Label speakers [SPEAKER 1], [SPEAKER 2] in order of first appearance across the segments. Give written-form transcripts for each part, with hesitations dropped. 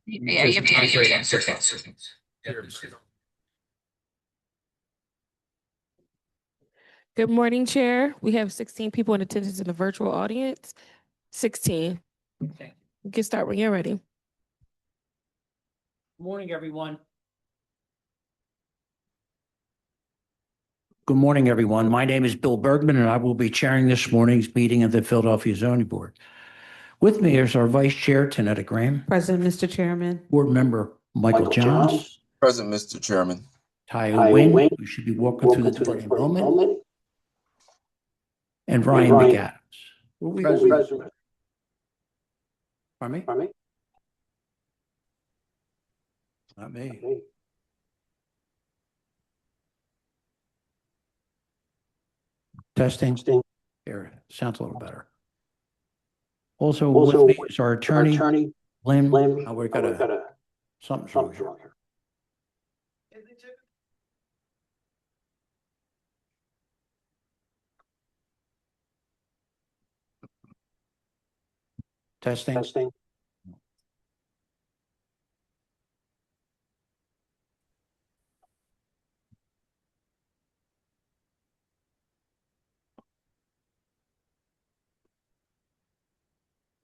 [SPEAKER 1] Yeah, you have to answer again. 6 months.
[SPEAKER 2] Good morning, Chair. We have 16 people in attendance in the virtual audience. 16.
[SPEAKER 3] Okay.
[SPEAKER 2] You can start when you're ready.
[SPEAKER 3] Morning, everyone. Good morning, everyone. My name is Bill Bergman, and I will be chairing this morning's meeting of the Philadelphia Zoning Board. With me is our Vice Chair, Tanetta Graham,
[SPEAKER 4] Present, Mr. Chairman.
[SPEAKER 3] Board Member Michael Johns,
[SPEAKER 5] Present, Mr. Chairman.
[SPEAKER 3] Taya Nguyen, who should be walking through the door in a moment, and Ryan McAdams.
[SPEAKER 4] Present.
[SPEAKER 3] Pardon me? Not me. Testing. Here, sounds a little better. Also with me is our attorney, Lynn. We got something's wrong here. Testing.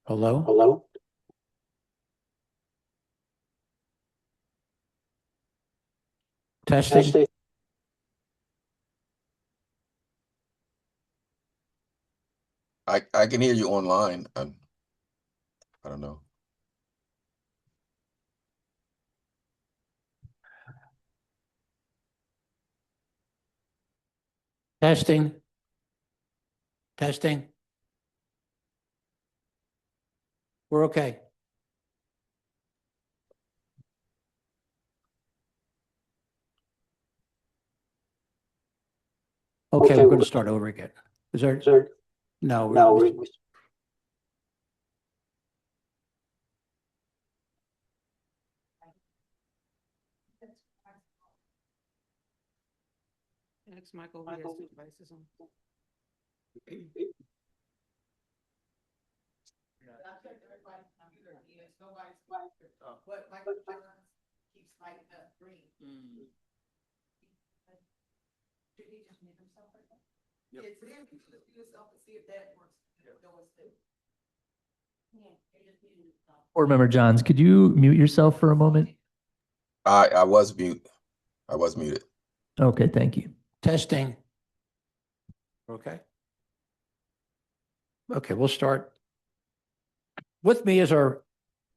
[SPEAKER 3] Hello? Testing.
[SPEAKER 5] I can hear you online. I don't know.
[SPEAKER 3] Testing. We're okay. Okay, we're going to start over again. Is there? No.
[SPEAKER 4] Next, Michael, he has two devices on.
[SPEAKER 6] But Michael Johns keeps lighting up green. Should he just mute himself like that?
[SPEAKER 5] Yep.
[SPEAKER 6] It's him, you should mute yourself and see if that works. No, it's still. Yeah, he just muted himself.
[SPEAKER 7] Board Member Johns, could you mute yourself for a moment?
[SPEAKER 5] I was mute. I was muted.
[SPEAKER 7] Okay, thank you.
[SPEAKER 3] Testing. Okay. Okay, we'll start. With me is our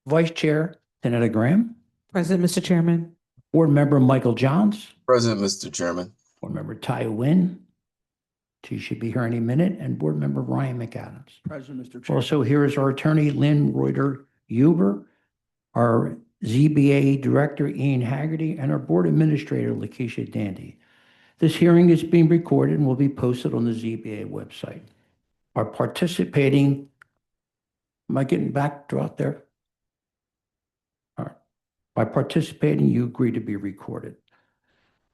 [SPEAKER 3] Vice Chair, Tanetta Graham,
[SPEAKER 4] Present, Mr. Chairman.
[SPEAKER 3] Board Member Michael Johns,
[SPEAKER 5] Present, Mr. Chairman.
[SPEAKER 3] Board Member Taya Nguyen. She should be here any minute, and Board Member Ryan McAdams.
[SPEAKER 8] Present, Mr. Chair.
[SPEAKER 3] Also, here is our attorney, Lynn Reuter Huber, our ZBA Director, Ian Haggerty, and our Board Administrator, Lakeisha Dandy. This hearing is being recorded and will be posted on the ZBA website. Our participating, am I getting back out there? All right. By participating, you agree to be recorded.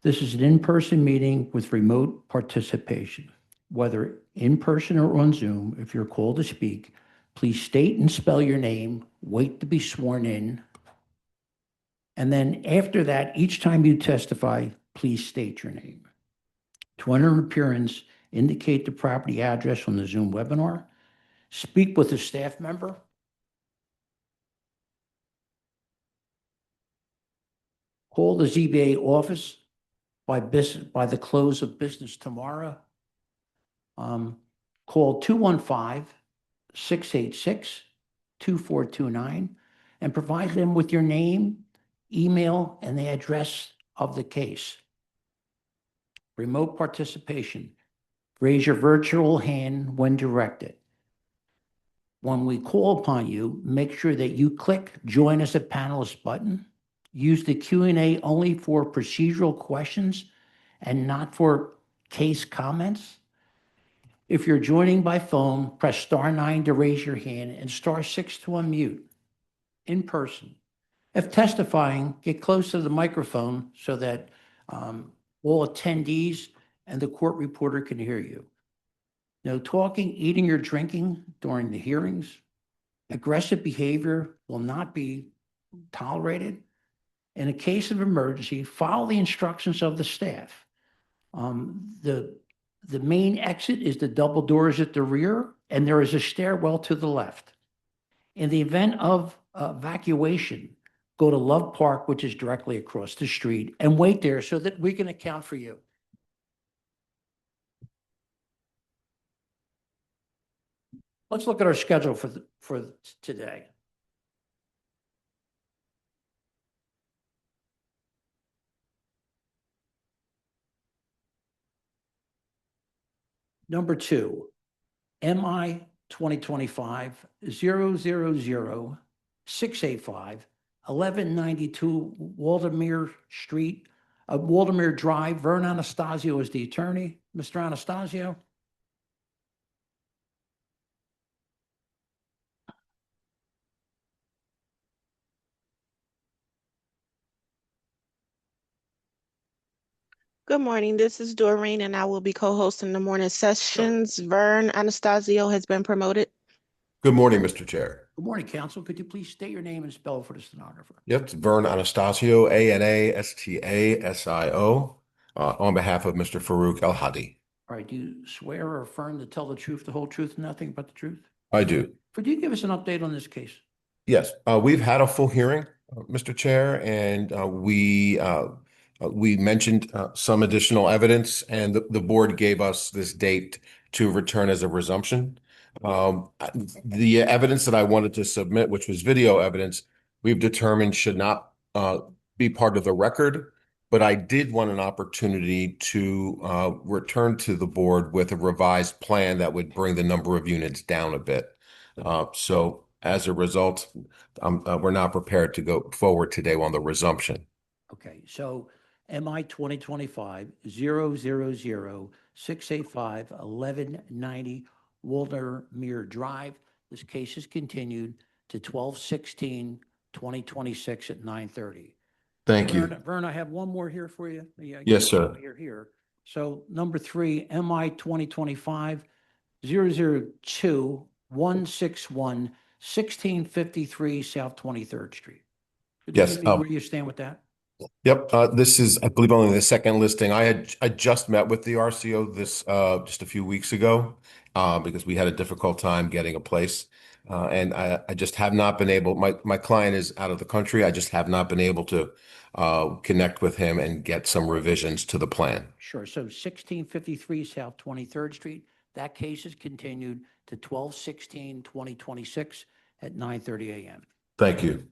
[SPEAKER 3] This is an in-person meeting with remote participation. Whether in person or on Zoom, if you're called to speak, please state and spell your name, wait to be sworn in. And then after that, each time you testify, please state your name. To enter an appearance, indicate the property address on the Zoom webinar. Speak with a staff member. Call the ZBA office by the close of business tomorrow. Call 215-686-2429 and provide them with your name, email, and the address of the case. Remote participation. Raise your virtual hand when directed. When we call upon you, make sure that you click Join as a Panelist button. Use the Q&A only for procedural questions and not for case comments. If you're joining by phone, press *9 to raise your hand and *6 to unmute in person. If testifying, get close to the microphone so that all attendees and the court reporter can hear you. No talking, eating, or drinking during the hearings. Aggressive behavior will not be tolerated. In a case of emergency, follow the instructions of the staff. The main exit is the double doors at the rear, and there is a stairwell to the left. In the event of evacuation, go to Love Park, which is directly across the street, and wait there so that we can account for you. Let's look at our schedule for today. Number 2, MI 2025-000-685, 1192 Waldemere Street, Waldemere Drive. Vern Anastasio is the attorney. Mr. Anastasio?
[SPEAKER 8] Good morning. This is Doreen, and I will be co-hosting the morning sessions. Vern Anastasio has been promoted.
[SPEAKER 5] Good morning, Mr. Chair.
[SPEAKER 3] Good morning, counsel. Could you please state your name and spell for the stenographer?
[SPEAKER 5] Yep, it's Vern Anastasio, Anastasio, on behalf of Mr. Farouk El Hadi.
[SPEAKER 3] All right, do you swear or affirm to tell the truth, the whole truth, and nothing but the truth?
[SPEAKER 5] I do.
[SPEAKER 3] Could you give us an update on this case?
[SPEAKER 5] Yes, we've had a full hearing, Mr. Chair, and we mentioned some additional evidence, and the board gave us this date to return as a resumption. The evidence that I wanted to submit, which was video evidence, we've determined should not be part of the record, but I did want an opportunity to return to the board with a revised plan that would bring the number of units down a bit. So as a result, we're not prepared to go forward today on the resumption.
[SPEAKER 3] Okay, so MI 2025-000-685, 1190 Waldemere Drive. This case is continued to 12/16/2026 at 9:30.
[SPEAKER 5] Thank you.
[SPEAKER 3] Vern, I have one more here for you. Yeah,
[SPEAKER 5] Yes, sir.
[SPEAKER 3] Here. So number 3, MI 2025-002-161, 1653 South 23rd Street. Could you
[SPEAKER 5] Yes,
[SPEAKER 3] give me where you stand with that?
[SPEAKER 5] Yep, this is, I believe, only the second listing. I just met with the RCO this just a few weeks ago because we had a difficult time getting a place, and I just have not been able. My client is out of the country. I just have not been able to connect with him and get some revisions to the plan.
[SPEAKER 3] Sure. So 1653 South 23rd Street. That case is continued to 12/16/2026 at 9:30 a.m.
[SPEAKER 5] Thank you.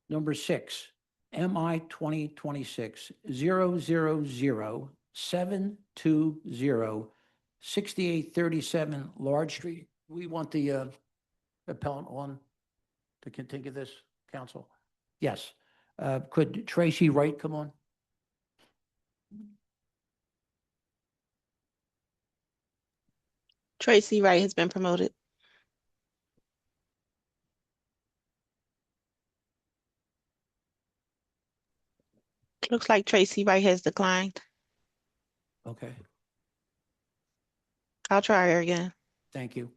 [SPEAKER 3] Number 6, MI 2026-000-720, 6837 Large Street. We want the appellant on to continue this, counsel? Yes. Could Tracy Wright come on?
[SPEAKER 8] Tracy Wright has been promoted. Looks like Tracy Wright has declined.
[SPEAKER 3] Okay,
[SPEAKER 8] I'll try her again.
[SPEAKER 3] thank you.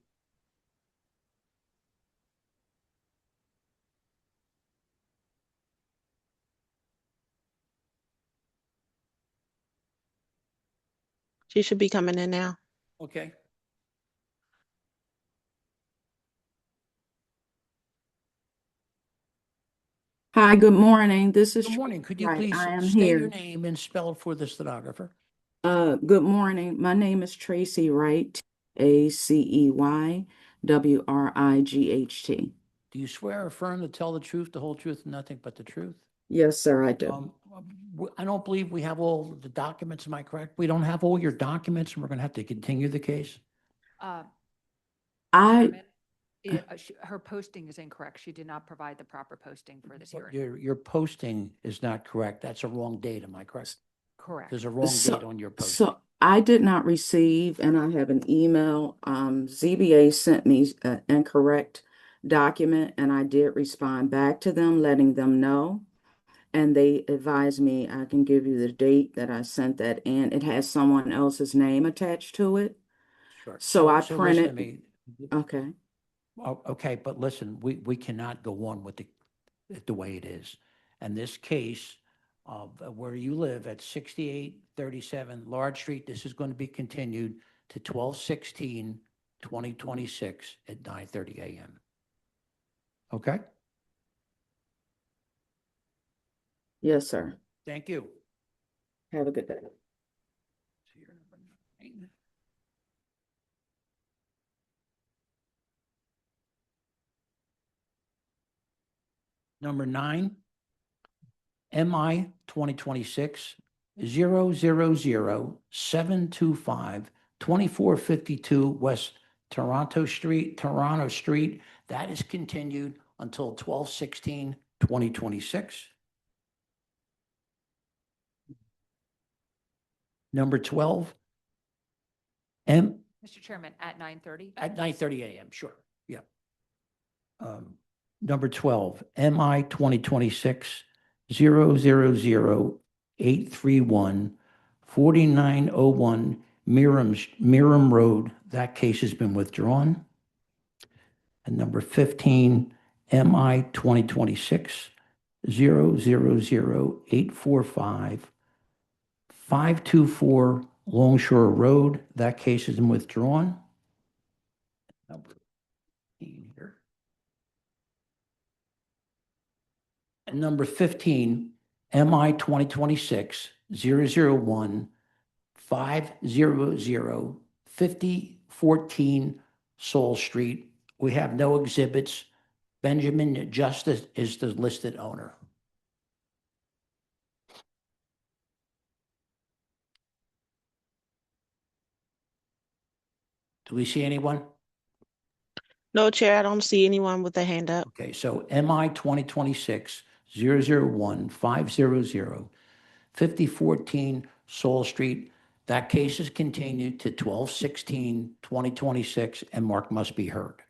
[SPEAKER 8] She should be coming in now.
[SPEAKER 3] Okay.
[SPEAKER 9] Hi, good morning. This is
[SPEAKER 3] Good morning. Could you
[SPEAKER 9] Right,
[SPEAKER 3] please
[SPEAKER 9] I am
[SPEAKER 3] state your
[SPEAKER 9] here.
[SPEAKER 3] name and spell it for the stenographer?
[SPEAKER 9] Good morning. My name is Tracy Wright, ACEYWRIGHT.
[SPEAKER 3] Do you swear or affirm to tell the truth, the whole truth, and nothing but the truth?
[SPEAKER 9] Yes, sir, I do.
[SPEAKER 3] I don't believe we have all the documents. Am I correct? We don't have all your documents, and we're going to have to continue the case.
[SPEAKER 9] I,
[SPEAKER 10] Chairman, her posting is incorrect. She did not provide the proper posting for this hearing.
[SPEAKER 3] Your posting is not correct. That's a wrong date. Am I correct?
[SPEAKER 10] Correct.
[SPEAKER 3] There's a wrong
[SPEAKER 9] So-
[SPEAKER 3] date on your posting.
[SPEAKER 9] so I did not receive, and I have an email, ZBA sent me an incorrect document, and I did respond back to them, letting them know. and they advised me I can give you the date that I sent that in. It has someone else's name attached to it.
[SPEAKER 3] Sure.
[SPEAKER 9] So I
[SPEAKER 3] listen to
[SPEAKER 9] printed,
[SPEAKER 3] me.
[SPEAKER 9] okay,
[SPEAKER 3] Oh, okay, but listen, we cannot go on with the way it is. And this case of where you live at 6837 Large Street, this is going to be continued to 12/16/2026 at 9:30 a.m. Okay?
[SPEAKER 9] yes, sir.
[SPEAKER 3] Thank you.
[SPEAKER 9] Have a good day.
[SPEAKER 3] Number 9, MI 2026 000-725 2452 West Toronto Street. That is continued until 12/16/2026. Number 12,
[SPEAKER 10] Mr. Chairman, at 9:30?
[SPEAKER 3] at 9:30 a.m., sure, yeah. Number 12, MI 2026 000-831 4901 Miram Road. That case has been withdrawn. And number 15, MI 2026 000-845 524 Longshore Road. That case has been withdrawn. Number 15 here. And number 15, MI 2026 001 500 5014 Soul Street. We have no exhibits. Benjamin Justice is the listed owner. Do we see anyone?
[SPEAKER 8] No, Chair, I don't see anyone with a hand up.
[SPEAKER 3] Okay, so MI 2026 001 500 5014 Soul Street. That case is continued to 12/16/2026 and Mark must be heard.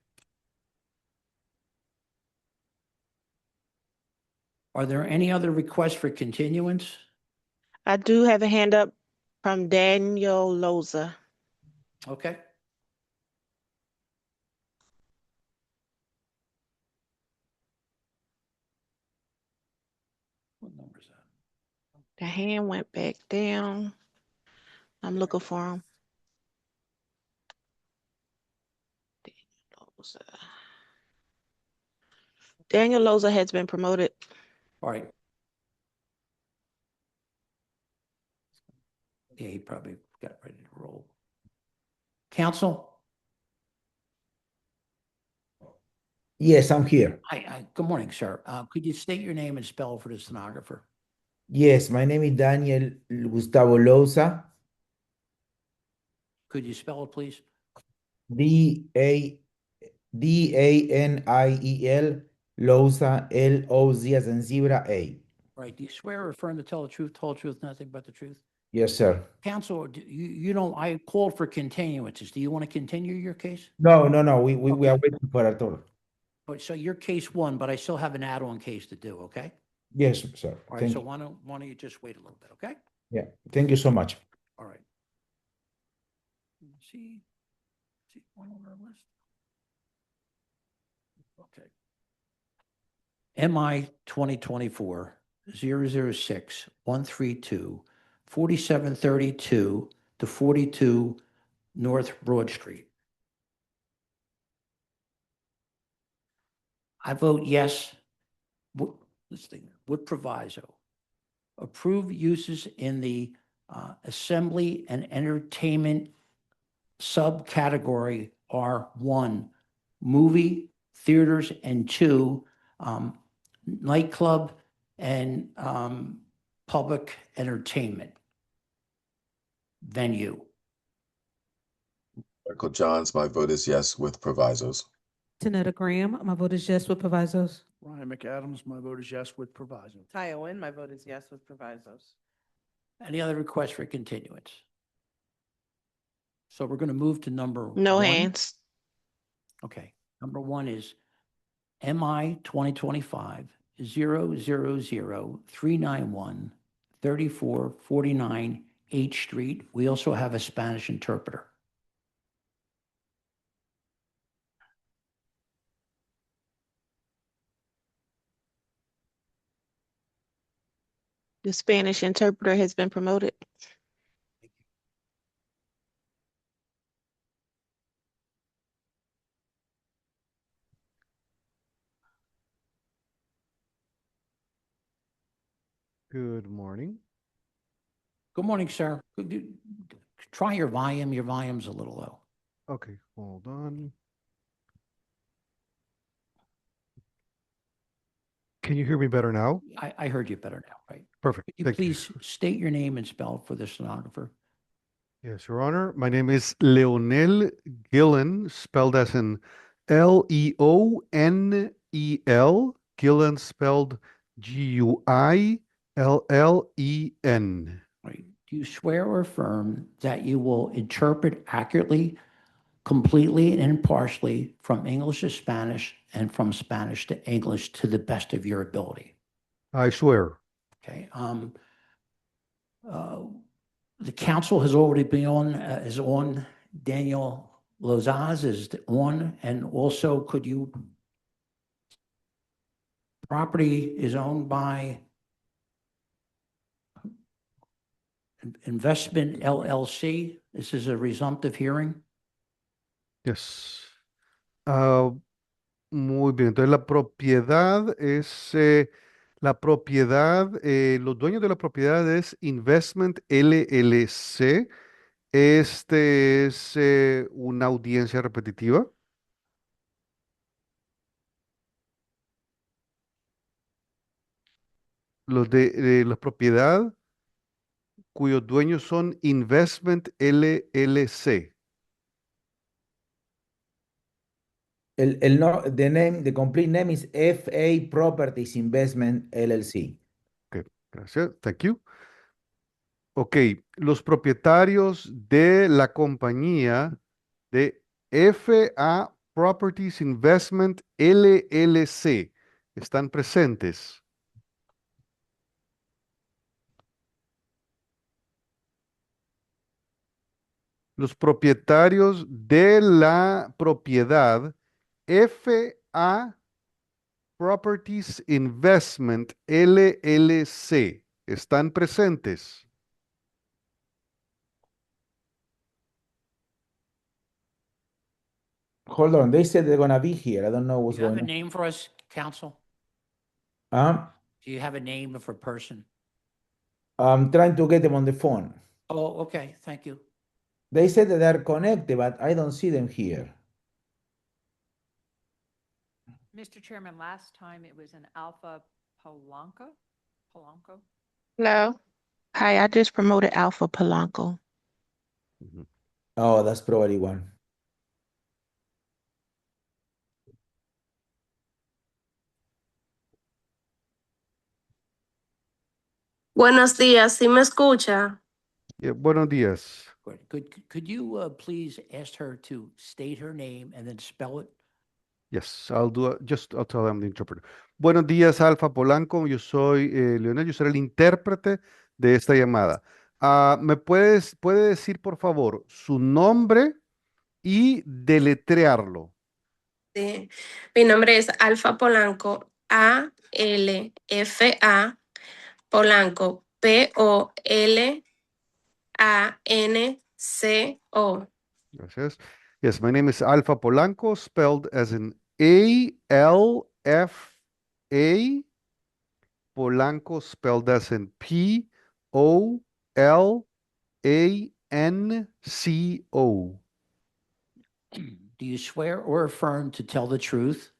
[SPEAKER 3] Are there any other requests for continuance?
[SPEAKER 8] I do have a hand up from Daniel Loza.
[SPEAKER 3] Okay. What number is that?
[SPEAKER 8] The hand went back down. I'm looking for him. Daniel Loza has been promoted.
[SPEAKER 3] All right. Yeah, he probably got ready to roll. Counsel?
[SPEAKER 11] Yes, I'm here.
[SPEAKER 3] Hi, good morning, sir. Could you state your name and spell for the stenographer?
[SPEAKER 11] Yes, my name is Daniel Gustavo Loza,
[SPEAKER 3] Could you spell it, please?
[SPEAKER 11] Daniel Loza, Loz as in zebra A.
[SPEAKER 3] Right, do you swear or affirm to tell the truth, whole truth, nothing but the truth?
[SPEAKER 11] Yes, sir.
[SPEAKER 3] Counsel, you know, I called for continuances. Do you want to continue your case?
[SPEAKER 11] No, we are waiting for Arturo.
[SPEAKER 3] Oh, so your case won, but I still have an add-on case to do, okay?
[SPEAKER 11] Yes, sir.
[SPEAKER 3] All right,
[SPEAKER 11] Thank
[SPEAKER 3] so
[SPEAKER 11] you.
[SPEAKER 3] why don't you just wait a little bit, okay?
[SPEAKER 11] Yeah, thank you so much.
[SPEAKER 3] All right. See one on our list. Okay. MI 2024 006 132 4732 to 42 North Broad Street. I vote yes. With proviso. Approve uses in the assembly and entertainment subcategory are 1, movie theaters, and 2, nightclub and public entertainment venue.
[SPEAKER 12] Michael Johns, my vote is yes with provisos.
[SPEAKER 4] Tanetta Graham, my vote is yes with provisos.
[SPEAKER 13] Ryan McAdams, my vote is yes with proviso.
[SPEAKER 4] Ty Owen, my vote is yes with provisos.
[SPEAKER 3] Any other requests for continuance? So we're going to move to number
[SPEAKER 8] No
[SPEAKER 3] 1.
[SPEAKER 8] hands.
[SPEAKER 3] Okay, number 1 is MI 2025 000-391 3449 H Street. We also have a Spanish interpreter.
[SPEAKER 8] The Spanish interpreter has been promoted.
[SPEAKER 14] Good morning.
[SPEAKER 3] Good morning, sir. Could you try your volume? Your volume's a little low.
[SPEAKER 14] Okay, hold on. Can you hear me better now?
[SPEAKER 3] I heard you better now, right?
[SPEAKER 14] Perfect.
[SPEAKER 3] Could you
[SPEAKER 14] Thank you.
[SPEAKER 3] please state your name and spell it for the stenographer?
[SPEAKER 14] Yes, Your Honor. My name is Leonel Gillen, spelled as in Leonel. Gillen spelled Guillen.
[SPEAKER 3] Right. Do you swear or affirm that you will interpret accurately, completely, and impartially from English to Spanish and from Spanish to English to the best of your ability?
[SPEAKER 14] I swear.
[SPEAKER 3] Okay. The council has already been on, is on. Daniel Lozaz is on, and also could you, property is owned by Investment LLC. This is a resumptive hearing.
[SPEAKER 14] Yes. Muy bien. Entonces la propiedad es los dueños de la propiedad es Investment LLC. Este es una audiencia repetitiva. Los de la propiedad cuyos dueños son Investment LLC.
[SPEAKER 11] The complete name is FA Properties Investment LLC.
[SPEAKER 14] Ok, gracias. Thank you. Ok, los propietarios de la compañía de FA Properties Investment LLC están presentes. Los propietarios de la propiedad FA Properties Investment LLC están presentes.
[SPEAKER 11] Hold on, they said they're gonna be here. I don't know what's
[SPEAKER 3] Do you have
[SPEAKER 11] going
[SPEAKER 3] a name for us, counsel?
[SPEAKER 11] on.
[SPEAKER 3] Do you have a name for a person?
[SPEAKER 11] I'm trying to get them on the phone.
[SPEAKER 3] Oh, okay, thank you.
[SPEAKER 11] They said that they're connected, but I don't see them here.
[SPEAKER 10] Mr. Chairman, last time it was an Alpha Polanco? Polanco?
[SPEAKER 8] Hello. Hi, I just promoted Alpha Polanco.
[SPEAKER 11] Oh, that's probably one.
[SPEAKER 15] Buenos días, ¿sí me escucha?
[SPEAKER 14] Buenos días.
[SPEAKER 3] Could you please ask her to state her name and then spell it?
[SPEAKER 14] Yes, I'll tell them the interpreter. Buenos días, Alfa Polanco. Yo soy Leonel, yo seré el intérprete de esta llamada. Puede decir, por favor, su nombre y deletrearlo?
[SPEAKER 15] Sí. Mi nombre es Alfa Polanco, A-L-F-A, Polanco, P-O-L-A-N-C-O.
[SPEAKER 14] Gracias. Yes, my name is Alfa Polanco, spelled as in A-L-F-A. Polanco, spelled as in P-O-L-A-N-C-O.
[SPEAKER 3] Do you swear or affirm to tell the truth?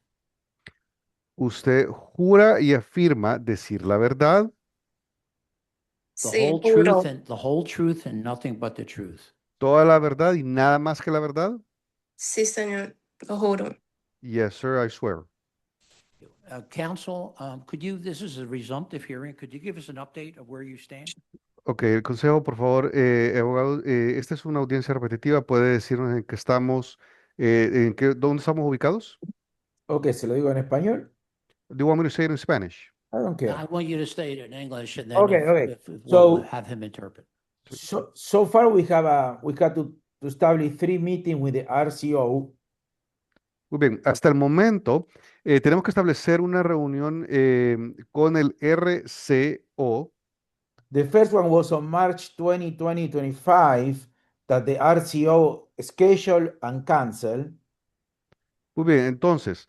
[SPEAKER 14] ¿Usted jura y afirma decir la verdad?
[SPEAKER 3] The
[SPEAKER 15] Sí,
[SPEAKER 3] whole
[SPEAKER 15] juro.
[SPEAKER 3] truth and the whole truth and nothing but the truth.
[SPEAKER 14] ¿Toda la verdad y nada más que la verdad?
[SPEAKER 15] Sí, señor, lo juro.
[SPEAKER 14] Yes, sir, I swear.
[SPEAKER 3] Counsel, this is a resumptive hearing. Could you give us an update of where you stand?
[SPEAKER 14] Ok, el consejo, por favor, abogado, esta es una audiencia repetitiva. ¿Puede decirnos en qué estamos, dónde estamos ubicados?
[SPEAKER 11] Ok, se lo digo en español.
[SPEAKER 14] Do you want me to say it in Spanish?
[SPEAKER 11] I don't care.
[SPEAKER 3] I want you to say it in English and then
[SPEAKER 11] Okay, okay.
[SPEAKER 3] we'll
[SPEAKER 11] So,
[SPEAKER 3] have him interpret.
[SPEAKER 11] so far we got to establish 3 meetings with the RCO.
[SPEAKER 14] Muy bien, hasta el momento tenemos que establecer una reunión con el RCO.
[SPEAKER 11] The first one was on March 20, 2025, that the RCO scheduled and canceled.
[SPEAKER 14] Muy bien, entonces,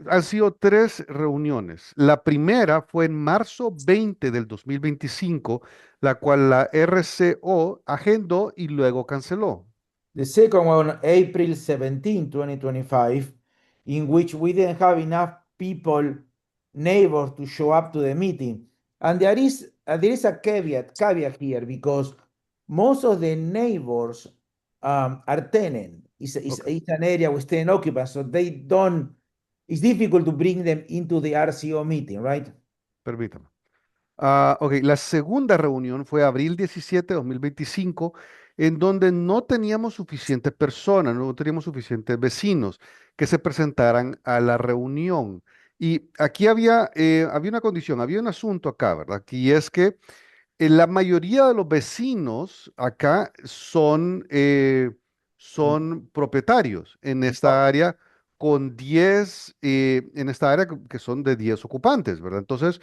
[SPEAKER 14] han sido 3 reuniones. La primera fue en marzo 20 del 2025, la cual la RCO agendó y luego canceló.
[SPEAKER 11] The second one on April 17, 2025, in which we didn't have enough people, neighbors, to show up to the meeting. And there is a caveat here, because most of the neighbors are tenant. It's an area with tenant occupants, so it's difficult to bring them into the RCO meeting, right?
[SPEAKER 14] Permítame. Ok, la segunda reunión fue abril 17 de 2025, en donde no teníamos suficientes personas, no teníamos suficientes vecinos que se presentaran a la reunión. Y aquí había una condición, había un asunto acá, ¿verdad? Y es que la mayoría de los vecinos acá son propietarios en esta área con 10, en esta área que son de 10 ocupantes, ¿verdad? Entonces,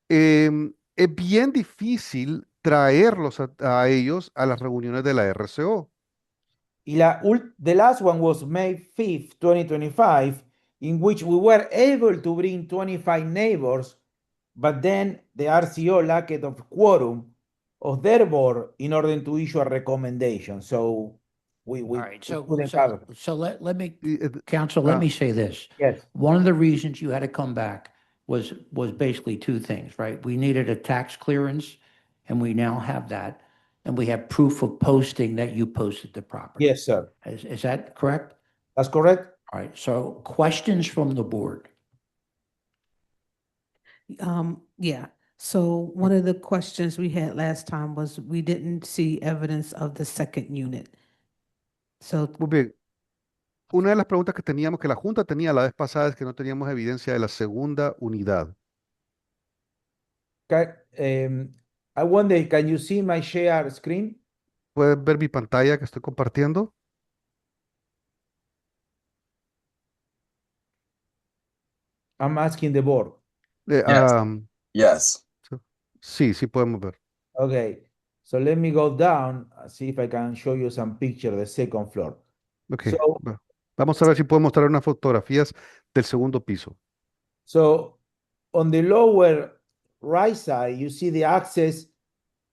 [SPEAKER 14] es bien difícil traerlos a ellos a las reuniones de la RCO.
[SPEAKER 11] The last one was May 5th, 2025, in which we were able to bring 25 neighbors, but then the RCO lacked of quorum of their board in order to issue a recommendation. So we
[SPEAKER 3] All right, so,
[SPEAKER 11] couldn't
[SPEAKER 3] so,
[SPEAKER 11] have it.
[SPEAKER 3] so let me, counsel, let me say this.
[SPEAKER 11] Yes.
[SPEAKER 3] One of the reasons you had to come back was basically 2 things, right? We needed a tax clearance, and we now have that, and we have proof of posting that you posted the property.
[SPEAKER 11] Yes, sir.
[SPEAKER 3] Is that correct?
[SPEAKER 11] That's correct.
[SPEAKER 3] All right, so questions from the board?
[SPEAKER 4] Yeah. So one of the questions we had last time was we didn't see evidence of the second unit. So
[SPEAKER 14] Muy bien. Una de las preguntas que teníamos, que la Junta tenía la vez pasada, es que no teníamos evidencia de la segunda unidad.
[SPEAKER 11] I wonder, can you see my share screen?
[SPEAKER 14] ¿Puedes ver mi pantalla que estoy compartiendo?
[SPEAKER 11] I'm asking the board.
[SPEAKER 12] Yes.
[SPEAKER 14] Sí, sí podemos ver.
[SPEAKER 11] Okay, so let me go down and see if I can show you some picture of the second floor.
[SPEAKER 14] Ok,
[SPEAKER 11] So,
[SPEAKER 14] vamos a ver si puedo mostrar unas fotografías del segundo piso.
[SPEAKER 11] so on the lower right side, you see the access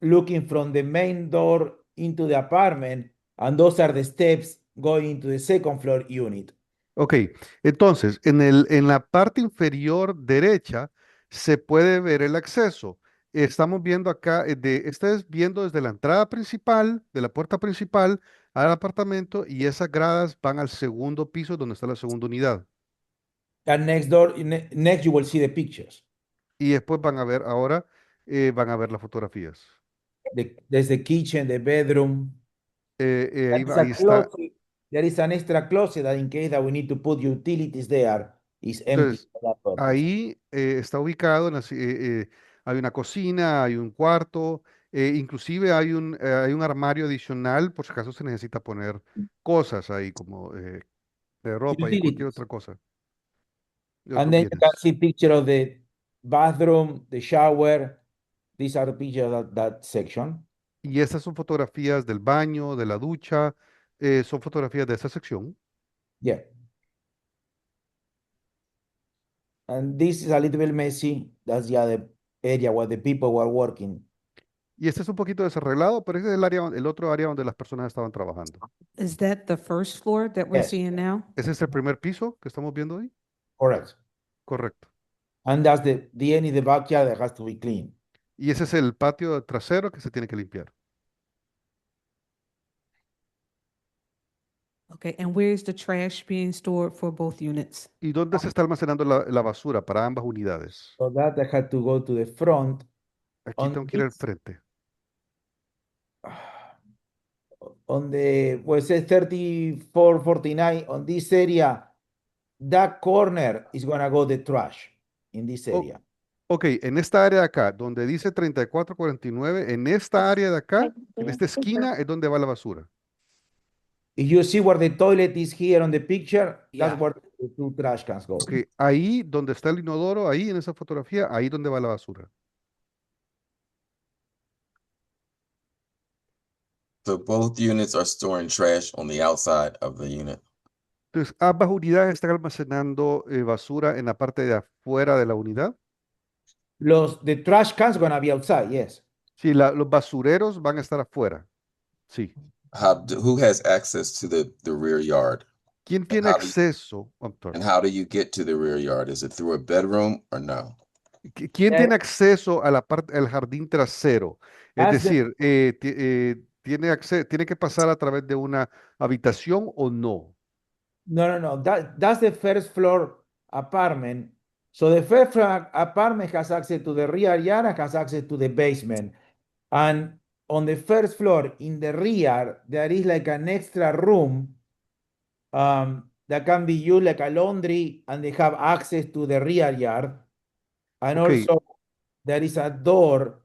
[SPEAKER 11] looking from the main door into the apartment, and those are the steps going into the second floor unit.
[SPEAKER 14] Ok, entonces, en la parte inferior derecha se puede ver el acceso. Estamos viendo acá, estás viendo desde la entrada principal, de la puerta principal al apartamento, y esas gradas van al segundo piso donde está la segunda unidad.
[SPEAKER 11] And next you will see the pictures.
[SPEAKER 14] Y después van a ver, ahora van a ver las fotografías.
[SPEAKER 11] There's the kitchen, the bedroom.
[SPEAKER 14] Ahí
[SPEAKER 11] There's a
[SPEAKER 14] está.
[SPEAKER 11] closet. There is an extra closet that in case that we need to put utilities there, is empty.
[SPEAKER 14] Entonces,
[SPEAKER 11] for that purpose.
[SPEAKER 14] ahí está ubicado, hay una cocina, hay un cuarto, inclusive hay un armario adicional por si acaso se necesita poner cosas ahí como de ropa y cualquier
[SPEAKER 11] Utilities.
[SPEAKER 14] otra cosa. de
[SPEAKER 11] And
[SPEAKER 14] otros
[SPEAKER 11] then you
[SPEAKER 14] bienes.
[SPEAKER 11] can see picture of the bathroom, the shower. These are the pictures of that section.
[SPEAKER 14] Y estas son fotografías del baño, de la ducha, son fotografías de esa sección.
[SPEAKER 11] Yeah. And this is a little bit messy. That's the other area where the people were working.
[SPEAKER 14] Y este es un poquito desarreglado, pero ese es el área, el otro área donde las personas estaban trabajando.
[SPEAKER 4] is that the first floor that we're
[SPEAKER 11] Yes.
[SPEAKER 4] seeing now?
[SPEAKER 14] ¿Ese es el primer piso que estamos viendo ahí?
[SPEAKER 11] Correct.
[SPEAKER 14] Correcto.
[SPEAKER 11] And that's the end of the backyard that has to be cleaned.
[SPEAKER 14] Y ese es el patio trasero que se tiene que limpiar.
[SPEAKER 4] Okay, and where is the trash being stored for both units?
[SPEAKER 14] ¿Y dónde se está almacenando la basura para ambas unidades?
[SPEAKER 11] So that I had to go to the front.
[SPEAKER 14] Aquí
[SPEAKER 11] On
[SPEAKER 14] tengo que ir al
[SPEAKER 11] this-
[SPEAKER 14] frente.
[SPEAKER 11] On the, well, it says 3449, on this area, that corner is gonna go the trash. in this
[SPEAKER 14] O-
[SPEAKER 11] area.
[SPEAKER 14] ok, en esta área de acá, donde dice 3449, en esta área de acá, en esta esquina, es donde va la basura.
[SPEAKER 11] If you see where the toilet is here on the picture,
[SPEAKER 4] Yeah.
[SPEAKER 11] that's where the two trash cans go.
[SPEAKER 14] Ok, ahí donde está el inodoro, ahí en esa fotografía, ahí donde va la basura.
[SPEAKER 12] So both units are storing trash on the outside of the unit.
[SPEAKER 14] Entonces, ambas unidades están almacenando basura en la parte de afuera de la unidad.
[SPEAKER 11] The trash cans gonna be outside, yes.
[SPEAKER 14] Sí, los basureros van a estar afuera. Sí.
[SPEAKER 12] Who has access to the rear yard?
[SPEAKER 14] ¿Quién tiene
[SPEAKER 12] how do you-
[SPEAKER 14] acceso? I'm sorry.
[SPEAKER 12] And how do you get to the rear yard? Is it through a bedroom or no?
[SPEAKER 14] ¿Quién tiene acceso a la parte, al jardín trasero? Es
[SPEAKER 11] As the-
[SPEAKER 14] decir, ¿tiene que pasar a través de una habitación o no?
[SPEAKER 11] No. That's the first floor apartment. So the first floor apartment has access to the rear yard and has access to the basement. And on the first floor in the rear, there is like an extra room that can be used like a laundry, and they have access to the rear yard. And
[SPEAKER 14] Okay.
[SPEAKER 11] also there is a door,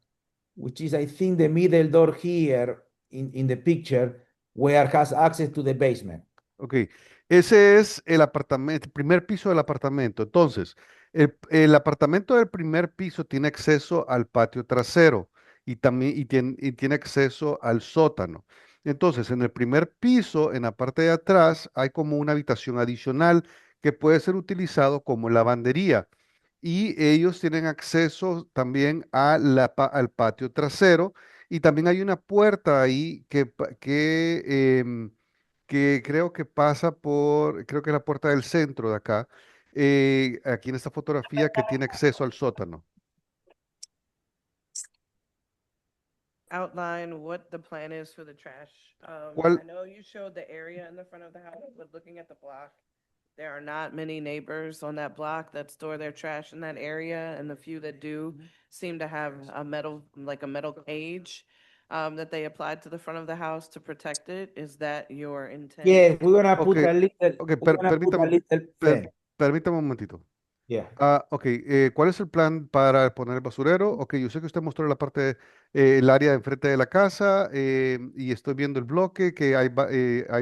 [SPEAKER 11] which is I think the middle door here in the picture, where has access to the basement.
[SPEAKER 14] Ok, ese es el apartamento, el primer piso del apartamento. Entonces, el apartamento del primer piso tiene acceso al patio trasero y también tiene acceso al sótano. Entonces, en el primer piso, en la parte de atrás, hay como una habitación adicional que puede ser utilizado como lavandería. Y ellos tienen acceso también al patio trasero. Y también hay una puerta ahí que creo que pasa creo que es la puerta del centro de acá, aquí en esta fotografía que tiene acceso al sótano.
[SPEAKER 6] Outline what the plan is for the trash.
[SPEAKER 14] ¿Cuál-
[SPEAKER 6] I know you showed the area in the front of the house, but looking at the block, there are not many neighbors on that block that store their trash in that area, and the few that do seem to have a metal cage that they applied to the front of the house to protect it. Is that your intent?
[SPEAKER 11] Yes, we're gonna put
[SPEAKER 14] Ok,
[SPEAKER 11] a little,
[SPEAKER 14] ok,
[SPEAKER 11] we're gonna put a
[SPEAKER 14] permítame,
[SPEAKER 11] little fence.
[SPEAKER 14] permítame un momentito.
[SPEAKER 11] Yeah.
[SPEAKER 14] Ok, ¿cuál es el plan para poner el basurero? Ok, yo sé que usted mostró la parte, el área de enfrente de la casa y estoy viendo el bloque, que hay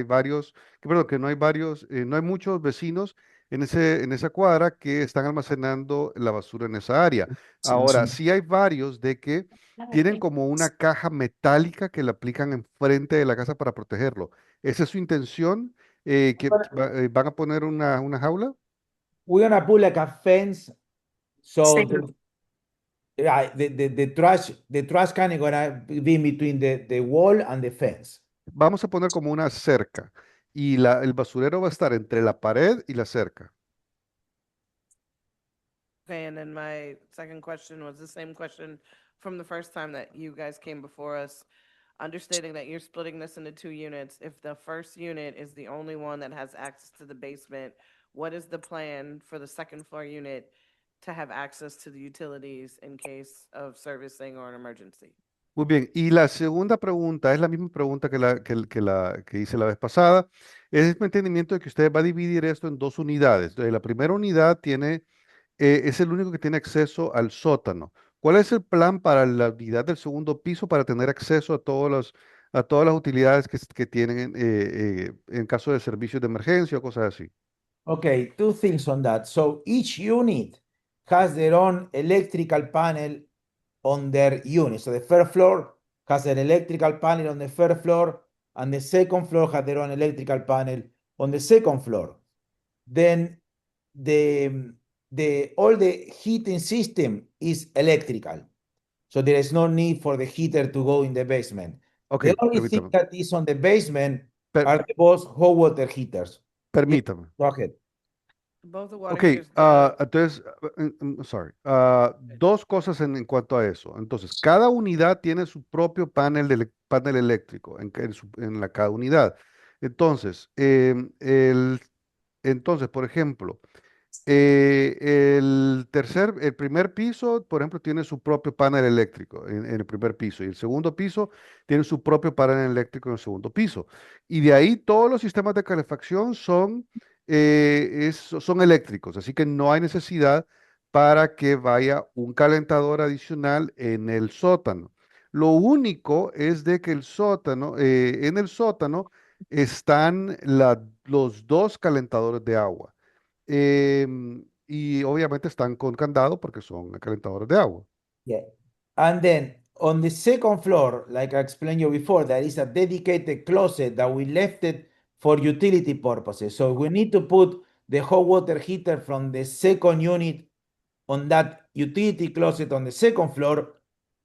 [SPEAKER 14] varios, perdón, que no hay varios, no hay muchos vecinos en esa cuadra que están almacenando la basura en esa área. Ahora, sí hay varios de que tienen como una caja metálica que le aplican enfrente de la casa para protegerlo. ¿Esa es su intención? ¿Van a poner una jaula?
[SPEAKER 11] We're gonna put like a fence, so the trash can is gonna be in between the wall and the fence.
[SPEAKER 14] Vamos a poner como una cerca y el basurero va a estar entre la pared y la cerca.
[SPEAKER 6] Okay, and then my second question was the same question from the first time that you guys came before us. Understanding that you're splitting this into two units, if the first unit is the only one that has access to the basement, what is the plan for the second floor unit to have access to the utilities in case of servicing or an emergency?
[SPEAKER 14] Muy bien, y la segunda pregunta es la misma pregunta que hice la vez pasada. Es mi entendimiento de que usted va a dividir esto en dos unidades. Entonces, la primera unidad es el único que tiene acceso al sótano. ¿Cuál es el plan para la unidad del segundo piso para tener acceso a todas las utilidades que tienen en caso de servicios de emergencia o cosas así?
[SPEAKER 11] Okay, two things on that. So each unit has their own electrical panel on their unit. So the first floor has an electrical panel on the first floor, and the second floor has their own electrical panel on the second floor. Then all the heating system is electrical. So there is no need for the heater to go in the basement.
[SPEAKER 14] Ok,
[SPEAKER 11] The only thing
[SPEAKER 14] permítame.
[SPEAKER 11] that is on the basement
[SPEAKER 14] Per-
[SPEAKER 11] are the both hot water heaters.
[SPEAKER 14] Permítame.
[SPEAKER 11] Go ahead.
[SPEAKER 6] Both the water
[SPEAKER 14] Ok,
[SPEAKER 6] heaters down.
[SPEAKER 14] entonces, sorry. Dos cosas en cuanto a eso. Entonces, cada unidad tiene su propio panel eléctrico en cada unidad. Entonces, por ejemplo, el primer piso, por ejemplo, tiene su propio panel eléctrico en el primer piso y el segundo piso tiene su propio panel eléctrico en el segundo piso. Y de ahí todos los sistemas de calefacción son eléctricos, así que no hay necesidad para que vaya un calentador adicional en el sótano. Lo único es de que en el sótano están los dos calentadores de agua. Y obviamente están con candado porque son calentadores de agua.
[SPEAKER 11] Yeah. And then on the second floor, like I explained you before, there is a dedicated closet that we left it for utility purposes. So we need to put the hot water heater from the second unit on that utility closet on the second floor.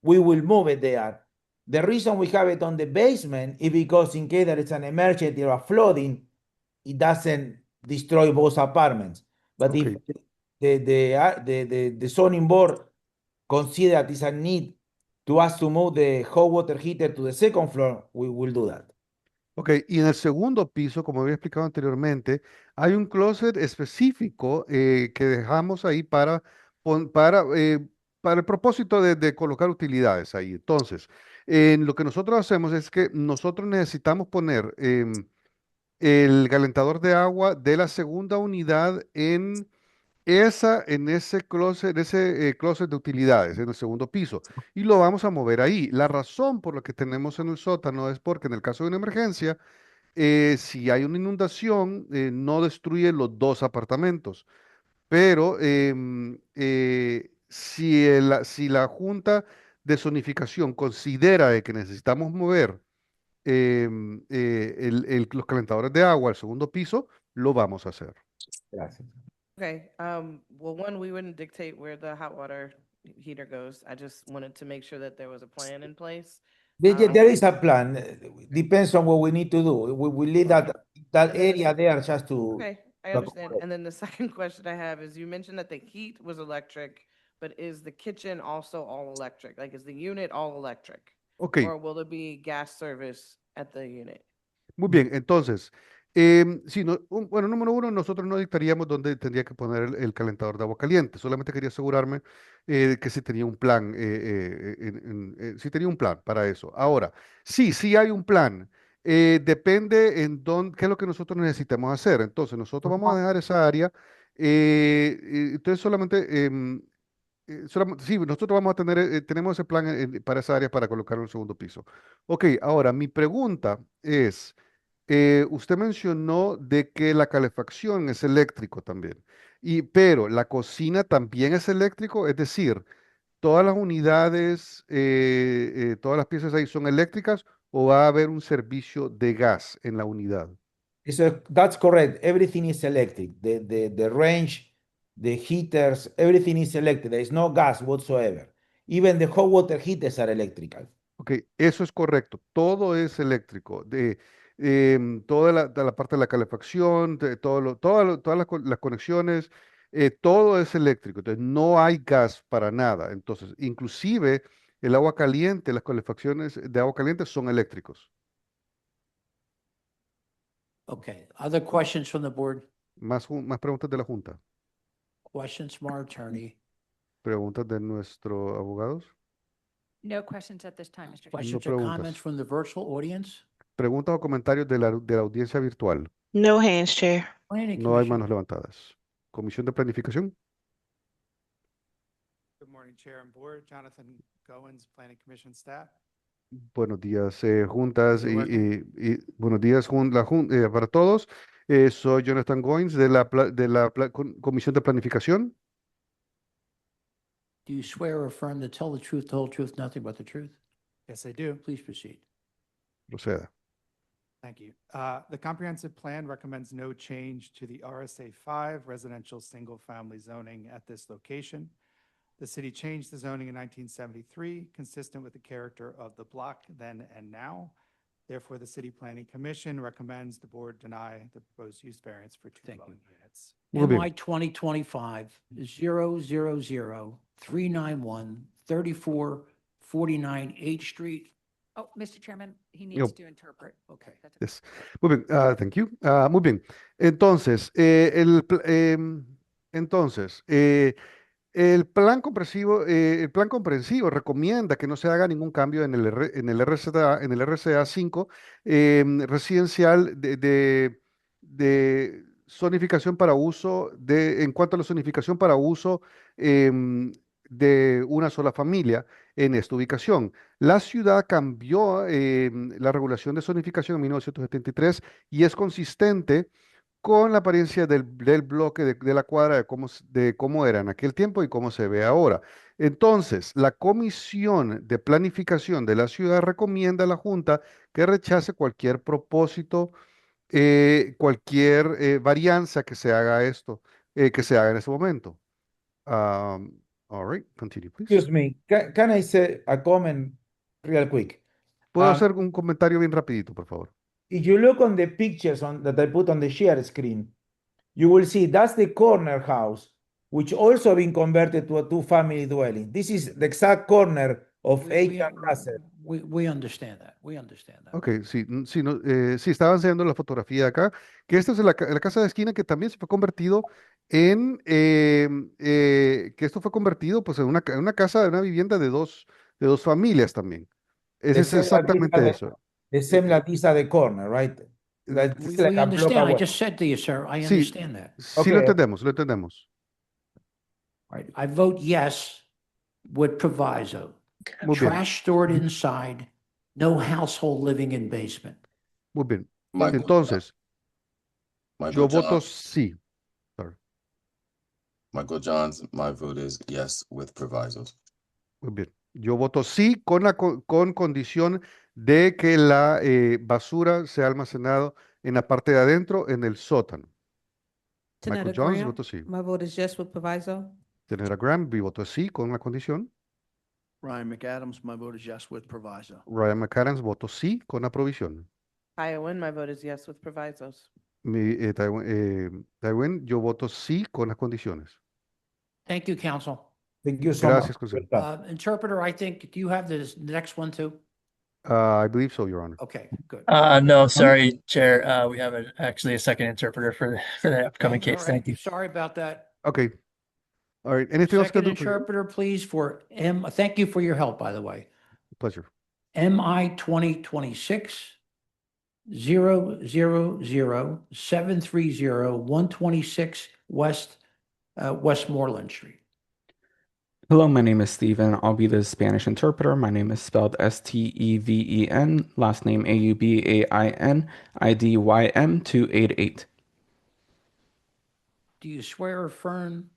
[SPEAKER 11] We will move it there. The reason we have it on the basement is because in case there is an emergency or a flooding, it doesn't destroy both apartments. But if the zoning board consider that it's a need to us to move the hot water heater to the second floor, we will do that.
[SPEAKER 14] Ok, y en el segundo piso, como había explicado anteriormente, hay un closet específico que dejamos ahí para el propósito de colocar utilidades ahí. Entonces, lo que nosotros hacemos es que nosotros necesitamos poner el calentador de agua de la segunda unidad en ese closet de utilidades, en el segundo piso, y lo vamos a mover ahí. La razón por la que tenemos en el sótano es porque en el caso de una emergencia, si hay una inundación, no destruye los dos apartamentos, pero si la Junta de Zonificación considera de que necesitamos mover los calentadores de agua al segundo piso, lo vamos a hacer.
[SPEAKER 11] Gracias.
[SPEAKER 6] Okay, well, one, we wouldn't dictate where the hot water heater goes. I just wanted to make sure that there was a plan in place.
[SPEAKER 11] There is a plan. Depends on what we need to do. We leave that area there just to.
[SPEAKER 6] Okay, I understand. And then the second question I have is you mentioned that the heat was electric, but is the kitchen also all electric? Like, is the unit all electric?
[SPEAKER 14] Ok.
[SPEAKER 6] Or will there be gas service at the unit?
[SPEAKER 14] Muy bien, entonces, sí, bueno, número uno, nosotros no dictaríamos dónde tendría que poner el calentador de agua caliente. Solamente quería asegurarme que si tenía un plan, si tenía un plan para eso. Ahora, sí hay un plan. Depende en qué es lo que nosotros necesitamos hacer. Entonces, nosotros vamos a dejar esa área. Entonces, sí, nosotros vamos a tener, tenemos ese plan para esa área para colocarlo en el segundo piso. Ok, ahora mi pregunta es, usted mencionó de que la calefacción es eléctrico también, pero la cocina también es eléctrico, es decir, todas las unidades, todas las piezas ahí son eléctricas o va a haber un servicio de gas en la unidad.
[SPEAKER 11] So that's correct. Everything is electric. The range, the heaters, everything is electric. There is no gas whatsoever. Even the hot water heaters are electrical.
[SPEAKER 14] Ok, eso es correcto. Todo es eléctrico. Toda la parte de la calefacción, todas las conexiones, todo es eléctrico. Entonces, no hay gas para nada. Entonces, inclusive el agua caliente, las calefacciones de agua caliente son eléctricos.
[SPEAKER 3] Okay, other questions from the board?
[SPEAKER 14] Más preguntas de la Junta.
[SPEAKER 3] Questions from our attorney?
[SPEAKER 14] Preguntas de nuestros abogados.
[SPEAKER 10] No questions at this time, Mr. Chairman.
[SPEAKER 3] Questions or
[SPEAKER 14] preguntas.
[SPEAKER 3] comments from the virtual audience?
[SPEAKER 14] Preguntas o comentarios de la audiencia virtual.
[SPEAKER 8] No hands, Chair.
[SPEAKER 3] Planning
[SPEAKER 14] No hay
[SPEAKER 3] Commission.
[SPEAKER 14] manos levantadas. Comisión de Planificación.
[SPEAKER 16] Good morning, Chair and Board. Jonathan Goins, Planning Commission staff.
[SPEAKER 14] Buenos días, juntas
[SPEAKER 16] You're
[SPEAKER 14] y buenos días para todos. Soy Jonathan Goins de la Comisión de Planificación.
[SPEAKER 3] Do you swear or affirm to tell the truth, the whole truth, nothing but the truth?
[SPEAKER 16] Yes, I do.
[SPEAKER 3] Please proceed.
[SPEAKER 14] Proceda.
[SPEAKER 16] Thank you. The comprehensive plan recommends no change to the RSA 5 residential single-family zoning at this location. The city changed the zoning in 1973, consistent with the character of the block then and now. Therefore, the City Planning Commission recommends the board deny the proposed use variance for two dwelling units.
[SPEAKER 14] Muy bien.
[SPEAKER 3] MI 2025-000-391-3449 H Street.
[SPEAKER 10] Oh, Mr. Chairman, he
[SPEAKER 14] Yo.
[SPEAKER 10] needs to interpret.
[SPEAKER 3] Okay.
[SPEAKER 10] That's
[SPEAKER 14] Yes. Muy bien, thank you. Muy bien. Entonces, el plan comprensivo recomienda que no se haga ningún cambio en el RCA 5 residencial zonificación para uso en cuanto a la zonificación para uso de una sola familia en esta ubicación. La ciudad cambió la regulación de zonificación en 1973 y es consistente con la apariencia del bloque de la cuadra de cómo era en aquel tiempo y cómo se ve ahora. Entonces, la Comisión de Planificación de la ciudad recomienda a la Junta que rechace cualquier propósito, cualquier varianza que se haga que se haga en ese momento. All right, continue, please.
[SPEAKER 11] Excuse me, can I say a comment real quick?
[SPEAKER 14] ¿Puedo hacer un comentario bien rapidito, por favor?
[SPEAKER 11] If you look on the pictures that I put on the share screen, you will see that's the corner house, which also been converted to a two-family dwelling. This is the exact corner of
[SPEAKER 3] We,
[SPEAKER 11] 8th and Russell.
[SPEAKER 3] we understand that. We understand that.
[SPEAKER 14] Ok, sí, sí, no, sí, estaba enseñando la fotografía acá, que esta es la casa de esquina que también se fue convertido que esto fue convertido pues en una casa, de una vivienda de dos familias también. Es exactamente eso.
[SPEAKER 11] The same like this at the corner, right? Like,
[SPEAKER 3] We,
[SPEAKER 11] it's like
[SPEAKER 3] we
[SPEAKER 11] a block
[SPEAKER 3] understand. I
[SPEAKER 11] away.
[SPEAKER 3] just said to you, sir, I
[SPEAKER 14] Sí,
[SPEAKER 3] understand that.
[SPEAKER 14] sí lo
[SPEAKER 11] Okay.
[SPEAKER 14] entendemos, lo entendemos.
[SPEAKER 3] All right. I vote yes with proviso.
[SPEAKER 14] Muy bien,
[SPEAKER 3] Trash stored inside, no household living in basement.
[SPEAKER 14] muy bien.
[SPEAKER 12] Michael,
[SPEAKER 14] Entonces,
[SPEAKER 12] Michael
[SPEAKER 14] yo voto
[SPEAKER 12] Johns,
[SPEAKER 14] sí. Sorry,
[SPEAKER 12] Michael Johns, my vote is yes with provisos.
[SPEAKER 14] muy bien. Yo voto sí con condición de que la basura sea almacenado en la parte de adentro, en el sótano.
[SPEAKER 4] Tanetta
[SPEAKER 14] Michael Jones,
[SPEAKER 4] Graham,
[SPEAKER 14] voto sí.
[SPEAKER 4] my vote is yes with proviso.
[SPEAKER 14] Tenera Graham, mi voto es sí con la condición.
[SPEAKER 13] Ryan McAdams, my vote is yes with proviso.
[SPEAKER 14] Ryan McAdams, voto sí con la provisión.
[SPEAKER 6] Iowa, my vote is yes with provisos.
[SPEAKER 14] Tywin, yo voto sí con las condiciones.
[SPEAKER 3] Thank you, counsel.
[SPEAKER 11] Thank you so
[SPEAKER 14] Gracias,
[SPEAKER 11] much.
[SPEAKER 14] consejero.
[SPEAKER 11] Welcome.
[SPEAKER 3] Interpreter, I think, do you have this next one too?
[SPEAKER 14] I believe so, Your Honor.
[SPEAKER 3] Okay, good.
[SPEAKER 7] No, sorry, Chair. We have actually a second interpreter for the upcoming
[SPEAKER 3] Okay, all
[SPEAKER 7] case.
[SPEAKER 3] right.
[SPEAKER 7] Thank you.
[SPEAKER 3] Sorry about that.
[SPEAKER 14] Okay. All right. Anything else?
[SPEAKER 3] Second
[SPEAKER 14] Can I do for you?
[SPEAKER 3] interpreter, please, for thank you for your help, by the way.
[SPEAKER 14] Pleasure.
[SPEAKER 3] MI 2026 000-730-126 Westmoreland Street.
[SPEAKER 17] Hello, my name is Steven. I'll be the Spanish interpreter. My name is spelled Steven, last name Aubain, IDYM 288.
[SPEAKER 3] Do you swear or affirm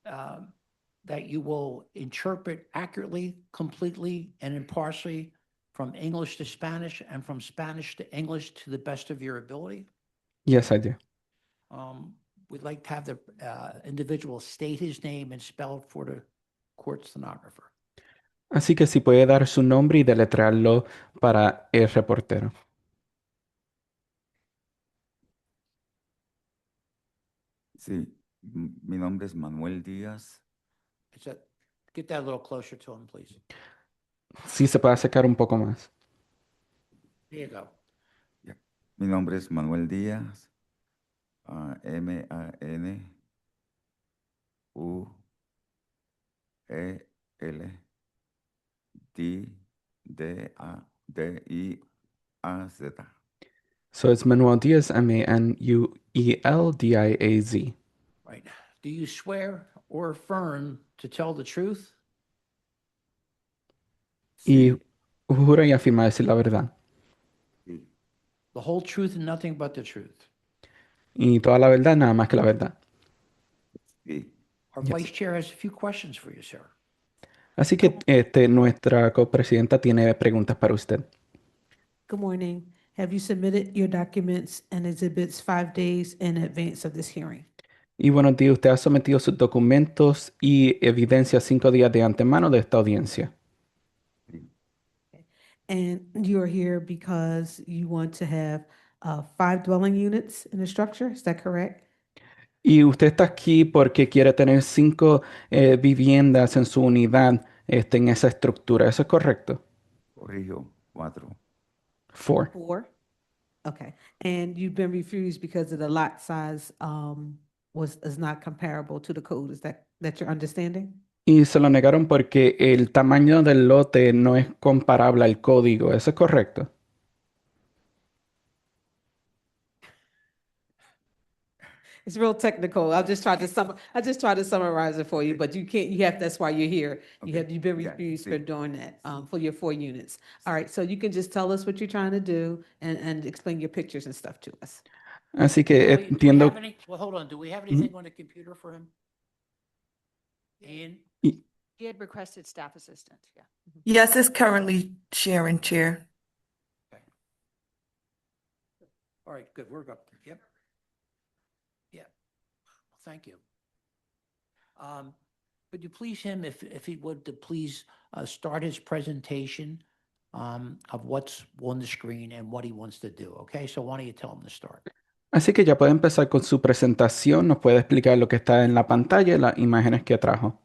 [SPEAKER 3] that you will interpret accurately, completely, and impartially from English to Spanish and from Spanish to English to the best of your ability?
[SPEAKER 17] Yes, I do.
[SPEAKER 3] We'd like to have the individual state his name and spell it for the court stenographer.
[SPEAKER 17] Así que si puede dar su nombre y deletrearlo para el reportero.
[SPEAKER 18] Sí, mi nombre es Manuel Díaz.
[SPEAKER 3] Get that a little closer to him, please.
[SPEAKER 17] Sí, se puede acercar un poco más.
[SPEAKER 3] There you go.
[SPEAKER 18] Mi nombre es Manuel Díaz. Manueldiaz.
[SPEAKER 17] So it's Manuel Diaz, Manueldiaz.
[SPEAKER 3] Right. Do you swear or affirm to tell the truth?
[SPEAKER 17] Y juro y afirma decir la verdad.
[SPEAKER 3] The whole truth and nothing but the truth.
[SPEAKER 17] Y toda la verdad, nada más que la verdad.
[SPEAKER 3] Our vice chair has a few questions for you, sir.
[SPEAKER 17] Así que nuestra copresidenta tiene preguntas para usted.
[SPEAKER 4] Good morning. Have you submitted your documents and exhibits 5 days in advance of this hearing?
[SPEAKER 17] Y buenos días, usted ha sometido sus documentos y evidencia 5 días de antemano de esta audiencia.
[SPEAKER 4] And you are here because you want to have 5 dwelling units in the structure, is that correct?
[SPEAKER 17] Y usted está aquí porque quiere tener 5 viviendas en su unidad en esa estructura. ¿Eso es correcto?
[SPEAKER 18] Corrijo, 4.
[SPEAKER 17] 4.
[SPEAKER 4] 4? Okay. And you've been refused because of the lot size is not comparable to the code. Is that your understanding?
[SPEAKER 17] Y se lo negaron porque el tamaño del lote no es comparable al código. ¿Eso es correcto?
[SPEAKER 4] It's real technical. I just tried to summarize it for you, but you have, that's why you're here. You've been
[SPEAKER 18] Yeah,
[SPEAKER 4] refused
[SPEAKER 18] sí.
[SPEAKER 4] for doing that, for your 4 units. All right, so you can just tell us what you're trying to do and explain your pictures and stuff to us.
[SPEAKER 17] Así que
[SPEAKER 19] Do we
[SPEAKER 17] entiendo.
[SPEAKER 19] have any, well, hold on, do we have anything on the computer for him? Ian?
[SPEAKER 10] He had requested staff assistant, yeah.
[SPEAKER 20] Yes, it's currently sharing, Chair.
[SPEAKER 19] All right, good, we're up. Yep. Yeah, thank you. Could you please him, if he would, to please start his presentation of what's on the screen and what he wants to do, okay? So why don't you tell him to start?
[SPEAKER 17] Así que ya puede empezar con su presentación, nos puede explicar lo que está en la pantalla y las imágenes que trajo.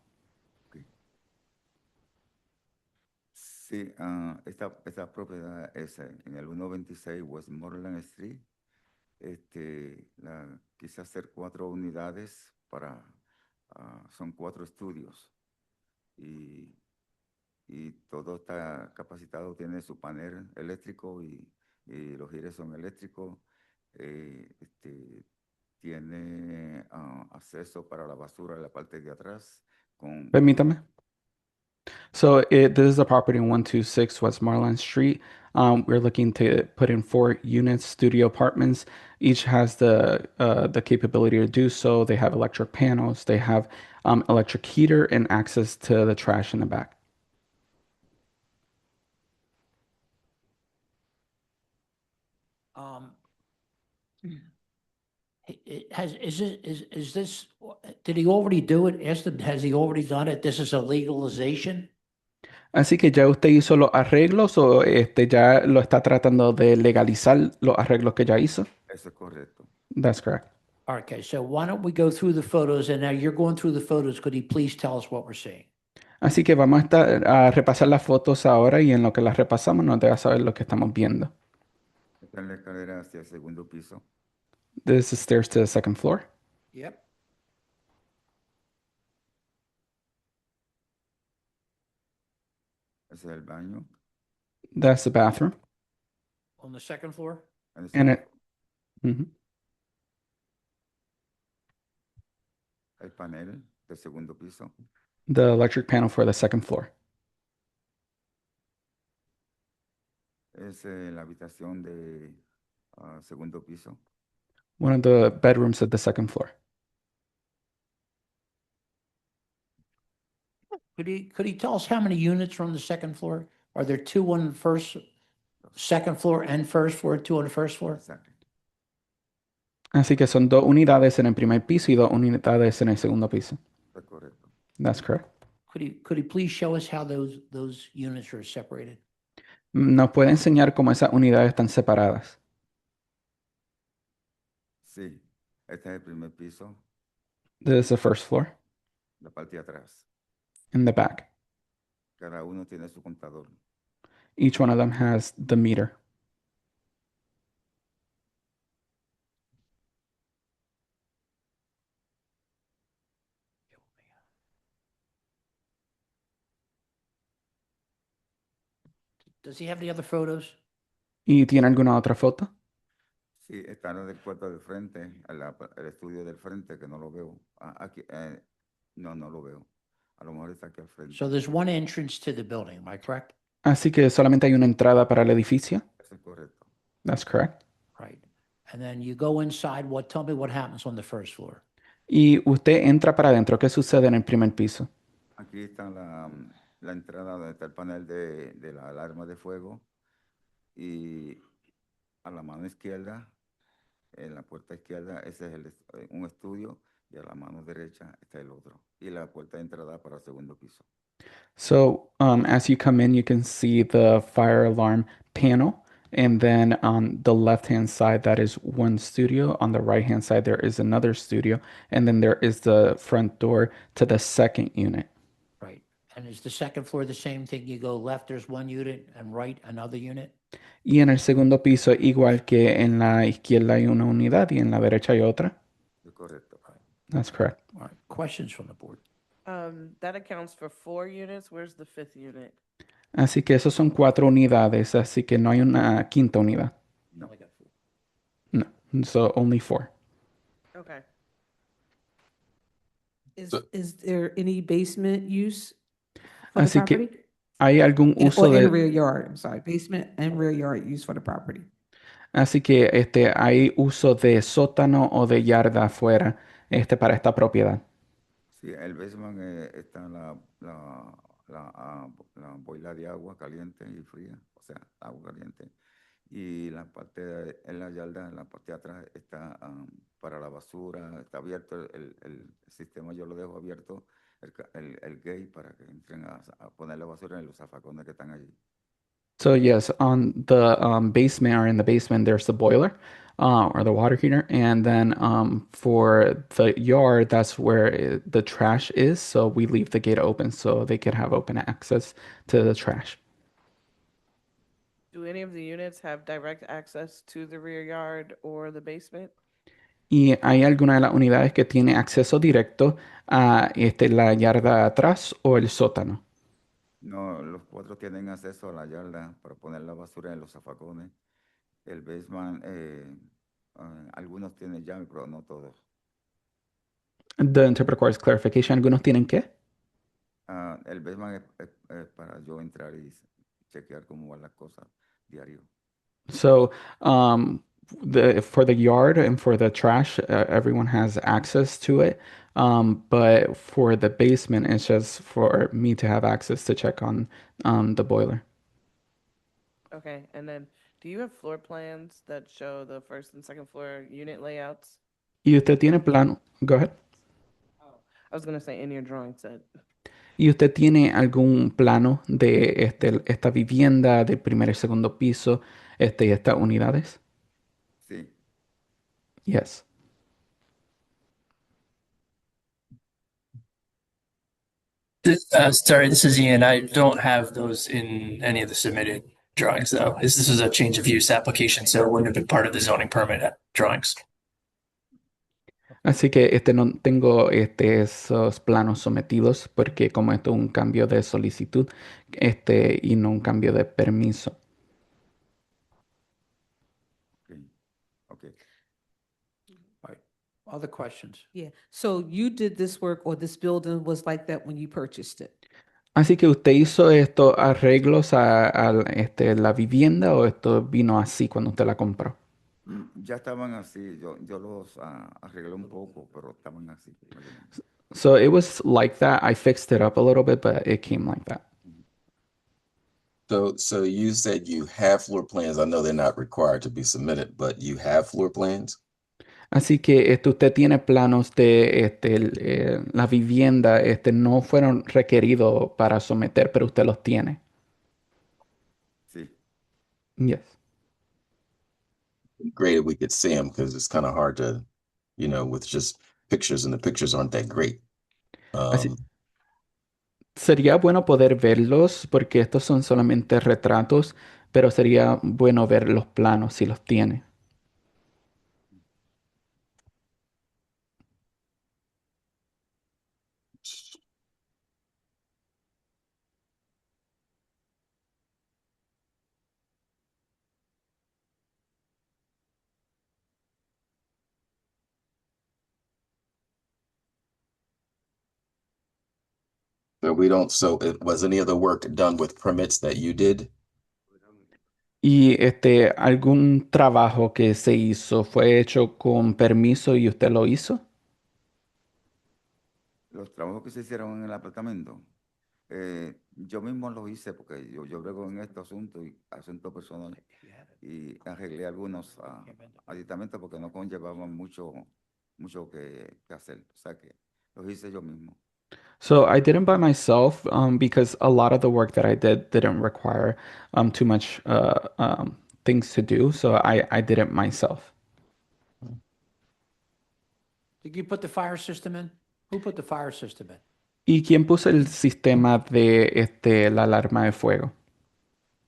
[SPEAKER 18] Sí, esta propiedad es en el 126 Westmoreland Street. Quise hacer 4 unidades son 4 estudios y todo está capacitado, tiene su panel eléctrico y los gires son eléctricos. Tiene acceso para la basura en la parte de atrás.
[SPEAKER 17] Permítame. So this is a property in 126 Westmoreland Street. We're looking to put in 4 units, studio apartments. Each has the capability to do so. They have electric panels. They have electric heater and access to the trash in the back.
[SPEAKER 19] Did he already do it? Has he already done it? This is a legalization?
[SPEAKER 17] Así que ya usted hizo los arreglos o ya lo está tratando de legalizar los arreglos que ya hizo.
[SPEAKER 18] Eso es correcto.
[SPEAKER 17] That's correct.
[SPEAKER 19] Okay, so why don't we go through the photos, and now you're going through the photos, could he please tell us what we're seeing?
[SPEAKER 17] Así que vamos a repasar las fotos ahora y en lo que las repasamos nos deja saber lo que estamos viendo.
[SPEAKER 18] Esta es la escalera hacia el segundo piso.
[SPEAKER 17] This is stairs to the second floor.
[SPEAKER 19] Yep.
[SPEAKER 18] Ese es el baño.
[SPEAKER 17] That's the bathroom.
[SPEAKER 19] On the second floor?
[SPEAKER 17] And it. Mhm.
[SPEAKER 18] El panel del segundo piso.
[SPEAKER 17] The electric panel for the second floor.
[SPEAKER 18] Es la habitación de segundo piso.
[SPEAKER 17] One of the bedrooms at the second floor.
[SPEAKER 19] Could he tell us how many units are on the second floor? Are there 2 on the second floor and first floor, 2 on the first floor?
[SPEAKER 17] Así que son 2 unidades en el primer piso y 2 unidades en el segundo piso.
[SPEAKER 18] Es correcto.
[SPEAKER 17] That's correct.
[SPEAKER 19] Could he please show us how those units are separated?
[SPEAKER 17] ¿Nos puede enseñar cómo esas unidades están separadas?
[SPEAKER 18] Sí, este es el primer piso,
[SPEAKER 17] This is the first floor.
[SPEAKER 18] la parte de atrás.
[SPEAKER 17] In the back.
[SPEAKER 18] Cada uno tiene su contador.
[SPEAKER 17] Each one of them has the meter.
[SPEAKER 19] Does he have the other photos?
[SPEAKER 17] ¿Y tiene alguna otra foto?
[SPEAKER 18] Sí, está en el cuarto del frente, el estudio del frente, que no lo veo. Aquí, no lo veo. A lo mejor está aquí al frente.
[SPEAKER 19] So there's one entrance to the building, am I correct?
[SPEAKER 17] Así que solamente hay una entrada para el edificio.
[SPEAKER 18] Eso es correcto.
[SPEAKER 17] That's correct.
[SPEAKER 19] Right. And then you go inside, tell me what happens on the first floor.
[SPEAKER 17] Y usted entra para adentro. ¿Qué sucede en el primer piso?
[SPEAKER 18] Aquí está la entrada donde está el panel de la alarma de fuego. Y a la mano izquierda, en la puerta izquierda, ese es un estudio. Y a la mano derecha está el otro. Y la puerta de entrada para el segundo piso.
[SPEAKER 17] So as you come in, you can see the fire alarm panel. And then on the left-hand side, that is one studio. On the right-hand side, there is another studio. And then there is the front door to the second unit.
[SPEAKER 19] Right. And is the second floor the same thing? You go left, there's one unit, and right, another unit?
[SPEAKER 17] Y en el segundo piso, igual que en la izquierda hay una unidad y en la derecha hay otra.
[SPEAKER 18] Correcto.
[SPEAKER 17] That's correct.
[SPEAKER 19] All right. Questions from the board?
[SPEAKER 6] That accounts for 4 units. Where's the 5th unit?
[SPEAKER 17] Así que esos son 4 unidades, así que no hay una quinta unidad.
[SPEAKER 19] No.
[SPEAKER 17] No, so only 4.
[SPEAKER 6] Okay.
[SPEAKER 4] Is there any basement use for the
[SPEAKER 17] Así
[SPEAKER 4] property?
[SPEAKER 17] que hay algún
[SPEAKER 4] Or
[SPEAKER 17] uso
[SPEAKER 4] in
[SPEAKER 17] de,
[SPEAKER 4] rear yard, I'm sorry, basement and rear yard use for the property.
[SPEAKER 17] así que hay uso de sótano o de yarda afuera para esta propiedad.
[SPEAKER 18] Sí, el basement está la boila de agua caliente y fría, o sea, agua caliente. Y la parte en la yarda, en la parte de atrás, está para la basura, está abierto el sistema, yo lo dejo abierto, el gate para que entren a poner la basura en los zafacones que están allí.
[SPEAKER 17] So yes, on the basement or in the basement, there's the boiler or the water heater. And then for the yard, that's where the trash is. So we leave the gate open so they could have open access to the trash.
[SPEAKER 6] Do any of the units have direct access to the rear yard or the basement?
[SPEAKER 17] ¿Y hay alguna de las unidades que tiene acceso directo a la yarda atrás o el sótano?
[SPEAKER 18] No, los 4 tienen acceso a la yarda para poner la basura en los zafacones. El basement, algunos tienen llave, pero no todos.
[SPEAKER 17] The interpreter requires clarification. ¿Algunos tienen qué?
[SPEAKER 18] El basement es para yo entrar y chequear cómo van las cosas diario.
[SPEAKER 17] So for the yard and for the trash, everyone has access to it. But for the basement, it's just for me to have access to check on the boiler.
[SPEAKER 6] Okay, and then do you have floor plans that show the first and second floor unit layouts?
[SPEAKER 17] ¿Y usted tiene plano? Go ahead.
[SPEAKER 6] I was gonna say in your drawing set.
[SPEAKER 17] ¿Y usted tiene algún plano de esta vivienda del primer y segundo piso, y estas unidades?
[SPEAKER 18] Sí.
[SPEAKER 17] Yes.
[SPEAKER 7] Sorry, this is Ian. I don't have those in any of the submitted drawings, though. This was a change of use application, so it wouldn't have been part of the zoning permit drawings.
[SPEAKER 17] Así que no tengo esos planos sometidos porque como esto es un cambio de solicitud y no un cambio de permiso.
[SPEAKER 18] Okay.
[SPEAKER 19] All right. Other questions?
[SPEAKER 4] Yeah, so you did this work or this building was like that when you purchased it?
[SPEAKER 17] Así que usted hizo estos arreglos a la vivienda o esto vino así cuando usted la compró.
[SPEAKER 18] Ya estaban así, yo los arreglé un poco, pero estaban así.
[SPEAKER 17] So it was like that. I fixed it up a little bit, but it came like that.
[SPEAKER 12] So you said you have floor plans. I know they're not required to be submitted, but you have floor plans?
[SPEAKER 17] Así que usted tiene planos de la vivienda, no fueron requeridos para someter, pero usted los tiene.
[SPEAKER 18] Sí.
[SPEAKER 17] Yes.
[SPEAKER 12] Great if we could see them because it's kind of hard to, with just pictures, and the pictures aren't that great.
[SPEAKER 17] Sería bueno poder verlos porque estos son solamente retratos, pero sería bueno ver los planos si los tiene.
[SPEAKER 12] Was any of the work done with permits that you did?
[SPEAKER 17] Y algún trabajo que se hizo fue hecho con permiso y usted lo hizo.
[SPEAKER 18] Los trabajos que se hicieron en el apartamento, yo mismo los hice porque yo brego en estos asuntos y asuntos personales y arreglé algunos aditamentos porque no conllevaban mucho que hacer. O sea que los hice yo mismo.
[SPEAKER 17] So I didn't by myself because a lot of the work that I did didn't require too much things to do. So I did it myself.
[SPEAKER 19] Did you put the fire system in? Who put the fire system in?
[SPEAKER 17] ¿Y quién puso el sistema de la alarma de fuego?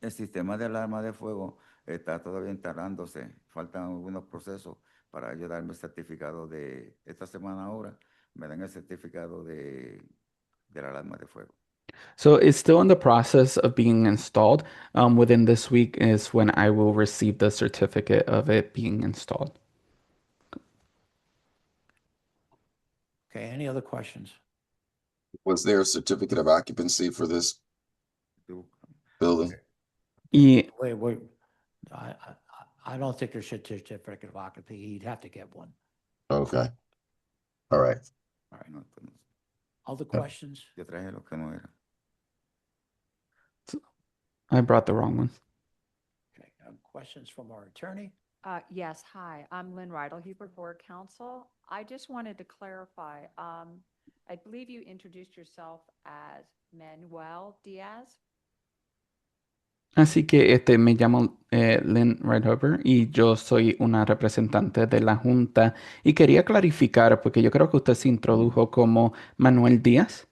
[SPEAKER 18] El sistema de alarma de fuego está todavía instalándose. Faltan algunos procesos para ellos darme el certificado de esta semana ahora. Me dan el certificado de la alarma de fuego.
[SPEAKER 17] So it's still in the process of being installed. Within this week is when I will receive the certificate of it being installed.
[SPEAKER 19] Okay, any other questions?
[SPEAKER 12] Was there a certificate of occupancy for this building?
[SPEAKER 17] Y
[SPEAKER 19] Wait, I don't think there should be a certificate of occupancy. He'd have to get one.
[SPEAKER 12] Okay. All right.
[SPEAKER 19] All right. Other questions?
[SPEAKER 18] Yo traje lo que no era.
[SPEAKER 17] I brought the wrong ones.
[SPEAKER 19] Okay, questions from our attorney?
[SPEAKER 10] Yes, hi, I'm Lynn Riedel-Huber, Board Counsel. I just wanted to clarify, I believe you introduced yourself as Manuel Diaz.
[SPEAKER 17] Así que me llamo Lynn Riedhofer y yo soy una representante de la Junta y quería clarificar porque yo creo que usted se introdujo como Manuel Díaz.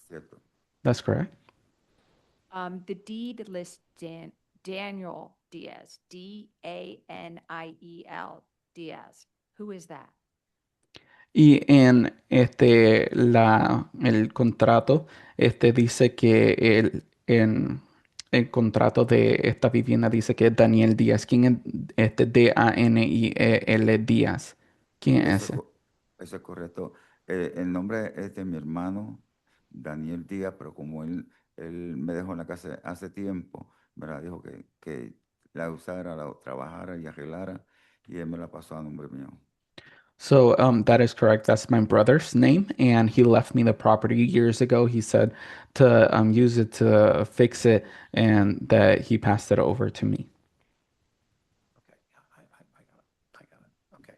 [SPEAKER 18] Cierto.
[SPEAKER 17] That's correct.
[SPEAKER 10] The deed lists Daniel Diaz, Daniel Diaz. Who is that?
[SPEAKER 17] Y en el contrato dice que en el contrato de esta vivienda dice que es Daniel Díaz. ¿Quién es Daniel Díaz? ¿Quién es ese?
[SPEAKER 18] Eso es correcto. El nombre es de mi hermano, Daniel Díaz, pero como él me dejó en la casa hace tiempo, ¿verdad? Dijo que la usara, la trabajara y arreglara, y él me la pasó a nombre mío.
[SPEAKER 17] So that is correct. That's my brother's name, and he left me the property years ago. He said to use it to fix it, and that he passed it over to me.
[SPEAKER 19] Okay, I got it. Okay.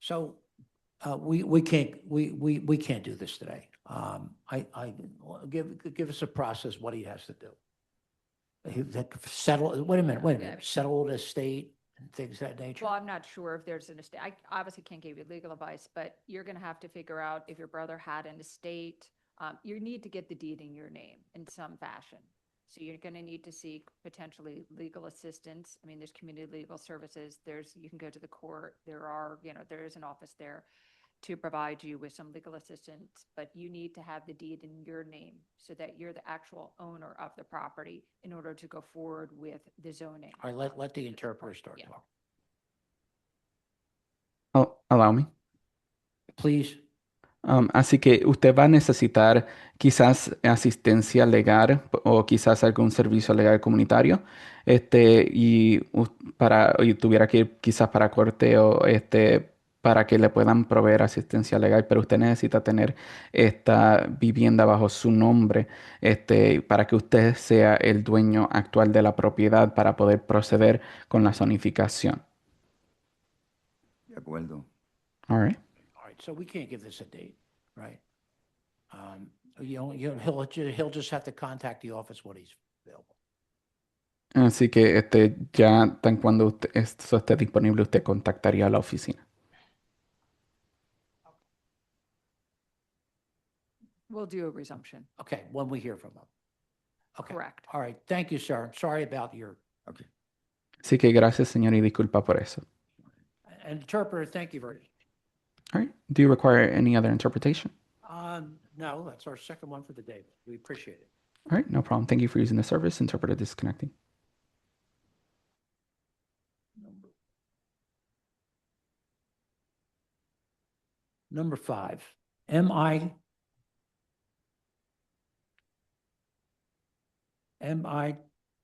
[SPEAKER 19] So we can't do this today. Give us a process what he has to do. Settle. Wait a minute. Settle the estate and things of that nature.
[SPEAKER 10] Well, I'm not sure if there's an estate. I obviously can't give you legal advice, but you're going to have to figure out if your brother had an estate. You need to get the deed in your name in some fashion. So you're going to need to seek potentially legal assistance. I mean, there's community legal services. You can go to the court. There is an office there to provide you with some legal assistance, but you need to have the deed in your name so that you're the actual owner of the property in order to go forward with the zoning.
[SPEAKER 19] All right, let the interpreter start talking.
[SPEAKER 17] Oh, allow me.
[SPEAKER 19] Please.
[SPEAKER 17] Así que usted va a necesitar quizás asistencia legal o quizás algún servicio legal comunitario, y tuviera que ir quizás para corte o para que le puedan proveer asistencia legal, pero usted necesita tener esta vivienda bajo su nombre, para que usted sea el dueño actual de la propiedad para poder proceder con la zonificación.
[SPEAKER 18] De acuerdo.
[SPEAKER 17] All right.
[SPEAKER 19] So we can't give this a date, right? He'll just have to contact the office when he's available.
[SPEAKER 17] Así que ya tan cuando esto esté disponible, usted contactaría a la oficina.
[SPEAKER 10] We'll do a resumption.
[SPEAKER 19] Okay, when we hear from him. Okay.
[SPEAKER 10] Correct.
[SPEAKER 19] All right, thank you, sir. Sorry about your.
[SPEAKER 18] Okay.
[SPEAKER 17] Así que gracias, señor, y disculpa por eso.
[SPEAKER 19] And interpreter, thank you very much.
[SPEAKER 17] All right. Do you require any other interpretation?
[SPEAKER 19] No, that's our second one for the day. We appreciate it.
[SPEAKER 17] All right, no problem. Thank you for using the service. Interpreter disconnecting.
[SPEAKER 19] Number 5, MI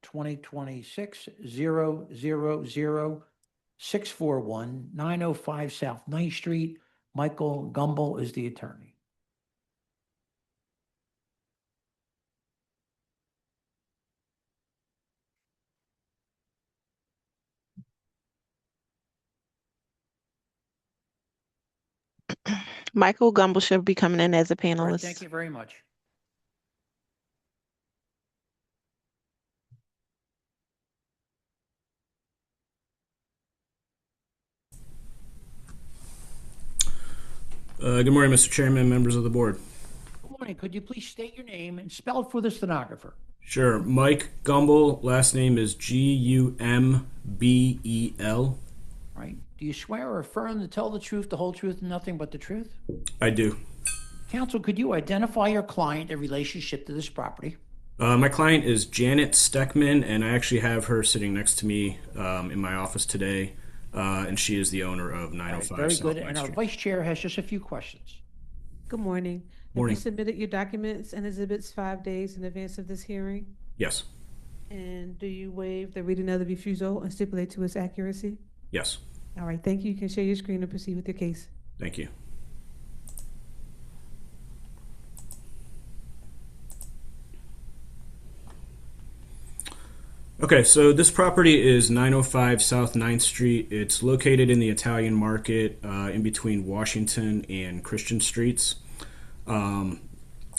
[SPEAKER 19] 2026-000-641, 905 South 9th Street. Michael Gumbel is the attorney.
[SPEAKER 8] Michael Gumbel should be coming in as a
[SPEAKER 19] All right,
[SPEAKER 8] panelist.
[SPEAKER 19] thank you very much.
[SPEAKER 21] Good morning, Mr. Chairman, members of the board.
[SPEAKER 19] Good morning. Could you please state your name and spell it for the stenographer?
[SPEAKER 21] Sure. Mike Gumbel, last name is Gumbel.
[SPEAKER 19] Right. Do you swear or affirm to tell the truth, the whole truth, and nothing but the truth?
[SPEAKER 21] I do.
[SPEAKER 19] Counsel, could you identify your client in relationship to this property?
[SPEAKER 21] My client is Janet Steckman, and I actually have her sitting next to me in my office today. and she is the owner of
[SPEAKER 19] All right,
[SPEAKER 21] 905
[SPEAKER 19] very
[SPEAKER 21] South
[SPEAKER 19] good.
[SPEAKER 21] 9th
[SPEAKER 19] And our
[SPEAKER 21] Street.
[SPEAKER 19] vice chair has just a few questions.
[SPEAKER 4] Good morning. Have
[SPEAKER 21] Morning.
[SPEAKER 4] you submitted your documents and exhibits 5 days in advance of this hearing?
[SPEAKER 21] Yes,
[SPEAKER 4] And do you waive the reading of the refusal and stipulate to its accuracy?
[SPEAKER 21] yes,
[SPEAKER 4] All right, thank you. You can share your screen and proceed with your case.
[SPEAKER 21] thank you. Okay, so this property is 905 South 9th Street. It's located in the Italian Market in between Washington and Christian Streets.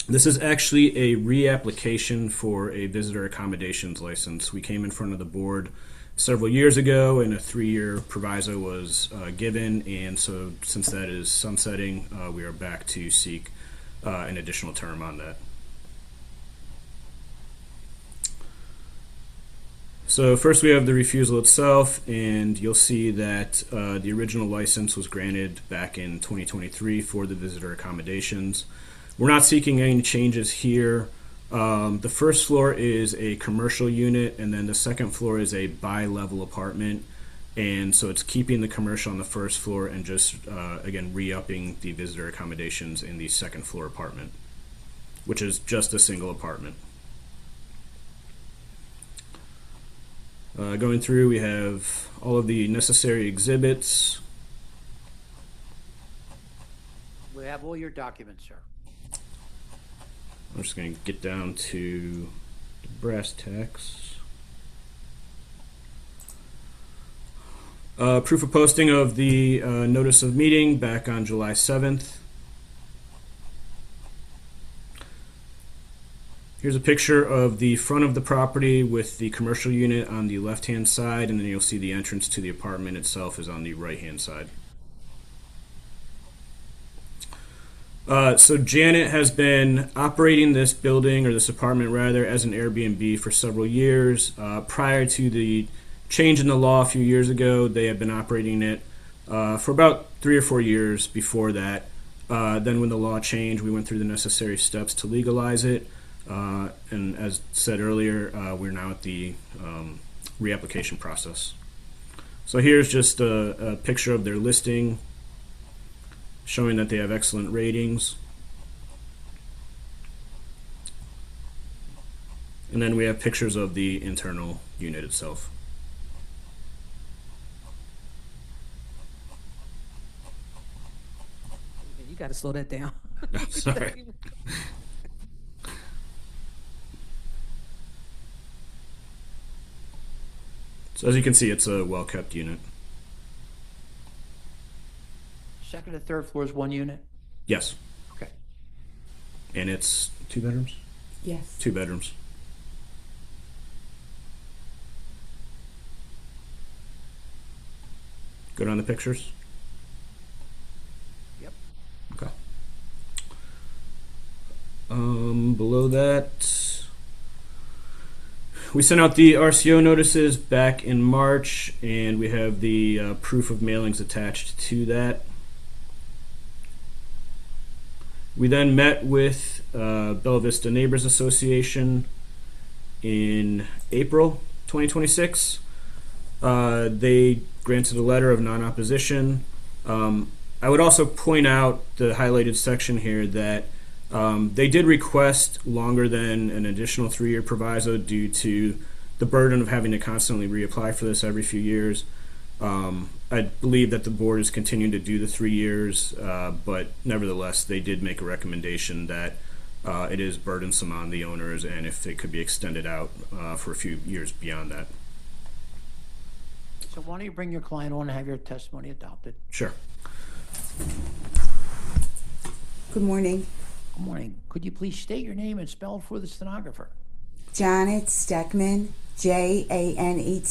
[SPEAKER 21] This is actually a reapplication for a visitor accommodations license. We came in front of the board several years ago and a 3-year proviso was given, and so since that is sunsetting, we are back to seek an additional term on that. So first we have the refusal itself, and you'll see that the original license was granted back in 2023 for the visitor accommodations. We're not seeking any changes here. The first floor is a commercial unit, and then the second floor is a bi-level apartment. And so it's keeping the commercial on the first floor and just, again, re-upping the visitor accommodations in the second floor apartment, which is just a single apartment. Going through, we have all of the necessary exhibits.
[SPEAKER 19] We have all your documents, sir.
[SPEAKER 21] I'm just going to get down to the brass tacks. Proof of posting of the notice of meeting back on July 7th. Here's a picture of the front of the property with the commercial unit on the left-hand side, and then you'll see the entrance to the apartment itself is on the right-hand side. So Janet has been operating this building, or this apartment rather, as an Airbnb for several years. Prior to the change in the law a few years ago, they had been operating it for about 3 or 4 years before that. Then when the law changed, we went through the necessary steps to legalize it. And as said earlier, we're now at the reapplication process. So here's just a picture of their listing, showing that they have excellent ratings. And then we have pictures of the internal unit itself.
[SPEAKER 4] You got to slow that down.
[SPEAKER 21] Sorry. So as you can see, it's a well-kept unit.
[SPEAKER 19] Second and third floor is one unit?
[SPEAKER 21] Yes.
[SPEAKER 19] Okay.
[SPEAKER 21] And it's 2 bedrooms?
[SPEAKER 9] Yes.
[SPEAKER 21] 2 bedrooms. Good on the pictures?
[SPEAKER 19] Yep.
[SPEAKER 21] Okay. Below that, we sent out the RCO notices back in March, and we have the proof of mailings attached to that. We then met with Bella Vista Neighbors Association in April 2026. They granted a letter of non-opposition. I would also point out the highlighted section here that they did request longer than an additional 3-year proviso due to the burden of having to constantly reapply for this every few years. I believe that the board is continuing to do the 3 years, but nevertheless, they did make a recommendation that it is burdensome on the owners, and if it could be extended out for a few years beyond that.
[SPEAKER 19] So why don't you bring your client on and have your testimony adopted?
[SPEAKER 21] Sure.
[SPEAKER 1] Good morning.
[SPEAKER 19] Good morning. Could you please state your name and spell it for the stenographer?
[SPEAKER 1] Janet Steckman, JANET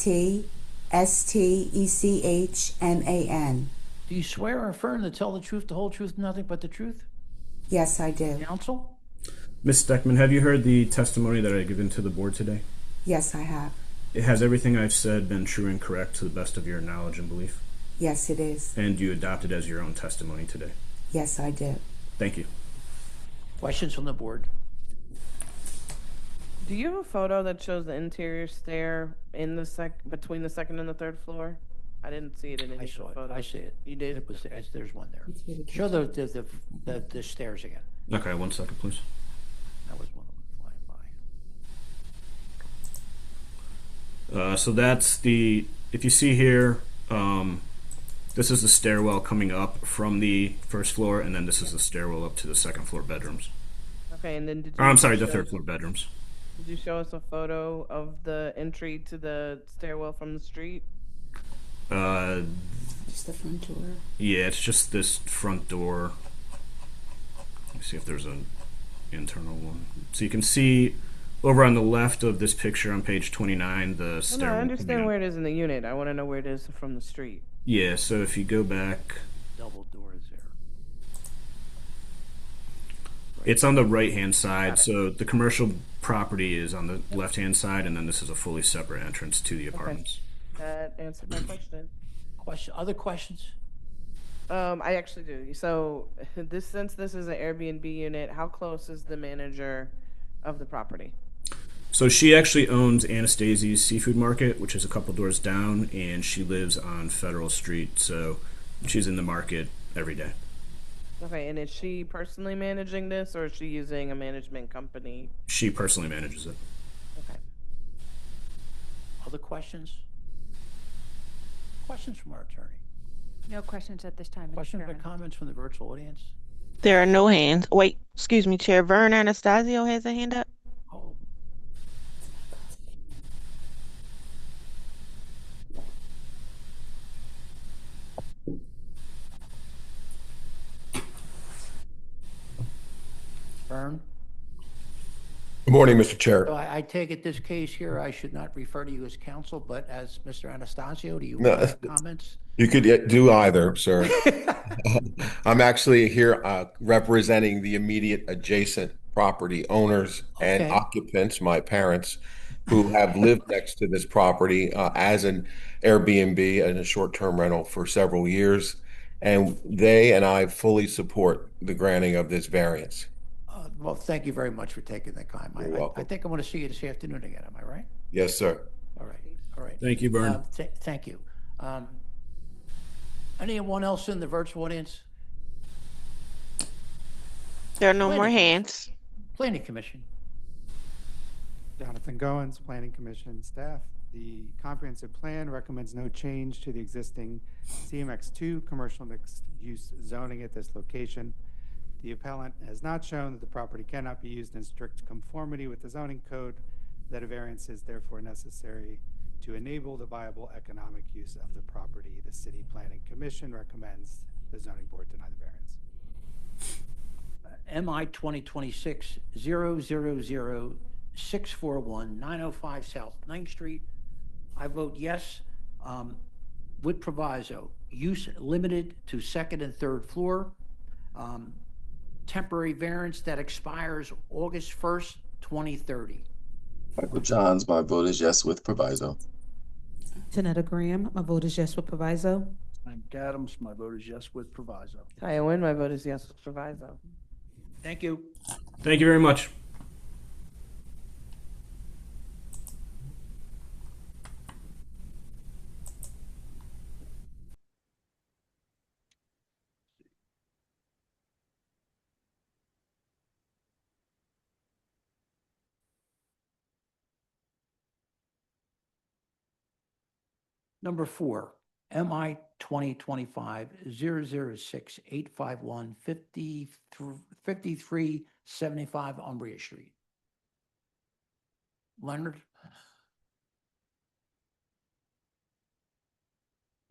[SPEAKER 1] STECHMAN.
[SPEAKER 19] Do you swear or affirm to tell the truth, the whole truth, nothing but the truth?
[SPEAKER 1] Yes, I do.
[SPEAKER 19] Counsel?
[SPEAKER 21] Ms. Steckman, have you heard the testimony that I given to the board today?
[SPEAKER 1] Yes, I have.
[SPEAKER 21] Has everything I've said been true and correct to the best of your knowledge and belief?
[SPEAKER 1] Yes, it is.
[SPEAKER 21] And you adopt it as your own testimony today?
[SPEAKER 1] Yes, I do.
[SPEAKER 21] Thank you.
[SPEAKER 19] Questions from the board?
[SPEAKER 6] Do you have a photo that shows the interior stair in the between the second and the third floor? I didn't see it in
[SPEAKER 19] I
[SPEAKER 6] any of
[SPEAKER 19] saw
[SPEAKER 6] the
[SPEAKER 19] it.
[SPEAKER 6] photos.
[SPEAKER 19] I see it.
[SPEAKER 6] You did?
[SPEAKER 19] It was, there's one there.
[SPEAKER 1] It's really
[SPEAKER 19] Show the,
[SPEAKER 1] kitchen.
[SPEAKER 19] the stairs again.
[SPEAKER 21] Okay, 1 second, please.
[SPEAKER 19] That was one that went flying by.
[SPEAKER 21] So that's the, if you see here, this is the stairwell coming up from the first floor, and then this is the stairwell up to the second floor bedrooms.
[SPEAKER 6] Okay, and then did
[SPEAKER 21] Or, I'm sorry, the
[SPEAKER 6] show-
[SPEAKER 21] third floor bedrooms.
[SPEAKER 6] Did you show us a photo of the entry to the stairwell from the street?
[SPEAKER 1] Just the front door.
[SPEAKER 21] Yeah, it's just this front door. Let me see if there's an internal one. So you can see over on the left of this picture on page 29, the
[SPEAKER 6] Well, no,
[SPEAKER 21] stairwell.
[SPEAKER 6] I
[SPEAKER 21] coming
[SPEAKER 6] understand
[SPEAKER 21] up.
[SPEAKER 6] where it is in the unit. I want to know where it is from the street.
[SPEAKER 21] Yeah, so if you go back,
[SPEAKER 19] Double doors there.
[SPEAKER 21] it's on the right-hand side. So the commercial property is on the left-hand side, and then this is a fully separate entrance to the apartments.
[SPEAKER 6] That answered my question.
[SPEAKER 19] Other questions?
[SPEAKER 6] I actually do. So, since this is an Airbnb unit, how close is the manager of the property?
[SPEAKER 21] So she actually owns Anastasia's Seafood Market, which is a couple doors down, and she lives on Federal Street. So she's in the market every day.
[SPEAKER 6] Okay, and is she personally managing this, or is she using a management company?
[SPEAKER 21] She personally manages it.
[SPEAKER 6] Okay.
[SPEAKER 19] Other questions? Questions from our attorney?
[SPEAKER 10] No questions at this time, Mr.
[SPEAKER 19] Questions or
[SPEAKER 10] Chairman.
[SPEAKER 19] comments from the virtual audience?
[SPEAKER 8] There are no hands. Wait, excuse me, Chair. Vern Anastasio has a hand up.
[SPEAKER 19] Oh, Vern?
[SPEAKER 5] Good morning, Mr. Chair.
[SPEAKER 19] So I take it this case here, I should not refer to you as counsel, but as Mr. Anastasio, do you
[SPEAKER 5] No,
[SPEAKER 19] have comments?
[SPEAKER 5] You could do either, sir. I'm actually here representing the immediate adjacent property owners and
[SPEAKER 19] Okay.
[SPEAKER 5] occupants, my parents, who have lived next to this property as an Airbnb and a short-term rental for several years. And they and I fully support the granting of this variance.
[SPEAKER 19] Well, thank you very much for taking the time.
[SPEAKER 5] You're welcome.
[SPEAKER 19] I think I'm going to see you this afternoon again, am I right?
[SPEAKER 5] Yes, sir.
[SPEAKER 19] All right, all right.
[SPEAKER 21] Thank you, Vern.
[SPEAKER 19] Thank you. Anyone else in the virtual audience?
[SPEAKER 8] There are no more
[SPEAKER 19] Planning
[SPEAKER 8] hands.
[SPEAKER 19] Planning Commission.
[SPEAKER 16] Jonathan Goins, Planning Commission staff. The comprehensive plan recommends no change to the existing CMX2 commercial mixed-use zoning at this location. The appellant has not shown that the property cannot be used in strict conformity with the zoning code, that a variance is therefore necessary to enable the viable economic use of the property. The City Planning Commission recommends the zoning board deny the variance.
[SPEAKER 19] MI 2026-000-641-905 South 9th Street. I vote yes, with proviso. Use limited to second and third floor. Temporary variance that expires August 1st, 2030.
[SPEAKER 12] Michael Johns, my vote is yes with proviso.
[SPEAKER 4] Janetta Graham, my vote is yes with proviso.
[SPEAKER 13] I'm Adams. My vote is yes with proviso.
[SPEAKER 6] Kaya Wynn, my vote is yes with proviso.
[SPEAKER 19] Thank you.
[SPEAKER 21] Thank you very much.
[SPEAKER 19] Number 4, MI 2025-006-851-5375 Umbria Street. Leonard?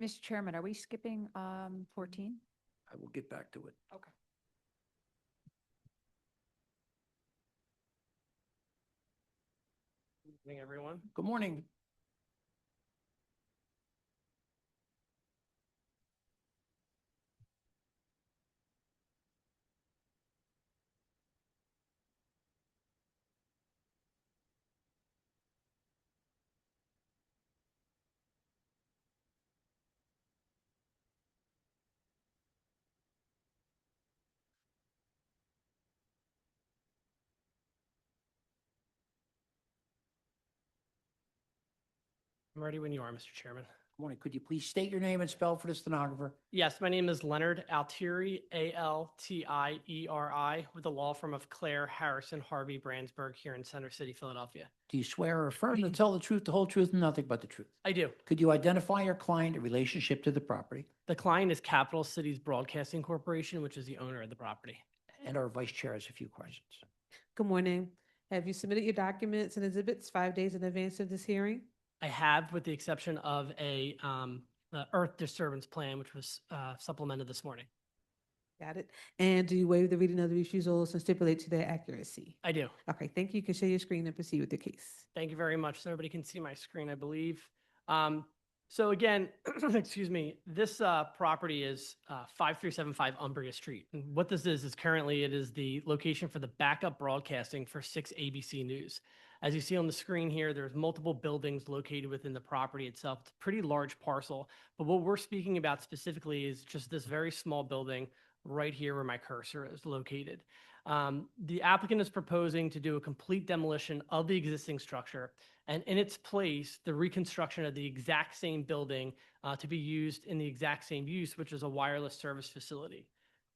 [SPEAKER 10] Mr. Chairman, are we skipping 14?
[SPEAKER 19] I will get back to it.
[SPEAKER 10] Okay.
[SPEAKER 6] Good evening, everyone.
[SPEAKER 19] Good morning.
[SPEAKER 2] I'm ready when you are, Mr. Chairman.
[SPEAKER 19] Morning. Could you please state your name and spell for the stenographer?
[SPEAKER 2] Yes, my name is Leonard Altieri, Altieri, with the law firm of Claire Harrison Harvey Brandsburg here in Center City, Philadelphia.
[SPEAKER 19] Do you swear or affirm to tell the truth, the whole truth, and nothing but the truth?
[SPEAKER 2] I do.
[SPEAKER 19] Could you identify your client in relationship to the property?
[SPEAKER 2] The client is Capital Cities Broadcasting Corporation, which is the owner of the property.
[SPEAKER 19] And our vice chair has a few questions.
[SPEAKER 4] Good morning. Have you submitted your documents and exhibits 5 days in advance of this hearing?
[SPEAKER 2] I have, with the exception of a earth disturbance plan, which was supplemented this morning.
[SPEAKER 4] Got it. And do you waive the reading of the refusals and stipulate to their accuracy?
[SPEAKER 2] I do.
[SPEAKER 4] Okay, thank you. You can share your screen and proceed with your case.
[SPEAKER 2] Thank you very much. So everybody can see my screen, I believe. So again, excuse me, this property is 5375 Umbria Street. And what this is currently it is the location for the backup broadcasting for 6 ABC News. As you see on the screen here, there's multiple buildings located within the property itself. It's a pretty large parcel, but what we're speaking about specifically is just this very small building right here where my cursor is located. The applicant is proposing to do a complete demolition of the existing structure and in its place, the reconstruction of the exact same building to be used in the exact same use, which is a wireless service facility.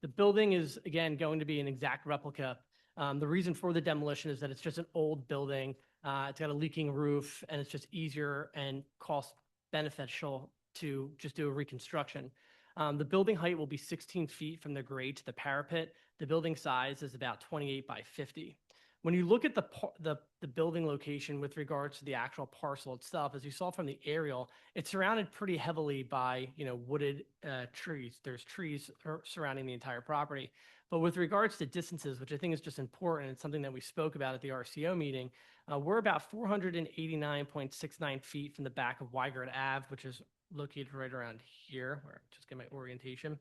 [SPEAKER 2] The building is, again, going to be an exact replica. The reason for the demolition is that it's just an old building. It's got a leaking roof, and it's just easier and cost beneficial to just do a reconstruction. The building height will be 16 feet from the grade to the parapet. The building size is about 28 by 50. When you look at the building location with regards to the actual parcel itself, as you saw from the aerial, it's surrounded pretty heavily by wooded trees. There's trees surrounding the entire property. But with regards to distances, which I think is just important, it's something that we spoke about at the RCO meeting, we're about 489.69 feet from the back of Weigert Ave, which is located right around here, where I just get my orientation.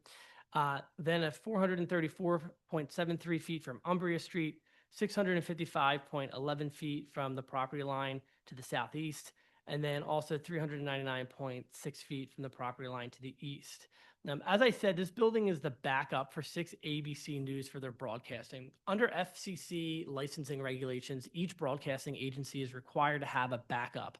[SPEAKER 2] Then at 434.73 feet from Umbria Street, 655.11 feet from the property line to the southeast, and then also 399.6 feet from the property line to the east. As I said, this building is the backup for 6 ABC News for their broadcasting. Under FCC licensing regulations, each broadcasting agency is required to have a backup.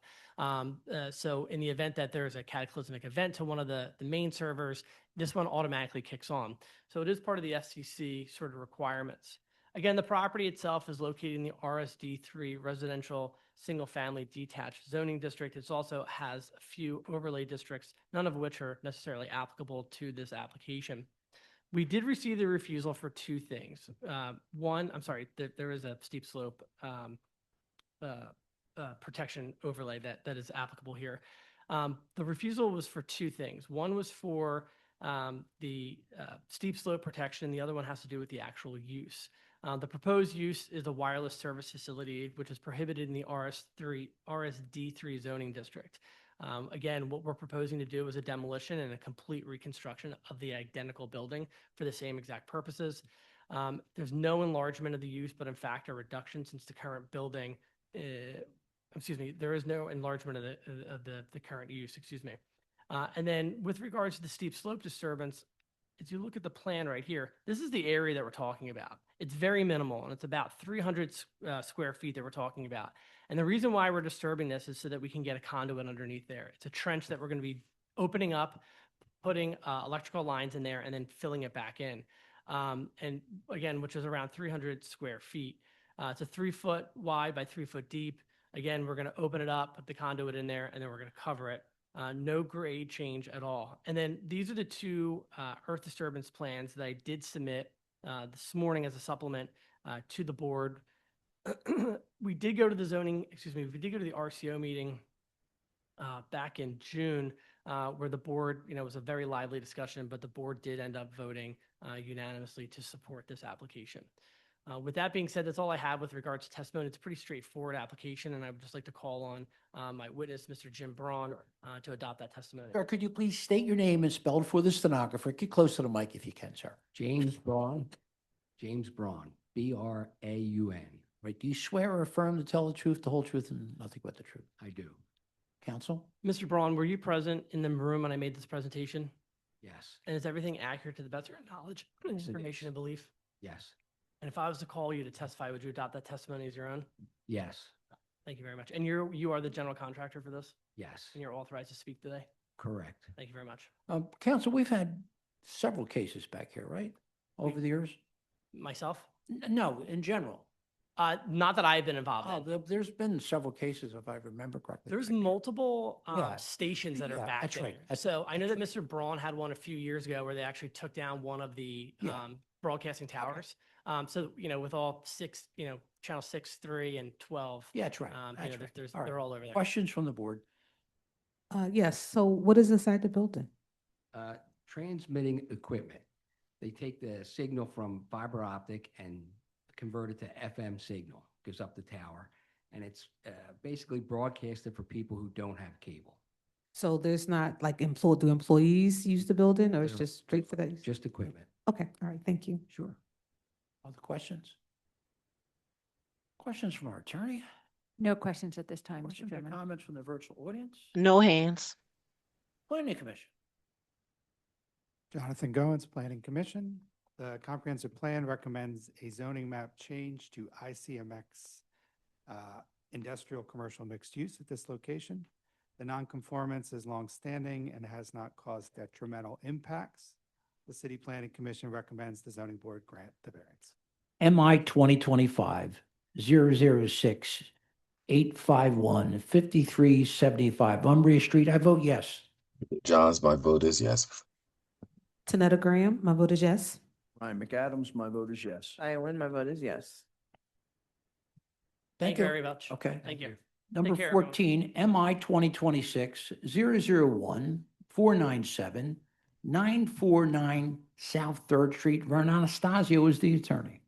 [SPEAKER 2] So in the event that there's a cataclysmic event to one of the main servers, this one automatically kicks on. So it is part of the FCC sort of requirements. Again, the property itself is located in the RSD3 residential single-family detached zoning district. It also has a few overlay districts, none of which are necessarily applicable to this application. We did receive the refusal for 2 things. One, I'm sorry, there is a steep slope protection overlay that is applicable here. The refusal was for 2 things. One was for the steep slope protection. The other one has to do with the actual use. The proposed use is a wireless service facility, which is prohibited in the RSD3 zoning district. Again, what we're proposing to do is a demolition and a complete reconstruction of the identical building for the same exact purposes. There's no enlargement of the use, but in fact, a reduction since the current building, there is no enlargement of the current use, and then with regards to the steep slope disturbance, as you look at the plan right here, this is the area that we're talking about. It's very minimal, and it's about 300 square feet that we're talking about. And the reason why we're disturbing this is so that we can get a conduit underneath there. It's a trench that we're going to be opening up, putting electrical lines in there, and then filling it back in. And again, which is around 300 square feet. It's a 3-foot wide by 3-foot deep. Again, we're going to open it up, put the conduit in there, and then we're going to cover it. No grade change at all. And then these are the 2 earth disturbance plans that I did submit this morning as a supplement to the board. We did go to the RCO meeting back in June where the board, it was a very lively discussion, but the board did end up voting unanimously to support this application. With that being said, that's all I have with regards to testimony. It's a pretty straightforward application, and I would just like to call on my witness, Mr. Jim Braun, to adopt that testimony.
[SPEAKER 19] Sir, could you please state your name and spell it for the stenographer? Get close to the mic if you can, sir.
[SPEAKER 22] James Braun, B-R-A-U-N.
[SPEAKER 19] Right. Do you swear or affirm to tell the truth, the whole truth, and nothing but the truth?
[SPEAKER 22] I do.
[SPEAKER 19] Counsel?
[SPEAKER 2] Mr. Braun, were you present in the room when I made this presentation?
[SPEAKER 22] Yes.
[SPEAKER 2] And is everything accurate to the best of your knowledge, information, and belief?
[SPEAKER 22] Yes.
[SPEAKER 2] And if I was to call you to testify, would you adopt that testimony as your own?
[SPEAKER 22] Yes.
[SPEAKER 2] Thank you very much. And you are the general contractor for this?
[SPEAKER 22] Yes.
[SPEAKER 2] And you're authorized to speak today?
[SPEAKER 22] Correct.
[SPEAKER 2] Thank you very much.
[SPEAKER 22] Counsel, we've had several cases back here, right? Over the years?
[SPEAKER 2] Myself?
[SPEAKER 22] No, in general.
[SPEAKER 2] Not that I've been involved
[SPEAKER 22] Oh,
[SPEAKER 2] in.
[SPEAKER 22] there's been several cases, if I remember correctly.
[SPEAKER 2] There's multiple
[SPEAKER 22] Yeah.
[SPEAKER 2] stations that are
[SPEAKER 22] Yeah,
[SPEAKER 2] back
[SPEAKER 22] that's
[SPEAKER 2] there.
[SPEAKER 22] right.
[SPEAKER 2] So I know that Mr. Braun had one a few years ago where they actually took down one of the
[SPEAKER 22] Yeah.
[SPEAKER 2] broadcasting towers. So, with all six, channel 6, 3, and 12.
[SPEAKER 22] Yeah, that's right.
[SPEAKER 2] They're
[SPEAKER 22] right.
[SPEAKER 2] all over there.
[SPEAKER 22] Questions from the board?
[SPEAKER 4] Yes, so what is inside the building?
[SPEAKER 22] Transmitting equipment. They take the signal from fiber optic and convert it to FM signal, goes up the tower. And it's basically broadcasted for people who don't have cable.
[SPEAKER 4] So there's not like do employees use the building or it's
[SPEAKER 22] No.
[SPEAKER 4] just straight for that?
[SPEAKER 22] Just equipment.
[SPEAKER 4] Okay, all right, thank you.
[SPEAKER 22] Sure. Other questions? Questions from our attorney?
[SPEAKER 10] No questions at this time, Mr.
[SPEAKER 22] Questions or
[SPEAKER 10] Chairman.
[SPEAKER 22] comments from the virtual audience?
[SPEAKER 8] No hands.
[SPEAKER 22] Planning Commission.
[SPEAKER 16] Jonathan Goins, Planning Commission. The comprehensive plan recommends a zoning map change to ICMX industrial commercial mixed use at this location. The nonconformance is longstanding and has not caused detrimental impacts. The City Planning Commission recommends the zoning board grant the variance.
[SPEAKER 22] MI 2025-006 851 5375 Umbria Street. I vote yes.
[SPEAKER 12] Johns, my vote is yes.
[SPEAKER 4] Tanetta Graham, my vote is yes.
[SPEAKER 13] Ryan McAdams, my vote is yes.
[SPEAKER 6] Diane Nguyen, my vote is yes.
[SPEAKER 2] Thank you very much.
[SPEAKER 22] Okay.
[SPEAKER 2] Thank you.
[SPEAKER 22] Number
[SPEAKER 2] Take care, everyone.
[SPEAKER 22] 14, MI 2026-001 497 949 South Third Street. Vern Anastasio is the attorney.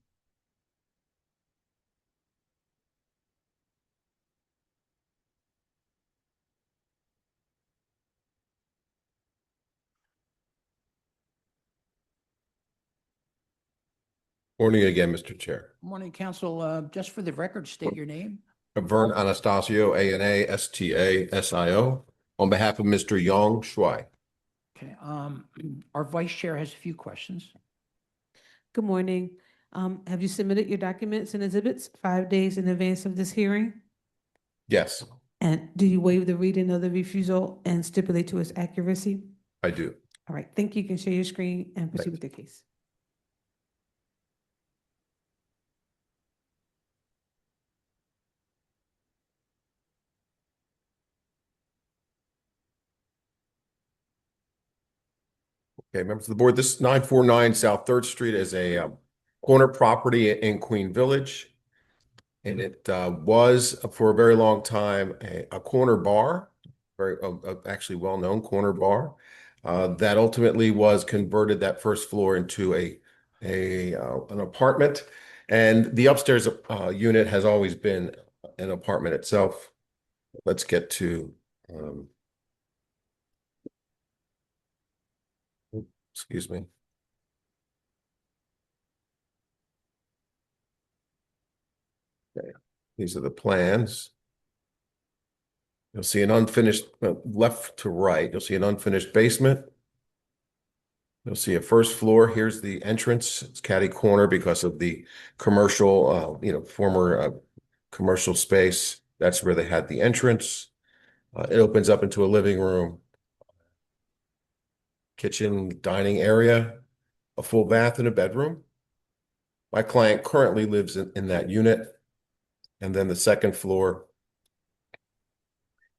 [SPEAKER 5] Morning again, Mr. Chair.
[SPEAKER 22] Morning, Council. Just for the record, state your name.
[SPEAKER 5] Vern Anastasio, ANASTASIO, on behalf of Mr. Yong Shuai.
[SPEAKER 22] Okay. Our vice chair has a few questions.
[SPEAKER 4] Good morning. Have you submitted your documents and exhibits 5 days in advance of this hearing?
[SPEAKER 5] Yes,
[SPEAKER 4] And do you waive the reading of the refusal and stipulate to its accuracy?
[SPEAKER 5] I do.
[SPEAKER 4] All right, thank you. You can share your screen and proceed with the case.
[SPEAKER 5] Okay, members of the board, this 949 South Third Street is a corner property in Queen Village. And it was for a very long time a corner bar, very actually well-known corner bar that ultimately was converted that first floor into an apartment. And the upstairs unit has always been an apartment itself. Let's get to excuse me. Okay, these are the plans. You'll see an unfinished, left to right, you'll see an unfinished basement. You'll see a first floor. Here's the entrance. It's catty corner because of the commercial, former commercial space. That's where they had the entrance. It opens up into a living room, kitchen, dining area, a full bath and a bedroom. My client currently lives in that unit. And then the second floor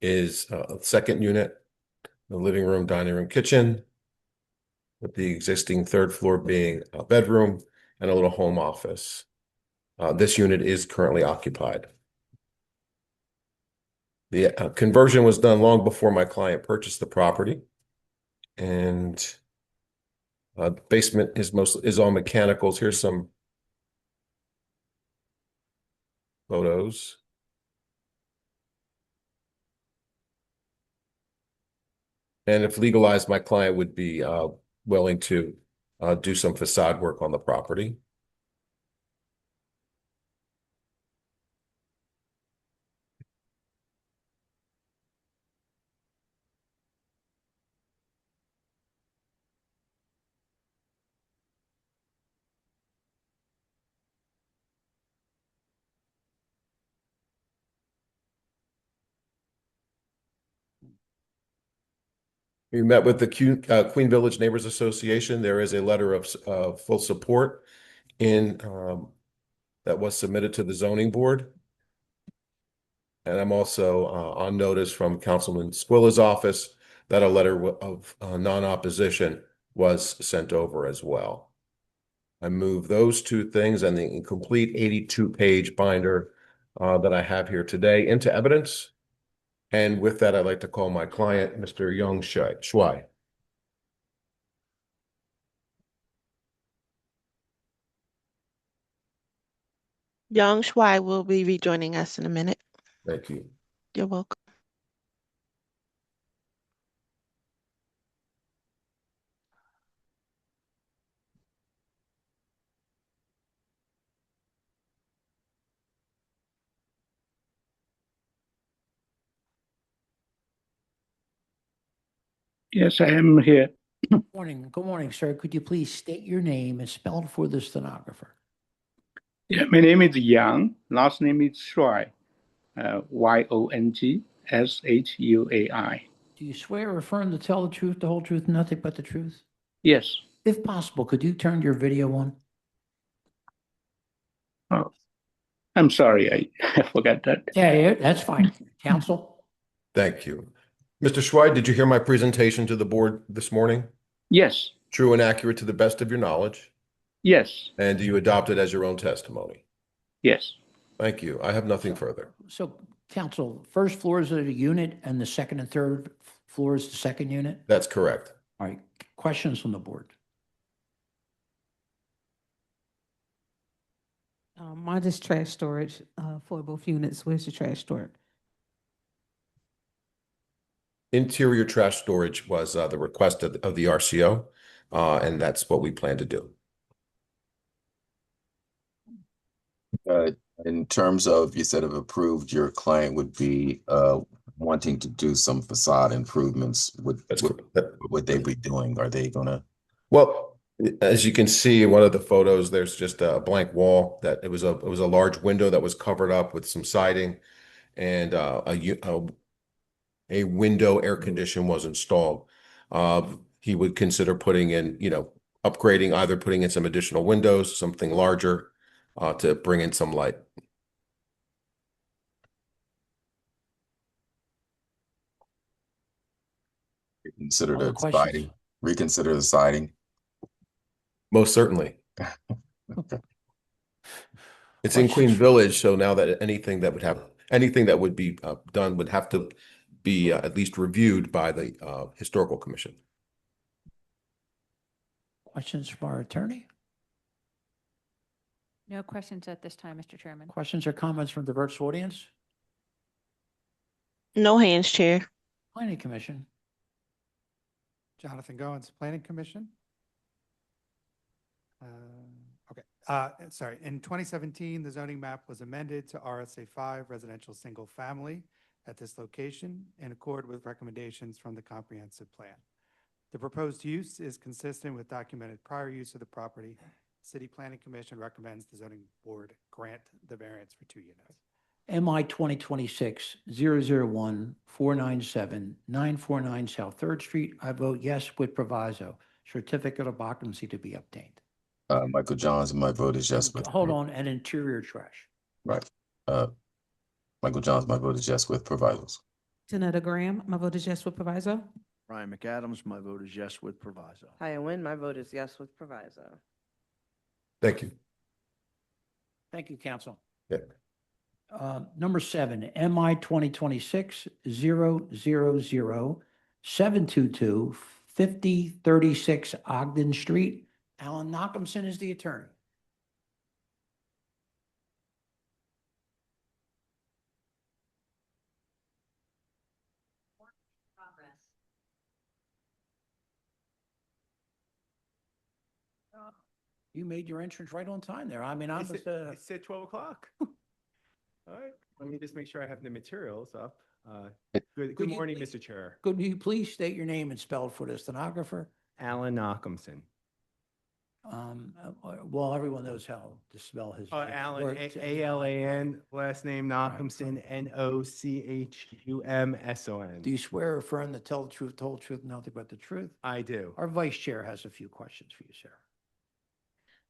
[SPEAKER 5] is a second unit, the living room, dining room, kitchen, with the existing third floor being a bedroom and a little home office. This unit is currently occupied. The conversion was done long before my client purchased the property. And basement is all mechanicals. Here's some photos. And if legalized, my client would be willing to do some facade work on the property. We met with the Queen Village Neighbors Association. There is a letter of full support in that was submitted to the zoning board. And I'm also on notice from Councilman Squilla's office that a letter of non-opposition was sent over as well. I move those two things and the complete 82-page binder that I have here today into evidence. And with that, I'd like to call my client, Mr. Young Shuai.
[SPEAKER 8] Young Shuai will be rejoining us in a minute.
[SPEAKER 5] Thank you.
[SPEAKER 8] You're welcome.
[SPEAKER 11] Yes, I am here.
[SPEAKER 19] Good morning, sir. Could you please state your name and spell it for the stenographer?
[SPEAKER 11] Yeah, my name is Yang. Last name is Shuai. Yongshui.
[SPEAKER 19] Do you swear or affirm to tell the truth, the whole truth, and nothing but the truth?
[SPEAKER 11] Yes.
[SPEAKER 19] If possible, could you turn your video on?
[SPEAKER 11] Oh, I'm sorry, I forgot that.
[SPEAKER 19] Yeah, that's fine. Counsel?
[SPEAKER 5] Thank you. Mr. Shuai, did you hear my presentation to the board this morning?
[SPEAKER 11] Yes.
[SPEAKER 5] True and accurate to the best of your knowledge?
[SPEAKER 11] Yes.
[SPEAKER 5] And do you adopt it as your own testimony?
[SPEAKER 11] Yes.
[SPEAKER 5] Thank you. I have nothing further.
[SPEAKER 19] So, counsel, first floor is a unit and the second and third floor is the second unit?
[SPEAKER 5] That's correct.
[SPEAKER 19] All right. Questions from the board?
[SPEAKER 4] Mine is trash storage for both units. Where's the trash stored?
[SPEAKER 5] Interior trash storage was the request of the RCO, and that's what we plan to do.
[SPEAKER 12] In terms of, you said if approved, your client would be wanting to do some facade improvements. What would they be doing? Are they gonna?
[SPEAKER 5] Well, as you can see in one of the photos, there's just a blank wall that it was a large window that was covered up with some siding, and a window air condition was installed. He would consider putting in, upgrading, either putting in some additional windows, something larger, to bring in some light.
[SPEAKER 12] Reconsider
[SPEAKER 19] Other
[SPEAKER 12] the
[SPEAKER 19] questions?
[SPEAKER 12] siding. Reconsider the siding.
[SPEAKER 5] Most certainly.
[SPEAKER 12] Okay.
[SPEAKER 5] It's in Queen Village, so now that anything that would be done would have to be at least reviewed by the Historical Commission.
[SPEAKER 19] Questions from our attorney?
[SPEAKER 10] No questions at this time, Mr. Chairman.
[SPEAKER 19] Questions or comments from the virtual audience?
[SPEAKER 8] No hands, Chair.
[SPEAKER 19] Planning Commission?
[SPEAKER 16] Jonathan Goins, Planning Commission. Okay, sorry. In 2017, the zoning map was amended to RSA 5 residential single family at this location in accord with recommendations from the comprehensive plan. The proposed use is consistent with documented prior use of the property. City Planning Commission recommends the zoning board grant the variance for 2 units.
[SPEAKER 19] MI 2026-001-497-949 South 3rd Street. I vote yes with proviso. Certificate of occupancy to be obtained.
[SPEAKER 12] Michael Johns, my vote is yes. With
[SPEAKER 19] Hold on, and interior trash.
[SPEAKER 12] right. Michael Johns, my vote is yes with provisos.
[SPEAKER 4] Janetta Graham, my vote is yes with proviso.
[SPEAKER 13] Ryan McAdams, my vote is yes with proviso.
[SPEAKER 6] Haya Nguyen, my vote is yes with proviso.
[SPEAKER 5] Thank you.
[SPEAKER 19] Thank you, counsel.
[SPEAKER 5] Yeah.
[SPEAKER 19] Number 7, MI 2026-000-722-5036 Ogden Street. Alan Knockhamson is the attorney. You made your entrance right on time there. I mean, I was,
[SPEAKER 15] It said 12 o'clock. All right, let me just make sure I have the materials up. Good morning, Mr. Chair.
[SPEAKER 19] Could you please state your name and spell it for the stenographer?
[SPEAKER 15] Alan Knockhamson.
[SPEAKER 19] Well, everyone knows how to spell his.
[SPEAKER 15] Alan,
[SPEAKER 19] word.
[SPEAKER 15] A-L-A-N, last name Nachumson, Nochumson.
[SPEAKER 19] Do you swear or affirm to tell the truth, the whole truth, and nothing but the truth?
[SPEAKER 15] I do.
[SPEAKER 19] Our vice chair has a few questions for you, sir.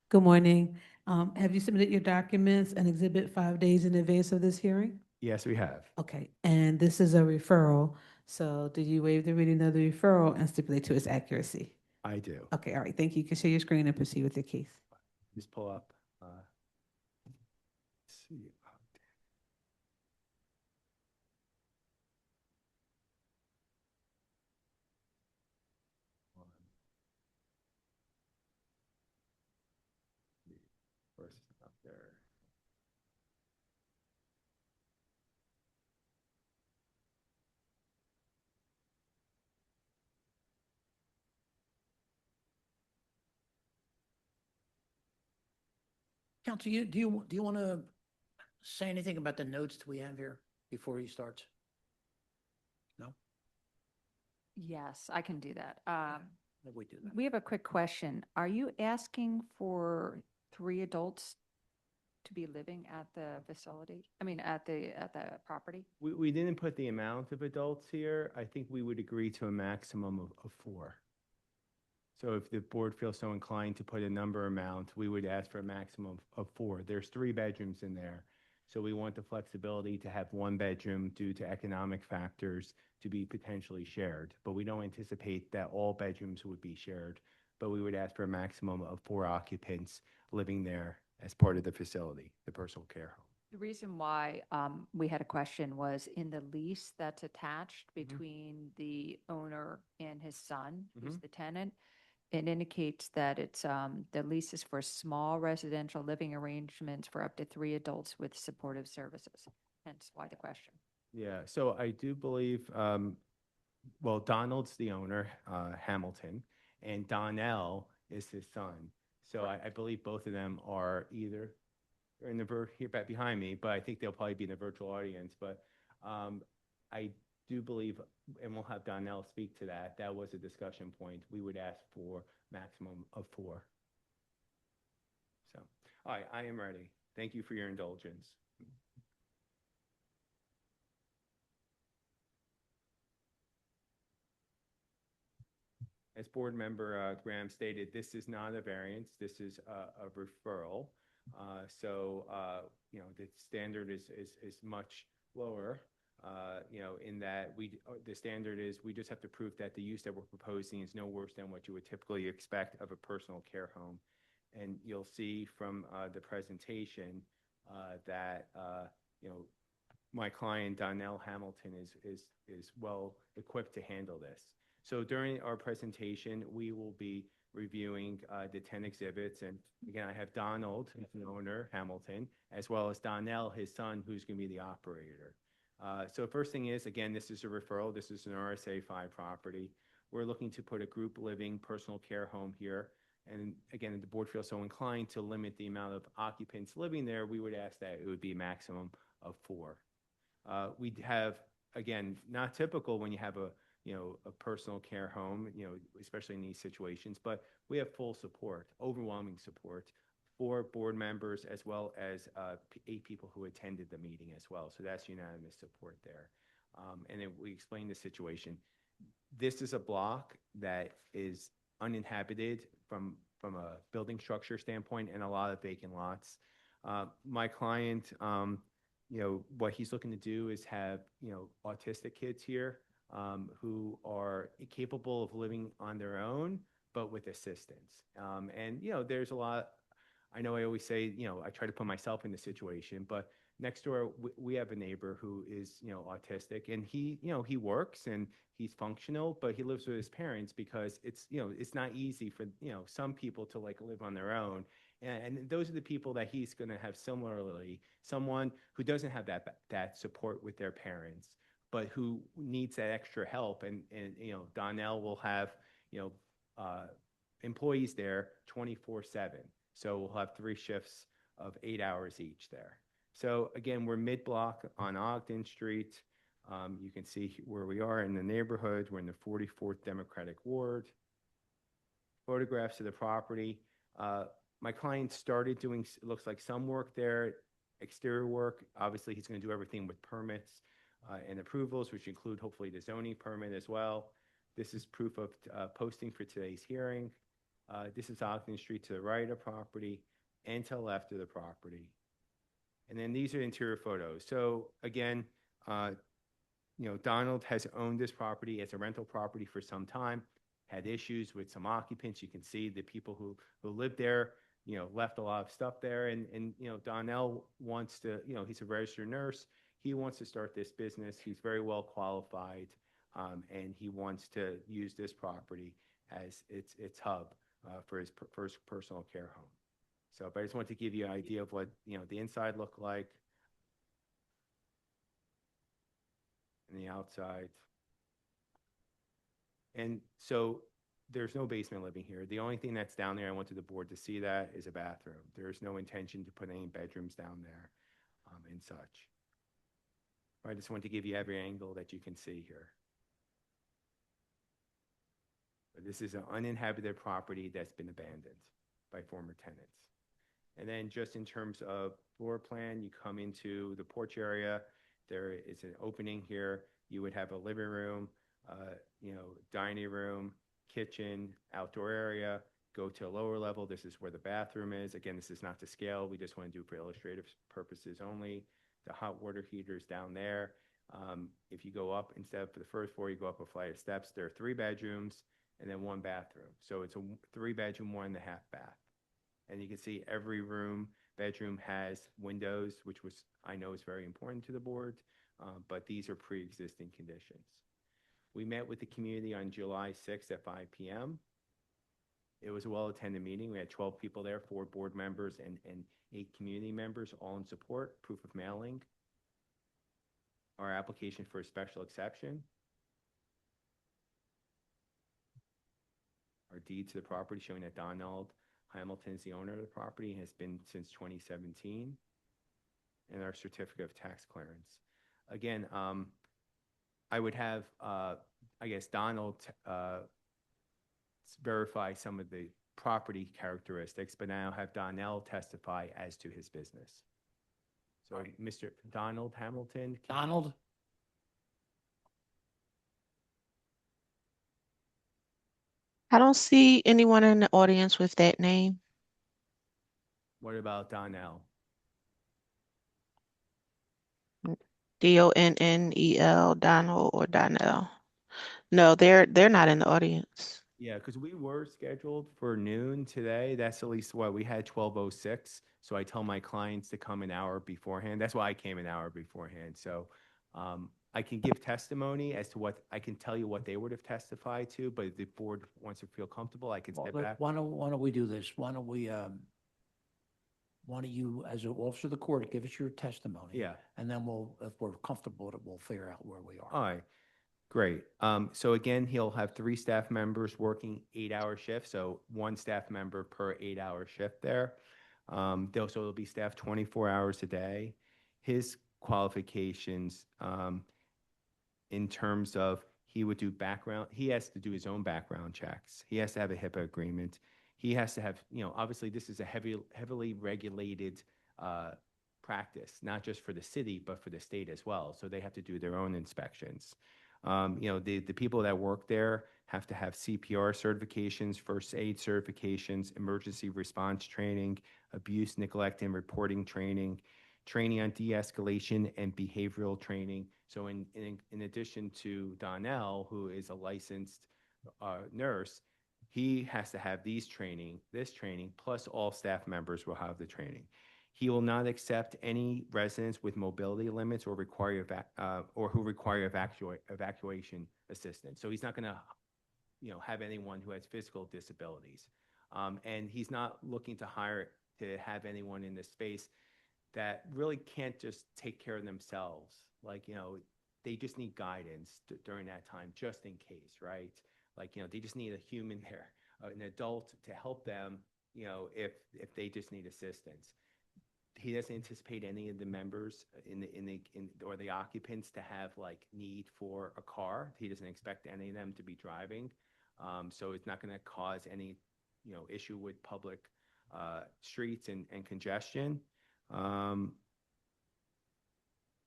[SPEAKER 4] Good morning. Have you submitted your documents and exhibit 5 days in advance of this hearing?
[SPEAKER 15] Yes, we have.
[SPEAKER 4] Okay, and this is a referral. So did you waive the reading of the referral and stipulate to its accuracy?
[SPEAKER 15] I do.
[SPEAKER 4] Okay, all right, thank you. You can share your screen and proceed with your case.
[SPEAKER 15] Just pull up. Let's see. First up there.
[SPEAKER 19] Counsel, do you want to say anything about the notes that we have here before he starts? No?
[SPEAKER 10] Yes, I can do that.
[SPEAKER 19] Let we do that.
[SPEAKER 10] We have a quick question. Are you asking for 3 adults to be living at the facility? I mean, at the property?
[SPEAKER 15] We didn't put the amount of adults here. I think we would agree to a maximum of 4. So if the board feels so inclined to put a number amount, we would ask for a maximum of 4. There's 3 bedrooms in there. So we want the flexibility to have 1 bedroom due to economic factors to be potentially shared. But we don't anticipate that all bedrooms would be shared. But we would ask for a maximum of 4 occupants living there as part of the facility, the personal care home.
[SPEAKER 10] The reason why we had a question was in the lease that's attached between the owner and his son, who's the tenant. It indicates that it's the lease is for small residential living arrangements for up to 3 adults with supportive services. Hence why the question.
[SPEAKER 15] Yeah, so I do believe, well, Donald's the owner, Hamilton, and Donnell is his son. So I believe both of them are either in the here back behind me, but I think they'll probably be in the virtual audience. But I do believe, and we'll have Donnell speak to that. That was a discussion point. We would ask for maximum of 4. So, all right, I am ready. Thank you for your indulgence. As board member Graham stated, this is not a variance. This is a referral. You know, the standard is much lower. You know, in that the standard is we just have to prove that the use that we're proposing is no worse than what you would typically expect of a personal care home. And you'll see from the presentation that you know, my client Donnell Hamilton is well equipped to handle this. So during our presentation, we will be reviewing the 10 exhibits. And again, I have Donald, the owner, Hamilton, as well as Donnell, his son, who's going to be the operator. So first thing is, again, this is a referral. This is an RSA 5 property. We're looking to put a group living personal care home here. And again, if the board feels so inclined to limit the amount of occupants living there, we would ask that it would be a maximum of 4. We have, again, not typical when you have a personal care home, especially in these situations, but we have full support, overwhelming support for board members, as well as 8 people who attended the meeting as well. So that's unanimous support there. And then we explained the situation. This is a block that is uninhabited from a building structure standpoint, and a lot of vacant lots. My client, what he's looking to do is have, autistic kids here who are capable of living on their own, but with assistance. And, there's a lot, I know I always say, I try to put myself in the situation, but next door, we have a neighbor who is, autistic, and he works and he's functional, but he lives with his parents because it's not easy for, some people to live on their own. And those are the people that he's going to have similarly, someone who doesn't have that support with their parents, but who needs that extra help. And Donnell will have, employees there 24/7. So we'll have 3 shifts of 8 hours each there. So again, we're mid-block on Ogden Street. You can see where we are in the neighborhood. We're in the 44th Democratic Ward. Photographs of the property. My client started doing, it looks like some work there, exterior work. Obviously, he's going to do everything with permits and approvals, which include hopefully the zoning permit as well. This is proof of posting for today's hearing. This is Ogden Street to the right of the property and to the left of the property. And then these are interior photos. So again, Donald has owned this property as a rental property for some time, had issues with some occupants. You can see the people who lived there, left a lot of stuff there. And Donnell wants to, he's a registered nurse. He wants to start this business. He's very well qualified. And he wants to use this property as its hub for his first personal care home. So, but I just want to give you an idea of what, the inside looked like and the outside. And so there's no basement living here. The only thing that's down there, I wanted the board to see that, is a bathroom. There's no intention to put any bedrooms down there and such. I just want to give you every angle that you can see here. But this is an uninhabited property that's been abandoned by former tenants. And then just in terms of floor plan, you come into the porch area. There is an opening here. You would have a living room, dining room, kitchen, outdoor area. Go to a lower level. This is where the bathroom is. Again, this is not to scale. We just want to do for illustrative purposes only. The hot water heater is down there. If you go up, instead of the first floor, you go up a flight of steps. There are 3 bedrooms and then 1 bathroom. So it's a 3-bedroom, 1.5 bath. And you can see every bedroom has windows, which I know is very important to the board, but these are pre-existing conditions. We met with the community on July 6th at 5 p.m. It was a well-attended meeting. We had 12 people there, 4 board members and 8 community members, all in support, proof of mailing, our application for a special exception, our deed to the property showing that Donald Hamilton is the owner of the property, has been since 2017, and our certificate of tax clearance. Again, I would have, Donald verify some of the property characteristics, but now have Donnell testify as to his business. So, Mr. Donald Hamilton.
[SPEAKER 19] Donald?
[SPEAKER 8] I don't see anyone in the audience with that name.
[SPEAKER 15] What about Donnell?
[SPEAKER 8] Donnel, Donald or Donnell. No, they're not in the audience.
[SPEAKER 15] Yeah, because we were scheduled for noon today. That's at least what we had 12:06. So I tell my clients to come an hour beforehand. That's why I came an hour beforehand. So I can give testimony as to what I can tell you what they would have testified to, but if the board wants to feel comfortable, I can step back.
[SPEAKER 19] Why don't we do this? Why don't you, as an officer of the court, give us your testimony?
[SPEAKER 15] Yeah.
[SPEAKER 19] And then if we're comfortable with it, we'll figure out where we are.
[SPEAKER 15] All right, great. So again, he'll have 3 staff members working 8-hour shifts. So 1 staff member per 8-hour shift there. There'll be staff 24 hours a day. His qualifications, in terms of he would do background, he has to do his own background checks. He has to have a HIPAA agreement. He has to have, obviously this is a heavily regulated practice, not just for the city, but for the state as well. So they have to do their own inspections. The people that work there have to have CPR certifications, first aid certifications, emergency response training, abuse, neglect, and reporting training, training on de-escalation and behavioral training. So in addition to Donnell, who is a licensed nurse, he has to have this training, plus all staff members will have the training. He will not accept any residents with mobility limits or who require evacuation assistance. So he's not going to, have anyone who has physical disabilities. And he's not looking to have anyone in this space that really can't just take care of themselves. They just need guidance during that time, just in case, right? They just need a human there, an adult to help them, if they just need assistance. He doesn't anticipate any of the members or the occupants to have need for a car. He doesn't expect any of them to be driving. So it's not going to cause any, issue with public streets and congestion.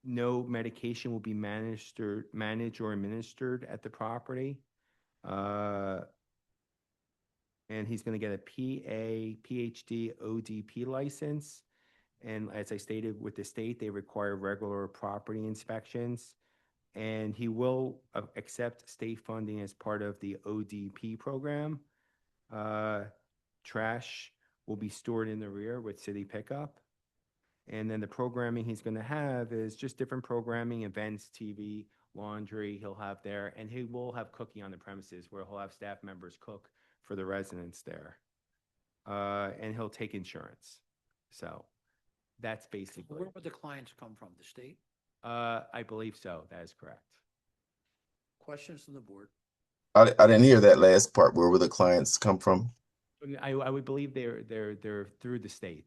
[SPEAKER 15] No medication will be managed or administered at the property. And he's going to get a PA, PhD, ODP license. And as I stated with the state, they require regular property inspections. And he will accept state funding as part of the ODP program. Trash will be stored in the rear with city pickup. And then the programming he's going to have is just different programming, events, TV, laundry he'll have there. And he will have cooking on the premises where he'll have staff members cook for the residents there. And he'll take insurance. So that's basically.
[SPEAKER 19] Where would the clients come from? The state?
[SPEAKER 15] I believe so. That is correct.
[SPEAKER 19] Questions from the board?
[SPEAKER 12] I didn't hear that last part. Where will the clients come from?
[SPEAKER 15] I would believe they're through the state.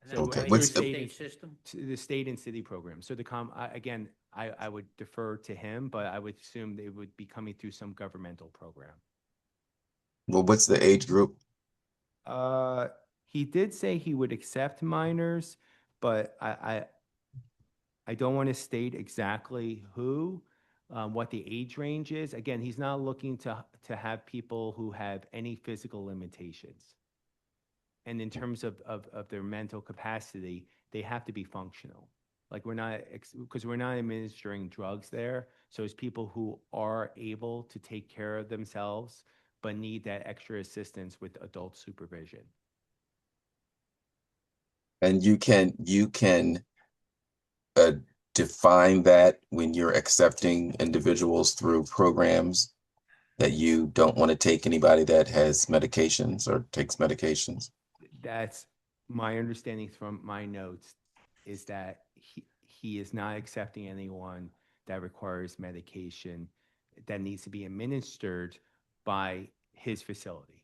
[SPEAKER 19] And
[SPEAKER 15] So
[SPEAKER 12] Okay,
[SPEAKER 19] that's
[SPEAKER 12] what's
[SPEAKER 19] the
[SPEAKER 12] the-
[SPEAKER 19] state system?
[SPEAKER 15] The state and city program. So again, I would defer to him, but I would assume they would be coming through some governmental program.
[SPEAKER 12] Well, what's the age group?
[SPEAKER 15] He did say he would accept minors, but I don't want to state exactly who, what the age range is. Again, he's not looking to have people who have any physical limitations. And in terms of their mental capacity, they have to be functional. Like because we're not administering drugs there. So it's people who are able to take care of themselves, but need that extra assistance with adult supervision.
[SPEAKER 12] And you can define that when you're accepting individuals through programs that you don't want to take anybody that has medications or takes medications.
[SPEAKER 15] That's my understanding from my notes, is that he is not accepting anyone that requires medication that needs to be administered by his facility.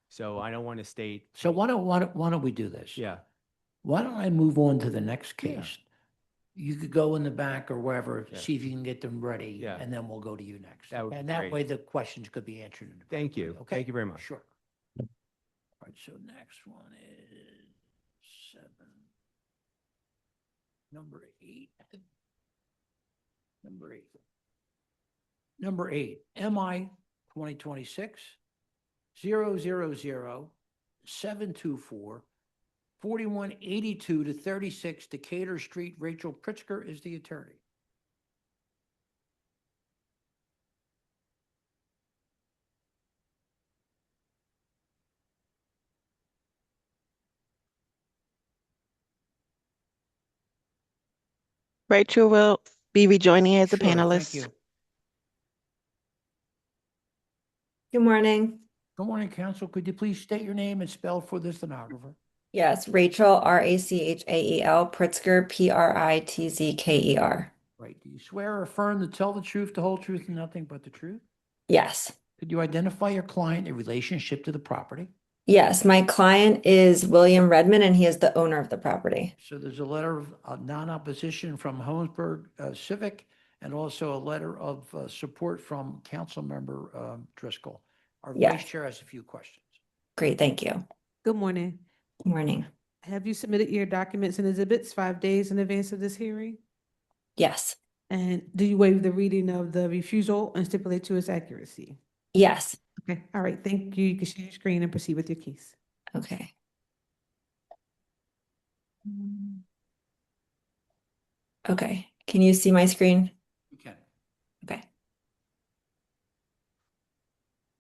[SPEAKER 15] So I don't want to state.
[SPEAKER 19] So why don't we do this?
[SPEAKER 15] Yeah.
[SPEAKER 19] Why don't I move on to the next
[SPEAKER 15] Yeah.
[SPEAKER 19] case? You could go in the back or wherever,
[SPEAKER 15] Yeah.
[SPEAKER 19] see if you can get them ready,
[SPEAKER 15] Yeah.
[SPEAKER 19] and then we'll go to you next.
[SPEAKER 15] That would be
[SPEAKER 19] And that
[SPEAKER 15] great.
[SPEAKER 19] way the questions could be answered. in the
[SPEAKER 15] Thank you.
[SPEAKER 19] Okay.
[SPEAKER 15] Thank you very much.
[SPEAKER 19] Sure. All right, so next one is 7. Number 8. Number 8, MI 2026 000 724 4182 to 36 Decatur Street. Rachel Pritzker is the attorney.
[SPEAKER 8] Rachel will be rejoining as a
[SPEAKER 19] Sure,
[SPEAKER 8] panelist.
[SPEAKER 19] thank you.
[SPEAKER 3] Good morning.
[SPEAKER 19] Good morning, counsel. Could you please state your name and spell for the stenographer?
[SPEAKER 3] Yes, Rachel, Rachael, Pritzker, Pritzker.
[SPEAKER 19] Right. Do you swear or affirm to tell the truth, the whole truth, and nothing but the truth?
[SPEAKER 3] Yes.
[SPEAKER 19] Could you identify your client in relationship to the property?
[SPEAKER 3] Yes, my client is William Redmond and he is the owner of the property.
[SPEAKER 19] So there's a letter of non-opposition from Holmesburg Civic and also a letter of support from Councilmember Driscoll. Our
[SPEAKER 3] Yes.
[SPEAKER 19] vice chair has a few questions.
[SPEAKER 3] Great, thank you.
[SPEAKER 4] Good morning.
[SPEAKER 3] Good morning.
[SPEAKER 4] Have you submitted your documents and exhibits 5 days in advance of this hearing?
[SPEAKER 3] Yes.
[SPEAKER 4] And do you waive the reading of the refusal and stipulate to its accuracy?
[SPEAKER 3] Yes.
[SPEAKER 4] Okay, all right, thank you. You can share your screen and proceed with your case.
[SPEAKER 3] Okay. Okay, can you see my screen?
[SPEAKER 19] You can.
[SPEAKER 3] Okay.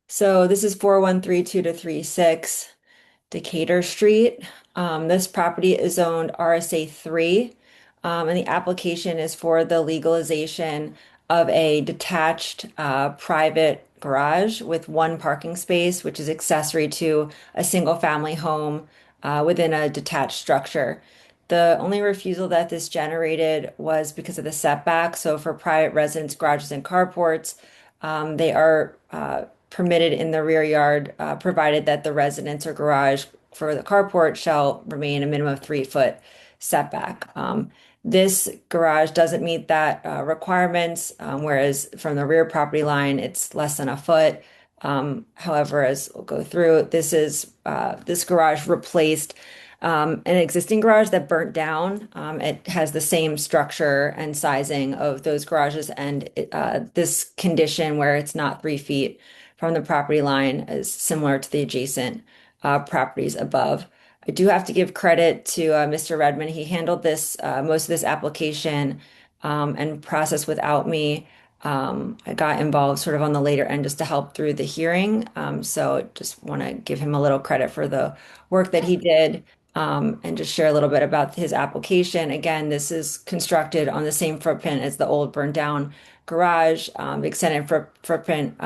[SPEAKER 3] So this is 4132 to 36 Decatur Street. This property is zoned RSA 3, and the application is for the legalization of a detached private garage with 1 parking space, which is accessory to a single-family home within a detached structure. The only refusal that this generated was because of the setback. So for private residence garages and carports, they are permitted in the rear yard, provided that the residence or garage for the carport shall remain a minimum of 3-foot setback. This garage doesn't meet that requirements, whereas from the rear property line, it's less than a foot. However, as we'll go through, this garage replaced an existing garage that burnt down. It has the same structure and sizing of those garages, and this condition where it's not 3 feet from the property line is similar to the adjacent properties above. I do have to give credit to Mr. Redmond. He handled this most of this application and process without me. I got involved sort of on the later end just to help through the hearing. So just want to give him a little credit for the work that he did and just share a little bit about his application. Again, this is constructed on the same footprint as the old burned down garage. The extended footprint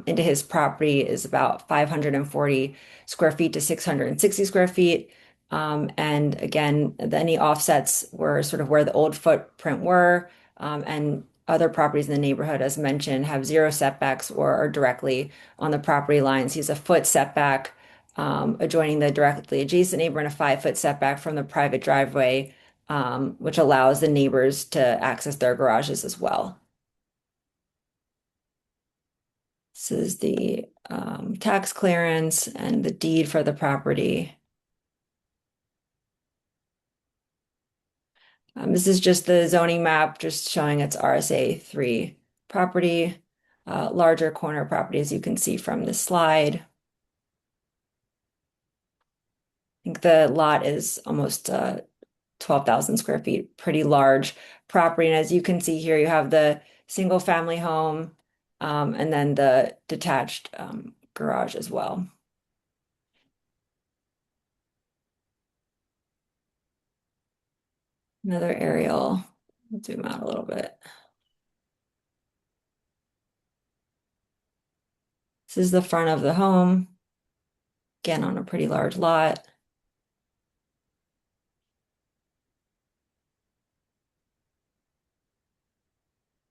[SPEAKER 3] into his property is about 540 square feet to 660 square feet. And again, any offsets were sort of where the old footprint were. And other properties in the neighborhood, as mentioned, have 0 setbacks or are directly on the property lines. He's a foot setback adjoining the directly adjacent neighbor and a 5-foot setback from the private driveway, which allows the neighbors to access their garages as well. This is the tax clearance and the deed for the property. This is just the zoning map, just showing its RSA 3 property, larger corner property, as you can see from this slide. I think the lot is almost 12,000 square feet, pretty large property. And as you can see here, you have the single family home and then the detached garage as well. Another aerial. Zoom out a little bit. This is the front of the home. Again, on a pretty large lot.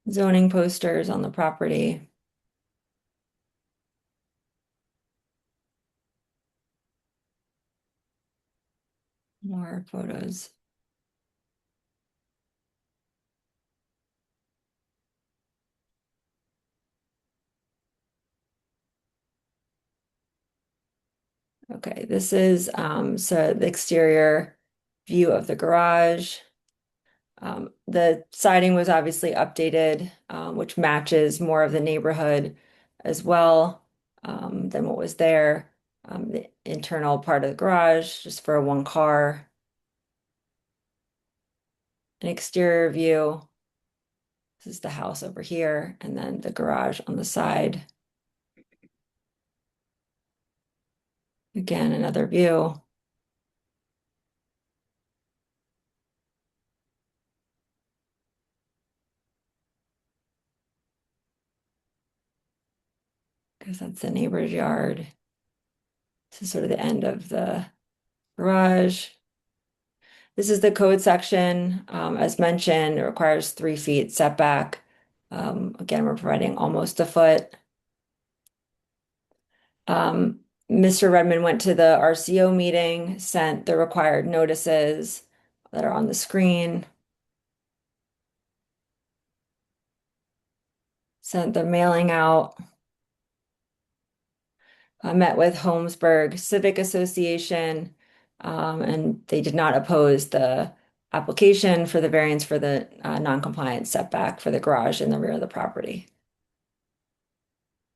[SPEAKER 3] Zoning posters on the property. More photos. Okay, this is so the exterior view of the garage. The siding was obviously updated, which matches more of the neighborhood as well than what was there. The internal part of the garage, just for 1 car. An exterior view. This is the house over here, and then the garage on the side. Again, another view. Because that's the neighbor's yard. This is sort of the end of the garage. This is the code section. As mentioned, it requires 3 feet setback. Again, we're providing almost a foot. Mr. Redmond went to the RCO meeting, sent the required notices that are on the screen. Sent the mailing out. I met with Holmesburg Civic Association, and they did not oppose the application for the variance for the non-compliant setback for the garage in the rear of the property.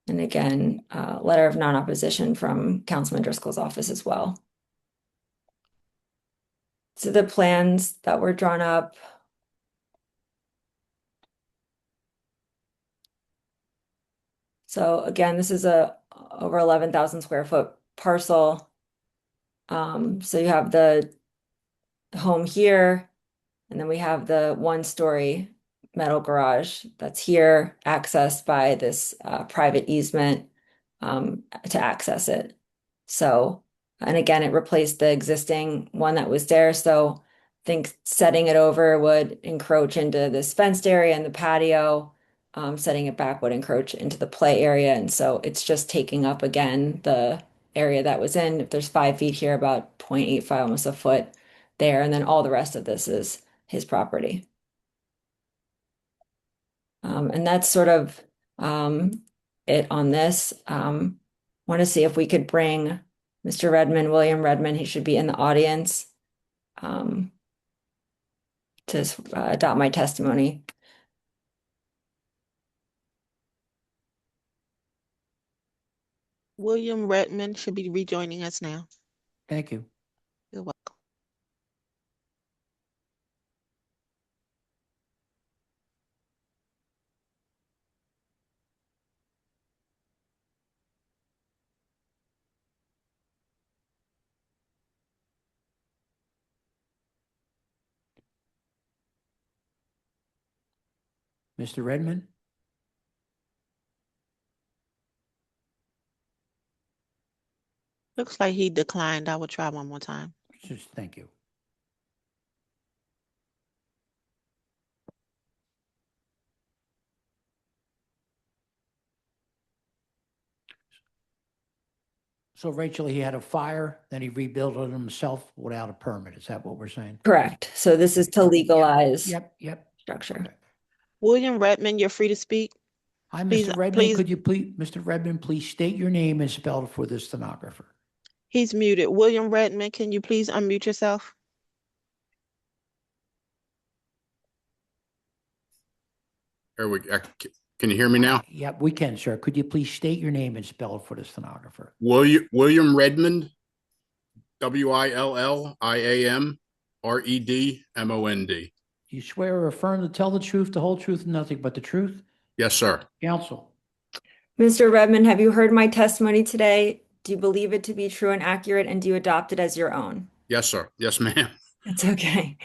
[SPEAKER 3] And again, letter of non-opposition from Councilman Driscoll's office as well. So the plans that were drawn up. So again, this is a over 11,000 square foot parcel. So you have the home here, and then we have the 1-story metal garage that's here, accessed by this private easement to access it. So, and again, it replaced the existing one that was there. So I think setting it over would encroach into this fenced area and the patio. Setting it back would encroach into the play area. And so it's just taking up again the area that was in. If there's 5 feet here, about 0.85, almost a foot there. And then all the rest of this is his property. And that's sort of it on this. Want to see if we could bring Mr. Redmond, William Redmond, he should be in the audience, to adopt my testimony.
[SPEAKER 8] William Redmond should be rejoining us now.
[SPEAKER 19] Thank you.
[SPEAKER 8] You're welcome.
[SPEAKER 19] Mr. Redmond?
[SPEAKER 8] Looks like he declined. I will try one more time.
[SPEAKER 19] Just thank you. So Rachel, he had a fire, then he rebuilt it himself without a permit. Is that what we're saying?
[SPEAKER 3] Correct. So this is to legalize
[SPEAKER 19] Yep.
[SPEAKER 3] structure.
[SPEAKER 8] William Redmond, you're free to speak.
[SPEAKER 19] Hi,
[SPEAKER 8] Please-
[SPEAKER 19] Mr. Redmond.
[SPEAKER 8] please-
[SPEAKER 19] Could you please, Mr. Redmond, please state your name and spell it for the stenographer?
[SPEAKER 8] He's muted. William Redmond, can you please unmute yourself?
[SPEAKER 14] Can you hear me now?
[SPEAKER 19] Yep, we can, sir. Could you please state your name and spell it for the stenographer?
[SPEAKER 14] William Redmond, WILLIAM
[SPEAKER 19] You swear or affirm to tell the truth, the whole truth, and nothing but the truth?
[SPEAKER 14] Yes, sir.
[SPEAKER 19] Counsel?
[SPEAKER 3] Mr. Redmond, have you heard my testimony today? Do you believe it to be true and accurate, and do you adopt it as your own?
[SPEAKER 14] Yes, sir. Yes, ma'am.
[SPEAKER 3] It's okay.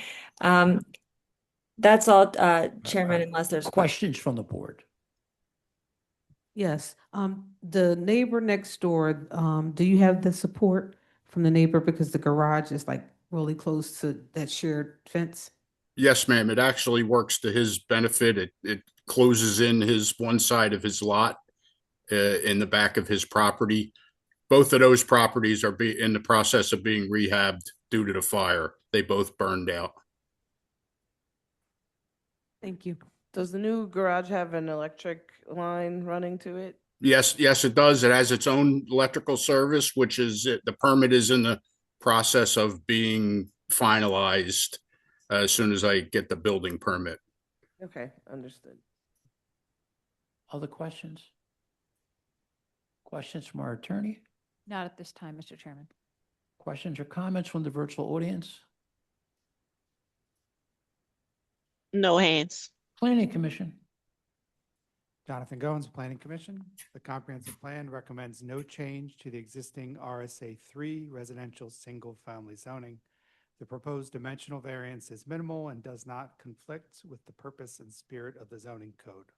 [SPEAKER 3] That's all, Chairman, unless there's
[SPEAKER 19] Questions from the board?
[SPEAKER 4] Yes, the neighbor next door, do you have the support from the neighbor because the garage is like really close to that shared fence?
[SPEAKER 14] Yes, ma'am. It actually works to his benefit. It closes in his one side of his lot in the back of his property. Both of those properties are in the process of being rehabbed due to the fire. They both burned out.
[SPEAKER 4] Thank you.
[SPEAKER 6] Does the new garage have an electric line running to it?
[SPEAKER 14] Yes, it does. It has its own electrical service, which is the permit is in the process of being finalized as soon as I get the building permit.
[SPEAKER 6] Okay, understood.
[SPEAKER 19] Other questions? Questions from our attorney?
[SPEAKER 10] Not at this time, Mr. Chairman.
[SPEAKER 19] Questions or comments from the virtual audience?
[SPEAKER 8] No hands.
[SPEAKER 19] Planning Commission?
[SPEAKER 16] Jonathan Goins, Planning Commission. The comprehensive plan recommends no change to the existing RSA 3 residential single-family zoning. The proposed dimensional variance is minimal and does not conflict with the purpose and spirit of the zoning code.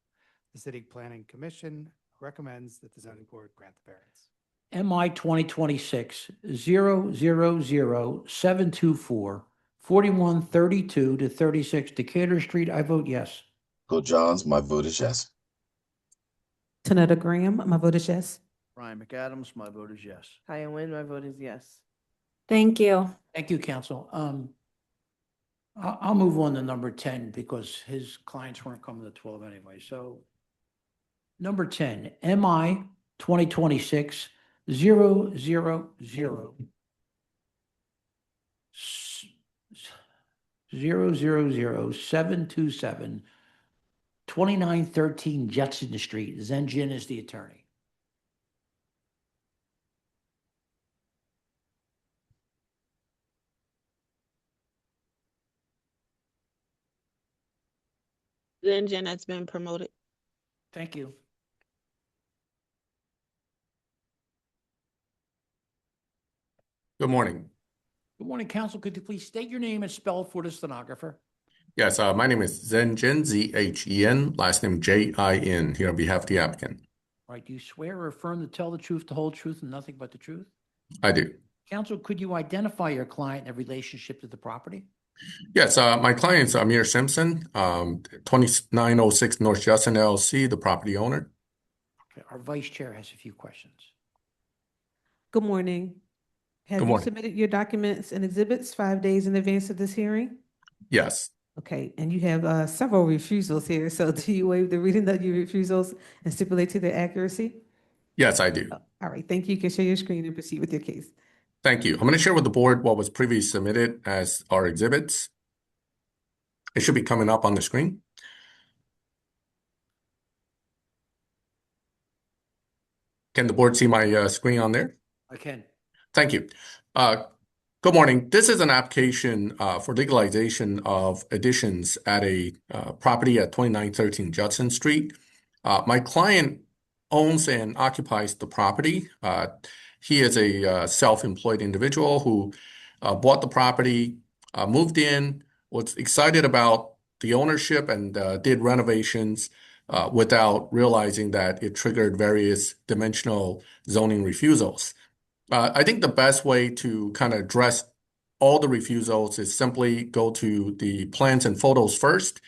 [SPEAKER 16] The City Planning Commission recommends that the zoning board grant the variance.
[SPEAKER 19] MI 2026-000-724, 4132 to 36 Decatur Street. I vote yes.
[SPEAKER 12] Bill Johns, my vote is yes.
[SPEAKER 4] Tanetta Graham, my vote is yes.
[SPEAKER 13] Brian McAdams, my vote is yes.
[SPEAKER 6] Hi, Nguyen, my vote is yes.
[SPEAKER 3] Thank you.
[SPEAKER 19] Thank you, counsel. I'll move on to number 10 because his clients weren't coming to 12 anyway. So number 10, MI 2026-000 727 2913 Judson Street. Zen Jin is the attorney.
[SPEAKER 8] Then Jen has been promoted.
[SPEAKER 19] Thank you.
[SPEAKER 14] Good morning.
[SPEAKER 19] Good morning, counsel. Could you please state your name and spell for the stenographer?
[SPEAKER 14] Yes, my name is Zen Jin, Z-H-E-N, last name J-I-N, here on behalf of the applicant.
[SPEAKER 19] All right, do you swear or affirm to tell the truth, the whole truth, and nothing but the truth?
[SPEAKER 14] I do.
[SPEAKER 19] Counsel, could you identify your client in relationship to the property?
[SPEAKER 14] Yes, my client's Amir Simpson, 2906 North Judson LLC, the property owner.
[SPEAKER 19] Okay, our vice chair has a few questions.
[SPEAKER 4] Good morning. Have
[SPEAKER 14] Good
[SPEAKER 4] you
[SPEAKER 14] morning.
[SPEAKER 4] submitted your documents and exhibits 5 days in advance of this hearing?
[SPEAKER 14] Yes.
[SPEAKER 4] Okay, and you have several refusals here. So do you waive the reading of your refusals and stipulate to their accuracy?
[SPEAKER 7] Yes, I do.
[SPEAKER 4] All right, thank you. You can share your screen and proceed with your case.
[SPEAKER 7] Thank you. I'm going to share with the board what was previously submitted as our exhibits. It should be coming up on the screen. Can the board see my screen on there?
[SPEAKER 19] I can.
[SPEAKER 7] Thank you. Good morning. This is an application for legalization of additions at a property at 2913 Judson Street. My client owns and occupies the property. He is a self-employed individual who bought the property, moved in, was excited about the ownership, and did renovations without realizing that it triggered various dimensional zoning refusals. I think the best way to kind of address all the refusals is simply go to the plans and photos first.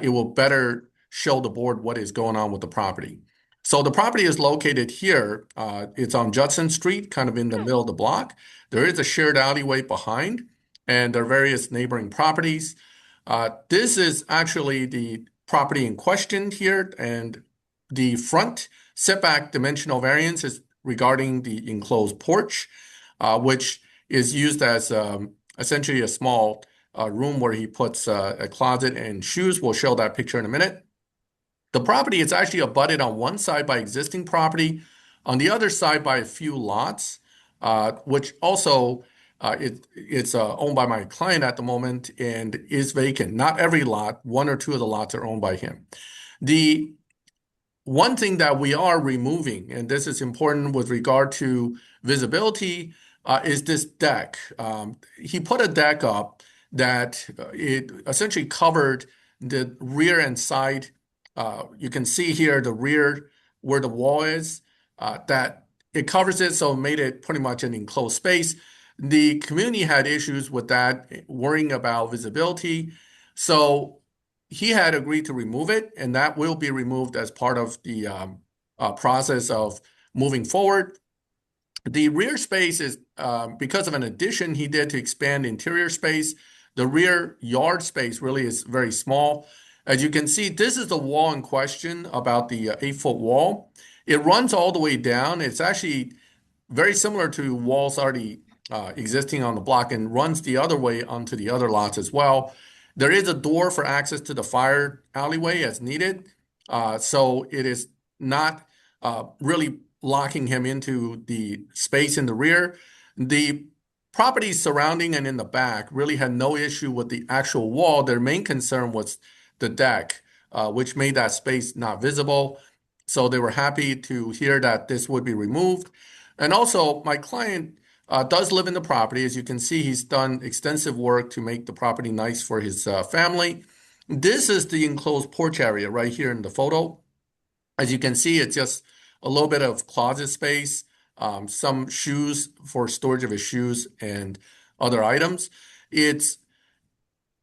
[SPEAKER 7] It will better show the board what is going on with the property. So the property is located here. It's on Judson Street, kind of in the middle of the block. There is a shared alleyway behind, and there are various neighboring properties. This is actually the property in question here, and the front setback dimensional variance is regarding the enclosed porch, which is used as essentially a small room where he puts a closet and shoes. We'll show that picture in a minute. The property is actually abutted on one side by existing property, on the other side by a few lots, which also it's owned by my client at the moment and is vacant. Not every lot, one or two of the lots are owned by him. The one thing that we are removing, and this is important with regard to visibility, is this deck. He put a deck up that it essentially covered the rear and side. You can see here the rear where the wall is, that it covers it, so it made it pretty much an enclosed space. The community had issues with that, worrying about visibility. So he had agreed to remove it, and that will be removed as part of the process of moving forward. The rear space is because of an addition he did to expand interior space. The rear yard space really is very small. As you can see, this is the wall in question, about the 8-foot wall. It runs all the way down. It's actually very similar to walls already existing on the block, and runs the other way onto the other lots as well. There is a door for access to the fire alleyway as needed. So it is not really locking him into the space in the rear. The properties surrounding and in the back really had no issue with the actual wall. Their main concern was the deck, which made that space not visible. So they were happy to hear that this would be removed. And also, my client does live in the property. As you can see, he's done extensive work to make the property nice for his family. This is the enclosed porch area right here in the photo. As you can see, it's just a little bit of closet space, some shoes for storage of his shoes and other items. It's,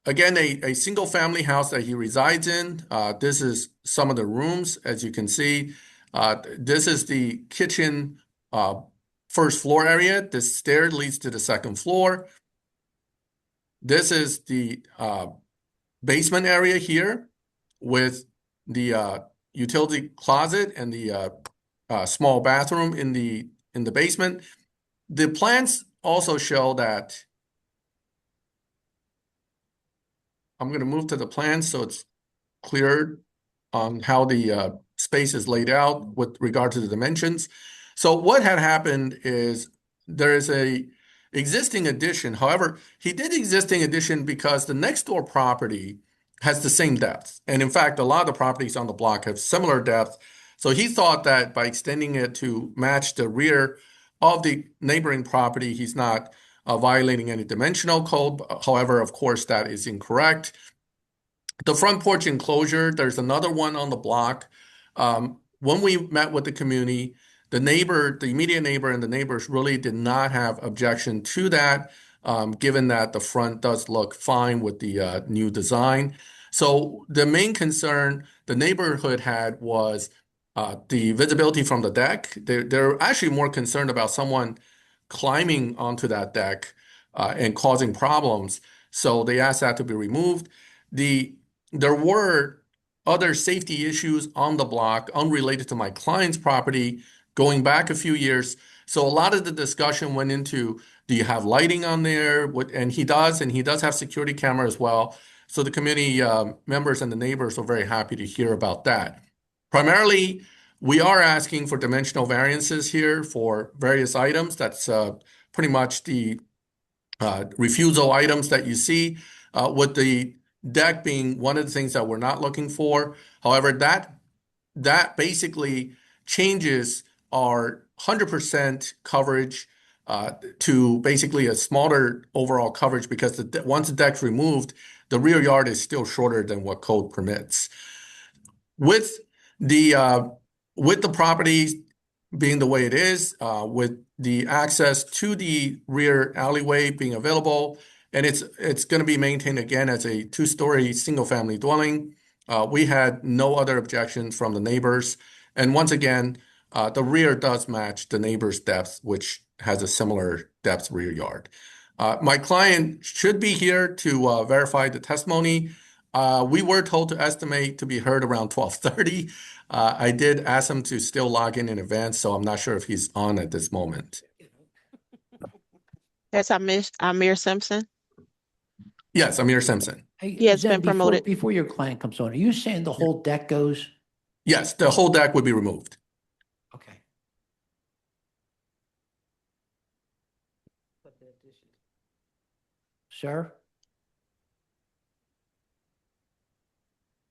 [SPEAKER 7] again, a single family house that he resides in. This is some of the rooms, as you can see. This is the kitchen first floor area. This stair leads to the second floor. This is the basement area here with the utility closet and the small bathroom in the basement. The plans also show that. I'm going to move to the plan so it's clear on how the space is laid out with regard to the dimensions. So what had happened is there is a existing addition. However, he did existing addition because the next door property has the same depth. And in fact, a lot of the properties on the block have similar depth. So he thought that by extending it to match the rear of the neighboring property, he's not violating any dimensional code. However, of course, that is incorrect. The front porch enclosure, there's another one on the block. When we met with the community, the neighbor, the immediate neighbor and the neighbors really did not have objection to that, given that the front does look fine with the new design. So the main concern the neighborhood had was the visibility from the deck. They're actually more concerned about someone climbing onto that deck and causing problems. So they asked that to be removed. there were other safety issues on the block unrelated to my client's property going back a few years. So a lot of the discussion went into, do you have lighting on there? And he does have security camera as well. So the community members and the neighbors are very happy to hear about that. Primarily, we are asking for dimensional variances here for various items. That's pretty much the refusal items that you see, with the deck being one of the things that we're not looking for. However, that basically changes our 100% coverage to basically a smaller overall coverage, because once the deck's removed, the rear yard is still shorter than what code permits. With the properties being the way it is, with the access to the rear alleyway being available, and it's going to be maintained again as a 2-story single-family dwelling. We had no other objections from the neighbors, and once again, the rear does match the neighbor's depth, which has a similar depth rear yard. My client should be here to verify the testimony. We were told to estimate to be heard around 12:30. I did ask him to still log in advance, so I'm not sure if he's on at this moment.
[SPEAKER 8] That's Amir Simpson.
[SPEAKER 7] Yes, Amir Simpson.
[SPEAKER 19] Hey,
[SPEAKER 8] He has
[SPEAKER 19] Zen,
[SPEAKER 8] been promoted.
[SPEAKER 19] Before your client comes on, are you saying the whole deck goes?
[SPEAKER 7] Yes, the whole deck would be removed.
[SPEAKER 19] Okay. Sir?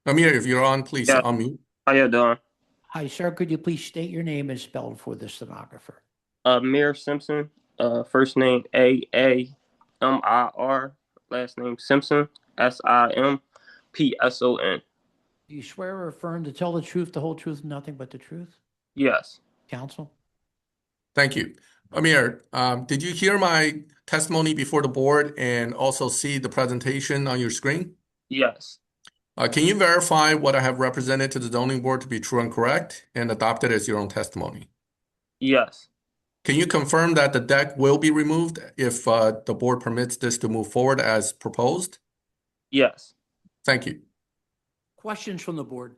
[SPEAKER 7] Amir, if you're on, please
[SPEAKER 18] Yeah.
[SPEAKER 7] unmute.
[SPEAKER 18] How you doing?
[SPEAKER 19] Hi, sir. Could you please state your name and spell it for the stenographer?
[SPEAKER 18] Amir Simpson. First name Aamir. Last name Simpson. Simpson.
[SPEAKER 19] Do you swear or affirm to tell the truth, the whole truth, and nothing but the truth?
[SPEAKER 18] Yes.
[SPEAKER 19] Counsel?
[SPEAKER 7] Thank you. Amir, did you hear my testimony before the board and also see the presentation on your screen?
[SPEAKER 18] Yes.
[SPEAKER 7] Can you verify what I have represented to the zoning board to be true and correct and adopted as your own testimony?
[SPEAKER 18] Yes.
[SPEAKER 7] Can you confirm that the deck will be removed if the board permits this to move forward as proposed?
[SPEAKER 18] Yes.
[SPEAKER 7] Thank you.
[SPEAKER 19] Questions from the board?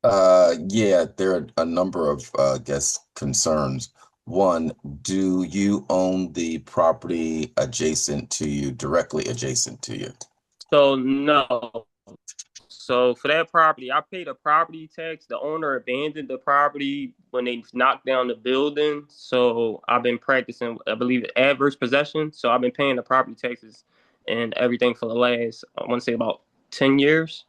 [SPEAKER 12] Yeah, there are a number of, concerns. One, do you own the property adjacent to you, directly adjacent to you?
[SPEAKER 18] So no. So for that property, I paid a property tax. The owner abandoned the property when they knocked down the building. So I've been practicing, I believe, adverse possession. So I've been paying the property taxes and everything for the last, I want to say about 10 years.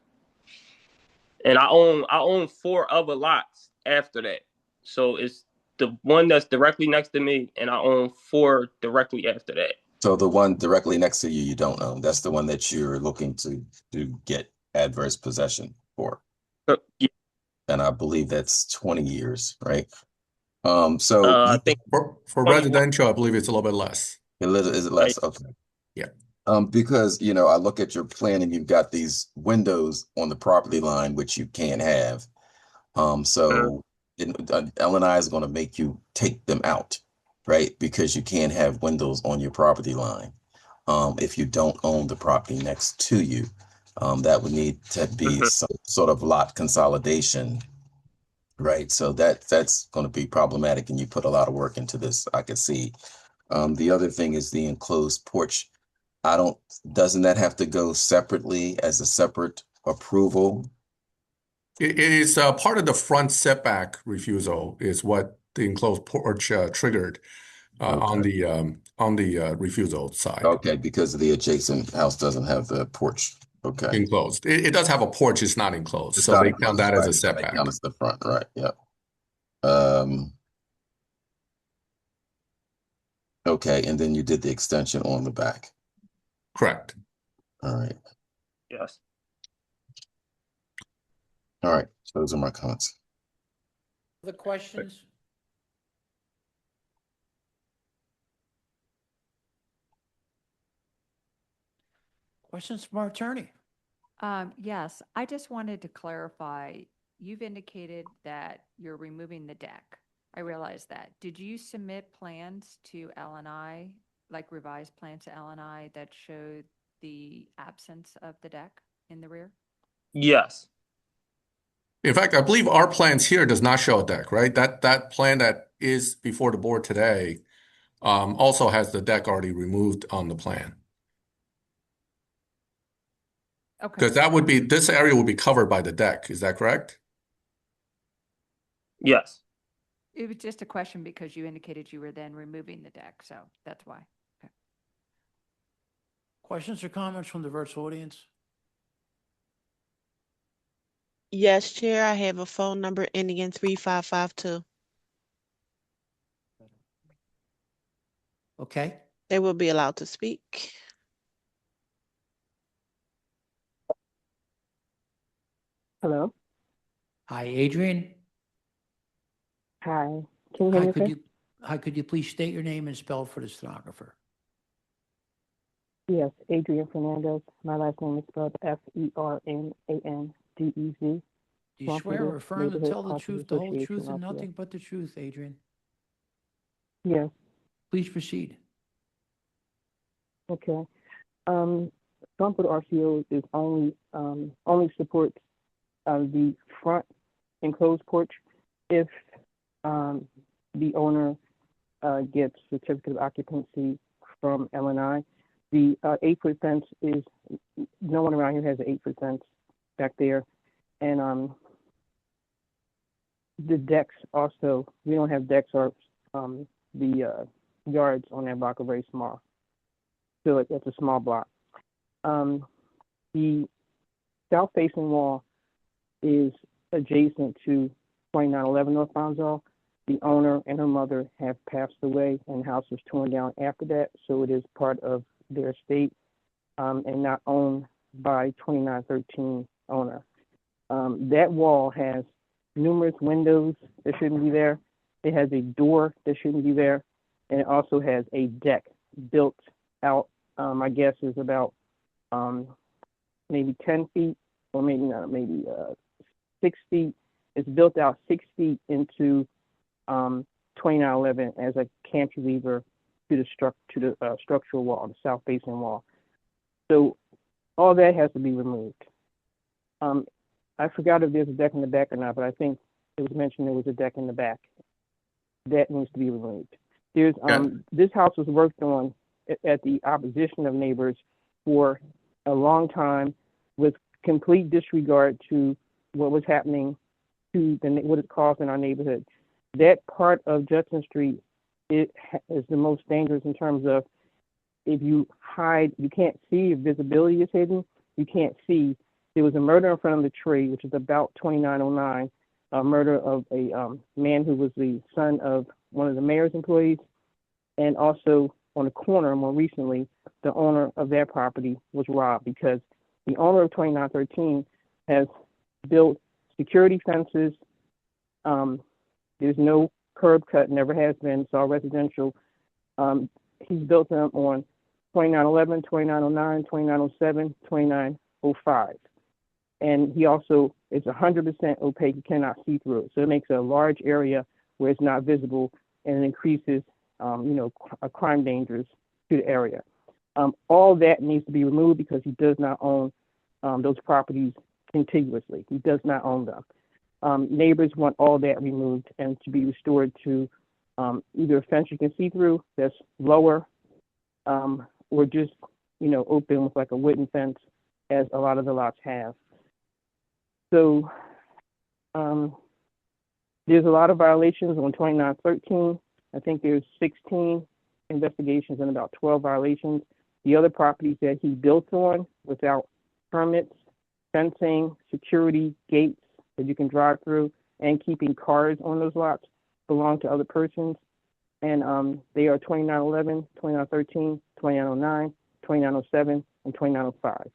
[SPEAKER 18] And I own 4 other lots after that. So it's the one that's directly next to me, and I own 4 directly after that.
[SPEAKER 12] So the one directly next to you, you don't own. That's the one that you're looking to get adverse possession for.
[SPEAKER 18] Yeah.
[SPEAKER 12] And I believe that's 20 years, right? So
[SPEAKER 18] I think
[SPEAKER 7] for residential, I believe it's a little bit less.
[SPEAKER 12] is it less? Okay.
[SPEAKER 7] Yeah.
[SPEAKER 12] Because, I look at your plan and you've got these windows on the property line, which you can't have. So L&I is going to make you take them out, right? Because you can't have windows on your property line. If you don't own the property next to you, that would need to be some sort of lot consolidation, right? So that's going to be problematic, and you put a lot of work into this, I could see. The other thing is the enclosed porch. Doesn't that have to go separately as a separate approval?
[SPEAKER 7] It is part of the front setback refusal is what the enclosed porch triggered on the refusal side.
[SPEAKER 12] Okay, because the adjacent house doesn't have the porch. Okay.
[SPEAKER 7] Enclosed. It does have a porch, it's not enclosed.
[SPEAKER 12] It's
[SPEAKER 7] So
[SPEAKER 12] not
[SPEAKER 7] they
[SPEAKER 12] enclosed,
[SPEAKER 7] count that as a
[SPEAKER 12] right.
[SPEAKER 7] setback.
[SPEAKER 12] They count as the front, right? Yeah. Okay, and then you did the extension on the back.
[SPEAKER 7] Correct.
[SPEAKER 12] All right.
[SPEAKER 18] Yes.
[SPEAKER 12] All right. So those are my comments.
[SPEAKER 19] Other questions? Questions from our attorney?
[SPEAKER 10] Yes, I just wanted to clarify, you've indicated that you're removing the deck. I realize that. Did you submit plans to L&I, like revised plans to L&I that showed the absence of the deck in the rear?
[SPEAKER 18] Yes.
[SPEAKER 7] In fact, I believe our plans here does not show a deck, right? That plan that is before the board today also has the deck already removed on the plan.
[SPEAKER 10] Okay.
[SPEAKER 7] Because this area would be covered by the deck. Is that correct?
[SPEAKER 18] Yes.
[SPEAKER 10] It was just a question because you indicated you were then removing the deck, so that's why. Okay.
[SPEAKER 19] Questions or comments from the virtual audience?
[SPEAKER 8] Yes, Chair, I have a phone number ending in 3552.
[SPEAKER 19] Okay.
[SPEAKER 8] They will be allowed to speak.
[SPEAKER 17] Hello.
[SPEAKER 19] Hi, Adrian.
[SPEAKER 17] Hi. Can you hear me, okay?
[SPEAKER 19] Hi, could you please state your name and spell for the stenographer?
[SPEAKER 17] Yes, Adrian Fernandez. My last name is spelled Fernandez.
[SPEAKER 19] Do you swear or affirm to tell the truth, the whole truth, and nothing but the truth, Adrian?
[SPEAKER 17] Yes.
[SPEAKER 19] Please proceed.
[SPEAKER 17] Okay. Stormfield RCO is only supports the front enclosed porch if the owner gets certificate of occupancy from LNI. The 8-foot fence is, no one around here has an 8-foot fence back there. And the decks also, we don't have decks or the yards on that block are very small. So it's a small block. The south facing wall is adjacent to 2911 North Bonzo. The owner and her mother have passed away and the house was torn down after that. So it is part of their estate and not owned by 2913 owner. That wall has numerous windows that shouldn't be there. It has a door that shouldn't be there. And it also has a deck built out, I guess is about maybe 10 feet or maybe not, maybe 6 feet. It's built out 6 feet into 2911 as a cantilever to the structural wall, the south facing wall. So all that has to be removed. I forgot if there's a deck in the back or not, but I think it was mentioned there was a deck in the back. That needs to be removed. There's this house was worked on at the opposition of neighbors for a long time with complete disregard to what was happening to what it caused in our neighborhood. That part of Judson Street is the most dangerous in terms of if you hide, you can't see if visibility is hidden. You can't see. There was a murder in front of the tree, which is about 2909, a murder of a man who was the son of one of the mayor's employees. And also on the corner, more recently, the owner of that property was robbed because the owner of 2913 has built security fences. There's no curb cut, never has been. It's all residential. He's built them on 2911, 2909, 2907, 2905. And he also is 100% opaque. You cannot see through it. So it makes a large area where it's not visible and it increases, crime dangers to the area. All that needs to be removed because he does not own those properties contiguously. He does not own them. Neighbors want all that removed and to be restored to either a fence you can see through that's lower or just, open with like a wooden fence as a lot of the lots have. So there's a lot of violations on 2913. I think there's 16 investigations and about 12 violations. The other properties that he built on without permits, fencing, security, gates that you can drive through, and keeping cars on those lots belong to other persons. And they are 2911, 2913, 2909, 2907, and 2905.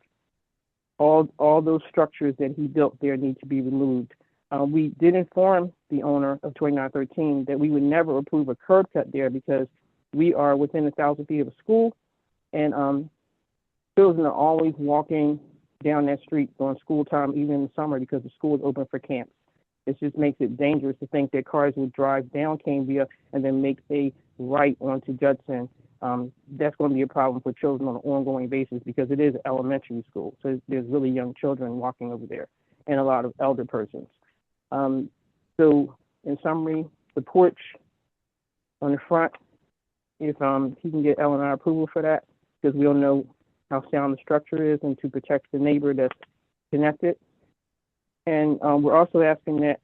[SPEAKER 17] All those structures that he built there need to be removed. We did inform the owner of 2913 that we would never approve a curb cut there because we are within 1,000 feet of a school, and children are always walking down that street during school time, even in the summer, because the school is open for camps. It just makes it dangerous to think that cars would drive down Cambria and then make a right onto Judson that's going to be a problem for children on an ongoing basis because it is elementary school. So there's really young children walking over there and a lot of elder persons. So in summary, the porch on the front, if he can get L&I approval for that, because we don't know how sound the structure is and to protect the neighbor that's connected. And we're also asking that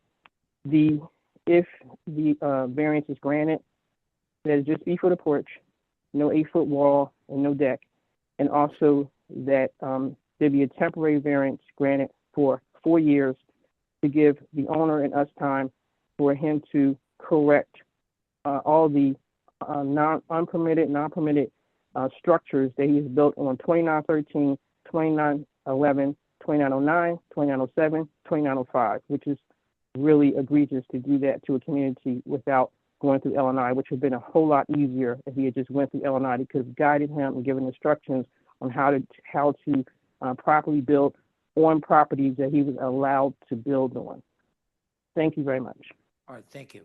[SPEAKER 17] if the variance is granted, that it just be for the porch, no 8-foot wall and no deck, and also that there be a temporary variance granted for 4 years to give the owner and us time for him to correct all the non-permitted structures that he's built on 2913, 2911, 2909, 2907, 2905, which is really egregious to do that to a community without going through L&I, which would have been a whole lot easier if he had just went through L&I. They could have guided him and given instructions on how to properly build on properties that he was allowed to build on. Thank you very much.
[SPEAKER 19] All right, thank you.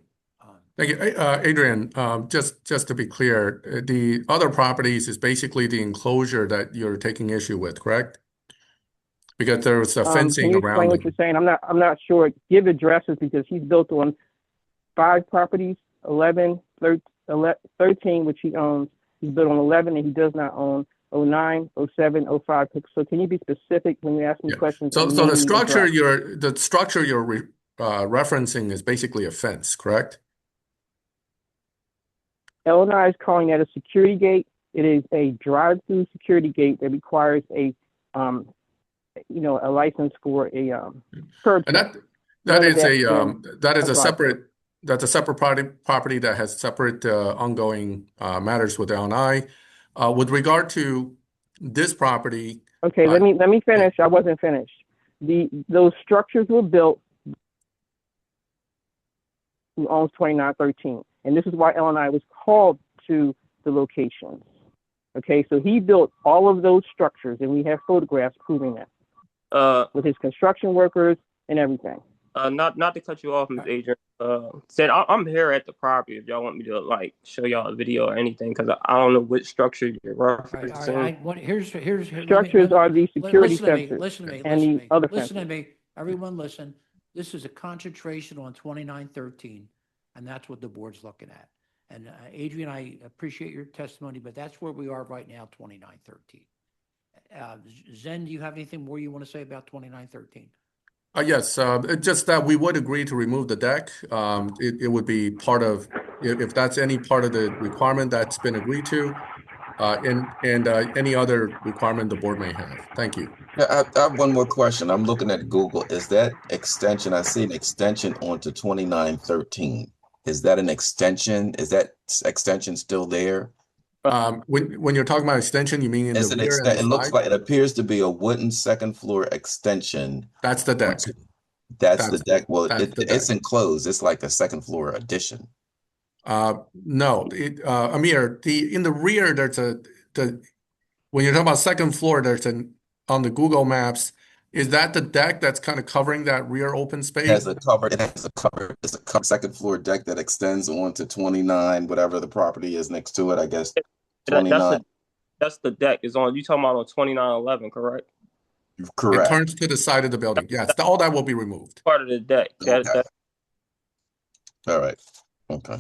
[SPEAKER 7] Thank you. Adrian, just to be clear, the other properties is basically the enclosure that you're taking issue with, correct? Because there was a fencing
[SPEAKER 17] can you
[SPEAKER 7] around
[SPEAKER 17] explain what
[SPEAKER 7] them.
[SPEAKER 17] you're saying? I'm not sure. Give addresses because he's built on 5 properties, 11, 13, which he owns. He's built on 11 and he does not own 09, 07, 05. So can you be specific when you ask me questions?
[SPEAKER 7] So
[SPEAKER 17] and
[SPEAKER 7] the
[SPEAKER 17] name the
[SPEAKER 7] structure
[SPEAKER 17] address?
[SPEAKER 7] you're referencing is basically a fence, correct?
[SPEAKER 17] L&I is calling that a security gate. It is a drive-through security gate that requires a license for a curb
[SPEAKER 7] And
[SPEAKER 17] check.
[SPEAKER 7] that is
[SPEAKER 17] That's
[SPEAKER 7] a
[SPEAKER 17] what I said.
[SPEAKER 7] separate property that has separate ongoing matters with L&I. With regard to this property,
[SPEAKER 17] Okay, let me finish. I wasn't finished. Those structures were built who owns 2913. And this is why L&I was called to the locations. Okay, so he built all of those structures, and we have photographs proving that with his construction workers and everything.
[SPEAKER 18] Not to cut you off, Ms. Adrian. Said I'm here at the property if y'all want me to show y'all a video or anything, because I don't know which structure you're referencing.
[SPEAKER 19] Here's
[SPEAKER 17] Structures are the security sensors
[SPEAKER 19] listen to me,
[SPEAKER 17] and
[SPEAKER 19] listen
[SPEAKER 17] the
[SPEAKER 19] to me,
[SPEAKER 17] other
[SPEAKER 19] listen to
[SPEAKER 17] sensors.
[SPEAKER 19] me. Everyone listen. This is a concentration on 2913, and that's what the board's looking at. And Adrian, I appreciate your testimony, but that's where we are right now, 2913. Zen, do you have anything more you want to say about 2913?
[SPEAKER 7] Yes, just that we would agree to remove the deck. It would be part of, if that's any part of the requirement that's been agreed to, and any other requirement the board may have. Thank you.
[SPEAKER 12] Yeah, I have one more question. I'm looking at Google. Is that extension? I see an extension onto 2913. Is that an extension? Is that extension still there?
[SPEAKER 7] When you're talking about extension, you mean in
[SPEAKER 12] It's
[SPEAKER 7] the
[SPEAKER 12] an
[SPEAKER 7] rear and the
[SPEAKER 12] it looks
[SPEAKER 7] side?
[SPEAKER 12] like it appears to be a wooden second floor extension.
[SPEAKER 7] That's the deck.
[SPEAKER 12] That's the deck. Well,
[SPEAKER 7] that's the
[SPEAKER 12] it's
[SPEAKER 7] deck.
[SPEAKER 12] enclosed. It's like a second floor addition.
[SPEAKER 7] No, Amir, in the rear, when you're talking about second floor, on the Google Maps, is that the deck that's kind of covering that rear open space?
[SPEAKER 12] It has a cover. It's a second floor deck that extends onto 29, whatever the property is next to it, I guess. 29.
[SPEAKER 18] That's the deck. Is on. You talking about on 2911, correct?
[SPEAKER 12] Correct.
[SPEAKER 7] It turns to the side of the building. Yes, all that will be removed.
[SPEAKER 18] Part of the deck.
[SPEAKER 12] Okay. All right. Okay.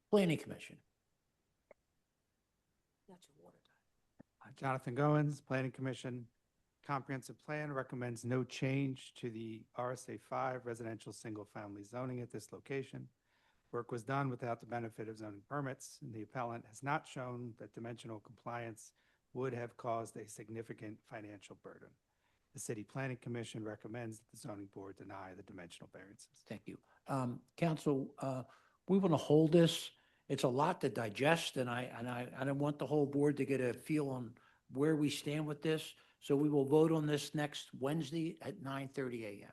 [SPEAKER 19] Planning Commission.
[SPEAKER 16] Jonathan Goins, Planning Commission. Comprehensive Plan recommends no change to the RSA 5 residential single-family zoning at this location. Work was done without the benefit of zoning permits, and the appellant has not shown that dimensional compliance would have caused a significant financial burden. The City Planning Commission recommends that the zoning board deny the dimensional variances.
[SPEAKER 19] Thank you. Council, we want to hold this. It's a lot to digest, and I don't want the whole board to get a feel on where we stand with this. So we will vote on this next Wednesday at 9:30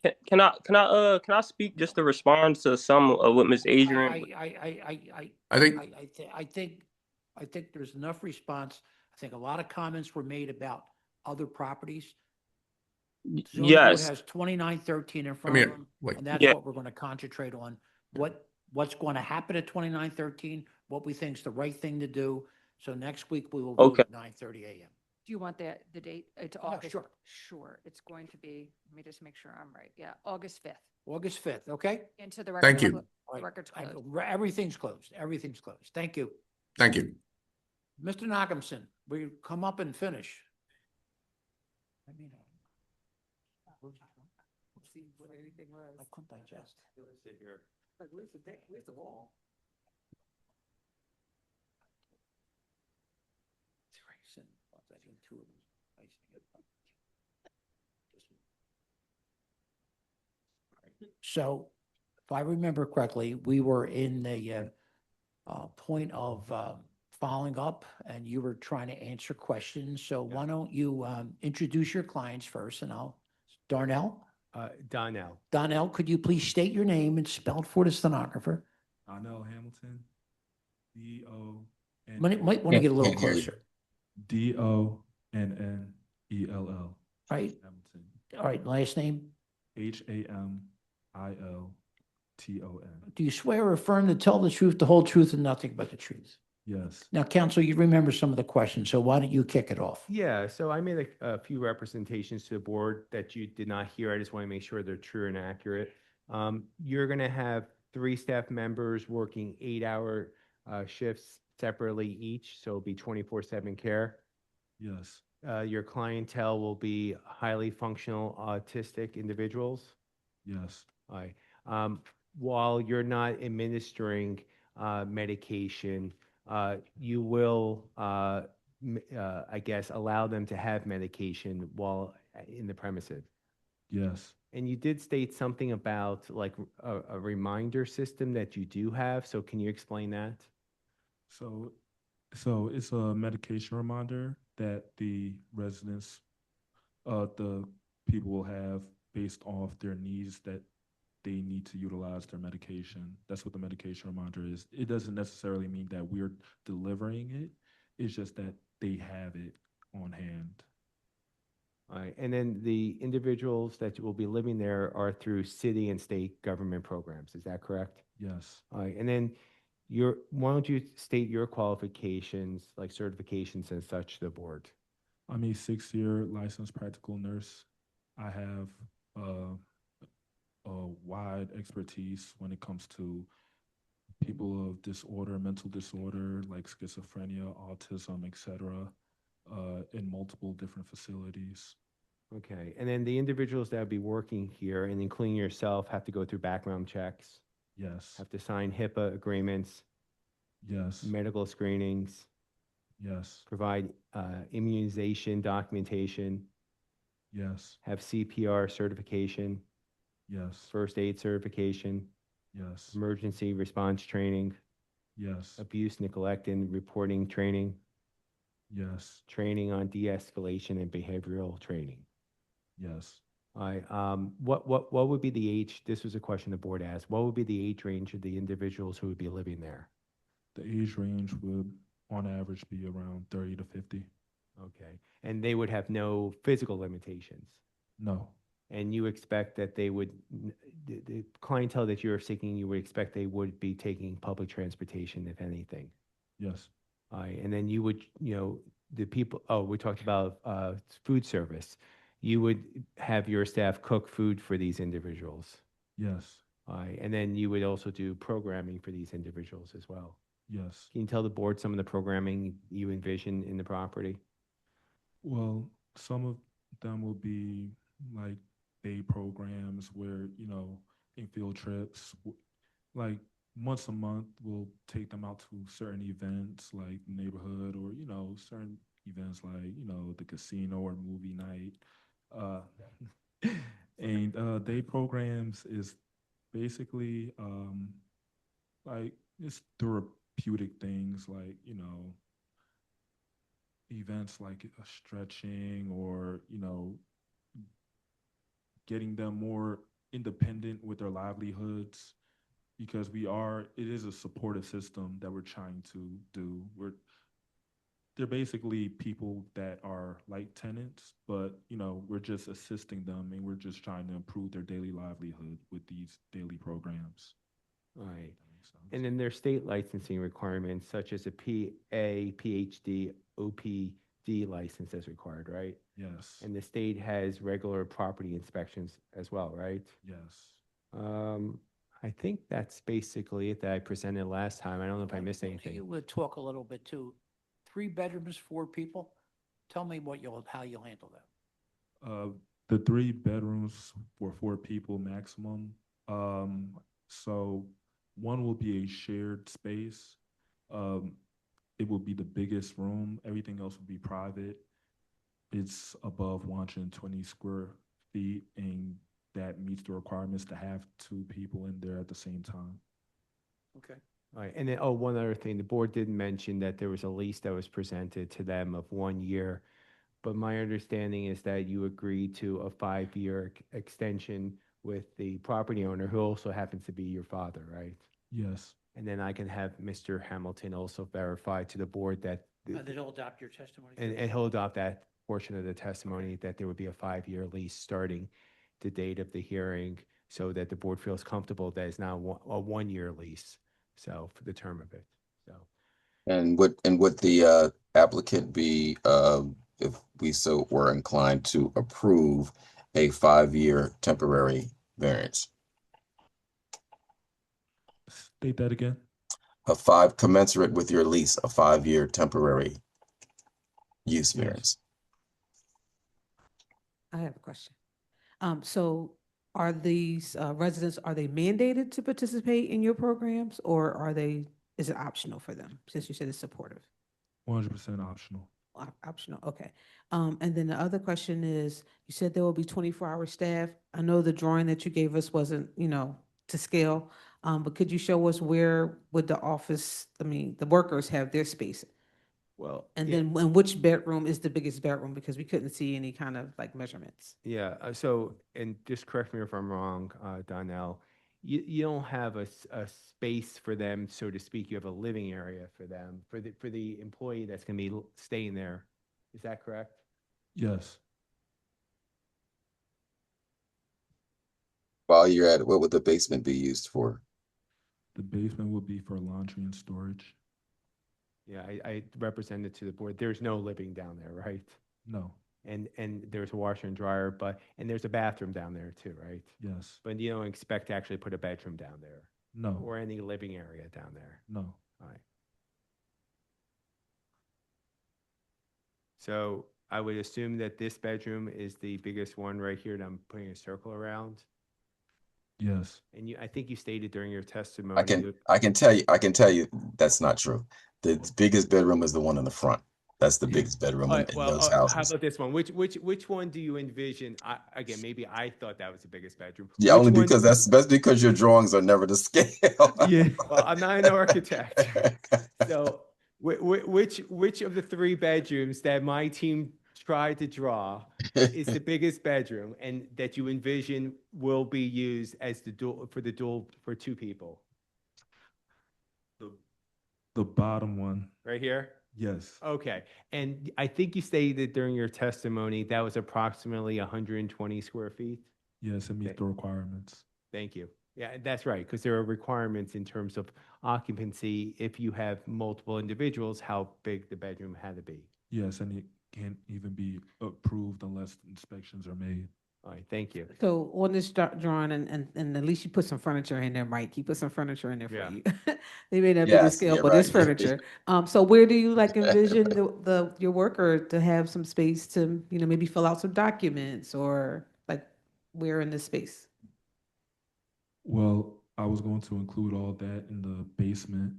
[SPEAKER 19] a.m.
[SPEAKER 18] Can I speak just to respond to some of what Ms. Adrian?
[SPEAKER 19] I think there's enough response. I think a lot of comments were made about other properties. Zoning board
[SPEAKER 18] Yes.
[SPEAKER 19] has 2913 in front
[SPEAKER 7] here,
[SPEAKER 19] of them,
[SPEAKER 7] wait.
[SPEAKER 19] and that's
[SPEAKER 18] Yeah.
[SPEAKER 19] what we're going to concentrate on. What's going to happen at 2913, what we think is the right thing to do. So next week we will vote
[SPEAKER 18] Okay.
[SPEAKER 19] at 9:30 a.m.
[SPEAKER 10] Do you want the date? It's
[SPEAKER 19] Yeah,
[SPEAKER 10] August.
[SPEAKER 19] sure.
[SPEAKER 10] Sure. It's going to be, let me just make sure I'm right. Yeah, August 5th.
[SPEAKER 19] August 5th, okay?
[SPEAKER 10] Into the
[SPEAKER 7] Thank
[SPEAKER 10] record.
[SPEAKER 7] you.
[SPEAKER 19] All right.
[SPEAKER 10] Record's
[SPEAKER 19] I-
[SPEAKER 10] closed.
[SPEAKER 19] Everything's closed. Everything's closed. Thank you.
[SPEAKER 7] Thank you.
[SPEAKER 19] Mr. Nachumson, will you come up and finish? I mean, see what anything was. I couldn't digest.
[SPEAKER 15] Sit here.
[SPEAKER 19] Like, where's the deck? Where's the wall? So if I remember correctly, we were in the point of following up and you were trying to answer questions. So why don't you introduce your clients first and Darnell?
[SPEAKER 15] Donnell.
[SPEAKER 19] Donnell, could you please state your name and spell it for the stenographer?
[SPEAKER 9] Donnell Hamilton, D-O-N.
[SPEAKER 19] Might want to get a little closer.
[SPEAKER 9] D-O-N-N-E-L-L.
[SPEAKER 19] Right.
[SPEAKER 9] Hamilton.
[SPEAKER 19] All right, last name?
[SPEAKER 9] H-A-M-I-L-T-O-N.
[SPEAKER 19] Do you swear or affirm to tell the truth, the whole truth, and nothing but the truth?
[SPEAKER 9] Yes.
[SPEAKER 19] Now, counsel, you remember some of the questions, so why don't you kick it off?
[SPEAKER 15] Yeah, so I made a few representations to the board that you did not hear. I just want to make sure they're true and accurate. You're going to have 3 staff members working 8-hour shifts separately each, so it'll be 24/7 care.
[SPEAKER 9] Yes.
[SPEAKER 15] Your clientele will be highly functional autistic individuals.
[SPEAKER 9] Yes.
[SPEAKER 15] All right. While you're not administering medication, you will, I guess, allow them to have medication while in the premises.
[SPEAKER 9] Yes.
[SPEAKER 15] And you did state something about like a reminder system that you do have. So can you explain that?
[SPEAKER 9] So it's a medication reminder that the residents, the people will have based off their needs that they need to utilize their medication. That's what the medication reminder is. It doesn't necessarily mean that we're delivering it. It's just that they have it on hand.
[SPEAKER 15] All right. And then the individuals that will be living there are through city and state government programs. Is that correct?
[SPEAKER 9] Yes.
[SPEAKER 15] All right. And then why don't you state your qualifications, like certifications and such, to the board?
[SPEAKER 9] I'm a 6-year licensed practical nurse. I have a wide expertise when it comes to people of disorder, mental disorder, like schizophrenia, autism, etc., in multiple different facilities.
[SPEAKER 15] Okay. And then the individuals that will be working here, and including yourself, have to go through background checks,
[SPEAKER 9] Yes.
[SPEAKER 15] have to sign HIPAA agreements,
[SPEAKER 9] Yes.
[SPEAKER 15] medical screenings,
[SPEAKER 9] Yes.
[SPEAKER 15] provide immunization documentation,
[SPEAKER 9] Yes.
[SPEAKER 15] have CPR certification,
[SPEAKER 9] Yes.
[SPEAKER 15] first aid certification,
[SPEAKER 9] Yes.
[SPEAKER 15] emergency response training,
[SPEAKER 9] Yes.
[SPEAKER 15] abuse, neglect, and reporting training,
[SPEAKER 9] Yes.
[SPEAKER 15] training on de-escalation and behavioral training.
[SPEAKER 9] Yes.
[SPEAKER 15] All right. What would be the age? This was a question the board asked. What would be the age range of the individuals who would be living there?
[SPEAKER 9] The age range would, on average, be around 30 to 50.
[SPEAKER 15] Okay. And they would have no physical limitations?
[SPEAKER 9] No.
[SPEAKER 15] And you expect that they would, the clientele that you're seeking, you would expect they would be taking public transportation, if anything?
[SPEAKER 9] Yes.
[SPEAKER 15] All right. And then you would, the people, we talked about food service. You would have your staff cook food for these individuals?
[SPEAKER 9] Yes.
[SPEAKER 15] All right. And then you would also do programming for these individuals as well?
[SPEAKER 9] Yes.
[SPEAKER 15] Can you tell the board some of the programming you envision in the property?
[SPEAKER 9] Well, some of them will be like day programs where, in field trips, like once a month, we'll take them out to certain events like neighborhood or, certain events like, the casino or movie night. And day programs is basically like it's therapeutic things like, events like stretching or, getting them more independent with their livelihoods, because it is a supportive system that we're trying to do. they're basically people that are like tenants, but we're just assisting them and we're just trying to improve their daily livelihood with these daily programs.
[SPEAKER 15] All right. And then there's state licensing requirements such as a PA, PhD, OPD license as required, right?
[SPEAKER 9] Yes.
[SPEAKER 15] And the state has regular property inspections as well, right?
[SPEAKER 9] Yes.
[SPEAKER 15] I think that's basically it that I presented last time. I don't know if I missed
[SPEAKER 19] You
[SPEAKER 15] anything.
[SPEAKER 19] would talk a little bit too. 3 bedrooms, 4 people? Tell me how you'll handle that.
[SPEAKER 9] The 3 bedrooms for 4 people maximum. So one will be a shared space. It will be the biggest room. Everything else will be private. It's above 120 square feet, and that meets the requirements to have 2 people in there at the same time.
[SPEAKER 19] Okay.
[SPEAKER 15] All right, and then, one other thing, the board did mention that there was a lease that was presented to them of 1 year, but my understanding is that you agreed to a 5-year extension with the property owner, who also happens to be your father, right?
[SPEAKER 9] Yes.
[SPEAKER 15] And then I can have Mr. Hamilton also verify to the board that,
[SPEAKER 19] That he'll adopt your testimony.
[SPEAKER 15] and he'll adopt that portion of the testimony, that there would be a 5-year lease starting the date of the hearing, so that the board feels comfortable that it's now a 1-year lease, so for the term of it, so.
[SPEAKER 12] And would the applicant be, if we so were inclined to approve a 5-year temporary variance?
[SPEAKER 9] State that again.
[SPEAKER 12] Commensurate with your lease, a 5-year temporary use
[SPEAKER 9] Yes.
[SPEAKER 12] variance.
[SPEAKER 4] I have a question. So are these residents, are they mandated to participate in your programs, or is it optional for them, since you said it's supportive?
[SPEAKER 9] 100% optional.
[SPEAKER 4] Optional, okay. And then the other question is, you said there will be 24-hour staff. I know the drawing that you gave us wasn't, to scale, but could you show us where would the workers have their space?
[SPEAKER 15] Well,
[SPEAKER 4] And
[SPEAKER 15] yeah.
[SPEAKER 4] then which bedroom is the biggest bedroom? Because we couldn't see any kind of measurements.
[SPEAKER 15] Yeah, so, and just correct me if I'm wrong, Donnell, you don't have a space for them, so to speak. You have a living area for them, for the employee that's gonna be staying there. Is that correct?
[SPEAKER 9] Yes.
[SPEAKER 12] While you're at it, what would the basement be used for?
[SPEAKER 9] The basement would be for laundry and storage.
[SPEAKER 15] Yeah, I represented to the board. There's no living down there, right?
[SPEAKER 9] No.
[SPEAKER 15] And there's a washer and dryer, and there's a bathroom down there too, right?
[SPEAKER 9] Yes.
[SPEAKER 15] But you don't expect to actually put a bedroom down there?
[SPEAKER 9] No.
[SPEAKER 15] Or any living area down there?
[SPEAKER 9] No.
[SPEAKER 15] All right. So I would assume that this bedroom is the biggest one right here that I'm putting a circle around?
[SPEAKER 9] Yes.
[SPEAKER 15] And I think you stated during your testimony.
[SPEAKER 12] I can tell you that's not true. The biggest bedroom is the one in the front. That's the biggest bedroom
[SPEAKER 15] All
[SPEAKER 12] in,
[SPEAKER 15] right,
[SPEAKER 12] in those houses.
[SPEAKER 15] how about this one? Which one do you envision? Again, maybe I thought that was the biggest bedroom.
[SPEAKER 12] Yeah,
[SPEAKER 15] Which
[SPEAKER 12] only
[SPEAKER 15] one-
[SPEAKER 12] because that's because your drawings are never to scale.
[SPEAKER 15] Yeah. Well, I'm not an architect. So which of the 3 bedrooms that my team tried to draw is the biggest bedroom, and that you envision will be used as the dual for 2 people?
[SPEAKER 9] The bottom one.
[SPEAKER 15] Right here?
[SPEAKER 9] Yes.
[SPEAKER 15] Okay. And I think you stated during your testimony that was approximately 120 square feet?
[SPEAKER 9] Yes, it meets the requirements.
[SPEAKER 15] Thank you. Yeah, that's right, because there are requirements in terms of occupancy. If you have multiple individuals, how big the bedroom had to be.
[SPEAKER 9] Yes, and it can't even be approved unless inspections are made.
[SPEAKER 15] All right, thank you.
[SPEAKER 4] So on this drawing, and at least you put some furniture in there, Mike. You put some furniture in there for
[SPEAKER 15] Yeah.
[SPEAKER 4] you. They may not be to
[SPEAKER 12] Yes,
[SPEAKER 4] scale,
[SPEAKER 12] yeah,
[SPEAKER 4] but it's
[SPEAKER 12] right.
[SPEAKER 4] furniture. So where do you envision your worker to have some space to, maybe fill out some documents, or where in this space?
[SPEAKER 9] Well, I was going to include all that in the basement.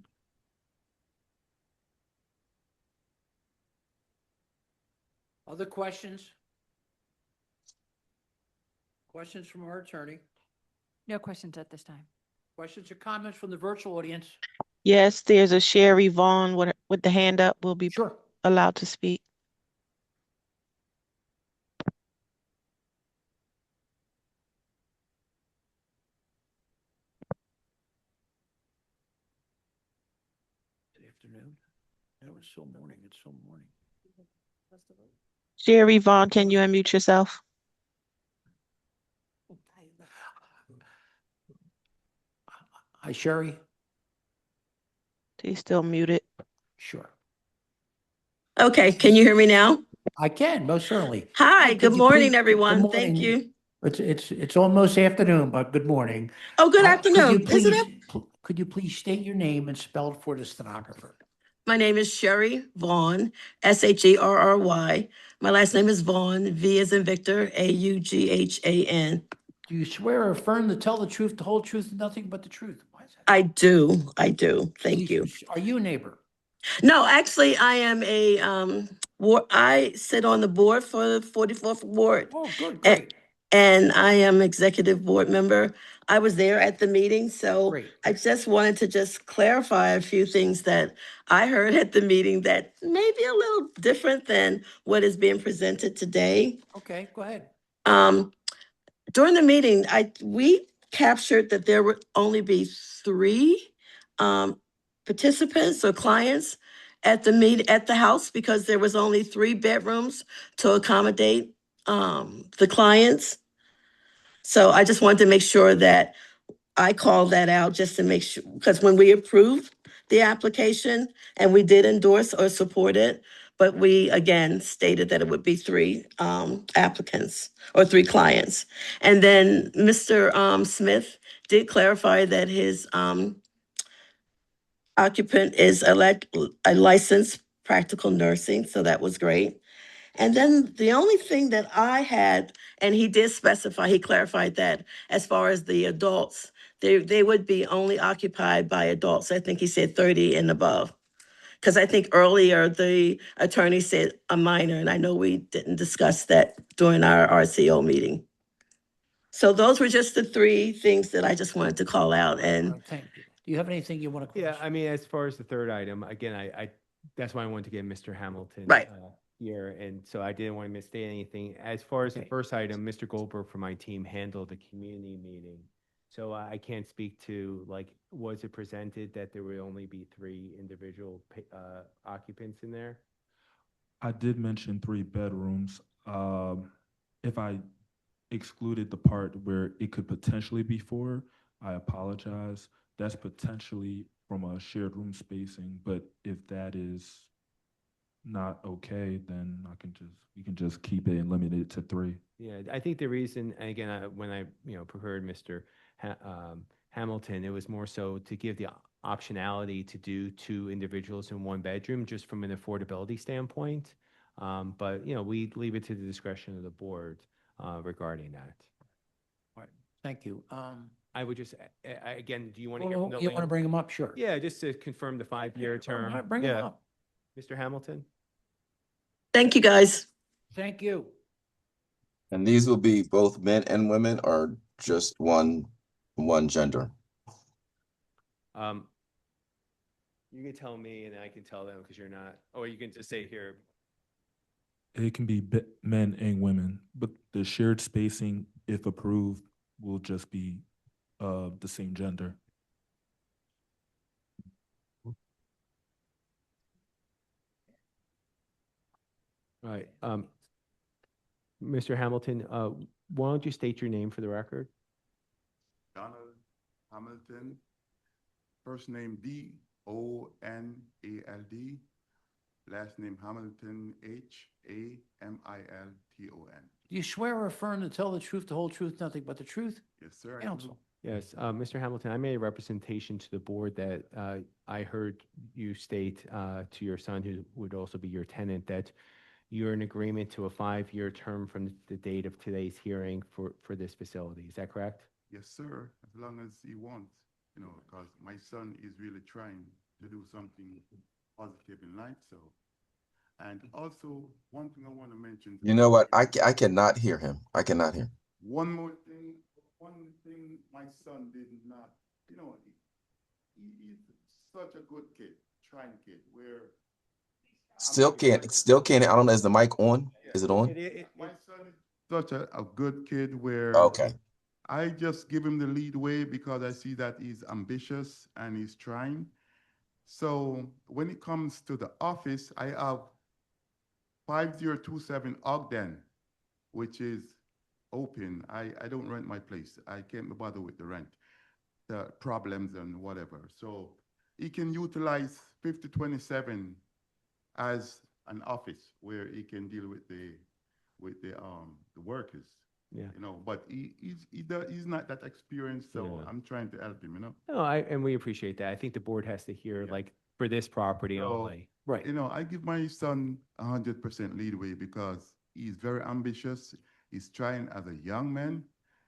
[SPEAKER 19] Other questions? Questions from our attorney?
[SPEAKER 10] No questions at this time.
[SPEAKER 19] Questions or comments from the virtual audience?
[SPEAKER 8] Yes, there's a Sherry Vaughn with the hand up. Will be
[SPEAKER 19] Sure.
[SPEAKER 8] allowed to speak.
[SPEAKER 19] Good afternoon. it's still morning. It's still morning.
[SPEAKER 8] Jerry Vaughn, can you unmute yourself?
[SPEAKER 19] Hi, Sherry.
[SPEAKER 8] He's still muted.
[SPEAKER 19] Sure.
[SPEAKER 1] Okay, can you hear me now?
[SPEAKER 19] I can, most certainly.
[SPEAKER 1] Hi,
[SPEAKER 19] Could
[SPEAKER 1] good
[SPEAKER 19] you
[SPEAKER 1] morning,
[SPEAKER 19] please-
[SPEAKER 1] everyone.
[SPEAKER 19] good
[SPEAKER 1] Thank
[SPEAKER 19] morning.
[SPEAKER 1] you.
[SPEAKER 19] It's almost afternoon, but good morning.
[SPEAKER 1] Oh, good
[SPEAKER 19] Could you
[SPEAKER 1] afternoon. Isn't
[SPEAKER 19] please,
[SPEAKER 1] it?
[SPEAKER 19] could you please state your name and spell it for the stenographer?
[SPEAKER 1] My name is Sherry Vaughn, Sherry. My last name is Vaughn, V as in Victor, Aughan.
[SPEAKER 19] Do you swear or affirm to tell the truth, the whole truth, and nothing but the truth? Why is that?
[SPEAKER 1] I do. Thank you.
[SPEAKER 19] Are you a neighbor?
[SPEAKER 1] No, actually, I am I sit on the board for the 44th Ward.
[SPEAKER 19] Oh, good,
[SPEAKER 1] a-
[SPEAKER 19] great.
[SPEAKER 1] And I am executive board member. I was there at the meeting, so
[SPEAKER 19] Great.
[SPEAKER 1] I just wanted to just clarify a few things that I heard at the meeting that may be a little different than what is being presented today.
[SPEAKER 19] Okay, go ahead.
[SPEAKER 1] During the meeting, we captured that there would only be 3 participants or clients at the house because there was only 3 bedrooms to accommodate the clients. So I just wanted to make sure that I called that out just to make sure, because when we approved the application and we did endorse or support it, but we again stated that it would be 3 applicants or 3 clients. And then Mr. Smith did clarify that his occupant is a licensed practical nursing, so that was great. And then the only thing that I had, and he did specify, he clarified that as far as the adults, they would be only occupied by adults. I think he said 30 and above. Because I think earlier the attorney said a minor, and I know we didn't discuss that during our RCO meeting. So those were just the 3 things that I just wanted to call out. And
[SPEAKER 19] Thank you. Do you have anything you want to?
[SPEAKER 15] Yeah, I mean, as far as the third item, again, I that's why I wanted to get Mr. Hamilton
[SPEAKER 1] Right.
[SPEAKER 15] Here, and so I didn't want to misstate anything. As far as the first item, Mr. Goldberg from my team handled the community meeting. So I can't speak to, like, was it presented that there would only be 3 individual occupants in there?
[SPEAKER 9] I did mention 3 bedrooms. If I excluded the part where it could potentially be 4, I apologize. That's potentially from a shared room spacing, but if that is not okay, then we can just keep it and limit it to 3.
[SPEAKER 15] Yeah, I think the reason, and again, when I preferred Mr. Hamilton, it was more so to give the optionality to do 2 individuals in 1 bedroom, just from an affordability standpoint. But we leave it to the discretion of the board regarding that.
[SPEAKER 19] All right, thank you.
[SPEAKER 15] I would just, again, do you want to
[SPEAKER 19] You
[SPEAKER 15] hear from the
[SPEAKER 19] want to
[SPEAKER 15] land-
[SPEAKER 19] bring them up? Sure.
[SPEAKER 15] Yeah, just to confirm the 5-year term.
[SPEAKER 19] All right, bring them
[SPEAKER 15] Yeah.
[SPEAKER 19] up.
[SPEAKER 15] Mr. Hamilton?
[SPEAKER 1] thank you, guys.
[SPEAKER 19] Thank you.
[SPEAKER 12] And these will be both men and women or just one gender?
[SPEAKER 15] You can tell me and I can tell them because you're not, or you can just say here.
[SPEAKER 9] It can be men and women, but the shared spacing, if approved, will just be the same gender.
[SPEAKER 15] Right. Mr. Hamilton, why don't you state your name for the record?
[SPEAKER 20] Donald Hamilton, first name D-O-N-A-L-D, last name Hamilton, H-A-M-I-L-T-O-N.
[SPEAKER 19] Do you swear or affirm to tell the truth, the whole truth, nothing but the truth?
[SPEAKER 20] Yes, sir. I do.
[SPEAKER 19] Counsel.
[SPEAKER 15] Yes, Mr. Hamilton, I made a representation to the board that I heard you state to your son, who would also be your tenant, that you're in agreement to a 5-year term from the date of today's hearing for this facility. Is that correct?
[SPEAKER 20] Yes, sir, as long as he wants, because my son is really trying to do something positive in life, so. And also, one thing I want to mention.
[SPEAKER 12] You know what? I cannot hear him. I cannot hear.
[SPEAKER 20] One more thing, my son did not, he's such a good kid, trying kid, where.
[SPEAKER 12] Still can't. I don't know. Is the mic on? Is it on?
[SPEAKER 20] My son is such a good kid where.
[SPEAKER 12] Okay.
[SPEAKER 20] I just give him the lead way because I see that he's ambitious and he's trying. So when it comes to the office, I have 5027 Ogden, which is open. I don't rent my place. I can't be bothered with the rent, the problems and whatever. So he can utilize 5027 as an office where he can deal with the workers.
[SPEAKER 15] Yeah.
[SPEAKER 20] You know, but he's not that experienced, so
[SPEAKER 15] Yeah.
[SPEAKER 20] I'm trying to help him, you know.
[SPEAKER 15] No, and we appreciate that. I think the board has to hear, like, for this property
[SPEAKER 20] So,
[SPEAKER 15] only.
[SPEAKER 19] Right.
[SPEAKER 20] You know, I give my son 100% leadway because he's very ambitious. He's trying as a young man.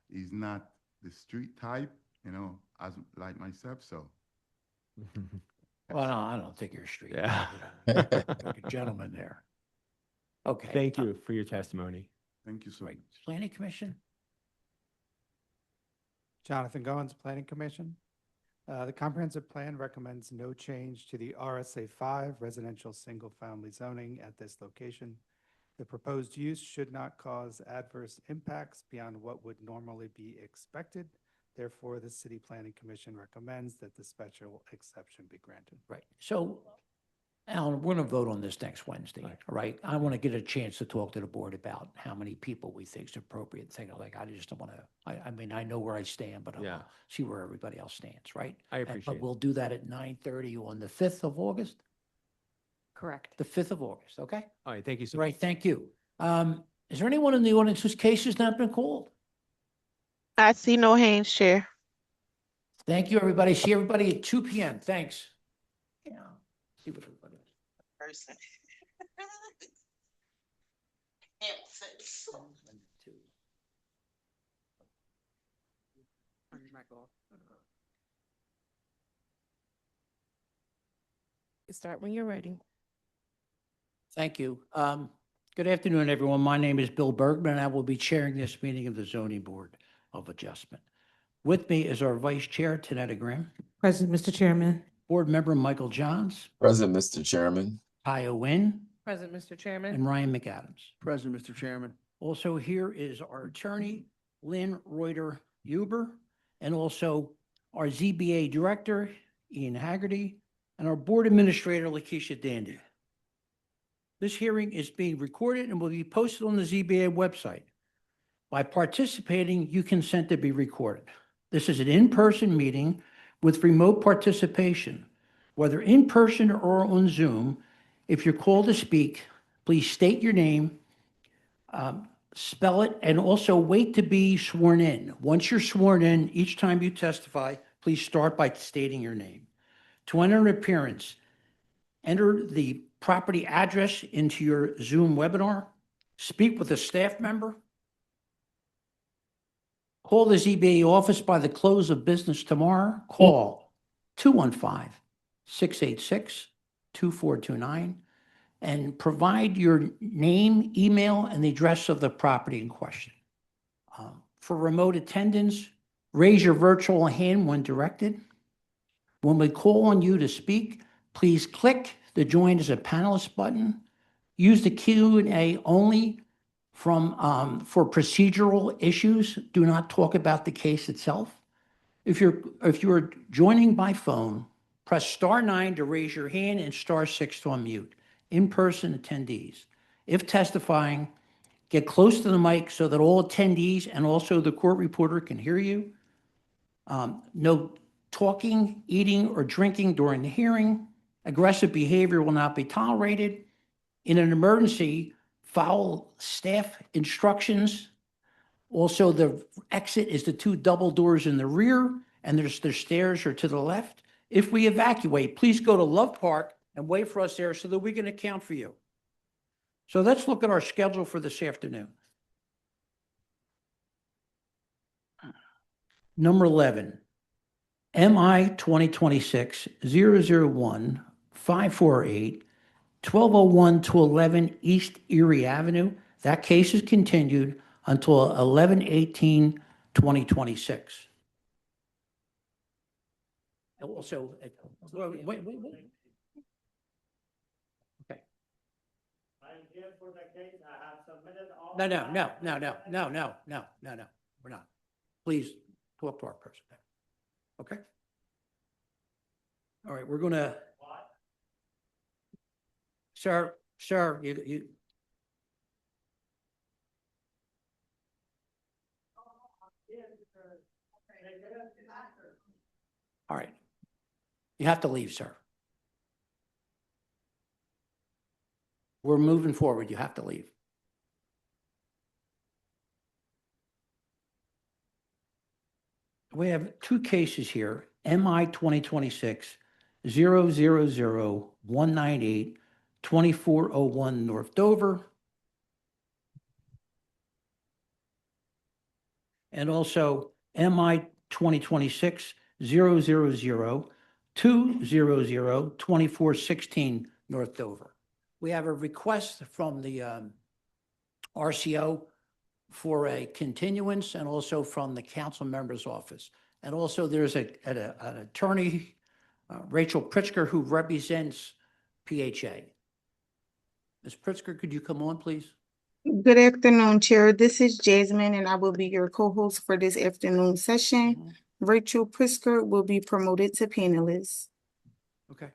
[SPEAKER 20] He's not the street type, you know, as like myself. So
[SPEAKER 19] Well, no, I don't think you're street.
[SPEAKER 15] Yeah.
[SPEAKER 19] Like a gentleman there. Okay.
[SPEAKER 15] Thank you for your testimony.
[SPEAKER 20] thank you so much.
[SPEAKER 19] Planning Commission?
[SPEAKER 16] Jonathan Goins, Planning Commission. The comprehensive plan recommends no change to the RSA 5 residential single-family zoning at this location. The proposed use should not cause adverse impacts beyond what would normally be expected. Therefore, the City Planning Commission recommends that the special exception be granted.
[SPEAKER 19] Right. So, Alan, we're going to vote on this next Wednesday, all right? I want to get a chance to talk to the board about how many people we think is appropriate. Thing like, I just don't want to, I mean, I know where I stand, but I
[SPEAKER 15] Yeah.
[SPEAKER 19] want to see where everybody else stands, right?
[SPEAKER 15] I
[SPEAKER 19] But
[SPEAKER 15] appreciate it.
[SPEAKER 19] we'll do that at 9:30 on the 5th of August,
[SPEAKER 10] Correct.
[SPEAKER 19] the 5th of August, okay?
[SPEAKER 15] All right, thank you so much.
[SPEAKER 19] Right, thank you. Is there anyone in the audience whose case has not been called?
[SPEAKER 8] I see no hands, Chair.
[SPEAKER 19] Thank you, everybody. See everybody at 2 p.m. Thanks. Yeah. See what everybody.
[SPEAKER 8] Person. Start when you're ready.
[SPEAKER 19] Thank you. Good afternoon, everyone. My name is Bill Bergman, and I will be chairing this meeting of the Zoning Board of Adjustment. With me is our Vice Chair, Tanetta Graham,
[SPEAKER 4] Present, Mr. Chairman.
[SPEAKER 19] Board Member Michael Johns,
[SPEAKER 12] Present, Mr. Chairman.
[SPEAKER 19] Kaya Wynn,
[SPEAKER 6] Present, Mr. Chairman.
[SPEAKER 19] and Ryan McAdams.
[SPEAKER 13] President, Mr. Chairman.
[SPEAKER 19] Also here is our attorney, Lynn Reuter Huber, and also our ZBA Director, Ian Haggerty, and our Board Administrator, Lakeisha Dandy. This hearing is being recorded and will be posted on the ZBA website. By participating, you consent to be recorded. This is an in-person meeting with remote participation, whether in person or on Zoom. If you're called to speak, please state your name, spell it, and also wait to be sworn in. Once you're sworn in, each time you testify, please start by stating your name. To enter an appearance, enter the property address into your Zoom webinar, speak with a staff member, call the ZBA office by the close of business tomorrow, call 215-686-2429, and provide your name, email, and the address of the property in question. For remote attendance, raise your virtual hand when directed. When we call on you to speak, please click the Join as a Panelist button. Use the Q&A only for procedural issues. Do not talk about the case itself. If you're joining by phone, press *9 to raise your hand and *6 to unmute. In-person attendees. If testifying, get close to the mic so that all attendees and also the court reporter can hear you. No talking, eating, or drinking during the hearing. Aggressive behavior will not be tolerated. In an emergency, follow staff instructions. Also, the exit is the 2 double doors in the rear, and the stairs are to the left. If we evacuate, please go to Love Park and wait for us there so that we can account for you. So let's look at our schedule for this afternoon. Number 11, MI 2026-001-548, 1201 to 11 East Erie Avenue. That case is continued until 11/18/2026. Also, wait. Okay. No. We're not. Please talk to our person. Okay. All right, we're gonna. Sir, you. All right. You have to leave, sir. We're moving forward. You have to leave. We have two cases here, MI 2026 000-198 2401 North Dover. And also MI 2026 000-200 2416 North Dover. We have a request from the RCO for a continuance and also from the council member's office. And also there's an attorney, Rachel Pritzker, who represents PHA. Ms. Pritzker, could you come on, please?
[SPEAKER 2] Good afternoon, Chair. This is Jasmine, and I will be your co-host for this afternoon session. Rachel Pritzker will be promoted to panelist.
[SPEAKER 19] Okay.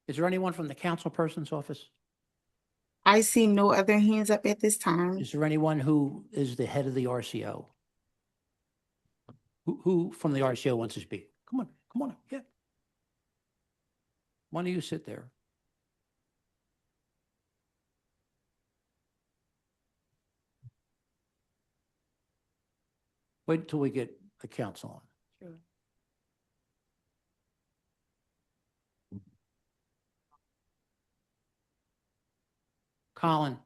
[SPEAKER 19] Is there anyone from the council person's office?
[SPEAKER 2] I see no other hands up at this time.
[SPEAKER 19] Is there anyone who is the head of the RCO? Who from the RCO wants to speak? Come on, yeah. Why don't you sit there? Wait until we get the council on.
[SPEAKER 10] Sure.
[SPEAKER 19] Colin,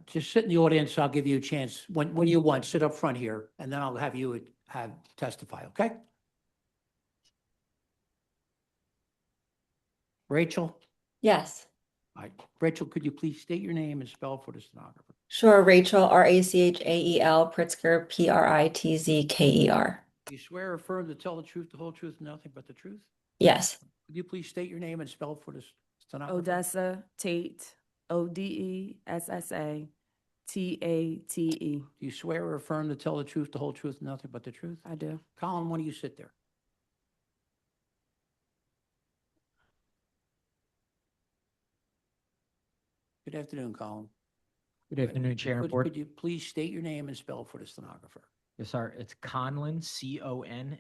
[SPEAKER 19] just sit in the audience. I'll give you a chance. When you want, sit up front here, and then I'll have you testify, okay? Rachel?
[SPEAKER 3] Yes.
[SPEAKER 19] All right. Rachel, could you please state your name and spell for the stenographer?
[SPEAKER 3] Sure, Rachel, Rachael, Pritzker, Pritzker.
[SPEAKER 19] Do you swear or affirm to tell the truth, the whole truth, and nothing but the truth?
[SPEAKER 3] Yes.
[SPEAKER 19] Could you please state your name and spell for the stenographer?
[SPEAKER 21] Odessa Tate, Odessa Tate.
[SPEAKER 19] Do you swear or affirm to tell the truth, the whole truth, and nothing but the truth?
[SPEAKER 21] I do.
[SPEAKER 19] Colin, why don't you sit there? Good afternoon, Colin.
[SPEAKER 23] Good afternoon, Chair and
[SPEAKER 19] Could
[SPEAKER 23] Board.
[SPEAKER 19] you please state your name and spell for the stenographer?
[SPEAKER 23] Yes, sir. It's Conlan, Conlan,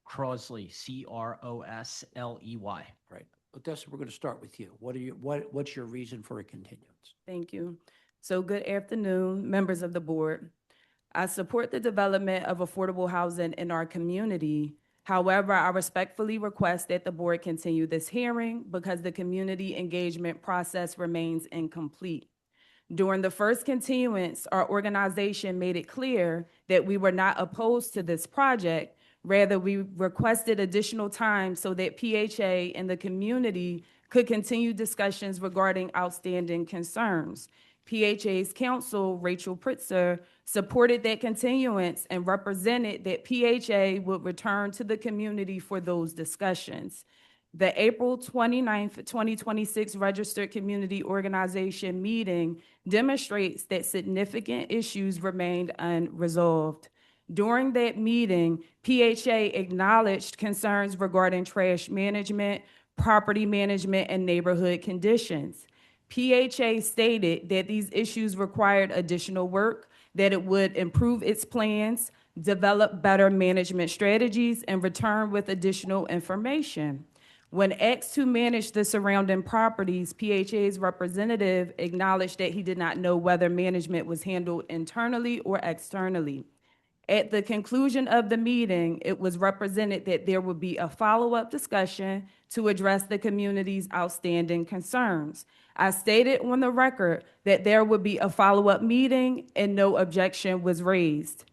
[SPEAKER 23] Crosley, Crosley.
[SPEAKER 19] Right. Odessa, we're going to start with you. What's your reason for a continuance?
[SPEAKER 21] Thank you. So good afternoon, members of the board. I support the development of affordable housing in our community. However, I respectfully request that the board continue this hearing because the community engagement process remains incomplete. During the first continuance, our organization made it clear that we were not opposed to this project. Rather, we requested additional time so that PHA and the community could continue discussions regarding outstanding concerns. PHA's counsel, Rachel Pritzker, supported that continuance and represented that PHA would return to the community for those discussions. The April 29th, 2026 Registered Community Organization meeting demonstrates that significant issues remained unresolved. During that meeting, PHA acknowledged concerns regarding trash management, property management, and neighborhood conditions. PHA stated that these issues required additional work, that it would improve its plans, develop better management strategies, and return with additional information. When asked to manage the surrounding properties, PHA's representative acknowledged that he did not know whether management was handled internally or externally. At the conclusion of the meeting, it was represented that there would be a follow-up discussion to address the community's outstanding concerns. I stated on the record that there would be a follow-up meeting and no objection was raised.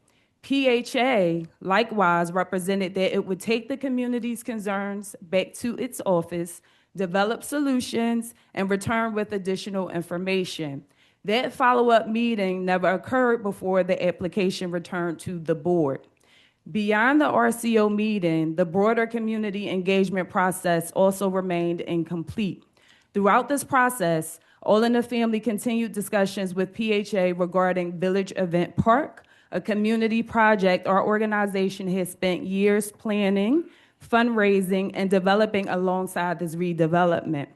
[SPEAKER 21] PHA likewise represented that it would take the community's concerns back to its office, develop solutions, and return with additional information. That follow-up meeting never occurred before the application returned to the board. Beyond the RCO meeting, the broader community engagement process also remained incomplete. Throughout this process, All in the Family continued discussions with PHA regarding Village Event Park, a community project our organization has spent years planning, fundraising, and developing alongside this redevelopment.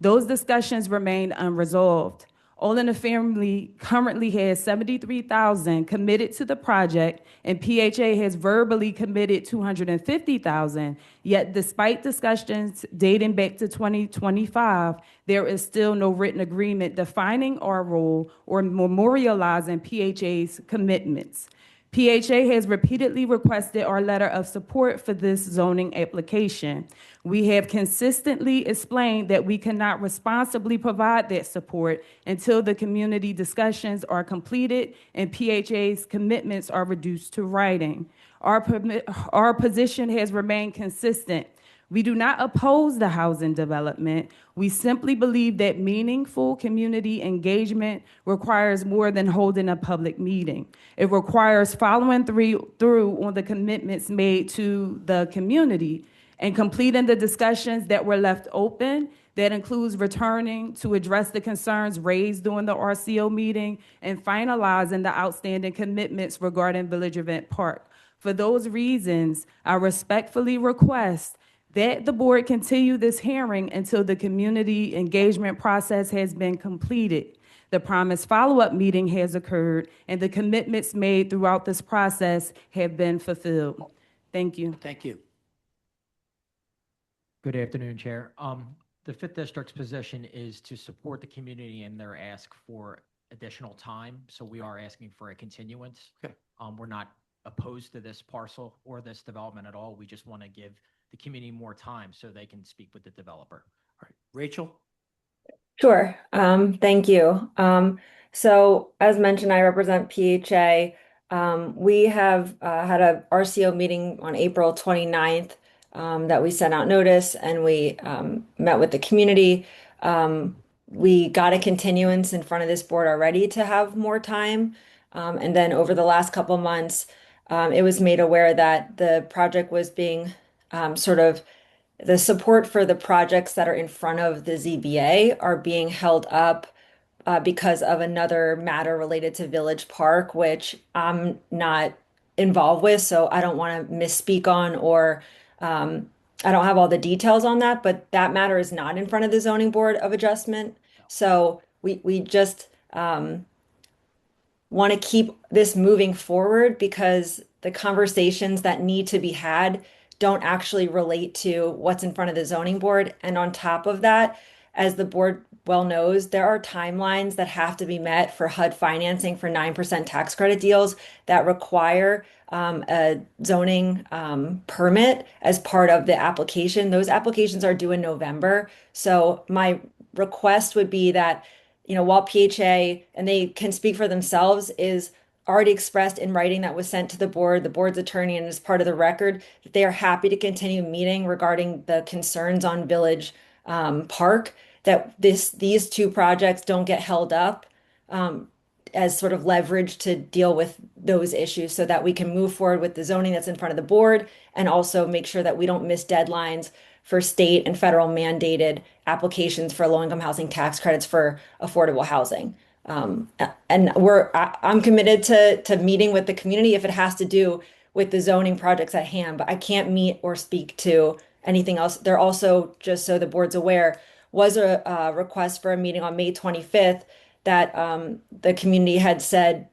[SPEAKER 21] Those discussions remain unresolved. All in the Family currently has $73,000 committed to the project, and PHA has verbally committed $250,000. Yet despite discussions dating back to 2025, there is still no written agreement defining our role or memorializing PHA's commitments. PHA has repeatedly requested our letter of support for this zoning application. We have consistently explained that we cannot responsibly provide that support until the community discussions are completed and PHA's commitments are reduced to writing. Our position has remained consistent. We do not oppose the housing development. We simply believe that meaningful community engagement requires more than holding a public meeting. It requires following through on the commitments made to the community and completing the discussions that were left open. That includes returning to address the concerns raised during the RCO meeting and finalizing the outstanding commitments regarding Village Event Park. For those reasons, I respectfully request that the board continue this hearing until the community engagement process has been completed. The promised follow-up meeting has occurred, and the commitments made throughout this process have been fulfilled. Thank you.
[SPEAKER 19] Thank you.
[SPEAKER 23] Good afternoon, Chair. The Fifth District's position is to support the community in their ask for additional time. So we are asking for a continuance.
[SPEAKER 19] Okay.
[SPEAKER 23] We're not opposed to this parcel or this development at all. We just want to give the community more time so they can speak with the developer.
[SPEAKER 19] All right. Rachel?
[SPEAKER 3] Sure. Thank you. So as mentioned, I represent PHA. We have had a RCO meeting on April 29th that we sent out notice, and we met with the community. We got a continuance in front of this board already to have more time. And then over the last couple months, it was made aware that the project was being the support for the projects that are in front of the ZBA are being held up because of another matter related to Village Park, which I'm not involved with, so I don't want to misspeak on, or I don't have all the details on that, but that matter is not in front of the Zoning Board of Adjustment. So we just want to keep this moving forward because the conversations that need to be had don't actually relate to what's in front of the zoning board. And on top of that, as the board well knows, there are timelines that have to be met for HUD financing for 9% tax credit deals that require a zoning permit as part of the application. Those applications are due in November. So my request would be that, while PHA, and they can speak for themselves, is already expressed in writing that was sent to the board's attorney, and as part of the record, that they are happy to continue meeting regarding the concerns on Village Park, that these two projects don't get held up as sort of leverage to deal with those issues so that we can move forward with the zoning that's in front of the board and also make sure that we don't miss deadlines for state and federal mandated applications for low-income housing tax credits for affordable housing. And I'm committed to meeting with the community if it has to do with the zoning projects at hand, but I can't meet or speak to anything else. There also, just so the board's aware, was a request for a meeting on May 25th that the community had said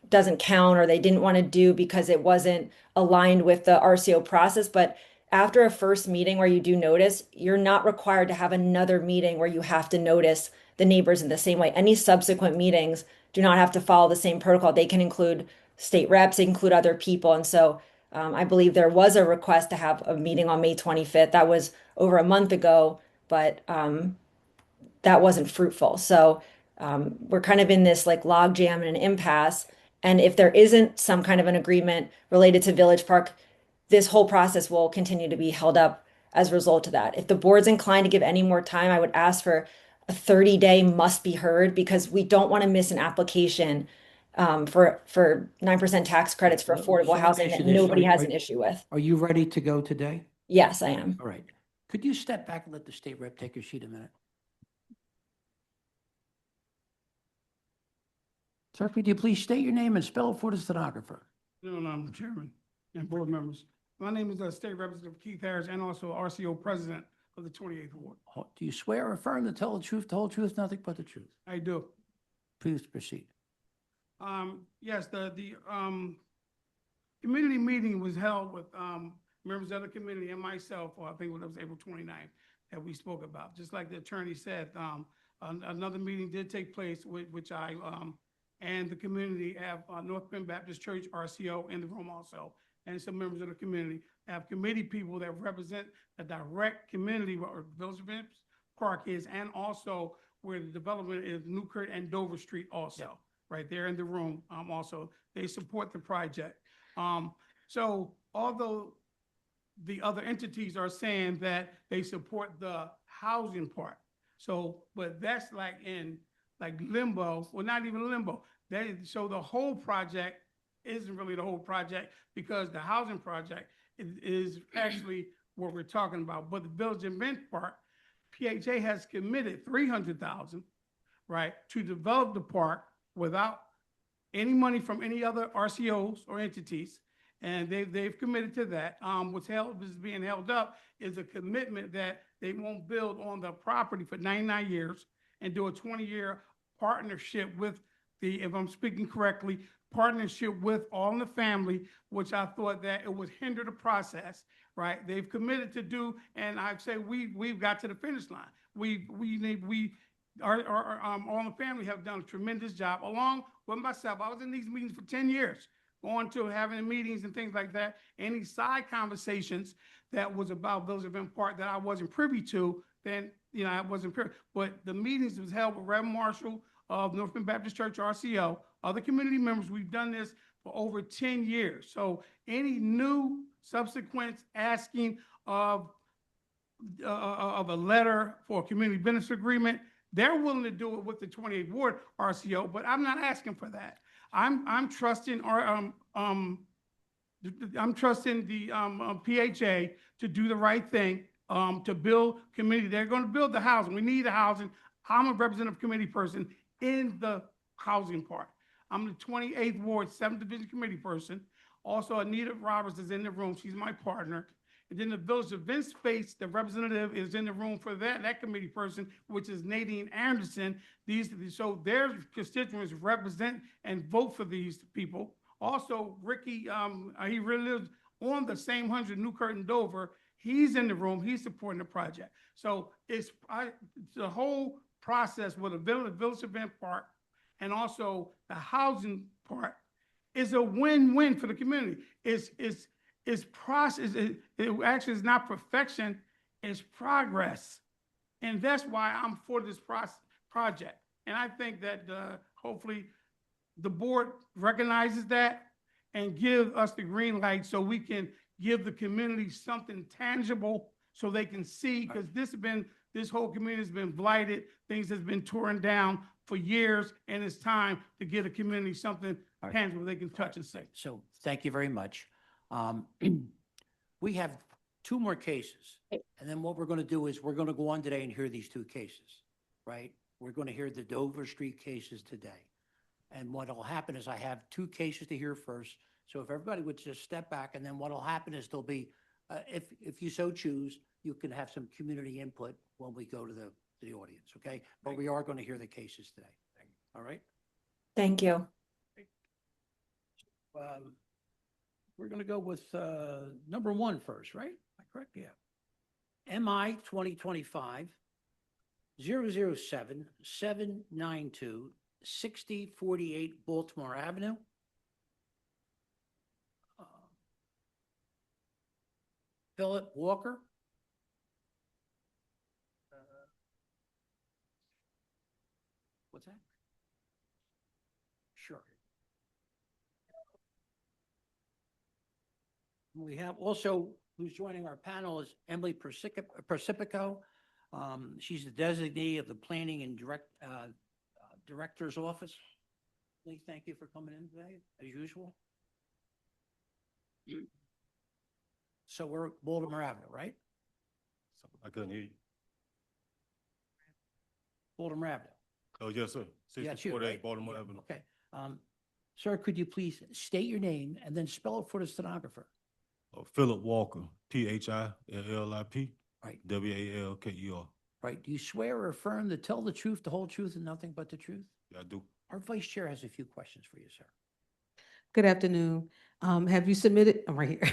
[SPEAKER 3] doesn't count or they didn't want to do because it wasn't aligned with the RCO process. But after a first meeting where you do notice, you're not required to have another meeting where you have to notice the neighbors in the same way. Any subsequent meetings do not have to follow the same protocol. They can include state reps, they include other people. And so I believe there was a request to have a meeting on May 25th. That was over a month ago, but that wasn't fruitful. So we're kind of in this like log jam and an impasse. And if there isn't some kind of an agreement related to Village Park, this whole process will continue to be held up as a result of that. If the board's inclined to give any more time, I would ask for a 30-day must be heard because we don't want to miss an application for 9% tax credits for affordable housing that nobody has an issue with.
[SPEAKER 19] Are you ready to go today?
[SPEAKER 3] Yes, I am.
[SPEAKER 19] All right. Could you step back and let the state rep take your seat a minute? Sir, could you please state your name and spell it for the stenographer?
[SPEAKER 5] No, Mr. Chairman and board members. My name is State Representative Keith Harris and also RCO President of the 28th Ward.
[SPEAKER 19] Do you swear or affirm to tell the truth, the whole truth, nothing but the truth?
[SPEAKER 5] I do.
[SPEAKER 19] Please proceed.
[SPEAKER 5] Yes, the community meeting was held with members of the community and myself, or I think it was April 29th, that we spoke about. Just like the attorney said, another meeting did take place, which I and the community have North Bend Baptist Church, RCO, in the room also, and some members of the community have committee people that represent the direct community where Village Events Park is, and also where the development is Newkirk and Dover Street also, right there in the room. Also, they support the project. So although the other entities are saying that they support the housing part, so, but that's like in like limbo, well, not even limbo. So the whole project isn't really the whole project, because the housing project is actually what we're talking about. But the Village Event Park, PHA has committed $300,000, right, to develop the park without any money from any other RCOs or entities. And they've committed to that. What's being held up is a commitment that they won't build on the property for 99 years and do a 20-year partnership with the, if I'm speaking correctly, partnership with All in the Family, which I thought that it would hinder the process, right? They've committed to do, and I'd say we've got to the finish line. Our All in the Family have done a tremendous job, along with myself. I was in these meetings for 10 years, going to having meetings and things like that. Any side conversations that was about Village Event Park that I wasn't privy to, then, I wasn't privy. But the meetings was held with Reverend Marshall of North Bend Baptist Church, RCO, other community members. We've done this for over 10 years. So any new subsequent asking of a letter for a community benefits agreement, they're willing to do it with the 28th Ward RCO, but I'm not asking for that. I'm trusting I'm trusting the PHA to do the right thing, to build community. They're going to build the housing. We need the housing. I'm a representative committee person in the housing part. I'm the 28th Ward 7th Division committee person. Also, Anita Roberts is in the room. She's my partner. And then the Village Event Space, the representative is in the room for that committee person, which is Nadine Anderson. So their constituents represent and vote for these people. Also, Ricky, he really lives on the same 100 Newkirk and Dover. He's in the room. He's supporting the project. So it's the whole process with the Village Event Park and also the housing part is a win-win for the community. It's process. It actually is not perfection. It's progress, and that's why I'm for this project. And I think that hopefully the board recognizes that and give us the green light so we can give the community something tangible so they can see, because this whole community has been blighted. Things has been torn down for years, and it's time to give the community something tangible they can touch and say.
[SPEAKER 19] So thank you very much. We have two more cases, and then what we're going to do is we're going to go on today and hear these two cases, right? We're going to hear the Dover Street cases today. And what will happen is I have two cases to hear first. So if everybody would just step back, and then what will happen is there'll be, if you so choose, you can have some community input when we go to the audience, okay? But we are going to hear the cases today. All right?
[SPEAKER 3] Thank you.
[SPEAKER 19] We're going to go with number one first, right? Am I correct? Yeah. MI 2025 007 792 6048 Baltimore Avenue. Philip Walker. What's that? Sure. We have also, who's joining our panel is Emily Persipico. She's the designee of the Planning and Director's Office. Lee, thank you for coming in today, as usual. So we're at Baltimore Avenue, right?
[SPEAKER 11] I couldn't hear you.
[SPEAKER 19] Baltimore Avenue.
[SPEAKER 11] Oh, yes, sir.
[SPEAKER 19] Yeah, it's you,
[SPEAKER 11] 6048
[SPEAKER 19] right?
[SPEAKER 11] Baltimore Avenue.
[SPEAKER 19] Okay. Sir, could you please state your name and then spell it for the stenographer?
[SPEAKER 11] Philip Walker, PHILLIP.
[SPEAKER 19] Right.
[SPEAKER 11] WALKER.
[SPEAKER 19] Right. Do you swear or affirm to tell the truth, the whole truth, and nothing but the truth?
[SPEAKER 11] Yeah, I do.
[SPEAKER 19] Our vice chair has a few questions for you, sir.
[SPEAKER 4] Good afternoon. Have you submitted, I'm right here.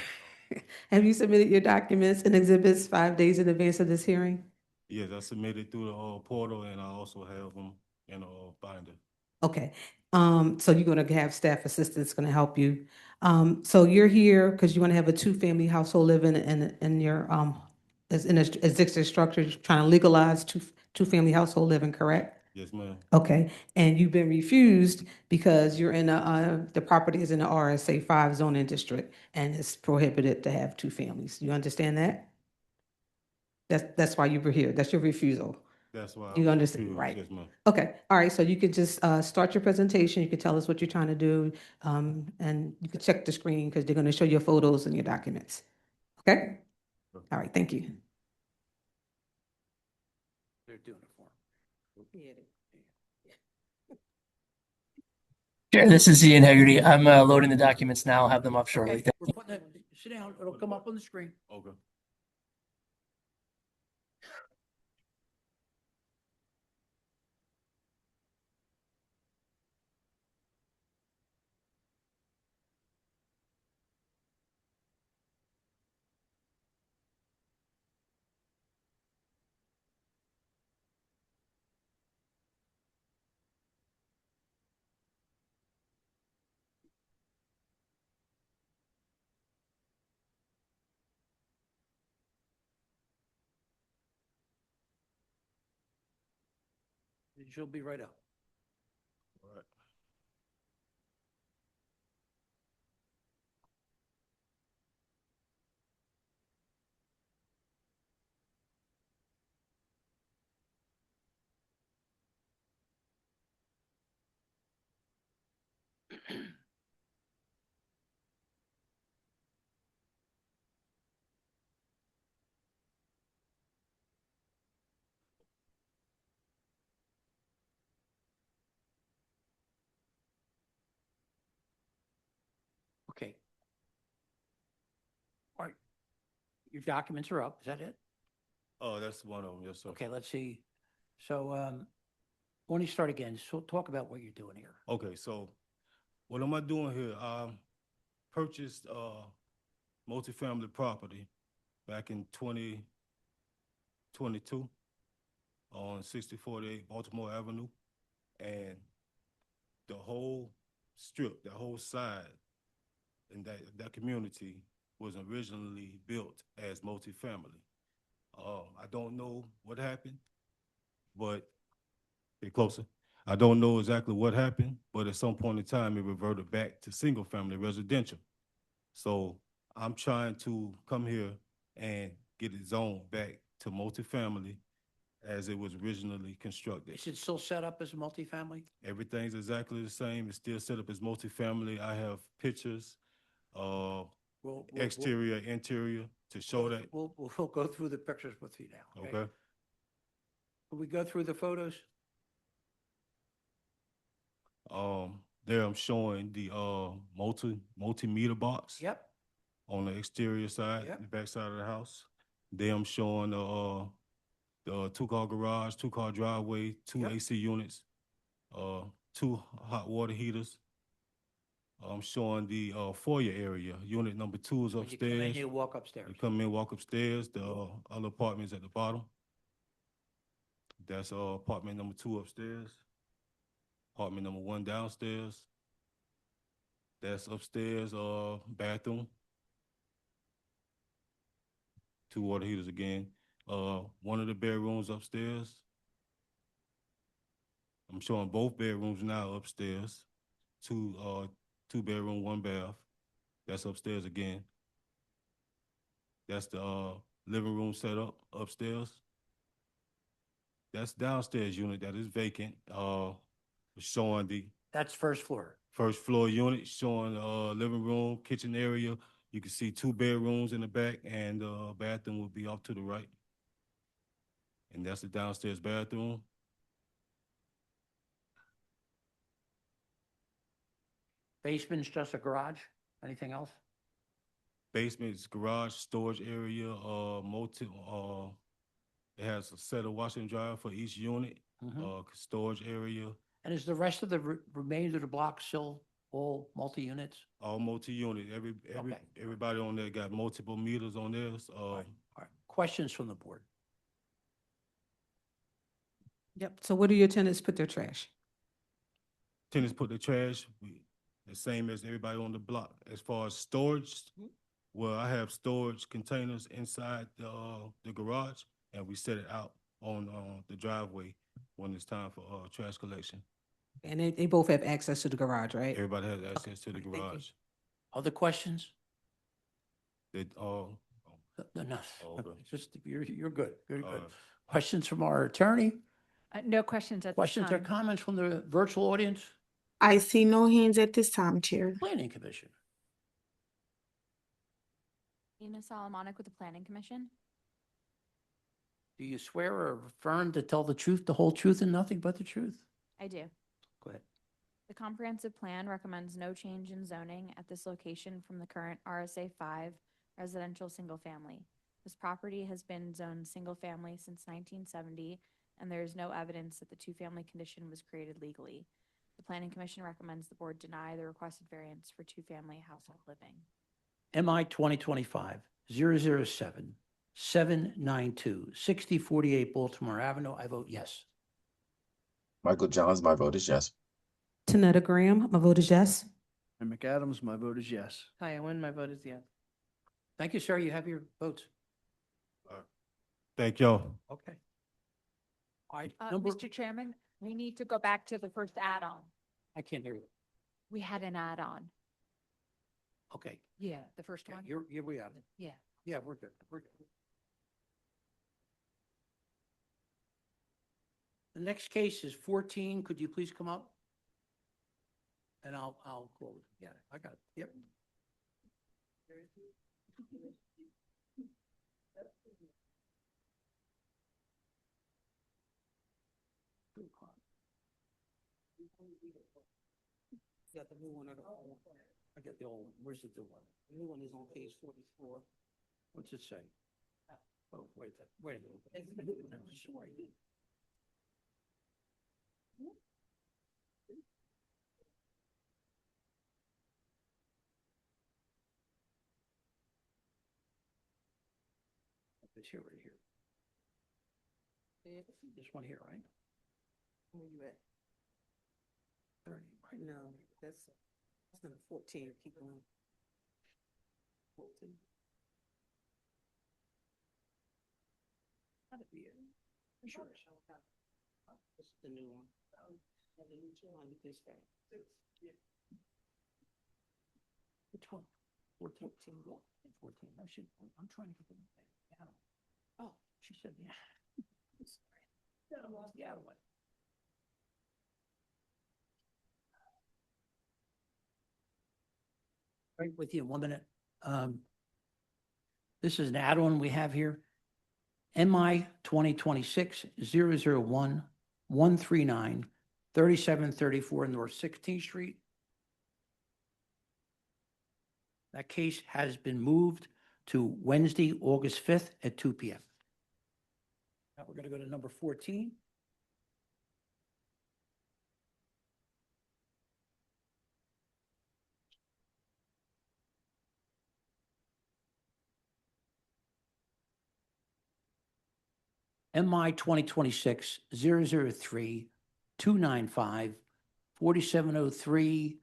[SPEAKER 4] Have you submitted your documents and exhibits 5 days in advance of this hearing?
[SPEAKER 11] Yes, I submitted through the portal, and I also have them in a binder.
[SPEAKER 4] Okay, so you're gonna have staff assistants gonna help you. So you're here because you want to have a two-family household living in your, as in a existing structure, you're trying to legalize two-family household living, correct?
[SPEAKER 11] Yes, ma'am.
[SPEAKER 4] Okay, and you've been refused because you're in the property is in the RSA 5 zoning district and it's prohibited to have two families. You understand that? That's why you were here. That's your refusal.
[SPEAKER 11] That's why. I
[SPEAKER 4] You
[SPEAKER 11] was
[SPEAKER 4] understand,
[SPEAKER 11] confused.
[SPEAKER 4] right?
[SPEAKER 11] Yes, ma'am.
[SPEAKER 4] Okay, all right, so you could just start your presentation. You could tell us what you're trying to do, and you could check the screen because they're going to show your photos and your documents. Okay? All right, thank you.
[SPEAKER 19] They're doing it for him.
[SPEAKER 14] Chair, this is Ian Hegarty. I'm loading the documents now. I'll have them up shortly.
[SPEAKER 19] Okay, we're putting it, sit down, it'll come up on the screen.
[SPEAKER 11] Okay.
[SPEAKER 19] She'll be right up.
[SPEAKER 11] All right.
[SPEAKER 19] Okay. All right. Your documents are up, is that it?
[SPEAKER 11] Oh, that's one of them. Yes, sir.
[SPEAKER 19] Okay, let's see. So, why don't you start again? So talk about what you're doing here.
[SPEAKER 11] Okay, so what am I doing here? Purchased multifamily property back in 2022 on 6048 Baltimore Avenue, and the whole strip, the whole side in that community was originally built as multifamily. I don't know what happened, but get closer. I don't know exactly what happened, but at some point in time, it reverted back to single-family residential. So I'm trying to come here and get it zoned back to multifamily as it was originally constructed.
[SPEAKER 19] Is it still set up as a multifamily?
[SPEAKER 11] Everything's exactly the same. It's still set up as multifamily. I have pictures,
[SPEAKER 19] We'll
[SPEAKER 11] exterior, interior, to show that.
[SPEAKER 19] We'll go through the pictures with you now.
[SPEAKER 11] Okay.
[SPEAKER 19] Will we go through the photos?
[SPEAKER 11] There I'm showing the multimeter box.
[SPEAKER 19] Yep.
[SPEAKER 11] On the exterior side,
[SPEAKER 19] Yep.
[SPEAKER 11] the back side of the house. Then I'm showing the two-car garage, two-car driveway, two
[SPEAKER 19] Yep.
[SPEAKER 11] AC units, two hot water heaters. I'm showing the foyer area. Unit number 2 is
[SPEAKER 19] When you come in,
[SPEAKER 11] upstairs.
[SPEAKER 19] you walk upstairs.
[SPEAKER 11] You come in, walk upstairs. The other apartment's at the bottom. That's apartment number 2 upstairs. Apartment number 1 downstairs. That's upstairs, bathroom. 2 water heaters again. One of the bedrooms upstairs. I'm showing both bedrooms now upstairs. Two bedroom, 1 bath. That's upstairs again. That's the living room set up upstairs. That's downstairs unit that is vacant. Showing the
[SPEAKER 19] That's first floor.
[SPEAKER 11] first floor unit, showing living room, kitchen area. You can see 2 bedrooms in the back, and the bathroom will be off to the right. And that's the downstairs bathroom.
[SPEAKER 19] Basement's just a garage? Anything else?
[SPEAKER 11] basements, garage, storage area, it has a set of washer and dryer for each unit, storage area,
[SPEAKER 19] And is the rest of the remainder of the block still all multi-units?
[SPEAKER 11] all multi-unit.
[SPEAKER 19] Okay.
[SPEAKER 11] Everybody on there got multiple meters on theirs.
[SPEAKER 19] All right. Questions from the board?
[SPEAKER 4] Yep. So where do your tenants put their trash?
[SPEAKER 11] Tenants put the trash, the same as everybody on the block. As far as storage, well, I have storage containers inside the garage, and we set it out on the driveway when it's time for trash collection.
[SPEAKER 4] And they both have access to the garage, right?
[SPEAKER 11] Everybody has access to the garage.
[SPEAKER 19] Other questions?
[SPEAKER 11] They,
[SPEAKER 19] No,
[SPEAKER 11] okay.
[SPEAKER 19] just, you're good, good,
[SPEAKER 11] All
[SPEAKER 19] good.
[SPEAKER 11] right.
[SPEAKER 19] Questions from our attorney?
[SPEAKER 10] No questions at this
[SPEAKER 19] Questions or
[SPEAKER 10] time.
[SPEAKER 19] comments from the virtual audience?
[SPEAKER 2] I see no hands at this time, Chair.
[SPEAKER 19] Planning Commission.
[SPEAKER 17] Ina Solomonic with the Planning Commission.
[SPEAKER 19] Do you swear or affirm to tell the truth, the whole truth, and nothing but the truth?
[SPEAKER 17] I do.
[SPEAKER 19] Go ahead.
[SPEAKER 17] The comprehensive plan recommends no change in zoning at this location from the current RSA 5 residential single family. This property has been zoned single family since 1970, and there is no evidence that the two-family condition was created legally. The Planning Commission recommends the board deny the requested variance for two-family household living.
[SPEAKER 19] MI 2025-007, 792, 6048 Baltimore Avenue. I vote yes.
[SPEAKER 12] Michael Johns, my vote is yes.
[SPEAKER 4] Tanetta Graham, my vote is yes.
[SPEAKER 13] And McAdams, my vote is yes.
[SPEAKER 6] Kaya Wynn, my vote is yes.
[SPEAKER 19] Thank you, sir. You have your votes.
[SPEAKER 11] Thank y'all.
[SPEAKER 19] Okay. All right,
[SPEAKER 10] Mr. Chairman, we need to go back to the first add-on.
[SPEAKER 19] I can't hear you.
[SPEAKER 10] We had an add-on.
[SPEAKER 19] Okay.
[SPEAKER 10] Yeah, the first
[SPEAKER 19] Yeah,
[SPEAKER 10] one.
[SPEAKER 19] Here we are.
[SPEAKER 10] Yeah.
[SPEAKER 19] Yeah, we're good. We're good. The next case is 14. Could you please come up? And I'll call it. Yeah, I got it. Yep.
[SPEAKER 4] Got the new one or the old one?
[SPEAKER 19] I got the old one. Where's the new one?
[SPEAKER 4] The new one is on page 44.
[SPEAKER 19] What's it say? Oh, wait a minute. Sorry. It's here, right here. This one here, right?
[SPEAKER 4] Where you at? 30, right now, that's number 14, keep going. 14. That'd be it. Sure. This is the new one. And the new one is this guy.
[SPEAKER 19] Which one? 14. 14. I'm trying to get them down. Oh, she said, yeah. Sorry. Yeah, what? Right with you in 1 minute. This is an add-on we have here. MI 2026-001, 139, 3734 North 16th Street. That case has been moved to Wednesday, August 5th at 2 p.m. Now we're going to go to number 14. MI 2026-003, 295, 4703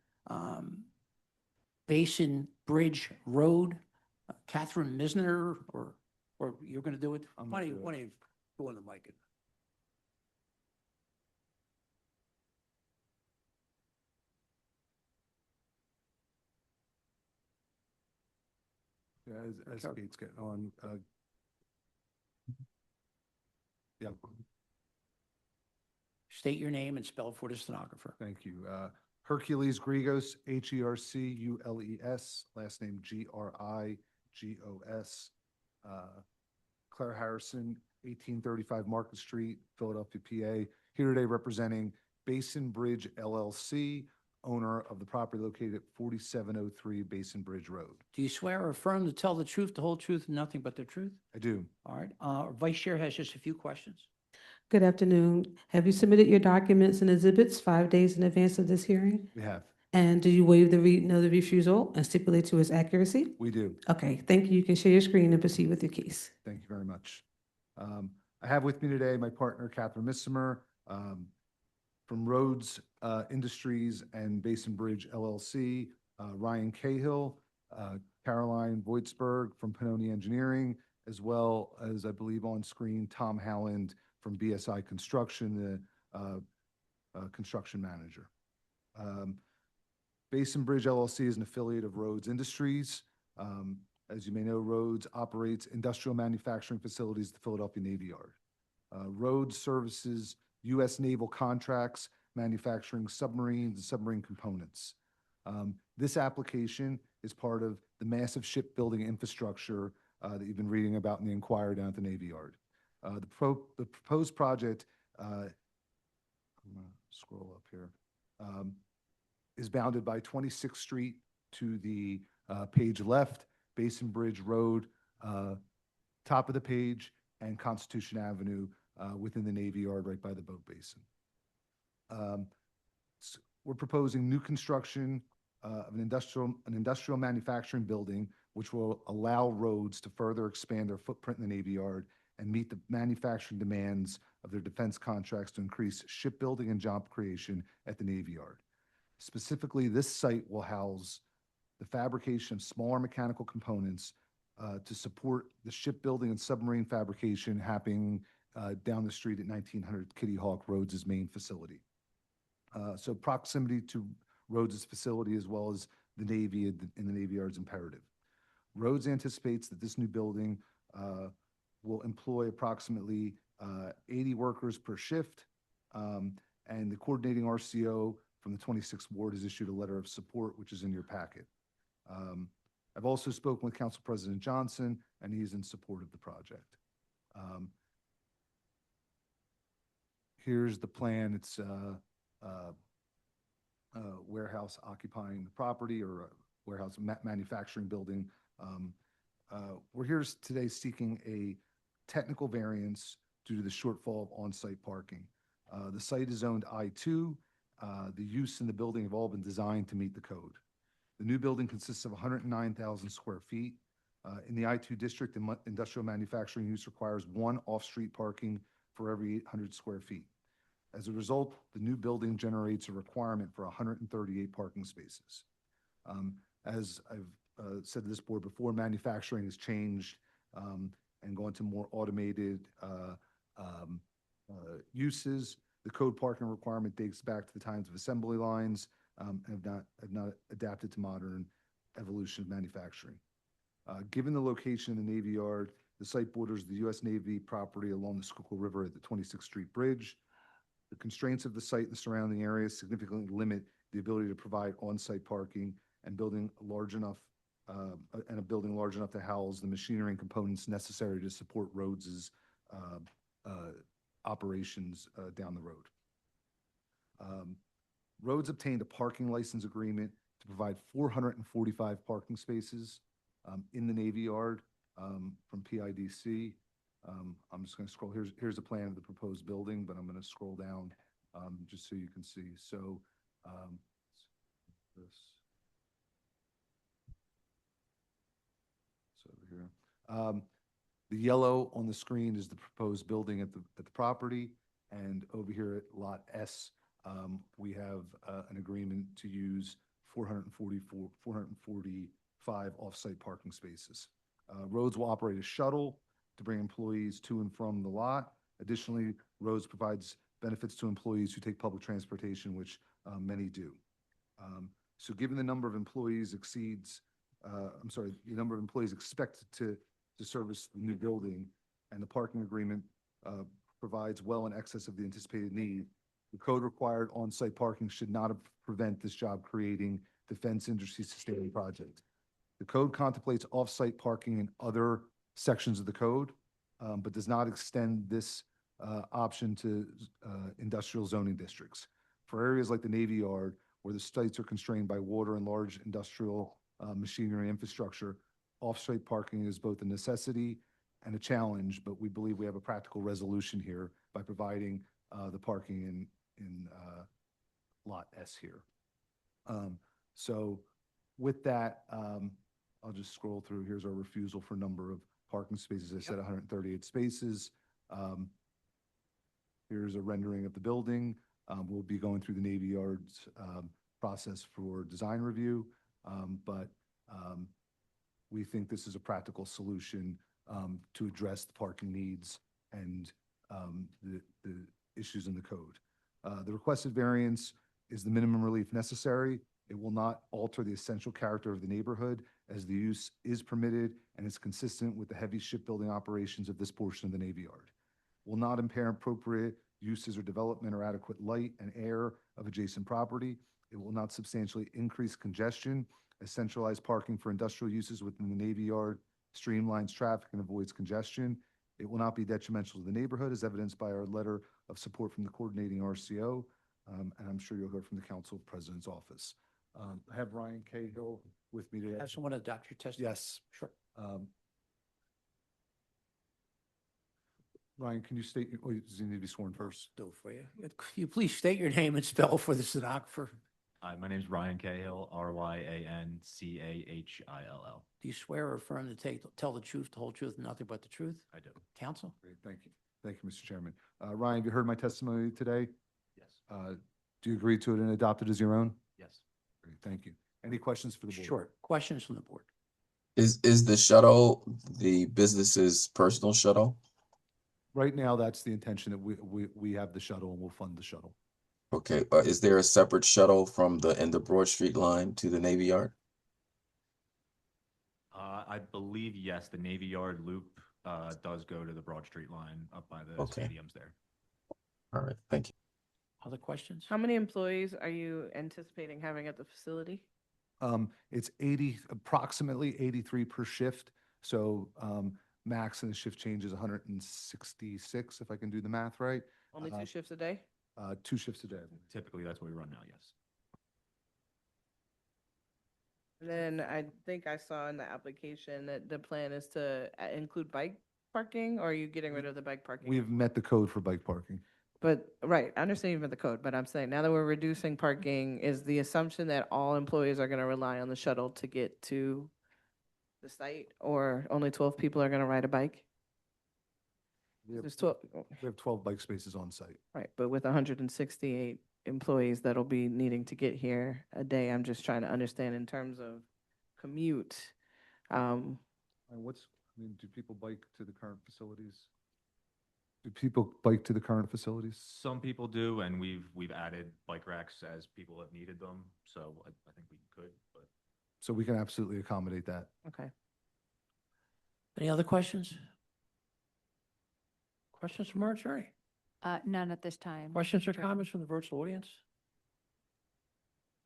[SPEAKER 19] Basin Bridge Road. Catherine Misner, or you're going to do it? Why don't you go on the mic?
[SPEAKER 18] Yeah, as Kate's getting on, yeah.
[SPEAKER 19] State your name and spell it for the stenographer.
[SPEAKER 18] Thank you. Hercules Grigos, Hercules, last name Grigos. Claire Harrison, 1835 Market Street, Philadelphia, PA. Here today representing Basin Bridge LLC, owner of the property located at 4703 Basin Bridge Road.
[SPEAKER 19] Do you swear or affirm to tell the truth, the whole truth, and nothing but the truth?
[SPEAKER 18] I do.
[SPEAKER 19] All right, our Vice Chair has just a few questions.
[SPEAKER 4] Good afternoon. Have you submitted your documents and exhibits 5 days in advance of this hearing?
[SPEAKER 18] We have.
[SPEAKER 4] And do you waive the reading of the refusal and stipulate to its accuracy?
[SPEAKER 18] We do.
[SPEAKER 4] Okay, thank you. You can share your screen and proceed with your case.
[SPEAKER 18] Thank you very much. I have with me today my partner, Catherine Missimer, from Rhodes Industries and Basin Bridge LLC, Ryan Cahill, Caroline Voitsberg from Panoni Engineering, as well as, I believe on screen, Tom Howland from BSI Construction, the construction manager. Basin Bridge LLC is an affiliate of Rhodes Industries. As you may know, Rhodes operates industrial manufacturing facilities at the Philadelphia Navy Yard. Rhodes services U.S. naval contracts, manufacturing submarines and submarine components. This application is part of the massive shipbuilding infrastructure that you've been reading about in the Inquirer down at the Navy Yard. The proposed project, I'm going to scroll up here, is bounded by 26th Street to the page left, Basin Bridge Road, top of the page, and Constitution Avenue within the Navy Yard right by the boat basin. We're proposing new construction of an industrial manufacturing building, which will allow Rhodes to further expand their footprint in the Navy Yard and meet the manufacturing demands of their defense contracts to increase shipbuilding and job creation at the Navy Yard. Specifically, this site will house the fabrication of smaller mechanical components to support the shipbuilding and submarine fabrication happening down the street at 1900 Kitty Hawk, Rhodes' main facility. So proximity to Rhodes' facility as well as the Navy and the Navy Yard is imperative. Rhodes anticipates that this new building will employ approximately 80 workers per shift, and the coordinating RCO from the 26th Ward has issued a letter of support, which is in your packet. I've also spoken with Council President Johnson, and he is in support of the project. Here's the plan. It's a warehouse occupying the property, or a warehouse manufacturing building. We're here today seeking a technical variance due to the shortfall of on-site parking. The site is zoned I-2. The use in the building have all been designed to meet the code. The new building consists of 109,000 square feet. In the I-2 district, the industrial manufacturing use requires 1 off-street parking for every 800 square feet. As a result, the new building generates a requirement for 138 parking spaces. As I've said to this board before, manufacturing has changed and gone to more automated uses. The code parking requirement dates back to the times of assembly lines and have not adapted to modern evolution of manufacturing. Given the location in the Navy Yard, the site borders the U.S. Navy property along the Schuylkill River at the 26th Street Bridge. The constraints of the site and the surrounding areas significantly limit the ability to provide on-site parking and a building large enough to house the machinery and components necessary to support Rhodes' operations down the road. Rhodes obtained a parking license agreement to provide 445 parking spaces in the Navy Yard from PIDC. I'm just going to scroll. Here's a plan of the proposed building, but I'm going to scroll down just so you can see. So this. So over here. The yellow on the screen is the proposed building at the property, and over here at Lot S, we have an agreement to use 445 off-site parking spaces. Rhodes will operate a shuttle to bring employees to and from the lot. Additionally, Rhodes provides benefits to employees who take public transportation, which many do. So given the number of employees the number of employees expected to service the new building, and the parking agreement provides well in excess of the anticipated need, the code required on-site parking should not prevent this job creating defense industry sustaining project. The code contemplates off-site parking in other sections of the code, but does not extend this option to industrial zoning districts. For areas like the Navy Yard, where the sites are constrained by water and large industrial machinery infrastructure. Off-site parking is both a necessity and a challenge, but we believe we have a practical resolution here by providing the parking in Lot S here. So with that, I'll just scroll through. Here's our refusal for number of parking spaces. I said 138 spaces. Here's a rendering of the building. We'll be going through the Navy Yards process for design review, but we think this is a practical solution to address the parking needs and the issues in the code. The requested variance is the minimum relief necessary. It will not alter the essential character of the neighborhood, as the use is permitted and is consistent with the heavy shipbuilding operations of this portion of the Navy Yard. Will not impair appropriate uses or development or adequate light and air of adjacent property. It will not substantially increase congestion, as centralized parking for industrial uses within the Navy Yard streamlines traffic and avoids congestion. It will not be detrimental to the neighborhood, as evidenced by our letter of support from the coordinating RCO, and I'm sure you'll hear from the Council President's Office. I have Ryan Cahill with me today.
[SPEAKER 19] Have someone adopt your testimony?
[SPEAKER 18] Yes.
[SPEAKER 19] Sure.
[SPEAKER 18] Ryan, can you state, does he need to be sworn first?
[SPEAKER 19] Do it for you. Could you please state your name and spell for the stenographer?
[SPEAKER 1] Hi, my name is Ryan Cahill, RyanCahill.
[SPEAKER 19] Do you swear or affirm to tell the truth, the whole truth, and nothing but the truth?
[SPEAKER 1] I do.
[SPEAKER 19] Counsel?
[SPEAKER 18] Great, thank you. Thank you, Mr. Chairman. Ryan, have you heard my testimony today?
[SPEAKER 1] Yes.
[SPEAKER 18] Do you agree to it and adopt it as your own?
[SPEAKER 1] Yes.
[SPEAKER 18] Great, thank you. Any questions for the board?
[SPEAKER 19] Sure. Questions from the board?
[SPEAKER 12] Is the shuttle the business's personal shuttle?
[SPEAKER 18] Right now, that's the intention, that we have the shuttle and we'll fund the shuttle.
[SPEAKER 12] Okay, is there a separate shuttle from the end of Broad Street line to the Navy Yard?
[SPEAKER 1] I believe, yes, the Navy Yard loop does go to the Broad Street line up by the
[SPEAKER 12] Okay.
[SPEAKER 1] stadiums there.
[SPEAKER 12] All right, thank you.
[SPEAKER 19] Other questions?
[SPEAKER 6] How many employees are you anticipating having at the facility?
[SPEAKER 18] It's approximately 83 per shift. So max in the shift change is 166, if I can do the math right.
[SPEAKER 6] Only 2 shifts a day?
[SPEAKER 18] 2 shifts a day.
[SPEAKER 1] Typically, that's what we run now, yes.
[SPEAKER 6] And then I think I saw in the application that the plan is to include bike parking, or are you getting rid of the bike parking?
[SPEAKER 18] We've met the code for bike parking.
[SPEAKER 6] But, right, I understand you've met the code, but I'm saying now that we're reducing parking, is the assumption that all employees are going to rely on the shuttle to get to the site, or only 12 people are going to ride a bike?
[SPEAKER 18] We have
[SPEAKER 6] There's 12,
[SPEAKER 18] we have 12 bike spaces on site.
[SPEAKER 6] right, but with 168 employees that'll be needing to get here a day, I'm just trying to understand in terms of commute.
[SPEAKER 18] And do people bike to the current facilities? Do people bike to the current facilities?
[SPEAKER 1] Some people do, and we've added bike racks as people have needed them, so I think we could, but.
[SPEAKER 18] So we can absolutely accommodate that.
[SPEAKER 6] Okay.
[SPEAKER 19] Any other questions? Questions from our attorney?
[SPEAKER 10] None at this time.
[SPEAKER 19] Questions or
[SPEAKER 10] Chair.
[SPEAKER 19] comments from the virtual audience?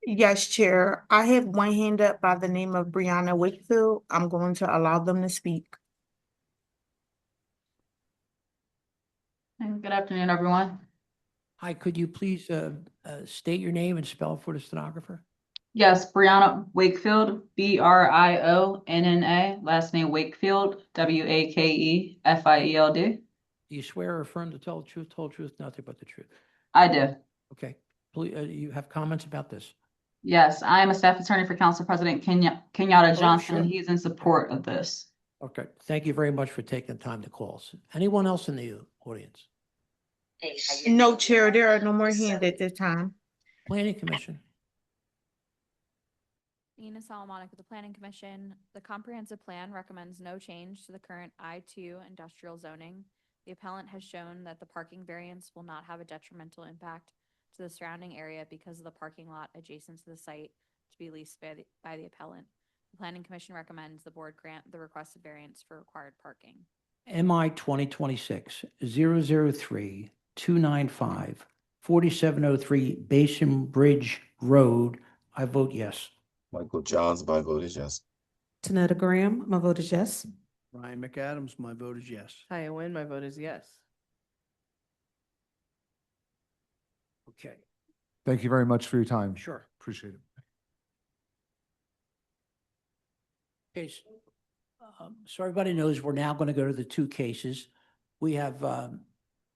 [SPEAKER 2] Yes, Chair. I have one hand up by the name of Brianna Wakefield. I'm going to allow them to speak.
[SPEAKER 7] Good afternoon, everyone.
[SPEAKER 19] Hi, could you please state your name and spell for the stenographer?
[SPEAKER 7] Yes, Brianna Wakefield, Brionna, last name Wakefield, Wakefield.
[SPEAKER 19] Do you swear or affirm to tell the truth, the whole truth, nothing but the truth?
[SPEAKER 7] I do.
[SPEAKER 19] Okay, please, you have comments about this?
[SPEAKER 7] Yes, I am a staff attorney for Council President Kenyatta Johnson, and
[SPEAKER 19] sure.
[SPEAKER 7] he is in support of this.
[SPEAKER 19] Okay, thank you very much for taking the time to call us. Anyone else in the audience?
[SPEAKER 2] No, Chair, there are no more hands at this time.
[SPEAKER 19] Planning Commission?
[SPEAKER 17] Nina Solomonic with the Planning Commission. The comprehensive plan recommends no change to the current I-2 industrial zoning. The appellant has shown that the parking variance will not have a detrimental impact to the surrounding area because of the parking lot adjacent to the site to be leased by the appellant. The Planning Commission recommends the board grant the requested variance for required parking.
[SPEAKER 19] MI 2026-003-295, 4703 Basin Bridge Road. I vote yes.
[SPEAKER 12] Michael Johns, my vote is yes.
[SPEAKER 4] Tanetta Graham, my vote is yes.
[SPEAKER 13] Ryan McAdams, my vote is yes.
[SPEAKER 6] Hi, Wynn, my vote is yes.
[SPEAKER 19] Okay.
[SPEAKER 18] Thank you very much for your time.
[SPEAKER 19] Sure.
[SPEAKER 18] Appreciate it.
[SPEAKER 19] Okay, so everybody knows we're now going to go to the two cases. We have,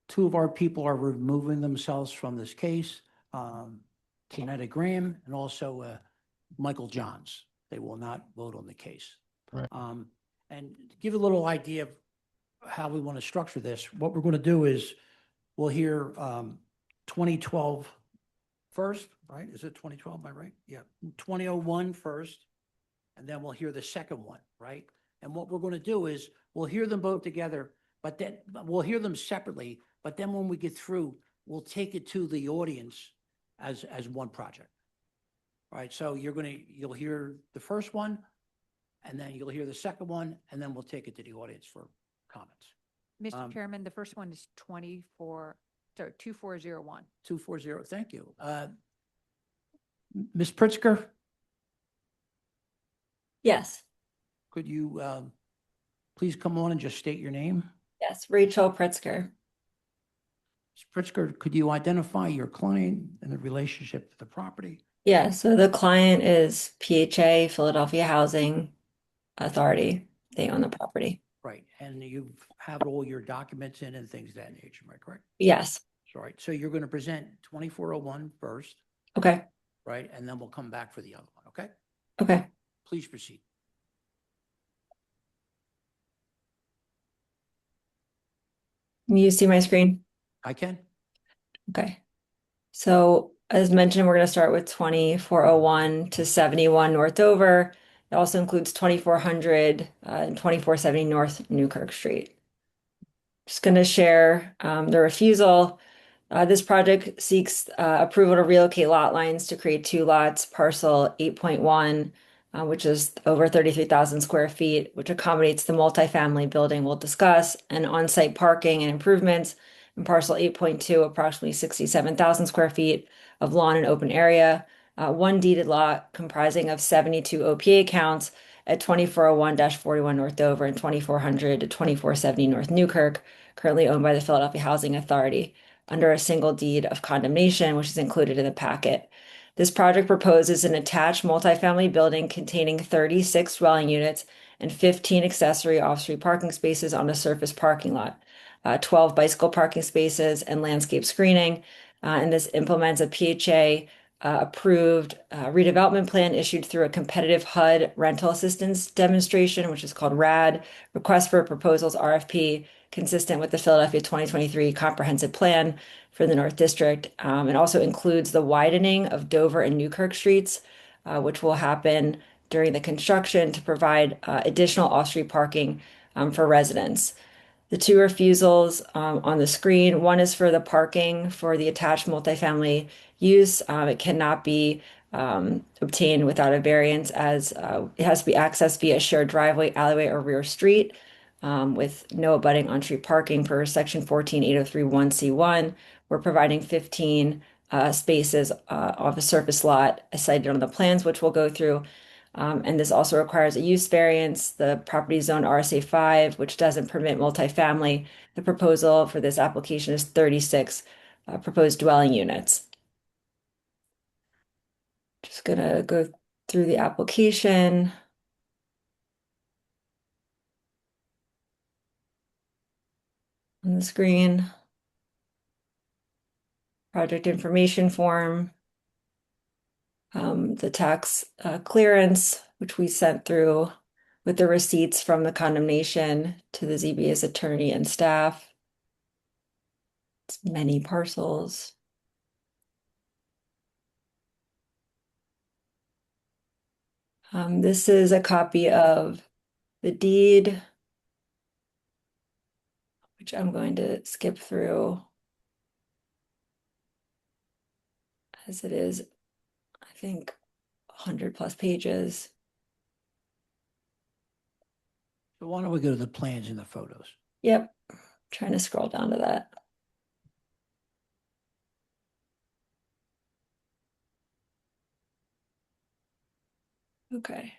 [SPEAKER 19] two of our people are removing themselves from this case, Kenetta Graham and also Michael Johns. They will not vote on the case.
[SPEAKER 18] Right.
[SPEAKER 19] And to give a little idea of how we want to structure this, what we're going to do is we'll hear 2012 first, right? Is it 2012, am I right? Yeah, 2001 first, and then we'll hear the second one, right? And what we're going to do is we'll hear them both together, but then we'll hear them separately. But then when we get through, we'll take it to the audience as one project. All right, so you'll hear the first one, and then you'll hear the second one, and then we'll take it to the audience for comments.
[SPEAKER 10] Mr. Chairman, the first one is 2401.
[SPEAKER 19] 240, thank you. Ms. Pritzker,
[SPEAKER 3] Yes,
[SPEAKER 19] could you please come on and just state your name?
[SPEAKER 3] yes, Rachel Pritzker.
[SPEAKER 19] Ms. Pritzker, could you identify your client and the relationship to the property?
[SPEAKER 3] Yeah, so the client is PHA, Philadelphia Housing Authority. They own the property.
[SPEAKER 19] Right, and you have all your documents in and things of that nature, am I correct?
[SPEAKER 3] Yes.
[SPEAKER 19] All right, so you're going to present 2401 first,
[SPEAKER 3] Okay.
[SPEAKER 19] right? And then we'll come back for the other one, okay?
[SPEAKER 3] Okay.
[SPEAKER 19] Please proceed.
[SPEAKER 3] Can you see my screen?
[SPEAKER 19] I can.
[SPEAKER 3] Okay. So as mentioned, we're going to start with 2401 to 71 North Dover. It also includes 2400 and 2470 North Newkirk Street. Just going to share the refusal. This project seeks approval to relocate lot lines to create two lots, parcel 8.1, which is over 33,000 square feet, which accommodates the multifamily building we'll discuss, and on-site parking and improvements, and parcel 8.2, approximately 67,000 square feet of lawn and open area, one deeded lot comprising of 72 OPA counts at 2401-41 North Dover and 2400 to 2470 North Newkirk, currently owned by the Philadelphia Housing Authority, under a single deed of condemnation, which is included in the packet. This project proposes an attached multifamily building containing 36 dwelling units and 15 accessory off-street parking spaces on a surface parking lot, 12 bicycle parking spaces and landscape screening. And this implements a PHA approved redevelopment plan issued through a competitive HUD rental assistance demonstration, which is called RAD, Request for Proposals RFP, consistent with the Philadelphia 2023 Comprehensive Plan for the North District. It also includes the widening of Dover and Newkirk streets, which will happen during the construction to provide additional off-street parking for residents. The two refusals on the screen, one is for the parking for the attached multifamily use. It cannot be obtained without a variance, as it has to be accessed via shared driveway, alleyway, or rear street, with no abutting on-street parking per section 14803(1)(c)(1). We're providing 15 spaces of a surface lot as cited on the plans, which we'll go through. And this also requires a use variance. The property zone RSA 5, which doesn't permit multifamily. The proposal for this application is 36 proposed dwelling units. Just gonna go through the application. On the screen. Project information form. The tax clearance, which we sent through with the receipts from the condemnation to the ZBA's attorney and staff. It's many parcels. This is a copy of the deed, which I'm going to skip through, as it is, I think, 100+ pages.
[SPEAKER 19] So why don't we go to the plans and the photos?
[SPEAKER 3] Yep, trying to scroll down to that. Okay.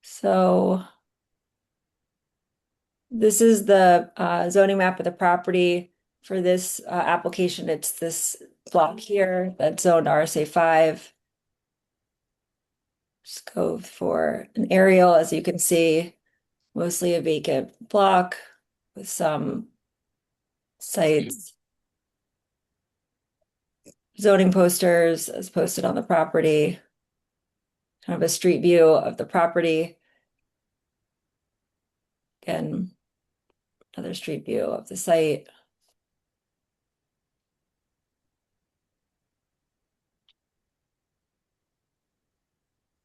[SPEAKER 3] So this is the zoning map of the property. For this application, it's this block here that's zoned RSA 5. Just go for an aerial, as you can see, mostly a vacant block with some sites. Zoning posters as posted on the property. Kind of a street view of the property. Again, another street view of the site.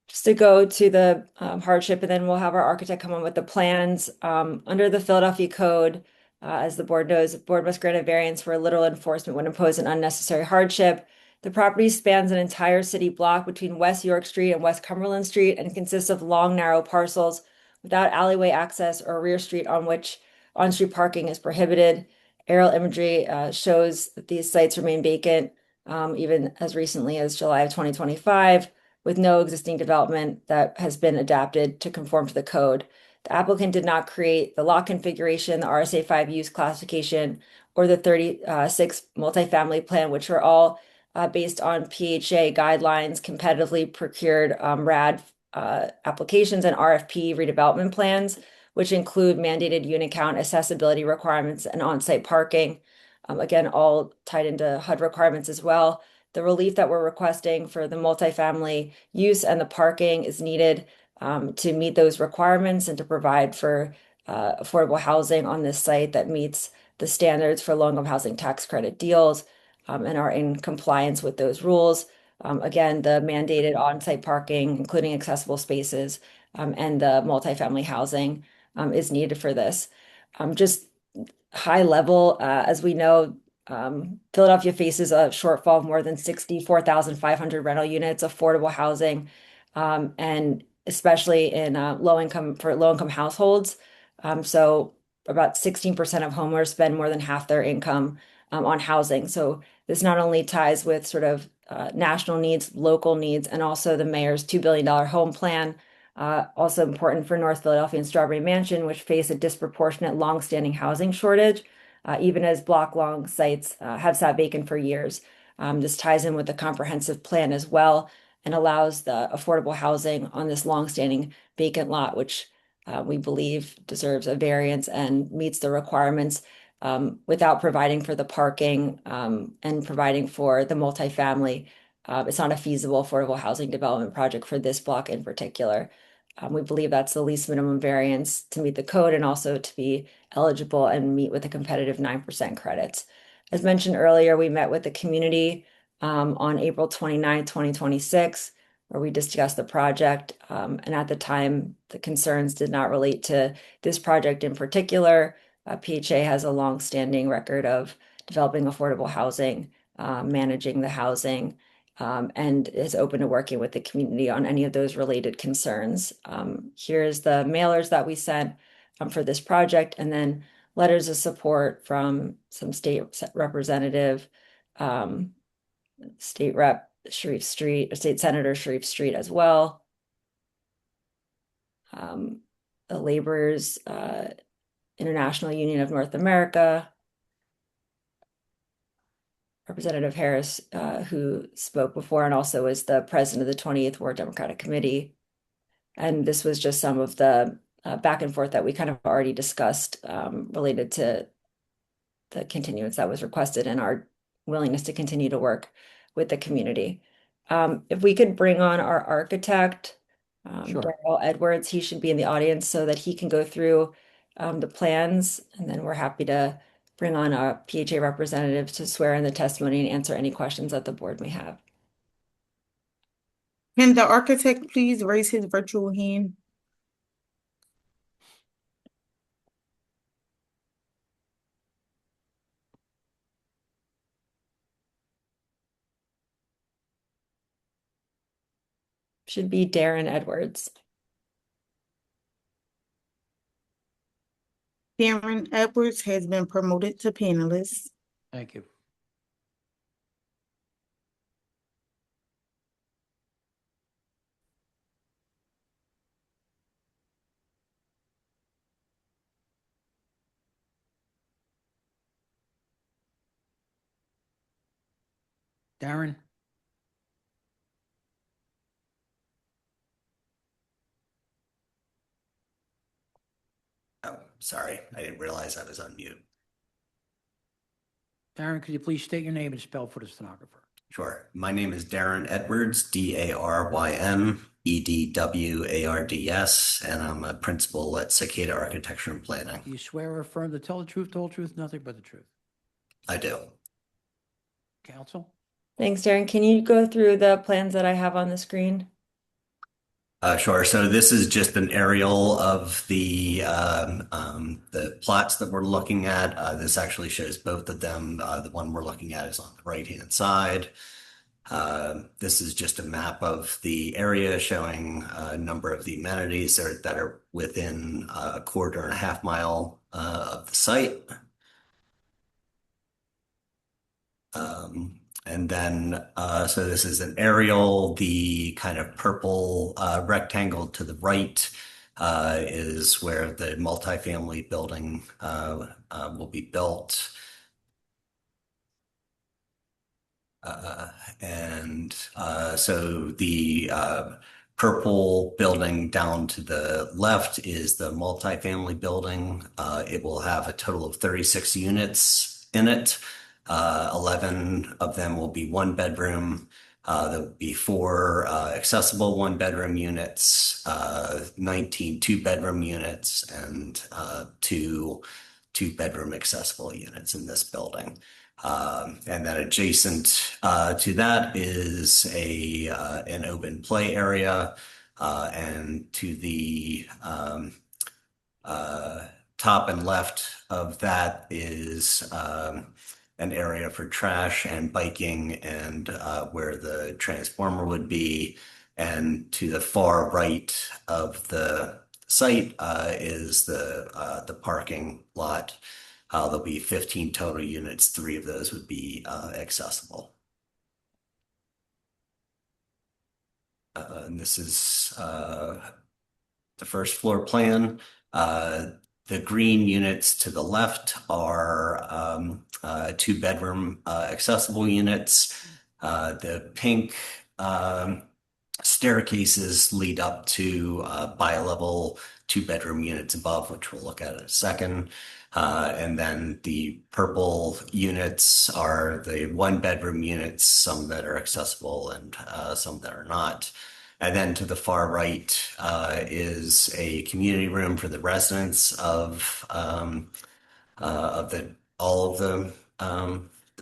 [SPEAKER 3] Just to go to the hardship, and then we'll have our architect come on with the plans. Under the Philadelphia Code, as the board knows, the board must grant a variance where literal enforcement would impose an unnecessary hardship. The property spans an entire city block between West York Street and West Cumberland Street and consists of long, narrow parcels without alleyway access or rear street on which on-street parking is prohibited. Aerial imagery shows that these sites remain vacant even as recently as July of 2025. With no existing development that has been adapted to conform to the code. The applicant did not create the lot configuration, the RSA 5 use classification, or the 36 multifamily plan, which are all based on PHA guidelines, competitively procured RAD applications and RFP redevelopment plans, which include mandated unit count, accessibility requirements, and on-site parking. Again, all tied into HUD requirements as well. The relief that we're requesting for the multifamily use and the parking is needed to meet those requirements and to provide for affordable housing on this site that meets the standards for low-income housing tax credit deals and are in compliance with those rules. Again, the mandated on-site parking, including accessible spaces, and the multifamily housing is needed for this. Just high level, as we know, Philadelphia faces a shortfall of more than 64,500 rental units, affordable housing, and especially in low-income households. So about 16% of homeowners spend more than half their income on housing. So this not only ties with sort of national needs, local needs, and also the mayor's $2 billion home plan. Also important for North Philadelphia and Strawberry Mansion, which face a disproportionate longstanding housing shortage. Even as block-long sites have sat vacant for years. This ties in with the comprehensive plan as well and allows the affordable housing on this longstanding vacant lot, which we believe deserves a variance and meets the requirements without providing for the parking and providing for the multifamily. It's not a feasible affordable housing development project for this block in particular. We believe that's the least minimum variance to meet the code and also to be eligible and meet with a competitive 9% credits. As mentioned earlier, we met with the community on April 29, 2026, where we discussed the project. And at the time, the concerns did not relate to this project in particular. PHA has a long-standing record of developing affordable housing, managing the housing, and is open to working with the community on any of those related concerns. Here's the mailers that we sent for this project, and then letters of support from some state representative, state rep Sharif Street, State Senator Sharif Street as well. The Laborers International Union of North America, Representative Harris, who spoke before and also is the president of the 28th Ward Democratic Committee. And this was just some of the back and forth that we kind of already discussed related to the continuance that was requested and our willingness to continue to work with the community. If we could bring on our architect,
[SPEAKER 19] Sure.
[SPEAKER 3] Darrell Edwards, he should be in the audience so that he can go through the plans, and then we're happy to bring on our PHA representatives to swear in the testimony and answer any questions that the board may have.
[SPEAKER 2] Can the architect please raise his virtual hand?
[SPEAKER 3] Should be Darren Edwards.
[SPEAKER 2] Darren Edwards has been promoted to panelist.
[SPEAKER 19] Thank you. Darren?
[SPEAKER 9] Oh, sorry. I didn't realize I was on mute.
[SPEAKER 19] Darren, could you please state your name and spell for the stenographer?
[SPEAKER 9] Sure. My name is Darren Edwards, Daryn Edwards, and I'm a principal at Cicada Architecture and Planning.
[SPEAKER 19] Do you swear or affirm to tell the truth, the whole truth, nothing but the truth?
[SPEAKER 9] I do.
[SPEAKER 19] Counsel?
[SPEAKER 3] Thanks, Darren. Can you go through the plans that I have on the screen?
[SPEAKER 9] Sure. So this is just an aerial of the plots that we're looking at. This actually shows both of them. The one we're looking at is on the right-hand side. This is just a map of the area showing a number of the amenities that are within a 1.5 mile of the site. And then, so this is an aerial. The kind of purple rectangle to the right is where the multifamily building will be built. So the purple building down to the left is the multifamily building. It will have a total of 36 units in it. 11 of them will be one bedroom. There will be 4 accessible one bedroom units, 19 2 bedroom units, and 2 bedroom accessible units in this building. And then adjacent to that is an open play area, and to the top and left of that is an area for trash and biking, and where the transformer would be. And to the far right of the site is the parking lot. There'll be 15 total units. 3 of those would be accessible. And this is the first floor plan. The green units to the left are 2 bedroom accessible units. The pink staircases lead up to bi-level 2 bedroom units above, which we'll look at in a second. And then the purple units are the 1 bedroom units, some that are accessible and some that are not. And then to the far right is a community room for the residents of all of the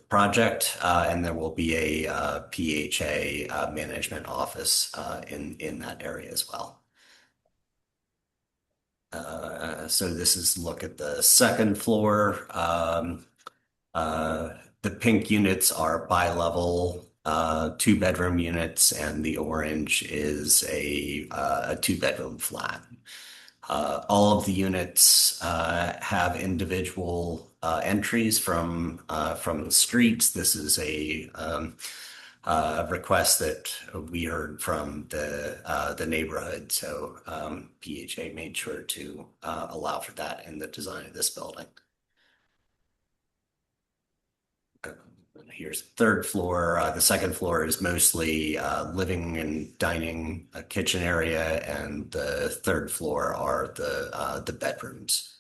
[SPEAKER 9] project, and there will be a PHA management office in that area as well. So this is a look at the second floor. The pink units are bi-level 2 bedroom units, and the orange is a 2 bedroom flat. All of the units have individual entries from the streets. This is a request that we heard from the neighborhood, so PHA made sure to allow for that in the design of this building. Here's the third floor. The second floor is mostly living and dining, a kitchen area, and the third floor are the bedrooms.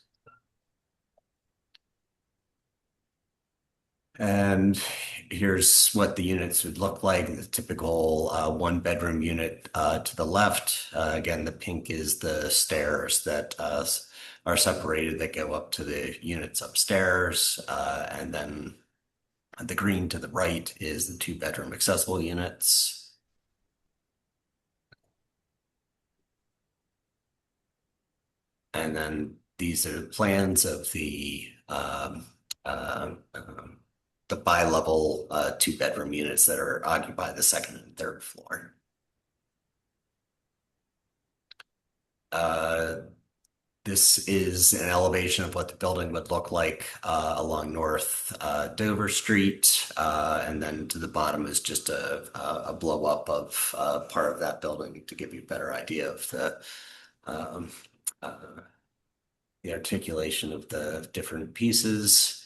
[SPEAKER 9] And here's what the units would look like. The typical 1 bedroom unit to the left. Again, the pink is the stairs that are separated that go up to the units upstairs, and then the green to the right is the 2 bedroom accessible units. And then these are plans of the bi-level 2 bedroom units that are occupy the second and third floor. This is an elevation of what the building would look like along North Dover Street, and then to the bottom is just a blow up of part of that building to give you a better idea of the articulation of the different pieces.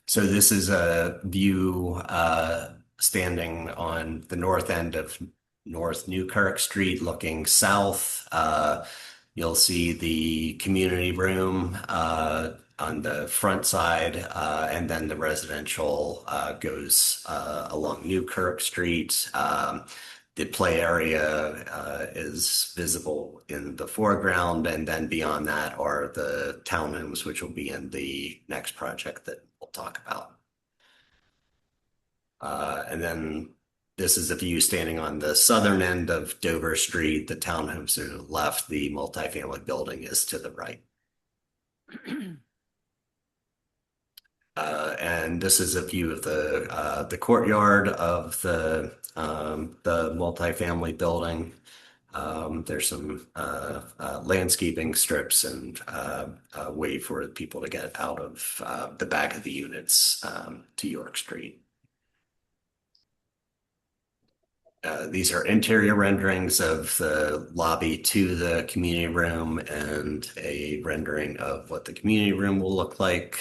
[SPEAKER 9] So this is a view standing on the north end of North Newkirk Street looking south. You'll see the community room on the front side, and then the residential goes along Newkirk Street. The play area is visible in the foreground, and then beyond that are the townhomes, which will be in the next project that we'll talk about. And then this is a view standing on the southern end of Dover Street. The townhomes are to the left, the multifamily building is to the right. And this is a view of the courtyard of the multifamily building. There's some landscaping strips and a way for people to get out of the back of the units to York Street. These are interior renderings of the lobby to the community room and a rendering of what the community room will look like.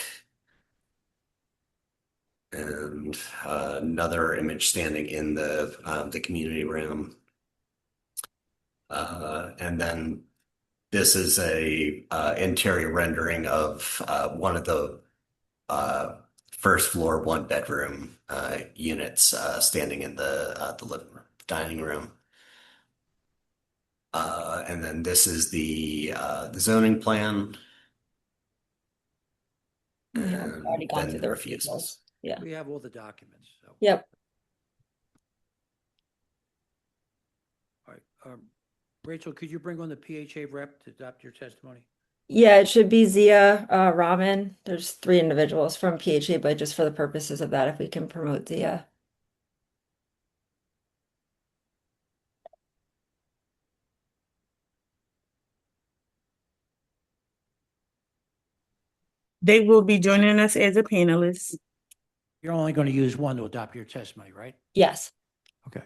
[SPEAKER 9] And another image standing in the community room. And then this is a interior rendering of one of the first floor 1-bedroom units standing in the living room, dining room. And then this is the zoning plan.
[SPEAKER 3] We have already gone
[SPEAKER 9] then
[SPEAKER 3] through
[SPEAKER 9] the
[SPEAKER 3] the
[SPEAKER 9] refusals.
[SPEAKER 3] refusals. Yeah.
[SPEAKER 19] We have all the documents, so.
[SPEAKER 3] Yep.
[SPEAKER 19] All right. Rachel, could you bring on the PHA rep to adopt your testimony?
[SPEAKER 3] Yeah, it should be Zia Rahman. There's 3 individuals from PHA, but just for the purposes of that, if we can promote Zia.
[SPEAKER 2] They will be joining us as a panelist.
[SPEAKER 19] You're only going to use one to adopt your testimony, right?
[SPEAKER 3] Yes.
[SPEAKER 19] Okay.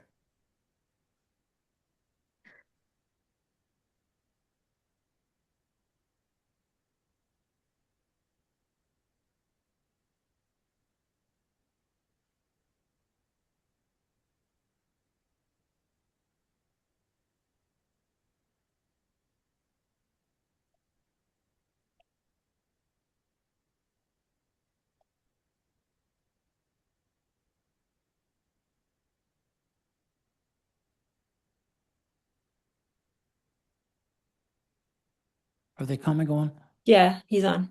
[SPEAKER 19] Are they coming on?
[SPEAKER 3] Yeah, he's on.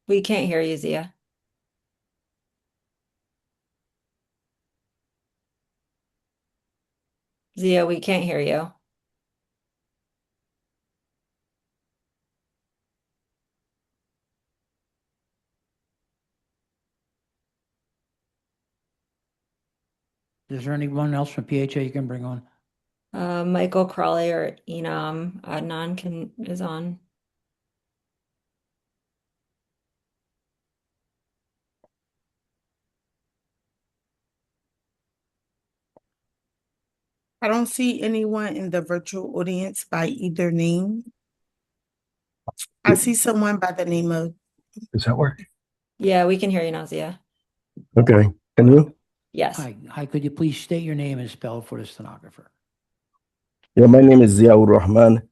[SPEAKER 3] We can't hear you, Zia. Zia, we can't hear you.
[SPEAKER 19] Is there anyone else from PHA you can bring on?
[SPEAKER 3] Michael Crawley or Enam Adnan is on.
[SPEAKER 2] I don't see anyone in the virtual audience by either name. I see someone by the name of.
[SPEAKER 16] Does that work?
[SPEAKER 3] Yeah, we can hear you now, Zia.
[SPEAKER 16] Okay. Can you?
[SPEAKER 3] Yes.
[SPEAKER 19] Hi, could you please state your name and spell for the stenographer?
[SPEAKER 16] Yeah, my name is Ziaur Rahman,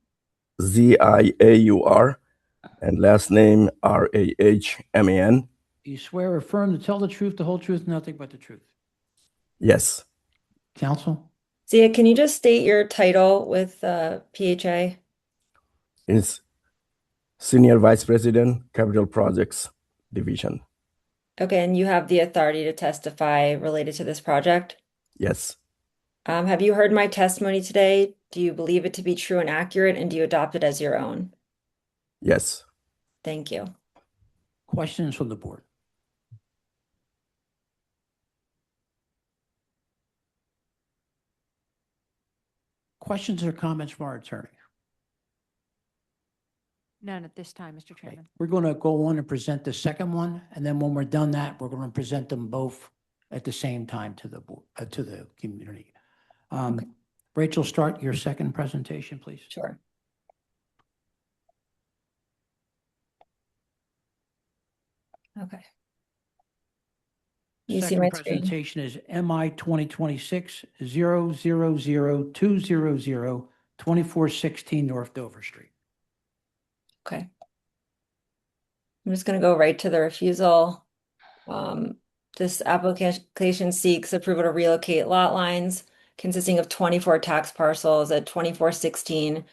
[SPEAKER 16] Ziaur, and last name Rahman.
[SPEAKER 19] Do you swear or affirm to tell the truth, the whole truth, nothing but the truth?
[SPEAKER 16] Yes.
[SPEAKER 19] Counsel?
[SPEAKER 3] Zia, can you just state your title with PHA?
[SPEAKER 16] It's Senior Vice President, Capital Projects Division.
[SPEAKER 3] Okay, and you have the authority to testify related to this project?
[SPEAKER 16] Yes.
[SPEAKER 3] Have you heard my testimony today? Do you believe it to be true and accurate, and do you adopt it as your own?
[SPEAKER 16] Yes.
[SPEAKER 3] Thank you.
[SPEAKER 19] Questions from the board? Questions or comments from our attorney?
[SPEAKER 10] None at this time, Mr. Chairman.
[SPEAKER 19] We're going to go on and present the second one, and then when we're done that, we're going to present them both at the same time to the board, to the community. Rachel, start your second presentation, please.
[SPEAKER 3] Sure. Okay. You see my
[SPEAKER 19] Second
[SPEAKER 3] screen?
[SPEAKER 19] presentation is MI 2026-000200, 2416 North Dover Street.
[SPEAKER 3] Okay. I'm just going to go right to the refusal. This application seeks approval to relocate lot lines consisting of 24 tax parcels at 2416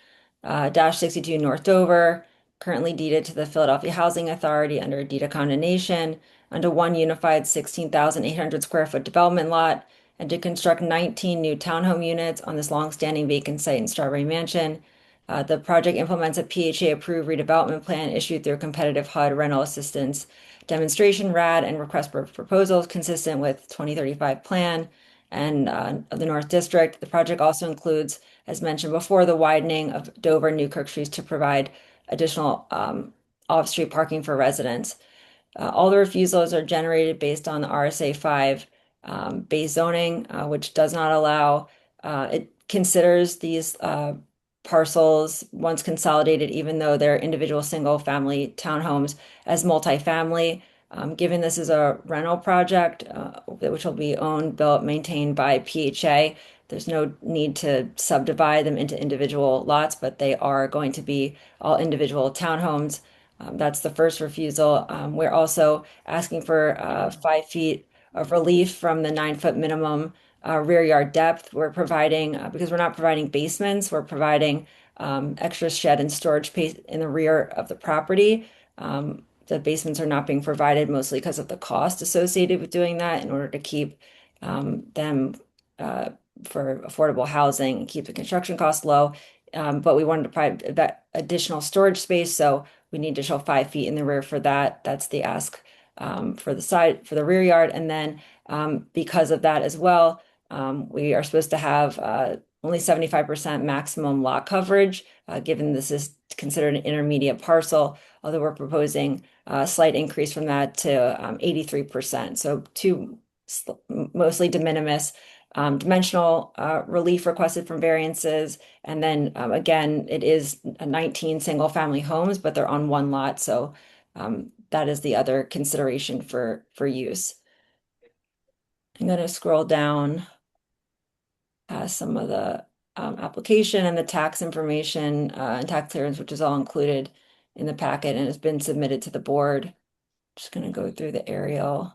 [SPEAKER 3] -62 North Dover, currently deeded to the Philadelphia Housing Authority under a deed of condemnation, under one unified 16,800 square foot development lot, and to construct 19 new townhome units on this longstanding vacant site in Strawberry Mansion. The project implements a PHA-approved redevelopment plan issued through competitive HUD rental assistance demonstration RAD and request for proposals consistent with 2035 plan and of the North District. The project also includes, as mentioned before, the widening of Dover and Newkirk Streets to provide additional off-street parking for residents. All the refusals are generated based on the RSA 5 base zoning, which does not allow, it considers these parcels, once consolidated, even though they're individual single-family townhomes, as multifamily. Given this is a rental project, which will be owned, built, maintained by PHA, there's no need to subdivide them into individual lots, but they are going to be all individual townhomes. That's the first refusal. We're also asking for 5 feet of relief from the 9-foot minimum rear yard depth. We're providing, because we're not providing basements, we're providing extra shed and storage space in the rear of the property. The basements are not being provided mostly because of the cost associated with doing that in order to keep them for affordable housing and keep the construction costs low. But we wanted to provide that additional storage space, so we need to show 5 feet in the rear for that. That's the ask for the side, for the rear yard. And then because of that as well, we are supposed to have only 75% maximum lot coverage, given this is considered an intermediate parcel, although we're proposing a slight increase from that to 83%. So two mostly de minimis dimensional relief requested from variances. And then again, it is 19 single family homes, but they're on one lot. So that is the other consideration for use. I'm going to scroll down past some of the application and the tax information and tax clearance, which is all included in the packet and has been submitted to the board. Just going to go through the aerial.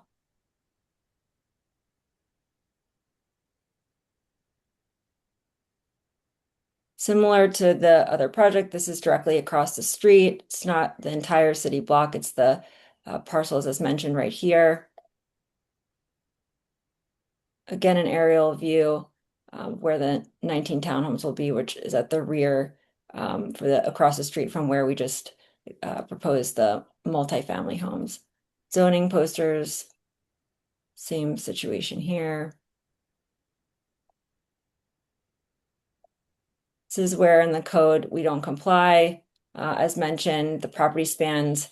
[SPEAKER 3] Similar to the other project, this is directly across the street. It's not the entire city block. It's the parcels as mentioned right here. Again, an aerial view where the 19 townhomes will be, which is at the rear for the across the street from where we just proposed the multifamily homes. Zoning posters, same situation here. This is where in the code we don't comply. As mentioned, the property spans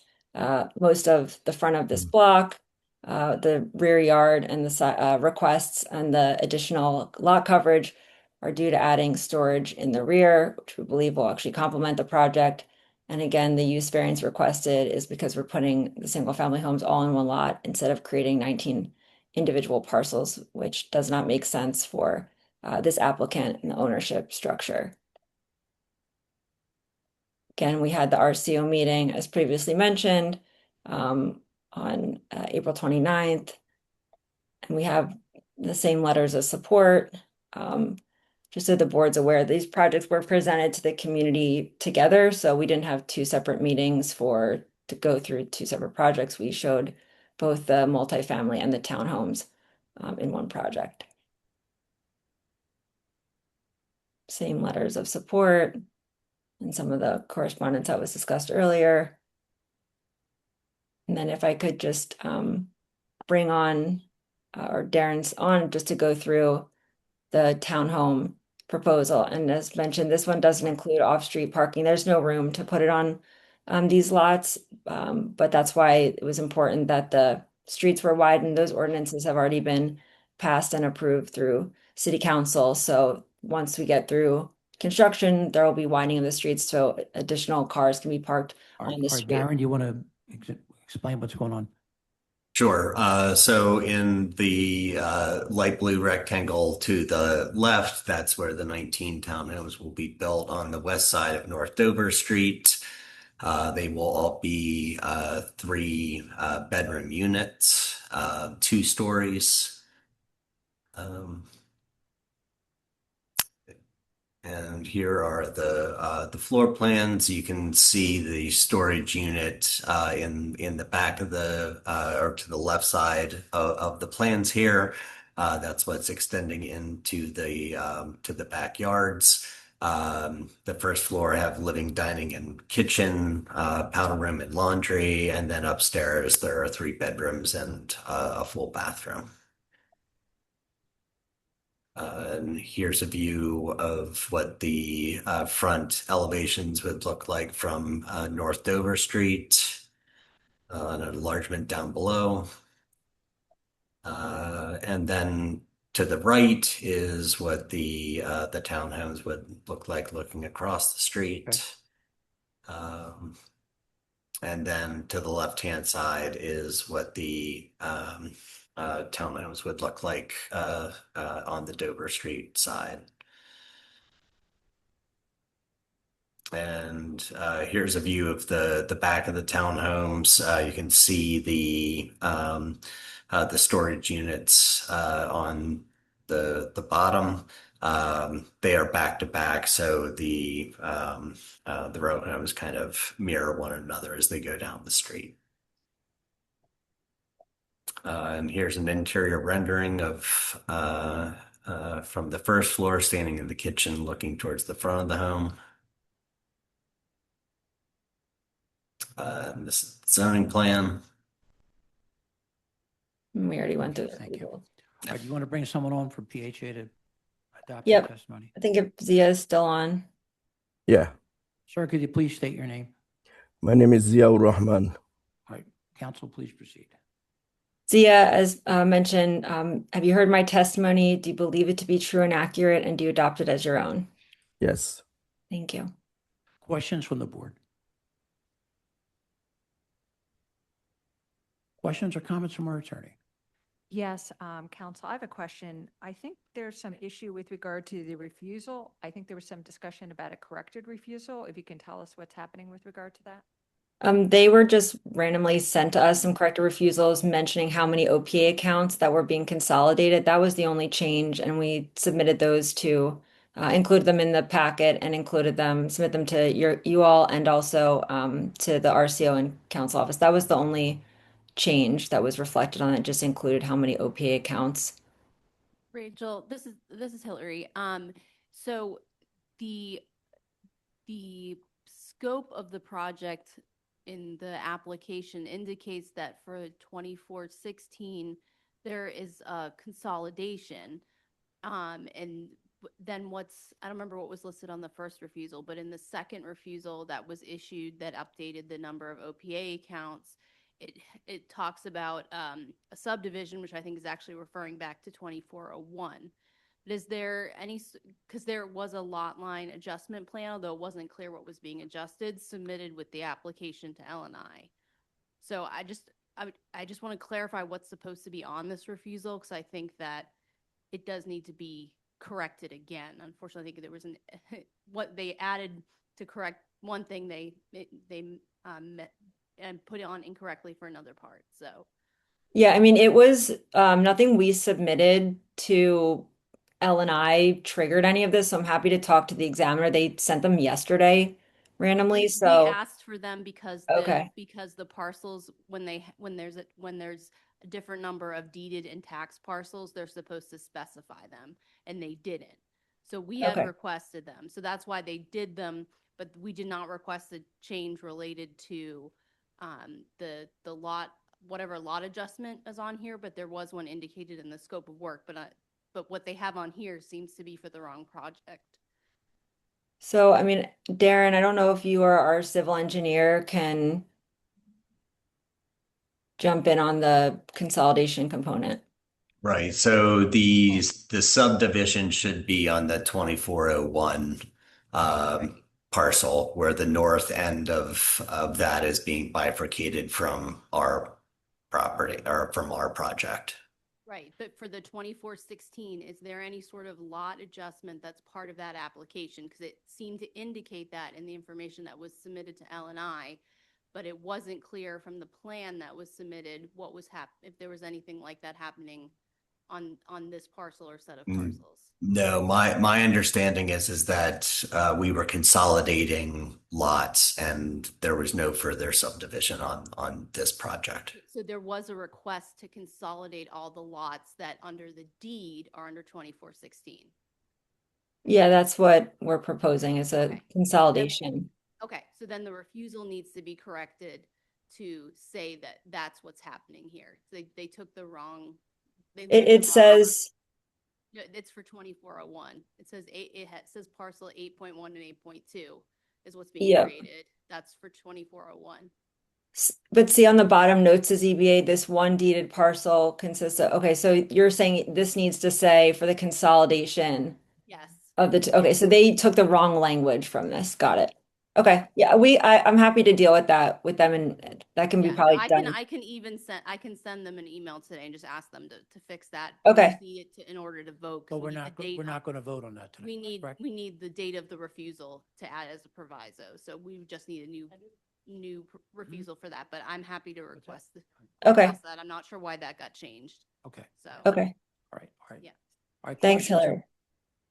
[SPEAKER 3] most of the front of this block, the rear yard and the requests and the additional lot coverage are due to adding storage in the rear, which we believe will actually complement the project. And again, the use variance requested is because we're putting the single family homes all in one lot instead of creating 19 individual parcels, which does not make sense for this applicant and the ownership structure. Again, we had the RCO meeting, as previously mentioned, on April 29th. And we have the same letters of support. Just so the board's aware, these projects were presented to the community together. So we didn't have two separate meetings to go through two separate projects. We showed both the multifamily and the townhomes in one project. Same letters of support. And some of the correspondence that was discussed earlier. And then if I could just bring on, or Darren's on, just to go through the townhome proposal. And as mentioned, this one doesn't include off-street parking. There's no room to put it on these lots, but that's why it was important that the streets were widened. Those ordinances have already been passed and approved through City Council. So once we get through construction, there will be widening of the streets so additional cars can be parked on the street.
[SPEAKER 19] Darren, do you want to explain what's going on?
[SPEAKER 9] Sure. So in the light blue rectangle to the left, that's where the 19 townhomes will be built on the west side of North Dover Street. They will all be 3 bedroom units, 2 stories. And here are the floor plans. You can see the storage unit in the back of the or to the left side of the plans here. That's what's extending into the backyards. The first floor have living, dining, and kitchen, powder room, and laundry, and then upstairs there are 3 bedrooms and a full bathroom. And here's a view of what the front elevations would look like from North Dover Street, an enlargement down below. And then to the right is what the townhomes would look like looking across the street. And then to the left-hand side is what the townhomes would look like on the Dover Street side. And here's a view of the back of the townhomes. You can see the storage units on the bottom. They are back to back, so the row homes kind of mirror one another as they go down the street. And here's an interior rendering of from the first floor, standing in the kitchen, looking towards the front of the home. This is the zoning plan.
[SPEAKER 3] We already went through.
[SPEAKER 19] Thank you. All right, do you want to bring someone on for PHA to adopt
[SPEAKER 3] Yep.
[SPEAKER 19] your testimony?
[SPEAKER 3] I think if Zia is still on.
[SPEAKER 16] Yeah.
[SPEAKER 19] Sir, could you please state your name?
[SPEAKER 16] My name is Ziaur Rahman.
[SPEAKER 19] All right, counsel, please proceed.
[SPEAKER 3] Zia, as mentioned, have you heard my testimony? Do you believe it to be true and accurate, and do you adopt it as your own?
[SPEAKER 16] Yes.
[SPEAKER 3] Thank you.
[SPEAKER 19] Questions from the board? Questions or comments from our attorney?
[SPEAKER 10] Yes, counsel, I have a question. I think there's some issue with regard to the refusal. I think there was some discussion about a corrected refusal. If you can tell us what's happening with regard to that?
[SPEAKER 3] They were just randomly sent to us some corrected refusals mentioning how many OPA accounts that were being consolidated. That was the only change, and we submitted those to include them in the packet and submit them to you all and also to the RCO and council office. That was the only change that was reflected on it, just included how many OPA accounts.
[SPEAKER 15] Rachel, this is Hillary. So the scope of the project in the application indicates that for 2416 there is a consolidation, and then I don't remember what was listed on the first refusal, but in the second refusal that was issued that updated the number of OPA accounts, it talks about a subdivision, which I think is actually referring back to 2401. But is there any, because there was a lot line adjustment plan, although it wasn't clear what was being adjusted, submitted with the application to LNI. So I just want to clarify what's supposed to be on this refusal, because I think that it does need to be corrected again. Unfortunately, I think there was what they added to correct one thing, they met and put it on incorrectly for another part. So
[SPEAKER 3] Yeah, I mean, it was nothing we submitted to LNI triggered any of this, so I'm happy to talk to the examiner. They sent them yesterday randomly,
[SPEAKER 15] we
[SPEAKER 3] so
[SPEAKER 15] asked for them because
[SPEAKER 3] Okay.
[SPEAKER 15] the parcels, when there's a different number of deeded and tax parcels, they're supposed to specify them, and they didn't. So we had
[SPEAKER 3] Okay.
[SPEAKER 15] requested them. So that's why they did them, but we did not request a change related to the lot, whatever lot adjustment is on here, but there was one indicated in the scope of work, but what they have on here seems to be for the wrong project.
[SPEAKER 3] So, I mean, Darren, I don't know if you or our civil engineer can jump in on the consolidation component.
[SPEAKER 9] Right. So the subdivision should be on the 2401 parcel, where the north end of that is being bifurcated from our property or from our project.
[SPEAKER 15] Right, but for the 2416, is there any sort of lot adjustment that's part of that application? Because it seemed to indicate that in the information that was submitted to L&I, but it wasn't clear from the plan that was submitted what was if there was anything like that happening on this parcel or set of parcels.
[SPEAKER 9] No, my understanding is that we were consolidating lots and there was no further subdivision on this project.
[SPEAKER 15] So there was a request to consolidate all the lots that under the deed are under 2416.
[SPEAKER 3] Yeah, that's what we're proposing is a
[SPEAKER 15] Okay.
[SPEAKER 3] consolidation.
[SPEAKER 15] Okay, so then the refusal needs to be corrected to say that that's what's happening here. They took the wrong.
[SPEAKER 3] It says,
[SPEAKER 15] No, it's for 2401. It says says parcel 8.1 and 8.2 is what's being
[SPEAKER 3] Yep.
[SPEAKER 15] created. That's for 2401.
[SPEAKER 3] but see on the bottom notes to ZBA, this one deeded parcel consists of, okay, so you're saying this needs to say for the consolidation
[SPEAKER 15] Yes.
[SPEAKER 3] of the, okay, so they took the wrong language from this. Got it. Okay, yeah, I'm happy to deal with that with them and that can be
[SPEAKER 15] Yeah,
[SPEAKER 3] probably
[SPEAKER 15] I
[SPEAKER 3] done.
[SPEAKER 15] can even send them an email today and just ask them to fix that.
[SPEAKER 3] Okay.
[SPEAKER 15] We just need it in order to vote. 'cause
[SPEAKER 19] But
[SPEAKER 15] we need the date
[SPEAKER 19] we're
[SPEAKER 15] of-
[SPEAKER 19] not going to vote on that tonight.
[SPEAKER 15] We need the date of the refusal to add as a proviso. So we just need a new refusal for that, but I'm happy to request
[SPEAKER 3] Okay.
[SPEAKER 15] request that. I'm not sure why that got changed.
[SPEAKER 19] Okay.
[SPEAKER 15] So.
[SPEAKER 3] Okay,
[SPEAKER 19] All right.
[SPEAKER 15] Yeah.
[SPEAKER 19] All right.
[SPEAKER 3] thanks,
[SPEAKER 19] questions?
[SPEAKER 3] Hillary.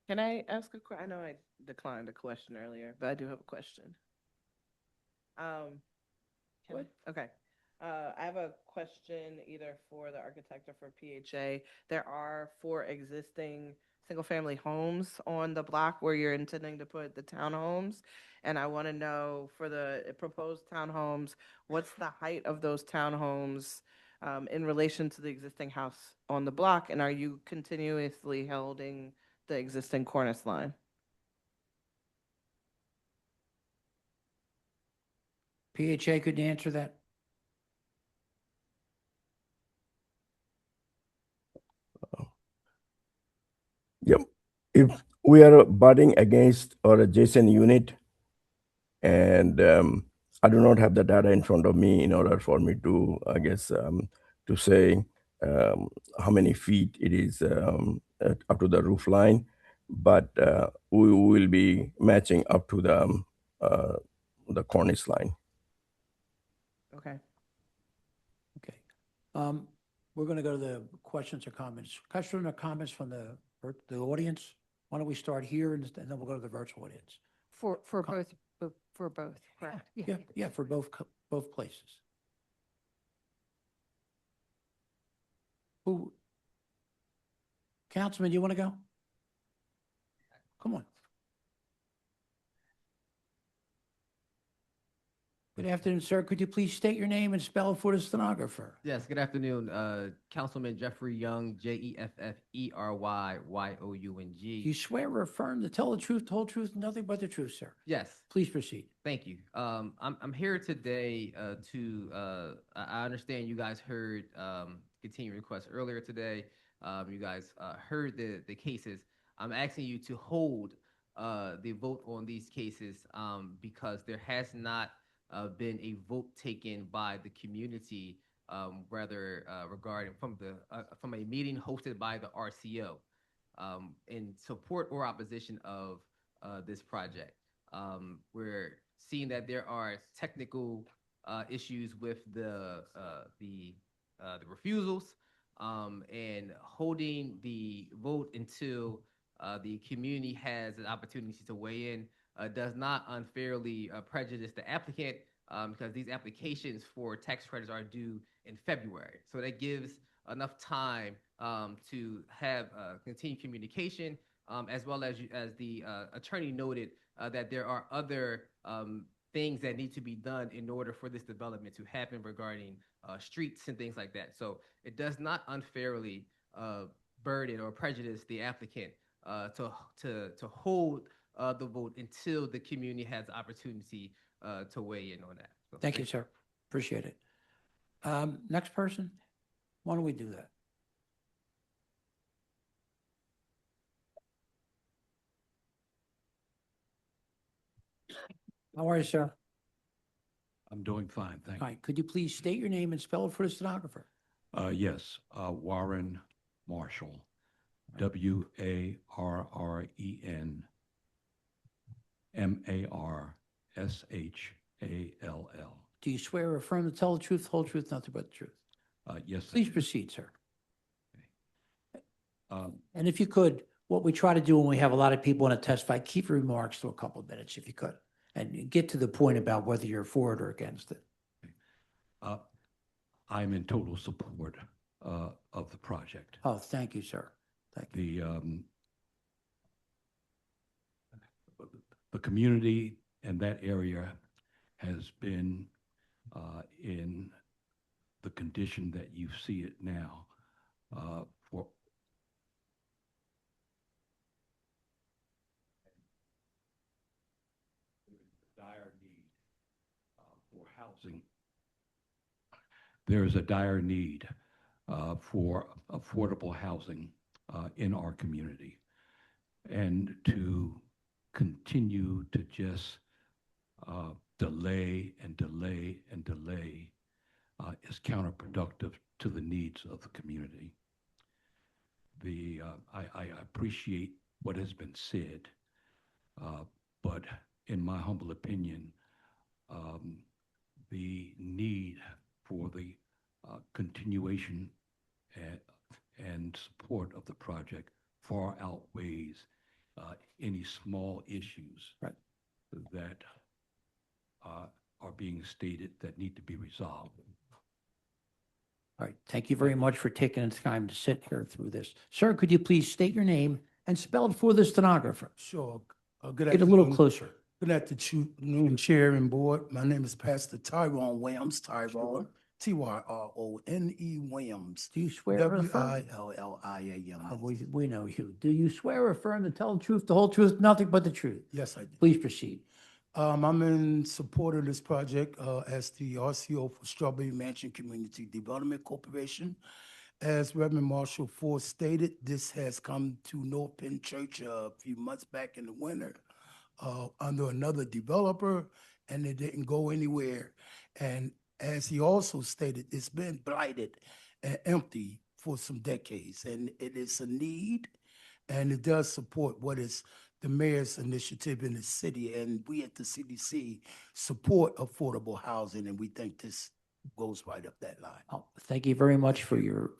[SPEAKER 6] Can I ask I know I declined a question earlier, but I do have a question. Okay. I have a question either for the architect or for PHA. There are 4 existing single-family homes on the block where you're intending to put the townhomes. And I want to know for the proposed townhomes, what's the height of those townhomes in relation to the existing house on the block? And are you continuously holding the existing cornice line?
[SPEAKER 19] PHA, could you answer that?
[SPEAKER 16] Yep. If we are butting against or adjacent unit, and I do not have the data in front of me in order for me to, I guess, to say how many feet it is up to the roof line, but we will be matching up to the cornice line.
[SPEAKER 6] Okay.
[SPEAKER 19] We're going to go to the questions or comments. Questions or comments from the audience? Why don't we start here and then we'll go to the virtual audience?
[SPEAKER 10] For both, correct?
[SPEAKER 19] Yeah, for both places. Who? Councilman, you want to go? Come on. Good afternoon, sir. Could you please state your name and spell it for the stenographer?
[SPEAKER 8] Yes, good afternoon. Councilman Jeffrey Young, JEFFERYYOUNG.
[SPEAKER 19] You swear or affirm to tell the truth, the whole truth, and nothing but the truth, sir?
[SPEAKER 8] Yes.
[SPEAKER 19] Please proceed.
[SPEAKER 8] Thank you. I'm here today I understand you guys heard continuing requests earlier today. You guys heard the cases. I'm asking you to hold the vote on these cases because there has not been a vote taken by the community, regarding from a meeting hosted by the RCO in support or opposition of this project. We're seeing that there are technical issues with the refusals and holding the vote until the community has an opportunity to weigh in does not unfairly prejudice the applicant because these applications for tax credits are due in February. So that gives enough time to have continued communication, as well as the attorney noted that there are other things that need to be done in order for this development to happen regarding streets and things like that. So it does not unfairly burden or prejudice the applicant to hold the vote until the community has the opportunity to weigh in on that. So,
[SPEAKER 19] Thank you, sir. Appreciate it. Next person? Why don't we do that? How are you, sir?
[SPEAKER 20] I'm doing fine, thank
[SPEAKER 19] All
[SPEAKER 20] you.
[SPEAKER 19] right, could you please state your name and spell it for the stenographer?
[SPEAKER 20] Yes, Warren Marshall, Warren Marshall.
[SPEAKER 19] Do you swear or affirm to tell the truth, the whole truth, nothing but the truth?
[SPEAKER 20] Yes. I
[SPEAKER 19] Please
[SPEAKER 20] do.
[SPEAKER 19] proceed, sir.
[SPEAKER 20] Um,
[SPEAKER 19] And if you could, what we try to do when we have a lot of people in a testify, keep your remarks to a couple of minutes if you could, and get to the point about whether you're for it or against it.
[SPEAKER 20] I'm in total support of the project.
[SPEAKER 19] Oh, thank you, sir. Thank you.
[SPEAKER 20] The community in that area has been in the condition that you see it now for dire need for housing. There is a dire need for affordable housing in our community. And to continue to just delay and delay and delay is counterproductive to the needs of the community. I appreciate what has been said, but in my humble opinion, the need for the continuation and support of the project far outweighs any small issues that are being stated that need to be resolved.
[SPEAKER 19] All right, thank you very much for taking the time to sit here through this. Sir, could you please state your name and spell it for the stenographer?
[SPEAKER 21] Sure. Good
[SPEAKER 19] Get a little
[SPEAKER 21] afternoon.
[SPEAKER 19] closer.
[SPEAKER 21] Good afternoon, Chair and Board. My name is Pastor Tyrone Williams, Tyrone, Tyrone Williams.
[SPEAKER 19] Do you swear or affirm?
[SPEAKER 21] Williams.
[SPEAKER 19] We know you. Do you swear or affirm to tell the truth, the whole truth, nothing but the truth?
[SPEAKER 21] Yes, I do.
[SPEAKER 19] Please proceed.
[SPEAKER 21] I'm in support of this project as the RCO for Strawberry Mansion Community Development Corporation. As Reverend Marshall Ford stated, this has come to North Penn Church a few months back in the winter under another developer, and it didn't go anywhere. And as he also stated, it's been blighted and empty for some decades, and it is a need, and it does support what is the mayor's initiative in the city, and we at the CDC support affordable housing, and we think this goes right up that line.
[SPEAKER 19] Oh, thank you very much for your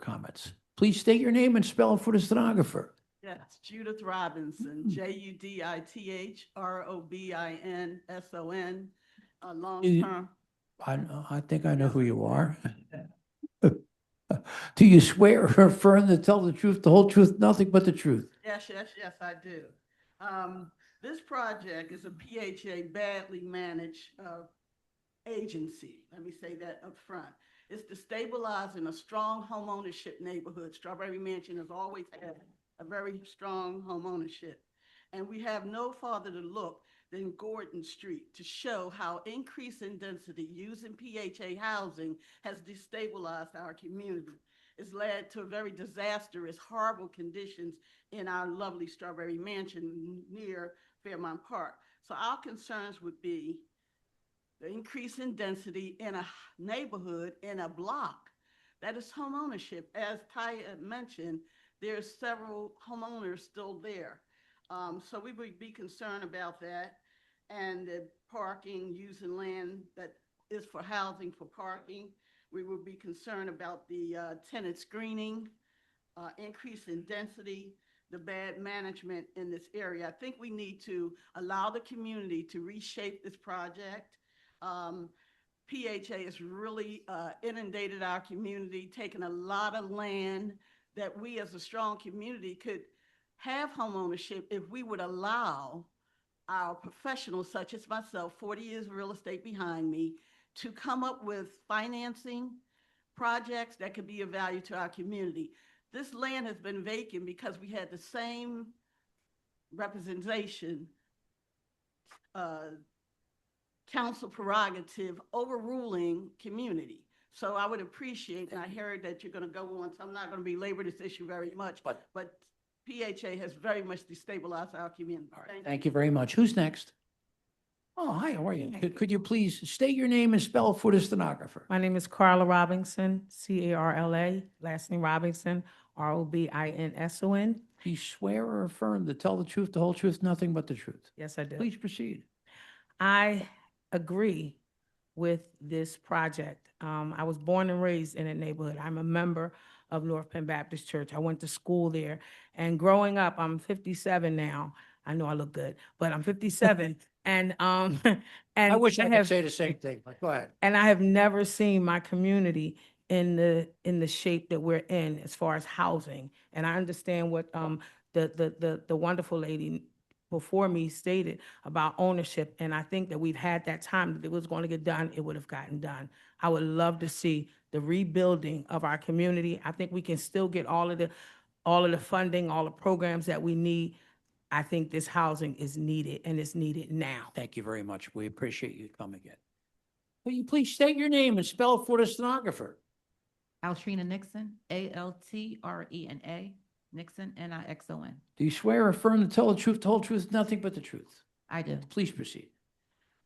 [SPEAKER 19] comments. Please state your name and spell it for the stenographer.
[SPEAKER 22] Yes, Judith Robinson, JUDITH ROBINSON, long-term.
[SPEAKER 19] I think I know who you are. Do you swear or affirm to tell the truth, the whole truth, nothing but the truth?
[SPEAKER 22] Yes, I do. This project is a PHA badly managed agency. Let me say that up front. It's destabilizing a strong homeownership neighborhood. Strawberry Mansion has always had a very strong homeownership. And we have no farther to look than Gordon Street to show how increase in density using PHA housing has destabilized our community. It's led to very disastrous, horrible conditions in our lovely Strawberry Mansion near Fairmount Park. So our concerns would be the increase in density in a neighborhood, in a block that is home ownership. As Ty mentioned, there's several homeowners still there. So we would be concerned about that, and the parking, using land that is for housing for parking. We would be concerned about the tenant screening, increase in density, the bad management in this area. I think we need to allow the community to reshape this project. PHA has really inundated our community, taken a lot of land that we as a strong community could have home ownership if we would allow our professionals, such as myself, 40 years of real estate behind me, to come up with financing projects that could be of value to our community. This land has been vacant because we had the same representation, council prerogative overruling community. So I would appreciate, and I heard that you're going to go on, so I'm not going to belabor this issue very much, but PHA has very much destabilized our community.
[SPEAKER 19] Thank you very much. Who's next? Oh, hi, how are you? Could you please state your name and spell for the stenographer?
[SPEAKER 5] My name is Carla Robinson, Carla, last name Robinson, Robinson.
[SPEAKER 19] Do you swear or affirm to tell the truth, the whole truth, nothing but the truth?
[SPEAKER 5] Yes, I do.
[SPEAKER 19] Please proceed.
[SPEAKER 5] I agree with this project. I was born and raised in a neighborhood. I'm a member of North Penn Baptist Church. I went to school there. And growing up, I'm 57 now. I know I look good, but I'm 57. And
[SPEAKER 19] I wish I could
[SPEAKER 5] have
[SPEAKER 19] say the same thing, but go ahead.
[SPEAKER 5] and I have never seen my community in the shape that we're in as far as housing. And I understand what the wonderful lady before me stated about ownership. And I think that we've had that time that it was going to get done, it would have gotten done. I would love to see the rebuilding of our community. I think we can still get all of the funding, all the programs that we need. I think this housing is needed, and it's needed now.
[SPEAKER 19] Thank you very much. We appreciate you coming in. Will you please state your name and spell for the stenographer?
[SPEAKER 14] Altrina Nixon, Altrena, Nixon, Nixon.
[SPEAKER 19] Do you swear or affirm to tell the truth, the whole truth, nothing but the truth?
[SPEAKER 14] I do.
[SPEAKER 19] Please proceed.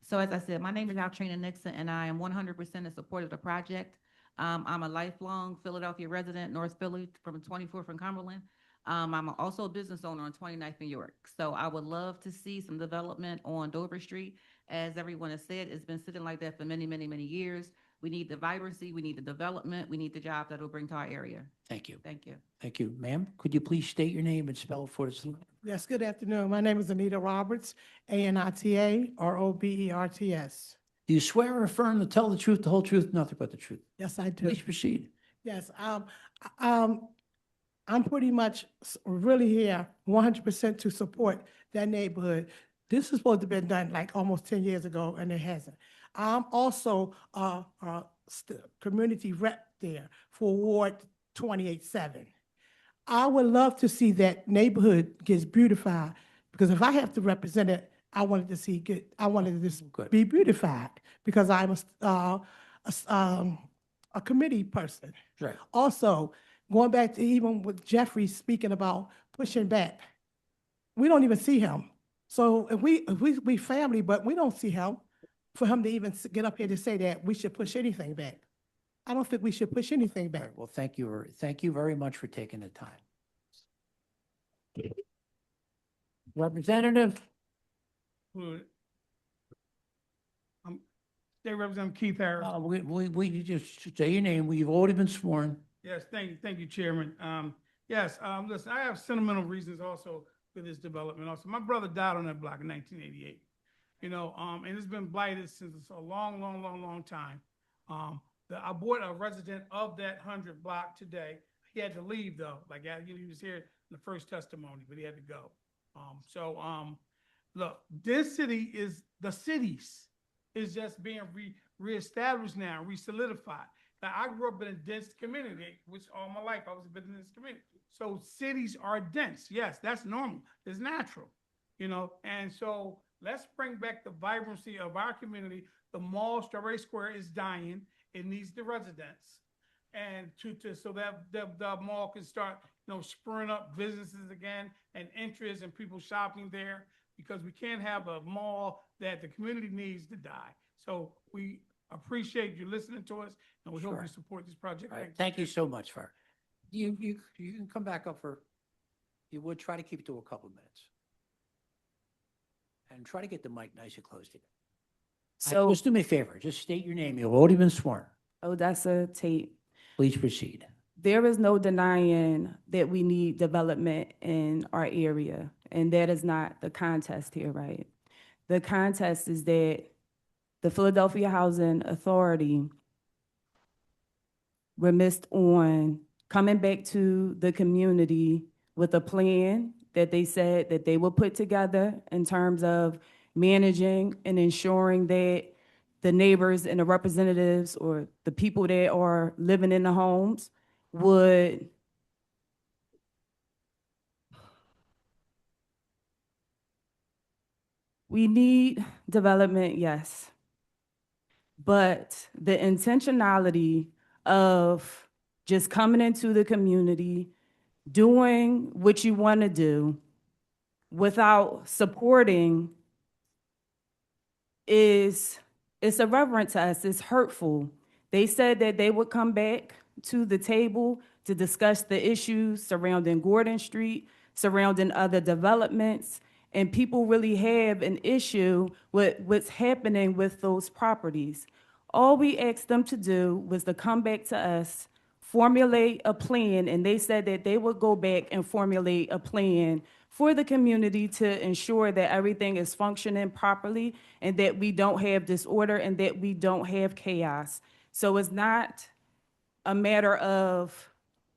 [SPEAKER 14] So as I said, my name is Altrina Nixon, and I am 100% in support of the project. I'm a lifelong Philadelphia resident, North Philly, from 24th and Cumberland. I'm also a business owner on 29th and York. So I would love to see some development on Dover Street. As everyone has said, it's been sitting like that for many, many, many years. We need the vibrancy, we need the development, we need the jobs that will bring to our area.
[SPEAKER 19] Thank you.
[SPEAKER 14] Thank you.
[SPEAKER 19] Thank you. Ma'am, could you please state your name and spell for the stenographer?
[SPEAKER 21] Yes, good afternoon. My name is Anita Roberts, Anita Roberts.
[SPEAKER 19] Do you swear or affirm to tell the truth, the whole truth, nothing but the truth?
[SPEAKER 21] Yes, I do.
[SPEAKER 19] Please proceed.
[SPEAKER 21] Yes, I'm pretty much really here 100% to support that neighborhood. This is supposed to have been done like almost 10 years ago, and it hasn't. I'm also a community rep there for Ward 28-7. I would love to see that neighborhood gets beautified, because if I have to represent it, I wanted to see I wanted this be beautified, because I'm a committee person.
[SPEAKER 19] Right.
[SPEAKER 21] Also, going back to even with Jeffrey speaking about pushing back, we don't even see him. So if we family, but we don't see him, for him to even get up here to say that we should push anything back. I don't think we should push anything back.
[SPEAKER 19] Well, thank you very much for taking the time. Representative?
[SPEAKER 21] State Representative Keith Harris.
[SPEAKER 19] We just say your name. We've already been sworn.
[SPEAKER 21] Yes, thank you, Chairman. Yes, listen, I have sentimental reasons also for this development. Also, my brother died on that block in 1988. And it's been blighted since a long time. I bought a resident of that 100 block today. He had to leave though, he was here in the first testimony, but he had to go. Look, this city the cities is just being reestablished now, re-solidified. Now, I grew up in a dense community, which all my life I was been in this community. So cities are dense. Yes, that's normal. It's natural, and so let's bring back the vibrancy of our community. The mall, Strawberry Square, is dying. It needs the residents, and so that the mall can start, spurring up businesses again and interest and people shopping there, because we can't have a mall that the community needs to die. So we appreciate you listening to us, and we hope you support this project.
[SPEAKER 19] All right. Thank you so much, Far. You can come back up you would try to keep it to a couple of minutes. And try to get the mic nice and close to you.
[SPEAKER 23] So,
[SPEAKER 19] Just do me a favor, just state your name. You've already been sworn.
[SPEAKER 23] Odessa Tate,
[SPEAKER 19] Please proceed.
[SPEAKER 23] there is no denying that we need development in our area, and that is not the contest here, right? The contest is that the Philadelphia Housing Authority remissed on coming back to the community with a plan that they said that they will put together in terms of managing and ensuring that the neighbors and the representatives or the people that are living in the homes would we need development, yes. But the intentionality of just coming into the community, doing what you want to do without supporting it's irreverent to us. It's hurtful. They said that they would come back to the table to discuss the issues surrounding Gordon Street, surrounding other developments, and people really have an issue with what's happening with those properties. All we asked them to do was to come back to us, formulate a plan, and they said that they would go back and formulate a plan for the community to ensure that everything is functioning properly and that we don't have disorder and that we don't have chaos. So it's not a matter of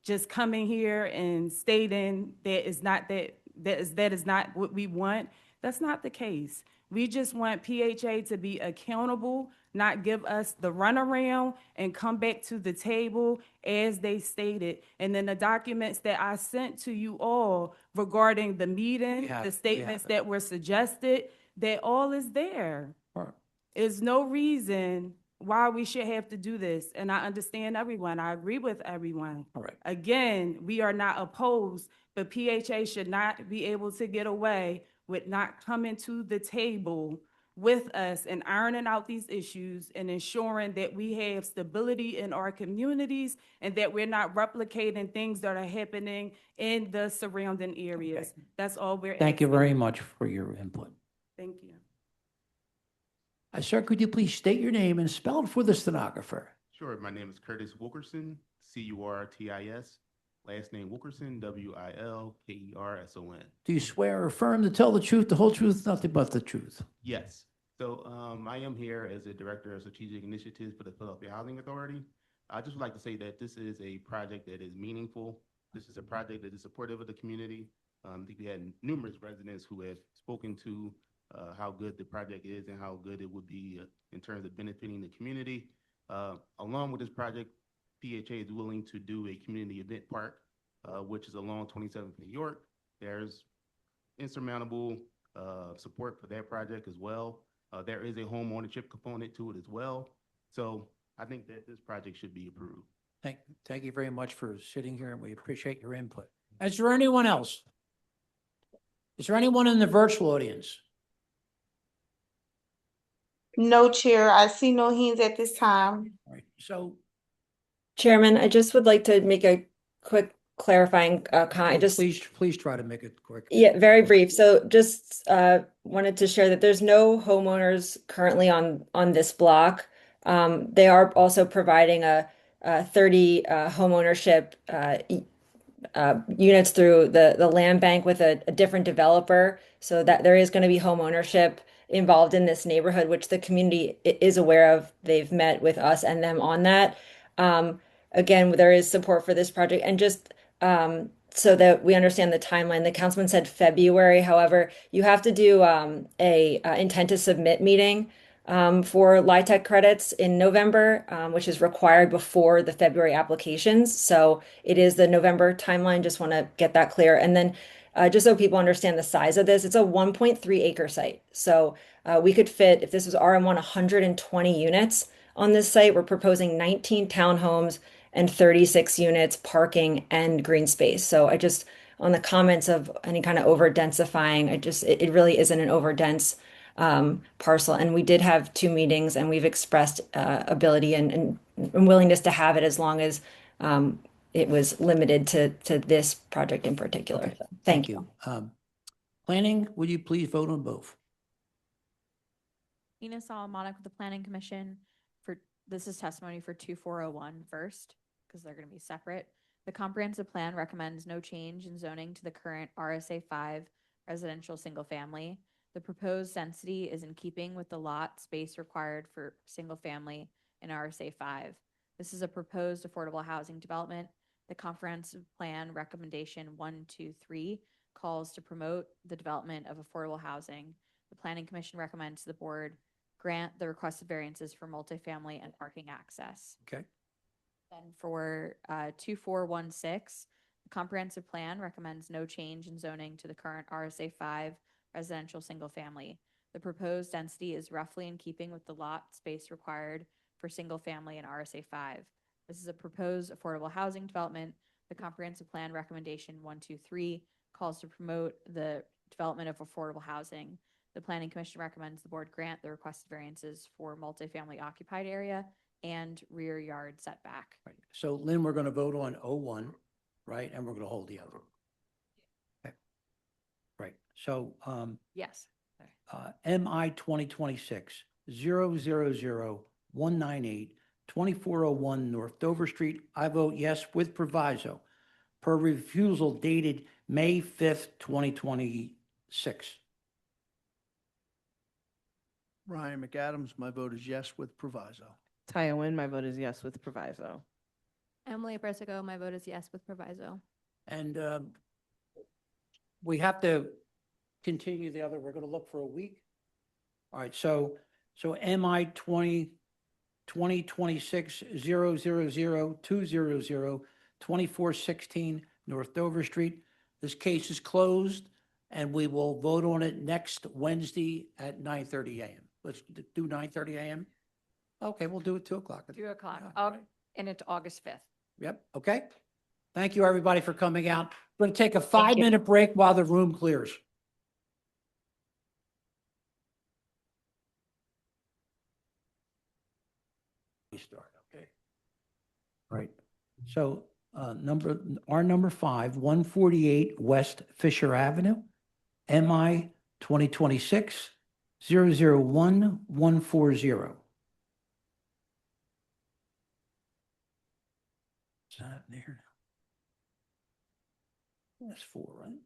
[SPEAKER 23] just coming here and stating that is not what we want. That's not the case. We just want PHA to be accountable, not give us the runaround and come back to the table as they stated. And then the documents that I sent to you all regarding the meeting, the statements that were suggested, that all is there. There's no reason why we should have to do this. And I understand everyone. I agree with everyone.
[SPEAKER 19] All right.
[SPEAKER 23] Again, we are not opposed, but PHA should not be able to get away with not coming to the table with us and ironing out these issues and ensuring that we have stability in our communities and that we're not replicating things that are happening in the surrounding areas. That's all we're
[SPEAKER 19] Thank you
[SPEAKER 23] asking.
[SPEAKER 19] very much for your input.
[SPEAKER 23] Thank you.
[SPEAKER 19] Sir, could you please state your name and spell it for the stenographer?
[SPEAKER 1] Sure. My name is Curtis Wilkerson, Curtis. Last name Wilkerson, Wilkerson.
[SPEAKER 19] Do you swear or affirm to tell the truth, the whole truth, nothing but the truth?
[SPEAKER 1] Yes. So I am here as a Director of Strategic Initiatives for the Philadelphia Housing Authority. I just would like to say that this is a project that is meaningful. This is a project that is supportive of the community. I think we had numerous residents who have spoken to how good the project is and how good it would be in terms of benefiting the community. Along with this project, PHA is willing to do a community event park, which is along 27th New York. There's insurmountable support for that project as well. There is a home ownership component to it as well. So I think that this project should be approved.
[SPEAKER 19] Thank you very much for sitting here, and we appreciate your input. Is there anyone else? Is there anyone in the virtual audience?
[SPEAKER 2] No, Chair, I see no hands at this time.
[SPEAKER 19] All right, so
[SPEAKER 3] Chairman, I just would like to make a quick clarifying comment.
[SPEAKER 19] please try to make it quick.
[SPEAKER 3] Yeah, very brief. So just wanted to share that there's no homeowners currently on this block. They are also providing a 30 homeownership units through the land bank with a different developer, so that there is going to be homeownership involved in this neighborhood, which the community is aware of. They've met with us and them on that. Again, there is support for this project, and just so that we understand the timeline, the councilman said February. However, you have to do a intent to submit meeting for LIHTC credits in November, which is required before the February applications. So it is the November timeline. Just want to get that clear. And then just so people understand the size of this, it's a 1.3 acre site. So we could fit, if this was RM1, 120 units on this site. We're proposing 19 townhomes and 36 units, parking and green space. So I just, on the comments of any kind of over densifying, it really isn't an over dense parcel. And we did have 2 meetings, and we've expressed ability and willingness to have it as long as it was limited to this project in particular.
[SPEAKER 19] Okay.
[SPEAKER 3] So, thank you.
[SPEAKER 19] Planning, would you please vote on both?
[SPEAKER 17] Ina Solomonic with the Planning Commission. This is testimony for 2401 first, because they're going to be separate. The comprehensive plan recommends no change in zoning to the current RSA 5 residential single family. The proposed density is in keeping with the lot space required for single family in RSA 5. This is a proposed affordable housing development. The comprehensive plan recommendation 123 calls to promote the development of affordable housing. The Planning Commission recommends the board grant the requested variances for multifamily and parking access.
[SPEAKER 19] Okay.
[SPEAKER 17] Then for 2416, the comprehensive plan recommends no change in zoning to the current RSA 5 residential single family. The proposed density is roughly in keeping with the lot space required for single family in RSA 5. This is a proposed affordable housing development. The comprehensive plan recommendation 123 calls to promote the development of affordable housing. The Planning Commission recommends the board grant the requested variances for multifamily occupied area and rear yard setback.
[SPEAKER 19] So Lynn, we're going to vote on 01, right? And we're going to hold the other. Okay. Right. So,
[SPEAKER 17] Yes.
[SPEAKER 19] MI 2026-000-198, 2401 North Dover Street. I vote yes with proviso per refusal dated May 5th, 2026.
[SPEAKER 13] Ryan McAdams, my vote is yes with proviso.
[SPEAKER 6] Taya Nguyen, my vote is yes with proviso.
[SPEAKER 17] Emily Persico, my vote is yes with proviso.
[SPEAKER 19] And we have to continue the other, we're going to look for a week. All right, so MI 2026-000-200, 2416 North Dover Street. This case is closed, and we will vote on it next Wednesday at 9:30 a.m. Let's do 9:30 a.m. Okay, we'll do it 2 o'clock.
[SPEAKER 17] 2 o'clock,
[SPEAKER 19] Yeah,
[SPEAKER 17] and it's August 5th.
[SPEAKER 19] Yep, okay. Thank you, everybody, for coming out. We're going to take a 5-minute break while the room clears. We start, okay? All right, so our number 5, 148 West Fisher Avenue, MI 2026-001-140. Is that there? That's 4, right?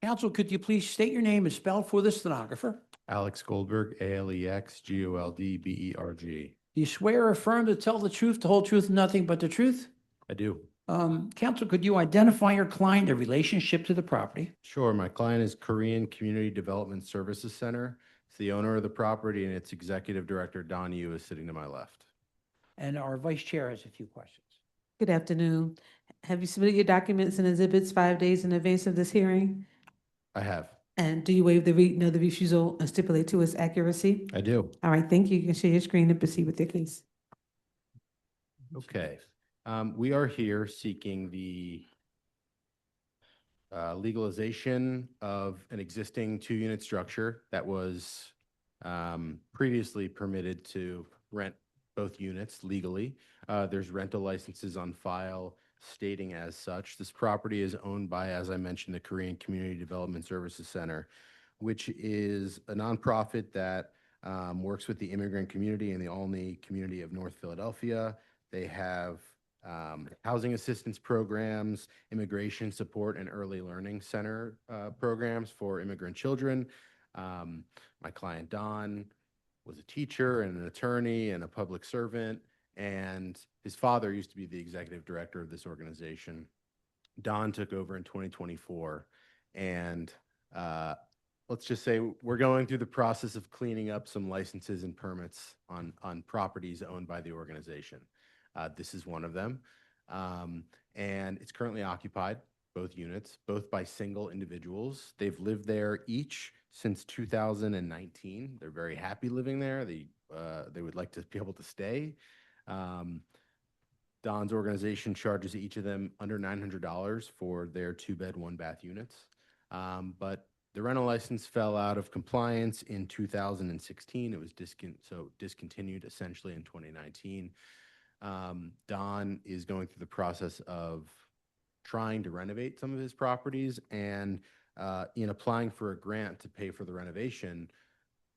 [SPEAKER 19] Counsel, could you please state your name and spell for the stenographer?
[SPEAKER 7] Alex Goldberg, ALEX-GOLDBERG.
[SPEAKER 19] Do you swear or affirm to tell the truth, the whole truth, and nothing but the truth?
[SPEAKER 7] I do.
[SPEAKER 19] Counsel, could you identify your client, their relationship to the property?
[SPEAKER 7] Sure. My client is Korean Community Development Services Center. It's the owner of the property, and its executive director, Don Yu, is sitting to my left.
[SPEAKER 19] And our vice chair has a few questions.
[SPEAKER 4] Good afternoon. Have you submitted your documents and exhibits 5 days in advance of this hearing?
[SPEAKER 7] I have.
[SPEAKER 4] And do you waive the reading of the refusal and stipulate to its accuracy?
[SPEAKER 7] I do.
[SPEAKER 4] All right, thank you. You can share your screen and proceed with your case.
[SPEAKER 7] Okay. We are here seeking the legalization of an existing 2-unit structure that was previously permitted to rent both units legally. There's rental licenses on file stating as such. This property is owned by, as I mentioned, the Korean Community Development Services Center, which is a nonprofit that works with the immigrant community and the Olney community of North Philadelphia. They have housing assistance programs, immigration support, and early learning center programs for immigrant children. My client, Don, was a teacher and an attorney and a public servant, and his father used to be the executive director of this organization. Don took over in 2024, and let's just say we're going through the process of cleaning up some licenses and permits on properties owned by the organization. This is one of them, and it's currently occupied, both units, both by single individuals. They've lived there each since 2019. They're very happy living there. They would like to be able to stay. Don's organization charges each of them under $900 for their 2-bed, 1-bath units. But the rental license fell out of compliance in 2016. It was discontinued essentially in 2019. Don is going through the process of trying to renovate some of his properties, and in applying for a grant to pay for the renovation,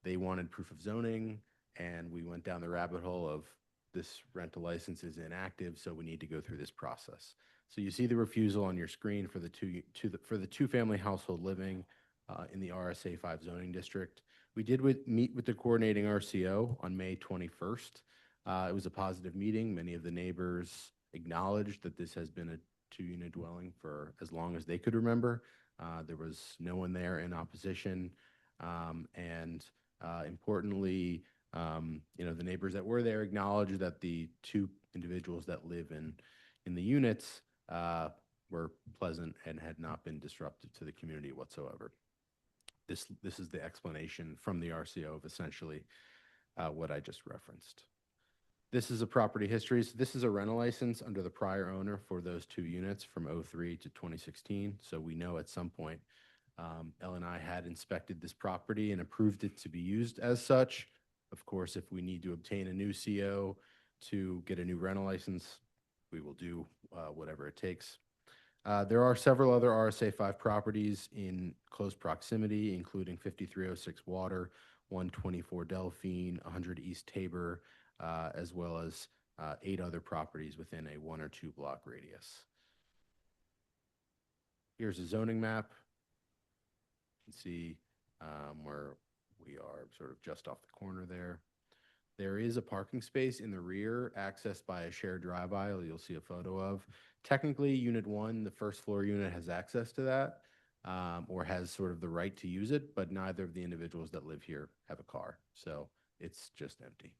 [SPEAKER 7] they wanted proof of zoning, and we went down the rabbit hole of this rental license is inactive, so we need to go through this process. So you see the refusal on your screen for the 2-family household living in the RSA 5 zoning district. We did meet with the coordinating RCO on May 21st. It was a positive meeting. Many of the neighbors acknowledged that this has been a 2-unit dwelling for as long as they could remember. There was no one there in opposition, and importantly, the neighbors that were there acknowledged that the 2 individuals that live in the units were pleasant and had not been disruptive to the community whatsoever. This is the explanation from the RCO of essentially what I just referenced. This is a property history. So this is a rental license under the prior owner for those 2 units from 03 to 2016. So we know at some point L&I had inspected this property and approved it to be used as such. Of course, if we need to obtain a new CO to get a new rental license, we will do whatever it takes. There are several other RSA 5 properties in close proximity, including 5306 Water, 124 Delphine, 100 East Tabor, as well as 8 other properties within a 1 or 2 block radius. Here's a zoning map. You can see where we are sort of just off the corner there. There is a parking space in the rear accessed by a shared drive aisle you'll see a photo of. Technically, Unit 1, the first floor unit, has access to that or has sort of the right to use it, but neither of the individuals that live here have a car, so it's just empty.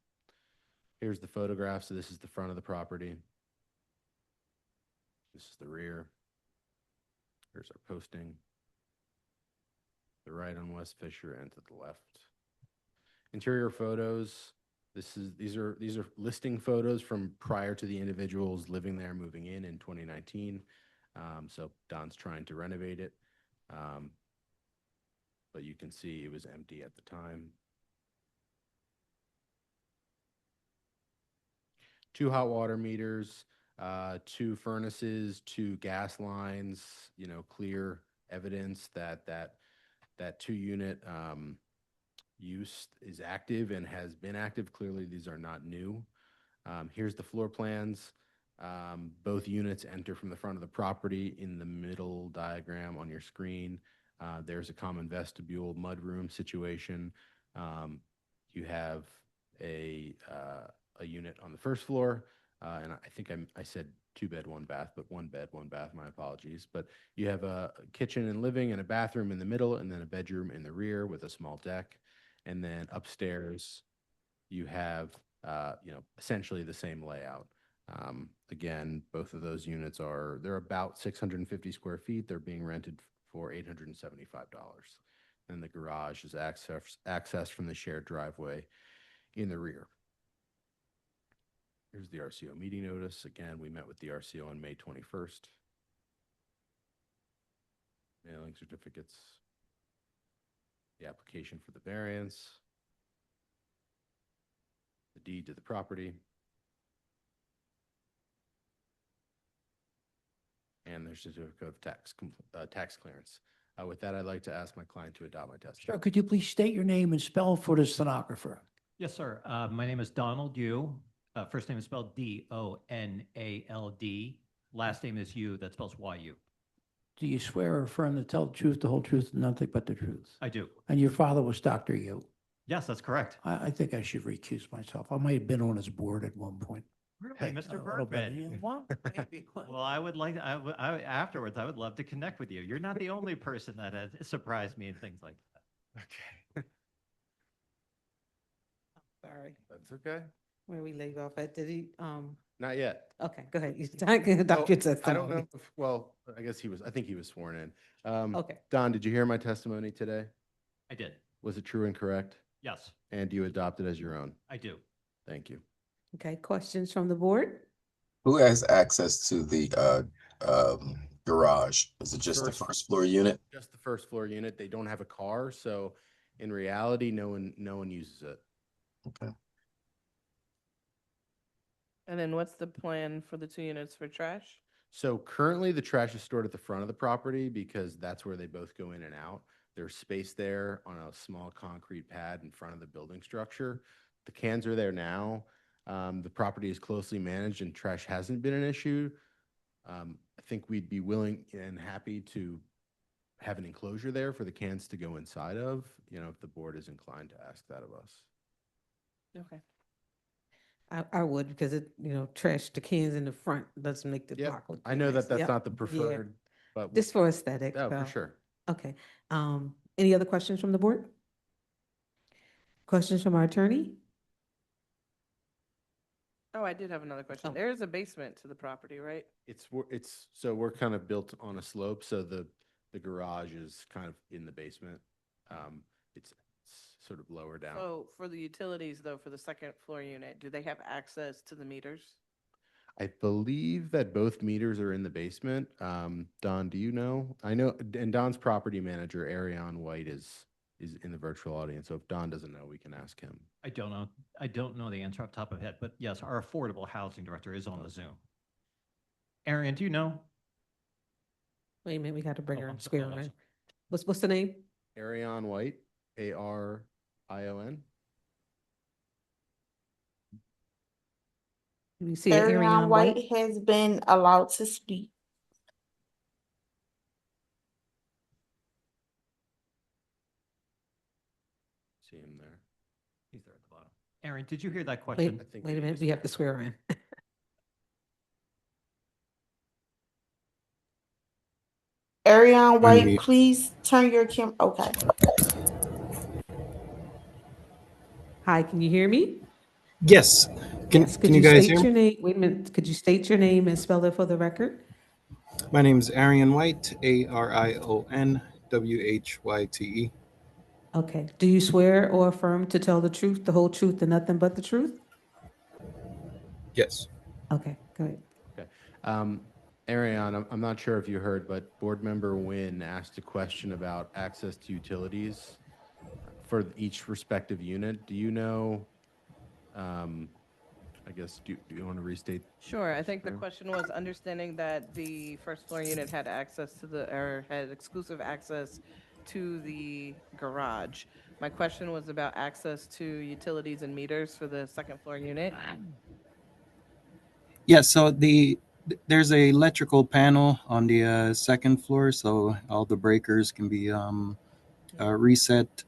[SPEAKER 7] Here's the photograph. So this is the front of the property. This is the rear. Here's our posting. The right on West Fisher and to the left. Interior photos. These are listing photos from prior to the individuals living there, moving in 2019. So Don's trying to renovate it, but you can see it was empty at the time. 2 hot water meters, 2 furnaces, 2 gas lines. Clear evidence that 2-unit use is active and has been active. Clearly, these are not new. Here's the floor plans. Both units enter from the front of the property. In the middle diagram on your screen, there's a common vestibule mudroom situation. You have a unit on the first floor, and I think I said 2-bed, 1 bath, but 1 bed, 1 bath, my apologies. But you have a kitchen and living and a bathroom in the middle, and then a bedroom in the rear with a small deck. And then upstairs, you have, essentially the same layout. Again, both of those units they're about 650 square feet. They're being rented for $875. And the garage is accessed from the shared driveway in the rear. Here's the RCO meeting notice. Again, we met with the RCO on May 21st. Mailing certificates. The application for the variance. The deed to the property. And their certificate of tax clearance. With that, I'd like to ask my client to adopt my testimony.
[SPEAKER 19] Sure. Could you please state your name and spell for the stenographer?
[SPEAKER 11] Yes, sir. My name is Donald Yu. First name is spelled D-O-N-A-L-D. Last name is Yu. That spells Y-U.
[SPEAKER 19] Do you swear or affirm to tell the truth, the whole truth, and nothing but the truth?
[SPEAKER 11] I do.
[SPEAKER 19] And your father was Dr. Yu?
[SPEAKER 11] Yes, that's correct.
[SPEAKER 19] I think I should recuse myself. I might have been on his board at one point.
[SPEAKER 11] Really, Mr.
[SPEAKER 19] A little bit,
[SPEAKER 11] Bergman?
[SPEAKER 19] yeah. Well, maybe.
[SPEAKER 11] Well, I would like, afterwards, I would love to connect with you. You're not the only person that has surprised me and things like that.
[SPEAKER 7] Okay.
[SPEAKER 4] Sorry.
[SPEAKER 7] That's okay.
[SPEAKER 4] Where we leave off at, did he,
[SPEAKER 7] Not yet.
[SPEAKER 4] okay, go ahead. You can adopt your
[SPEAKER 7] I don't
[SPEAKER 4] testimony.
[SPEAKER 7] know. I think he was sworn in.
[SPEAKER 4] Okay.
[SPEAKER 7] Don, did you hear my testimony today?
[SPEAKER 11] I did.
[SPEAKER 7] Was it true and correct?
[SPEAKER 11] Yes,
[SPEAKER 7] And you adopt it as your own?
[SPEAKER 11] I do.
[SPEAKER 7] Thank you.
[SPEAKER 4] Okay, questions from the board?
[SPEAKER 12] Who has access to the garage? Is it just the first floor unit?
[SPEAKER 7] Just the first floor unit. They don't have a car, so in reality, no one uses it.
[SPEAKER 12] Okay.
[SPEAKER 6] And then what's the plan for the 2 units for trash?
[SPEAKER 7] So currently, the trash is stored at the front of the property because that's where they both go in and out. There's space there on a small concrete pad in front of the building structure. The cans are there now. The property is closely managed and trash hasn't been an issue. I think we'd be willing and happy to have an enclosure there for the cans to go inside of, if the board is inclined to ask that of us.
[SPEAKER 6] Okay.
[SPEAKER 4] I would, because trash, the cans in the front doesn't make the
[SPEAKER 7] Yep.
[SPEAKER 4] block look
[SPEAKER 7] I know
[SPEAKER 4] nice.
[SPEAKER 7] that that's
[SPEAKER 4] Yep.
[SPEAKER 7] not the
[SPEAKER 4] Yeah.
[SPEAKER 7] preferred, but
[SPEAKER 4] Just for aesthetic.
[SPEAKER 7] oh, for
[SPEAKER 4] so.
[SPEAKER 7] sure.
[SPEAKER 4] Okay. Any other questions from the board? Questions from our attorney?
[SPEAKER 6] Oh, I did have another question.
[SPEAKER 4] Oh.
[SPEAKER 6] There is a basement to the property, right?
[SPEAKER 7] So we're kind of built on a slope, so the garage is kind of in the basement. It's sort of lower down.
[SPEAKER 6] So for the utilities though, for the second floor unit, do they have access to the meters?
[SPEAKER 7] I believe that both meters are in the basement. Don, do you know? I know, and Don's property manager, Ariane White, is in the virtual audience. So if Don doesn't know, we can ask him.
[SPEAKER 11] I don't know. I don't know the answer off the top of my head, but yes, our affordable housing director is on the Zoom. Arian, do you know?
[SPEAKER 4] Wait a minute, we got to bring
[SPEAKER 11] Oh,
[SPEAKER 4] her
[SPEAKER 11] I'm
[SPEAKER 4] square
[SPEAKER 11] sorry.
[SPEAKER 4] around. What's the name?
[SPEAKER 7] Ariane White, Arion.
[SPEAKER 4] You see
[SPEAKER 2] Ariane White has been allowed to speak.
[SPEAKER 7] See him there.
[SPEAKER 11] He's there at the bottom. Aaron, did you hear that
[SPEAKER 4] Wait,
[SPEAKER 11] question?
[SPEAKER 4] wait a minute, we have to swear in.
[SPEAKER 2] Ariane White,
[SPEAKER 12] Unmute.
[SPEAKER 2] please turn your okay.
[SPEAKER 4] Hi, can you hear me?
[SPEAKER 9] Yes. Can
[SPEAKER 4] Yes,
[SPEAKER 9] can you guys
[SPEAKER 4] state
[SPEAKER 9] hear
[SPEAKER 4] your
[SPEAKER 9] me?
[SPEAKER 4] name? Wait a minute, could you state your name and spell it for the record?
[SPEAKER 9] My name is Arian White, Arion Whyte.
[SPEAKER 4] Okay, do you swear or affirm to tell the truth, the whole truth, and nothing but the truth?
[SPEAKER 9] Yes.
[SPEAKER 4] Okay, go ahead.
[SPEAKER 7] Okay. Ariane, I'm not sure if you heard, but Board Member Nguyen asked a question about access to utilities for each respective unit. Do you know, I guess, do you want to restate?
[SPEAKER 6] Sure, I think the
[SPEAKER 7] Sure.
[SPEAKER 6] question was understanding that the first floor unit had access to or had exclusive access to the garage. My question was about access to utilities and meters for the second floor unit.
[SPEAKER 9] Yeah, so there's a electrical panel on the second floor, so all the breakers can be reset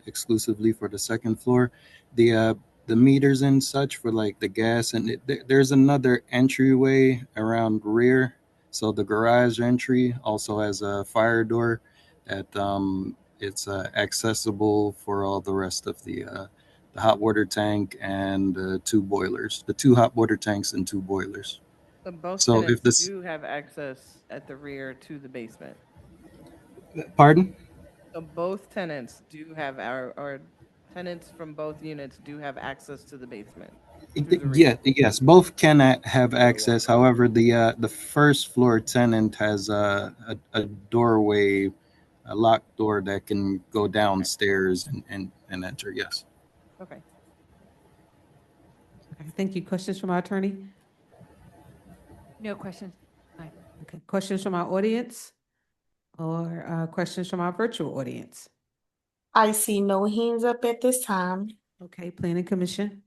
[SPEAKER 9] exclusively for the second floor. The meters and such for like the gas, and there's another entryway around rear. So the garage entry also has a fire door that it's accessible for all the rest of the hot water tank and the two boilers, the two hot water tanks and two boilers.
[SPEAKER 6] So both
[SPEAKER 9] So if
[SPEAKER 6] tenants
[SPEAKER 9] this,
[SPEAKER 6] do have access at the rear to the basement.
[SPEAKER 9] pardon?
[SPEAKER 6] So both tenants do have or tenants from both units do have access to the basement. To the rear.
[SPEAKER 9] Yeah, yes, both can have access. However, the first floor tenant has a doorway, a locked door that can go downstairs and enter. Yes.
[SPEAKER 6] Okay.
[SPEAKER 4] Okay, thank you. Questions from our attorney?
[SPEAKER 10] No questions. Hi.
[SPEAKER 4] Okay, questions from our audience? Or questions from our virtual audience?
[SPEAKER 2] I see no hands up at this time.
[SPEAKER 4] Okay, Planning Commission.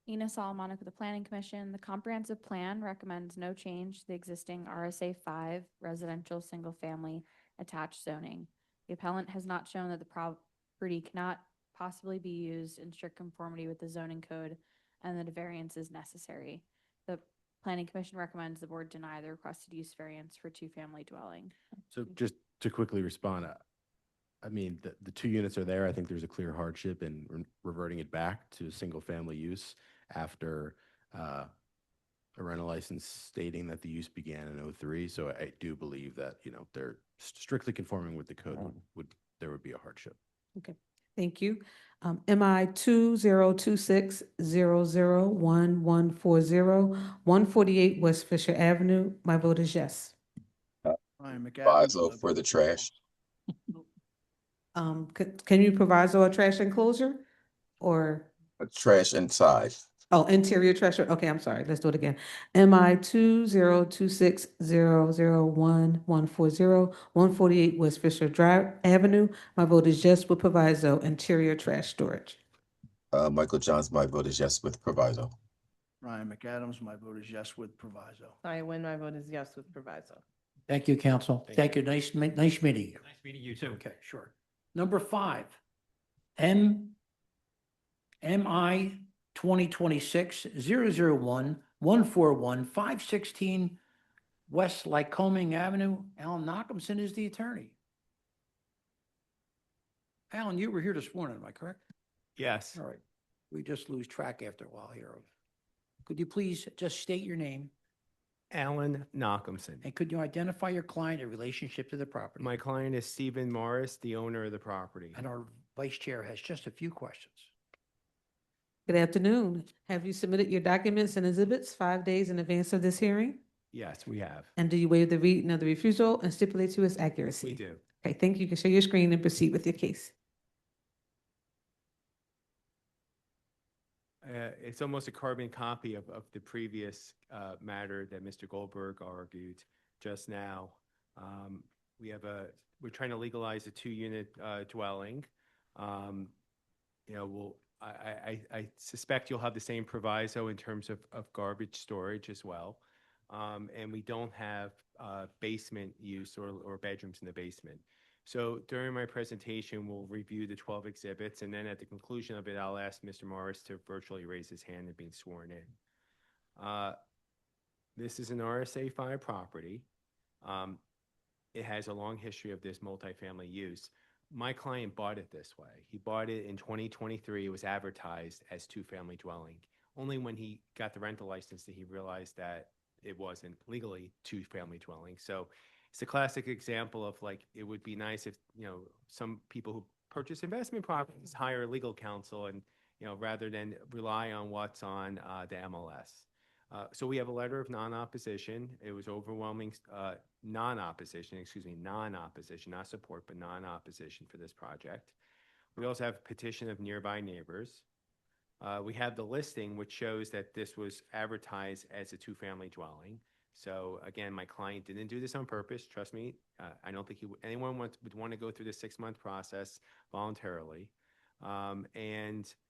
[SPEAKER 17] Ina Solomonic with the Planning Commission. The comprehensive plan recommends no change to the existing RSA 5 residential single-family attached zoning. The appellant has not shown that the property cannot possibly be used in strict conformity with the zoning code and that a variance is necessary. The Planning Commission recommends the board deny the requested use variance for two-family dwelling.
[SPEAKER 7] So just to quickly respond, I mean, the two units are there. I think there's a clear hardship in reverting it back to single family use after a rental license stating that the use began in 2003. So I do believe that, they're strictly conforming with the code there would be a hardship.
[SPEAKER 4] Okay, thank you. MI 2026001140, 148 West Fisher Avenue. My vote is yes.
[SPEAKER 13] Ryan McAdams.
[SPEAKER 12] Proviso for the trash.
[SPEAKER 4] Can you proviso a trash enclosure or?
[SPEAKER 12] Trash inside.
[SPEAKER 4] Oh, interior trash. Okay, I'm sorry. Let's do it again. MI 2026001140, 148 West Fisher Drive Avenue. My vote is yes with proviso, interior trash storage.
[SPEAKER 12] Michael Johns, my vote is yes with proviso.
[SPEAKER 13] Ryan McAdams, my vote is yes with proviso.
[SPEAKER 6] I win. My vote is yes with proviso.
[SPEAKER 19] Thank you, council. Thank you. Nice meeting you.
[SPEAKER 11] Nice meeting you too.
[SPEAKER 19] Okay, sure. Number 5, MI 2026-001-141-516 West Lycoming Avenue. Alan Knockhamson is the attorney. Alan, you were here this morning, am I correct?
[SPEAKER 15] Yes.
[SPEAKER 19] All right. We just lose track after a while here. Could you please just state your name
[SPEAKER 15] Alan Knockhamson.
[SPEAKER 19] And could you identify your client in relationship to the property?
[SPEAKER 15] My client is Stephen Morris, the owner of the property.
[SPEAKER 19] And our vice chair has just a few questions.
[SPEAKER 4] Good afternoon. Have you submitted your documents and exhibits 5 days in advance of this hearing?
[SPEAKER 15] Yes, we have.
[SPEAKER 4] And do you waive the reading of the refusal and stipulate to its accuracy?
[SPEAKER 15] We do.
[SPEAKER 4] Okay, thank you. You can share your screen and proceed with your case.
[SPEAKER 15] It's almost a carbon copy of the previous matter that Mr. Goldberg argued just now. We're trying to legalize a 2-unit dwelling. I suspect you'll have the same proviso in terms of garbage storage as well. And we don't have basement use or bedrooms in the basement. So during my presentation, we'll review the 12 exhibits, and then at the conclusion of it, I'll ask Mr. Morris to virtually raise his hand and be sworn in. This is an RSA 5 property. It has a long history of this multifamily use. My client bought it this way. He bought it in 2023. It was advertised as 2-family dwelling. Only when he got the rental license did he realize that it wasn't legally 2-family dwelling. So it's a classic example of like, it would be nice if, some people who purchase investment properties hire legal counsel and, rather than rely on what's on the MLS. So we have a letter of non-opposition. It was overwhelming non-opposition, not support, but non-opposition for this project. We also have a petition of nearby neighbors. We have the listing, which shows that this was advertised as a 2-family dwelling. So again, my client didn't do this on purpose. Trust me, I don't think anyone would want to go through the 6-month process voluntarily. Maps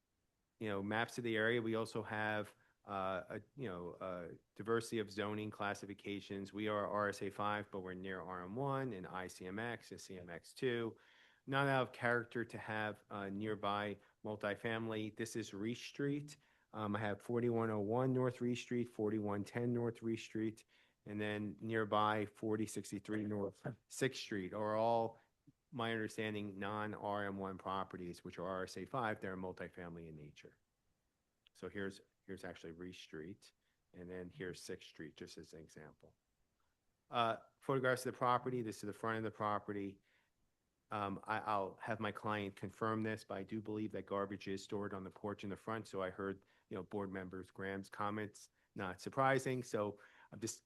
[SPEAKER 15] of the area. We also have diversity of zoning classifications. We are RSA 5, but we're near RM1 and ICMX and CMX2. Not out of character to have nearby multifamily. This is Reese Street. I have 4101 North Reese Street, 4110 North Reese Street, and then nearby 4063 North 6th Street are all, my understanding, non-RM1 properties, which are RSA 5. They're multifamily in nature. So here's actually Reese Street, and then here's 6th Street, just as an example. Photographs of the property. This is the front of the property. I'll have my client confirm this, but I do believe that garbage is stored on the porch in the front. So I heard, board members Graham's comments, not surprising. So I'm just,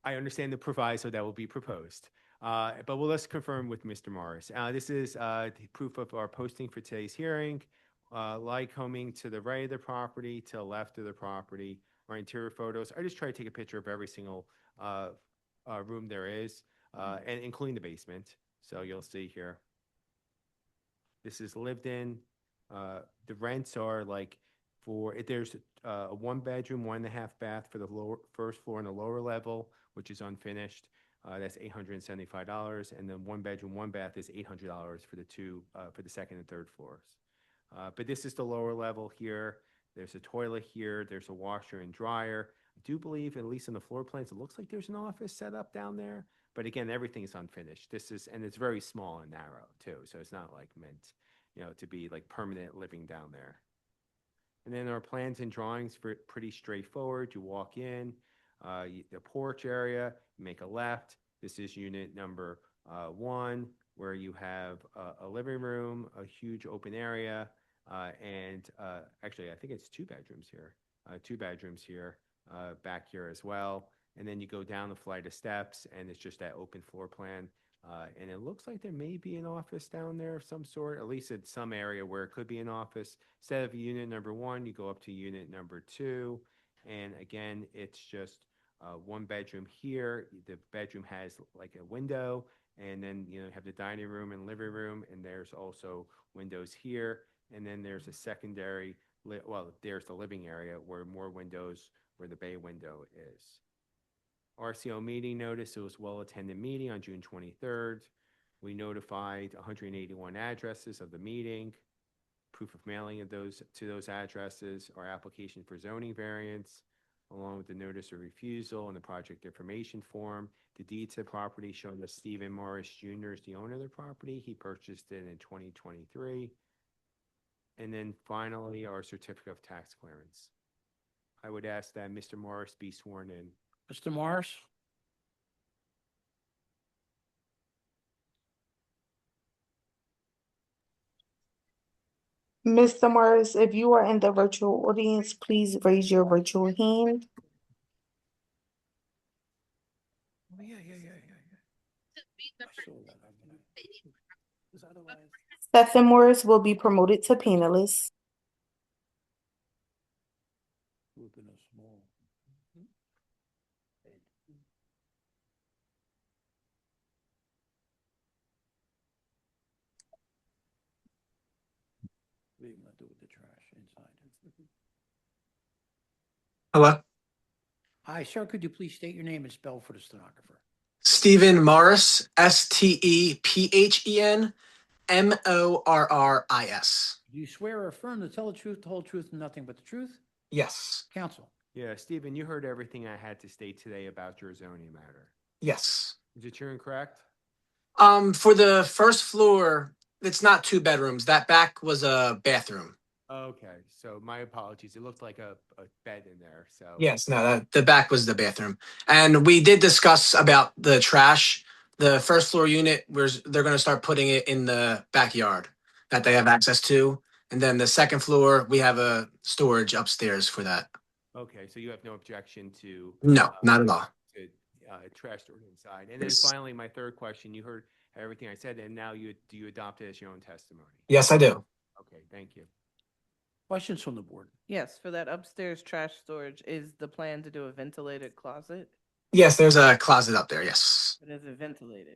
[SPEAKER 15] I understand the proviso that will be proposed. But let's confirm with Mr. Morris. This is the proof of our posting for today's hearing. Light coming to the right of the property, to the left of the property, our interior photos. I just try to take a picture of every single room there is, and including the basement. So you'll see here. This is lived in. The rents are like there's a 1-bedroom, 1.5 bath for the first floor and the lower level, which is unfinished. That's $875, and then 1-bedroom, 1 bath is $800 for the second and third floors. But this is the lower level here. There's a toilet here. There's a washer and dryer. I do believe, at least in the floor plans, it looks like there's an office set up down there. But again, everything is unfinished. And it's very small and narrow too. So it's not like meant, to be like permanent living down there. And then our plans and drawings are pretty straightforward. You walk in, the porch area, you make a left. This is unit number 1, where you have a living room, a huge open area, and actually, I think it's 2 bedrooms here. 2 bedrooms here, back here as well. And then you go down the flight of steps, and it's just that open floor plan. And it looks like there may be an office down there of some sort, at least in some area where it could be an office. Instead of unit number 1, you go up to unit number 2. And again, it's just 1 bedroom here. The bedroom has like a window, and then you have the dining room and living room, and there's also windows here. And then there's a secondary, there's the living area where more windows, where the bay window is. RCO meeting notice. It was well-attended meeting on June 23rd. We notified 181 addresses of the meeting, proof of mailing of those addresses, our application for zoning variance, along with the notice of refusal and the project information form. The deed to the property showing that Stephen Morris Jr. is the owner of the property. He purchased it in 2023. And then finally, our certificate of tax clearance. I would ask that Mr. Morris be sworn in.
[SPEAKER 19] Mr. Morris?
[SPEAKER 2] Mr. Morris, if you are in the virtual audience, please raise your virtual hand. Stephen Morris will be promoted to panelist.
[SPEAKER 19] What are you gonna do with the trash inside?
[SPEAKER 8] Hello,
[SPEAKER 19] Hi, sir, could you please state your name and spell for the stenographer?
[SPEAKER 8] Stephen Morris, Stephen Morris.
[SPEAKER 19] Do you swear or affirm to tell the truth, the whole truth, and nothing but the truth?
[SPEAKER 8] Yes,
[SPEAKER 19] Counsel?
[SPEAKER 15] Yeah, Stephen, you heard everything I had to state today about your zoning matter.
[SPEAKER 8] yes.
[SPEAKER 15] Is it true and correct?
[SPEAKER 8] For the first floor, it's not 2 bedrooms. That back was a bathroom.
[SPEAKER 15] Okay, so my apologies. It looked like a bed in there, so.
[SPEAKER 8] Yes, no, the back was the bathroom. And we did discuss about the trash. The first floor unit, they're going to start putting it in the backyard that they have access to. And then the second floor, we have a storage upstairs for that.
[SPEAKER 15] Okay, so you have no objection to?
[SPEAKER 8] No, not at all.
[SPEAKER 15] To trash stored inside. And then
[SPEAKER 8] Yes.
[SPEAKER 15] finally, my third question, you heard everything I said, and now do you adopt it as your own testimony?
[SPEAKER 8] Yes, I do.
[SPEAKER 15] Okay, thank you.
[SPEAKER 19] Questions from the board?
[SPEAKER 6] Yes, for that upstairs trash storage, is the plan to do a ventilated closet?
[SPEAKER 8] Yes, there's a closet up there. Yes.
[SPEAKER 6] But is it ventilated?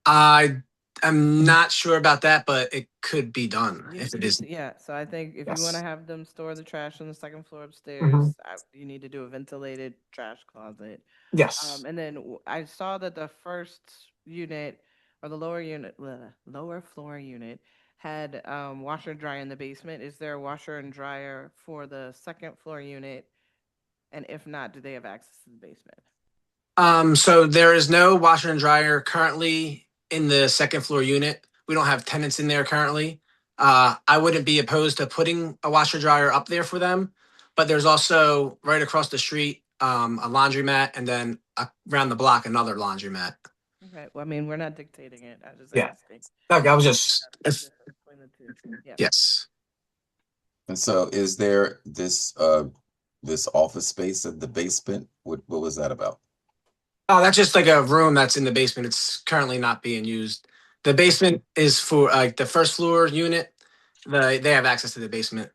[SPEAKER 8] I am not sure about that, but it could be done if it is.
[SPEAKER 6] Yeah, so I think if you
[SPEAKER 8] Yes.
[SPEAKER 6] want to have them store the trash on the second floor upstairs,
[SPEAKER 8] Mhm.
[SPEAKER 6] you need to do a ventilated trash closet.
[SPEAKER 8] Yes.
[SPEAKER 6] And then I saw that the first unit or the lower floor unit had washer and dryer in the basement. Is there a washer and dryer for the second floor unit? And if not, do they have access to the basement?
[SPEAKER 8] So there is no washer and dryer currently in the second floor unit. We don't have tenants in there currently. I wouldn't be opposed to putting a washer dryer up there for them, but there's also right across the street a laundromat, and then around the block another laundromat.
[SPEAKER 6] Okay, well, I mean, we're not dictating it. I just
[SPEAKER 8] Yeah.
[SPEAKER 6] asking.
[SPEAKER 8] Okay, I was just
[SPEAKER 6] Between the two. Yeah.
[SPEAKER 8] yes.
[SPEAKER 12] And so is there this this office space in the basement? What was that about?
[SPEAKER 8] Oh, that's just like a room that's in the basement. It's currently not being used. The basement is for like the first floor unit. They have access to the basement.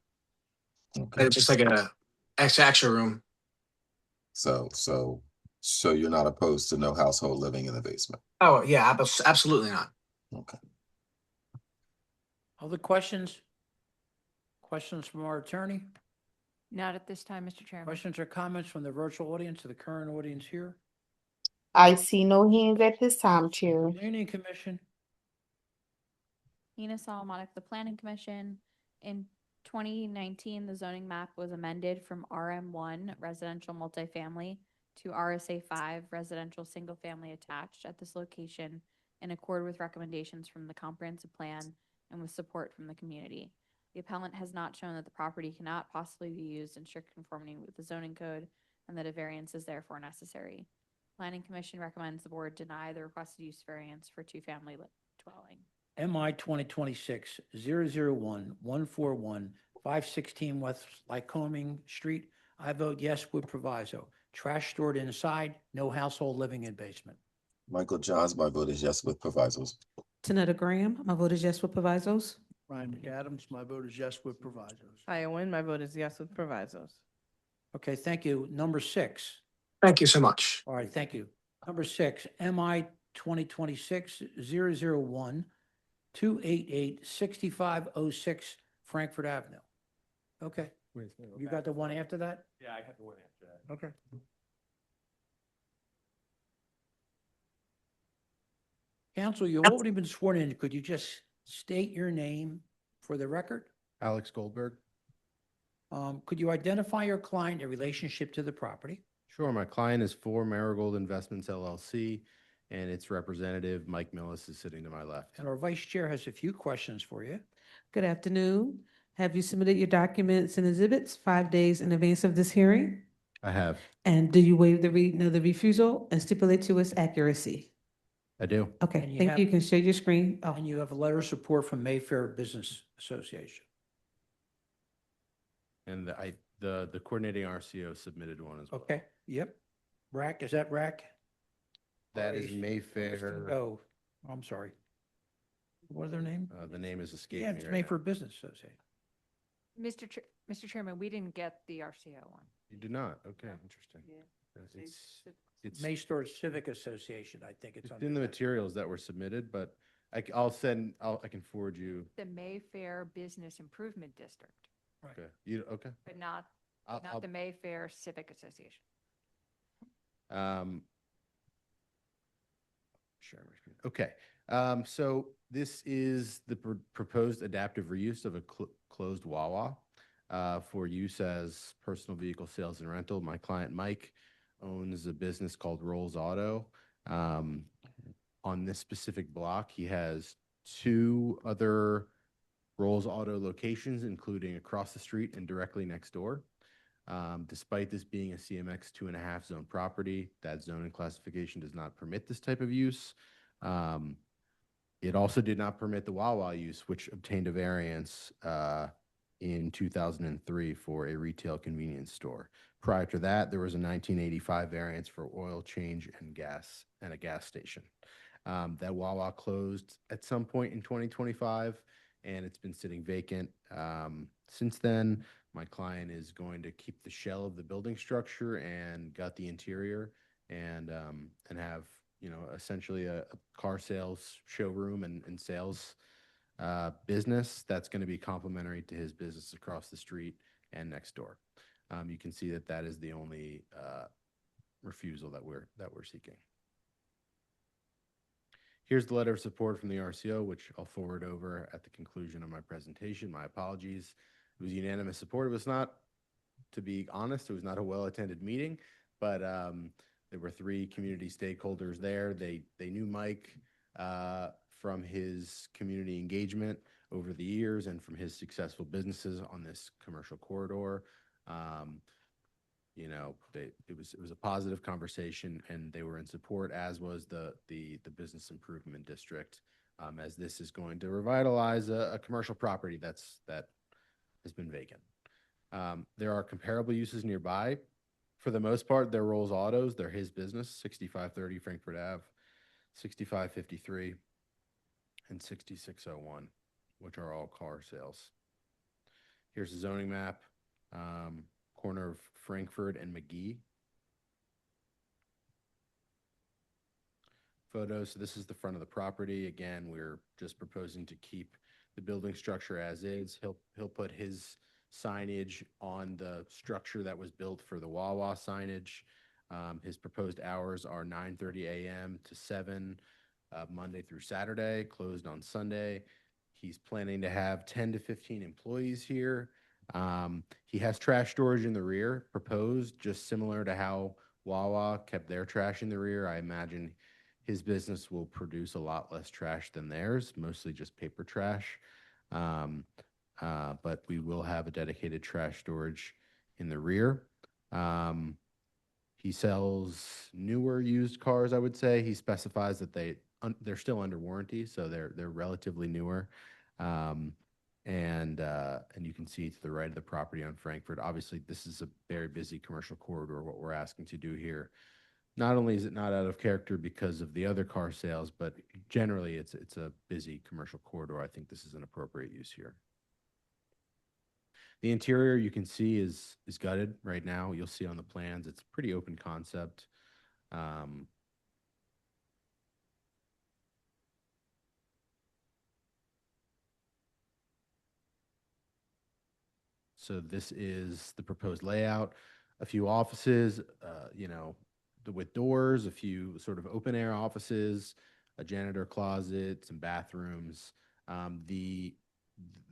[SPEAKER 12] Okay.
[SPEAKER 8] It's just like a extra room.
[SPEAKER 12] So you're not opposed to no household living in the basement?
[SPEAKER 8] Oh yeah, absolutely not.
[SPEAKER 12] Okay.
[SPEAKER 19] Other questions? Questions from our attorney?
[SPEAKER 10] Not at this time, Mr. Chairman.
[SPEAKER 19] Questions or comments from the virtual audience or the current audience here?
[SPEAKER 2] I see no hands at this time, Chair.
[SPEAKER 19] Planning Commission?
[SPEAKER 17] Nina Solomonic, the Planning Commission. In 2019, the zoning map was amended from RM1 residential multifamily to RSA5 residential single family attached at this location in accord with recommendations from the comprehensive plan and with support from the community. The appellant has not shown that the property cannot possibly be used in strict conformity with the zoning code and that a variance is therefore necessary. Planning Commission recommends the board deny the requested use variance for two-family dwelling.
[SPEAKER 19] MI 2026-001-141, 516 West Lycoming Street. I vote yes with proviso. Trash stored inside, no household living in basement.
[SPEAKER 12] Michael Johns, my vote is yes with provisos.
[SPEAKER 4] Tanetta Graham, my vote is yes with provisos.
[SPEAKER 13] Brian McAdams, my vote is yes with provisos.
[SPEAKER 6] Hi, Owen, my vote is yes with provisos.
[SPEAKER 19] Okay, thank you. Number 6.
[SPEAKER 8] Thank you so much.
[SPEAKER 19] All right, thank you. Number 6, MI 2026-001-288-6506 Frankfurt Avenue. Okay, you got the one after that?
[SPEAKER 15] Yeah, I have the one after that.
[SPEAKER 19] Okay. Counsel, you've already been sworn in. Could you just state your name for the record?
[SPEAKER 7] Alex Goldberg.
[SPEAKER 19] Could you identify your client in relationship to the property?
[SPEAKER 7] Sure. My client is For Marigold Investments LLC, and its representative, Mike Millis, is sitting to my left.
[SPEAKER 19] And our vice chair has a few questions for you.
[SPEAKER 4] Good afternoon. Have you submitted your documents and exhibits 5 days in advance of this hearing?
[SPEAKER 7] I have.
[SPEAKER 4] And do you waive the reading of the refusal and stipulate to its accuracy?
[SPEAKER 7] I do.
[SPEAKER 4] Okay,
[SPEAKER 19] And you
[SPEAKER 4] thank
[SPEAKER 19] have-
[SPEAKER 4] you. You can share your screen. Oh,
[SPEAKER 19] And you have a letter of support from Mayfair Business Association.
[SPEAKER 7] And the coordinating RCO submitted one as well.
[SPEAKER 19] Okay, yep. RAC, is that RAC?
[SPEAKER 7] That is
[SPEAKER 19] RAC.
[SPEAKER 7] Mayfair.
[SPEAKER 19] Oh, I'm sorry. What is their name?
[SPEAKER 7] The name is escaping
[SPEAKER 19] Yeah,
[SPEAKER 7] me
[SPEAKER 19] it's
[SPEAKER 7] right now.
[SPEAKER 19] Mayfair Business Association.
[SPEAKER 10] Mr. Chairman, we didn't get the RCO one.
[SPEAKER 7] You did not? Okay, interesting. It's
[SPEAKER 19] Maystar Civic Association, I think it's
[SPEAKER 7] it's
[SPEAKER 19] under
[SPEAKER 7] in the
[SPEAKER 19] that.
[SPEAKER 7] materials that were submitted, but I can forward you.
[SPEAKER 10] The Mayfair Business Improvement District,
[SPEAKER 7] Okay, okay.
[SPEAKER 10] but not,
[SPEAKER 7] I'll-
[SPEAKER 10] not the Mayfair Civic Association.
[SPEAKER 7] Share my screen. Okay, so this is the proposed adaptive reuse of a closed Wawa for use as personal vehicle sales and rental. My client, Mike, owns a business called Rolls Auto. On this specific block, he has 2 other Rolls Auto locations, including across the street and directly next door. Despite this being a CMX 2.5 zone property, that zoning classification does not permit this type of use. It also did not permit the Wawa use, which obtained a variance in 2003 for a retail convenience store. Prior to that, there was a 1985 variance for oil change and gas and a gas station. That Wawa closed at some point in 2025, and it's been sitting vacant since then. My client is going to keep the shell of the building structure and gut the interior and have, essentially a car sales showroom and sales business that's going to be complementary to his business across the street and next door. You can see that is the only refusal that we're seeking. Here's the letter of support from the RCO, which I'll forward over at the conclusion of my presentation. My apologies. It was unanimous support. It was not, to be honest, it was not a well-attended meeting, but there were 3 community stakeholders there. They knew Mike from his community engagement over the years and from his successful businesses on this commercial corridor. It was a positive conversation, and they were in support, as was the business improvement district, as this is going to revitalize a commercial property that has been vacant. There are comparable uses nearby. For the most part, they're Rolls Autos. They're his business, 6530 Frankfurt Ave, 6553, and 6601, which are all car sales. Here's the zoning map, corner of Frankfurt and McGee. Photos. So this is the front of the property. Again, we're just proposing to keep the building structure as is. He'll put his signage on the structure that was built for the Wawa signage. His proposed hours are 9:30 a.m. to 7 Monday through Saturday, closed on Sunday. He's planning to have 10 to 15 employees here. He has trash storage in the rear, proposed, just similar to how Wawa kept their trash in the rear. I imagine his business will produce a lot less trash than theirs, mostly just paper trash. But we will have a dedicated trash storage in the rear. He sells newer used cars, I would say. He specifies that they're still under warranty, so they're relatively newer. And you can see to the right of the property on Frankfurt. Obviously, this is a very busy commercial corridor. What we're asking to do here, not only is it not out of character because of the other car sales, but generally it's a busy commercial corridor. I think this is an appropriate use here. The interior you can see is gutted right now. You'll see on the plans. It's pretty open concept. So this is the proposed layout. A few offices, with doors, a few sort of open air offices, a janitor closet, some bathrooms.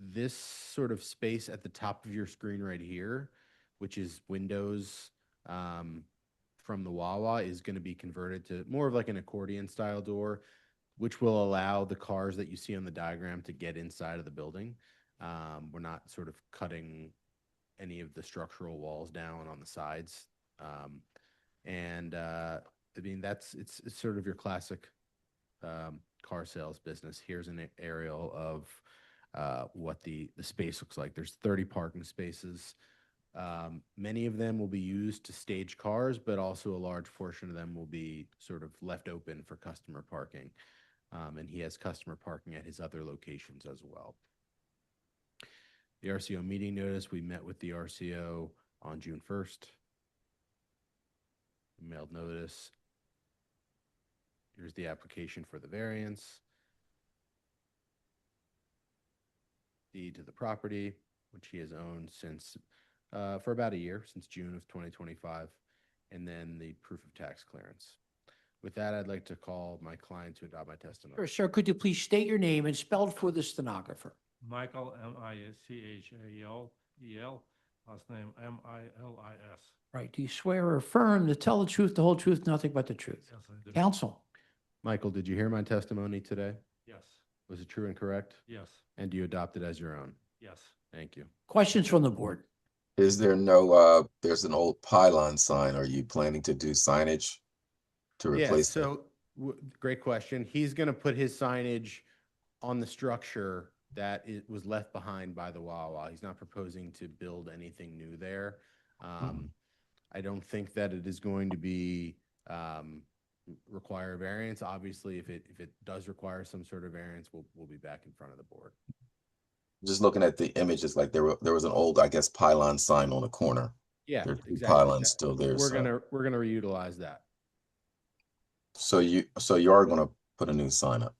[SPEAKER 7] This sort of space at the top of your screen right here, which is windows from the Wawa, is going to be converted to more of like an accordion style door, which will allow the cars that you see on the diagram to get inside of the building. We're not sort of cutting any of the structural walls down on the sides. I mean, it's sort of your classic car sales business. Here's an aerial of what the space looks like. There's 30 parking spaces. Many of them will be used to stage cars, but also a large portion of them will be sort of left open for customer parking. And he has customer parking at his other locations as well. The RCO meeting notice, we met with the RCO on June 1st. Mailed notice. Here's the application for the variance. Deed to the property, which he has owned since for about a year, since June of 2025, and then the proof of tax clearance. With that, I'd like to call my client to adopt my testimony.
[SPEAKER 19] Sure, sir, could you please state your name and spell it for the stenographer?
[SPEAKER 16] Michael, Michael, last name Milis.
[SPEAKER 19] Right, do you swear or affirm to tell the truth, the whole truth, nothing but the truth?
[SPEAKER 16] Yes, I do.
[SPEAKER 19] Counsel?
[SPEAKER 7] Michael, did you hear my testimony today?
[SPEAKER 16] Yes,
[SPEAKER 7] Was it true and correct?
[SPEAKER 16] yes,
[SPEAKER 7] And do you adopt it as your own?
[SPEAKER 16] yes.
[SPEAKER 7] Thank you.
[SPEAKER 19] Questions from the board?
[SPEAKER 12] Is there no, there's an old pylon sign. Are you planning to do signage to
[SPEAKER 7] Yeah,
[SPEAKER 12] replace that?
[SPEAKER 7] so great question. He's going to put his signage on the structure that it was left behind by the Wawa. He's not proposing to build anything new there. I don't think that it is going to be require variance. Obviously, if it does require some sort of variance, we'll be back in front of the board.
[SPEAKER 12] Just looking at the images, like there was an old, I guess, pylon sign on the corner.
[SPEAKER 7] Yeah,
[SPEAKER 12] There are two
[SPEAKER 7] exactly.
[SPEAKER 12] pylons still there.
[SPEAKER 7] We're
[SPEAKER 12] so-
[SPEAKER 7] gonna reutilize that.
[SPEAKER 12] So you are gonna put a new sign up?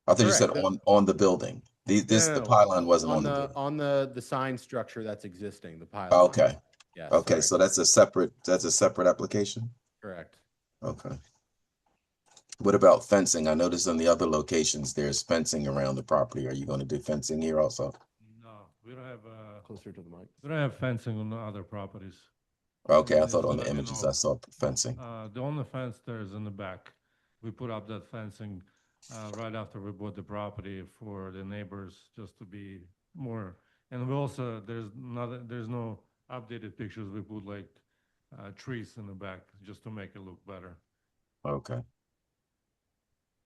[SPEAKER 12] I thought you said
[SPEAKER 7] Correct.
[SPEAKER 12] on the building. The
[SPEAKER 7] No,
[SPEAKER 12] pylon wasn't on the building.
[SPEAKER 7] on the sign structure that's existing, the pylon.
[SPEAKER 12] Okay.
[SPEAKER 7] Yes.
[SPEAKER 12] Okay,
[SPEAKER 7] correct.
[SPEAKER 12] so that's a separate application?
[SPEAKER 7] Correct.
[SPEAKER 12] Okay. What about fencing? I noticed on the other locations, there's fencing around the property. Are you going to do fencing here also?
[SPEAKER 16] No, we don't have,
[SPEAKER 7] Closer to the mic.
[SPEAKER 16] we don't have fencing on the other properties.
[SPEAKER 12] Okay, I
[SPEAKER 16] Just
[SPEAKER 12] thought
[SPEAKER 16] to
[SPEAKER 12] on the
[SPEAKER 16] let you
[SPEAKER 12] images
[SPEAKER 16] know,
[SPEAKER 12] I saw fencing.
[SPEAKER 16] The only fence there is in the back. We put up that fencing right after we bought the property for the neighbors, just to be more. And we also, there's no updated pictures. We put like trees in the back just to make it look better.
[SPEAKER 12] Okay.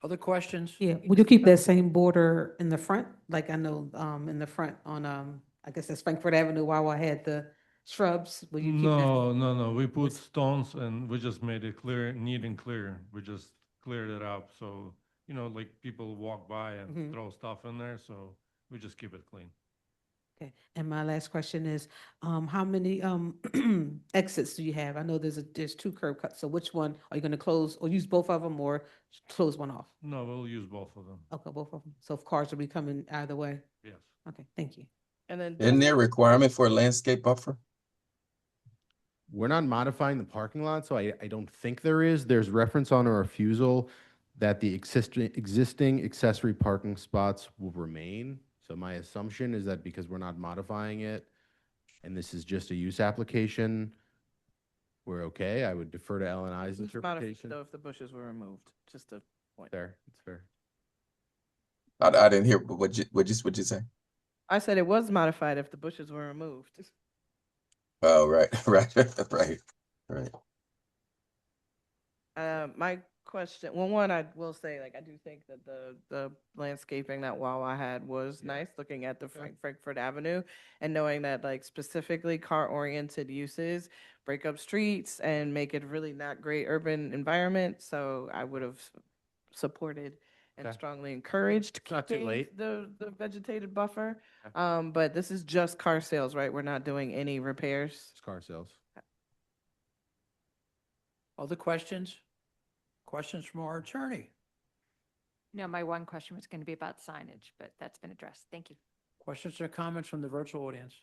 [SPEAKER 19] Other questions?
[SPEAKER 4] Yeah, would you keep that same border in the front? Like I know, in the front on, I guess that's Frankfurt Avenue, while I had the shrubs, will you keep that?
[SPEAKER 16] No, we put stones and we just made it clear, neat and clear. We just cleared it up. So, like people walk by and throw stuff in there. So we just keep it clean.
[SPEAKER 4] Okay, and my last question is, how many, exits do you have? I know there's two curb cuts, so which one, are you gonna close or use both of them or close one off?
[SPEAKER 16] No, we'll use both of them.
[SPEAKER 4] Okay, both of them, so if cars will be coming either way?
[SPEAKER 16] Yes.
[SPEAKER 4] Okay, thank you.
[SPEAKER 6] And then
[SPEAKER 12] Isn't there a requirement for a landscape buffer?
[SPEAKER 7] We're not modifying the parking lot, so I don't think there is. There's reference on a refusal that the existing accessory parking spots will remain. So my assumption is that because we're not modifying it, and this is just a use application, we're okay. I would defer to L and I's
[SPEAKER 6] it's modified
[SPEAKER 7] interpretation.
[SPEAKER 6] though if the bushes were removed, just a point.
[SPEAKER 7] Fair, it's fair.
[SPEAKER 12] I didn't hear, but what'd you say?
[SPEAKER 6] I said it was modified if the bushes were removed.
[SPEAKER 12] Oh, right, right, right.
[SPEAKER 6] My question, well, one, I will say, like, I do think that the landscaping that Wawa had was nice, looking at the Frankfurt Avenue and knowing that, like, specifically car-oriented uses break up streets and make it really not great urban environment. So I would have supported and
[SPEAKER 7] Okay.
[SPEAKER 6] strongly encouraged
[SPEAKER 7] not too
[SPEAKER 6] keeping
[SPEAKER 7] late.
[SPEAKER 6] the vegetated buffer. But this is just car sales, right? We're not doing any repairs.
[SPEAKER 7] It's car sales.
[SPEAKER 19] Other questions? Questions from our attorney?
[SPEAKER 10] No, my one question was going to be about signage, but that's been addressed. Thank you.
[SPEAKER 19] Questions or comments from the virtual audience?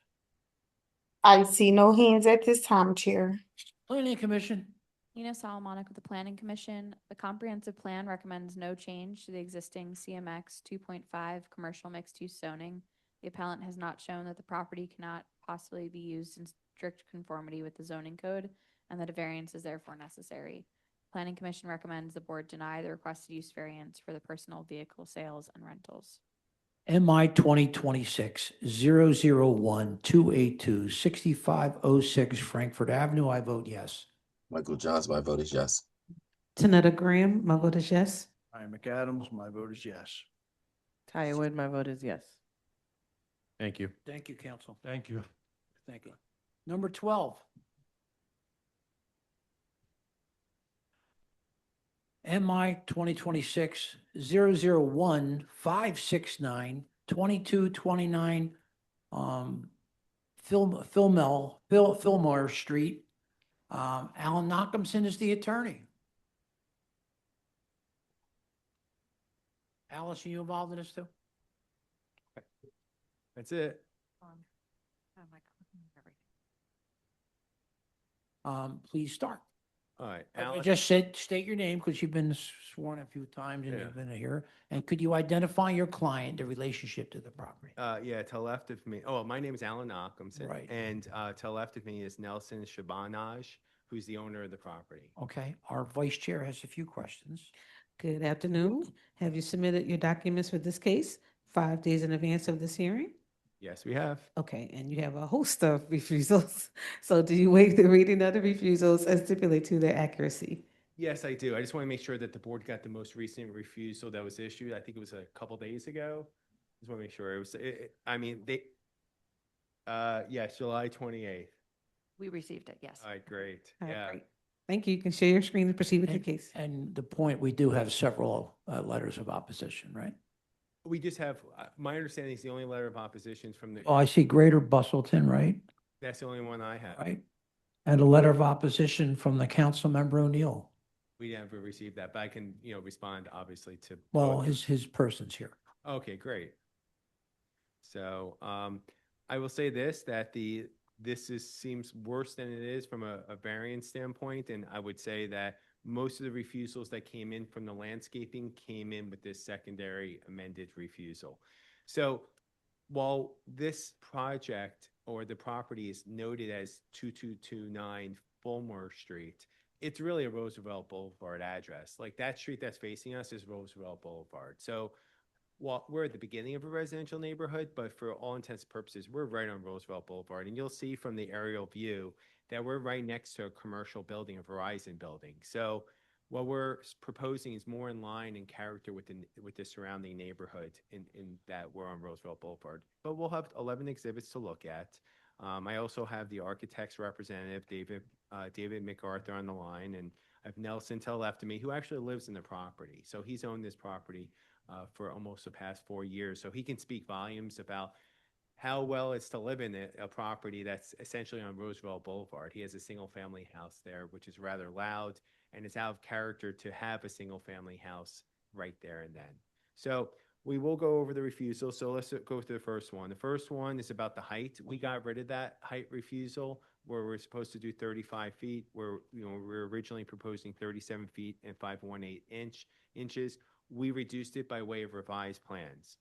[SPEAKER 2] I see no hands at this time, Chair.
[SPEAKER 19] Planning Commission?
[SPEAKER 17] Nina Solomonic with the Planning Commission. The comprehensive plan recommends no change to the existing CMX 2.5 commercial mixed-use zoning. The appellant has not shown that the property cannot possibly be used in strict conformity with the zoning code and that a variance is therefore necessary. Planning Commission recommends the board deny the requested use variance for the personal vehicle sales and rentals.
[SPEAKER 19] MI 2026-001-282-6506 Frankfurt Avenue. I vote yes.
[SPEAKER 12] Michael Johns, my vote is yes.
[SPEAKER 4] Tanetta Graham, my vote is yes.
[SPEAKER 13] Brian McAdams, my vote is yes.
[SPEAKER 6] Talia Wood, my vote is yes.
[SPEAKER 7] Thank you.
[SPEAKER 19] Thank you, council.
[SPEAKER 16] Thank you.
[SPEAKER 19] Thank you. Number 12. MI 2026-001-569-2229 Fillmore Street. Alan Nachumson is the attorney. Alice, are you involved in this too?
[SPEAKER 15] That's it.
[SPEAKER 19] Please start.
[SPEAKER 15] All right.
[SPEAKER 19] Just state your name because you've been sworn a few times and
[SPEAKER 15] Yeah.
[SPEAKER 19] you've been here. And could you identify your client, the relationship to the property?
[SPEAKER 15] Yeah, to the left of me. Oh, my name is Alan Nachumson.
[SPEAKER 19] Right.
[SPEAKER 15] And to the left of me is Nelson Shabanaj, who's the owner of the property.
[SPEAKER 19] Okay, our vice chair has a few questions.
[SPEAKER 4] Good afternoon. Have you submitted your documents for this case 5 days in advance of this hearing?
[SPEAKER 15] Yes, we have.
[SPEAKER 4] Okay, and you have a host of refusals. So do you waive the reading of the refusals and stipulate to their accuracy?
[SPEAKER 15] Yes, I do. I just want to make sure that the board got the most recent refusal that was issued. I think it was a couple days ago. Just want to make sure it was, yes, July 28th.
[SPEAKER 10] We received it, yes.
[SPEAKER 15] All right, great.
[SPEAKER 4] All right,
[SPEAKER 15] Yeah.
[SPEAKER 4] great. Thank you. You can share your screen and proceed with your case.
[SPEAKER 19] And the point, we do have several letters of opposition, right?
[SPEAKER 15] We just have, my understanding is the only letter of opposition is from the,
[SPEAKER 19] Oh, I see Greater Bustleton, right?
[SPEAKER 15] that's the only one I have.
[SPEAKER 19] Right. And a letter of opposition from the council member O'Neill.
[SPEAKER 15] We never received that, but I can, respond obviously to.
[SPEAKER 19] Well,
[SPEAKER 15] both.
[SPEAKER 19] his person's here.
[SPEAKER 15] Okay, great. So, I will say this, that seems worse than it is from a variance standpoint. And I would say that most of the refusals that came in from the landscaping came in with this secondary amended refusal. So while this project or the property is noted as 2229 Fulmore Street, it's really a Roosevelt Boulevard address. Like that street that's facing us is Roosevelt Boulevard. So well, we're at the beginning of a residential neighborhood, but for all intents and purposes, we're right on Roosevelt Boulevard. And you'll see from the aerial view that we're right next to a commercial building, a Verizon building. So what we're proposing is more in line in character with the surrounding neighborhood in that we're on Roosevelt Boulevard. But we'll have 11 exhibits to look at. I also have the architect's representative, David MacArthur, on the line, and I have Nelson to the left of me, who actually lives in the property. So he's owned this property for almost the past 4 years. So he can speak volumes about how well it's to live in a property that's essentially on Roosevelt Boulevard. He has a single family house there, which is rather loud, and it's out of character to have a single family house right there and then. So we will go over the refusal. So let's go to the first one. The first one is about the height. We got rid of that height refusal where we're supposed to do 35 feet, where we're originally proposing 37 feet and 5.18 inches. We reduced it by way of revised plans.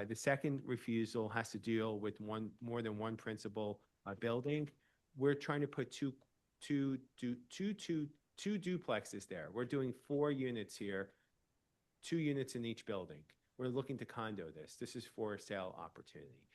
[SPEAKER 15] The second refusal has to deal with more than one principal building. We're trying to put two duplexes there. We're doing 4 units here, 2 units in each building. We're looking to condo this. This is for a sale opportunity.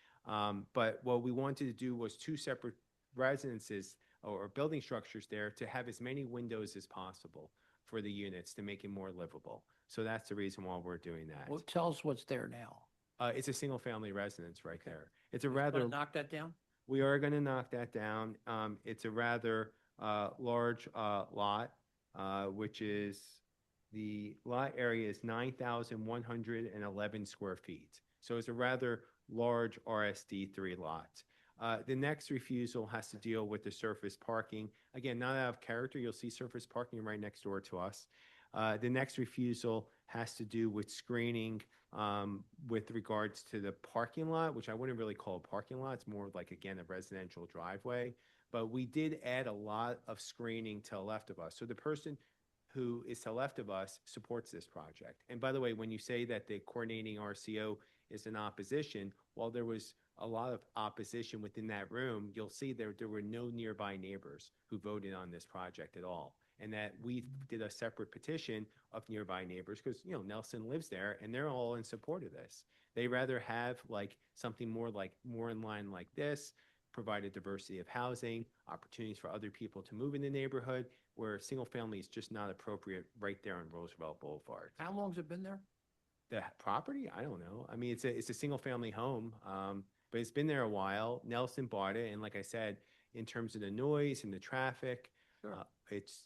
[SPEAKER 15] But what we wanted to do was 2 separate residences or building structures there to have as many windows as possible for the units to make it more livable. So that's the reason why we're doing that.
[SPEAKER 19] Well, tell us what's there now.
[SPEAKER 15] It's a single family residence right there. It's a
[SPEAKER 19] Wanna
[SPEAKER 15] rather,
[SPEAKER 19] knock that down?
[SPEAKER 15] we are going to knock that down. It's a rather large lot, which is, the lot area is 9,111 square feet. So it's a rather large RSD3 lot. The next refusal has to deal with the surface parking. Again, not out of character, you'll see surface parking right next door to us. The next refusal has to do with screening with regards to the parking lot, which I wouldn't really call a parking lot. It's more like, again, a residential driveway. But we did add a lot of screening to the left of us. So the person who is to the left of us supports this project. And by the way, when you say that the coordinating RCO is in opposition, while there was a lot of opposition within that room, you'll see there were no nearby neighbors who voted on this project at all. And that we did a separate petition of nearby neighbors because, Nelson lives there and they're all in support of this. They rather have like something more in line like this, provide a diversity of housing, opportunities for other people to move in the neighborhood, where single family is just not appropriate right there on Roosevelt Boulevard.
[SPEAKER 19] How long's it been there?
[SPEAKER 15] The property, I don't know. I mean, it's a single family home, but it's been there a while. Nelson bought it, and like I said, in terms of the noise and the traffic, it's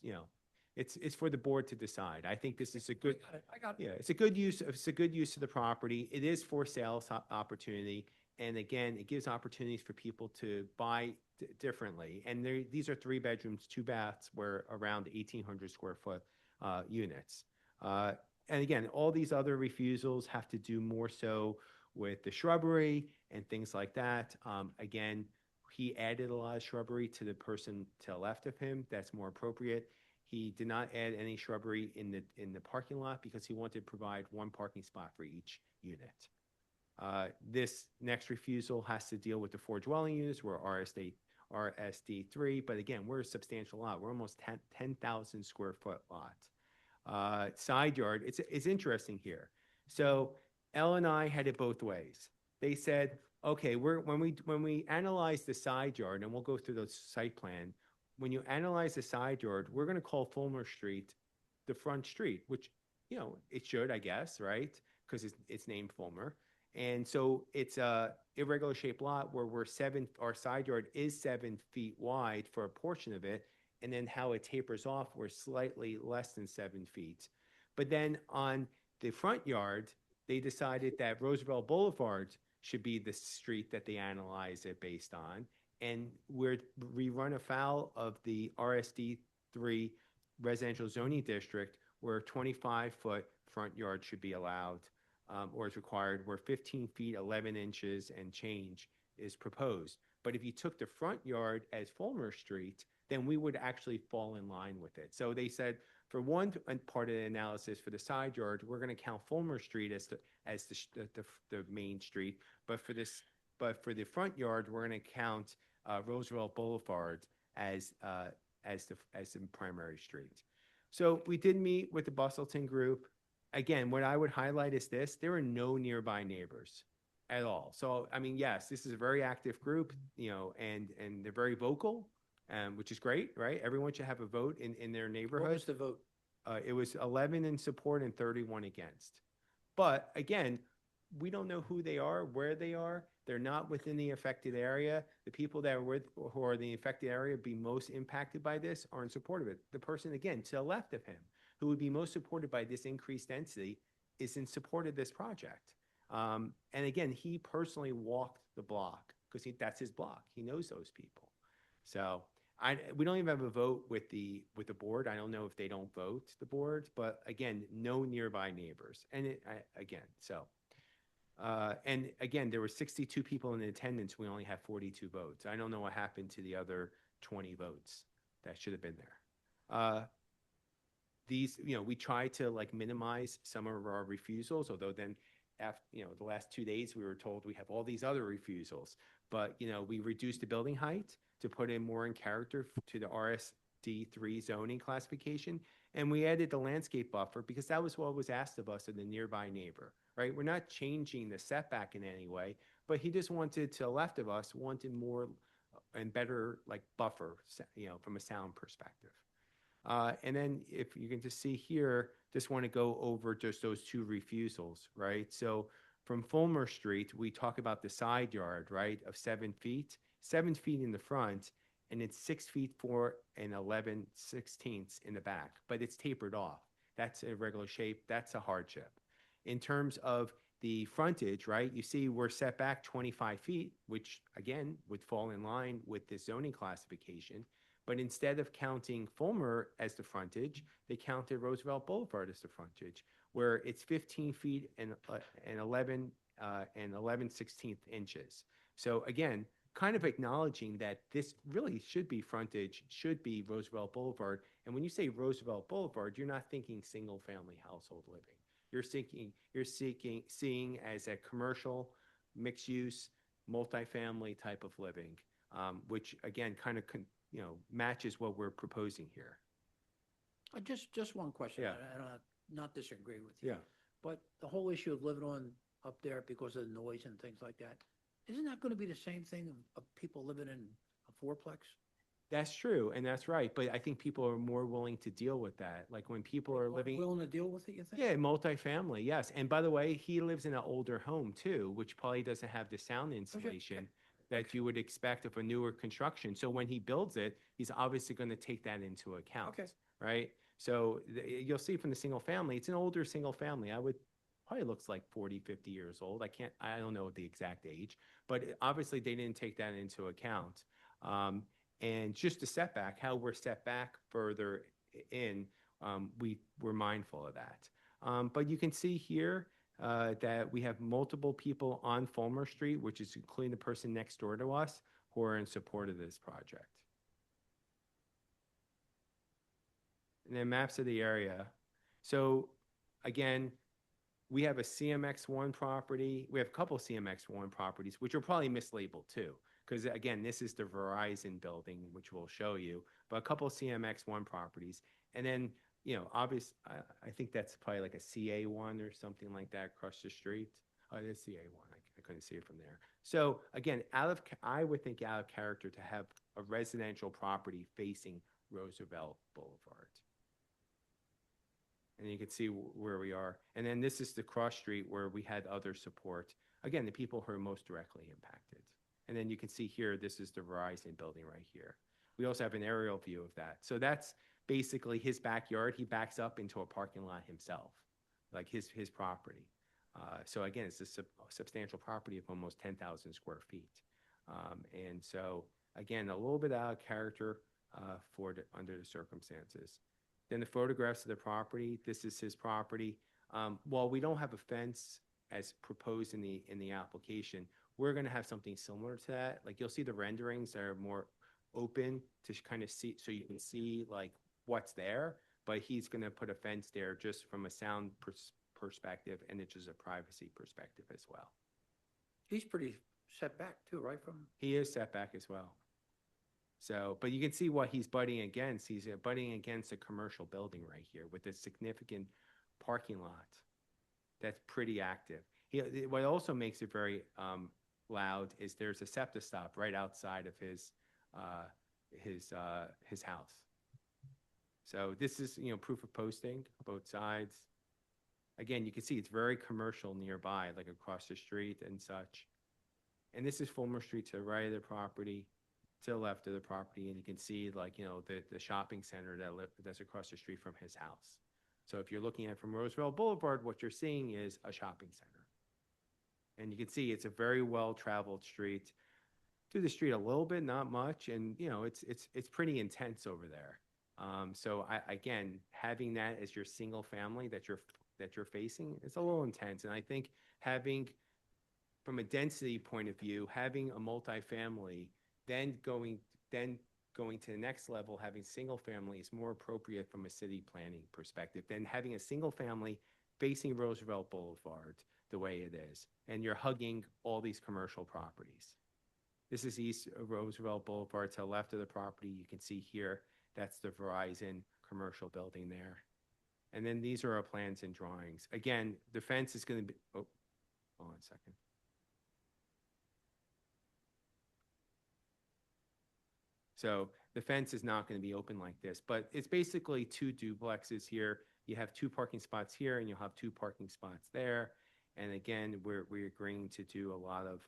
[SPEAKER 15] it's for the board to decide. I think this is a good.
[SPEAKER 19] I got it.
[SPEAKER 15] Yeah, it's a good use. It's a good use of the property. It is for sale opportunity, and again, it gives opportunities for people to buy differently. And these are 3 bedrooms, 2 baths, where around 1,800 square foot units. And again, all these other refusals have to do more so with the shrubbery and things like that. Again, he added a lot of shrubbery to the person to the left of him. That's more appropriate. He did not add any shrubbery in the parking lot because he wanted to provide 1 parking spot for each unit. This next refusal has to deal with the 4 dwelling units. We're RSD3, but again, we're a substantial lot. We're almost 10,000 square foot lot. Side yard, it's interesting here. So L&I had it both ways. They said, okay, when we analyze the side yard, and we'll go through the site plan, when you analyze the side yard, we're going to call Fulmer Street the front street, which, it should, I guess, right? Because it's named Fulmer. And so it's a irregular shaped lot where our side yard is 7 feet wide for a portion of it. And then how it tapers off, we're slightly less than 7 feet. But then on the front yard, they decided that Roosevelt Boulevard should be the street that they analyze it based on. And we run afoul of the RSD3 residential zoning district, where 25-foot front yard should be allowed or is required, where 15 feet 11 inches and change is proposed. But if you took the front yard as Fulmer Street, then we would actually fall in line with it. So they said for one part of the analysis for the side yard, we're going to count Fulmer Street as the main street, but for the front yard, we're going to count Roosevelt Boulevard as the primary street. So we did meet with the Bustleton group. Again, what I would highlight is this: there are no nearby neighbors at all. So I mean, yes, this is a very active group, and they're very vocal. Which is great, right? Everyone should have a vote in their neighborhood.
[SPEAKER 19] What was the vote?
[SPEAKER 15] It was 11 in support and 31 against. But again, we don't know who they are, where they are. They're not within the affected area. The people that are who are in the affected area be most impacted by this are in support of it. The person, again, to the left of him, who would be most supported by this increased density, is in support of this project. And again, he personally walked the block because that's his block. He knows those people. So we don't even have a vote with the board. I don't know if they don't vote, the board, but again, no nearby neighbors. And and again, there were 62 people in attendance. We only have 42 votes. I don't know what happened to the other 20 votes that should have been there. We try to minimize some of our refusals, although then after, the last 2 days, we were told we have all these other refusals, but, we reduced the building height to put in more in character to the RSD3 zoning classification. And we added the landscape buffer because that was what was asked of us of the nearby neighbor, right? We're not changing the setback in any way, but he just wanted, to the left of us, wanted more and better buffer, from a sound perspective. And then if you can just see here, just want to go over just those 2 refusals, right? So from Fulmer Street, we talk about the side yard, right, of 7 feet. 7 feet in the front, and it's 6 feet 4 and 11/16 in the back, but it's tapered off. That's a regular shape. That's a hardship. In terms of the frontage, right, you see we're set back 25 feet, which again would fall in line with the zoning classification. But instead of counting Fulmer as the frontage, they counted Roosevelt Boulevard as the frontage, where it's 15 feet and 11/16 inches. So again, kind of acknowledging that this really should be frontage, should be Roosevelt Boulevard. And when you say Roosevelt Boulevard, you're not thinking single family household living. You're seeing as a commercial, mixed use, multifamily type of living, which again, kind of, matches what we're proposing here.
[SPEAKER 19] Just one question.
[SPEAKER 15] Yeah.
[SPEAKER 19] And I'm not disagreeing with you.
[SPEAKER 15] Yeah.
[SPEAKER 19] But the whole issue of living on up there because of the noise and things like that. Isn't that going to be the same thing of people living in a fourplex?
[SPEAKER 15] That's true, and that's right. But I think people are more willing to deal with that. Like when people are living,
[SPEAKER 19] Willing to deal with it, you think?
[SPEAKER 15] yeah, multifamily, yes. And by the way, he lives in an older home too, which probably doesn't have the sound insulation that you would expect of a newer construction. So when he builds it, he's obviously going to take that into account.
[SPEAKER 19] Okay.
[SPEAKER 15] Right? So you'll see from the single family, it's an older single family. I would probably looks like 40, 50 years old. I don't know the exact age, but obviously they didn't take that into account. And just the setback, how we're set back further in, we were mindful of that. But you can see here that we have multiple people on Fulmer Street, which is including the person next door to us, who are in support of this project. And then maps of the area. So again, we have a CMX1 property. We have a couple CMX1 properties, which are probably mislabeled too. Because again, this is the Verizon building, which we'll show you, but a couple of CMX1 properties. And then, you know, obviously, I think that's probably like a CA1 or something like that across the street. Oh, it is CA1. I couldn't see it from there. So again, I would think out of character to have a residential property facing Roosevelt Boulevard. And you can see where we are. And then this is the cross street where we had other support. Again, the people who are most directly impacted. And then you can see here, this is the Verizon building right here. We also have an aerial view of that. So that's basically his backyard. He backs up into a parking lot himself, like his property. So again, it's a substantial property of almost 10,000 square feet. And so again, a little bit out of character under the circumstances. Then the photographs of the property. This is his property. While we don't have a fence as proposed in the application, we're going to have something similar to that. Like you'll see the renderings that are more open to kind of see, so you can see like what's there, but he's going to put a fence there just from a sound perspective and it's just a privacy perspective as well.
[SPEAKER 19] He's pretty set back too, right?
[SPEAKER 15] He is set back as well. So, but you can see what he's butting against. He's butting against a commercial building right here with a significant parking lot that's pretty active. What also makes it very loud is there's a SEPTA stop right outside of his house. So this is, you know, proof of posting, both sides. Again, you can see it's very commercial nearby, like across the street and such. And this is Fulmer Street to the right of the property, to the left of the property, and you can see like, you know, the shopping center that's across the street from his house. So if you're looking at from Roosevelt Boulevard, what you're seeing is a shopping center. And you can see it's a very well-traveled street. Through the street a little bit, not much, and you know it's pretty intense over there. So again, having that as your single family that you're facing, it's a little intense. And I think having, from a density point of view, having a multifamily, then going to the next level, having single family is more appropriate from a city planning perspective than having a single family facing Roosevelt Boulevard the way it is, and you're hugging all these commercial properties. This is East Roosevelt Boulevard to the left of the property. You can see here, that's the Verizon commercial building there. And then these are our plans and drawings. Again, the fence is going to be, oh, hold on a second. So the fence is not going to be open like this, but it's basically two duplexes here. You have 2 parking spots here and you'll have 2 parking spots there. And again, we're agreeing to do a lot of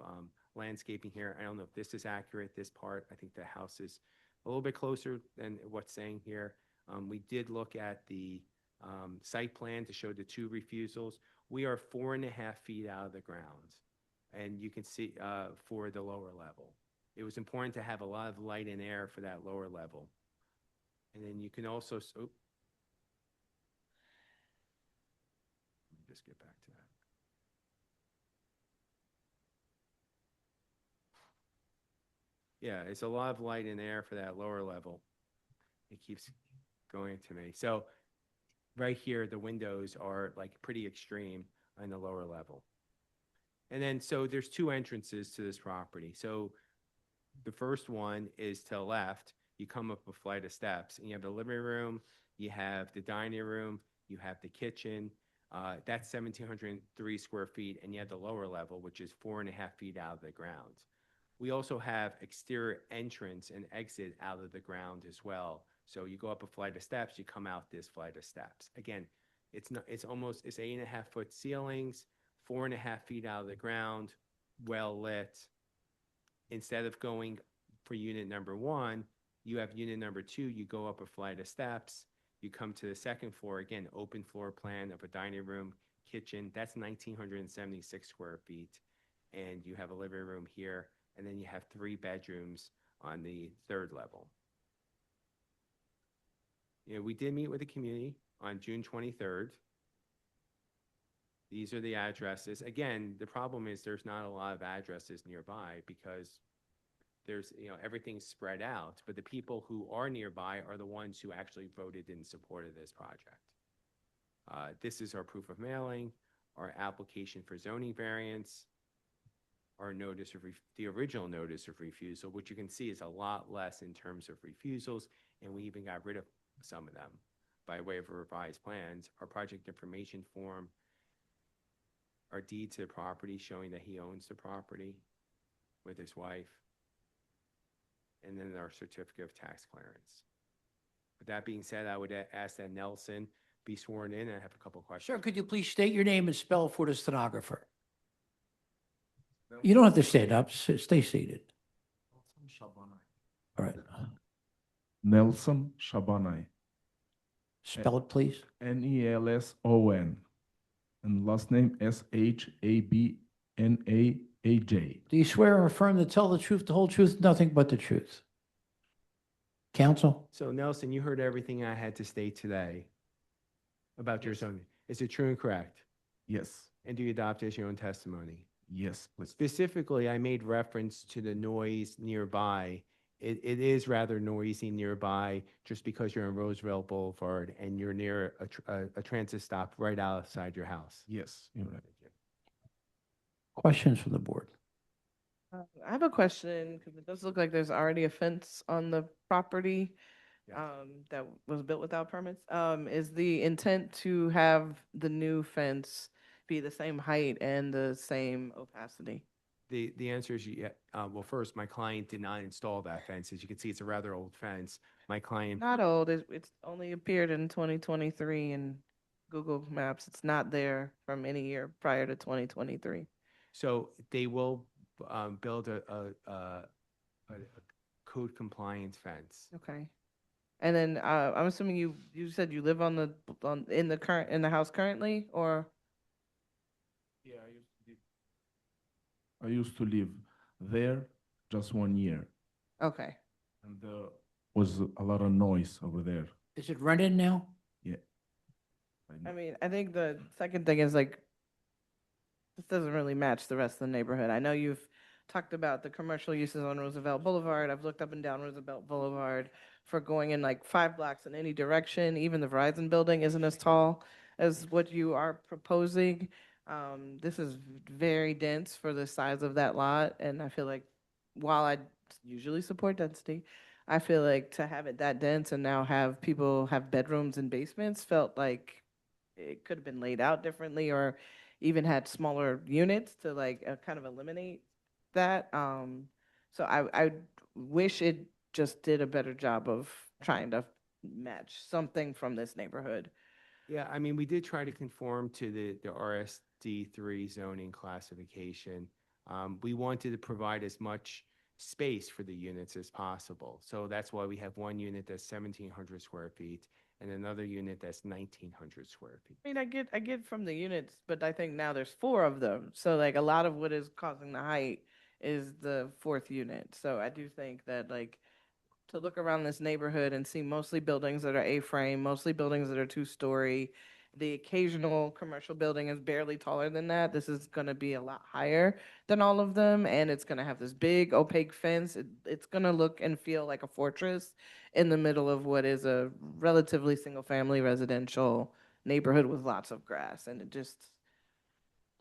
[SPEAKER 15] landscaping here. I don't know if this is accurate, this part. I think the house is a little bit closer than what's saying here. We did look at the site plan to show the 2 refusals. We are 4.5 feet out of the ground. And you can see for the lower level. It was important to have a lot of light and air for that lower level. And then you can also, let me just get back to that. Yeah, it's a lot of light and air for that lower level. It keeps going to me. So right here, the windows are like pretty extreme on the lower level. And then, so there's 2 entrances to this property. So the first one is to the left. You come up a flight of steps and you have the living room, you have the dining room, you have the kitchen. That's 1,703 square feet, and you have the lower level, which is 4.5 feet out of the ground. We also have exterior entrance and exit out of the ground as well. So you go up a flight of steps, you come out this flight of steps. Again, it's 8.5-foot ceilings, 4.5 feet out of the ground, well lit. Instead of going for unit number 1, you have unit number 2, you go up a flight of steps, you come to the second floor, again, open floor plan of a dining room, kitchen, that's 1,976 square feet. And you have a living room here, and then you have 3 bedrooms on the 3rd level. You know, we did meet with the community on June 23rd. These are the addresses. Again, the problem is there's not a lot of addresses nearby because there's, everything's spread out, but the people who are nearby are the ones who actually voted in support of this project. This is our proof of mailing, our application for zoning variance, our notice of, the original notice of refusal, which you can see is a lot less in terms of refusals, and we even got rid of some of them by way of revised plans, our project information form, our deed to the property showing that he owns the property with his wife, and then our certificate of tax clearance. With that being said, I would ask that Nelson be sworn in, and I have a couple questions.
[SPEAKER 19] Sir, could you please state your name and spell for the stenographer? You don't have to stand up, stay seated. All right,
[SPEAKER 18] Nelson Shabanai.
[SPEAKER 19] spell it, please.
[SPEAKER 18] Nelson. And last name Shabanaaj.
[SPEAKER 19] Do you swear or affirm to tell the truth, the whole truth, nothing but the truth? Counsel?
[SPEAKER 15] So Nelson, you heard everything I had to state today about your zoning. Is it true and correct?
[SPEAKER 18] Yes.
[SPEAKER 15] And do you adopt as your own testimony?
[SPEAKER 18] Yes, please.
[SPEAKER 15] Specifically, I made reference to the noise nearby. It is rather noisy nearby just because you're on Roosevelt Boulevard and you're near a transit stop right outside your house.
[SPEAKER 18] Yes, you're right.
[SPEAKER 19] Questions from the board?
[SPEAKER 6] I have a question, because it does look like there's already a fence on the property that was built without permits. Is the intent to have the new fence be the same height and the same opacity?
[SPEAKER 15] The answer is yeah. Well, first, my client did not install that fence. As you can see, it's a rather old fence. My client.
[SPEAKER 6] Not old, it's only appeared in 2023 in Google Maps. It's not there from any year prior to 2023.
[SPEAKER 15] So they will build a code compliance fence.
[SPEAKER 6] Okay. And then I'm assuming you said you live in the house currently, or?
[SPEAKER 18] Yeah, I used to live there just 1 year.
[SPEAKER 6] Okay.
[SPEAKER 18] And there was a lot of noise over there.
[SPEAKER 19] Is it rented now?
[SPEAKER 18] Yeah.
[SPEAKER 6] I mean, I think the second thing is like, this doesn't really match the rest of the neighborhood. I know you've talked about the commercial uses on Roosevelt Boulevard. I've looked up and down Roosevelt Boulevard for going in like 5 blocks in any direction. Even the Verizon building isn't as tall as what you are proposing. This is very dense for the size of that lot. And I feel like while I usually support density, I feel like to have it that dense and now have people have bedrooms and basements felt like it could have been laid out differently, or even had smaller units to like kind of eliminate that. So I wish it just did a better job of trying to match something from this neighborhood.
[SPEAKER 15] Yeah, I mean, we did try to conform to the RSD3 zoning classification. We wanted to provide as much space for the units as possible. So that's why we have one unit that's 1,700 square feet and another unit that's 1,900 square feet.
[SPEAKER 6] I mean, I get from the units, but I think now there's 4 of them. So like a lot of what is causing the height is the 4th unit. So I do think that like to look around this neighborhood and see mostly buildings that are A-frame, mostly buildings that are 2-story. The occasional commercial building is barely taller than that. This is going to be a lot higher than all of them, and it's going to have this big opaque fence. It's going to look and feel like a fortress in the middle of what is a relatively single-family residential neighborhood with lots of grass, and it just...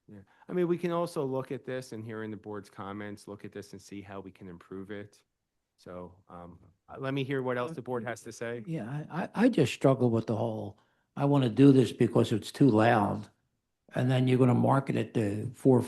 [SPEAKER 15] Yeah, I mean, we can also look at this and hearing the board's comments, look at this and see how we can improve it. So let me hear what else the board has to say.
[SPEAKER 19] Yeah, I just struggle with the whole, I want to do this because it's too loud. and then you're gonna market it to four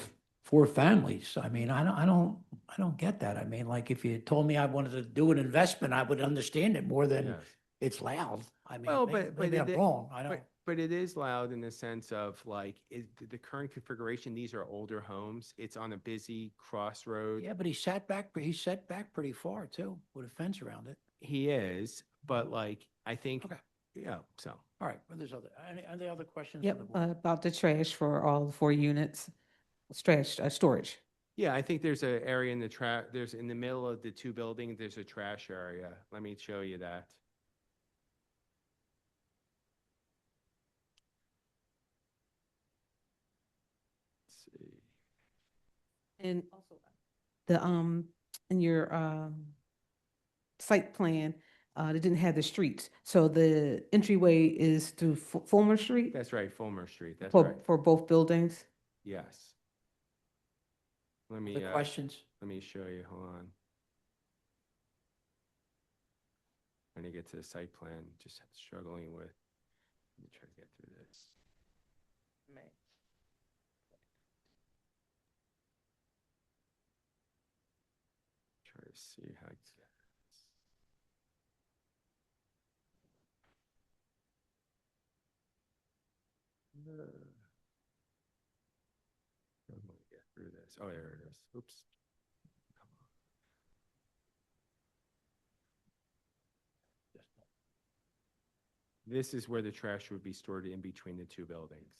[SPEAKER 19] families. I mean, I don't get that. I mean, like, if you told me I wanted to do an investment, I would understand it more than
[SPEAKER 15] Yes.
[SPEAKER 19] it's loud. I mean,
[SPEAKER 15] Well,
[SPEAKER 19] maybe I'm
[SPEAKER 15] it-
[SPEAKER 19] wrong. I don't.
[SPEAKER 15] But it is loud in the sense of like, the current configuration, these are older homes. It's on a busy crossroad.
[SPEAKER 19] Yeah, but he's set back pretty far too, with a fence around it.
[SPEAKER 15] He is, but like, I think,
[SPEAKER 19] Okay.
[SPEAKER 15] yeah, so.
[SPEAKER 19] All right, well, there's any other questions? on
[SPEAKER 4] Yep,
[SPEAKER 19] the board?
[SPEAKER 4] about the trash for all 4 units, trash, storage.
[SPEAKER 15] Yeah, I think there's an area in the there's in the middle of the two buildings, there's a trash area. Let me show you that. Let's see.
[SPEAKER 4] And the, in your, site plan, it didn't have the streets. So the entryway is through Fulmer Street
[SPEAKER 15] That's right, Fulmer Street, that's
[SPEAKER 4] for,
[SPEAKER 15] right.
[SPEAKER 4] for both buildings?
[SPEAKER 15] Yes. Let me,
[SPEAKER 19] The questions?
[SPEAKER 15] let me show you, hold on. When you get to the site plan, just struggling with, let me try to get through this. Try to see how it's. I'm gonna get through this. Oh, there it is. Oops. Come on. This is where the trash would be stored in between the two buildings.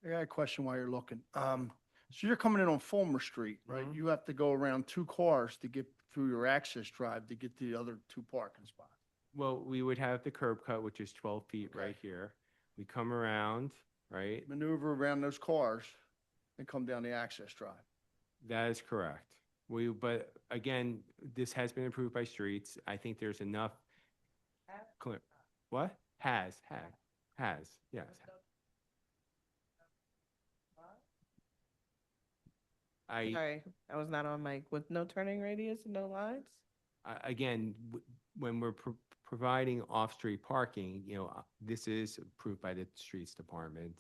[SPEAKER 13] I got a question while you're looking. So you're coming in on Fulmer Street, right?
[SPEAKER 15] Mhm.
[SPEAKER 13] You have to go around two cars to get through your access drive to get to the other two parking spots.
[SPEAKER 15] Well, we would have the curb cut, which is 12 feet right here. We come around, right?
[SPEAKER 13] Maneuver around those cars and come down the access drive.
[SPEAKER 15] That is correct. But again, this has been approved by streets. I think there's enough. What? Has, yes.
[SPEAKER 6] Sorry, I was not on mic. With no turning radius and no lines?
[SPEAKER 15] Again, when we're providing off-street parking, this is approved by the streets department.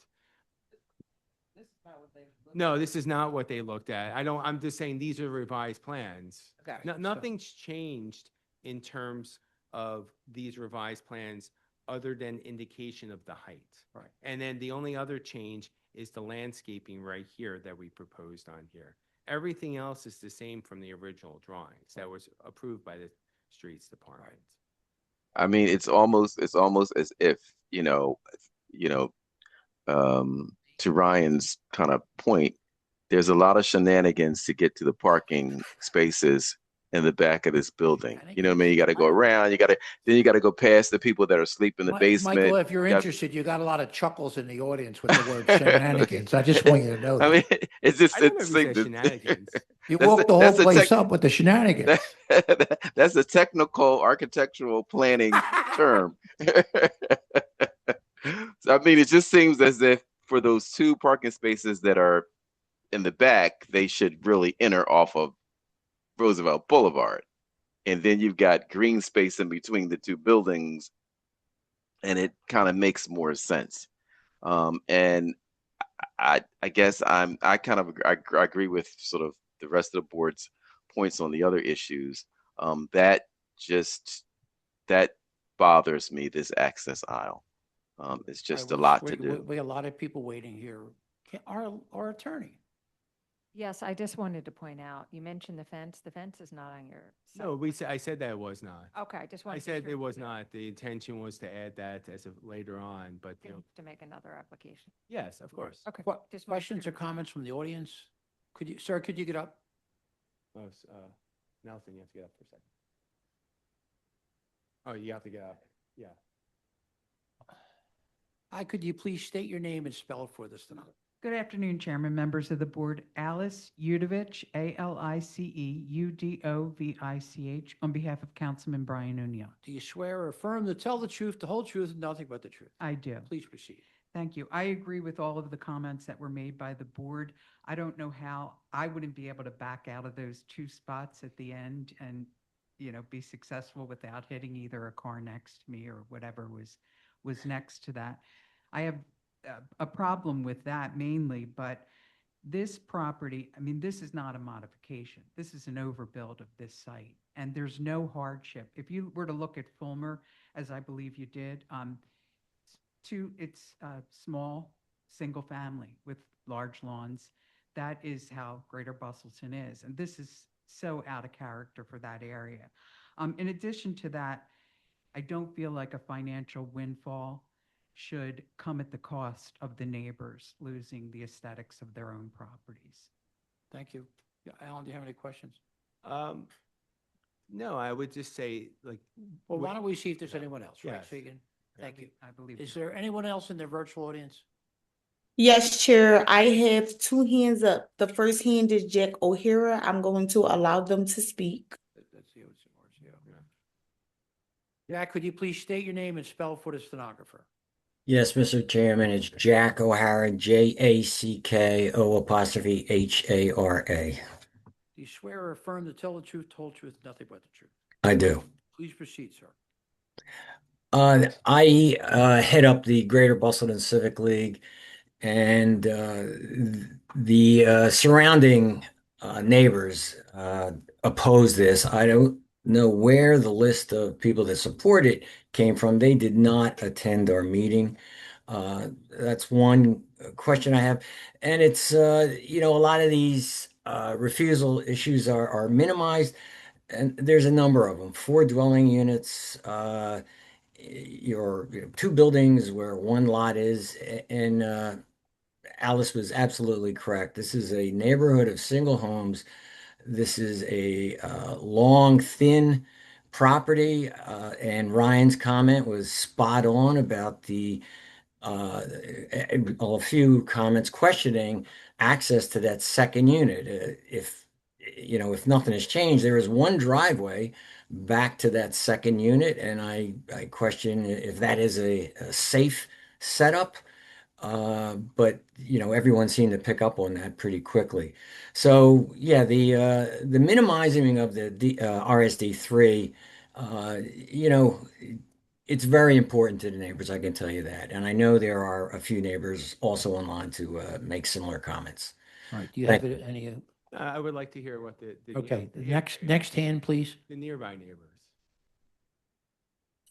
[SPEAKER 6] This is not what they.
[SPEAKER 15] No, this is not what they looked at. I'm just saying these are revised plans.
[SPEAKER 6] Okay.
[SPEAKER 15] Nothing's changed in terms of these revised plans other than indication of the height.
[SPEAKER 19] Right.
[SPEAKER 15] And then the only other change is the landscaping right here that we proposed on here. Everything else is the same from the original drawings that was approved by the streets department.
[SPEAKER 12] I mean, it's almost as if, to Ryan's kind of point, there's a lot of shenanigans to get to the parking spaces in the back of this building. You know what I mean? You got to go around, then you got to go past the people that are asleep in the basement.
[SPEAKER 19] Michael, if you're
[SPEAKER 12] You got-
[SPEAKER 19] interested, you got a lot of chuckles in the audience with the word shenanigans. I just want you to know
[SPEAKER 12] I
[SPEAKER 19] that.
[SPEAKER 12] mean, it's just,
[SPEAKER 15] I don't
[SPEAKER 12] it's
[SPEAKER 15] know if
[SPEAKER 12] like
[SPEAKER 15] he said shenanigans.
[SPEAKER 19] You
[SPEAKER 12] that's
[SPEAKER 19] walked the whole
[SPEAKER 12] that's a
[SPEAKER 19] place
[SPEAKER 12] tech-
[SPEAKER 19] up with the shenanigans.
[SPEAKER 12] That's a technical architectural planning term. So, I mean, it just seems as if for those two parking spaces that are in the back, they should really enter off of Roosevelt Boulevard. And then you've got green space in between the two buildings, and it kind of makes more sense. And I guess I kind of agree with sort of the rest of the board's points on the other issues. That bothers me, this access aisle. It's just a lot to do.
[SPEAKER 19] We have a lot of people waiting here. Our attorney.
[SPEAKER 10] Yes, I just wanted to point out, you mentioned the fence. The fence is not on your.
[SPEAKER 15] No, I said that it was not.
[SPEAKER 10] Okay, I just
[SPEAKER 15] I
[SPEAKER 10] wanted to.
[SPEAKER 15] said it was not. The intention was to add that as of later on, but
[SPEAKER 10] To make another application.
[SPEAKER 15] yes, of course.
[SPEAKER 10] Okay.
[SPEAKER 19] What
[SPEAKER 10] just wanted
[SPEAKER 19] questions
[SPEAKER 10] to-
[SPEAKER 19] or comments from the audience? Sir, could you get up?
[SPEAKER 15] Oh, Nelson, you have to get up for a second. Oh, you have to get up. Yeah.
[SPEAKER 19] Hi, could you please state your name and spell it for us tonight?
[SPEAKER 5] Good afternoon, Chairman, members of the board. Alice Udovich, ALICE, on behalf of Councilman Brian O'Neill.
[SPEAKER 19] Do you swear or affirm to tell the truth, the whole truth, and nothing but the truth?
[SPEAKER 5] I do.
[SPEAKER 19] Please proceed.
[SPEAKER 5] Thank you. I agree with all of the comments that were made by the board. I don't know how I wouldn't be able to back out of those two spots at the end and, be successful without hitting either a car next to me or whatever was next to that. I have a problem with that mainly, but this property, I mean, this is not a modification. This is an overbuild of this site, and there's no hardship. If you were to look at Fulmer, as I believe you did, it's small, single family with large lawns. That is how Greater Bustleton is, and this is so out of character for that area. In addition to that, I don't feel like a financial windfall should come at the cost of the neighbors losing the aesthetics of their own properties.
[SPEAKER 19] Thank you. Yeah, Alan, do you have any questions?
[SPEAKER 15] No, I would just say, like.
[SPEAKER 19] Well,
[SPEAKER 15] what-
[SPEAKER 19] why don't we see if there's anyone else, right,
[SPEAKER 15] Yes.
[SPEAKER 19] Fegan? Thank you.
[SPEAKER 5] I believe.
[SPEAKER 19] Is there anyone else in the virtual audience?
[SPEAKER 2] Yes, Chair, I have two hands up. The first hand is Jack O'Hara. I'm going to allow them to speak.
[SPEAKER 19] Let's see what's yours. Jack, could you please state your name and spell for the stenographer?
[SPEAKER 14] Yes, Mr. Chairman, it's Jack O'Hara, JACKO'Hara.
[SPEAKER 19] Do you swear or affirm to tell the truth, whole truth, nothing but the truth?
[SPEAKER 14] I do.
[SPEAKER 19] Please proceed, sir.
[SPEAKER 14] I head up the Greater Bustleton Civic League, and the surrounding neighbors oppose this. I don't know where the list of people that support it came from. They did not attend our meeting. That's one question I have. And it's, a lot of these refusal issues are minimized, and there's a number of them. 4 dwelling units, your 2 buildings where 1 lot is, and Alice was absolutely correct. This is a neighborhood of single homes. This is a long, thin property, and Ryan's comment was spot on about a few comments questioning access to that second unit. If nothing has changed, there is 1 driveway back to that second unit, and I question if that is a safe setup. But everyone seemed to pick up on that pretty quickly. So yeah, the minimizing of the RSD3, it's very important to the neighbors, I can tell you that. And I know there are a few neighbors also online to make similar comments.
[SPEAKER 19] All right, do you
[SPEAKER 14] Thank
[SPEAKER 19] have any?
[SPEAKER 15] I would like to hear what the.
[SPEAKER 19] Okay, next hand, please.
[SPEAKER 15] The nearby neighbors.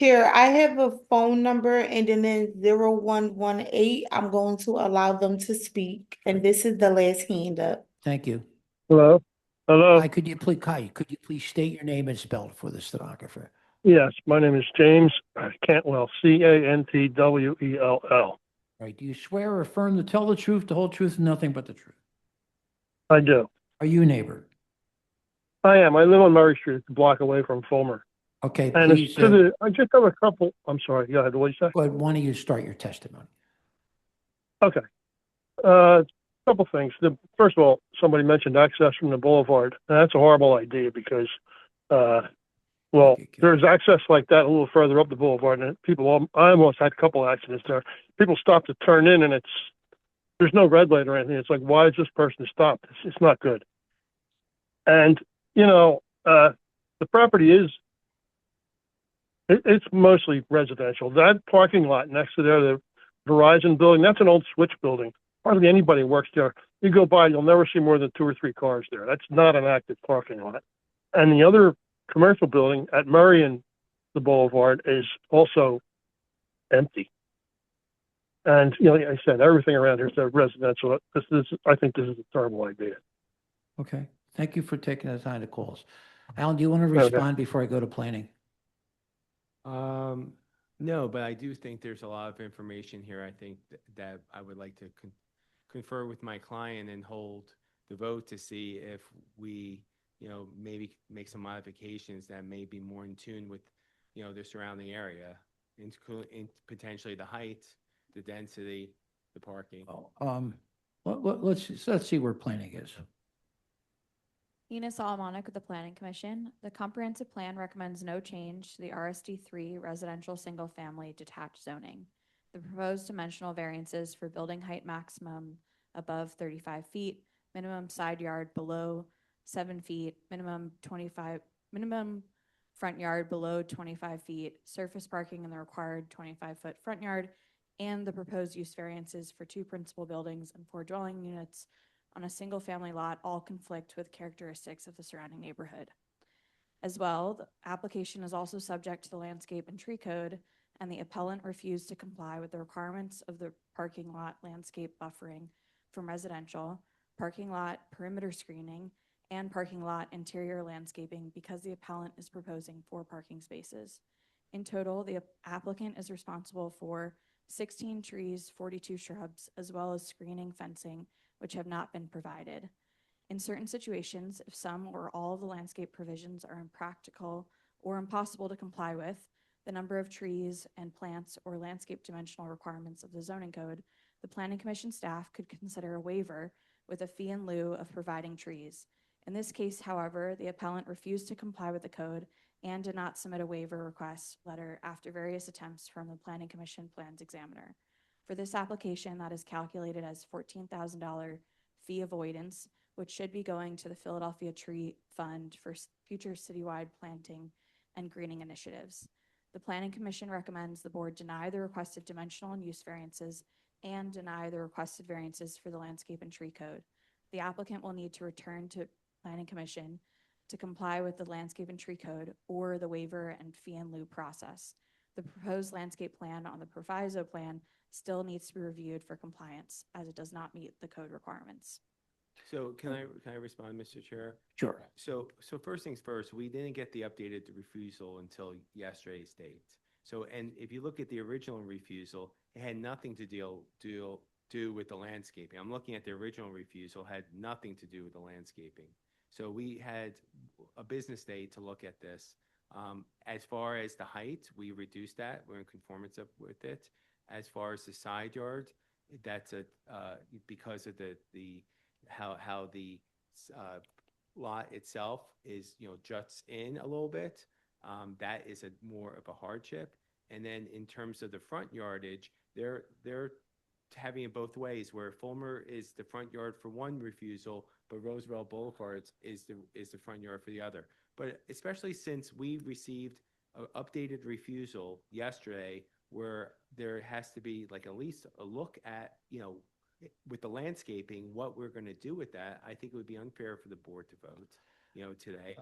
[SPEAKER 2] Chair, I have a phone number ending in 0118. I'm going to allow them to speak, and this is the last hand up.
[SPEAKER 19] Thank you.
[SPEAKER 20] Hello? Hello?
[SPEAKER 19] Hi, could you please state your name and spell it for the stenographer?
[SPEAKER 20] Yes, my name is James Cantwell, Cantwell.
[SPEAKER 19] Right, do you swear or affirm to tell the truth, the whole truth, and nothing but the truth?
[SPEAKER 20] I do.
[SPEAKER 19] Are you a neighbor?
[SPEAKER 20] I am. I live on Murray Street, it's a block away from Fulmer.
[SPEAKER 19] Okay,
[SPEAKER 20] And
[SPEAKER 19] please,
[SPEAKER 20] it's I just have a couple, I'm sorry, go ahead, what did you say?
[SPEAKER 19] go ahead, why don't you start your testimony?
[SPEAKER 20] Okay. Couple things. First of all, somebody mentioned access from the boulevard. And that's a horrible idea because, there's access like that a little further up the boulevard, and I almost had a couple accidents there. People stop to turn in, and there's no red light or anything. It's like, why is this person stopped? It's not good. And, the property it's mostly residential. That parking lot next to there, the Verizon building, that's an old Switch building. Hardly anybody works there. You go by, you'll never see more than 2 or 3 cars there. That's not an active parking lot. And the other commercial building at Murray and the boulevard is also empty. And, like I said, everything around here is residential. I think this is a terrible idea.
[SPEAKER 19] Okay, thank you for taking the time to call us. Alan, do you want to
[SPEAKER 20] Okay.
[SPEAKER 19] respond before I go to planning?
[SPEAKER 15] No, but I do think there's a lot of information here. I think that I would like to confer with my client and hold the vote to see if we, maybe make some modifications that may be more in tune with, the surrounding area, in potentially the height, the density, the parking.
[SPEAKER 19] Let's see where planning is.
[SPEAKER 17] Ina Solomonic with the Planning Commission. The comprehensive plan recommends no change to the RSD3 residential single-family detached zoning. The proposed dimensional variances for building height maximum above 35 feet, minimum side yard below 7 feet, minimum front yard below 25 feet, surface parking in the required 25-foot front yard, and the proposed use variances for 2 principal buildings and 4 dwelling units on a single-family lot all conflict with characteristics of the surrounding neighborhood. As well, the application is also subject to the landscape and tree code, and the appellant refused to comply with the requirements of the parking lot landscape buffering from residential, parking lot perimeter screening, and parking lot interior landscaping because the appellant is proposing 4 parking spaces. In total, the applicant is responsible for 16 trees, 42 shrubs, as well as screening fencing, which have not been provided. In certain situations, if some or all of the landscape provisions are impractical or impossible to comply with, the number of trees and plants or landscape dimensional requirements of the zoning code, the Planning Commission staff could consider a waiver with a fee in lieu of providing trees. In this case, however, the appellant refused to comply with the code and did not submit a waiver request letter after various attempts from the Planning Commission plans examiner. For this application, that is calculated as $14,000 fee avoidance, which should be going to the Philadelphia Tree Fund for future citywide planting and greening initiatives. The Planning Commission recommends the board deny the requested dimensional and use variances and deny the requested variances for the landscape and tree code. The applicant will need to return to Planning Commission to comply with the landscape and tree code or the waiver and fee in lieu process. The proposed landscape plan on the proviso plan still needs to be reviewed for compliance as it does not meet the code requirements.
[SPEAKER 15] So can I respond, Mr. Chair?
[SPEAKER 19] Sure.
[SPEAKER 15] So first things first, we didn't get the updated refusal until yesterday's date. So, and if you look at the original refusal, it had nothing to do with the landscaping. I'm looking at the original refusal, had nothing to do with the landscaping. So we had a business day to look at this. As far as the height, we reduced that. We're in conformance with it. As far as the side yard, that's because of how the lot itself is, juts in a little bit. That is more of a hardship. And then in terms of the front yardage, they're having it both ways, where Fulmer is the front yard for one refusal, but Roosevelt Boulevard is the front yard for the other. But especially since we received an updated refusal yesterday, where there has to be like at least a look at, with the landscaping, what we're going to do with that, I think it would be unfair for the board to vote, today.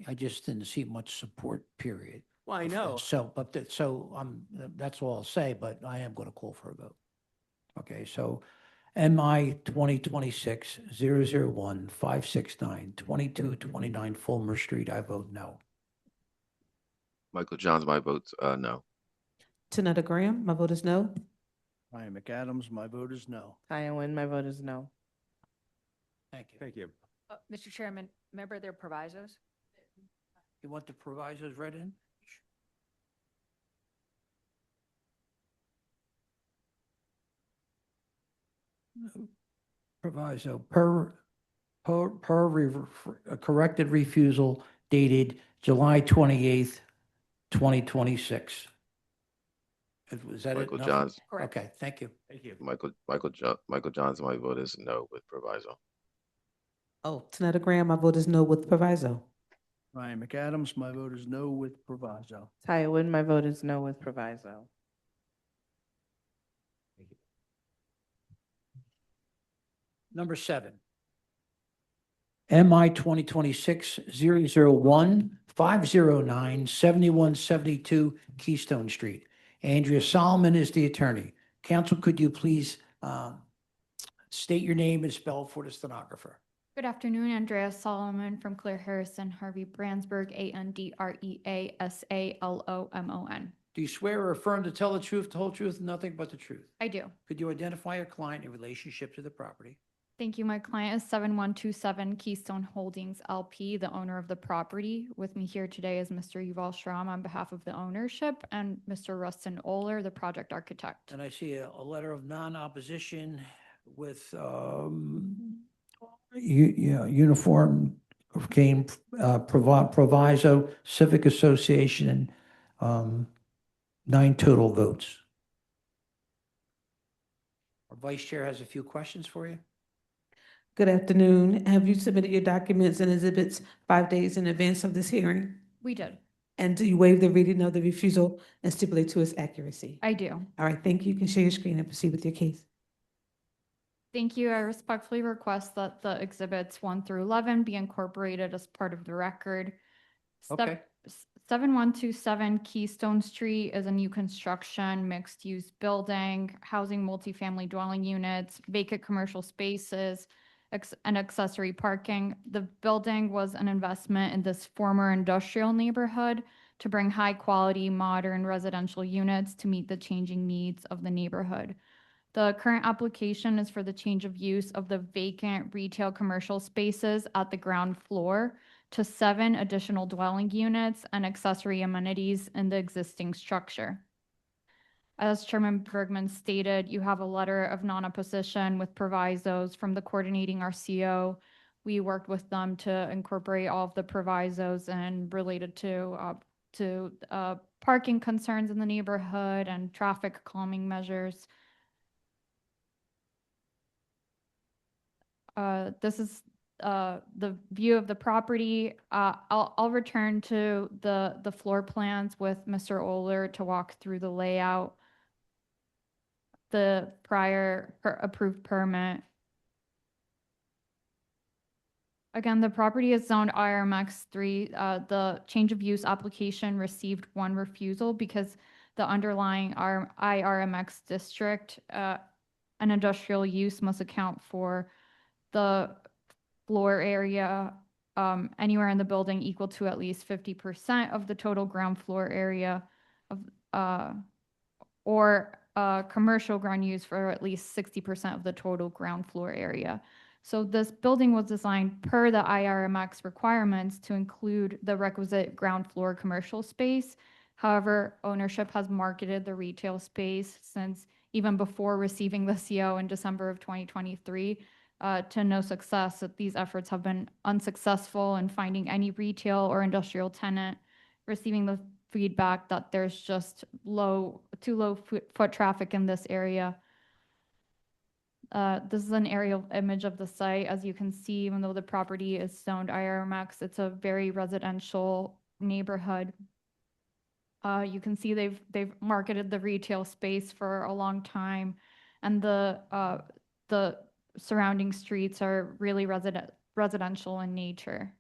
[SPEAKER 19] I just didn't see much support, period.
[SPEAKER 15] Well, I know.
[SPEAKER 19] So, that's all I'll say, but I am going to call for a vote. Okay, so MI 2026-001-569-2229 Fulmer Street, I vote no.
[SPEAKER 12] Michael Johns, my vote's no.
[SPEAKER 4] Tanetta Graham, my vote is no.
[SPEAKER 13] Ryan McAdams, my vote is no.
[SPEAKER 6] Taya Nguyen, my vote is no.
[SPEAKER 19] Thank you.
[SPEAKER 15] Thank you.
[SPEAKER 10] Mr. Chairman, remember their provisos?
[SPEAKER 19] You want the provisos read in? Proviso a corrected refusal dated July 28th, 2026. Was that it?
[SPEAKER 12] Michael
[SPEAKER 19] Enough?
[SPEAKER 12] Johns.
[SPEAKER 19] Okay, thank you.
[SPEAKER 15] Thank you.
[SPEAKER 12] Michael Johns, my vote is no with proviso.
[SPEAKER 4] Oh, Tanetta Graham, my vote is no with proviso.
[SPEAKER 13] Ryan McAdams, my vote is no with proviso.
[SPEAKER 6] Taya Nguyen, my vote is no with proviso.
[SPEAKER 19] Number 7. MI 2026-001-509-7172 Keystone Street. Andrea Solomon is the attorney. Counsel, could you please state your name and spell for the stenographer?
[SPEAKER 21] Good afternoon, Andrea Solomon from Claire Harrison, Harvey Brandsburg, ANDREASALOMON.
[SPEAKER 19] Do you swear or affirm to tell the truth, the whole truth, and nothing but the truth?
[SPEAKER 21] I do.
[SPEAKER 19] Could you identify your client in relationship to the property?
[SPEAKER 21] Thank you. My client is 7127 Keystone Holdings LP, the owner of the property. With me here today is Mr. Yuval Schramm on behalf of the ownership and Mr. Rustin Oler, the project architect.
[SPEAKER 19] And I see a letter of non-opposition with uniform game proviso, civic association, 9 total votes. Our vice chair has a few questions for you.
[SPEAKER 4] Good afternoon. Have you submitted your documents and exhibits 5 days in advance of this hearing?
[SPEAKER 21] We did.
[SPEAKER 4] And do you waive the reading of the refusal and stipulate to its accuracy?
[SPEAKER 21] I do.
[SPEAKER 4] All right, thank you. You can share your screen and proceed with your case.
[SPEAKER 21] Thank you. I respectfully request that the exhibits 1 through 11 be incorporated as part of the record.
[SPEAKER 19] Okay.
[SPEAKER 21] 7127 Keystone Street is a new construction, mixed-use building, housing multifamily dwelling units, vacant commercial spaces, and accessory parking. The building was an investment in this former industrial neighborhood to bring high-quality, modern residential units to meet the changing needs of the neighborhood. The current application is for the change of use of the vacant retail commercial spaces at the ground floor to 7 additional dwelling units and accessory amenities in the existing structure. As Chairman Bergman stated, you have a letter of non-opposition with provisos from the coordinating RCO. We worked with them to incorporate all of the provisos and related to parking concerns in the neighborhood and traffic calming measures. This is the view of the property. I'll return to the floor plans with Mr. Oler to walk through the layout, the prior approved permit. Again, the property is zoned IRMX 3. The change of use application received 1 refusal because the underlying IRMX district, an industrial use must account for the floor area anywhere in the building equal to at least 50% of the total ground floor area of or commercial ground use for at least 60% of the total ground floor area. So this building was designed per the IRMX requirements to include the requisite ground floor commercial space. However, ownership has marketed the retail space since even before receiving the CO in December of 2023 to no success. That these efforts have been unsuccessful in finding any retail or industrial tenant, receiving the feedback that there's just too low foot traffic in this area. This is an aerial image of the site. As you can see, even though the property is zoned IRMX, it's a very residential neighborhood. You can see they've marketed the retail space for a long time, and the surrounding streets are really residential in nature.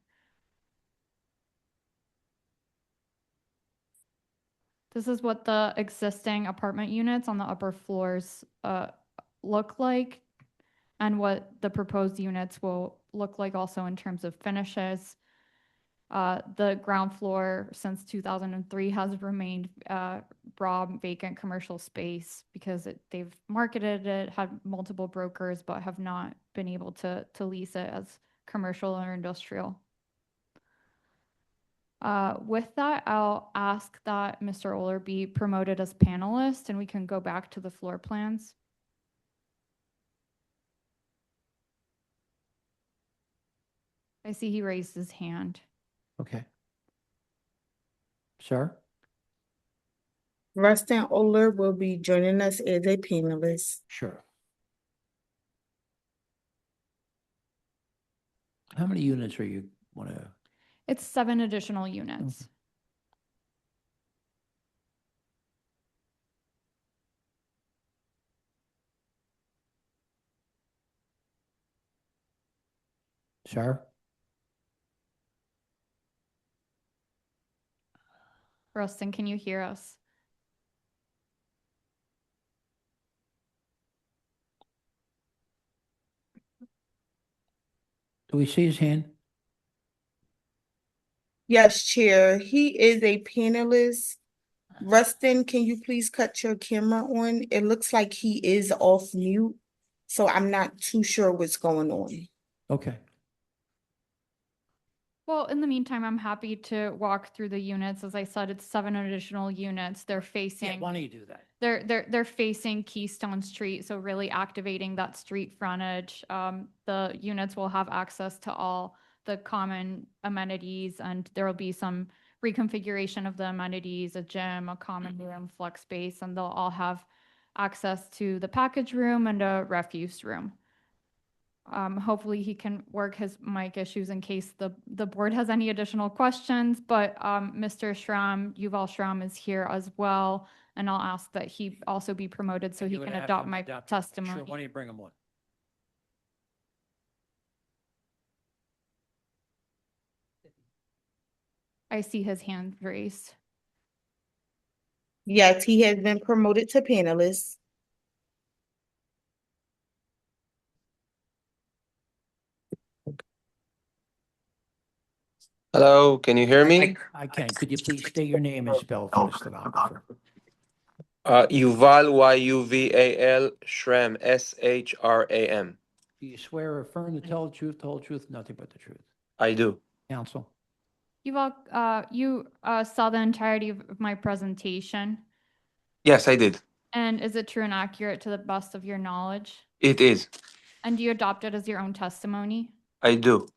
[SPEAKER 21] This is what the existing apartment units on the upper floors look like, and what the proposed units will look like also in terms of finishes. The ground floor since 2003 has remained raw vacant commercial space because they've marketed it, had multiple brokers, but have not been able to lease it as commercial or industrial. With that, I'll ask that Mr. Oler be promoted as panelist, and we can go back to the floor plans. I see he raised his hand.
[SPEAKER 19] Okay. Sir?
[SPEAKER 2] Rustin Oler will be joining us as a panelist.
[SPEAKER 19] Sure. How many units are you want to?
[SPEAKER 21] It's 7 additional units.
[SPEAKER 19] Sir?
[SPEAKER 21] Rustin, can you hear us?
[SPEAKER 19] Do we see his hand?
[SPEAKER 2] Yes, Chair. He is a panelist. Rustin, can you please cut your camera on? It looks like he is off mute, so I'm not too sure what's going on.
[SPEAKER 19] Okay.
[SPEAKER 21] Well, in the meantime, I'm happy to walk through the units. As I said, it's 7 additional units. They're
[SPEAKER 19] Yeah,
[SPEAKER 21] facing,
[SPEAKER 19] why don't you do that?
[SPEAKER 21] they're facing Keystone Street, so really activating that street frontage. The units will have access to all the common amenities, and there will be some reconfiguration of the amenities, a gym, a common room, flex space, and they'll all have access to the package room and a refuse room. Hopefully he can work his mic issues in case the board has any additional questions, but Mr. Schramm, Yuval Schramm is here as well, and I'll ask that he also be promoted so he
[SPEAKER 19] You're
[SPEAKER 21] can
[SPEAKER 19] gonna have
[SPEAKER 21] adopt
[SPEAKER 19] to
[SPEAKER 21] my
[SPEAKER 19] adopt- Sure,
[SPEAKER 21] testimony.
[SPEAKER 19] why don't you bring him on?
[SPEAKER 21] I see his hand raised.
[SPEAKER 2] Yes, he has been promoted to panelist.
[SPEAKER 1] Hello, can you hear me?
[SPEAKER 19] I can. Could you please state your name and spell for the stenographer?
[SPEAKER 1] Yuval, Y-U-V-A-L, Shram, S-H-R-A-M.
[SPEAKER 19] Do you swear or affirm to tell the truth, the whole truth, nothing but the truth?
[SPEAKER 1] I do.
[SPEAKER 19] Counsel?
[SPEAKER 21] Yuval, you saw the entirety of my presentation,
[SPEAKER 1] Yes, I did.
[SPEAKER 21] and is it true and accurate to the best of your knowledge?
[SPEAKER 1] It is.
[SPEAKER 21] And do you adopt it as your own testimony?
[SPEAKER 1] I do.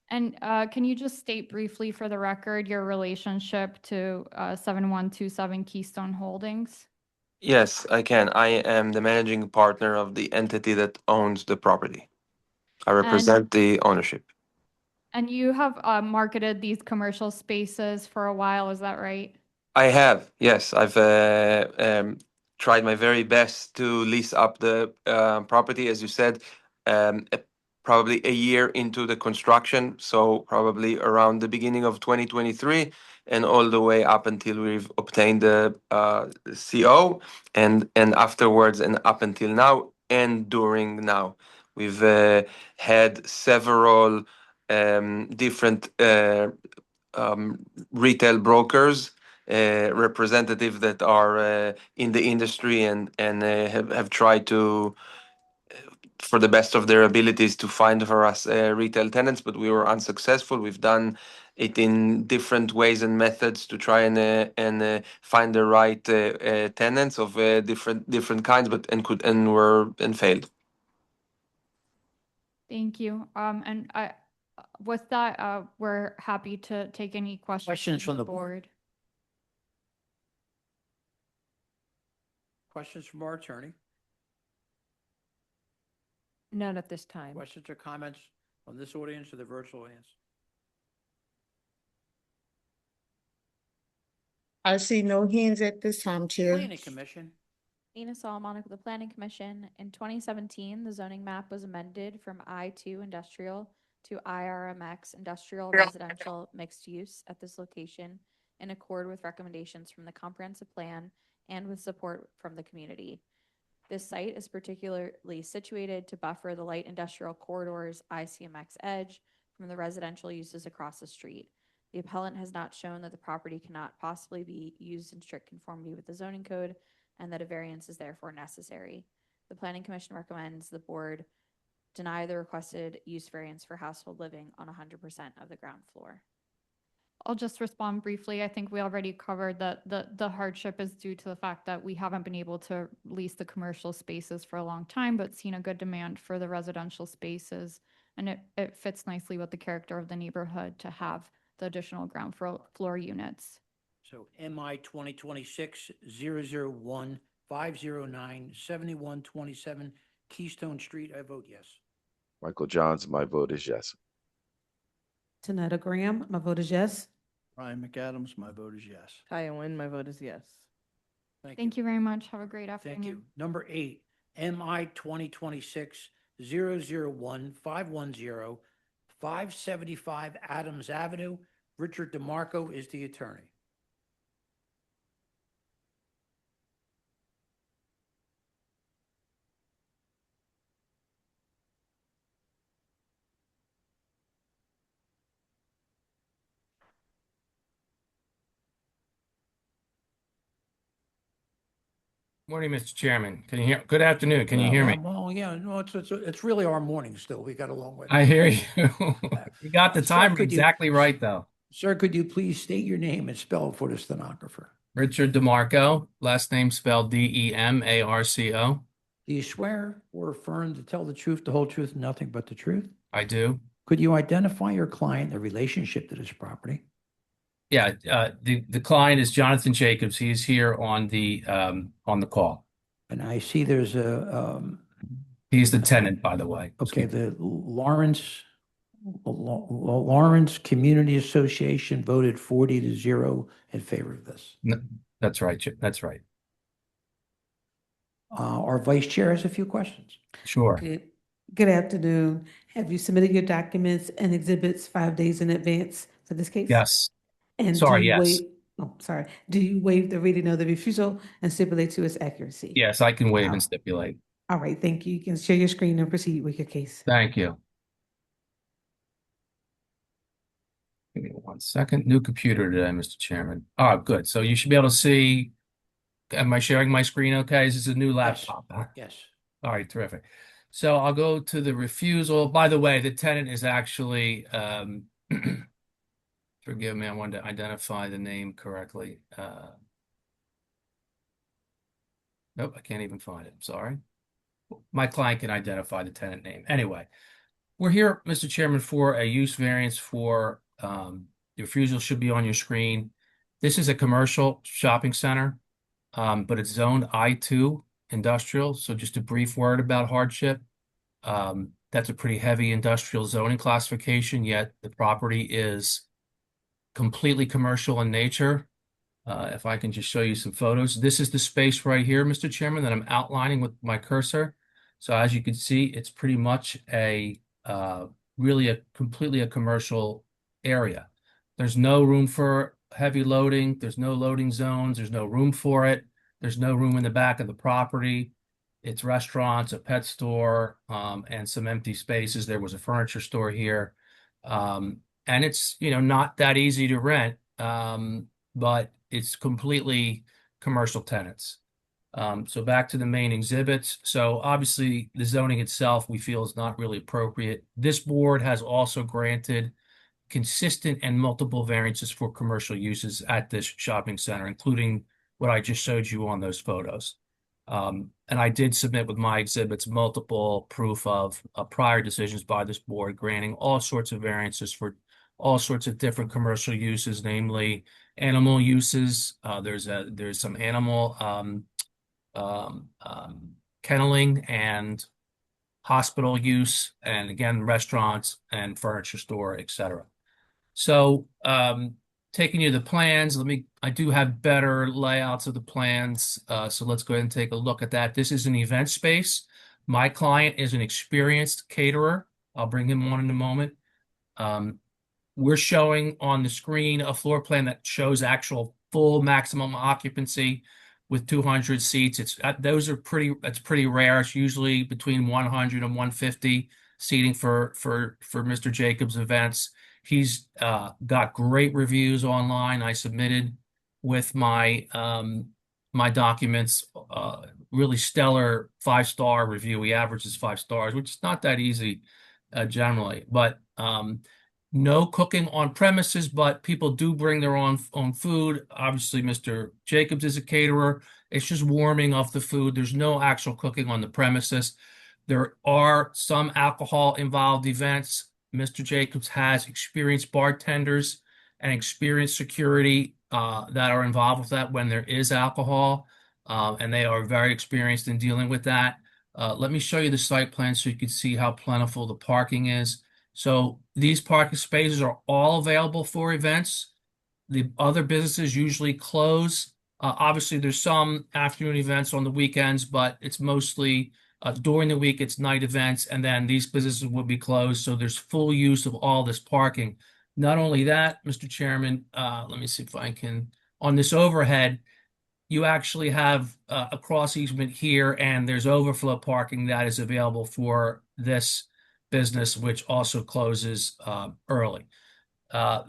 [SPEAKER 21] And can you just state briefly for the record your relationship to 7127 Keystone Holdings?
[SPEAKER 1] Yes, I can. I am the managing partner of the entity that owns the property. I represent the ownership.
[SPEAKER 21] And you have marketed these commercial spaces for a while, is that right?
[SPEAKER 1] I have, yes. I've tried my very best to lease up the property, as you said, probably a year into the construction, so probably around the beginning of 2023, and all the way up until we've obtained the CO, and afterwards, and up until now, and during now. We've had several different retail brokers, representatives that are in the industry and have tried to, for the best of their abilities, to find for us retail tenants, but we were unsuccessful. We've done it in different ways and methods to try and find the right tenants of different kinds, but and failed.
[SPEAKER 21] Thank you. And with that, we're happy to take any questions from the board.
[SPEAKER 19] Questions from our attorney?
[SPEAKER 10] None at this time.
[SPEAKER 19] Questions or comments from this audience or the virtual audience?
[SPEAKER 2] I see no hands at this time, Chair.
[SPEAKER 19] Planning Commission?
[SPEAKER 17] Nina Solomonic with the Planning Commission. In 2017, the zoning map was amended from I2 industrial to IRMX industrial residential mixed use at this location in accord with recommendations from the comprehensive plan and with support from the community. This site is particularly situated to buffer the light industrial corridor's ICMX edge from the residential uses across the street. The appellant has not shown that the property cannot possibly be used in strict conformity with the zoning code and that a variance is therefore necessary. The Planning Commission recommends the board deny the requested use variance for household living on 100% of the ground floor.
[SPEAKER 21] I'll just respond briefly. I think we already covered that the hardship is due to the fact that we haven't been able to lease the commercial spaces for a long time, but seen a good demand for the residential spaces. And it fits nicely with the character of the neighborhood to have the additional ground floor units.
[SPEAKER 19] So MI 2026-001-509-7127 Keystone Street, I vote yes.
[SPEAKER 12] Michael Johns, my vote is yes.
[SPEAKER 4] Tanetta Graham, my vote is yes.
[SPEAKER 13] Brian McAdams, my vote is yes.
[SPEAKER 6] Kaya Nguyen, my vote is yes.
[SPEAKER 21] Thank you very much. Have a great afternoon.
[SPEAKER 19] Thank you. Number 8, MI 2026-001-510-575 Adams Avenue. Richard DeMarco is the attorney.
[SPEAKER 22] Morning, Mr. Chairman. Can you hear? Good afternoon. Can you hear me?
[SPEAKER 19] Well, yeah, no, it's really our morning still. We got a long way.
[SPEAKER 22] I hear you. You got the
[SPEAKER 19] Sir,
[SPEAKER 22] time
[SPEAKER 19] could you-
[SPEAKER 22] exactly right, though.
[SPEAKER 19] Sir, could you please state your name and spell it for the stenographer?
[SPEAKER 22] Richard DeMarco, last name spelled D-E-M-A-R-C-O.
[SPEAKER 19] Do you swear or affirm to tell the truth, the whole truth, and nothing but the truth?
[SPEAKER 22] I do.
[SPEAKER 19] Could you identify your client, the relationship to this property?
[SPEAKER 22] Yeah, the client is Jonathan Jacobs. He's here on the call.
[SPEAKER 19] And I see there's a
[SPEAKER 22] He's the tenant, by the way.
[SPEAKER 19] Okay, the Lawrence Community Association voted 40-0 in favor of this.
[SPEAKER 22] That's right. That's right.
[SPEAKER 19] Our vice chair has a few questions.
[SPEAKER 22] Sure.
[SPEAKER 4] Good afternoon. Have you submitted your documents and exhibits 5 days in advance for this case?
[SPEAKER 22] Yes.
[SPEAKER 4] And
[SPEAKER 22] Sorry,
[SPEAKER 4] do you
[SPEAKER 22] yes.
[SPEAKER 4] waive, oh, sorry. Do you waive the reading of the refusal and stipulate to its accuracy?
[SPEAKER 22] Yes, I can waive and stipulate.
[SPEAKER 4] All right, thank you. You can share your screen and proceed with your case.
[SPEAKER 22] Thank you. Give me 1 second. New computer today, Mr. Chairman. Oh, good. So you should be able to see. Am I sharing my screen okay? This is a new laptop. Huh?
[SPEAKER 19] Yes.
[SPEAKER 22] All right, terrific. So I'll go to the refusal. By the way, the tenant is actually, forgive me, I wanted to identify the name correctly. Nope, I can't even find it. Sorry. My client can identify the tenant name. Anyway, we're here, Mr. Chairman, for a use variance for the refusal should be on your screen. This is a commercial shopping center, but it's zoned I2 industrial. So just a brief word about hardship. That's a pretty heavy industrial zoning classification, yet the property is completely commercial in nature. If I can just show you some photos. This is the space right here, Mr. Chairman, that I'm outlining with my cursor. So as you can see, it's pretty much completely a commercial area. There's no room for heavy loading. There's no loading zones. There's no room for it. There's no room in the back of the property. It's restaurants, a pet store, and some empty spaces. There was a furniture store here. And it's, not that easy to rent, but it's completely commercial tenants. So back to the main exhibits. So obviously the zoning itself we feel is not really appropriate. This board has also granted consistent and multiple variances for commercial uses at this shopping center, including what I just showed you on those photos. And I did submit with my exhibits multiple proof of prior decisions by this board granting all sorts of variances for all sorts of different commercial uses, namely animal uses. There's some animal kenneling and hospital use, and again, restaurants and furniture store, etc. So taking you to the plans, I do have better layouts of the plans. So let's go ahead and take a look at that. This is an event space. My client is an experienced caterer. I'll bring him on in a moment. We're showing on the screen a floor plan that shows actual full maximum occupancy with 200 seats. That's pretty rare. It's usually between 100 and 150 seating for Mr. Jacobs events. He's got great reviews online. I submitted with my my documents, really stellar 5-star review. He averages 5 stars, which is not that easy generally. But no cooking on premises, but people do bring their own food. Obviously, Mr. Jacobs is a caterer. It's just warming of the food. There's no actual cooking on the premises. There are some alcohol-involved events. Mr. Jacobs has experienced bartenders and experienced security that are involved with that when there is alcohol, and they are very experienced in dealing with that. Let me show you the site plan so you can see how plentiful the parking is. So these parking spaces are all available for events. The other businesses usually close. Obviously, there's some afternoon events on the weekends, but it's mostly during the week, it's night events, and then these businesses will be closed. So there's full use of all this parking. Not only that, Mr. Chairman, let me see if I can, on this overhead, you actually have a cross easement here, and there's overflow parking that is available for this business, which also closes early. As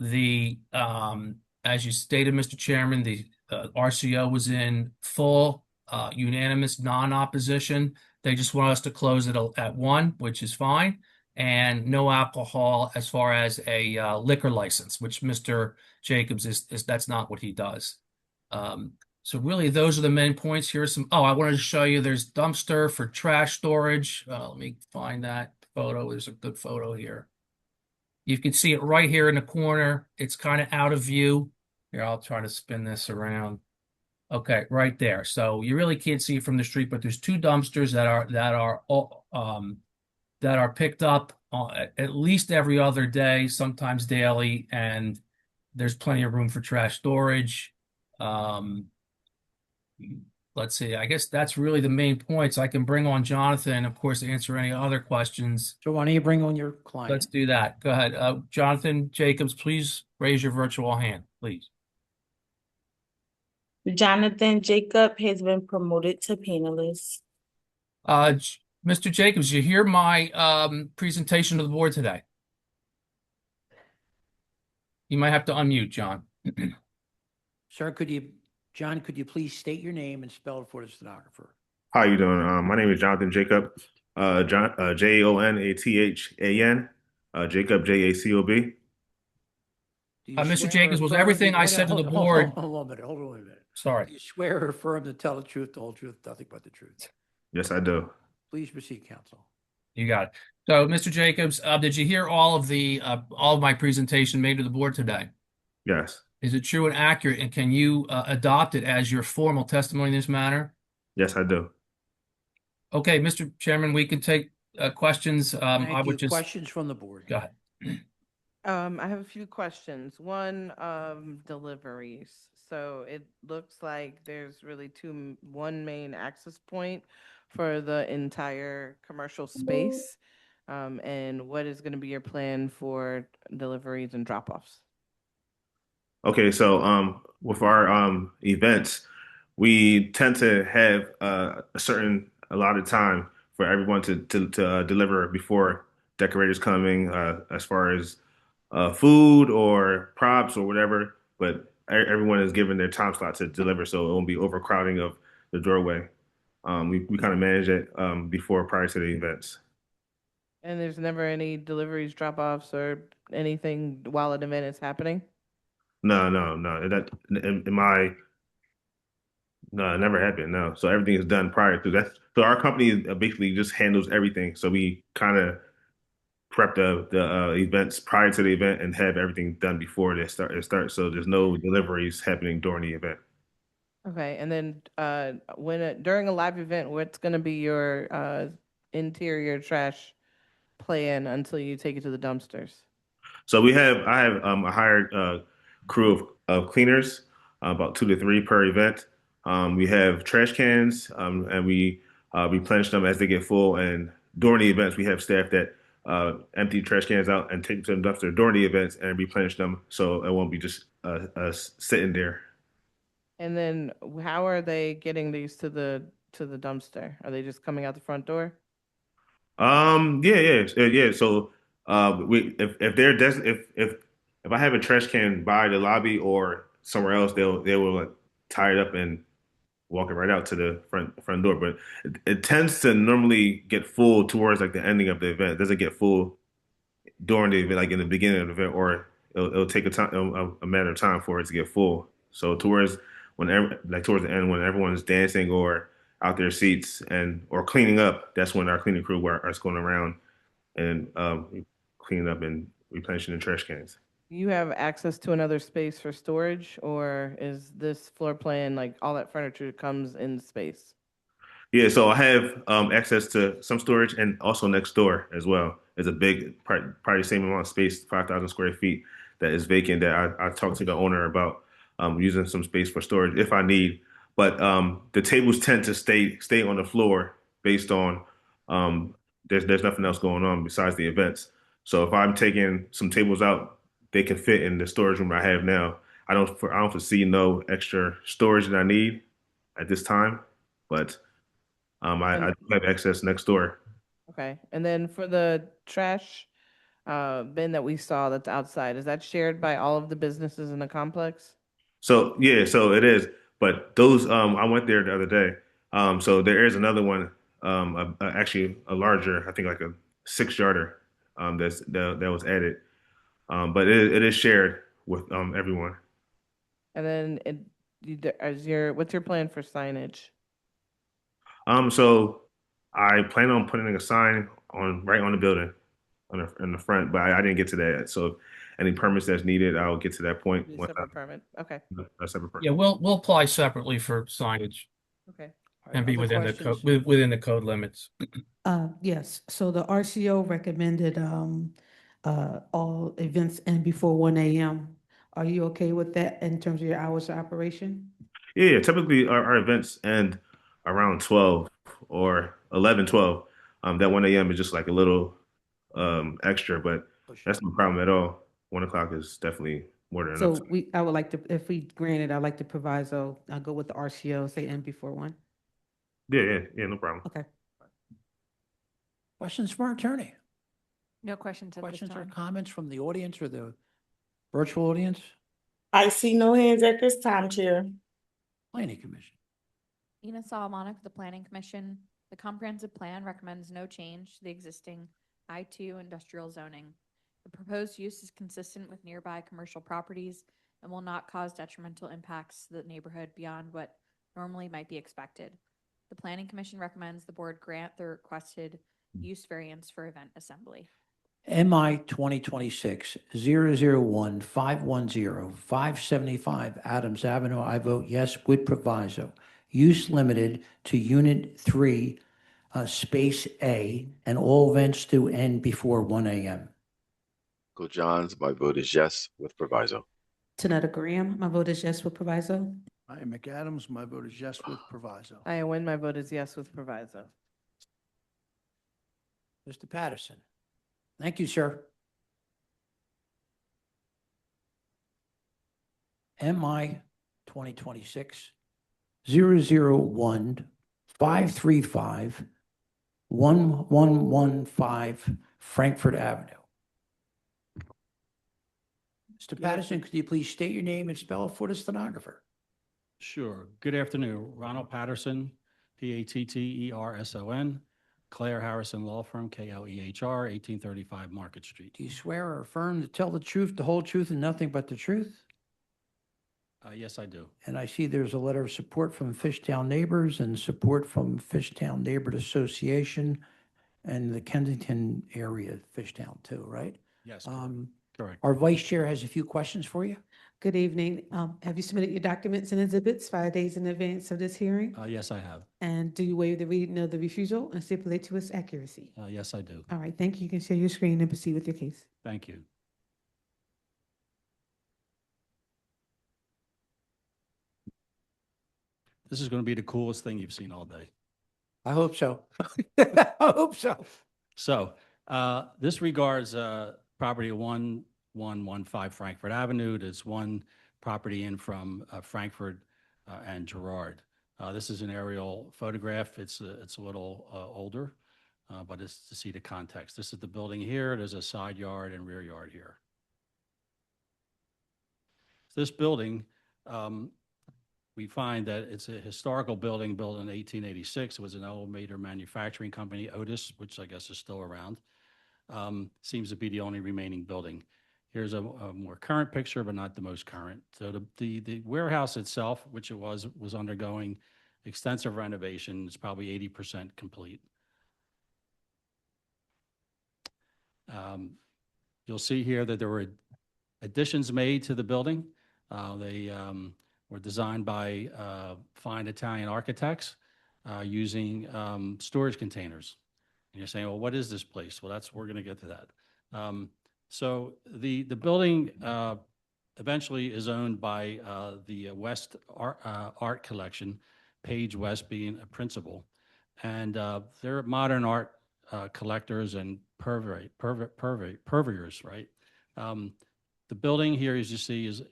[SPEAKER 22] you stated, Mr. Chairman, the RCO was in full unanimous non-opposition. They just want us to close it at 1, which is fine, and no alcohol as far as a liquor license, which Mr. Jacobs is that's not what he does. So really, those are the main points. Here's some. Oh, I wanted to show you. There's dumpster for trash storage. Let me find that photo. There's a good photo here. You can see it right here in the corner. It's kind of out of view. Here, I'll try to spin this around. Okay, right there. So you really can't see it from the street, but there's 2 dumpsters that are that are picked up at least every other day, sometimes daily, and there's plenty of room for trash storage. Let's see, I guess that's really the main points. I can bring on Jonathan, of course, to answer any other questions.
[SPEAKER 19] So why don't you bring on your client?
[SPEAKER 22] Let's do that. Go ahead. Jonathan Jacobs, please raise your virtual hand, please.
[SPEAKER 2] Jonathan Jacob has been promoted to panelist.
[SPEAKER 22] Mr. Jacobs, you hear my presentation to the board today? You might have to unmute, John.
[SPEAKER 19] Sir, John, could you please state your name and spell it for the stenographer?
[SPEAKER 3] How you doing? My name is Jonathan Jacob. Jonathan, Jacob, Jacob.
[SPEAKER 22] Mr. Jacobs, was everything I said to the board?
[SPEAKER 19] Hold on a minute.
[SPEAKER 22] Sorry.
[SPEAKER 19] Do you swear or affirm to tell the truth, the whole truth, nothing but the truth?
[SPEAKER 3] Yes, I do.
[SPEAKER 19] Please proceed, counsel.
[SPEAKER 22] You got it. So, Mr. Jacobs, did you hear all of my presentation made to the board today?
[SPEAKER 3] Yes.
[SPEAKER 22] Is it true and accurate, and can you adopt it as your formal testimony in this matter?
[SPEAKER 3] Yes, I do.
[SPEAKER 22] Okay, Mr. Chairman, we can take questions. I would just
[SPEAKER 19] Questions from the board.
[SPEAKER 22] go ahead.
[SPEAKER 6] I have a few questions. One, deliveries. So it looks like there's really one main access point for the entire commercial space. And what is going to be your plan for deliveries and drop-offs?
[SPEAKER 3] Okay, so with our events, we tend to have a lot of time for everyone to deliver before decorators coming, as far as food or props or whatever. But everyone is given their time slot to deliver, so it won't be overcrowding of the doorway. We kind of manage it prior to the events.
[SPEAKER 6] And there's never any deliveries, drop-offs, or anything while an event is happening?
[SPEAKER 3] No. That it never happened. No. So everything is done prior to that. So our company basically just handles everything. So we kind of prep the events prior to the event and have everything done before it starts. So there's no deliveries happening during the event.
[SPEAKER 6] Okay, and then during a live event, what's going to be your interior trash plan until you take it to the dumpsters?
[SPEAKER 3] So I have a hired crew of cleaners, about 2 to 3 per event. We have trash cans, and we replenish them as they get full. And during the events, we have staff that empty trash cans out and take them to the dumpster during the events and replenish them, so it won't be just sitting there. And
[SPEAKER 6] then how are they getting these to the dumpster? Are they just coming out the front door?
[SPEAKER 3] Yeah. So if I have a trash can by the lobby or somewhere else, they will like tie it up and walk it right out to the front door. But it tends to normally get full towards like the ending of the event. It doesn't get full during the event, like in the beginning of the event, or it'll take a matter of time for it to get full. So towards the end, when everyone's dancing or out their seats or cleaning up, that's when our cleaning crew is going around and cleaning up and replenishing the trash cans.
[SPEAKER 6] You have access to another space for storage, or is this floor plan like all that furniture comes in space?
[SPEAKER 3] Yeah, so I have access to some storage, and also next door as well. There's a big, probably the same amount of space, 5,000 square feet, that is vacant that I talked to the owner about using some space for storage if I need. But the tables tend to stay on the floor based on there's nothing else going on besides the events. So if I'm taking some tables out, they can fit in the storage room I have now. I don't foresee no extra storage that I need at this time, but I do have access next door.
[SPEAKER 6] Okay, and then for the trash bin that we saw that's outside, is that shared by all of the businesses in the complex?
[SPEAKER 3] So yeah, so it is. But those I went there the other day. So there is another one, actually a larger, I think like a 6-yarder that was added. But it is shared with everyone.
[SPEAKER 6] And then what's your plan for signage?
[SPEAKER 3] So I plan on putting a sign right on the building in the front, but I didn't get to that yet. So any permits that's needed, I'll get to that point.
[SPEAKER 6] Separate permit. Okay.
[SPEAKER 3] A separate permit.
[SPEAKER 22] Yeah, we'll apply separately for signage.
[SPEAKER 6] Okay.
[SPEAKER 22] And be
[SPEAKER 19] Other
[SPEAKER 22] within the
[SPEAKER 19] questions?
[SPEAKER 22] code, within the code limits.
[SPEAKER 4] Yes, so the RCO recommended, all events end before 1 a.m. Are you okay with that in terms of your hours of operation?
[SPEAKER 3] Yeah, typically our events end around 12 or 11, 12. That 1 a.m. is just like a little extra, but that's no problem at all. 1 o'clock is definitely more than enough.
[SPEAKER 4] So I would like to, if we grant it, I'd like to proviso, I'll go with the RCO, say end before 1.
[SPEAKER 3] Yeah, no problem.
[SPEAKER 4] Okay.
[SPEAKER 19] Questions from our attorney?
[SPEAKER 10] No questions at this
[SPEAKER 19] Questions or
[SPEAKER 10] time.
[SPEAKER 19] comments from the audience or the virtual audience?
[SPEAKER 2] I see no hands at this time, Chair.
[SPEAKER 19] Planning Commission.
[SPEAKER 17] Ina Solomonic, the Planning Commission. The comprehensive plan recommends no change to the existing I2 industrial zoning. The proposed use is consistent with nearby commercial properties and will not cause detrimental impacts to the neighborhood beyond what normally might be expected. The Planning Commission recommends the board grant the requested use variance for event assembly.
[SPEAKER 19] MI 2026-001-510-575 Adams Avenue. I vote yes with proviso. Use limited to Unit 3, Space A, and all events to end before 1 a.m.
[SPEAKER 12] Michael Johns, my vote is yes with proviso.
[SPEAKER 4] Tanetta Graham, my vote is yes with proviso.
[SPEAKER 13] I am McAdams. My vote is yes with proviso.
[SPEAKER 6] I win. My vote is yes with proviso.
[SPEAKER 19] Mr. Patterson. Thank you, sir. MI 2026-001-535-1115 Frankfurt Avenue. Mr. Patterson, could you please state your name and spell it for the stenographer?
[SPEAKER 9] Sure. Good afternoon. Ronald Patterson, Patterson, Claire Harrison Law Firm, KLEHR, 1835 Market Street.
[SPEAKER 19] Do you swear or affirm to tell the truth, the whole truth, and nothing but the truth?
[SPEAKER 9] Yes, I do.
[SPEAKER 19] And I see there's a letter of support from Fishtown Neighbors and support from Fishtown Neighborhood Association and the Kensington area, Fishtown too, right?
[SPEAKER 9] Yes, correct.
[SPEAKER 19] Our vice chair has a few questions for you.
[SPEAKER 4] Good evening. Have you submitted your documents and exhibits 5 days in advance of this hearing?
[SPEAKER 9] Yes, I have.
[SPEAKER 4] And do you waive the reading of the refusal and stipulate to its accuracy?
[SPEAKER 9] Yes, I do.
[SPEAKER 4] All right, thank you. You can share your screen and proceed with your case.
[SPEAKER 9] Thank you. This is going to be the coolest thing you've seen all day.
[SPEAKER 19] I hope so. I hope so.
[SPEAKER 9] So this regards property 1115 Frankfurt Avenue. There's one property in from Frankfurt and Girard. This is an aerial photograph. It's a little older, but it's to see the context. This is the building here. There's a side yard and rear yard here. This building, we find that it's a historical building built in 1886. It was an elevator manufacturing company, Otis, which I guess is still around. Seems to be the only remaining building. Here's a more current picture, but not the most current. So the warehouse itself, which it was undergoing extensive renovation. It's probably 80% complete. You'll see here that there were additions made to the building. They were designed by fine Italian architects using storage containers. And you're saying, well, what is this place? Well, we're going to get to that. So the building eventually is owned by the West Art Collection, Page West being a principal. And they're modern art collectors and purveyors, right? The building here, as you see, is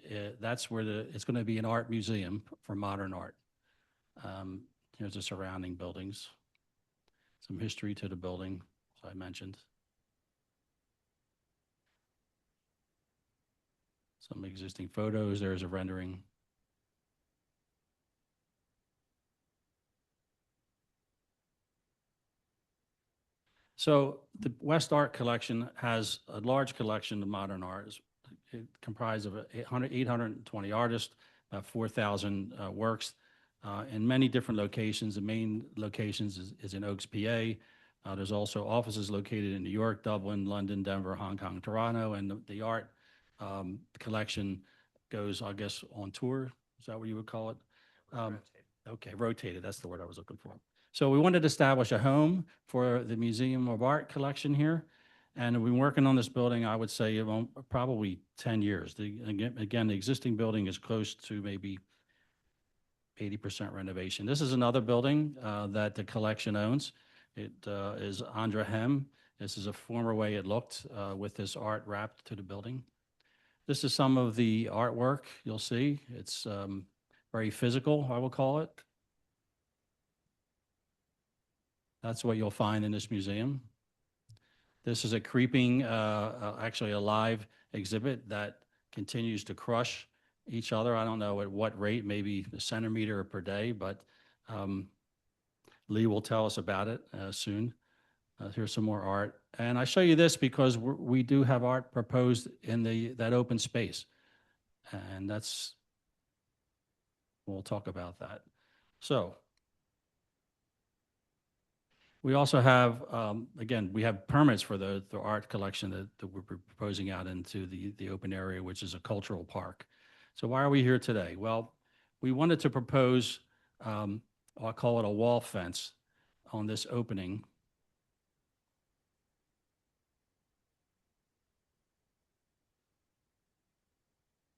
[SPEAKER 9] that's where it's going to be an art museum for modern art. Here's the surrounding buildings. Some history to the building, as I mentioned. Some existing photos. There's a rendering. So the West Art Collection has a large collection of modern art. It comprised of 820 artists, about 4,000 works in many different locations. The main locations is in Oaks, PA. There's also offices located in New York, Dublin, London, Denver, Hong Kong, Toronto, and the art collection goes, I guess, on tour. Is that what you would call it? Okay, rotated, that's the word I was looking for. So we wanted to establish a home for the Museum of Art collection here. And we've been working on this building, I would say, probably 10 years. Again, the existing building is close to maybe 80% renovation. This is another building that the collection owns. It is Andra Hem. This is a former way it looked with this art wrapped to the building. This is some of the artwork you'll see. It's very physical, I will call it. That's what you'll find in this museum. This is a creeping, actually a live exhibit that continues to crush each other. I don't know at what rate, maybe a centimeter per day, but Lee will tell us about it soon. Here's some more art. And I show you this because we do have art proposed in that open space. And we'll talk about that. So we also have, again, we have permits for the art collection that we're proposing out into the open area, which is a cultural park. So why are we here today? Well, we wanted to propose, I'll call it a wall fence on this opening.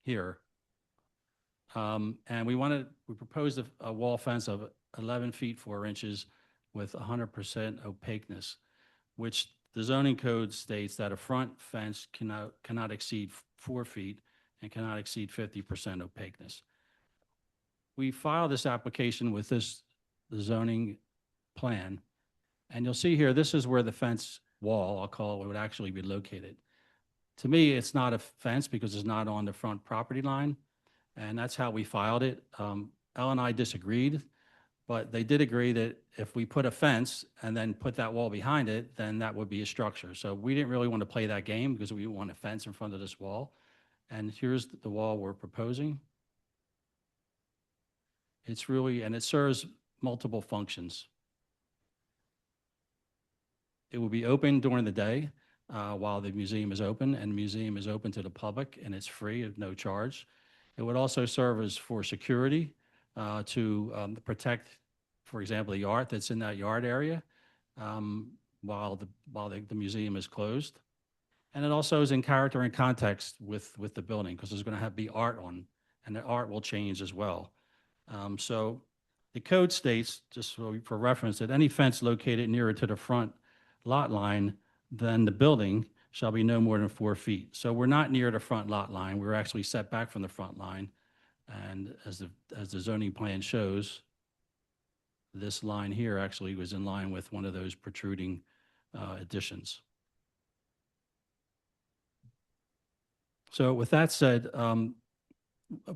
[SPEAKER 9] Here. And we proposed a wall fence of 11 feet 4 inches with 100% opaqueness, which the zoning code states that a front fence cannot exceed 4 feet and cannot exceed 50% opaqueness. We filed this application with the zoning plan, and you'll see here, this is where the fence wall, I'll call it, would actually be located. To me, it's not a fence because it's not on the front property line, and that's how we filed it. Elle and I disagreed, but they did agree that if we put a fence and then put that wall behind it, then that would be a structure. So we didn't really want to play that game because we want a fence in front of this wall. And here's the wall we're proposing. It's really, and it serves multiple functions. It will be open during the day while the museum is open, and the museum is open to the public and it's free at no charge. It would also serve as for security to protect, for example, the art that's in that yard area while the museum is closed. And it also is in character and context with the building because there's going to be art on, and the art will change as well. So the code states, just for reference, that any fence located nearer to the front lot line than the building shall be no more than 4 feet. So we're not near the front lot line. We're actually set back from the front line. And as the zoning plan shows, this line here actually was in line with one of those protruding additions. So with that said,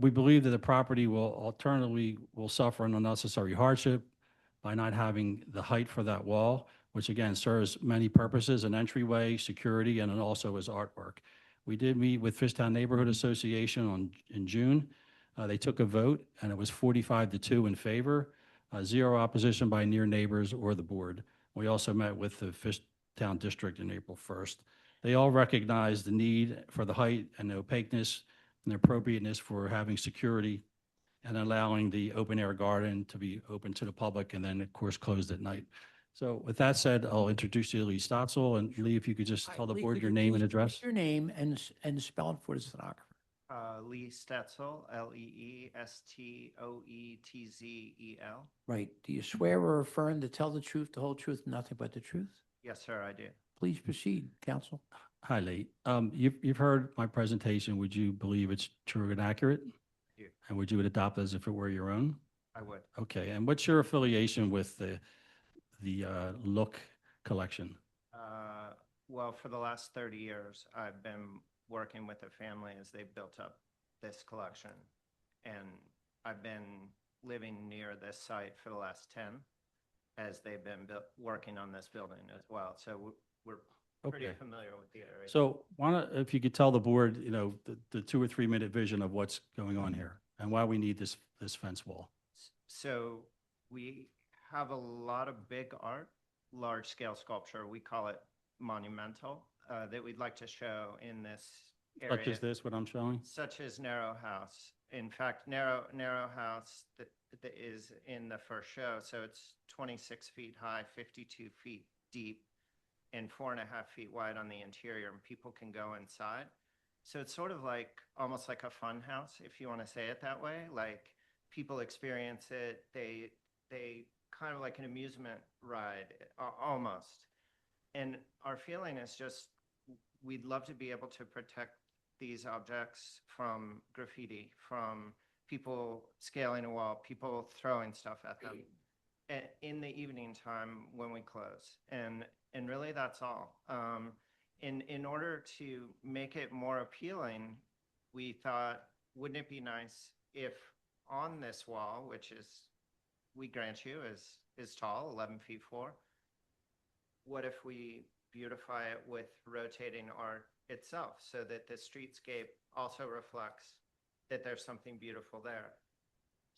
[SPEAKER 9] we believe that the property will suffer an unnecessary hardship by not having the height for that wall, which again serves many purposes, an entryway, security, and also as artwork. We did meet with Fishtown Neighborhood Association in June. They took a vote, and it was 45-2 in favor, 0 opposition by near neighbors or the board. We also met with the Fishtown District on April 1st. They all recognized the need for the height and the opaqueness and the appropriateness for having security and allowing the open air garden to be open to the public and then, of course, closed at night. So with that said, I'll introduce you to Lee Stotzel. And Lee, if you could just tell the
[SPEAKER 19] Lee,
[SPEAKER 9] board
[SPEAKER 19] could
[SPEAKER 9] your
[SPEAKER 19] you
[SPEAKER 9] name
[SPEAKER 19] please
[SPEAKER 9] and address.
[SPEAKER 19] Your name and spell it for the stenographer.
[SPEAKER 8] Lee Stetzel, Leestoezel.
[SPEAKER 19] Right. Do you swear or affirm to tell the truth, the whole truth, and nothing but the truth?
[SPEAKER 8] Yes, sir, I do.
[SPEAKER 19] Please proceed, counsel.
[SPEAKER 9] Hi, Lee. You've heard my presentation. Would you believe it's true and accurate?
[SPEAKER 8] Yeah.
[SPEAKER 9] And would you adopt it as if it were your own?
[SPEAKER 8] I would.
[SPEAKER 9] Okay. And what's your affiliation with the Look collection?
[SPEAKER 8] Well, for the last 30 years, I've been working with the family as they built up this collection. And I've been living near this site for the last 10 as they've been working on this building as well. So we're pretty
[SPEAKER 9] Okay.
[SPEAKER 8] familiar with the area.
[SPEAKER 9] So if you could tell the board, the 2 or 3 minute vision of what's going on here and why we need this fence wall.
[SPEAKER 8] So we have a lot of big art, large scale sculpture. We call it monumental, that we'd like to show in this
[SPEAKER 9] Such
[SPEAKER 8] area.
[SPEAKER 9] as this, what I'm showing?
[SPEAKER 8] Such as Narrow House. In fact, Narrow House that is in the first show, so it's 26 feet high, 52 feet deep, and 4.5 feet wide on the interior, and people can go inside. So it's sort of like, almost like a fun house, if you want to say it that way. Like, people experience it, they kind of like an amusement ride, almost. And our feeling is just, we'd love to be able to protect these objects from graffiti, from people scaling a wall, people throwing stuff at them in the evening time when we close. And really that's all. In order to make it more appealing, we thought, wouldn't it be nice if on this wall, which is, we grant you, is tall, 11 feet 4, what if we beautify it with rotating art itself so that the streetscape also reflects that there's something beautiful there?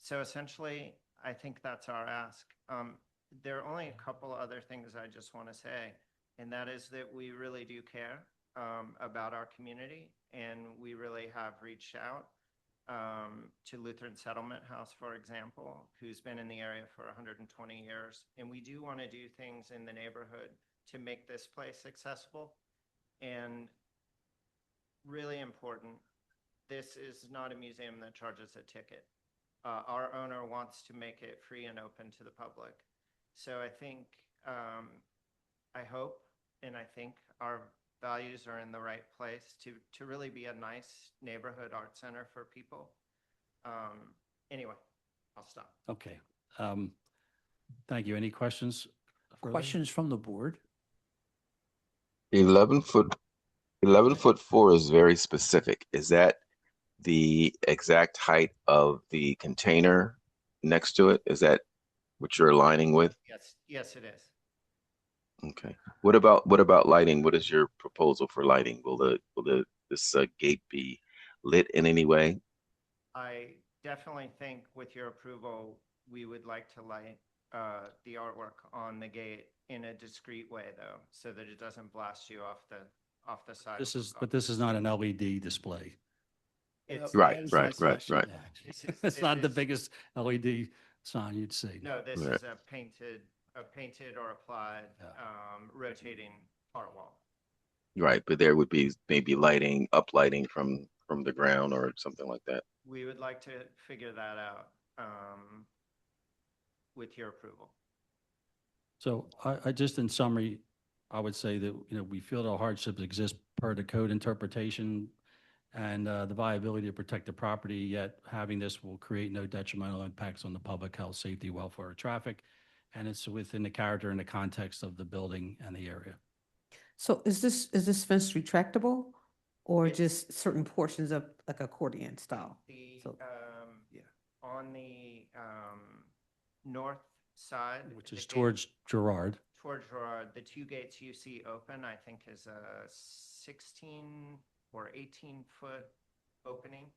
[SPEAKER 8] So essentially, I think that's our ask. There are only a couple other things I just want to say, and that is that we really do care about our community, and we really have reached out to Lutheran Settlement House, for example, who's been in the area for 120 years. And we do want to do things in the neighborhood to make this place accessible. And really important, this is not a museum that charges a ticket. Our owner wants to make it free and open to the public. So I think, I hope, and I think our values are in the right place to really be a nice neighborhood art center for people. Anyway, I'll stop.
[SPEAKER 9] Okay. Thank you. Any questions? further?
[SPEAKER 19] Questions from the board?
[SPEAKER 12] 11 foot 4 is very specific. Is that the exact height of the container next to it? Is that what you're aligning with?
[SPEAKER 8] Yes, it is.
[SPEAKER 12] Okay. What about lighting? What is your proposal for lighting? Will this gate be lit in any way?
[SPEAKER 8] I definitely think with your approval, we would like to light the artwork on the gate in a discreet way, though, so that it doesn't blast you off the side.
[SPEAKER 9] But this is not an LED display.
[SPEAKER 8] It's
[SPEAKER 12] Right.
[SPEAKER 9] It's not the biggest LED sign you'd see.
[SPEAKER 8] No, this
[SPEAKER 12] Right.
[SPEAKER 8] is a painted or applied rotating art wall.
[SPEAKER 12] Right, but there would be maybe uplighting from the ground or something like that.
[SPEAKER 8] We would like to figure that out with your approval.
[SPEAKER 9] So I just, in summary, I would say that, we feel the hardships exist per the code interpretation and the viability to protect the property, yet having this will create no detrimental impacts on the public health, safety, welfare, or traffic. And it's within the character and the context of the building and the area.
[SPEAKER 4] So is this fence retractable or just certain portions of like accordion style? So-
[SPEAKER 8] On the north side,
[SPEAKER 9] Which
[SPEAKER 8] the
[SPEAKER 9] is
[SPEAKER 8] gate
[SPEAKER 9] towards Gerard.
[SPEAKER 8] towards Gerard, the two gates you see open, I think, is a 16 or 18-foot opening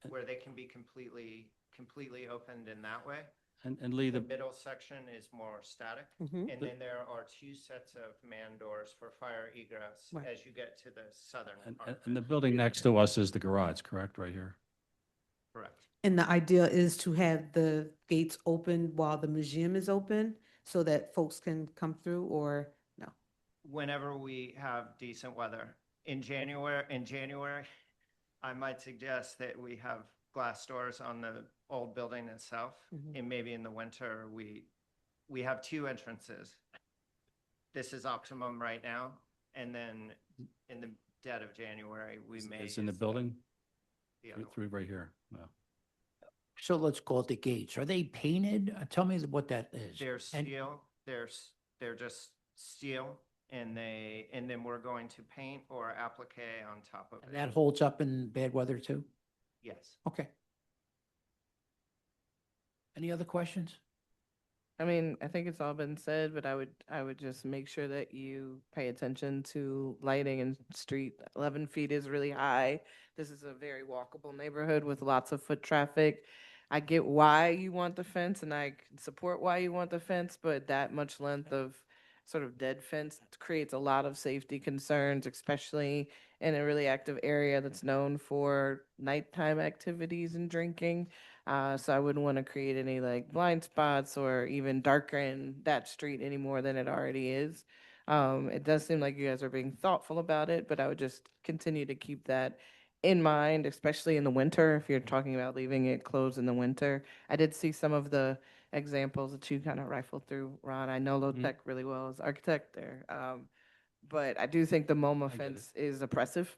[SPEAKER 8] where they can be completely opened in that way.
[SPEAKER 9] And Lee,
[SPEAKER 8] The
[SPEAKER 9] the,
[SPEAKER 8] middle section is more static,
[SPEAKER 4] Mhm.
[SPEAKER 8] and then there are two sets of man doors for fire egress
[SPEAKER 4] Right.
[SPEAKER 8] as you get to the southern part.
[SPEAKER 9] and the building next to us is the garage, correct, right here?
[SPEAKER 8] Correct.
[SPEAKER 4] And the idea is to have the gates open while the museum is open so that folks can come through, or no?
[SPEAKER 8] Whenever we have decent weather. In January, I might suggest that we have glass doors on the old building itself.
[SPEAKER 4] Mhm.
[SPEAKER 8] And maybe in the winter, we have two entrances. This is optimum right now. And then in the dead of January, we may.
[SPEAKER 9] It's in the
[SPEAKER 8] use
[SPEAKER 9] building?
[SPEAKER 8] the other one.
[SPEAKER 9] Through right here. No.
[SPEAKER 19] So let's call it the gates. Are they painted? Tell me what that is.
[SPEAKER 8] They're
[SPEAKER 19] And-
[SPEAKER 8] steel, they're just steel, and then we're going to paint or applique on top of
[SPEAKER 19] And
[SPEAKER 8] it.
[SPEAKER 19] that holds up in bad weather too?
[SPEAKER 8] Yes.
[SPEAKER 19] Okay. Any other questions?
[SPEAKER 6] I mean, I think it's all been said, but I would just make sure that you pay attention to lighting and street. 11 feet is really high. This is a very walkable neighborhood with lots of foot traffic. I get why you want the fence and I can support why you want the fence, but that much length of sort of dead fence creates a lot of safety concerns, especially in a really active area that's known for nighttime activities and drinking. So I wouldn't want to create any like blind spots or even darken that street any more than it already is. It does seem like you guys are being thoughtful about it, but I would just continue to keep that in mind, especially in the winter, if you're talking about leaving it closed in the winter. I did see some of the examples that you kind of rifled through, Ron. I know Low Tech really well as architect there. But I do think the MoMA fence is oppressive.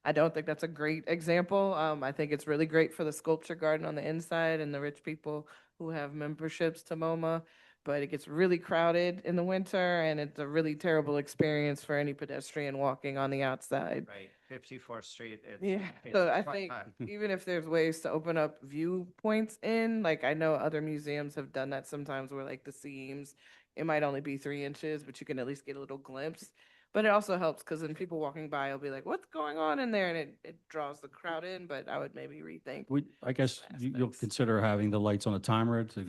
[SPEAKER 6] I don't think that's a great example. I think it's really great for the sculpture garden on the inside and the rich people who have memberships to MoMA, but it gets really crowded in the winter and it's a really terrible experience for any pedestrian walking on the outside.
[SPEAKER 8] Right, 54th Street.
[SPEAKER 6] Yeah, so I think even if there's ways to open up viewpoints in, like I know other museums have done that sometimes where like the seams, it might only be 3 inches, but you can at least get a little glimpse. But it also helps because then people walking by will be like, what's going on in there? And it draws the crowd in, but I would maybe rethink.
[SPEAKER 9] I guess you'll consider having the lights on a timer to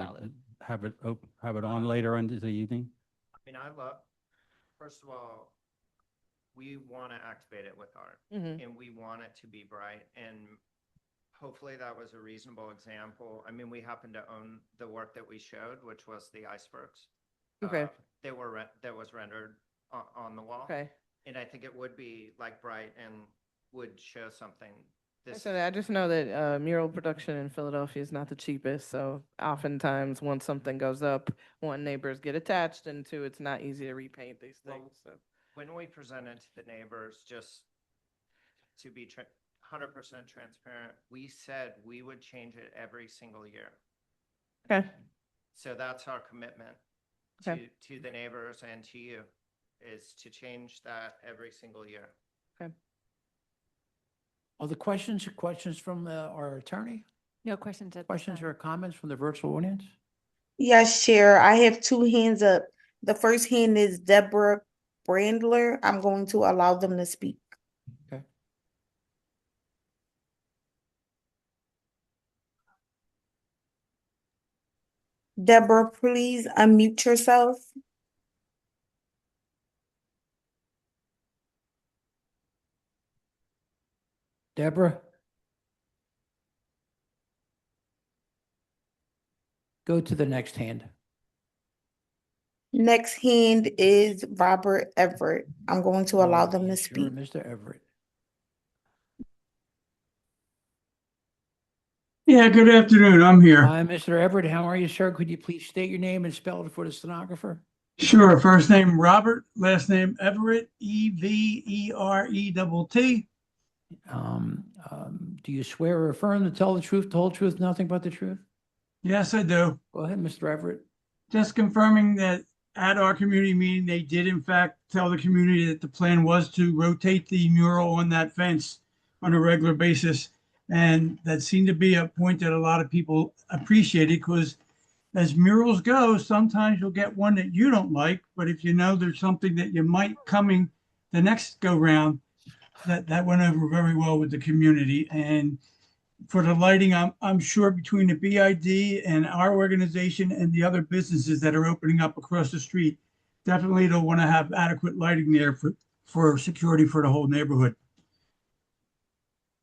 [SPEAKER 9] have it have it on later into the evening?
[SPEAKER 8] I mean, first of all, we want to activate it with art
[SPEAKER 6] Mhm.
[SPEAKER 8] and we want it to be bright. And hopefully that was a reasonable example. I mean, we happen to own the work that we showed, which was the icebergs.
[SPEAKER 6] Okay.
[SPEAKER 8] That was rendered on the wall.
[SPEAKER 6] Okay.
[SPEAKER 8] And I think it would be like bright and would show something.
[SPEAKER 6] So I just know that mural production in Philadelphia is not the cheapest. So oftentimes, once something goes up, one, neighbors get attached, and two, it's not easy to repaint these things. So
[SPEAKER 8] When we presented to the neighbors, just to be 100% transparent, we said we would change it every single year.
[SPEAKER 6] okay,
[SPEAKER 8] So that's our commitment
[SPEAKER 6] Okay.
[SPEAKER 8] to the neighbors and to you, is to change that every single year.
[SPEAKER 6] okay.
[SPEAKER 19] Other questions from our attorney?
[SPEAKER 10] No questions at this
[SPEAKER 19] Questions
[SPEAKER 10] time.
[SPEAKER 19] or comments from the virtual audience?
[SPEAKER 2] Yes, Chair, I have two hands up. The first hand is Deborah Brandler. I'm going to allow them to speak.
[SPEAKER 19] Okay.
[SPEAKER 2] Deborah, please unmute yourself.
[SPEAKER 19] Deborah? Go to the next hand.
[SPEAKER 2] Next hand is Robert Everett. I'm going to allow them to
[SPEAKER 19] Yes, sure,
[SPEAKER 2] speak.
[SPEAKER 19] Mr. Everett.
[SPEAKER 7] Yeah, good afternoon. I'm here.
[SPEAKER 19] Hi, Mr. Everett. How are you, sir? Could you please state your name and spell it for the stenographer?
[SPEAKER 7] Sure. First name Robert, last name Everett, Everett.
[SPEAKER 19] Do you swear or affirm to tell the truth, the whole truth, nothing but the truth?
[SPEAKER 7] Yes, I do.
[SPEAKER 19] Go ahead, Mr. Everett.
[SPEAKER 7] Just confirming that at our community meeting, they did in fact tell the community that the plan was to rotate the mural on that fence on a regular basis. And that seemed to be a point that a lot of people appreciated, because as murals go, sometimes you'll get one that you don't like, but if you know there's something that you might coming the next go round, that went over very well with the community. And for the lighting, I'm sure between the BID and our organization and the other businesses that are opening up across the street, definitely they'll want to have adequate lighting there for security for the whole neighborhood.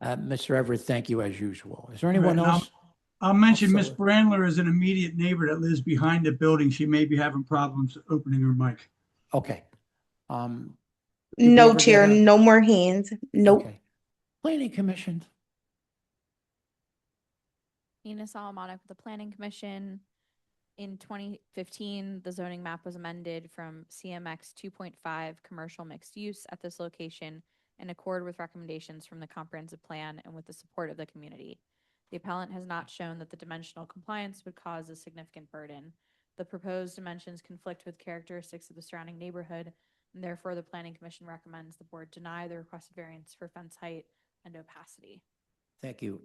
[SPEAKER 19] Mr. Everett, thank you as usual. Is there anyone
[SPEAKER 7] Right,
[SPEAKER 19] else?
[SPEAKER 7] I'll mention Miss
[SPEAKER 19] Also-
[SPEAKER 7] Brandler is an immediate neighbor that lives behind the building. She may be having problems opening her mic.
[SPEAKER 19] Okay. Did we
[SPEAKER 2] No,
[SPEAKER 19] ever get
[SPEAKER 2] Chair,
[SPEAKER 19] a-
[SPEAKER 2] no more hands. Nope.
[SPEAKER 19] Okay. Planning Commission.
[SPEAKER 17] Nina Solomonic with the Planning Commission. In 2015, the zoning map was amended from CMX 2.5 commercial mixed use at this location in accord with recommendations from the comprehensive plan and with the support of the community. The appellant has not shown that the dimensional compliance would cause a significant burden. The proposed dimensions conflict with characteristics of the surrounding neighborhood, and therefore the Planning Commission recommends the board deny the requested variance for fence height and opacity.
[SPEAKER 19] Thank you.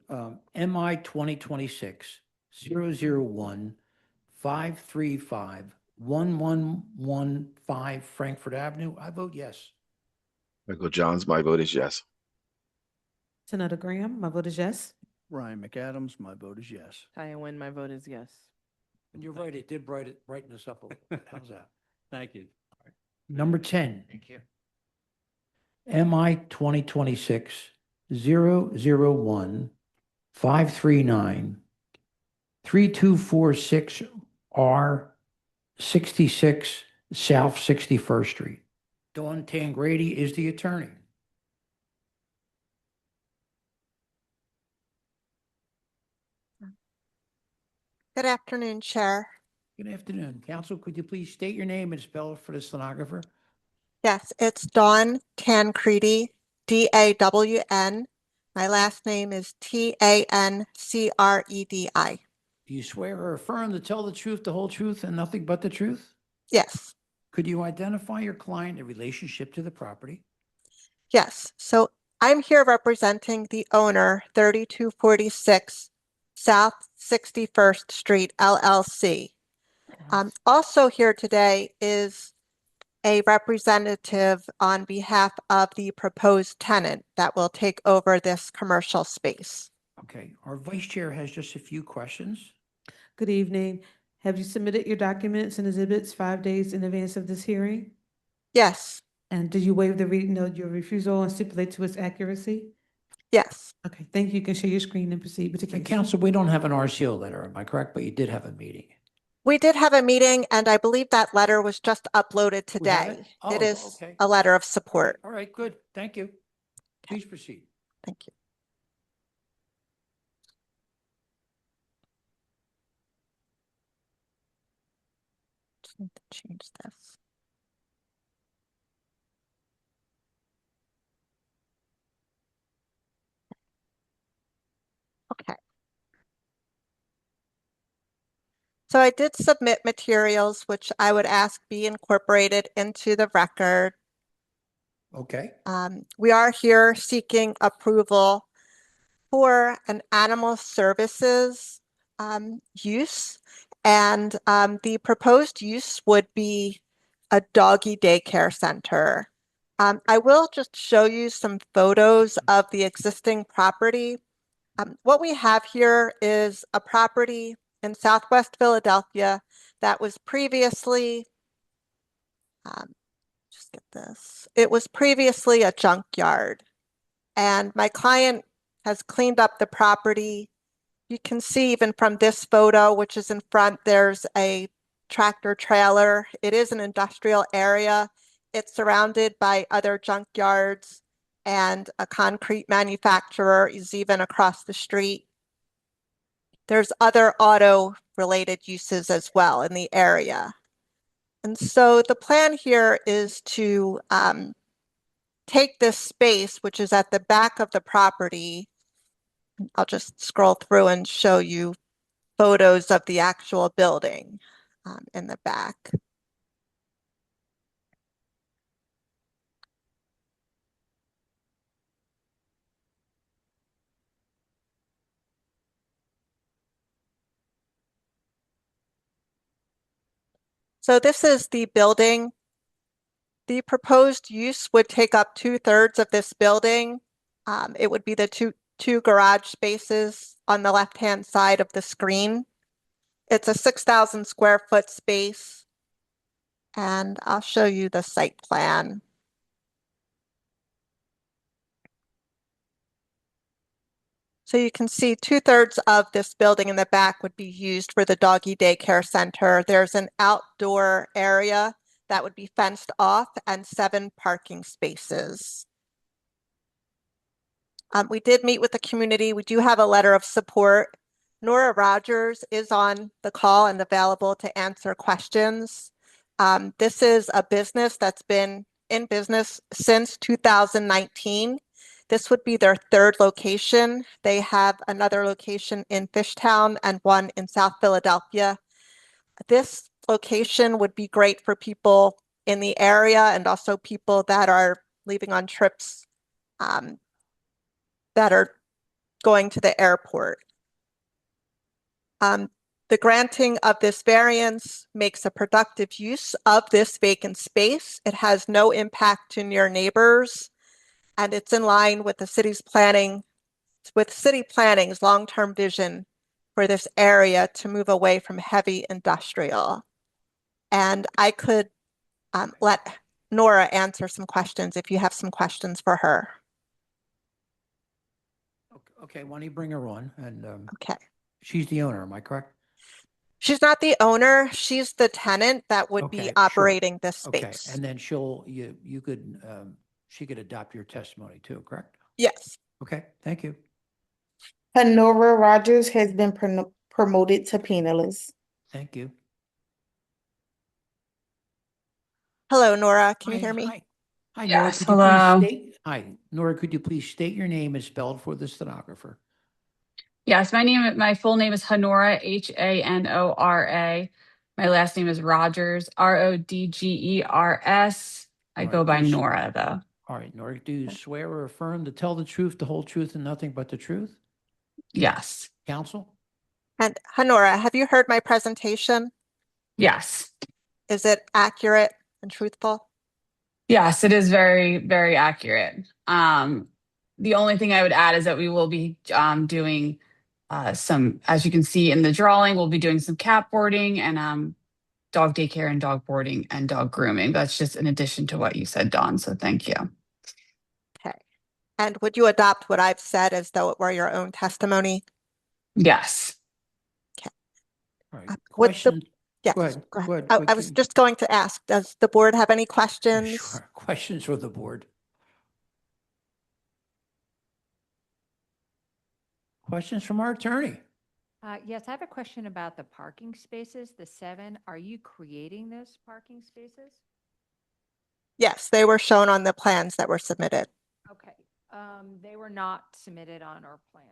[SPEAKER 19] MI 2026 001 535 1115 Frankfurt Avenue. I vote yes.
[SPEAKER 12] Michael Johns, my vote is yes.
[SPEAKER 4] Senator Graham, my vote is yes.
[SPEAKER 13] Ryan McAdams, my vote is yes.
[SPEAKER 6] Taya Nguyen, my vote is yes.
[SPEAKER 19] And you're right, it did brighten us up a little bit. How's that?
[SPEAKER 9] Thank you.
[SPEAKER 19] Number 10,
[SPEAKER 8] Thank you.
[SPEAKER 19] MI 2026-001 539 3246 R 66 South 61st Street. Dawn Tangradi is the attorney.
[SPEAKER 11] Good afternoon, Chair.
[SPEAKER 19] Good afternoon. Counsel, could you please state your name and spell it for the stenographer?
[SPEAKER 11] Yes, it's Dawn Tancredi, D-A-W-N. My last name is Tancredi.
[SPEAKER 19] Do you swear or affirm to tell the truth, the whole truth, and nothing but the truth?
[SPEAKER 11] Yes,
[SPEAKER 19] Could you identify your client in relationship to the property?
[SPEAKER 11] yes. So I'm here representing the owner, 3246 South 61st Street LLC. Also here today is a representative on behalf of the proposed tenant that will take over this commercial space.
[SPEAKER 19] Okay, our vice chair has just a few questions.
[SPEAKER 4] Good evening. Have you submitted your documents and exhibits 5 days in advance of this hearing?
[SPEAKER 11] Yes,
[SPEAKER 4] And did you waive your refusal and stipulate to its accuracy?
[SPEAKER 11] yes,
[SPEAKER 4] Okay, thank you. You can share your screen and proceed with the
[SPEAKER 19] And
[SPEAKER 4] case.
[SPEAKER 19] counsel, we don't have an RCO letter, am I correct? But you did have a meeting.
[SPEAKER 11] we did have a meeting and I believe that letter was just uploaded
[SPEAKER 19] We have
[SPEAKER 11] today.
[SPEAKER 19] Oh,
[SPEAKER 11] It is
[SPEAKER 19] okay.
[SPEAKER 11] a letter of support.
[SPEAKER 19] All right, good. Thank you. Please proceed.
[SPEAKER 11] Thank you. Just need to change this. Okay. So I did submit materials which I would ask be incorporated into the record.
[SPEAKER 19] Okay.
[SPEAKER 11] We are here seeking approval for an animal services use. And the proposed use would be a doggy daycare center. I will just show you some photos of the existing property. What we have here is a property in Southwest Philadelphia that was previously, just get this, it was previously a junkyard. And my client has cleaned up the property. You can see even from this photo, which is in front, there's a tractor trailer. It is an industrial area. It's surrounded by other junkyards and a concrete manufacturer is even across the street. There's other auto related uses as well in the area. And so the plan here is to take this space, which is at the back of the property. I'll just scroll through and show you photos of the actual building in the back. So this is the building. The proposed use would take up 2/3 of this building. It would be the two garage spaces on the left-hand side of the screen. It's a 6,000 square foot space. And I'll show you the site plan. So you can see 2/3 of this building in the back would be used for the doggy daycare center. There's an outdoor area that would be fenced off and 7 parking spaces. We did meet with the community. We do have a letter of support. Nora Rogers is on the call and available to answer questions. This is a business that's been in business since 2019. This would be their 3rd location. They have another location in Fishtown and one in South Philadelphia. This location would be great for people in the area and also people that are leaving on trips that are going to the airport. The granting of this variance makes a productive use of this vacant space. It has no impact to near neighbors, and it's in line with the city's planning, with city planning's long-term vision for this area to move away from heavy industrial. And I could let Nora answer some questions if you have some questions for her.
[SPEAKER 19] Okay, why don't you bring her on? And
[SPEAKER 11] Okay.
[SPEAKER 19] she's the owner, am I correct?
[SPEAKER 11] She's not the owner. She's the tenant that would
[SPEAKER 19] Okay,
[SPEAKER 11] be
[SPEAKER 19] sure.
[SPEAKER 11] operating this
[SPEAKER 19] Okay,
[SPEAKER 11] space.
[SPEAKER 19] and then you could, she could adopt your testimony too, correct?
[SPEAKER 11] Yes.
[SPEAKER 19] Okay, thank you.
[SPEAKER 2] Honora Rogers has been promoted to panelist.
[SPEAKER 19] Thank you.
[SPEAKER 11] Hello, Nora. Can you
[SPEAKER 19] Hi,
[SPEAKER 11] hear me?
[SPEAKER 19] hi. Hi, Nora.
[SPEAKER 16] Yes,
[SPEAKER 19] Could you please
[SPEAKER 16] hello.
[SPEAKER 19] Hi, Nora, could you please state your name and spell it for the stenographer?
[SPEAKER 16] Yes, my full name is Honora, Hanora. My last name is Rogers, Rodgers. I
[SPEAKER 19] All
[SPEAKER 16] go
[SPEAKER 19] right,
[SPEAKER 16] by
[SPEAKER 19] do you s-
[SPEAKER 16] Nora, though.
[SPEAKER 19] All right, Nora, do you swear or affirm to tell the truth, the whole truth, and nothing but the truth?
[SPEAKER 16] Yes,
[SPEAKER 19] Counsel?
[SPEAKER 11] And Honora, have you heard my presentation?
[SPEAKER 16] yes,
[SPEAKER 11] Is it accurate and truthful?
[SPEAKER 16] yes, it is very, very accurate. The only thing I would add is that we will be doing some, as you can see in the drawing, we'll be doing some cat boarding and dog daycare and dog boarding and dog grooming. That's just in addition to what you said, Dawn. So thank you.
[SPEAKER 11] Okay. And would you adopt what I've said as though it were your own testimony?
[SPEAKER 16] Yes.
[SPEAKER 19] All right,
[SPEAKER 11] Would the,
[SPEAKER 19] question.
[SPEAKER 11] yes,
[SPEAKER 19] Go ahead,
[SPEAKER 11] go ahead.
[SPEAKER 19] go ahead.
[SPEAKER 11] I
[SPEAKER 19] Wait,
[SPEAKER 11] was
[SPEAKER 19] can-
[SPEAKER 11] just going to ask, does the board have any questions?
[SPEAKER 19] Sure, questions for the board? Questions from our attorney?
[SPEAKER 10] Yes, I have a question about the parking spaces, the 7. Are you creating those parking spaces?
[SPEAKER 11] Yes, they were shown on the plans that were submitted.
[SPEAKER 10] Okay, they were not submitted on our plans.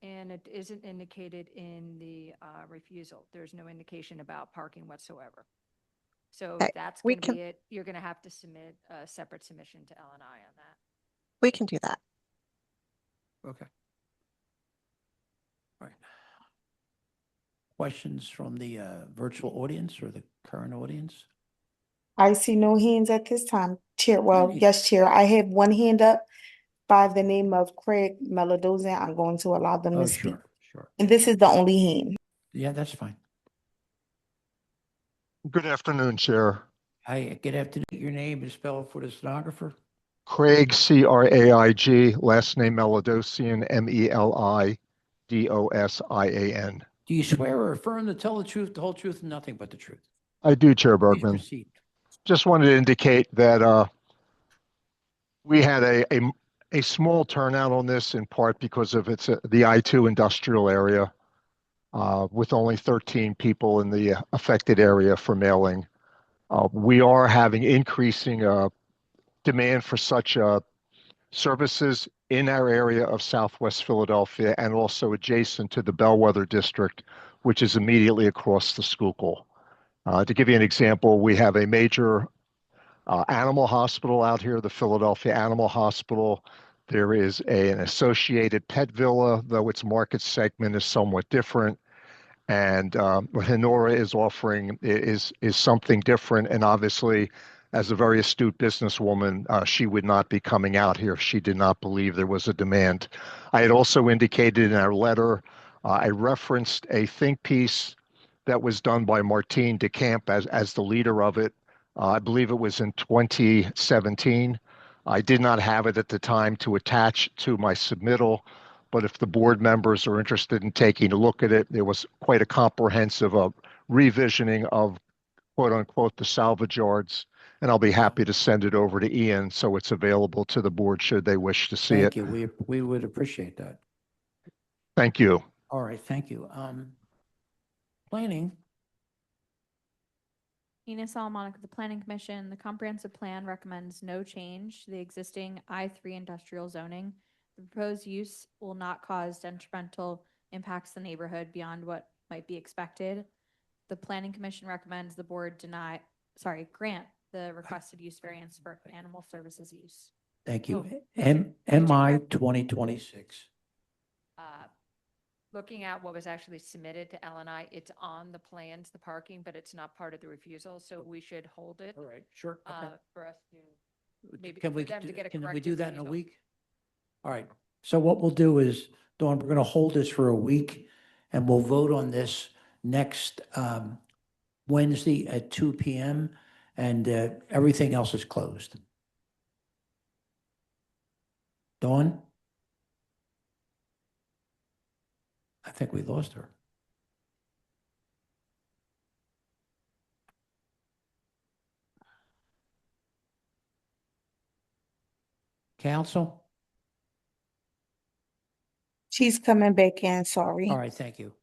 [SPEAKER 10] And it isn't indicated in the refusal. There's no indication about parking whatsoever. So
[SPEAKER 11] Okay,
[SPEAKER 10] that's
[SPEAKER 11] we
[SPEAKER 10] going to
[SPEAKER 11] can-
[SPEAKER 10] be it. You're going to have to submit a separate submission to L&I on that.
[SPEAKER 11] We can do that.
[SPEAKER 19] Okay. All right. Questions from the virtual audience or the current audience?
[SPEAKER 2] I see no hands at this time. Chair, well,
[SPEAKER 19] Any-
[SPEAKER 2] yes, Chair, I have one hand up by the name of Craig Melodosian. I'm going to allow them
[SPEAKER 19] Oh,
[SPEAKER 2] to speak.
[SPEAKER 19] sure.
[SPEAKER 2] And this is the only hand.
[SPEAKER 19] Yeah, that's fine.
[SPEAKER 18] Good afternoon, Chair.
[SPEAKER 19] Hi, good afternoon. Your name is spelled for the stenographer?
[SPEAKER 18] Craig, Craig, last name Melodosian, Melidosian.
[SPEAKER 19] Do you swear or affirm to tell the truth, the whole truth, and nothing but the truth?
[SPEAKER 18] I do, Chair
[SPEAKER 19] Please
[SPEAKER 18] Bergman.
[SPEAKER 19] proceed.
[SPEAKER 18] Just wanted to indicate that we had a small turnout on this in part because of the I-2 industrial area with only 13 people in the affected area for mailing. We are having increasing demand for such services in our area of Southwest Philadelphia and also adjacent to the Bellwether District, which is immediately across the Schuylkill. To give you an example, we have a major animal hospital out here, the Philadelphia Animal Hospital. There is an associated pet villa, though its market segment is somewhat different. And what Honora is offering is something different. And obviously, as a very astute businesswoman, she would not be coming out here if she did not believe there was a demand. I had also indicated in our letter, I referenced a think piece that was done by Martine DeCamp as the leader of it. I believe it was in 2017. I did not have it at the time to attach to my submittal, but if the board members are interested in taking a look at it, there was quite a comprehensive revisioning of quote unquote the salvage yards, and I'll be happy to send it over to Ian so it's available to the board should they wish to see
[SPEAKER 19] Thank
[SPEAKER 18] it.
[SPEAKER 19] you. We would appreciate that.
[SPEAKER 18] Thank you.
[SPEAKER 19] All right, thank you. Planning,
[SPEAKER 17] Ina Salamanca, the Planning Commission, the comprehensive plan recommends no change to the existing I3 industrial zoning. The proposed use will not cause detrimental impacts to the neighborhood beyond what might be expected. The Planning Commission recommends the board grant the requested use variance for animal services use.
[SPEAKER 19] thank you.
[SPEAKER 10] Oh,
[SPEAKER 19] MI 2026.
[SPEAKER 10] Looking at what was actually submitted to L&I, it's on the plans, the parking, but it's not part of the refusal, so we should hold it.
[SPEAKER 19] All right, sure. Okay.
[SPEAKER 10] For us to, maybe
[SPEAKER 19] Can we,
[SPEAKER 10] for them to get a
[SPEAKER 19] can we
[SPEAKER 10] corrected
[SPEAKER 19] do that in a
[SPEAKER 10] refusal.
[SPEAKER 19] week? All right, so what we'll do is, Dawn, we're going to hold this for a week and we'll vote on this next Wednesday at 2 p.m. and everything else is closed. Dawn? I think we lost her. Council?
[SPEAKER 2] She's coming back in, sorry.
[SPEAKER 19] All right, thank you.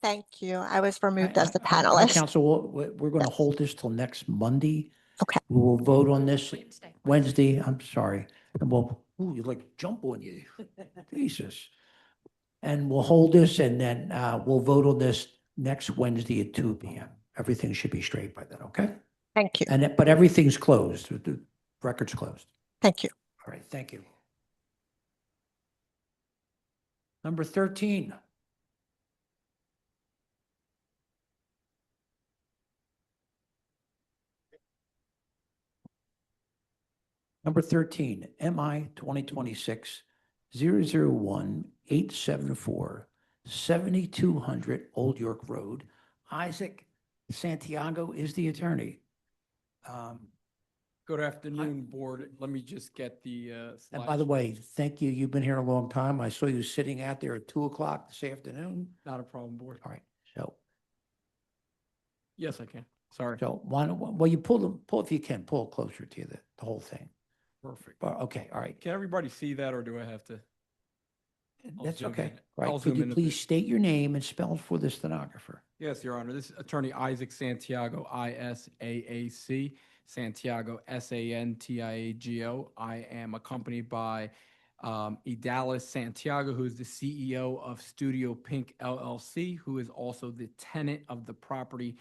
[SPEAKER 11] Thank you. I was removed
[SPEAKER 19] Hi-
[SPEAKER 11] as the
[SPEAKER 19] hi- hi,
[SPEAKER 11] panelist.
[SPEAKER 19] Council, we're going to
[SPEAKER 11] Yes.
[SPEAKER 19] hold this till next Monday.
[SPEAKER 11] Okay.
[SPEAKER 19] We will vote on this
[SPEAKER 10] Wednesday.
[SPEAKER 19] Wednesday, I'm sorry. And we'll, ooh, you like jump on you. Jesus. And we'll hold this and then we'll vote on this next Wednesday at 2 p.m. Everything should be straight by then, okay?
[SPEAKER 11] Thank you.
[SPEAKER 19] And, but everything's closed, the record's closed.
[SPEAKER 11] Thank you.
[SPEAKER 19] All right, thank you. Number 13. Number 13, MI 2026-001-874, 7200 Old York Road. Isaac Santiago is the attorney.
[SPEAKER 5] Good afternoon, board. Let me just get the
[SPEAKER 19] And by the way, thank you. You've been here a long time. I saw you sitting out there at 2 o'clock this afternoon.
[SPEAKER 5] Not a problem, board.
[SPEAKER 19] All right, so,
[SPEAKER 5] Yes, I can. Sorry.
[SPEAKER 19] why don't, well, you pull if you can, pull it closer to you, the whole thing.
[SPEAKER 5] Perfect.
[SPEAKER 19] But, okay, all right.
[SPEAKER 5] Can everybody see that or do I have to? I'll
[SPEAKER 19] That's
[SPEAKER 5] zoom
[SPEAKER 19] okay.
[SPEAKER 5] in.
[SPEAKER 19] All
[SPEAKER 5] I'll
[SPEAKER 19] right, could
[SPEAKER 5] zoom
[SPEAKER 19] you
[SPEAKER 5] in a
[SPEAKER 19] please
[SPEAKER 5] bit.
[SPEAKER 19] state your name and spell it for the stenographer?
[SPEAKER 5] Yes, Your Honor. This is Attorney Isaac Santiago, ISAAC, Santiago, SANTIAGO. I am accompanied by Idalis Santiago, who is the CEO of Studio Pink LLC, who is also the tenant of the property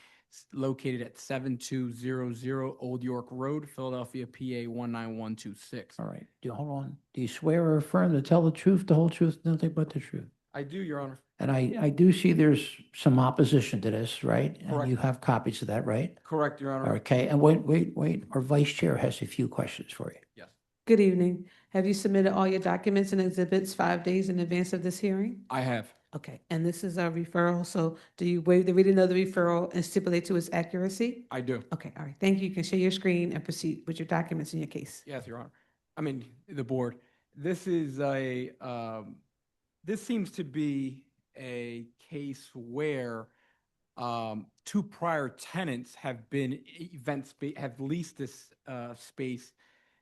[SPEAKER 5] located at 7200 Old York Road, Philadelphia, PA 19126.
[SPEAKER 19] All right, hold on. Do you swear or affirm to tell the truth, the whole truth, nothing but the truth?
[SPEAKER 5] I do, Your Honor.
[SPEAKER 19] And I do see there's some opposition to this, right? And
[SPEAKER 5] Correct.
[SPEAKER 19] you have copies of that, right?
[SPEAKER 5] Correct, Your Honor.
[SPEAKER 19] Okay, and wait, our vice chair has a few questions for you.
[SPEAKER 5] Yes.
[SPEAKER 4] Good evening. Have you submitted all your documents and exhibits 5 days in advance of this hearing?
[SPEAKER 5] I have.
[SPEAKER 4] Okay, and this is a referral, so do you waive the reading of the referral and stipulate to its accuracy?
[SPEAKER 5] I do.
[SPEAKER 4] Okay, all right, thank you. You can share your screen and proceed with your documents in your case.
[SPEAKER 5] Yes, Your Honor. I mean, the board. This is this seems to be a case where 2 prior tenants have been have leased this space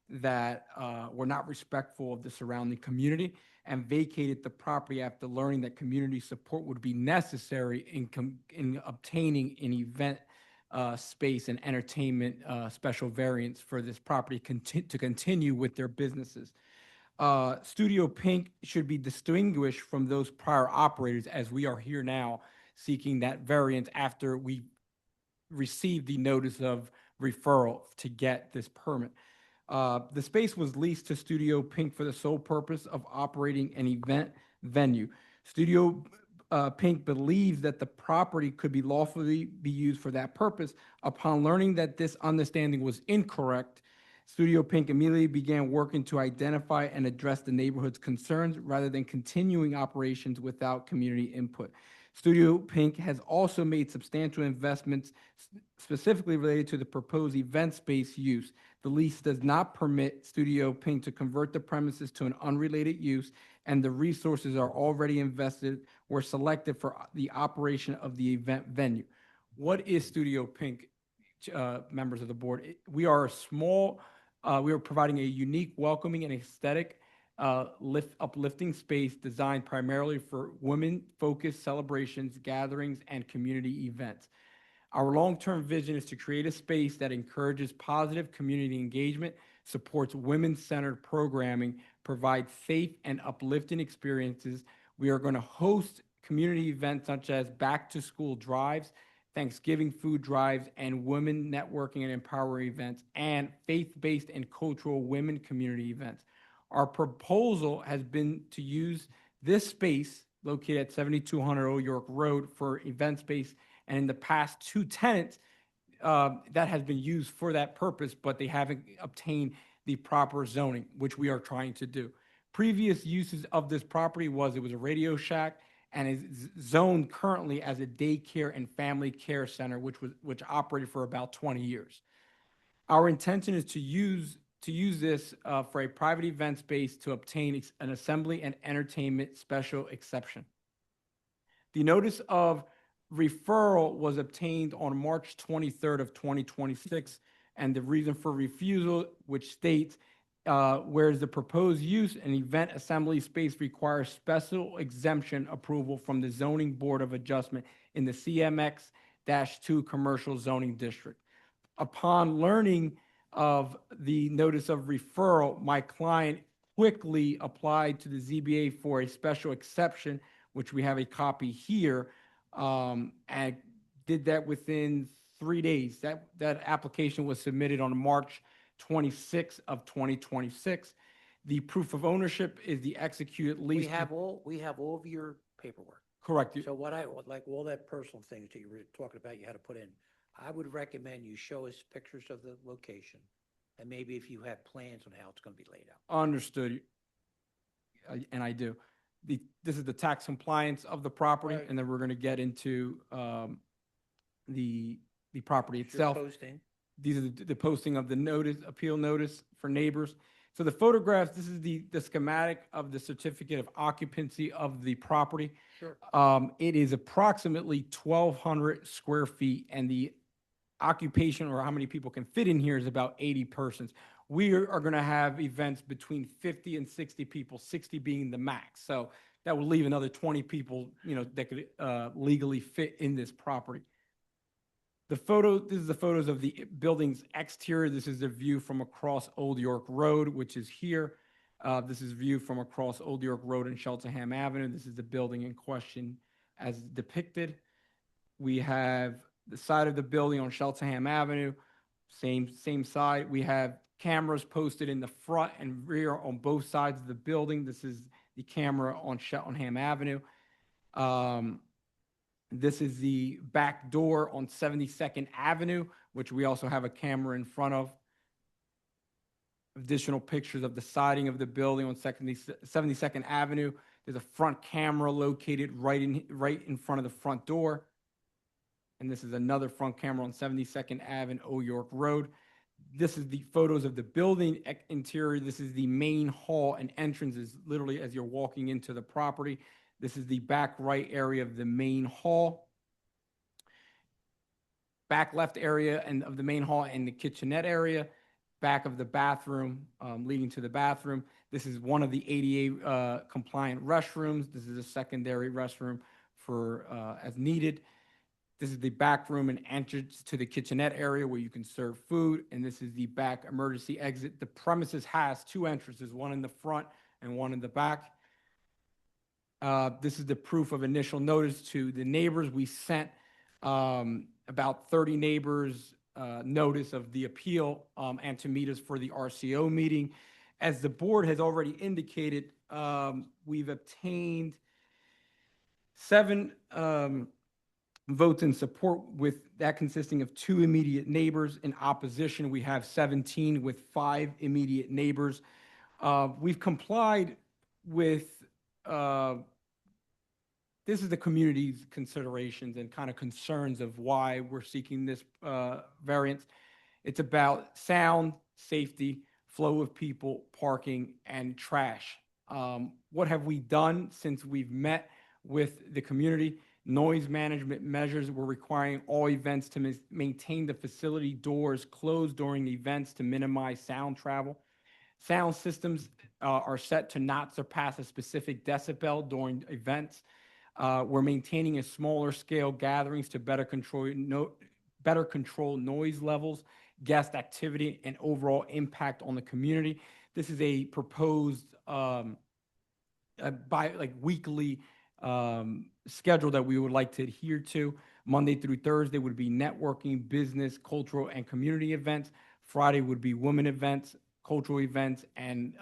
[SPEAKER 5] that were not respectful of the surrounding community and vacated the property after learning that community support would be necessary in obtaining an event space and entertainment special variance for this property to continue with their businesses. Studio Pink should be distinguished from those prior operators, as we are here now seeking that variance after we received the notice of referral to get this permit. The space was leased to Studio Pink for the sole purpose of operating an event venue. Studio Pink believes that the property could be lawfully be used for that purpose. Upon learning that this understanding was incorrect, Studio Pink immediately began working to identify and address the neighborhood's concerns rather than continuing operations without community input. Studio Pink has also made substantial investments specifically related to the proposed event space use. The lease does not permit Studio Pink to convert the premises to an unrelated use, and the resources are already invested or selected for the operation of the event venue. What is Studio Pink, members of the board? We are a small, we are providing a unique, welcoming, and aesthetic uplifting space designed primarily for women-focused celebrations, gatherings, and community events. Our long-term vision is to create a space that encourages positive community engagement, supports women-centered programming, provides safe and uplifting experiences. We are going to host community events such as back-to-school drives, Thanksgiving food drives, and women networking and empowering events, and faith-based and cultural women community events. Our proposal has been to use this space located at 7200 Old York Road for event space, and in the past 2 tenants that has been used for that purpose, but they haven't obtained the proper zoning, which we are trying to do. Previous uses of this property was it was a Radio Shack and is zoned currently as a daycare and family care center, which operated for about 20 years. Our intention is to use this for a private event space to obtain an assembly and entertainment special exception. The notice of referral was obtained on March 23rd of 2026, and the reason for refusal, which states, whereas the proposed use and event assembly space requires special exemption approval from the Zoning Board of Adjustment in the CMX-2 Commercial Zoning District. Upon learning of the notice of referral, my client quickly applied to the ZBA for a special exception, which we have a copy here, and did that within 3 days. That application was submitted on March 26th of 2026. The proof of ownership is the executed lease.
[SPEAKER 19] We have all of your paperwork.
[SPEAKER 5] Correct.
[SPEAKER 19] So what I would like, all that personal things that you were talking about, you had to put in. I would recommend you show us pictures of the location, and maybe if you have plans on how it's going to be laid out.
[SPEAKER 5] Understood. And I do. This is the tax compliance of the property,
[SPEAKER 19] Right.
[SPEAKER 5] and then we're going to get into the property itself.
[SPEAKER 19] Posting.
[SPEAKER 5] These are the posting of the notice, appeal notice for neighbors. So the photographs, this is the schematic of the certificate of occupancy of the property.
[SPEAKER 19] Sure.
[SPEAKER 5] It is approximately 1,200 square feet, and the occupation, or how many people can fit in here, is about 80 persons. We are going to have events between 50 and 60 people, 60 being the max. So that will leave another 20 people, that could legally fit in this property. This is the photos of the building's exterior. This is the view from across Old York Road, which is here. This is view from across Old York Road and Cheltenham Avenue. This is the building in question as depicted. We have the side of the building on Cheltenham Avenue, same side. We have cameras posted in the front and rear on both sides of the building. This is the camera on Cheltenham Avenue. This is the back door on 72nd Avenue, which we also have a camera in front of. Additional pictures of the siding of the building on 72nd Avenue. There's a front camera located right in front of the front door. And this is another front camera on 72nd Ave and Old York Road. This is the photos of the building interior. This is the main hall and entrance is literally as you're walking into the property. This is the back right area of the main hall. Back left area and of the main hall and the kitchenette area. Back of the bathroom, leading to the bathroom. This is one of the ADA compliant restrooms. This is a secondary restroom for as needed. This is the back room and entrance to the kitchenette area where you can serve food. And this is the back emergency exit. The premises has two entrances, one in the front and one in the back. This is the proof of initial notice to the neighbors. We sent about 30 neighbors notice of the appeal and to meet us for the RCO meeting. As the board has already indicated, we've obtained 7 votes in support, with that consisting of 2 immediate neighbors. In opposition, we have 17 with 5 immediate neighbors. We've complied with, this is the community's considerations and kind of concerns of why we're seeking this variance. It's about sound, safety, flow of people, parking, and trash. What have we done since we've met with the community? Noise management measures. We're requiring all events to maintain the facility doors closed during the events to minimize sound travel. Sound systems are set to not surpass a specific decibel during events. We're maintaining a smaller scale gatherings to better control noise levels, guest activity, and overall impact on the community. This is a proposed weekly schedule that we would like to adhere to. Monday through Thursday would be networking, business, cultural, and community events. Friday would be women events, cultural events, and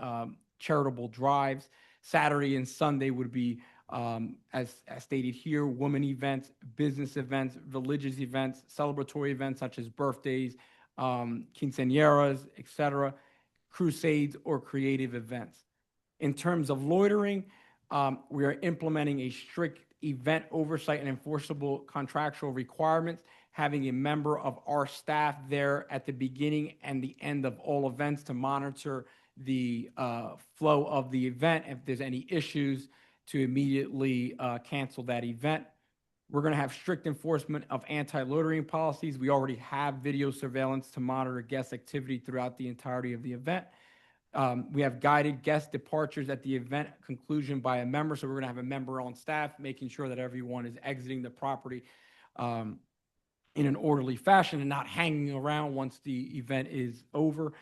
[SPEAKER 5] charitable drives. Saturday and Sunday would be, as stated here, women events, business events, religious events, celebratory events such as birthdays, quinceañeras, etc., crusades, or creative events. In terms of loitering, we are implementing a strict event oversight and enforceable contractual requirements, having a member of our staff there at the beginning and the end of all events to monitor the flow of the event. If there's any issues, to immediately cancel that event. We're going to have strict enforcement of anti-loitering policies. We already have video surveillance to monitor guest activity throughout the entirety of the event. We have guided guest departures at the event conclusion by a member. So we're going to have a member on staff, making sure that everyone is exiting the property in an orderly fashion and not hanging around once the event is over.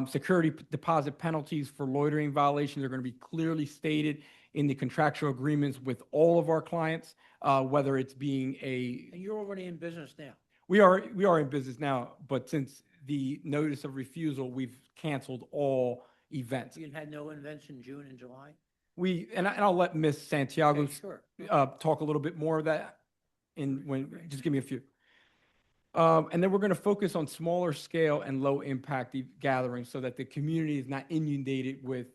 [SPEAKER 5] Security deposit penalties for loitering violations are going to be clearly stated in the contractual agreements with all of our clients, whether it's being a.
[SPEAKER 19] And you're already in business now.
[SPEAKER 5] We are in business now, but since the notice of refusal, we've canceled all events.
[SPEAKER 19] You had no events in June and July?
[SPEAKER 5] And I'll let Ms. Santiago
[SPEAKER 19] Okay, sure.
[SPEAKER 5] talk a little bit more of that just give me a few. And then we're going to focus on smaller scale and low impact gatherings so that the community is not inundated with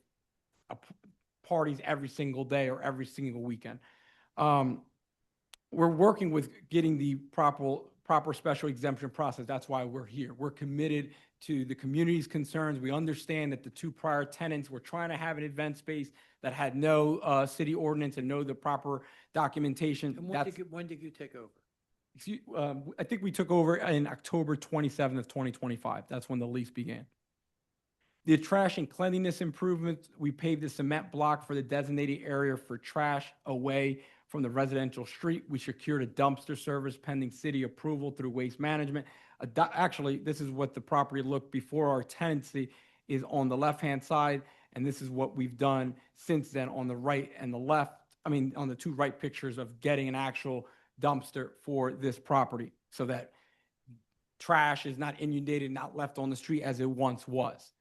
[SPEAKER 5] parties every single day or every single weekend. We're working with getting the proper special exemption process. That's why we're here. We're committed to the community's concerns. We understand that the two prior tenants were trying to have an event space that had no city ordinance and no the proper documentation.
[SPEAKER 19] And when did you take over?
[SPEAKER 5] I think we took over in October 27th of 2025. That's when the lease began. The trash and cleanliness improvements, we paved the cement block for the designated area for trash away from the residential street. We secured a dumpster service pending city approval through waste management. Actually, this is what the property looked before our tenancy is on the left-hand side, and this is what we've done since then on the right and the left. On the two right pictures of getting an actual dumpster for this property so that trash is not inundated, not left on the street as it once was.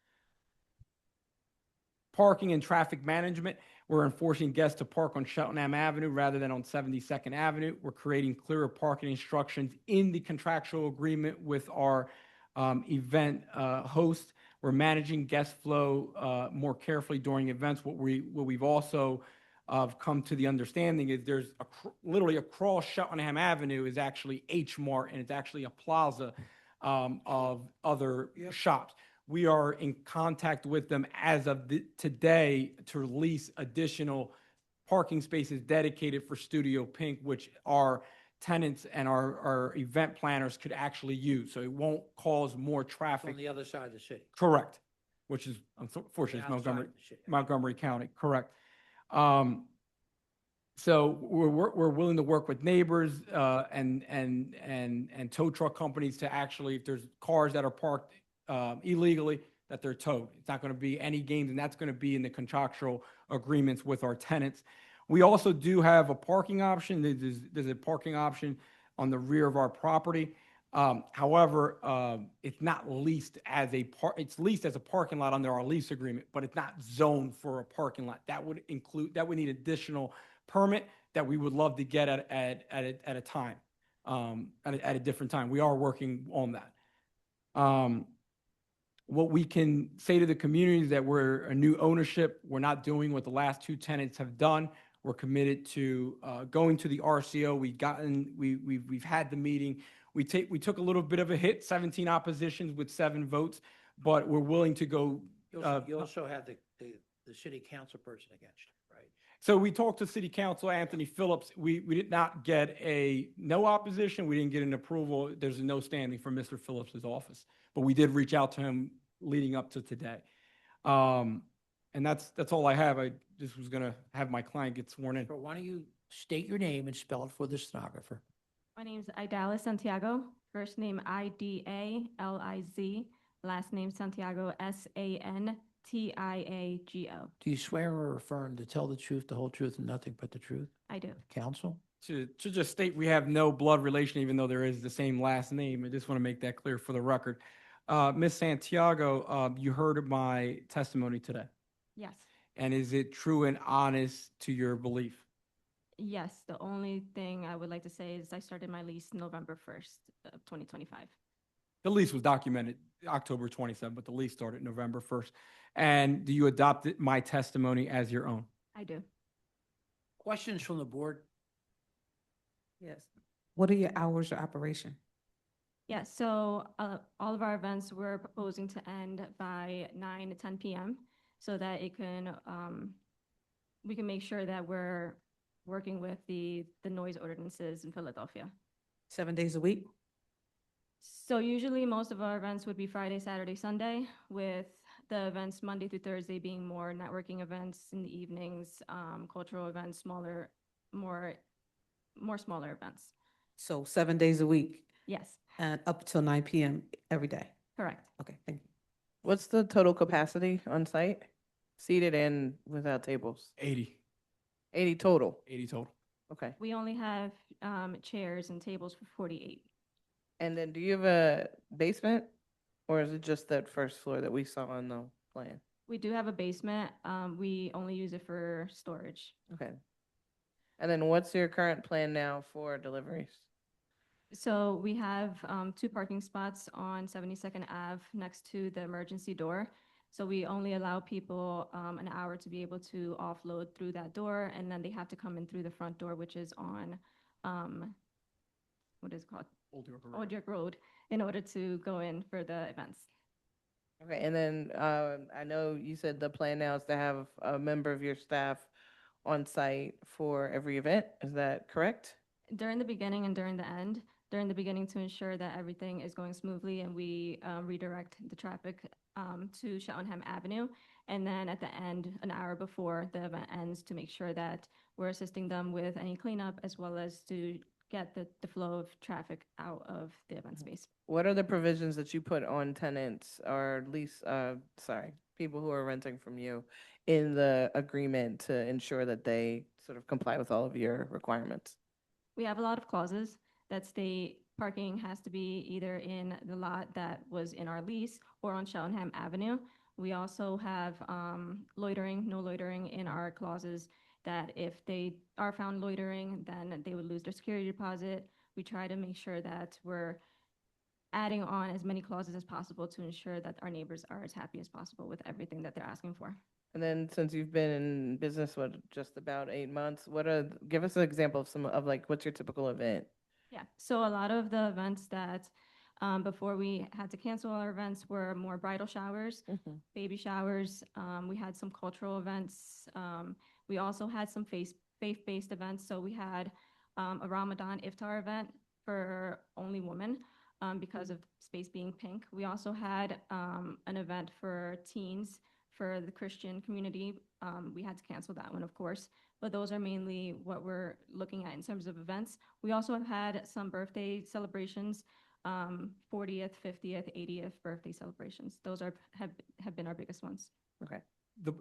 [SPEAKER 5] Parking and traffic management, we're enforcing guests to park on Cheltenham Avenue rather than on 72nd Avenue. We're creating clearer parking instructions in the contractual agreement with our event host. We're managing guest flow more carefully during events. What we've also come to the understanding is there's literally across Cheltenham Avenue is actually H Mart, and it's actually a plaza of other shops. We are in contact with them as of today to release additional parking spaces dedicated for Studio Pink, which our tenants and our event planners could actually use. So it won't cause more traffic.
[SPEAKER 19] On the other side of the city.
[SPEAKER 5] Correct, which is unfortunately
[SPEAKER 19] Outside of the city.
[SPEAKER 5] Montgomery County, correct. So we're willing to work with neighbors and tow truck companies to actually, if there's cars that are parked illegally, that they're towed. It's not going to be any games, and that's going to be in the contractual agreements with our tenants. We also do have a parking option. There's a parking option on the rear of our property. However, it's not leased as it's leased as a parking lot under our lease agreement, but it's not zoned for a parking lot. That would need additional permit that we would love to get at a time, at a different time. We are working on that. What we can say to the community is that we're a new ownership. We're not doing what the last two tenants have done. We're committed to going to the RCO. We've had the meeting. We took a little bit of a hit, 17 oppositions with 7 votes, but we're willing to go.
[SPEAKER 19] You also had the city council person against you, right?
[SPEAKER 5] So we talked to City Council Anthony Phillips. We did not get no opposition. We didn't get an approval. There's a no standing from Mr. Phillips's office, but we did reach out to him leading up to today. And that's all I have. I just was going to have my client get sworn in.
[SPEAKER 19] So why don't you state your name and spell it for the stenographer?
[SPEAKER 14] My name's Idala Santiago. First name Idaliz. Last name Santiago Santiago.
[SPEAKER 19] Do you swear or affirm to tell the truth, the whole truth, and nothing but the truth?
[SPEAKER 14] I do.
[SPEAKER 19] Counsel?
[SPEAKER 5] To just state we have no blood relation, even though there is the same last name. I just want to make that clear for the record. Ms. Santiago, you heard my testimony today.
[SPEAKER 14] Yes.
[SPEAKER 5] And is it true and honest to your belief?
[SPEAKER 14] Yes. The only thing I would like to say is I started my lease November 1st of 2025.
[SPEAKER 5] The lease was documented October 27th, but the lease started November 1st. And do you adopt my testimony as your own?
[SPEAKER 14] I do.
[SPEAKER 19] Questions from the board?
[SPEAKER 4] Yes. What are your hours of operation?
[SPEAKER 14] Yeah, so all of our events we're proposing to end by 9 to 10 p.m. so that it can, we can make sure that we're working with the noise ordinances in Philadelphia.
[SPEAKER 4] 7 days a week?
[SPEAKER 14] So usually most of our events would be Friday, Saturday, Sunday, with the events Monday through Thursday being more networking events in the evenings, cultural events, smaller, more smaller events.
[SPEAKER 4] So 7 days a week
[SPEAKER 14] Yes,
[SPEAKER 4] and up till 9 p.m. every day?
[SPEAKER 14] correct.
[SPEAKER 4] Okay, thank you.
[SPEAKER 6] What's the total capacity on site? Seated and without tables?
[SPEAKER 5] 80.
[SPEAKER 6] 80 total.
[SPEAKER 5] 80 total.
[SPEAKER 6] Okay.
[SPEAKER 14] We only have chairs and tables for 48.
[SPEAKER 6] And then do you have a basement? Or is it just that first floor that we saw on the plan?
[SPEAKER 14] We do have a basement. We only use it for storage.
[SPEAKER 6] Okay. And then what's your current plan now for deliveries?
[SPEAKER 14] So we have 2 parking spots on 72nd Ave next to the emergency door. So we only allow people an hour to be able to offload through that door, and then they have to come in through the front door, which is on, what is it called? Old York Road, in order to go in for the events.
[SPEAKER 6] Okay, and then I know you said the plan now is to have a member of your staff on site for every event. Is that correct?
[SPEAKER 14] During the beginning and during the end. During the beginning to ensure that everything is going smoothly and we redirect the traffic to Cheltenham Avenue. And then at the end, an hour before the event ends, to make sure that we're assisting them with any cleanup as well as to get the flow of traffic out of the event space.
[SPEAKER 6] What are the provisions that you put on tenants or lease, people who are renting from you in the agreement to ensure that they sort of comply with all of your requirements?
[SPEAKER 14] We have a lot of clauses that state parking has to be either in the lot that was in our lease or on Cheltenham Avenue. We also have loitering, no loitering in our clauses, that if they are found loitering, then they would lose their security deposit. We try to make sure that we're adding on as many clauses as possible to ensure that our neighbors are as happy as possible with everything that they're asking for.
[SPEAKER 6] And then since you've been in business, what, just about 8 months, give us an example of what's your typical event?
[SPEAKER 14] Yeah, so a lot of the events that before we had to cancel our events were more bridal showers, baby showers. We had some cultural events. We also had some faith-based events. So we had a Ramadan iftar event for only women because of space being pink. We also had an event for teens for the Christian community. We had to cancel that one, of course. But those are mainly what we're looking at in terms of events. We also have had some birthday celebrations, 40th, 50th, 80th birthday celebrations. Those have been our biggest ones.
[SPEAKER 6] Okay.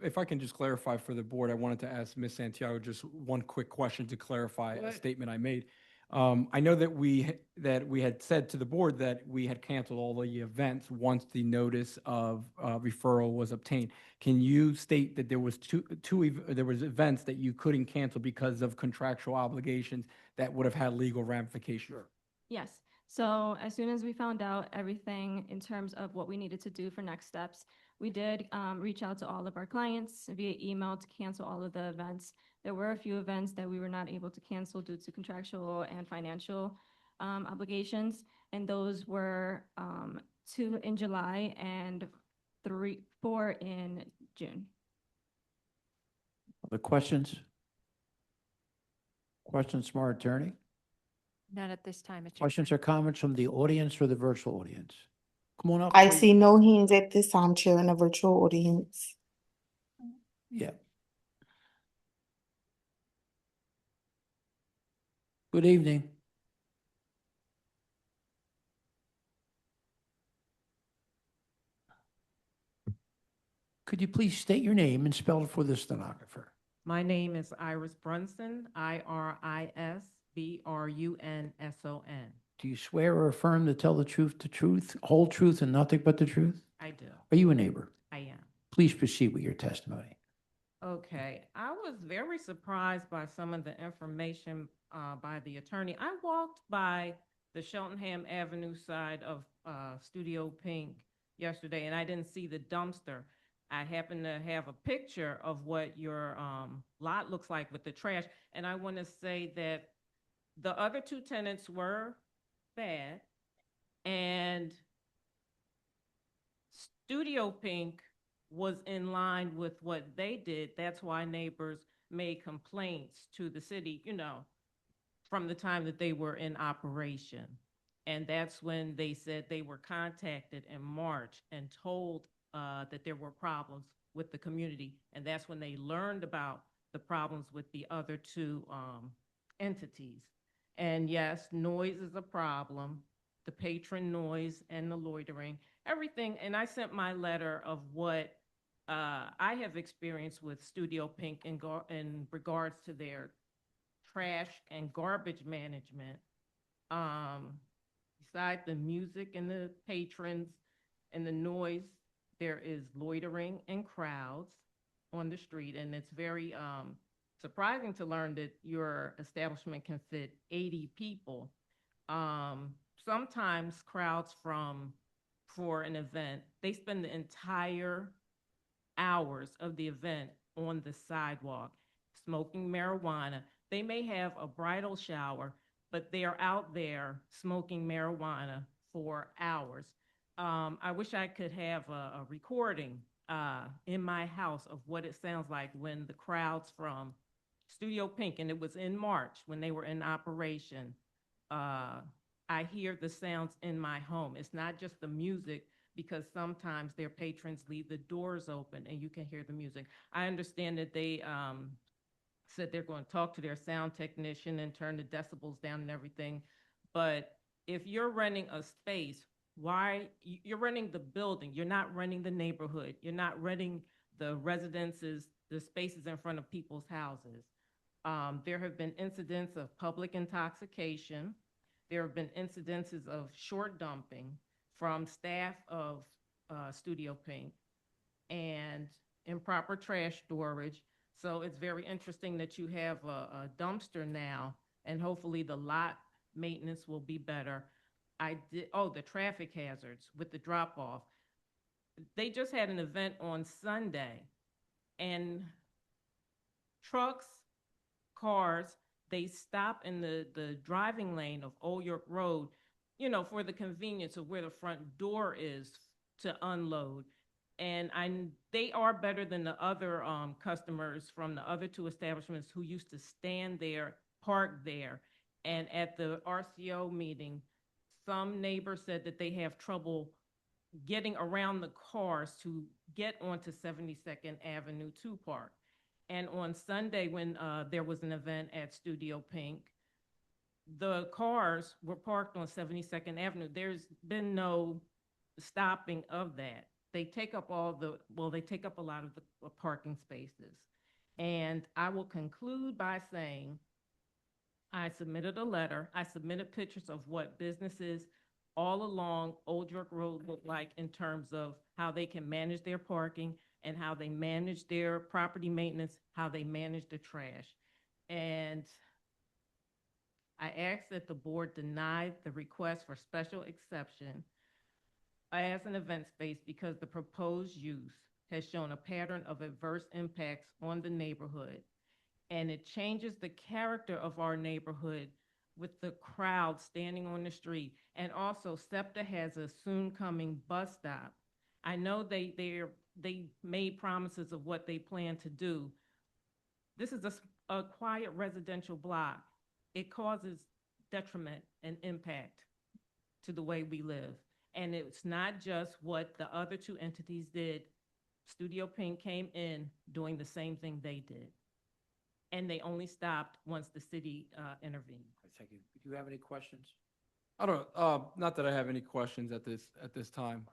[SPEAKER 5] If I can just clarify for the board, I wanted to ask Ms. Santiago just one quick question to clarify a statement I made. I know that we had said to the board that we had canceled all the events once the notice of referral was obtained. Can you state that there was there was events that you couldn't cancel because of contractual obligations that would have had legal ramifications?
[SPEAKER 14] Yes. So as soon as we found out everything in terms of what we needed to do for next steps, we did reach out to all of our clients via email to cancel all of the events. There were a few events that we were not able to cancel due to contractual and financial obligations, and those were 2 in July and 4 in June.
[SPEAKER 19] Other questions? Questions from our attorney?
[SPEAKER 10] None at this time, Mr.
[SPEAKER 19] Questions or comments from the audience or the virtual audience? Come on up.
[SPEAKER 2] I
[SPEAKER 19] please.
[SPEAKER 2] see no hands at this time, Chair, in the virtual audience.
[SPEAKER 19] Yeah. Good evening. Could you please state your name and spell it for the stenographer?
[SPEAKER 15] My name is Iris Brunson, IrisBrunson.
[SPEAKER 19] Do you swear or affirm to tell the truth, whole truth, and nothing but the truth?
[SPEAKER 15] I do.
[SPEAKER 19] Are you a neighbor?
[SPEAKER 15] I am.
[SPEAKER 19] Please proceed with your testimony.
[SPEAKER 15] Okay, I was very surprised by some of the information by the attorney. I walked by the Cheltenham Avenue side of Studio Pink yesterday, and I didn't see the dumpster. I happen to have a picture of what your lot looks like with the trash, and I want to say that the other two tenants were bad, and Studio Pink was in line with what they did. That's why neighbors made complaints to the city, you know, from the time that they were in operation. And that's when they said they were contacted in March and told that there were problems with the community. And that's when they learned about the problems with the other two entities. And yes, noise is a problem, the patron noise and the loitering, everything. And I sent my letter of what I have experienced with Studio Pink in regards to their trash and garbage management. Besides the music and the patrons and the noise, there is loitering and crowds on the street. And it's very surprising to learn that your establishment can fit 80 people. Sometimes crowds for an event, they spend the entire hours of the event on the sidewalk, smoking marijuana. They may have a bridal shower, but they are out there smoking marijuana for hours. I wish I could have a recording in my house of what it sounds like when the crowds from Studio Pink, and it was in March when they were in operation. I hear the sounds in my home. It's not just the music, because sometimes their patrons leave the doors open and you can hear the music. I understand that they said they're going to talk to their sound technician and turn the decibels down and everything. But if you're renting a space, you're renting the building, you're not renting the neighborhood, you're not renting the residences, the spaces in front of people's houses. There have been incidents of public intoxication. There have been incidences of short dumping from staff of Studio Pink and improper trash storage. So it's very interesting that you have a dumpster now, and hopefully the lot maintenance will be better. The traffic hazards with the drop off. They just had an event on Sunday, and trucks, cars, they stop in the driving lane of Old York Road, you know, for the convenience of where the front door is to unload. And they are better than the other customers from the other two establishments who used to stand there, park there. And at the RCO meeting, some neighbors said that they have trouble getting around the cars to get onto 72nd Avenue to park. And on Sunday, when there was an event at Studio Pink, the cars were parked on 72nd Avenue. There's been no stopping of that. They take up a lot of the parking spaces. And I will conclude by saying, I submitted a letter. I submitted pictures of what businesses all along Old York Road look like in terms of how they can manage their parking and how they manage their property maintenance, how they manage the trash. And I ask that the board deny the request for special exception as an event space because the proposed use has shown a pattern of adverse impacts on the neighborhood, and it changes the character of our neighborhood with the crowd standing on the street. And also SEPTA has a soon coming bus stop. I know they made promises of what they plan to do. This is a quiet residential block. It causes detriment and impact to the way we live. And it's not just what the other two entities did. Studio Pink came in doing the same thing they did. And they only stopped once the city intervened.
[SPEAKER 19] Thank you. Do you have any questions?
[SPEAKER 5] I don't, not that I have any questions at this time.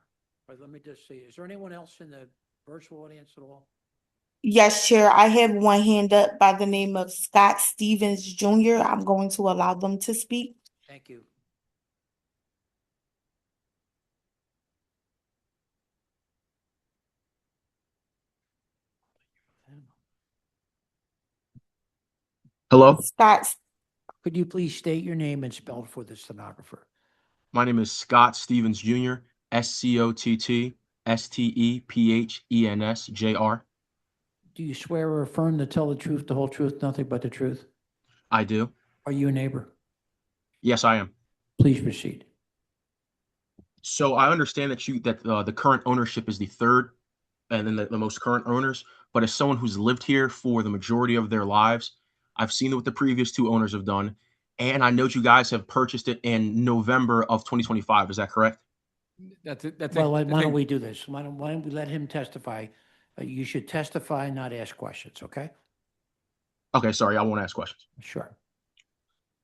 [SPEAKER 19] But let me just see, is there anyone else in the virtual audience at all?
[SPEAKER 2] Yes, Chair, I have one hand up by the name of Scott Stevens Jr. I'm going to allow them to speak.
[SPEAKER 19] Thank you.
[SPEAKER 1] Hello?
[SPEAKER 2] Scott,
[SPEAKER 19] Could you please state your name and spell it for the stenographer?
[SPEAKER 1] My name is Scott Stevens Jr., SCOTT STEPHENS Jr.
[SPEAKER 19] Do you swear or affirm to tell the truth, the whole truth, nothing but the truth?
[SPEAKER 1] I do.
[SPEAKER 19] Are you a neighbor?
[SPEAKER 1] Yes, I am.
[SPEAKER 19] Please proceed.
[SPEAKER 1] So I understand that the current ownership is the third and then the most current owners. But as someone who's lived here for the majority of their lives, I've seen what the previous two owners have done. And I know you guys have purchased it in November of 2025. Is that correct?
[SPEAKER 5] That's it. That's
[SPEAKER 19] Well,
[SPEAKER 5] it.
[SPEAKER 19] why don't we do this? Why don't we let him testify? You should testify, not ask questions, okay?
[SPEAKER 1] Okay, sorry, I won't ask questions.
[SPEAKER 19] Sure.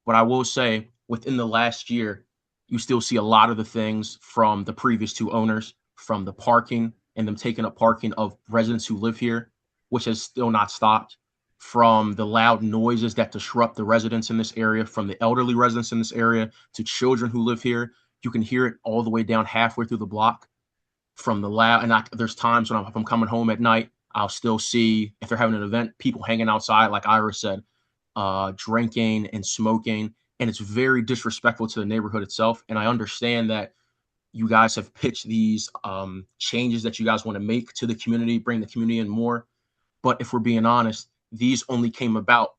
[SPEAKER 1] But I will say, within the last year, you still see a lot of the things from the previous two owners, from the parking and them taking up parking of residents who live here, which has still not stopped, from the loud noises that disrupt the residents in this area, from the elderly residents in this area to children who live here. You can hear it all the way down halfway through the block from the loud. And there's times when if I'm coming home at night, I'll still see, if they're having an event, people hanging outside, like Ira said, drinking and smoking. And it's very disrespectful to the neighborhood itself. And I understand that you guys have pitched these changes that you guys want to make to the community, bring the community in more. But if we're being honest, these only came about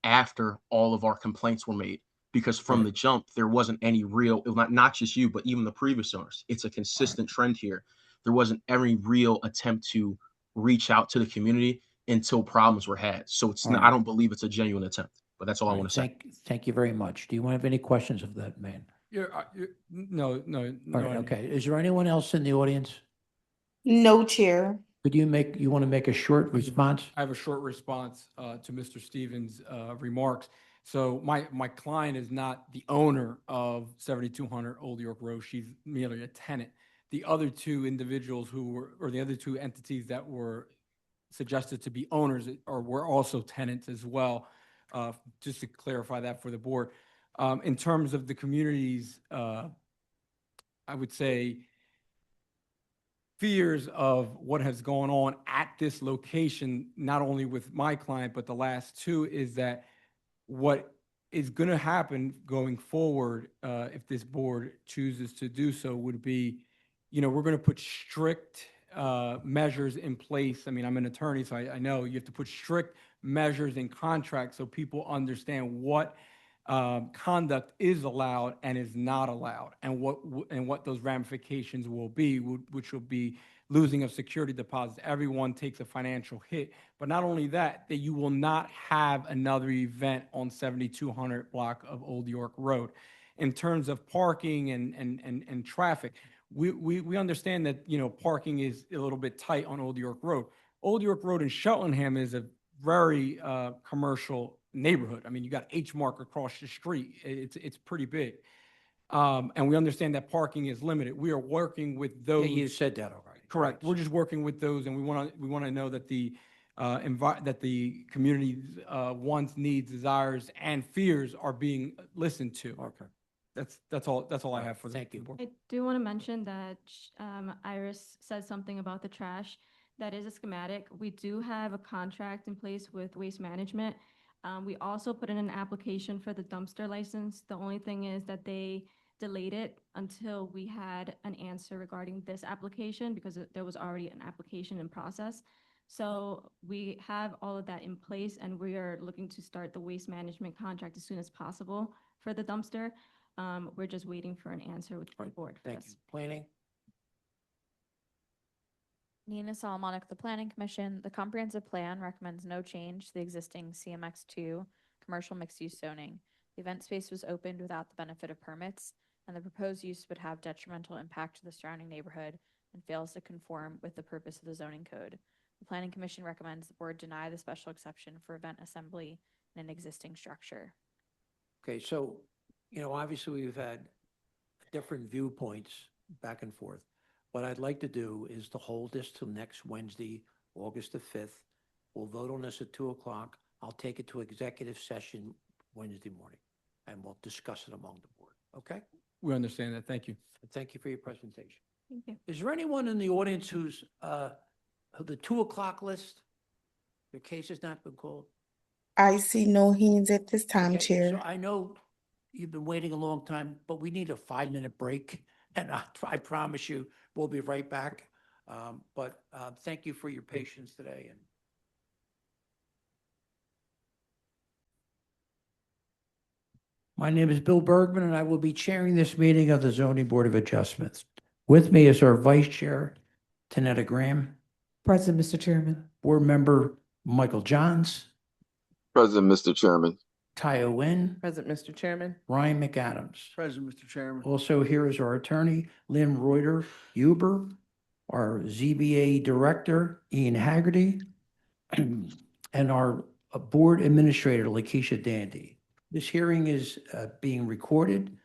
[SPEAKER 1] after all of our complaints were made. Because from the jump, there wasn't any real, not just you, but even the previous owners. It's a consistent trend here. There wasn't any real attempt to reach out to the community until problems were had. So it's not, I don't believe it's a genuine attempt, but that's all I want to say.
[SPEAKER 19] Thank you very much. Do you have any questions of that man?
[SPEAKER 5] No.
[SPEAKER 19] All right, okay. Is there anyone else in the audience?
[SPEAKER 2] No, Chair.
[SPEAKER 19] Could you want to make a short response?
[SPEAKER 5] I have a short response to Mr. Stevens' remarks. So my client is not the owner of 7200 Old York Road. She's merely a tenant. The other two individuals or the other two entities that were suggested to be owners were also tenants as well. Just to clarify that for the board. In terms of the community's, I would say, fears of what has gone on at this location, not only with my client, but the last two, is that what is going to happen going forward, if this board chooses to do so, would be, we're going to put strict measures in place. I mean, I'm an attorney, so I know you have to put strict measures in contracts so people understand what conduct is allowed and is not allowed, and what those ramifications will be, which will be losing of security deposits. Everyone takes a financial hit, but not only that you will not have another event on 7200 block of Old York Road. In terms of parking and traffic, we understand that parking is a little bit tight on Old York Road. Old York Road in Cheltenham is a very commercial neighborhood. I mean, you got H Mark across the street. It's pretty big. And we understand that parking is limited. We are working with those.
[SPEAKER 19] Yeah, you said that already.
[SPEAKER 5] Correct. We're just working with those, and we want to know that the community's wants, needs, desires, and fears are being listened to.
[SPEAKER 19] Okay.
[SPEAKER 5] That's all I have for the
[SPEAKER 19] Thank you.
[SPEAKER 5] board.
[SPEAKER 14] I do want to mention that Iris said something about the trash. That is a schematic. We do have a contract in place with Waste Management. We also put in an application for the dumpster license. The only thing is that they delayed it until we had an answer regarding this application, because there was already an application in process. So we have all of that in place, and we are looking to start the waste management contract as soon as possible for the dumpster. We're just waiting for an answer with the board.
[SPEAKER 19] Thank you. Planning?
[SPEAKER 17] Nina Solomonic, the Planning Commission. The comprehensive plan recommends no change to the existing CMX2 commercial mixed-use zoning. The event space was opened without the benefit of permits, and the proposed use would have detrimental impact to the surrounding neighborhood and fails to conform with the purpose of the zoning code. The Planning Commission recommends the board deny the special exception for event assembly in an existing structure.
[SPEAKER 19] Okay, so, obviously we've had different viewpoints back and forth. What I'd like to do is to hold this till next Wednesday, August the 5th. We'll vote on this at 2:00. I'll take it to executive session Wednesday morning, and we'll discuss it among the board, okay?
[SPEAKER 5] We understand that. Thank you.
[SPEAKER 19] Thank you for your presentation.
[SPEAKER 14] Thank you.
[SPEAKER 19] Is there anyone in the audience who's, the 2:00 list? Their case has not been called?
[SPEAKER 2] I see no hands at this time,
[SPEAKER 19] Okay,
[SPEAKER 2] Chair.
[SPEAKER 19] So I know, you've been waiting a long time, but we need a 5-minute break. And I promise you, we'll be right back. But thank you for your patience today. And my name is Bill Bergman, and I will be chairing this meeting of the Zoning Board of Adjustments. With me is our Vice Chair, Tanetta Graham,
[SPEAKER 4] Present, Mr. Chairman.
[SPEAKER 19] Board Member Michael Johns,
[SPEAKER 12] Present, Mr. Chairman.
[SPEAKER 19] Taya Nguyen,
[SPEAKER 6] Present, Mr. Chairman.
[SPEAKER 19] Ryan McAdams.
[SPEAKER 13] Present, Mr. Chairman.
[SPEAKER 19] Also here is our attorney, Lynn Reuter Huber, our ZBA Director, Ian Haggerty, and our Board Administrator, Lakeisha Dandy. This hearing is being recorded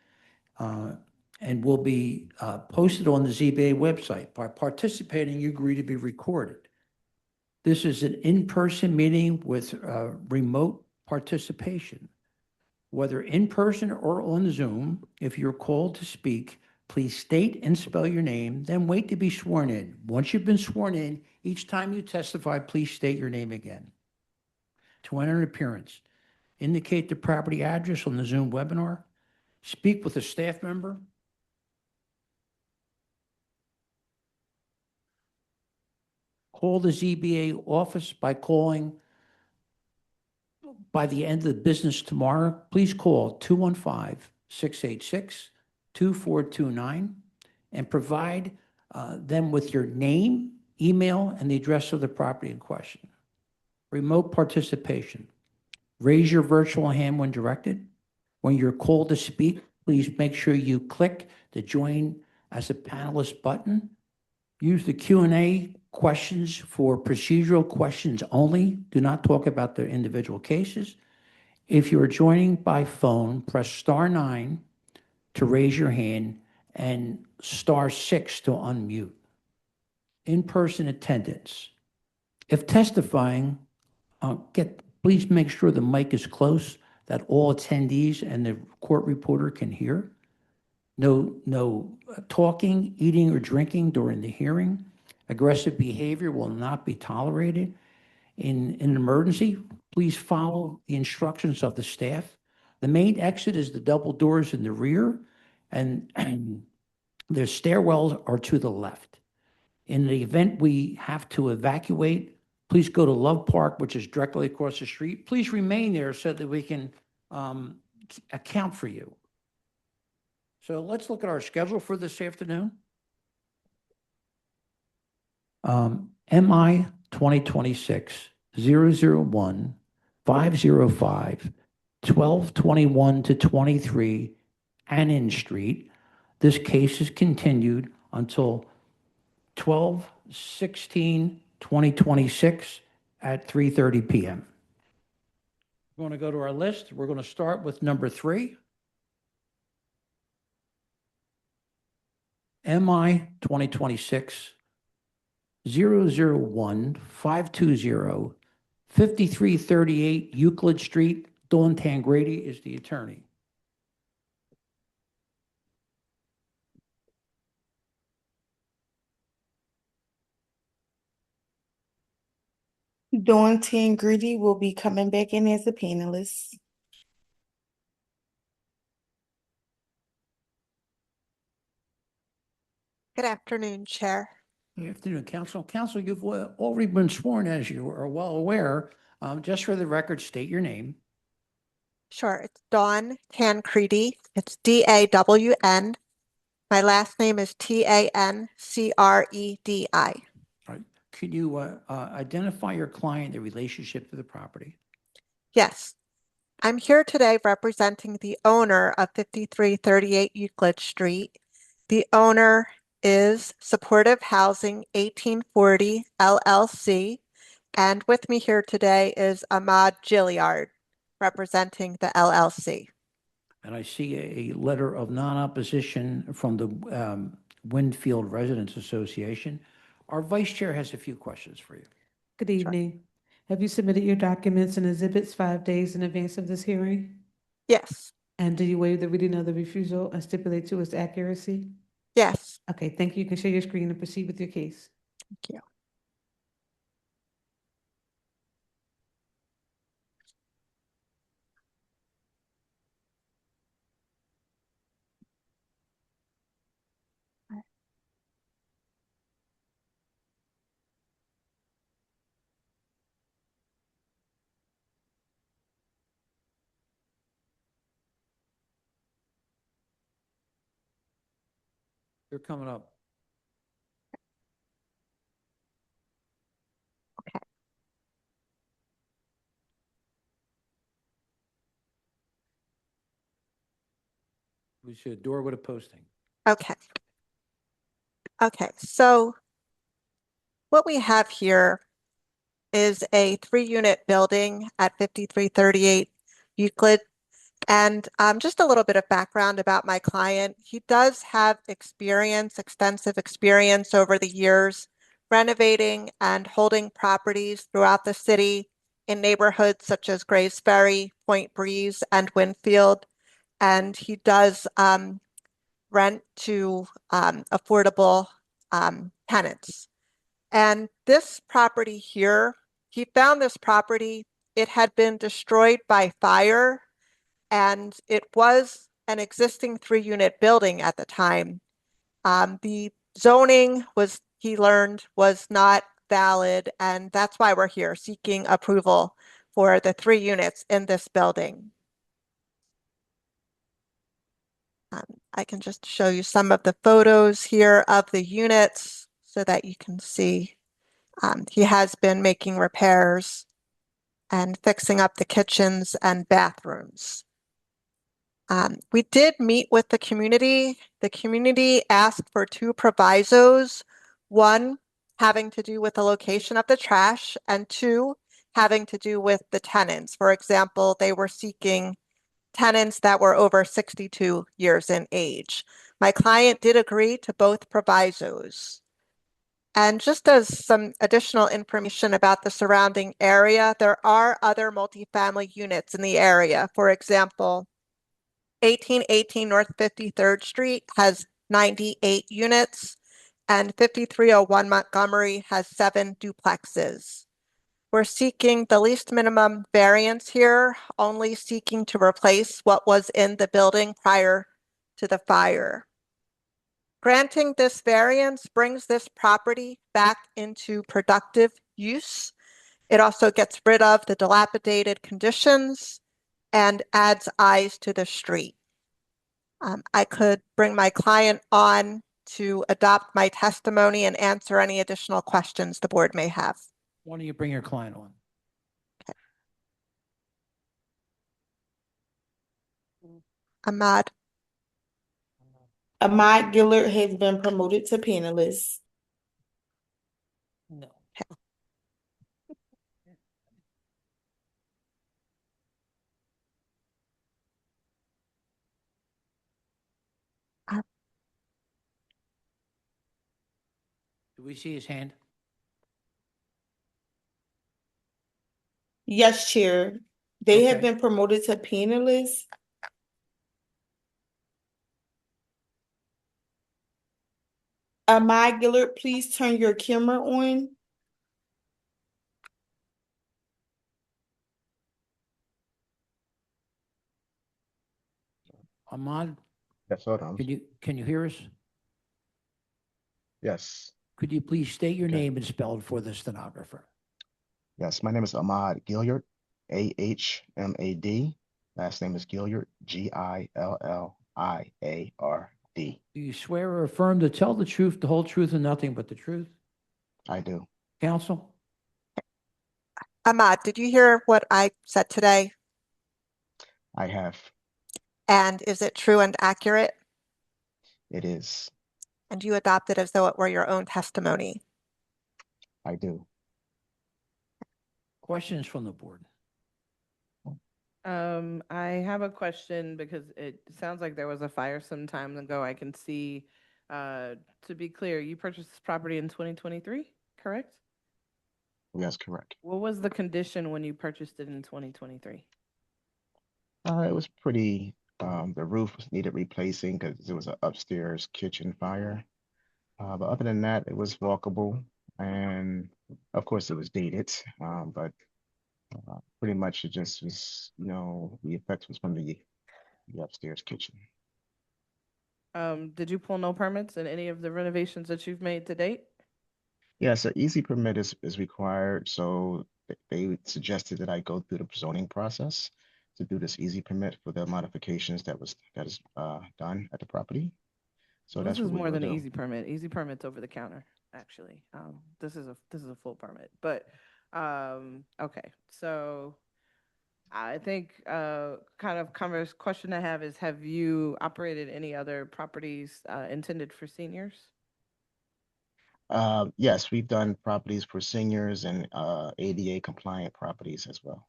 [SPEAKER 19] and will be posted on the ZBA website. By participating, you agree to be recorded. This is an in-person meeting with remote participation. Whether in person or on Zoom, if you're called to speak, please state and spell your name, then wait to be sworn in. Once you've been sworn in, each time you testify, please state your name again. To enter an appearance, indicate the property address on the Zoom webinar, speak with a staff member, call the ZBA office by calling by the end of the business tomorrow. Please call 215-686-2429 and provide them with your name, email, and the address of the property in question. Remote participation. Raise your virtual hand when directed. When you're called to speak, please make sure you click the Join as a Panelist button. Use the Q&A questions for procedural questions only. Do not talk about the individual cases. If you are joining by phone, press *9 to raise your hand and *6 to unmute. In-person attendance. If testifying, please make sure the mic is close, that all attendees and the court reporter can hear. No talking, eating, or drinking during the hearing. Aggressive behavior will not be tolerated. In an emergency, please follow the instructions of the staff. The main exit is the double doors in the rear, and the stairwells are to the left. In the event we have to evacuate, please go to Love Park, which is directly across the street. Please remain there so that we can account for you. So let's look at our schedule for this afternoon. MI 2026-001-505, 1221 to 23 Annan Street. This case is continued until 12/16/2026 at 3:30 p.m. We're going to go to our list. We're going to start with number 3. MI 2026-001-520, 5338 Euclid Street. Dawn Tangrady is the attorney.
[SPEAKER 2] Dawn Tangrady will be coming back in as a panelist.
[SPEAKER 11] Good afternoon, Chair.
[SPEAKER 19] Good afternoon, Counsel. Counsel, you've already been sworn, as you are well aware. Just for the record, state your name.
[SPEAKER 11] Sure, it's Dawn Tancredi. It's D-A-W-N. My last name is Tancredi.
[SPEAKER 19] All right. Can you identify your client, the relationship to the property?
[SPEAKER 11] Yes. I'm here today representing the owner of 5338 Euclid Street. The owner is Supportive Housing 1840 LLC. And with me here today is Ahmad Gilliard, representing the LLC.
[SPEAKER 19] And I see a letter of non-opposition from the Winfield Residents Association. Our vice chair has a few questions for you.
[SPEAKER 4] Good evening. Have you submitted your documents and exhibits 5 days in advance of this hearing?
[SPEAKER 11] Yes.
[SPEAKER 4] And do you waive the reading of the refusal and stipulate to its accuracy?
[SPEAKER 11] Yes.
[SPEAKER 4] Okay, thank you. You can share your screen and proceed with your case.
[SPEAKER 11] Thank you.
[SPEAKER 19] They're coming up. We should door with a posting.
[SPEAKER 11] Okay. Okay, so what we have here is a 3-unit building at 5338 Euclid. And just a little bit of background about my client. He does have experience, extensive experience over the years, renovating and holding properties throughout the city in neighborhoods such as Grays Ferry, Point Breeze, and Winfield. And he does rent to affordable tenants. And this property here, he found this property, it had been destroyed by fire, and it was an existing 3-unit building at the time. The zoning was, he learned, was not valid, and that's why we're here seeking approval for the 3 units in this building. I can just show you some of the photos here of the units so that you can see. He has been making repairs and fixing up the kitchens and bathrooms. We did meet with the community. The community asked for 2 provisos, 1 having to do with the location of the trash, and 2 having to do with the tenants. For example, they were seeking tenants that were over 62 years in age. My client did agree to both provisos. And just as some additional information about the surrounding area, there are other multifamily units in the area. For example, 1818 North 53rd Street has 98 units, and 5301 Montgomery has 7 duplexes. We're seeking the least minimum variance here, only seeking to replace what was in the building prior to the fire. Granting this variance brings this property back into productive use. It also gets rid of the dilapidated conditions and adds eyes to the street. I could bring my client on to adopt my testimony and answer any additional questions the board may have.
[SPEAKER 19] Why don't you bring your client on?
[SPEAKER 11] Ahmad.
[SPEAKER 2] Ahmad Gillard has been promoted to panelist.
[SPEAKER 19] No. Do we see his hand?
[SPEAKER 2] Yes, Chair. They have
[SPEAKER 19] Okay.
[SPEAKER 2] been promoted to panelists. Ahmad Gillard, please turn your camera on.
[SPEAKER 19] Ahmad,
[SPEAKER 20] Yes, hold on.
[SPEAKER 19] can you hear us?
[SPEAKER 20] Yes.
[SPEAKER 19] Could you please state your name and spell it for the stenographer?
[SPEAKER 20] Yes, my name is Ahmad Gilliard, Ahmad. Last name is Gilliard, Gilliard.
[SPEAKER 19] Do you swear or affirm to tell the truth, the whole truth, and nothing but the truth?
[SPEAKER 20] I do.
[SPEAKER 19] Counsel?
[SPEAKER 11] Ahmad, did you hear what I said today?
[SPEAKER 20] I have.
[SPEAKER 11] And is it true and accurate?
[SPEAKER 20] It is.
[SPEAKER 11] And you adopt it as though it were your own testimony?
[SPEAKER 20] I do.
[SPEAKER 19] Questions from the board?
[SPEAKER 6] I have a question because it sounds like there was a fire some time ago. I can see, to be clear, you purchased this property in 2023, correct?
[SPEAKER 20] Yes, correct.
[SPEAKER 6] What was the condition when you purchased it in 2023?
[SPEAKER 20] It was pretty, the roof needed replacing because it was an upstairs kitchen fire. But other than that, it was walkable. And of course it was dated, but pretty much it just was, the effect was from the upstairs kitchen.
[SPEAKER 6] Did you pull no permits in any of the renovations that you've made to date?
[SPEAKER 20] Yeah, so easy permit is required. So they suggested that I go through the zoning process to do this easy permit for the modifications that is done at the property. So
[SPEAKER 6] Well,
[SPEAKER 20] that's
[SPEAKER 6] this is
[SPEAKER 20] what we
[SPEAKER 6] more
[SPEAKER 20] will
[SPEAKER 6] than an
[SPEAKER 20] do.
[SPEAKER 6] easy permit. Easy permit's over the counter, actually. This is a full permit, but, okay. So I think, kind of question I have is, have you operated any other properties, intended for seniors?
[SPEAKER 20] Yes, we've done properties for seniors and ADA compliant properties as well.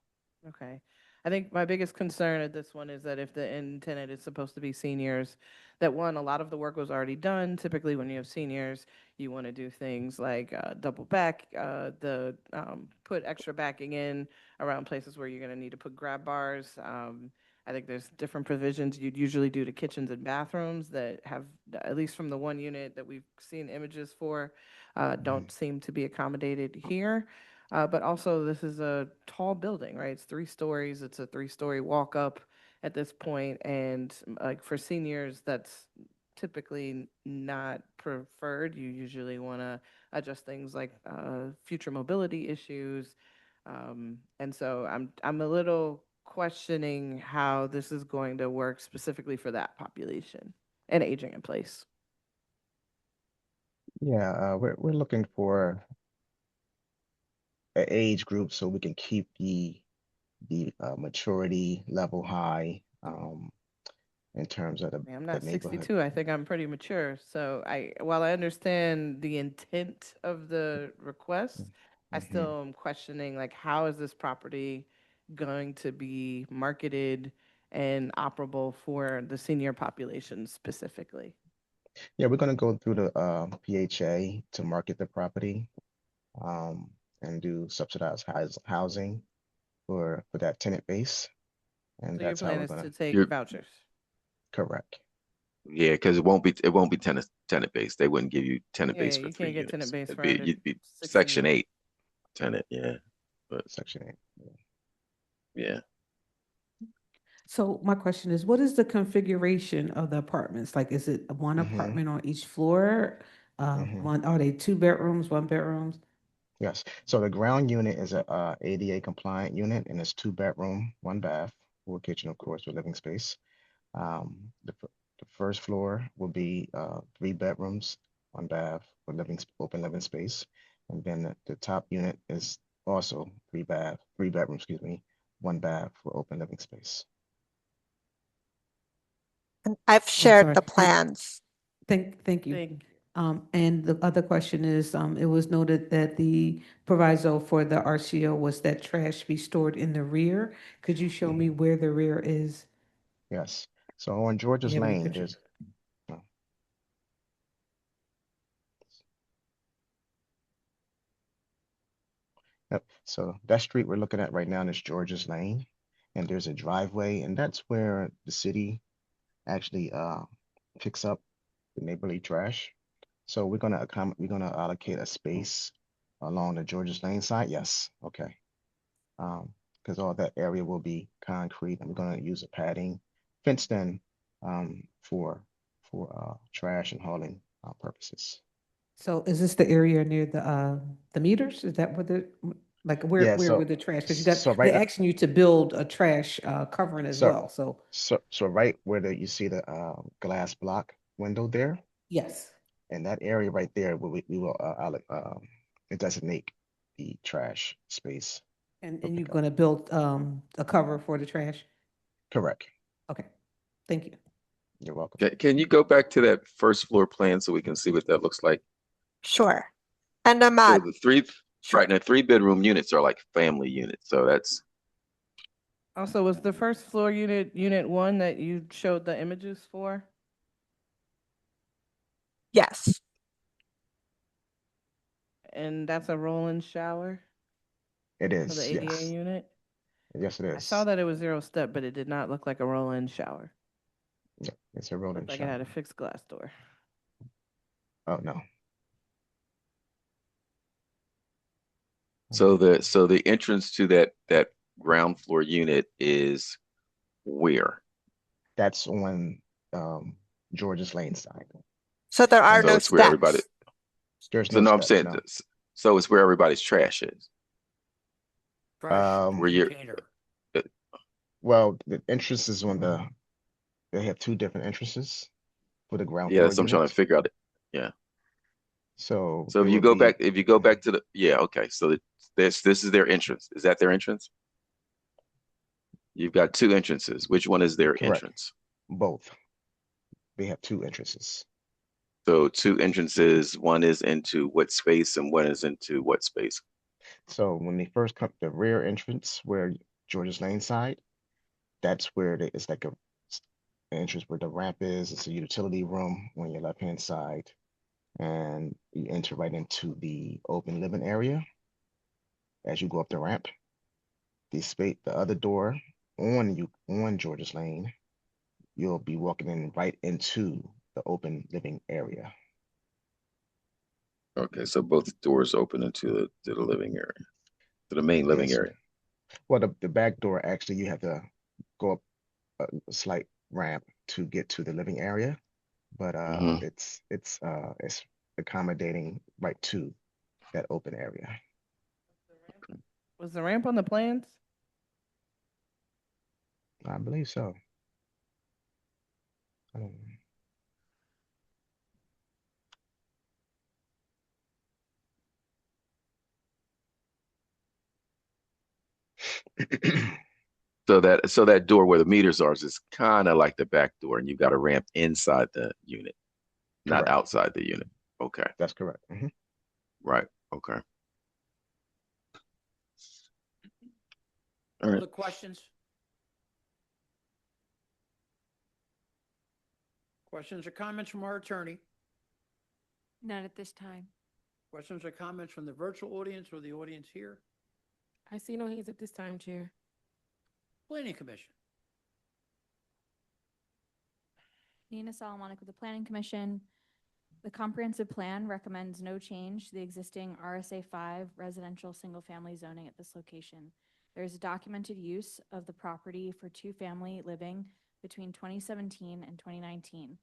[SPEAKER 6] Okay. I think my biggest concern at this one is that if the intended is supposed to be seniors, that one, a lot of the work was already done. Typically, when you have seniors, you want to do things like double back, put extra backing in around places where you're going to need to put grab bars. I think there's different provisions you'd usually do to kitchens and bathrooms that have, at least from the one unit that we've seen images for, don't seem to be accommodated here. But also, this is a tall building, right? It's 3 stories. It's a 3-story walk up at this point, and like for seniors, that's typically not preferred. You usually want to adjust things like future mobility issues, and so I'm a little questioning how this is going to work specifically for that population and aging in place.
[SPEAKER 20] Yeah, we're looking for an age group so we can keep the maturity level high in terms of the
[SPEAKER 6] I'm not
[SPEAKER 20] neighborhood.
[SPEAKER 6] 62. I think I'm pretty mature. So while I understand the intent of the request, I still am questioning, like, how is this property going to be marketed and operable for the senior population specifically?
[SPEAKER 20] Yeah, we're gonna go through the PHA to market the property and do subsidized housing for that tenant base. And
[SPEAKER 6] So your
[SPEAKER 20] that's how
[SPEAKER 6] plan
[SPEAKER 20] we're
[SPEAKER 6] is
[SPEAKER 20] gonna
[SPEAKER 6] to take
[SPEAKER 12] You're-
[SPEAKER 6] vouchers.
[SPEAKER 20] correct.
[SPEAKER 12] Yeah, because it won't be tenant based. They wouldn't give you tenant
[SPEAKER 6] Yeah,
[SPEAKER 12] based for
[SPEAKER 6] you
[SPEAKER 12] 3
[SPEAKER 6] can't get
[SPEAKER 12] units.
[SPEAKER 6] tenant based
[SPEAKER 12] It'd
[SPEAKER 6] for
[SPEAKER 12] be,
[SPEAKER 6] under
[SPEAKER 12] you'd be
[SPEAKER 6] 60
[SPEAKER 12] Section
[SPEAKER 6] units.
[SPEAKER 12] 8 tenant. Yeah, but
[SPEAKER 20] Section 8.
[SPEAKER 12] yeah.
[SPEAKER 4] So my question is, what is the configuration of the apartments? Like, is it one apartment on each floor? Are they 2 bedrooms, 1 bedrooms?
[SPEAKER 20] Yes. So the ground unit is a ADA compliant unit, and it's 2 bedroom, 1 bath, 4 kitchen, of course, with living space. The first floor will be 3 bedrooms, 1 bath with open living space, and then the top unit is also 3 bedrooms, 1 bath for open living space.
[SPEAKER 11] And I've
[SPEAKER 4] I'm
[SPEAKER 11] shared
[SPEAKER 4] sorry.
[SPEAKER 11] the plans.
[SPEAKER 4] Thank you. And the other question is, it was noted that the proviso for the RCO was that trash be stored in the rear. Could you show me where the rear is?
[SPEAKER 20] Yes. So on George's
[SPEAKER 4] You have any
[SPEAKER 20] Lane,
[SPEAKER 4] pictures?
[SPEAKER 20] Yep. So that street we're looking at right now is George's Lane, and there's a driveway, and that's where the city actually picks up the neighborly trash. So we're gonna allocate a space along the George's Lane side. Yes, okay. Because all that area will be concrete, and we're gonna use a padding fenced in for trash and hauling purposes.
[SPEAKER 4] So is this the area near the meters? Is that where like where
[SPEAKER 20] Yeah,
[SPEAKER 4] where
[SPEAKER 20] so
[SPEAKER 4] would the trash? Because you got,
[SPEAKER 20] so
[SPEAKER 4] they're asking you to build a trash covering as well.
[SPEAKER 20] So right where you see the glass block window there,
[SPEAKER 4] Yes.
[SPEAKER 20] in that area right there, we will designate the trash space.
[SPEAKER 4] And you're gonna build a cover for the trash?
[SPEAKER 20] Correct.
[SPEAKER 4] Okay, thank you.
[SPEAKER 20] You're welcome.
[SPEAKER 12] Can you go back to that first floor plan so we can see what that looks like?
[SPEAKER 11] Sure. And
[SPEAKER 12] So
[SPEAKER 11] Ahmad,
[SPEAKER 12] the 3 right now 3-bedroom units are like family units. So that's
[SPEAKER 6] Also, was the first floor unit 1 that you showed the images for?
[SPEAKER 11] yes.
[SPEAKER 6] And that's a roll-in shower
[SPEAKER 20] It
[SPEAKER 6] for the
[SPEAKER 20] is,
[SPEAKER 6] ADA
[SPEAKER 20] yes.
[SPEAKER 6] unit?
[SPEAKER 20] Yes, it
[SPEAKER 6] I
[SPEAKER 20] is.
[SPEAKER 6] saw that it was 0 step, but it did not look like a roll-in shower.
[SPEAKER 20] Yeah, it's a rolling
[SPEAKER 6] Looked like it
[SPEAKER 20] shower.
[SPEAKER 6] had a fixed glass door.
[SPEAKER 20] Oh, no.
[SPEAKER 12] so the entrance to that ground floor unit is where?
[SPEAKER 20] That's on George's Lane side.
[SPEAKER 11] So there are
[SPEAKER 12] So
[SPEAKER 11] no
[SPEAKER 12] it's where everybody.
[SPEAKER 11] steps.
[SPEAKER 20] There's
[SPEAKER 12] So
[SPEAKER 20] no
[SPEAKER 12] no, I'm
[SPEAKER 20] steps,
[SPEAKER 12] saying
[SPEAKER 20] no.
[SPEAKER 12] this. So it's where everybody's trash is.
[SPEAKER 19] Trash
[SPEAKER 12] Where you're.
[SPEAKER 19] container.
[SPEAKER 20] Well, the entrance is they have 2 different entrances for the ground
[SPEAKER 12] Yeah,
[SPEAKER 20] floor
[SPEAKER 12] so I'm trying to
[SPEAKER 20] units.
[SPEAKER 12] figure out it. Yeah.
[SPEAKER 20] So
[SPEAKER 12] So
[SPEAKER 20] it
[SPEAKER 12] if you
[SPEAKER 20] would
[SPEAKER 12] go
[SPEAKER 20] be,
[SPEAKER 12] back, if you go back to the, yeah, okay. So this is their entrance. Is that their entrance? You've got two entrances. Which one is their
[SPEAKER 20] correct,
[SPEAKER 12] entrance?
[SPEAKER 20] both. They have two entrances.
[SPEAKER 12] So two entrances, one is into what space and one is into what space?
[SPEAKER 20] So when they first come, the rear entrance where George's Lane side, that's where it's like a entrance where the ramp is. It's a utility room on your left-hand side. And you enter right into the open living area as you go up the ramp. The other door on George's Lane, you'll be walking in right into the open living area.
[SPEAKER 12] Okay, so both doors open into the living area, to the main living
[SPEAKER 20] Yes.
[SPEAKER 12] area.
[SPEAKER 20] Well, the back door, actually, you have to go up a slight ramp to get to the living area, but
[SPEAKER 12] Mhm.
[SPEAKER 20] it's accommodating right to that open area.
[SPEAKER 6] Was the ramp on the plans?
[SPEAKER 20] I believe so. I don't
[SPEAKER 12] So that door where the meters are is kind of like the back door, and you've got a ramp inside the unit, not
[SPEAKER 20] Correct.
[SPEAKER 12] outside the unit. Okay,
[SPEAKER 20] That's correct. Mhm.
[SPEAKER 12] right. Okay. All right.
[SPEAKER 19] Other questions? Questions or comments from our attorney?
[SPEAKER 10] None at this time.
[SPEAKER 19] Questions or comments from the virtual audience or the audience here?
[SPEAKER 21] I see no hands at this time, Chair.
[SPEAKER 19] Planning Commission.
[SPEAKER 17] Nina Solomonic with the Planning Commission. The comprehensive plan recommends no change to the existing RSA 5 residential single-family zoning at this location. There is a documented use of the property for two-family living between 2017 and 2019.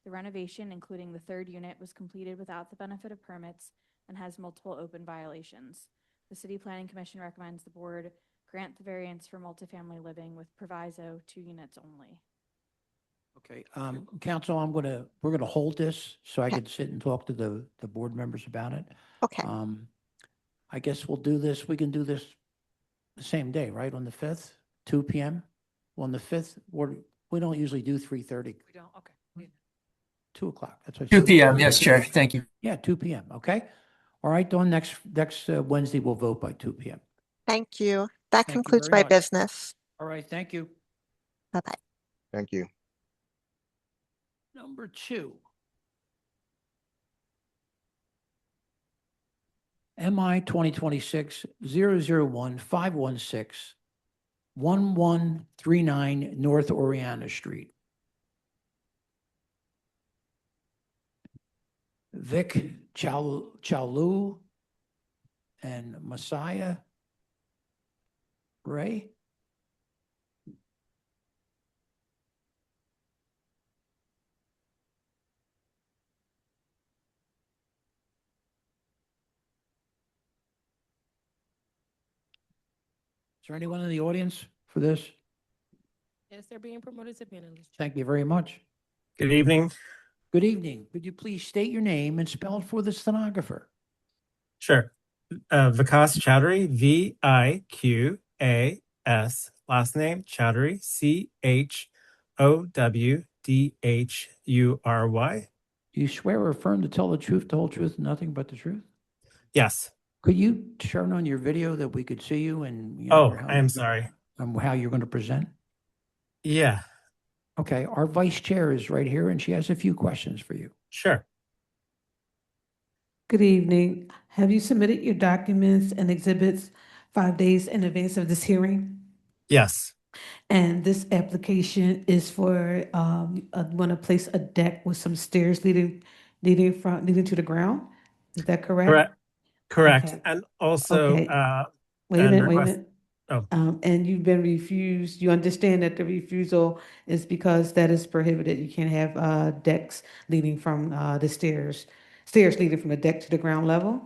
[SPEAKER 17] The renovation, including the third unit, was completed without the benefit of permits and has multiple open violations. The City Planning Commission recommends the board grant the variance for multifamily living with proviso 2 units only.
[SPEAKER 19] Okay, council, we're gonna hold this so I can sit and talk to the board members about it.
[SPEAKER 11] Okay.
[SPEAKER 19] I guess we can do this the same day, right, on the 5th, 2 p.m.? On the 5th, we don't usually do 3:30.
[SPEAKER 10] We don't, okay.
[SPEAKER 19] 2 o'clock, that's what I
[SPEAKER 22] 2
[SPEAKER 19] said.
[SPEAKER 22] p.m. Yes, Chair. Thank you.
[SPEAKER 19] Yeah, 2 p.m., okay? All right, Dawn, next Wednesday, we'll vote by 2 p.m.
[SPEAKER 11] Thank you. That
[SPEAKER 19] Thank you
[SPEAKER 11] concludes
[SPEAKER 19] very
[SPEAKER 11] my
[SPEAKER 19] much.
[SPEAKER 11] business.
[SPEAKER 19] All right, thank you.
[SPEAKER 11] Bye-bye.
[SPEAKER 20] Thank you.
[SPEAKER 19] Number 2. MI 2026-001-516, 1139 North Oriana Street. Vic Chalu and Messiah Ray. Is there anyone in the audience for this?
[SPEAKER 21] Yes, they're being promoted to panelists.
[SPEAKER 19] Thank you very much.
[SPEAKER 22] Good evening.
[SPEAKER 19] Good evening. Could you please state your name and spell it for the stenographer?
[SPEAKER 22] Sure. Vikas Chowdhury, V-I-Q-A-S. Last name Chowdhury, C-H-O-W-D-H-U-R-Y.
[SPEAKER 19] Do you swear or affirm to tell the truth, the whole truth, and nothing but the truth?
[SPEAKER 22] Yes.
[SPEAKER 19] Could you turn on your video that we could see you and
[SPEAKER 22] Oh, I am sorry.
[SPEAKER 19] How you're going to present?
[SPEAKER 22] Yeah,
[SPEAKER 19] Okay, our vice chair is right here and she has a few questions for you.
[SPEAKER 22] sure.
[SPEAKER 4] Good evening. Have you submitted your documents and exhibits 5 days in advance of this hearing?
[SPEAKER 22] Yes,
[SPEAKER 4] And this application is for, want to place a deck with some stairs leading to the ground? Is that correct?
[SPEAKER 22] correct.
[SPEAKER 4] Okay.
[SPEAKER 22] And also,
[SPEAKER 4] Okay. Wait a
[SPEAKER 22] and
[SPEAKER 4] minute, wait a
[SPEAKER 22] request-
[SPEAKER 4] minute.
[SPEAKER 22] Oh.
[SPEAKER 4] And you've been refused, you understand that the refusal is because that is prohibited. You can't have, decks leading from, the stairs leading from the deck to the ground level?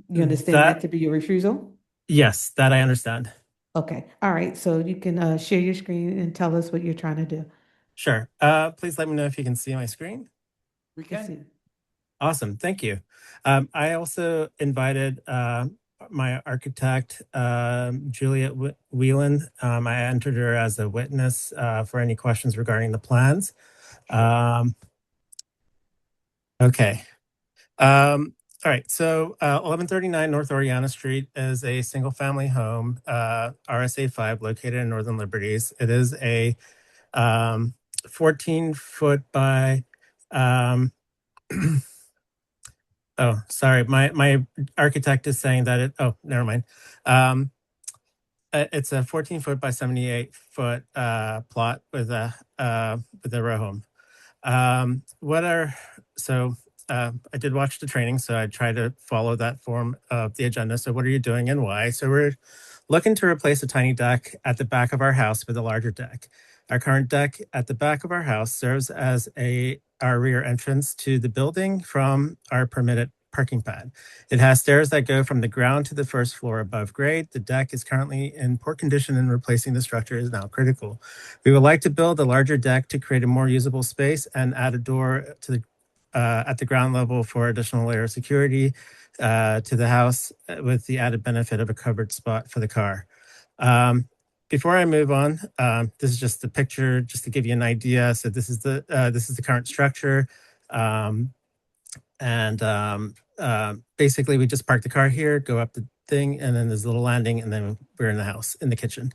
[SPEAKER 4] You understand that to be your refusal?
[SPEAKER 22] Yes, that I understand.
[SPEAKER 4] Okay, all right, so you can, share your screen and tell us what you're trying to do.
[SPEAKER 22] Sure. Please let me know if you can see my screen.
[SPEAKER 19] We
[SPEAKER 4] Yes,
[SPEAKER 19] can.
[SPEAKER 22] Awesome. Thank you. I also invited my architect, Juliet Whelan. I entered her as a witness for any questions regarding the plans. Okay. All right. So 1139 North Oriana Street is a single family home, RSA 5, located in Northern Liberties. It is a 14-foot by oh, sorry. My architect is saying that never mind. It's a 14-foot by 78-foot plot with a row home. I did watch the training, so I tried to follow that form of the agenda. So what are you doing and why? So we're looking to replace a tiny deck at the back of our house with a larger deck. Our current deck at the back of our house serves as our rear entrance to the building from our permitted parking pad. It has stairs that go from the ground to the first floor above grade. The deck is currently in poor condition and replacing the structure is now critical. We would like to build a larger deck to create a more usable space and add a door to the at the ground level for additional layer of security to the house with the added benefit of a covered spot for the car. Before I move on, this is just a picture just to give you an idea. So this is the current structure. Basically we just park the car here, go up the thing, and then there's a little landing, and then we're in the house, in the kitchen.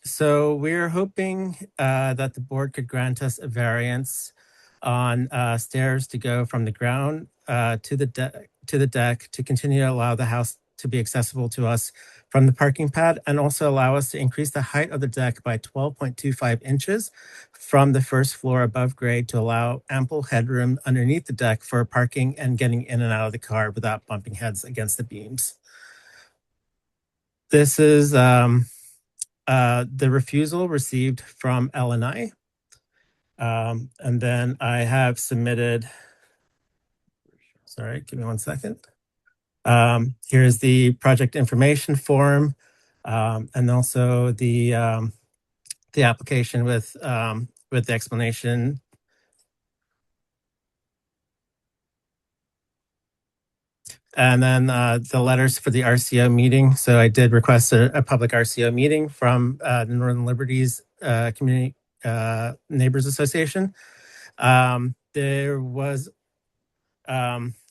[SPEAKER 22] So we're hoping that the board could grant us a variance on stairs to go from the ground to the deck to continue to allow the house to be accessible to us from the parking pad, and also allow us to increase the height of the deck by 12.25 inches from the first floor above grade to allow ample headroom underneath the deck for parking and getting in and out of the car without bumping heads against the beams. This is the refusal received from L&I. And then I have submitted, sorry, give me 1 second. Here's the project information form, and also the application with the explanation. And then the letters for the RCO meeting. So I did request a public RCO meeting from the Northern Liberties Community Neighbors Association.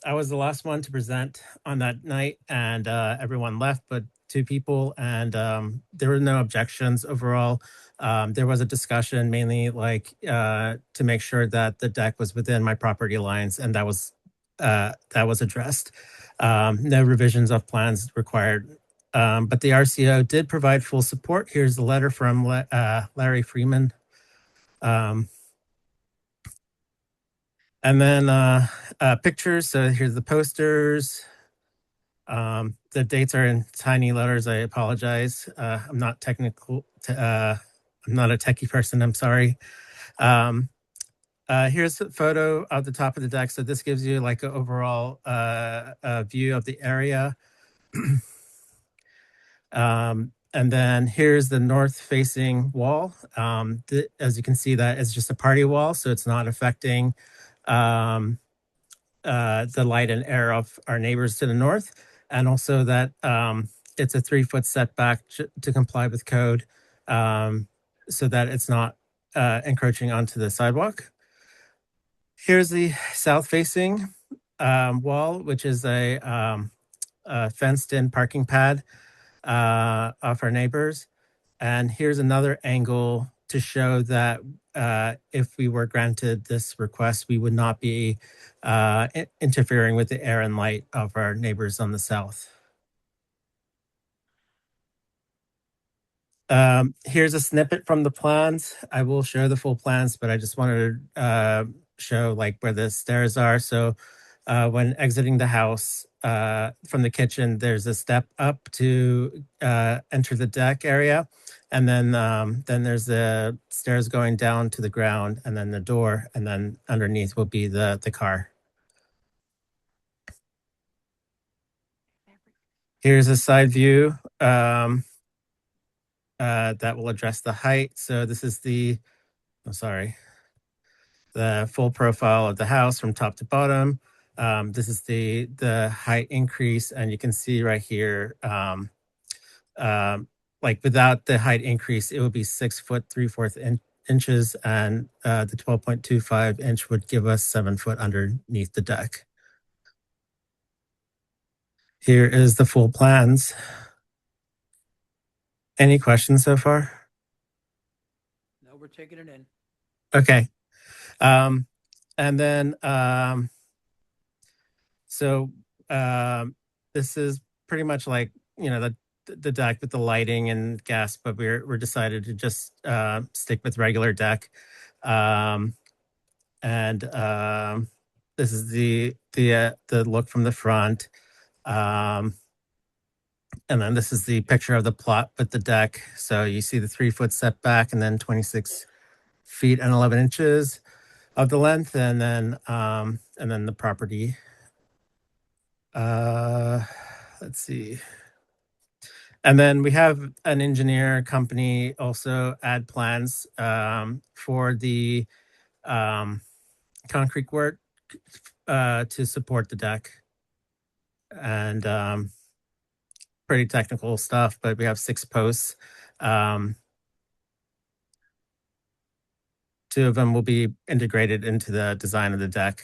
[SPEAKER 22] I was the last one to present on that night, and everyone left but 2 people, and there were no objections overall. There was a discussion mainly to make sure that the deck was within my property lines, and that was addressed. No revisions of plans required. But the RCO did provide full support. Here's the letter from Larry Freeman. And then pictures. So here's the posters. The dates are in tiny letters. I apologize. I'm not technical. I'm not a techie person. I'm sorry. Here's a photo of the top of the deck. So this gives you like an overall view of the area. And then here's the north-facing wall. As you can see, that is just a party wall, so it's not affecting the light and air of our neighbors to the north. And also that it's a 3-foot setback to comply with code, so that it's not encroaching onto the sidewalk. Here's the south-facing wall, which is a fenced-in parking pad of our neighbors. And here's another angle to show that if we were granted this request, we would not be interfering with the air and light of our neighbors on the south. Here's a snippet from the plans. I will show the full plans, but I just wanted to show where the stairs are. So when exiting the house from the kitchen, there's a step up to enter the deck area. And then there's the stairs going down to the ground, and then the door, and then underneath will be the car. Here's a side view. that will address the height. So this is the full profile of the house from top to bottom. This is the height increase, and you can see right here, like without the height increase, it would be 6 foot 3/4 inches, and the 12.25 inch would give us 7 foot underneath the deck. Here is the full plans. Any questions so far?
[SPEAKER 19] No, we're taking it in.
[SPEAKER 22] Okay. And then, so this is pretty much like, you know, the deck with the lighting and gas, but we're decided to just stick with regular deck. This is the look from the front. And then this is the picture of the plot with the deck. So you see the 3 foot setback, and then 26 feet and 11 inches of the length, and then the property. Let's see. And then we have an engineer company also add plans for the concrete work to support the deck. And pretty technical stuff, but we have 6 posts. 2 of them will be integrated into the design of the deck.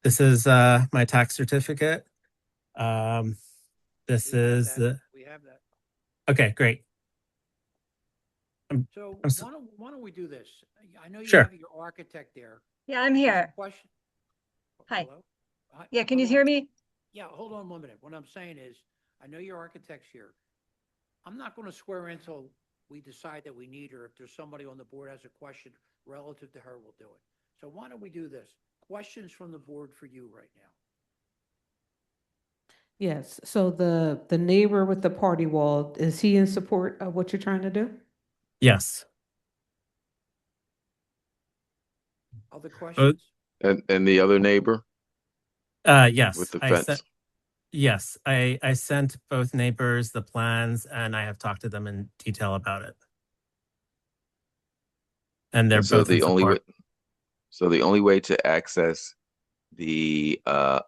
[SPEAKER 22] This is my tax certificate. This is
[SPEAKER 19] We have that.
[SPEAKER 22] okay, great.
[SPEAKER 19] So why don't we do this? I know you
[SPEAKER 22] Sure.
[SPEAKER 19] have your architect there.
[SPEAKER 3] Yeah, I'm
[SPEAKER 19] There's a
[SPEAKER 3] here.
[SPEAKER 19] Question.
[SPEAKER 3] Hi.
[SPEAKER 19] Hello? Hi,
[SPEAKER 3] Yeah, can you
[SPEAKER 19] hold on.
[SPEAKER 3] hear me?
[SPEAKER 19] Yeah, hold on 1 minute. What I'm saying is, I know your architect's here. I'm not going to swear in until we decide that we need her. If there's somebody on the board has a question relative to her, we'll do it. So why don't we do this? Questions from the board for you right now.
[SPEAKER 4] Yes, so the neighbor with the party wall, is he in support of what you're trying to do?
[SPEAKER 22] Yes.
[SPEAKER 19] Other questions?
[SPEAKER 12] And the other neighbor
[SPEAKER 22] Yes.
[SPEAKER 12] with the
[SPEAKER 22] I
[SPEAKER 12] fence.
[SPEAKER 22] sent, yes, I sent both neighbors the plans, and I have talked to them in detail about it. And they're
[SPEAKER 12] And so
[SPEAKER 22] both in
[SPEAKER 12] the only way,
[SPEAKER 22] support.
[SPEAKER 12] so the only way to access the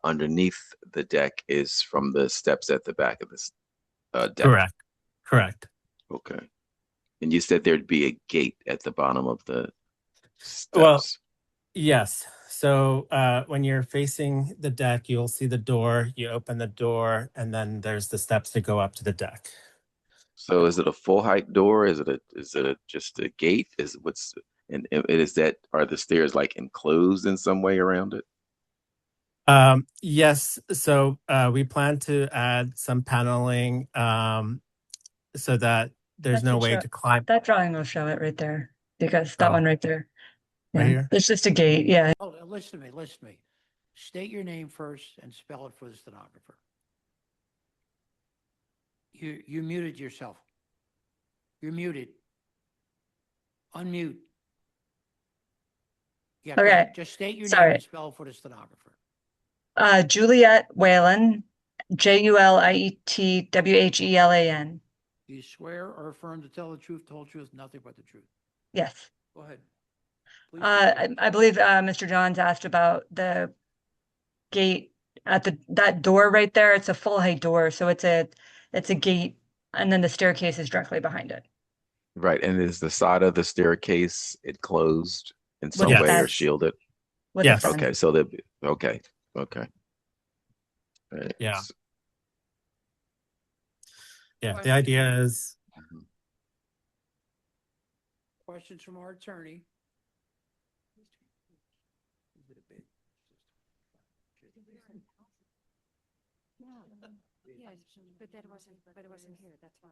[SPEAKER 12] underneath the deck is from the steps at the back of this deck.
[SPEAKER 22] Correct. Correct.
[SPEAKER 12] Okay. And you said there'd be a gate at the bottom of the steps.
[SPEAKER 22] Well, yes. So when you're facing the deck, you'll see the door. You open the door, and then there's the steps to go up to the deck.
[SPEAKER 12] So is it a full height door? Is it just a gate? Are the stairs like enclosed in some way around it?
[SPEAKER 22] Yes. So we plan to add some paneling so that there's
[SPEAKER 3] That
[SPEAKER 22] no
[SPEAKER 3] should
[SPEAKER 22] way
[SPEAKER 3] show-
[SPEAKER 22] to climb
[SPEAKER 3] That drawing will show it right there, because that
[SPEAKER 22] Oh.
[SPEAKER 3] one right there.
[SPEAKER 22] right
[SPEAKER 3] Yeah,
[SPEAKER 22] here.
[SPEAKER 3] it's just a gate, yeah.
[SPEAKER 19] Oh, listen to me. State your name first and spell it for the stenographer. You muted yourself. You're muted. Unmute. Yeah, go ahead.
[SPEAKER 3] Okay,
[SPEAKER 19] Just state your name
[SPEAKER 3] sorry.
[SPEAKER 19] and spell it for the stenographer.
[SPEAKER 3] Juliet Whalen, JulietWhelan.
[SPEAKER 19] Do you swear or affirm to tell the truth, the whole truth, nothing but the truth?
[SPEAKER 3] Yes.
[SPEAKER 19] Go ahead. Please
[SPEAKER 3] I believe Mr. Johns asked about the gate at that door right there. It's a full height door, so it's a gate, and then the staircase is directly behind it.
[SPEAKER 12] Right. And is the side of the staircase closed in some
[SPEAKER 22] Yes.
[SPEAKER 12] way or
[SPEAKER 3] Yes.
[SPEAKER 12] shielded?
[SPEAKER 3] With
[SPEAKER 22] Yes.
[SPEAKER 3] a fence.
[SPEAKER 12] Okay. So okay. Okay. All right.
[SPEAKER 22] Yeah.
[SPEAKER 12] S-
[SPEAKER 22] Yeah. The idea is
[SPEAKER 19] Questions from our attorney?
[SPEAKER 10] Yeah, but it wasn't here, that's why.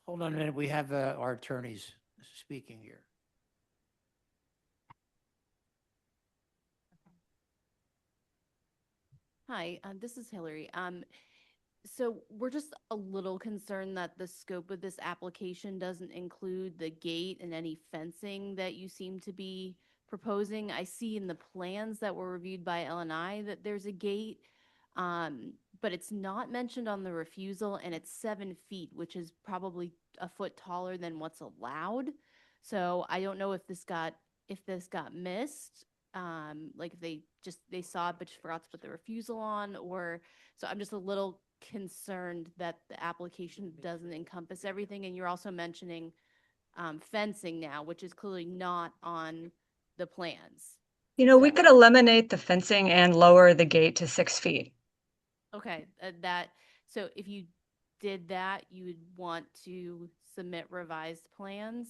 [SPEAKER 19] Hold on a minute. We have our attorneys speaking here.
[SPEAKER 7] Hi, this is Hillary. So we're just a little concerned that the scope of this application doesn't include the gate and any fencing that you seem to be proposing. I see in the plans that were reviewed by LNI that there's a gate, but it's not mentioned on the refusal, and it's 7 feet, which is probably a foot taller than what's allowed. So I don't know if this got missed, like if they saw it but just forgot to put the refusal on, or so I'm just a little concerned that the application doesn't encompass everything. And you're also mentioning fencing now, which is clearly not on the plans.
[SPEAKER 3] You know, we could eliminate the fencing and lower the gate to 6 feet.
[SPEAKER 7] Okay, so if you did that, you would want to submit revised plans.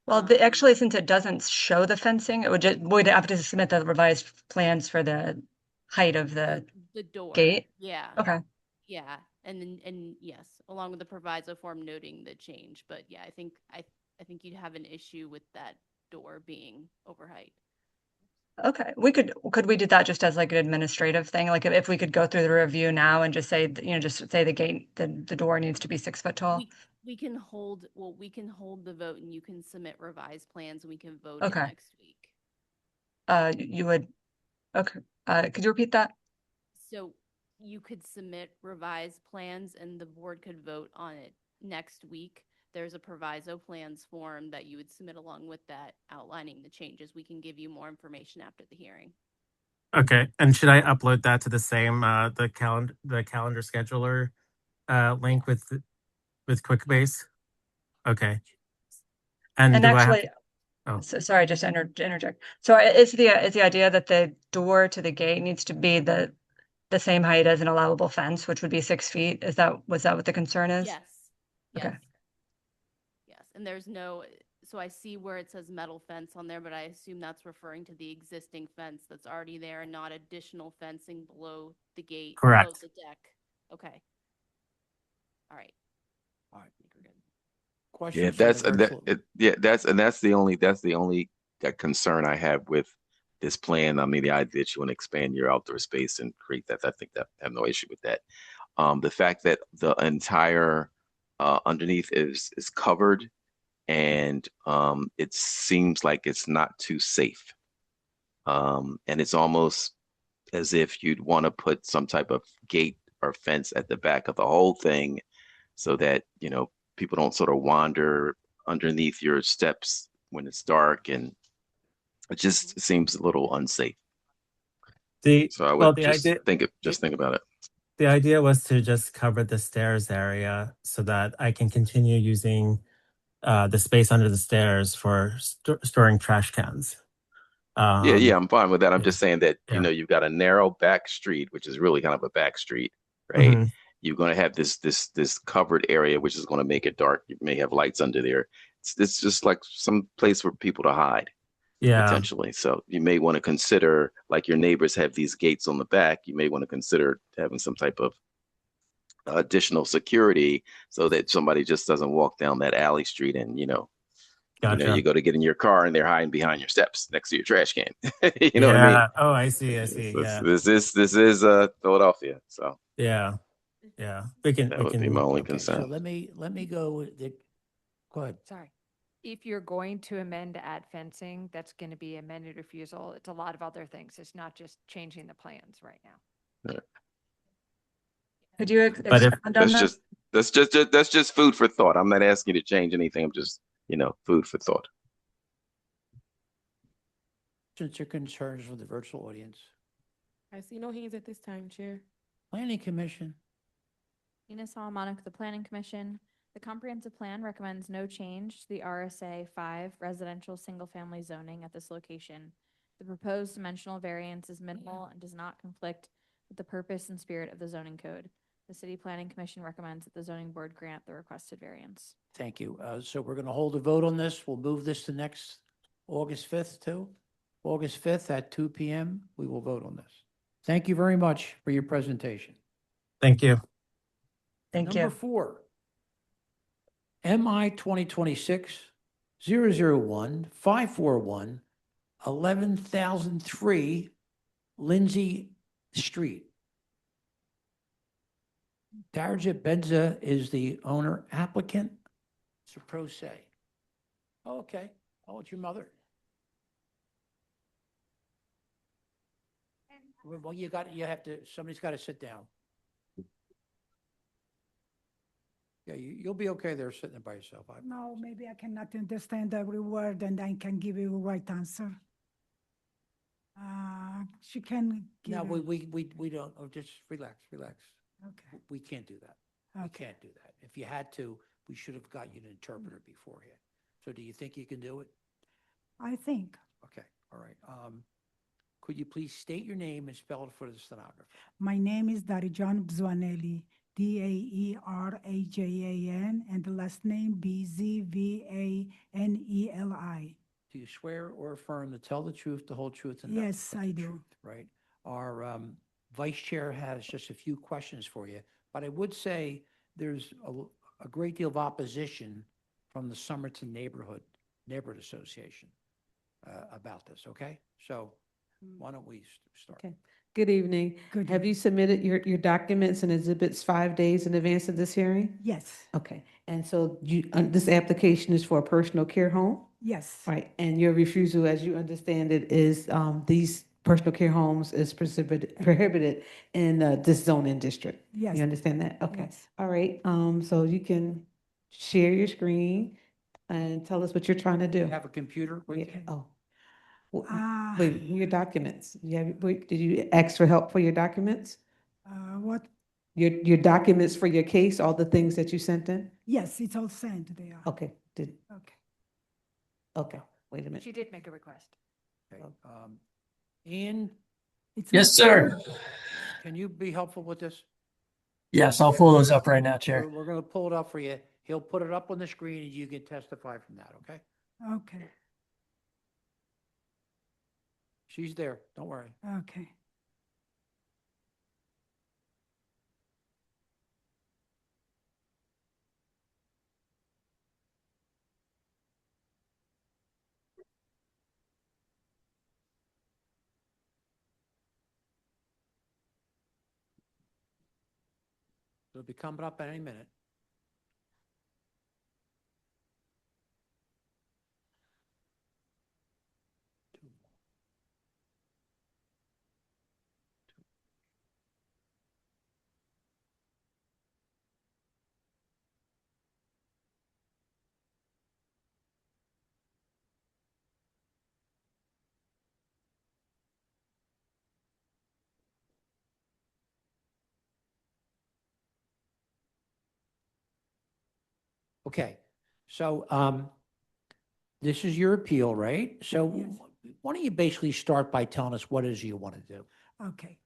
[SPEAKER 3] Well, actually, since it doesn't show the fencing, it would have to submit the revised plans for the height of the
[SPEAKER 7] door.
[SPEAKER 3] gate.
[SPEAKER 7] Yeah.
[SPEAKER 3] Okay.
[SPEAKER 7] Yeah, and yes, along with the proviso form noting the change. But yeah, I think you'd have an issue with that door being overheight.
[SPEAKER 3] Okay, could we do that just as like an administrative thing? Like if we could go through the review now and just say, just say the gate, the door needs to be 6 foot tall?
[SPEAKER 7] We can hold the vote, and you can submit revised plans, and we can vote
[SPEAKER 3] Okay.
[SPEAKER 7] it next week.
[SPEAKER 3] You would, okay, could you repeat that?
[SPEAKER 7] So you could submit revised plans, and the board could vote on it next week. There's a proviso plans form that you would submit along with that, outlining the changes. We can give you more information after the hearing.
[SPEAKER 22] Okay, and should I upload that to the same the calendar scheduler link with QuickBase? Okay. And do
[SPEAKER 3] actually,
[SPEAKER 22] I have,
[SPEAKER 3] so, sorry, just to interject. So is the idea that the door to the gate needs to be the same height as an allowable fence, which would be 6 feet? Was that what the concern is?
[SPEAKER 7] Yes.
[SPEAKER 3] Okay.
[SPEAKER 7] Yes, and so I see where it says metal fence on there, but I assume that's referring to the existing fence that's already there and not additional fencing below the gate.
[SPEAKER 22] Correct.
[SPEAKER 7] Below the deck. Okay. All right.
[SPEAKER 19] Question.
[SPEAKER 12] Yeah, that's the only concern I have with this plan. I mean, the idea that you want to expand your outdoor space and create that, I think that I have no issue with that. The fact that the entire underneath is covered, and it seems like it's not too safe. And it's almost as if you'd want to put some type of gate or fence at the back of the whole thing, so that people don't sort of wander underneath your steps when it's dark, and it just seems a little unsafe. So I would think about it.
[SPEAKER 22] The idea was to just cover the stairs area so that I can continue using the space under the stairs for storing trash cans.
[SPEAKER 12] Yeah, I'm fine with that. I'm just saying that, you've got a narrow back street, which is really kind of a back street, right?
[SPEAKER 22] Mhm.
[SPEAKER 12] You're going to have this covered area, which is going to make it dark. You may have lights under there. It's just like some place for people to hide, potentially. So you may want to consider, like your neighbors have these gates on the back, you may want to consider having some type of additional security so that somebody just doesn't walk down that alley street and,
[SPEAKER 22] Gotcha.
[SPEAKER 12] you go to get in your car and they're hiding behind your steps next to your trash can. You know what I mean?
[SPEAKER 22] Oh, I see. Yeah.
[SPEAKER 12] This is Philadelphia, so
[SPEAKER 22] Yeah. We can.
[SPEAKER 12] that would be my only
[SPEAKER 19] So
[SPEAKER 12] concern.
[SPEAKER 19] let me go with the, go ahead.
[SPEAKER 10] Sorry. If you're going to amend to add fencing, that's going to be amended refusal. It's a lot of other things. It's not just changing the plans right now.
[SPEAKER 3] Could you
[SPEAKER 22] But if-
[SPEAKER 3] expand on that?
[SPEAKER 12] That's just food for thought. I'm not asking you to change anything. I'm just, food for thought.
[SPEAKER 19] Questions or concerns from the virtual audience?
[SPEAKER 21] I see no hands at this time, Chair.
[SPEAKER 19] Planning Commission.
[SPEAKER 17] Nina Solomonic, the Planning Commission. The comprehensive plan recommends no change to the RSA 5 residential single-family zoning at this location. The proposed dimensional variance is minimal and does not conflict with the purpose and spirit of the zoning code. The City Planning Commission recommends that the zoning board grant the requested variance.
[SPEAKER 19] Thank you. So we're going to hold a vote on this. We'll move this to next August 5th too. August 5th at 2 p.m. We will vote on this. Thank you very much for your presentation.
[SPEAKER 22] Thank you.
[SPEAKER 3] Thank you.
[SPEAKER 19] Number 4, MI 2026-001-541, 11,003 Lindsay Street. Darajat Benza is the owner applicant. It's a pro se. Oh, okay. Oh, it's your mother. Well, you have to, somebody's got to sit down. Yeah, you'll be okay there sitting there by yourself.
[SPEAKER 8] No, maybe I cannot understand every word and I can give you a right answer. She can give.
[SPEAKER 19] No,
[SPEAKER 8] it-
[SPEAKER 19] we don't, oh, just relax.
[SPEAKER 8] Okay.
[SPEAKER 19] We can't do that. We
[SPEAKER 8] Okay.
[SPEAKER 19] can't do that. If you had to, we should have got you an interpreter beforehand. So do you think you can do it?
[SPEAKER 8] I think.
[SPEAKER 19] Okay, all right. Could you please state your name and spell it for the stenographer?
[SPEAKER 8] My name is Darijan Bzwaneli, Daerajan, and the last name Bzvaneli.
[SPEAKER 19] Do you swear or affirm to tell the truth, the whole truth, and nothing
[SPEAKER 8] Yes,
[SPEAKER 19] but
[SPEAKER 8] I
[SPEAKER 19] the
[SPEAKER 8] do.
[SPEAKER 19] truth, right? Our vice chair has just a few questions for you, but I would say there's a great deal of opposition from the Somerton Neighborhood Association about this, okay? So why don't we start?
[SPEAKER 4] Okay. Good evening.
[SPEAKER 8] Good
[SPEAKER 4] Have you submitted your documents and exhibits 5 days in advance of this hearing?
[SPEAKER 8] Yes,
[SPEAKER 4] Okay. And so this application is for a personal care home?
[SPEAKER 8] yes,
[SPEAKER 4] Right. And your refusal, as you understand it, is these personal care homes is prohibited in this zoning district?
[SPEAKER 8] yes.
[SPEAKER 4] You understand that? Okay.
[SPEAKER 8] Yes.
[SPEAKER 4] All right. So you can share your screen and tell us what you're trying to do.
[SPEAKER 19] You have a computer with
[SPEAKER 4] Yeah.
[SPEAKER 19] you?
[SPEAKER 4] Oh. W-
[SPEAKER 8] Ah.
[SPEAKER 4] Wait, your documents. Did you ask for help for your documents?
[SPEAKER 8] What?
[SPEAKER 4] Your documents for your case, all the things that you sent in?
[SPEAKER 8] Yes, it's all sent there.
[SPEAKER 4] Okay,
[SPEAKER 8] Okay.
[SPEAKER 4] okay, wait a minute.
[SPEAKER 10] She did make a request.
[SPEAKER 19] Okay. Ian,
[SPEAKER 8] It's
[SPEAKER 9] Yes,
[SPEAKER 8] not-
[SPEAKER 9] sir.
[SPEAKER 19] can you be helpful with this?
[SPEAKER 9] Yes, I'll pull those up right now, Chair.
[SPEAKER 19] We're going to pull it up for you. He'll put it up on the screen and you can testify from that, okay?
[SPEAKER 8] Okay,
[SPEAKER 19] She's there, don't worry.
[SPEAKER 8] okay.
[SPEAKER 19] It'll be coming up any minute. Okay, so this is your appeal, right? So
[SPEAKER 8] Yes.
[SPEAKER 19] why don't you basically start by telling us what it is you want to do?
[SPEAKER 8] Okay.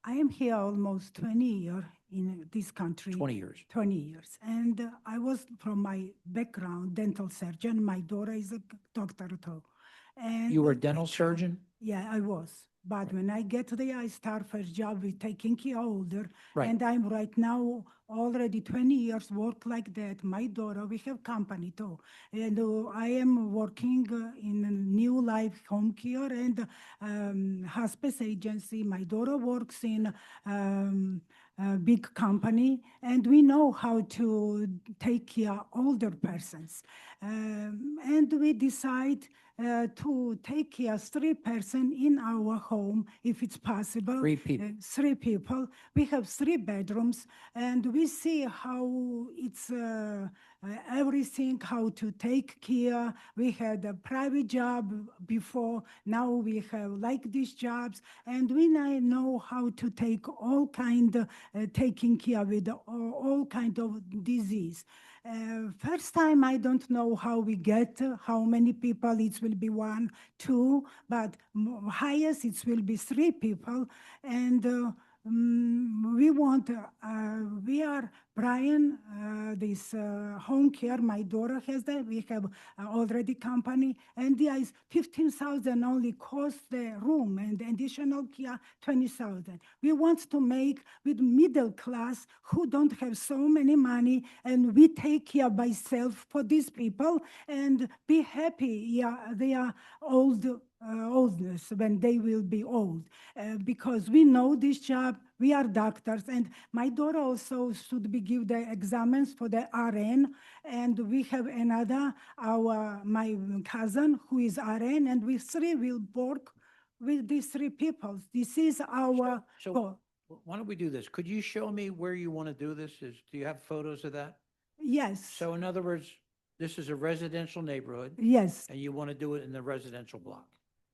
[SPEAKER 8] I am here almost 20 years in this country.
[SPEAKER 19] 20 years.
[SPEAKER 8] 20 years. And I was from my background, dental surgeon. My daughter is a doctor too. And
[SPEAKER 19] You were a dental surgeon?
[SPEAKER 8] yeah, I was. But when I get there, I start first job with taking care of older.
[SPEAKER 19] Right.
[SPEAKER 8] And I'm right now already 20 years work like that. My daughter, we have company too. And I am working in a New Life Home Care and hospice agency. My daughter works in a big company, and we know how to take care of older persons. And we decide to take care of 3 persons in our home, if it's possible.
[SPEAKER 19] 3 people.
[SPEAKER 8] 3 people. We have 3 bedrooms, and we see how it's everything, how to take care. We had a private job before, now we have like these jobs, and we now know how to take all kind, taking care with all kind of disease. First time, I don't know how we get, how many people, it will be 1, 2, but highest it will be 3 people. And we want, we are, Brian, this home care, my daughter has that, we have already company, and there is 15,000 only cost the room, and additional care, 20,000. We want to make with middle class who don't have so many money, and we take care by self for these people, and be happy, yeah, they are old oldness when they will be old. Because we know this job, we are doctors, and my daughter also should be give the exams for the RN, and we have another, my cousin who is RN, and we three will work with these three people. This is our
[SPEAKER 19] So
[SPEAKER 8] goal.
[SPEAKER 19] why don't we do this? Could you show me where you want to do this? Do you have photos of that?
[SPEAKER 8] Yes,
[SPEAKER 19] So in other words, this is a residential neighborhood
[SPEAKER 8] yes.
[SPEAKER 19] and you want to do it in the residential block.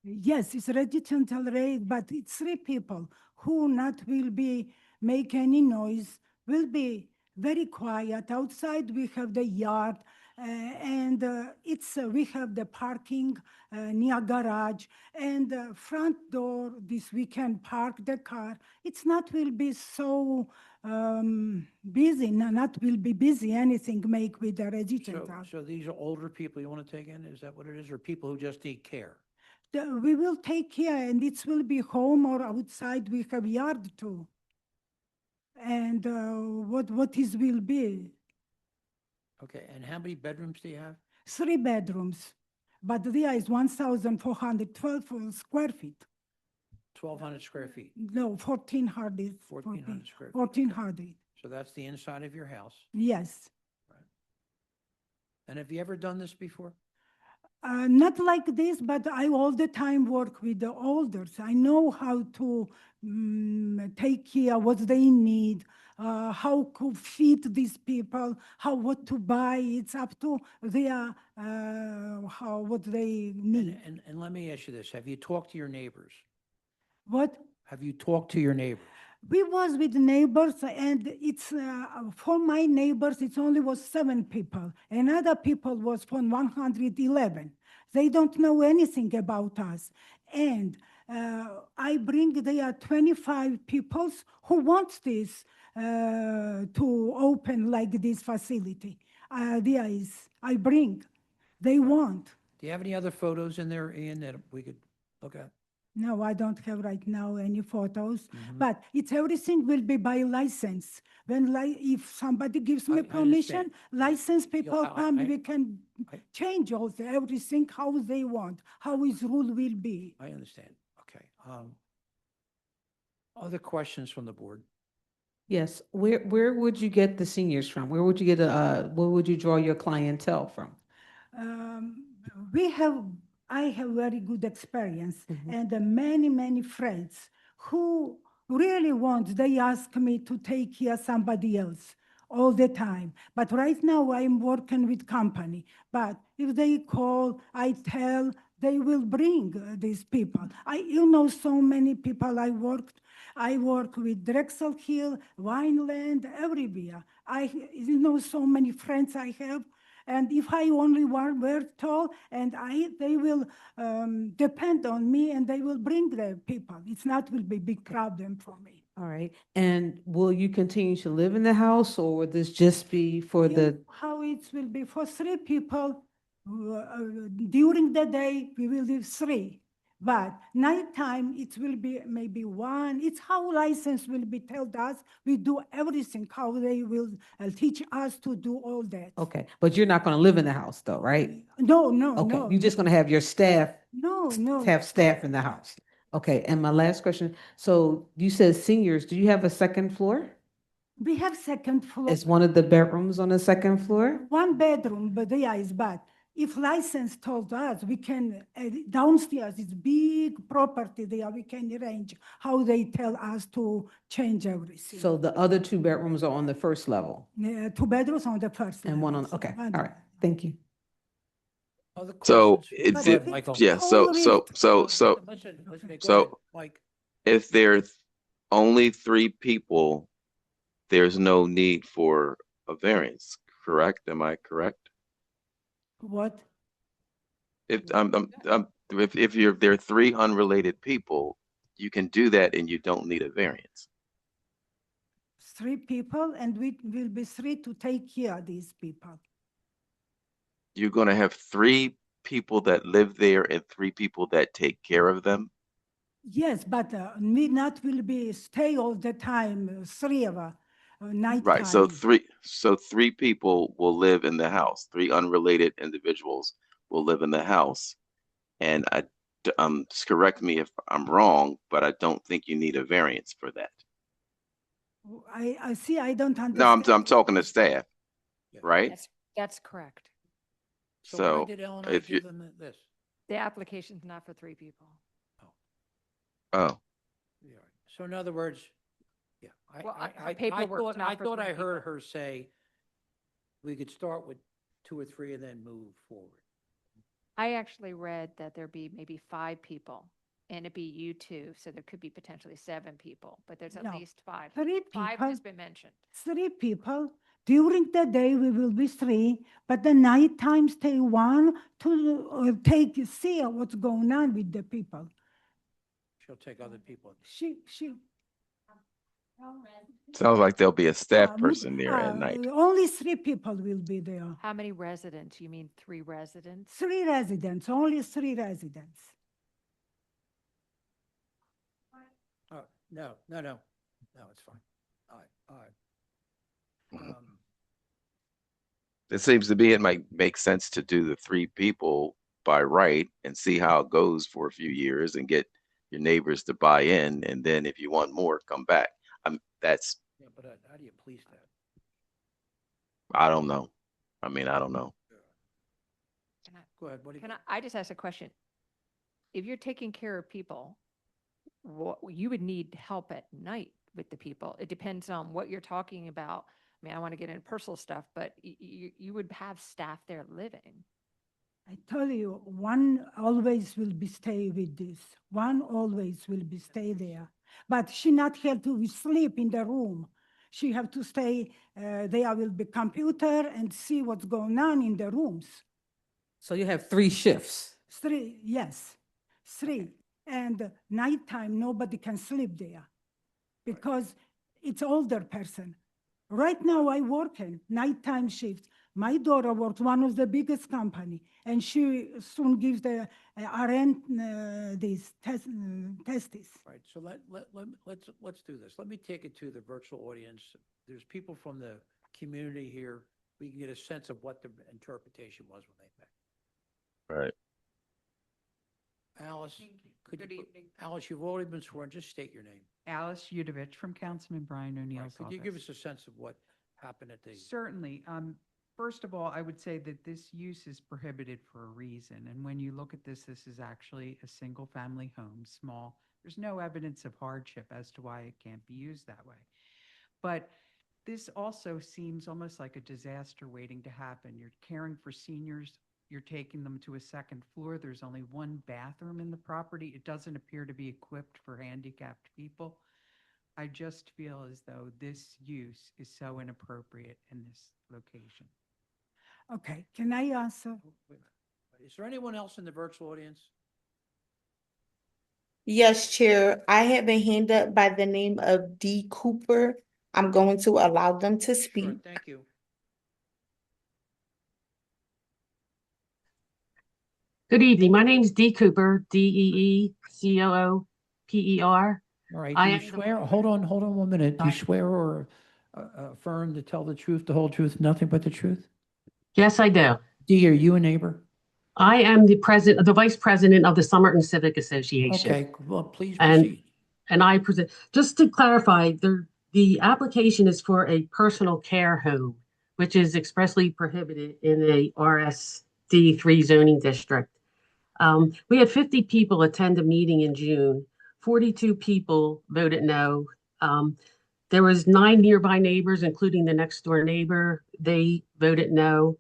[SPEAKER 8] Yes, it's residential rate, but it's three people who not will be make any noise, will be very quiet. Outside we have the yard, and we have the parking near garage and front door. This we can park the car. It's not will be so busy. Not will be busy. Anything make with the residential.
[SPEAKER 19] So these are older people you want to take in? Is that what it is? Or people who just need care?
[SPEAKER 8] We will take care, and it will be home or outside. We have yard too. And what is will be
[SPEAKER 19] Okay, and how many bedrooms do you have?
[SPEAKER 8] 3 bedrooms, but there is 1,412 square feet.
[SPEAKER 19] 1,200 square feet.
[SPEAKER 8] No, 1,400.
[SPEAKER 19] 1,400 square feet.
[SPEAKER 8] 1,400.
[SPEAKER 19] So that's the inside of your house.
[SPEAKER 8] Yes.
[SPEAKER 19] And have you ever done this before?
[SPEAKER 8] Not like this, but I all the time work with the elders. I know how to take care what they need, how to feed these people, what to buy. It's up to their what they need.
[SPEAKER 19] And let me ask you this. Have you talked to your neighbors?
[SPEAKER 8] What?
[SPEAKER 19] Have you talked to your neighbors?
[SPEAKER 8] We was with neighbors, and it's for my neighbors, it only was 7 people. Another people was from 111. They don't know anything about us. And I bring there 25 people who want this to open like this facility. I bring, they want.
[SPEAKER 19] Do you have any other photos in there, Ian, that we could look at?
[SPEAKER 8] No, I don't have right now any photos, but it's everything will be by license. When if somebody gives me
[SPEAKER 19] I
[SPEAKER 8] permission,
[SPEAKER 19] understand.
[SPEAKER 8] license people come,
[SPEAKER 19] I-
[SPEAKER 8] we can change also everything how they want, how his rule will be.
[SPEAKER 19] I understand. Okay. Other questions from the board?
[SPEAKER 4] Yes, where would you get the seniors from? Where would you get where would you draw your clientele from?
[SPEAKER 8] I have very good experience and many friends who really want, they ask me to take care somebody else all the time. But right now I'm working with company. But if they call, I tell, they will bring these people. So many people I work with Drexel Hill, Wineland, everywhere. So many friends I have. And if I only were told, and they will depend on me, and they will bring the people. It's not will be big problem for me.
[SPEAKER 4] All right. And will you continue to live in the house, or will this just be for the?
[SPEAKER 8] How it will be for 3 people. During the day, we will live 3. But nighttime, it will be maybe 1. It's how license will be told us. We do everything, how they will teach us to do all that.
[SPEAKER 4] Okay, but you're not going to live in the house though, right?
[SPEAKER 8] No.
[SPEAKER 4] Okay, you're just going to have your staff,
[SPEAKER 8] No.
[SPEAKER 4] have staff in the house. Okay, and my last question, so you said seniors, do you have a second floor?
[SPEAKER 8] We have second floor.
[SPEAKER 4] Is one of the bedrooms on the second floor?
[SPEAKER 8] 1 bedroom, but there is bad. If license told us, we can, downstairs, it's big property there, we can arrange how they tell us to change everything.
[SPEAKER 4] So the other 2 bedrooms are on the first level?
[SPEAKER 8] 2 bedrooms on the first.
[SPEAKER 4] And one
[SPEAKER 8] level,
[SPEAKER 4] on,
[SPEAKER 8] so
[SPEAKER 4] okay,
[SPEAKER 8] one-
[SPEAKER 4] all right, thank you.
[SPEAKER 19] Other
[SPEAKER 12] So
[SPEAKER 19] questions?
[SPEAKER 12] it's
[SPEAKER 19] Go ahead,
[SPEAKER 12] it,
[SPEAKER 19] Michael.
[SPEAKER 12] yeah. So
[SPEAKER 19] Listen, go ahead,
[SPEAKER 12] so
[SPEAKER 19] Mike.
[SPEAKER 12] if there's only 3 people, there's no need for a variance, correct? Am I correct?
[SPEAKER 8] What?
[SPEAKER 12] If there are 3 unrelated people, you can do that and you don't need a variance.
[SPEAKER 8] 3 people, and we will be 3 to take care of these people.
[SPEAKER 12] You're going to have 3 people that live there and 3 people that take care of them.
[SPEAKER 8] Yes, but we not will be stay all the time, 3 of us, night
[SPEAKER 12] Right. So
[SPEAKER 8] time.
[SPEAKER 12] 3 people will live in the house. 3 unrelated individuals will live in the house. And I just correct me if I'm wrong, but I don't think you need a variance for that.
[SPEAKER 8] I see, I don't
[SPEAKER 12] No,
[SPEAKER 8] understand.
[SPEAKER 12] I'm talking to staff, right?
[SPEAKER 10] That's correct.
[SPEAKER 19] So
[SPEAKER 12] So
[SPEAKER 19] why did Ellen
[SPEAKER 12] if you,
[SPEAKER 19] give them this?
[SPEAKER 10] The application's not for 3 people.
[SPEAKER 12] oh,
[SPEAKER 19] Yeah. So in other words, yeah,
[SPEAKER 10] Well, the
[SPEAKER 19] I
[SPEAKER 10] paperwork's not for
[SPEAKER 19] thought
[SPEAKER 10] 3
[SPEAKER 19] I heard
[SPEAKER 10] people.
[SPEAKER 19] her say we could start with 2 or 3 and then move forward.
[SPEAKER 10] I actually read that there'd be maybe 5 people, and it'd be you 2, so there could be potentially 7 people, but there's at
[SPEAKER 8] No,
[SPEAKER 10] least 5.
[SPEAKER 8] 3
[SPEAKER 10] 5
[SPEAKER 8] people.
[SPEAKER 10] has been mentioned.
[SPEAKER 8] 3 people. During the day, we will be 3, but the night times stay 1 to see what's going on with the people.
[SPEAKER 19] She'll take other people.
[SPEAKER 8] She.
[SPEAKER 12] sounds like there'll be a staff person there at night.
[SPEAKER 8] Only 3 people will be there.
[SPEAKER 10] How many residents? You mean 3 residents?
[SPEAKER 8] 3 residents, only 3 residents.
[SPEAKER 19] Oh, no, it's fine. All right.
[SPEAKER 12] It seems to me it might make sense to do the 3 people by right and see how it goes for a few years and get your neighbors to buy in. And then if you want more, come back. That's,
[SPEAKER 19] Yeah, but how do you police that?
[SPEAKER 12] I don't know. I mean, I don't know.
[SPEAKER 19] Go ahead, what do you?
[SPEAKER 10] Can I just ask a question? If you're taking care of people, you would need help at night with the people. It depends on what you're talking about. I mean, I want to get into personal stuff, but you would have staff there living.
[SPEAKER 8] I tell you, one always will be stay with this. One always will be stay there. But she not here to sleep in the room. She have to stay, there will be computer and see what's going on in the rooms.
[SPEAKER 4] So you have 3 shifts.
[SPEAKER 8] 3, yes, 3. And nighttime, nobody can sleep there because it's older person. Right now I work in nighttime shifts. My daughter works one of the biggest company, and she soon gives the RN these tests.
[SPEAKER 19] Right, so let's do this. Let me take it to the virtual audience. There's people from the community here. We can get a sense of what the interpretation was when they met.
[SPEAKER 12] Right.
[SPEAKER 19] Alice, Alice, you've already been sworn. Just state your name.
[SPEAKER 16] Alice Udovich from Councilman Brian O'Neill's
[SPEAKER 19] Could
[SPEAKER 16] office.
[SPEAKER 19] you give us a sense of what happened at the?
[SPEAKER 16] Certainly. First of all, I would say that this use is prohibited for a reason. And when you look at this is actually a single-family home, small. There's no evidence of hardship as to why it can't be used that way. But this also seems almost like a disaster waiting to happen. You're caring for seniors. You're taking them to a 2nd floor. There's only 1 bathroom in the property. It doesn't appear to be equipped for handicapped people. I just feel as though this use is so inappropriate in this location.
[SPEAKER 8] Okay, can I answer?
[SPEAKER 19] Is there anyone else in the virtual audience?
[SPEAKER 2] Yes, Chair. I have a hand up by the name of D. Cooper. I'm going to allow them to speak.
[SPEAKER 19] Sure, thank you.
[SPEAKER 18] Good evening. My name's Dee Cooper, DeeCooper.
[SPEAKER 19] All right, do you swear? Hold on 1 minute. Do you swear or affirm to tell the truth, the whole truth, nothing but the truth?
[SPEAKER 18] Yes, I do.
[SPEAKER 19] Dee, are you a neighbor?
[SPEAKER 18] I am the vice president of the Somerton Civic Association.
[SPEAKER 19] Okay, well, please proceed.
[SPEAKER 18] And I present, just to clarify, the application is for a personal care home, which is expressly prohibited in a RSD3 zoning district. We had 50 people attend a meeting in June. 42 people voted no. There was 9 nearby neighbors, including the next door neighbor. They voted no.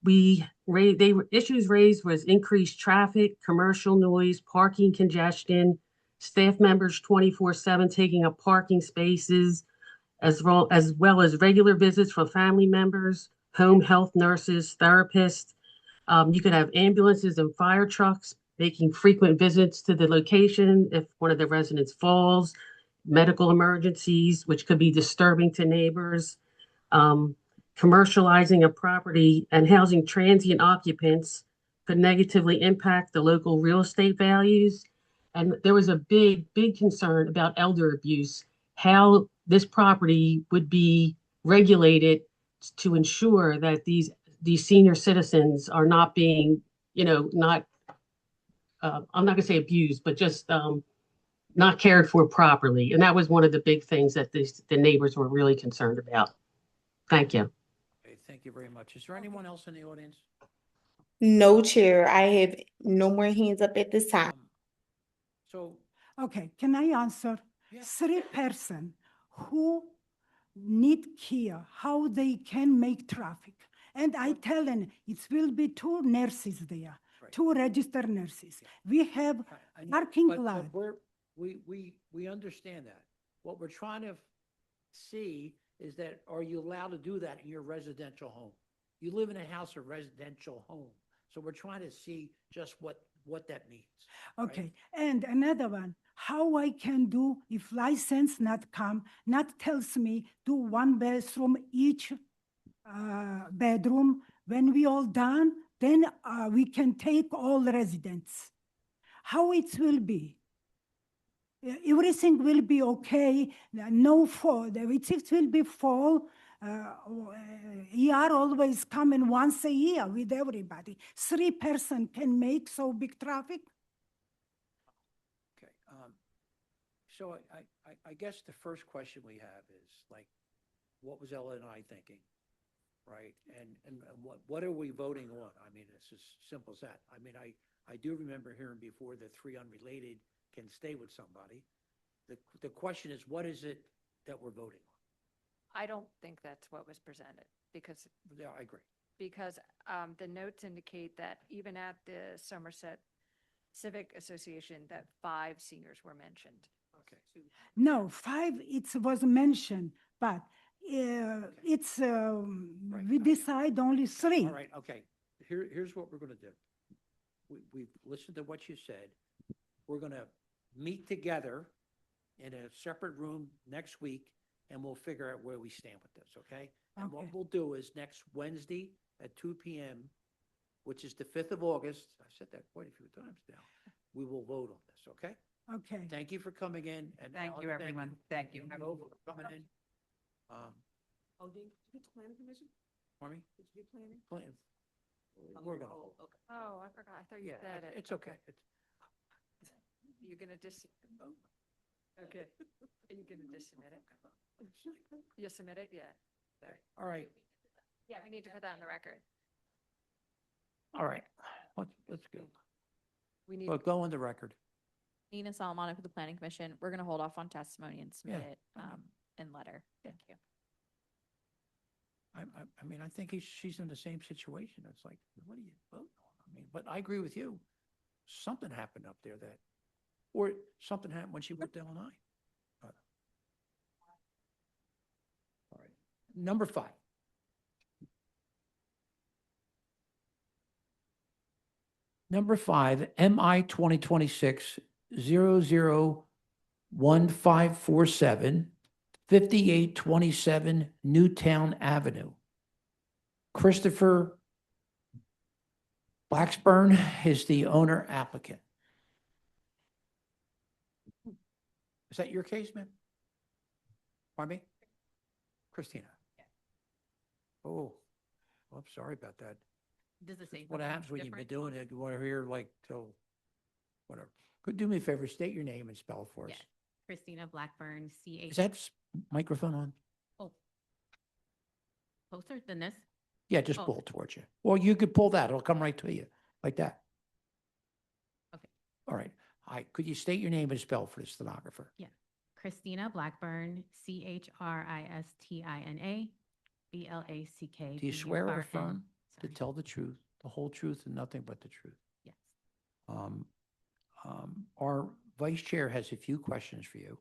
[SPEAKER 18] Issues raised was increased traffic, commercial noise, parking congestion, staff members 24/7 taking up parking spaces, as well as regular visits from family members, home health nurses, therapists. You could have ambulances and fire trucks making frequent visits to the location if one of the residents falls, medical emergencies, which could be disturbing to neighbors, commercializing a property and housing transient occupants could negatively impact the local real estate values. And there was a big concern about elder abuse, how this property would be regulated to ensure that these senior citizens are not being, not I'm not gonna say abused, but just, not cared for properly. And that was one of the big things that the neighbors were really concerned about. Thank you.
[SPEAKER 19] Okay, thank you very much. Is there anyone else in the audience?
[SPEAKER 2] No, Chair, I have no more hands up at this time.
[SPEAKER 19] So,
[SPEAKER 8] Okay, can I answer?
[SPEAKER 19] Yeah.
[SPEAKER 8] 3 person who need here, how they can make traffic. And I tell them it will be 2 nurses there,
[SPEAKER 19] Right.
[SPEAKER 8] 2 registered nurses. We have
[SPEAKER 19] I know,
[SPEAKER 8] parking
[SPEAKER 19] but
[SPEAKER 8] lot.
[SPEAKER 19] we understand that. What we're trying to see is that, are you allowed to do that in your residential home? You live in a house or residential home. So we're trying to see just what that means. right?
[SPEAKER 8] Okay, and another one, how I can do if license not come, not tells me do 1 bathroom each bedroom. When we all done, then we can take all residents. How it will be? Everything will be okay, no fall, it will be fall. ER always coming once a year with everybody. 3 person can make so big traffic?
[SPEAKER 19] Okay, so I guess the first question we have is like, what was Ella and I thinking? Right, and what are we voting on? I mean, it's as simple as that. I mean, I do remember hearing before that 3 unrelated can stay with somebody. The question is, what is it that we're voting on?
[SPEAKER 10] I don't think that's what was presented because
[SPEAKER 19] Yeah, I agree.
[SPEAKER 10] the notes indicate that even at the Somerset Civic Association, that 5 seniors were mentioned.
[SPEAKER 19] Okay.
[SPEAKER 8] No, 5, it was mentioned, but it's,
[SPEAKER 19] Right,
[SPEAKER 8] we
[SPEAKER 19] okay.
[SPEAKER 8] decide only 3.
[SPEAKER 19] All right, okay. Here's what we're gonna do. We've listened to what you said. We're gonna meet together in a separate room next week, and we'll figure out where we stand with this, okay? And what
[SPEAKER 8] Okay.
[SPEAKER 19] we'll do is next Wednesday at 2 p.m., which is the 5th of August, I've said that quite a few times now, we will vote on this, okay?
[SPEAKER 8] Okay.
[SPEAKER 19] Thank you for coming in, and
[SPEAKER 16] Thank
[SPEAKER 19] Alan,
[SPEAKER 16] you, everyone. Thank you.
[SPEAKER 19] And Joe for coming in.
[SPEAKER 4] Oh, did you get the planning commission?
[SPEAKER 19] Pardon me?
[SPEAKER 4] Did you get planning?
[SPEAKER 19] Plan. We're gonna,
[SPEAKER 4] Okay.
[SPEAKER 10] Oh, I forgot. I thought you
[SPEAKER 19] yeah,
[SPEAKER 10] said it.
[SPEAKER 19] it's okay.
[SPEAKER 10] You're gonna Okay. Are you gonna submit it? You submit it? Yeah.
[SPEAKER 19] All right,
[SPEAKER 10] Yeah, we need to put that on the record.
[SPEAKER 19] all right. Let's go.
[SPEAKER 10] We need.
[SPEAKER 19] Well, go on the record.
[SPEAKER 17] Nina Salamano for the Planning Commission. We're gonna hold off on testimony and submit
[SPEAKER 19] Yeah.
[SPEAKER 17] it, in letter. Thank you.
[SPEAKER 19] I mean, I think she's in the same situation. It's like, what do you vote on? I mean, but I agree with you. Something happened up there or something happened when she went down I. All right. Number 5. Number 5, MI 2026-001547, 5827 Newtown Avenue. Christopher Blacksburn is the owner applicant. Is that your case, ma'am? Pardon me? Christina? Oh, I'm sorry about that.
[SPEAKER 1] Does it say
[SPEAKER 19] What
[SPEAKER 1] something
[SPEAKER 19] happens when you've been
[SPEAKER 1] different?
[SPEAKER 19] doing it, you want to hear like till, whatever. Could do me a favor, state your name and spell it for us.
[SPEAKER 1] Yes. Christina Blackburn,
[SPEAKER 19] Is that microphone on?
[SPEAKER 1] Oh. Closer than this?
[SPEAKER 19] Yeah, just
[SPEAKER 1] Oh.
[SPEAKER 19] pull it towards you. Or you could pull that, it'll come right to you, like that.
[SPEAKER 1] Okay.
[SPEAKER 19] All right. Hi, could you state your name and spell for the stenographer?
[SPEAKER 1] Yeah. Christina Blackburn, CHRISTINA, BLACK.
[SPEAKER 19] Do you swear or affirm to
[SPEAKER 1] Sorry.
[SPEAKER 19] tell the truth, the whole truth, and nothing but the truth?
[SPEAKER 1] Yes.
[SPEAKER 19] Our vice chair has a few questions for you,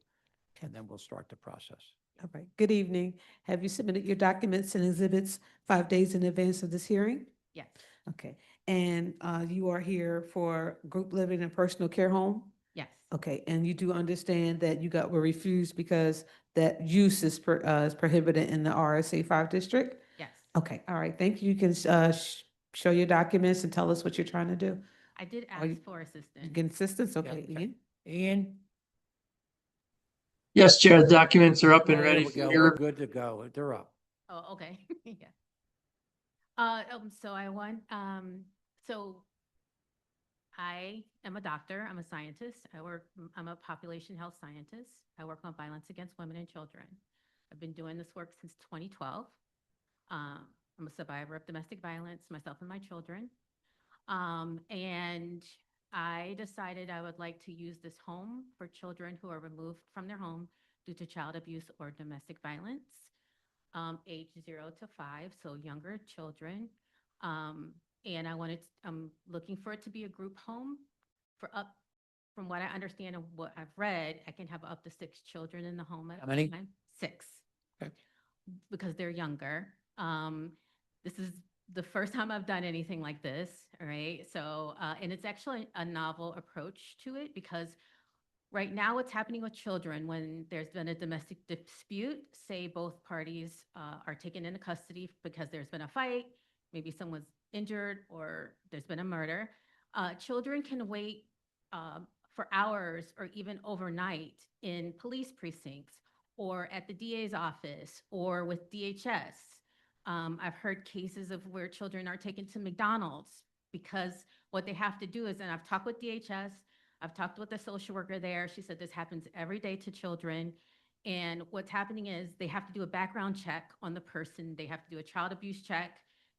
[SPEAKER 19] and then we'll start the process.
[SPEAKER 4] All right. Good evening. Have you submitted your documents and exhibits 5 days in advance of this hearing?
[SPEAKER 1] Yes.
[SPEAKER 4] Okay. And you are here for group living and personal care home?
[SPEAKER 1] Yes.
[SPEAKER 4] Okay. And you do understand that were refused because that use is prohibited in the RSA 5 district?
[SPEAKER 1] Yes.
[SPEAKER 4] Okay. All right. Thank you. You can show your documents and tell us what you're trying to do.
[SPEAKER 1] I did
[SPEAKER 4] Are you-
[SPEAKER 1] ask for
[SPEAKER 4] You
[SPEAKER 1] assistance.
[SPEAKER 4] get assistance? Okay.
[SPEAKER 19] okay.
[SPEAKER 4] Ian?
[SPEAKER 19] Ian?
[SPEAKER 9] Yes, Chair, the documents are up and
[SPEAKER 19] There
[SPEAKER 9] ready
[SPEAKER 19] we
[SPEAKER 9] for
[SPEAKER 19] go.
[SPEAKER 9] your
[SPEAKER 19] We're good to go. They're up.
[SPEAKER 1] Oh, okay. Yeah. So I want, so I am a doctor. I'm a scientist. I'm a population health scientist. I work on violence against women and children. I've been doing this work since 2012. I'm a survivor of domestic violence, myself and my children. And I decided I would like to use this home for children who are removed from their home due to child abuse or domestic violence, age 0 to 5, so younger children. And I'm looking for it to be a group home from what I understand and what I've read, I can have up to 6 children in the home at
[SPEAKER 19] How many?
[SPEAKER 1] a time. 6.
[SPEAKER 19] Okay.
[SPEAKER 1] Because they're younger. This is the first time I've done anything like this, all right? So, and it's actually a novel approach to it because right now what's happening with children when there's been a domestic dispute, say both parties are taken into custody because there's been a fight, maybe someone's injured or there's been a murder, children can wait for hours or even overnight in police precincts or at the DA's office or with DHS. I've heard cases of where children are taken to McDonald's because what they have to do is, and I've talked with DHS, I've talked with the social worker there. She said this happens every day to children. And what's happening is they have to do a background check on the person. They have to do a child abuse check,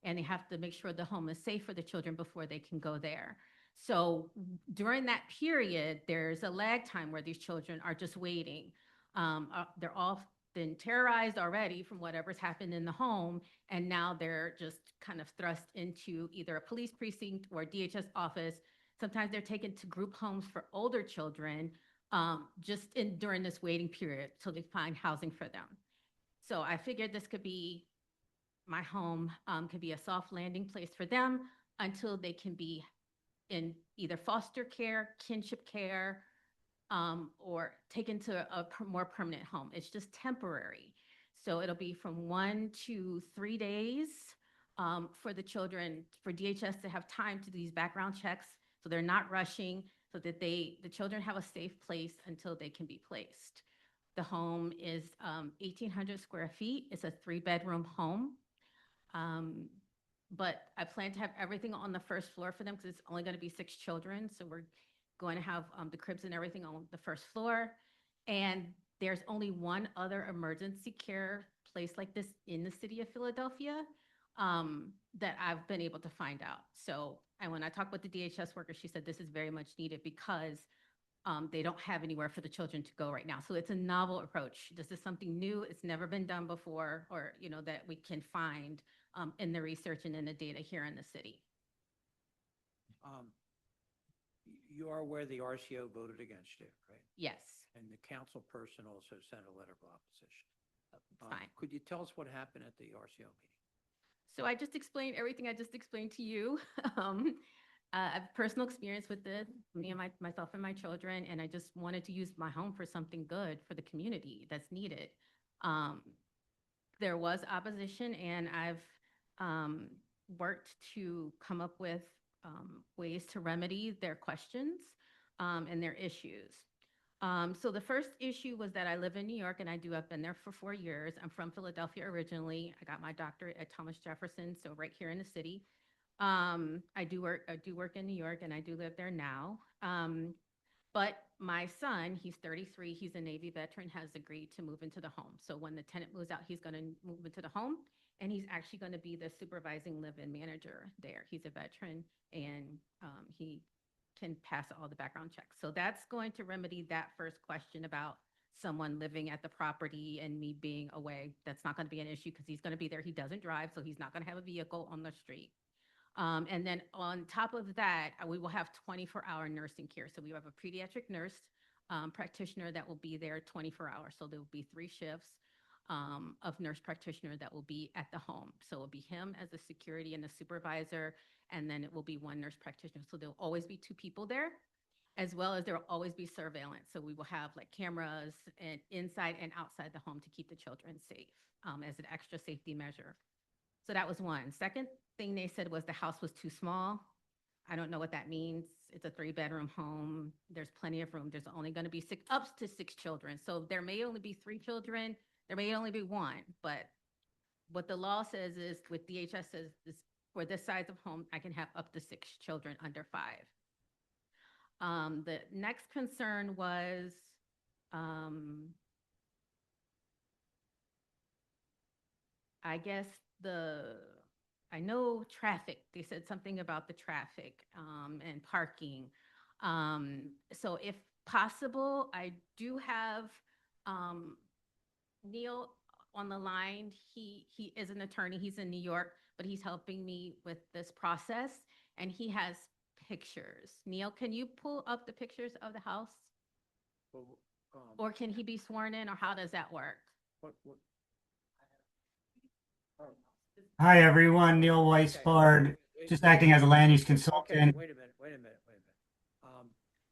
[SPEAKER 1] and they have to make sure the home is safe for the children before they can go there. So during that period, there's a lag time where these children are just waiting. They're often terrorized already from whatever's happened in the home, and now they're just kind of thrust into either a police precinct or a DHS office. Sometimes they're taken to group homes for older children during this waiting period till they find housing for them. So I figured this could be, my home could be a soft landing place for them until they can be in either foster care, kinship care, or taken to a more permanent home. It's just temporary. So it'll be from 1 to 3 days for the children, for DHS to have time to do these background checks so they're not rushing, so that the children have a safe place until they can be placed. The home is 1,800 square feet. It's a 3-bedroom home. But I plan to have everything on the first floor for them because it's only going to be 6 children. So we're going to have the cribs and everything on the first floor. And there's only one other emergency care place like this in the city of Philadelphia that I've been able to find out. So, and when I talked with the DHS worker, she said this is very much needed because they don't have anywhere for the children to go right now. So it's a novel approach. This is something new. It's never been done before, or, you know, that we can find in the research and in the data here in the city.
[SPEAKER 19] You are aware the RCO voted against it, right?
[SPEAKER 1] Yes.
[SPEAKER 19] And the council person also sent a letter of opposition.
[SPEAKER 1] Fine.
[SPEAKER 19] Could you tell us what happened at the RCO meeting?
[SPEAKER 1] So I just explained everything I just explained to you. I have personal experience with this, me and myself and my children, and I just wanted to use my home for something good for the community that's needed. There was opposition, and I've worked to come up with ways to remedy their questions and their issues. So the first issue was that I live in New York, and I've been there for 4 years. I'm from Philadelphia originally. I got my doctorate at Thomas Jefferson, so right here in the city. I do work in New York, and I do live there now. But my son, he's 33, he's a Navy veteran, has agreed to move into the home. So when the tenant moves out, he's going to move into the home, and he's actually going to be the supervising live-in manager there. He's a veteran, and he can pass all the background checks. So that's going to remedy that first question about someone living at the property and me being away. That's not going to be an issue because he's going to be there. He doesn't drive, so he's not going to have a vehicle on the street. And then on top of that, we will have 24-hour nursing care. So we have a pediatric nurse practitioner that will be there 24 hours. So there will be 3 shifts of nurse practitioner that will be at the home. So it'll be him as a security and a supervisor, and then it will be 1 nurse practitioner. So there'll always be 2 people there, as well as there will always be surveillance. So we will have like cameras and inside and outside the home to keep the children safe as an extra safety measure. So that was one. Second thing they said was the house was too small. I don't know what that means. It's a 3-bedroom home. There's plenty of room. There's only going to be up to 6 children. So there may only be 3 children. There may only be 1. But what the law says is, with DHS says, for this size of home, I can have up to 6 children under 5. The next concern was, I guess I know traffic. They said something about the traffic, and parking. So if possible, I do have, Neil on the line. He is an attorney. He's in New York, but he's helping me with this process, and he has pictures. Neil, can you pull up the pictures of the house? Or can he be sworn in, or how does that work?
[SPEAKER 5] Hi, everyone. Neil Weisbard, just acting as a land use
[SPEAKER 19] Okay,
[SPEAKER 5] consultant.
[SPEAKER 19] wait a minute.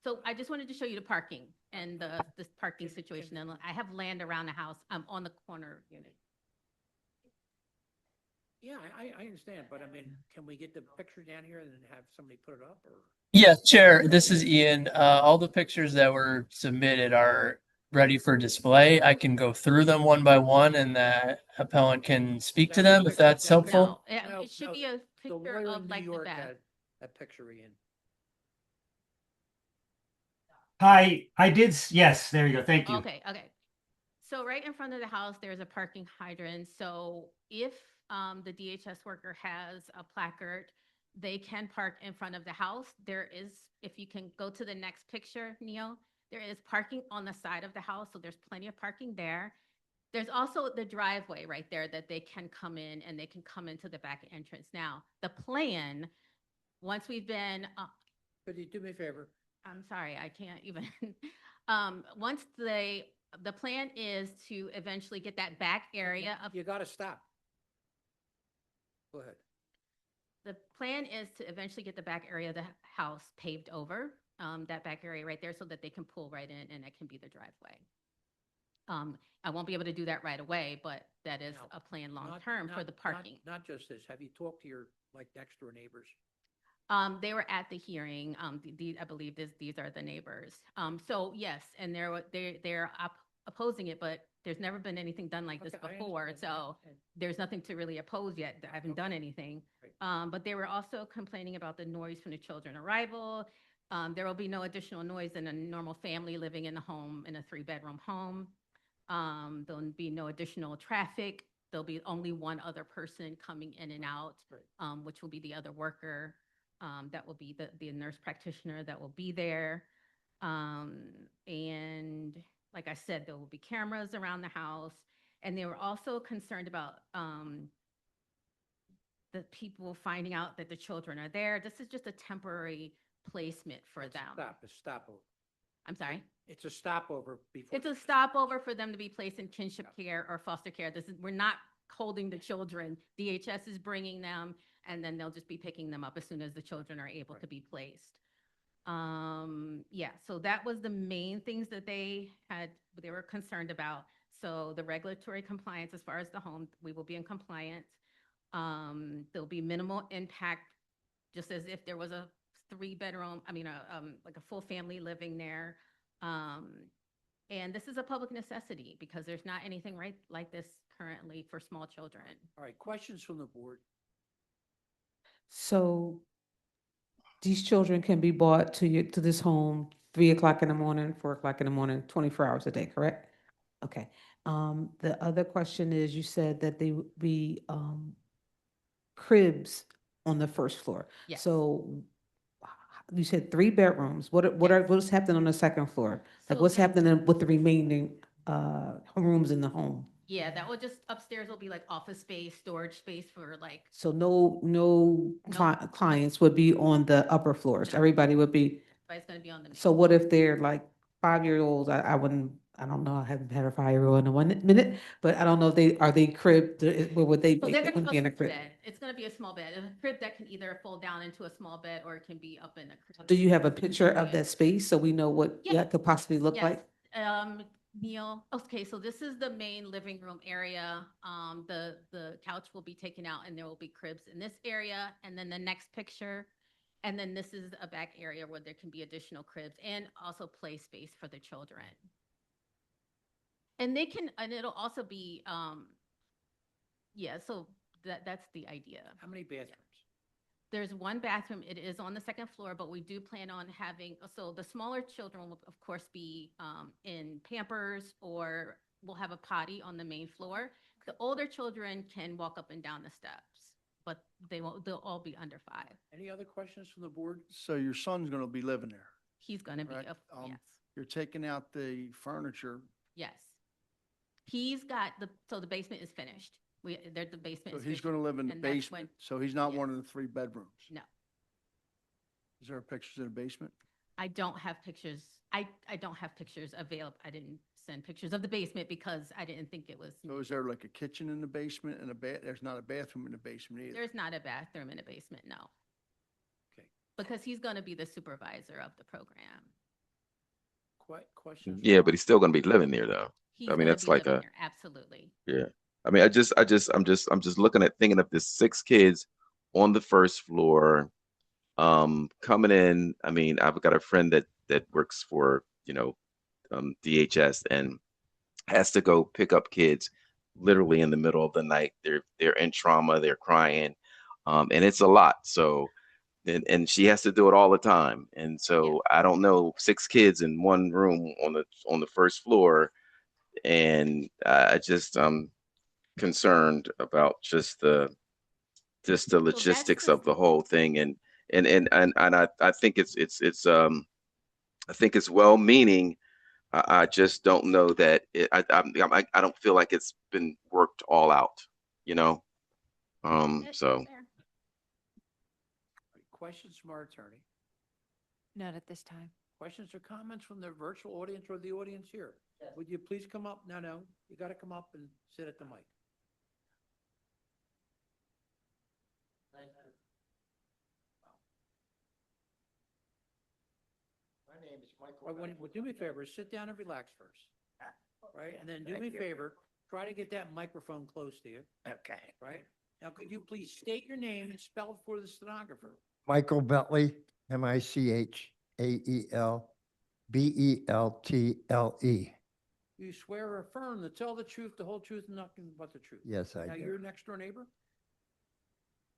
[SPEAKER 1] So I just wanted to show you the parking and this parking situation. And I have land around the house. I'm on the corner unit.
[SPEAKER 19] Yeah, I understand, but I mean, can we get the picture down here and then have somebody put it up or?
[SPEAKER 9] Yeah, Chair, this is Ian. All the pictures that were submitted are ready for display. I can go through them one by one and the appellant can speak to them if that's helpful.
[SPEAKER 1] No, it should be a
[SPEAKER 19] The
[SPEAKER 1] picture
[SPEAKER 19] lawyer
[SPEAKER 1] of
[SPEAKER 19] in New
[SPEAKER 1] like the
[SPEAKER 19] York
[SPEAKER 1] back.
[SPEAKER 19] had that picture, Ian.
[SPEAKER 5] Hi, yes, there you go. Thank you.
[SPEAKER 1] Okay. So right in front of the house, there's a parking hydrant. So if the DHS worker has a placard, they can park in front of the house. There is, if you can go to the next picture, Neil, there is parking on the side of the house. So there's plenty of parking there. There's also the driveway right there that they can come in, and they can come into the back entrance. Now, the plan, once we've been,
[SPEAKER 19] Could you do me a favor?
[SPEAKER 1] I'm sorry, I can't even. Once the plan is to eventually get that back area of,
[SPEAKER 19] You gotta stop. Go ahead.
[SPEAKER 1] the plan is to eventually get the back area of the house paved over, that back area right there, so that they can pull right in and that can be the driveway. I won't be able to do that right away, but that is
[SPEAKER 19] Now,
[SPEAKER 1] a plan
[SPEAKER 19] Not-
[SPEAKER 1] long-term for
[SPEAKER 19] not-
[SPEAKER 1] the
[SPEAKER 19] not-
[SPEAKER 1] parking.
[SPEAKER 19] Not just this. Have you talked to your, like, next door neighbors?
[SPEAKER 1] They were at the hearing. I believe these are the neighbors. So yes, and they're opposing it, but there's never been anything done like this
[SPEAKER 19] Okay, I
[SPEAKER 1] before.
[SPEAKER 19] understand.
[SPEAKER 1] So there's nothing to really oppose yet. I haven't done anything. But they were also complaining about the noise from the children arrival. There will be no additional noise than a normal family living in a home, in a 3-bedroom home. There'll be no additional traffic. There'll be only one other person coming in and out, which will be the other worker. That will be the nurse practitioner that will be there. And like I said, there will be cameras around the house. And they were also concerned about the people finding out that the children are there. This is just a temporary placement for them.
[SPEAKER 19] Stop, a stopover.
[SPEAKER 1] I'm sorry?
[SPEAKER 19] It's a stopover before.
[SPEAKER 1] It's a stopover for them to be placed in kinship care or foster care. We're not holding the children. DHS is bringing them, and then they'll just be picking them up as soon as the children are able to be placed. Yeah, so that was the main things that they were concerned about. So the regulatory compliance, as far as the home, we will be in compliance. There'll be minimal impact, just as if there was a 3-bedroom, like a full family living there. And this is a public necessity because there's not anything right like this currently for small children.
[SPEAKER 19] All right, questions from the board?
[SPEAKER 4] So these children can be brought to this home 3 o'clock in the morning, 4 o'clock in the morning, 24 hours a day, correct? Okay. The other question is, you said that they would be cribs on the first floor.
[SPEAKER 1] Yes.
[SPEAKER 4] So you said 3 bedrooms. What's happening on the second floor? Like
[SPEAKER 1] So
[SPEAKER 4] what's
[SPEAKER 1] that-
[SPEAKER 4] happening with the remaining rooms in the home?
[SPEAKER 1] Yeah, that will just, upstairs will be like office space, storage space for like,
[SPEAKER 4] So no clients would be on the upper floors.
[SPEAKER 1] No.
[SPEAKER 4] Everybody would be.
[SPEAKER 1] but it's gonna be on the.
[SPEAKER 4] So what if they're like 5-year-olds? I don't know. I haven't had a 5-year-old in a minute, but I don't know if are they cribbed? Where would they
[SPEAKER 1] So
[SPEAKER 4] be?
[SPEAKER 1] they're
[SPEAKER 4] They
[SPEAKER 1] gonna
[SPEAKER 4] wouldn't be in a
[SPEAKER 1] go
[SPEAKER 4] crib.
[SPEAKER 1] bed. It's gonna be a small bed, a crib that can either fold down into a small bed or it can be up in a.
[SPEAKER 4] Do you have a picture of that space so we know what
[SPEAKER 1] Yeah.
[SPEAKER 4] that could possibly look
[SPEAKER 1] Yes.
[SPEAKER 4] like?
[SPEAKER 1] Neil, okay, so this is the main living room area. The couch will be taken out and there will be cribs in this area. And then the next picture, and then this is a back area where there can be additional cribs and also play space for the children. And it'll also be, yeah, so that's the idea.
[SPEAKER 19] How many bathrooms?
[SPEAKER 1] There's one bathroom. It is on the second floor, but we do plan on having, so the smaller children will of course be in Pampers, or we'll have a potty on the main floor. The older children can walk up and down the steps, but they'll all be under 5.
[SPEAKER 19] Any other questions from the board?
[SPEAKER 13] So your son's gonna be living there,
[SPEAKER 1] He's gonna be,
[SPEAKER 13] right?
[SPEAKER 1] yes,
[SPEAKER 13] You're taking out the furniture,
[SPEAKER 1] yes. He's got so the basement is finished. The basement
[SPEAKER 13] so
[SPEAKER 1] is
[SPEAKER 13] he's
[SPEAKER 1] finished.
[SPEAKER 13] gonna live in the
[SPEAKER 1] and that's
[SPEAKER 13] basement,
[SPEAKER 1] when-
[SPEAKER 13] so he's not
[SPEAKER 1] yes.
[SPEAKER 13] one of the 3 bedrooms.
[SPEAKER 1] No,
[SPEAKER 13] Is there pictures of the basement?
[SPEAKER 1] I don't have pictures. I don't have pictures available. I didn't send pictures of the basement because I didn't think it was.
[SPEAKER 13] So is there like a kitchen in the basement and there's not a bathroom in the basement either?
[SPEAKER 1] There's not a bathroom in the basement, no.
[SPEAKER 19] Okay.
[SPEAKER 1] Because he's gonna be the supervisor of the program.
[SPEAKER 19] Questions?
[SPEAKER 12] Yeah, but he's still gonna be living there though.
[SPEAKER 1] He's
[SPEAKER 12] I mean,
[SPEAKER 1] gonna
[SPEAKER 12] that's
[SPEAKER 1] be
[SPEAKER 12] like
[SPEAKER 1] living
[SPEAKER 12] a,
[SPEAKER 1] there, absolutely.
[SPEAKER 12] yeah. I mean, I'm just looking at thinking of this 6 kids on the first floor, coming in. I mean, I've got a friend that works for, DHS and has to go pick up kids literally in the middle of the night. They're in trauma, they're crying, and it's a lot. So, and she has to do it all the time. And so I don't know, 6 kids in one room on the first floor, and I just concerned about just the logistics of the whole thing, and I think I think it's well meaning. I just don't know that I don't feel like it's been worked all out, so.
[SPEAKER 19] Questions from our attorney?
[SPEAKER 10] Not at this time.
[SPEAKER 19] Questions or comments from the virtual audience or the audience here? Would you please come up? No, you got to come up and sit at the mic.
[SPEAKER 14] My name is Michael.
[SPEAKER 19] Well, do me a favor, sit down and relax first, right? And then do me a favor, try to get that microphone close to you,
[SPEAKER 14] Okay.
[SPEAKER 19] right? Now, could you please state your name and spell it for the stenographer?
[SPEAKER 14] Michael Bentley, Michaelbeltle.
[SPEAKER 19] You swear or affirm to tell the truth, the whole truth, and nothing but the truth?
[SPEAKER 14] Yes, I
[SPEAKER 19] Now,
[SPEAKER 14] do.
[SPEAKER 19] your next door neighbor?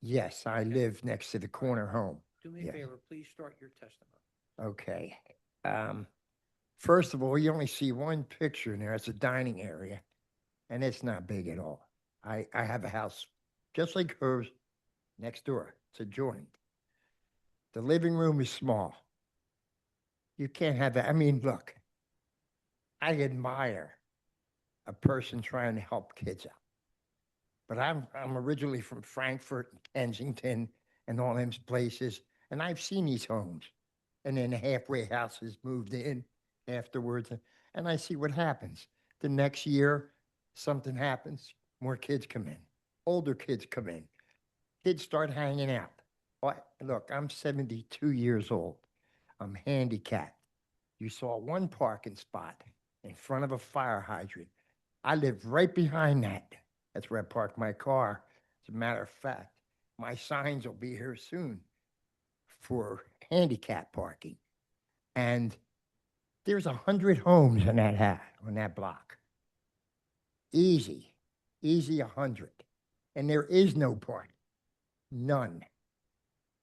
[SPEAKER 14] Yes, I live next to the corner home.
[SPEAKER 19] Do me a
[SPEAKER 14] Yes.
[SPEAKER 19] favor, please start your testimony.
[SPEAKER 14] Okay. First of all, you only see one picture in there. It's a dining area, and it's not big at all. I have a house just like hers next door. It's adjoined. The living room is small. You can't have that. I mean, look, I admire a person trying to help kids out. But I'm originally from Frankfurt, Kensington, and all them places, and I've seen these homes. And then the halfway houses moved in afterwards, and I see what happens. The next year, something happens, more kids come in, older kids come in, kids start hanging out. Look, I'm 72 years old. I'm handicapped. You saw one parking spot in front of a fire hydrant. I live right behind that. That's where I park my car. As a matter of fact, my signs will be here soon for handicap parking. And there's 100 homes in on that block. Easy 100. And there is no parking, none.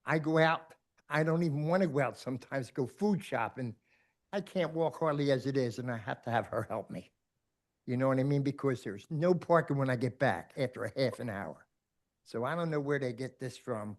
[SPEAKER 14] I go out, I don't even want to go out sometimes to go food shopping. I can't walk hardly as it is, and I have to have her help me. You know what I mean? Because there's no parking when I get back after a half an hour. So I don't know where they get this from,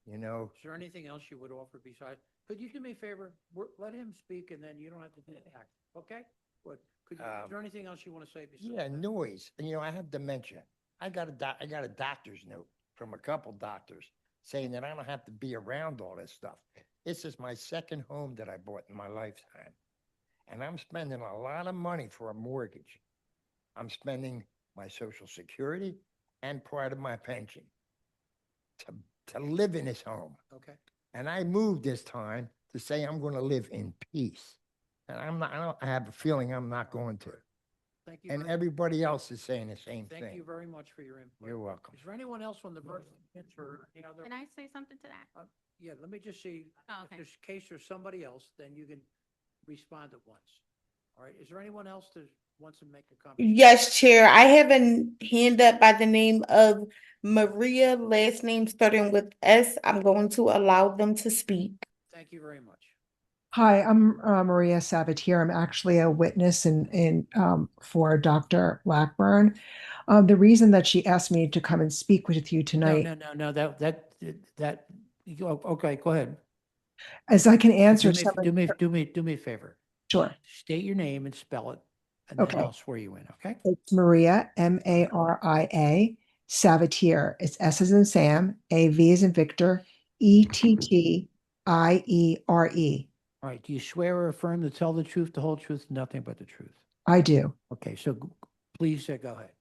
[SPEAKER 14] you know?
[SPEAKER 19] Is there anything else you would offer besides? Could you do me a favor? Let him speak and then you don't have to act, okay? What, is there anything else you want to say besides?
[SPEAKER 14] Yeah, noise. And, I have dementia. I got a doctor's note from a couple doctors saying that I don't have to be around all this stuff. This is my second home that I bought in my lifetime. And I'm spending a lot of money for a mortgage. I'm spending my Social Security and part of my pension to live in this home.
[SPEAKER 19] Okay.
[SPEAKER 14] And I moved this time to say I'm going to live in peace. And I have a feeling I'm not going to.
[SPEAKER 19] Thank you.
[SPEAKER 14] And
[SPEAKER 19] very-
[SPEAKER 14] everybody else is saying the same
[SPEAKER 19] Thank you
[SPEAKER 14] thing.
[SPEAKER 19] very much for your input.
[SPEAKER 14] You're welcome.
[SPEAKER 19] Is there anyone else on the virtual audience or any other?
[SPEAKER 1] Can I say something to that?
[SPEAKER 19] Yeah, let me just see.
[SPEAKER 1] Oh,
[SPEAKER 19] If
[SPEAKER 1] okay.
[SPEAKER 19] there's case there's somebody else, then you can respond at once. All right, is there anyone else to wants to make a comment?
[SPEAKER 2] Yes, Chair. I have a hand up by the name of Maria, last name starting with S. I'm going to allow them to speak.
[SPEAKER 19] Thank you very much.
[SPEAKER 6] Hi, I'm Maria Sabatier. I'm actually a witness for Dr. Blackburn. The reason that she asked me to come and speak with you
[SPEAKER 19] No,
[SPEAKER 6] tonight,
[SPEAKER 19] no, okay, go ahead.
[SPEAKER 6] as I can answer
[SPEAKER 19] Do me,
[SPEAKER 6] some of
[SPEAKER 19] do me, do me, do me a favor.
[SPEAKER 6] Sure.
[SPEAKER 19] State your name and spell it, and then
[SPEAKER 6] Okay.
[SPEAKER 19] I'll swear you in, okay?
[SPEAKER 6] It's Maria, Maria, Sabatier. It's S as in Sam, A V as in Victor, Ettiere.
[SPEAKER 19] All right, do you swear or affirm to tell the truth, the whole truth, nothing but the truth?
[SPEAKER 6] I do.
[SPEAKER 19] Okay, so please go ahead.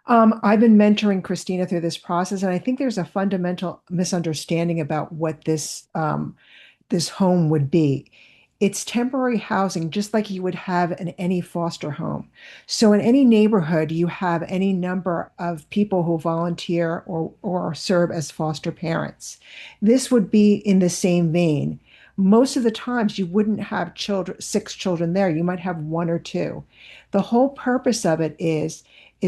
[SPEAKER 6] I've been mentoring Christina through this process, and I think there's a fundamental misunderstanding about what this home would be. It's temporary housing, just like you would have in any foster home. So in any neighborhood, you have any number of people who volunteer or serve as foster parents. This would be in the same vein. Most of the times you wouldn't have 6 children there. You might have 1 or 2. The whole purpose of it is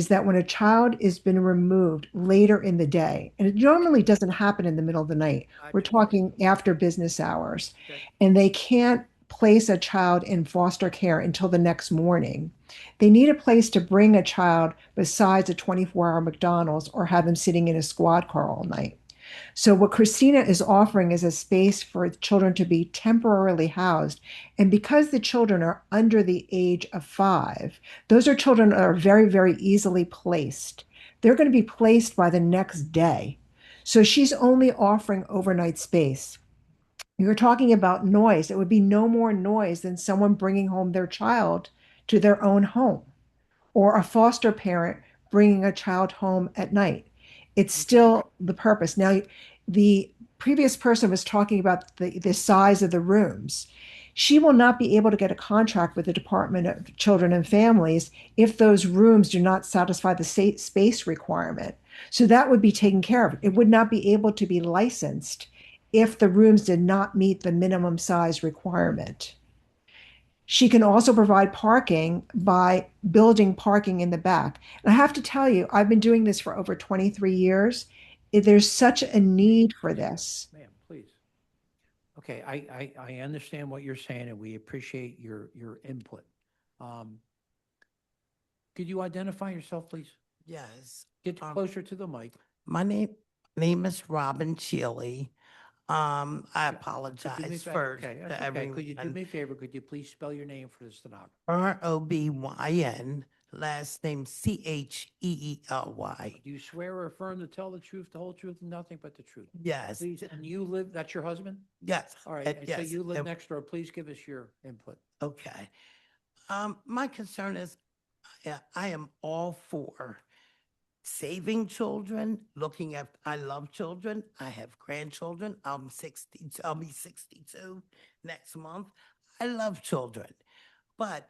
[SPEAKER 6] that when a child has been removed later in the day, and it normally doesn't happen in the middle of the night, we're talking after business hours, and they can't place a child in foster care until the next morning. They need a place to bring a child besides a 24-hour McDonald's or have them sitting in a squad car all night. So what Christina is offering is a space for children to be temporarily housed. And because the children are under the age of 5, those are children that are very, very easily placed. They're going to be placed by the next day. So she's only offering overnight space. You're talking about noise. It would be no more noise than someone bringing home their child to their own home or a foster parent bringing a child home at night. It's still the purpose. Now, the previous person was talking about the size of the rooms. She will not be able to get a contract with the Department of Children and Families if those rooms do not satisfy the space requirement. So that would be taken care of. It would not be able to be licensed if the rooms did not meet the minimum size requirement. She can also provide parking by building parking in the back. And I have to tell you, I've been doing this for over 23 years. There's such a need for this.
[SPEAKER 19] Ma'am, please. Okay, I understand what you're saying, and we appreciate your input. Could you identify yourself, please?
[SPEAKER 15] Yes.
[SPEAKER 19] Get closer to the mic.
[SPEAKER 15] My name is Robin Chili. I
[SPEAKER 19] Could you do me a
[SPEAKER 15] apologize
[SPEAKER 19] fa-
[SPEAKER 15] first
[SPEAKER 19] okay,
[SPEAKER 15] to
[SPEAKER 19] that's okay. Could you do
[SPEAKER 15] everyone.
[SPEAKER 19] me a favor? Could you please spell your name for the stenographer?
[SPEAKER 15] Robyn, last name Cheely.
[SPEAKER 19] Do you swear or affirm to tell the truth, the whole truth, and nothing but the truth?
[SPEAKER 15] Yes.
[SPEAKER 19] Please, and you live, that's your husband?
[SPEAKER 15] Yes.
[SPEAKER 19] All right, and so
[SPEAKER 15] yes.
[SPEAKER 19] you live
[SPEAKER 15] and-
[SPEAKER 19] next door. Please give us your input.
[SPEAKER 15] Okay. My concern is, I am all for saving children, I love children. I have grandchildren. I'll be 62 next month. I love children. But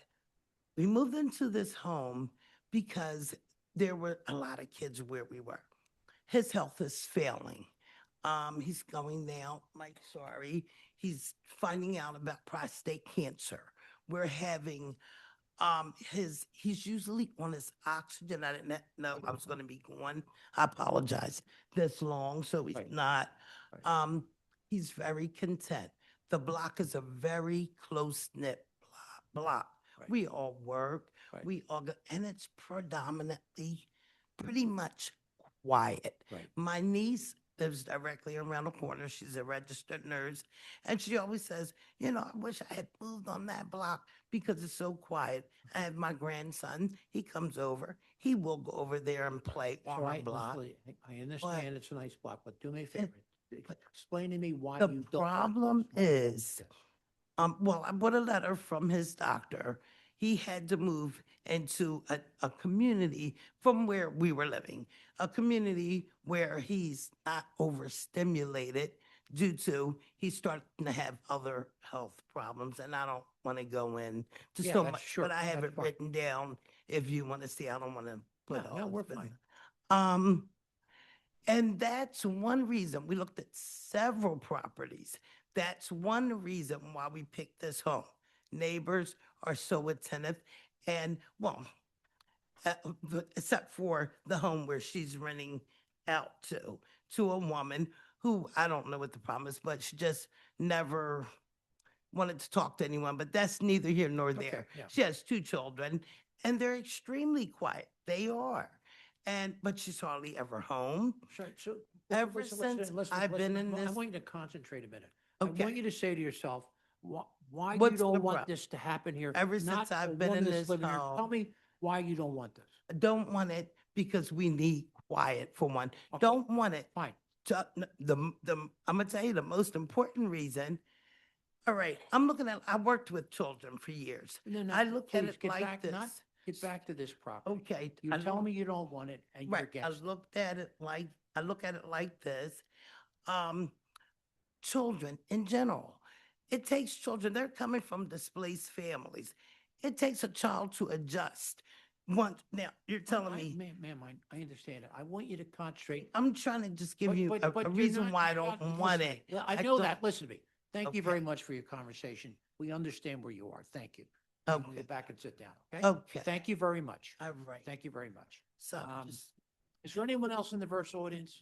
[SPEAKER 15] we moved into this home because there were a lot of kids where we were. His health is failing. He's going now, Mike, sorry. He's finding out about prostate cancer. We're having he's usually on his oxygen. I didn't know I was going to be going. I apologize. This long, so he's
[SPEAKER 19] Right.
[SPEAKER 15] not. He's very content. The block is a very close knit block.
[SPEAKER 19] Right.
[SPEAKER 15] We all work.
[SPEAKER 19] Right.
[SPEAKER 15] We all go, and it's predominantly pretty much quiet.
[SPEAKER 19] Right.
[SPEAKER 15] My niece lives directly around the corner. She's a registered nurse. And she always says, I wish I had moved on that block because it's so quiet. I have my grandson. He comes over. He will go over there and play on
[SPEAKER 19] So
[SPEAKER 15] our block.
[SPEAKER 19] I understand it's a nice block, but do me a favor.
[SPEAKER 15] but
[SPEAKER 19] Explain to me why
[SPEAKER 15] The
[SPEAKER 19] you don't.
[SPEAKER 15] problem is, well, I bought a letter from his doctor. He had to move into a community from where we were living, a community where he's not overstimulated due to he's starting to have other health problems. And I don't want to go in to
[SPEAKER 19] Yeah,
[SPEAKER 15] so
[SPEAKER 19] that's
[SPEAKER 15] much,
[SPEAKER 19] sure.
[SPEAKER 15] but I have
[SPEAKER 19] That's
[SPEAKER 15] it
[SPEAKER 19] fine.
[SPEAKER 15] written down if you want to see. I don't want to put
[SPEAKER 19] No,
[SPEAKER 15] all
[SPEAKER 19] we're
[SPEAKER 15] this, but,
[SPEAKER 19] fine.
[SPEAKER 15] and that's one reason we looked at several properties. That's one reason why we picked this home. Neighbors are so attentive. And well, except for the home where she's renting out to a woman who, I don't know what the problem is, but she just never wanted to talk to anyone, but that's neither here nor there.
[SPEAKER 19] yeah.
[SPEAKER 15] She has 2 children and they're extremely quiet. They are. But she's hardly ever home.
[SPEAKER 19] So
[SPEAKER 15] Ever
[SPEAKER 19] listen,
[SPEAKER 15] since I've been in
[SPEAKER 19] I
[SPEAKER 15] this.
[SPEAKER 19] want you to concentrate a minute.
[SPEAKER 15] Okay.
[SPEAKER 19] I want you to say to yourself, why you
[SPEAKER 15] What's
[SPEAKER 19] don't
[SPEAKER 15] the
[SPEAKER 19] want
[SPEAKER 15] problem?
[SPEAKER 19] this to happen here?
[SPEAKER 15] Ever
[SPEAKER 19] not
[SPEAKER 15] since
[SPEAKER 19] a
[SPEAKER 15] I've been
[SPEAKER 19] woman
[SPEAKER 15] in
[SPEAKER 19] that's
[SPEAKER 15] this
[SPEAKER 19] living here. Tell
[SPEAKER 15] home.
[SPEAKER 19] me why you don't want this.
[SPEAKER 15] Don't want it because we need quiet for one.
[SPEAKER 19] Okay.
[SPEAKER 15] Don't want it.
[SPEAKER 19] Fine.
[SPEAKER 15] I'm gonna tell you the most important reason. All right, I worked with children for years.
[SPEAKER 19] No,
[SPEAKER 15] I look at
[SPEAKER 19] please
[SPEAKER 15] it
[SPEAKER 19] get
[SPEAKER 15] like
[SPEAKER 19] back,
[SPEAKER 15] this.
[SPEAKER 19] Get back to this property.
[SPEAKER 15] Okay.
[SPEAKER 19] You're
[SPEAKER 15] I
[SPEAKER 19] telling
[SPEAKER 15] look-
[SPEAKER 19] me you don't want it and you're
[SPEAKER 15] Right, I
[SPEAKER 19] guessing.
[SPEAKER 15] look at it like this. Children in general. It takes children, they're coming from displaced families. It takes a child to adjust. Now, you're telling me,
[SPEAKER 19] Ma'am, I understand it. I want you to concentrate.
[SPEAKER 15] I'm trying to just give you
[SPEAKER 19] But
[SPEAKER 15] a
[SPEAKER 19] you're
[SPEAKER 15] reason
[SPEAKER 19] not-
[SPEAKER 15] why I
[SPEAKER 19] you're
[SPEAKER 15] don't
[SPEAKER 19] not
[SPEAKER 15] want
[SPEAKER 19] listening.
[SPEAKER 15] it.
[SPEAKER 19] Yeah, I
[SPEAKER 15] I
[SPEAKER 19] know
[SPEAKER 15] don't-
[SPEAKER 19] that. Listen to me. Thank you
[SPEAKER 15] Okay.
[SPEAKER 19] very much for your conversation. We understand where you are. Thank you. You can
[SPEAKER 15] Okay.
[SPEAKER 19] Get back and sit down, okay?
[SPEAKER 15] Okay.
[SPEAKER 19] Thank you very much.
[SPEAKER 15] All right.
[SPEAKER 19] Thank you very much.
[SPEAKER 15] So, just-
[SPEAKER 19] Is there anyone else in the virtual audience?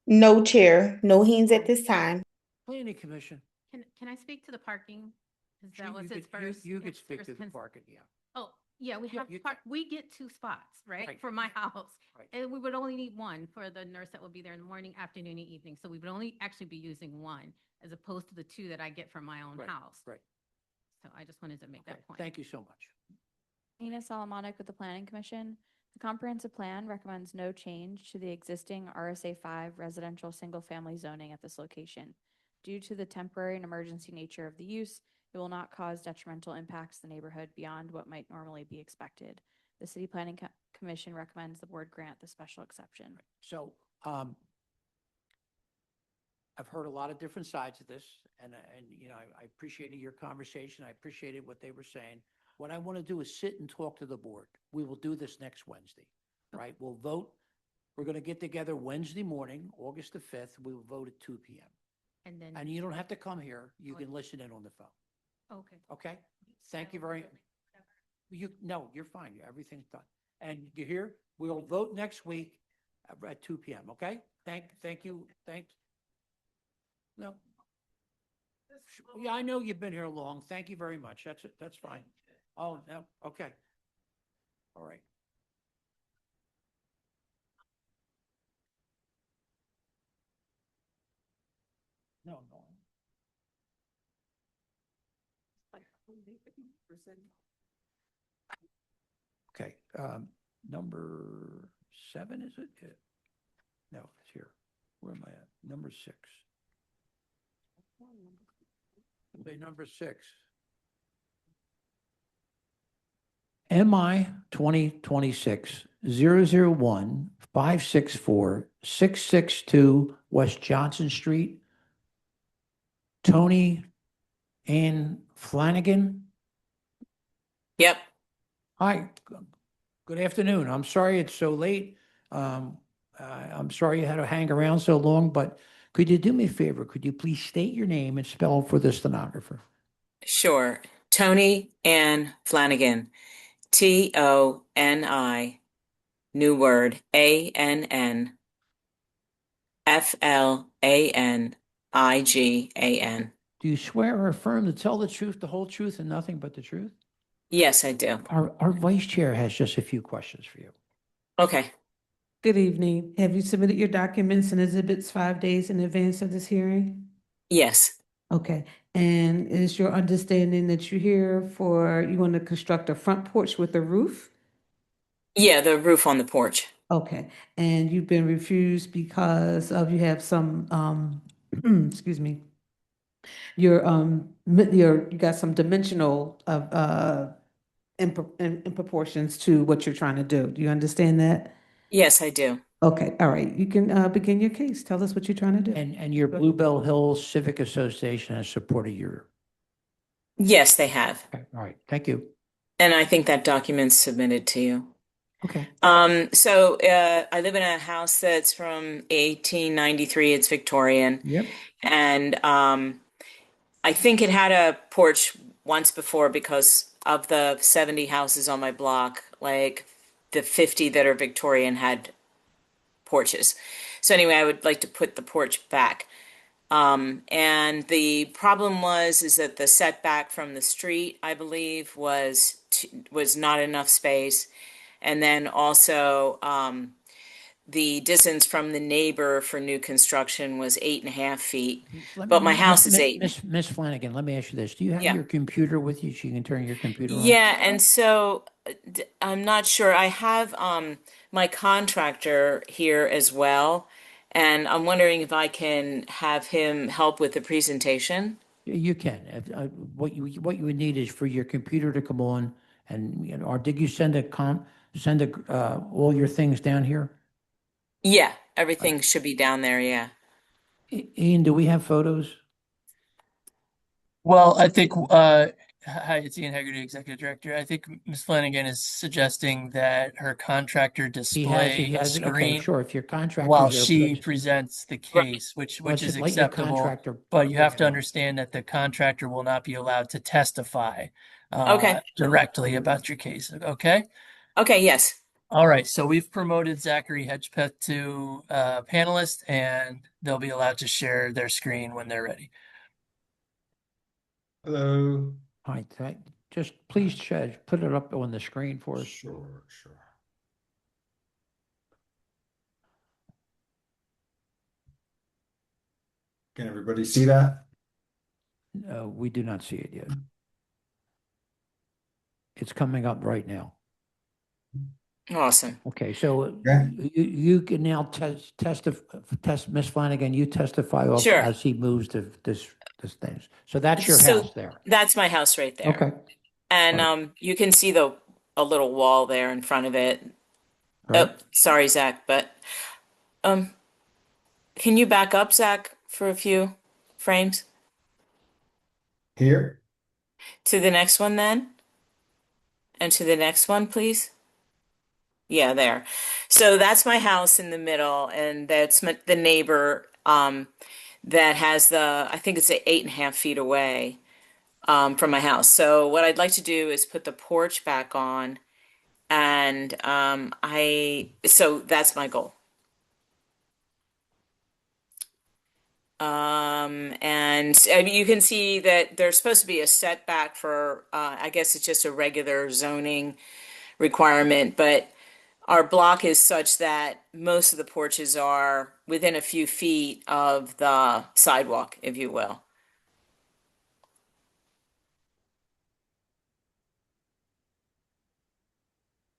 [SPEAKER 2] No, Chair, no hands at this time.
[SPEAKER 19] Planning Commission.
[SPEAKER 1] Can I speak to the parking? Because
[SPEAKER 19] Sure,
[SPEAKER 1] that was
[SPEAKER 19] you
[SPEAKER 1] its
[SPEAKER 19] could-
[SPEAKER 1] first.
[SPEAKER 19] You could
[SPEAKER 1] its
[SPEAKER 19] speak
[SPEAKER 1] first
[SPEAKER 19] to the
[SPEAKER 1] cons-
[SPEAKER 19] parking, yeah.
[SPEAKER 1] Oh, yeah, we
[SPEAKER 19] Yeah,
[SPEAKER 1] have,
[SPEAKER 19] you
[SPEAKER 1] we get 2 spots, right,
[SPEAKER 19] Right.
[SPEAKER 1] for my house.
[SPEAKER 19] Right.
[SPEAKER 1] And we would only need 1 for the nurse that will be there in the morning, afternoon, and evening. So we would only actually be using 1 as opposed to the 2 that I get from my own
[SPEAKER 19] Right,
[SPEAKER 1] house.
[SPEAKER 19] right.
[SPEAKER 1] So I just wanted to make
[SPEAKER 19] Okay,
[SPEAKER 1] that point.
[SPEAKER 19] Thank you so much.
[SPEAKER 17] Nina Solomonic with the Planning Commission. The comprehensive plan recommends no change to the existing RSA 5 residential single-family zoning at this location. Due to the temporary and emergency nature of the use, it will not cause detrimental impacts to the neighborhood beyond what might normally be expected. The City Planning Commission recommends the board grant the special exception.
[SPEAKER 19] So, I've heard a lot of different sides of this, and you know, I appreciated your conversation. I appreciated what they were saying. What I want to do is sit and talk to the board. We will do this next Wednesday, right? We'll vote. We're going to get together Wednesday morning, August the 5th. We will vote at 2 p.m.
[SPEAKER 1] And then.
[SPEAKER 19] And you don't have to come here. You can listen in on the phone.
[SPEAKER 1] Okay.
[SPEAKER 19] Okay? Thank you very, no, you're fine. Everything's done. And you hear, we'll vote next week at 2 p.m., okay? Thank you, thanks. No. Yeah, I know you've been here long. Thank you very much. That's it. That's fine. Oh, no, okay. All right. No. Okay, number 7, is it? No, it's here. Where am I at? Number 6. Okay, number 6. MI 2026-001-564-662 West Johnson Street. Tony Ann Flanagan.
[SPEAKER 11] Yep.
[SPEAKER 19] Hi, good afternoon. I'm sorry it's so late. I'm sorry you had to hang around so long, but could you do me a favor? Could you please state your name and spell for the stenographer?
[SPEAKER 11] Sure. Tony Ann Flanagan. Toni, new word, ANNFLANIGAN.
[SPEAKER 19] Do you swear or affirm to tell the truth, the whole truth, and nothing but the truth?
[SPEAKER 11] Yes, I do.
[SPEAKER 19] Our vice chair has just a few questions for you.
[SPEAKER 11] Okay.
[SPEAKER 4] Good evening. Have you submitted your documents and exhibits 5 days in advance of this hearing?
[SPEAKER 11] Yes.
[SPEAKER 4] Okay. And is your understanding that you're here you want to construct a front porch with a roof?
[SPEAKER 11] Yeah, the roof on the porch.
[SPEAKER 4] Okay. And you've been refused because you have some, excuse me, you got some dimensional in proportions to what you're trying to do. Do you understand that?
[SPEAKER 11] Yes, I do.
[SPEAKER 4] Okay, all right. You can begin your case. Tell us what you're trying to do.
[SPEAKER 19] And your Bluebell Hills Civic Association has supported your.
[SPEAKER 11] Yes, they have.
[SPEAKER 19] Okay, all right, thank you.
[SPEAKER 11] And I think that document's submitted to you.
[SPEAKER 19] Okay.
[SPEAKER 11] So I live in a house that's from 1893. It's Victorian.
[SPEAKER 19] Yep.
[SPEAKER 11] And I think it had a porch once before because of the 70 houses on my block, like the 50 that are Victorian had porches. So anyway, I would like to put the porch back. And the problem is that the setback from the street, I believe, was not enough space. And then also, the distance from the neighbor for new construction was 8.5 feet, but my house is 8.
[SPEAKER 19] Miss Flanagan, let me ask you this. Do you have
[SPEAKER 11] Yeah.
[SPEAKER 19] your computer with you so you can turn your computer on?
[SPEAKER 11] Yeah, and so I'm not sure. I have my contractor here as well, and I'm wondering if I can have him help with the presentation.
[SPEAKER 19] You can. What you would need is for your computer to come on and, you know, or did you send all your things down here?
[SPEAKER 11] Yeah, everything should be down there, yeah.
[SPEAKER 19] Ian, do we have photos?
[SPEAKER 9] Well, I think, hi, it's Ian Hegarty, Executive Director. I think Ms. Flanagan is suggesting that her contractor
[SPEAKER 19] He
[SPEAKER 9] display a
[SPEAKER 19] has it. Okay,
[SPEAKER 9] screen
[SPEAKER 19] sure. If your contractor.
[SPEAKER 9] while she presents the case, which
[SPEAKER 19] Let's
[SPEAKER 9] is
[SPEAKER 19] just let your
[SPEAKER 9] acceptable.
[SPEAKER 19] contractor
[SPEAKER 9] But you have to
[SPEAKER 19] present.
[SPEAKER 9] understand that the contractor will not be allowed to testify
[SPEAKER 11] Okay.
[SPEAKER 9] directly about your case, okay?
[SPEAKER 11] Okay, yes.
[SPEAKER 9] All right, so we've promoted Zachary Hedgepeth to panelist, and they'll be allowed to share their screen when they're ready.
[SPEAKER 5] Hello.
[SPEAKER 19] All right, just please put it up on the screen for us.
[SPEAKER 5] Sure. Can everybody see that?
[SPEAKER 19] We do not see it yet. It's coming up right now.
[SPEAKER 11] Awesome.
[SPEAKER 19] Okay, so
[SPEAKER 5] Okay.
[SPEAKER 19] you can now test Ms. Flanagan, you testify off
[SPEAKER 11] Sure.
[SPEAKER 19] as he moves this things. So that's your
[SPEAKER 11] So
[SPEAKER 19] house there.
[SPEAKER 11] That's my house right there.
[SPEAKER 19] Okay.
[SPEAKER 11] And you can see a little wall there in front of it.
[SPEAKER 19] Right.
[SPEAKER 11] Oh, sorry, Zach, but can you back up, Zach, for a few frames
[SPEAKER 5] Here?
[SPEAKER 11] to the next one then? And to the next one, please. Yeah, there. So that's my house in the middle, and that's the neighbor that has I think it's 8.5 feet away from my house. So what I'd like to do is put the porch back on, and so that's my goal. And I mean, you can see that there's supposed to be a setback for, I guess it's just a regular zoning requirement, but our block is such that most of the porches are within a few feet of the sidewalk, if you will.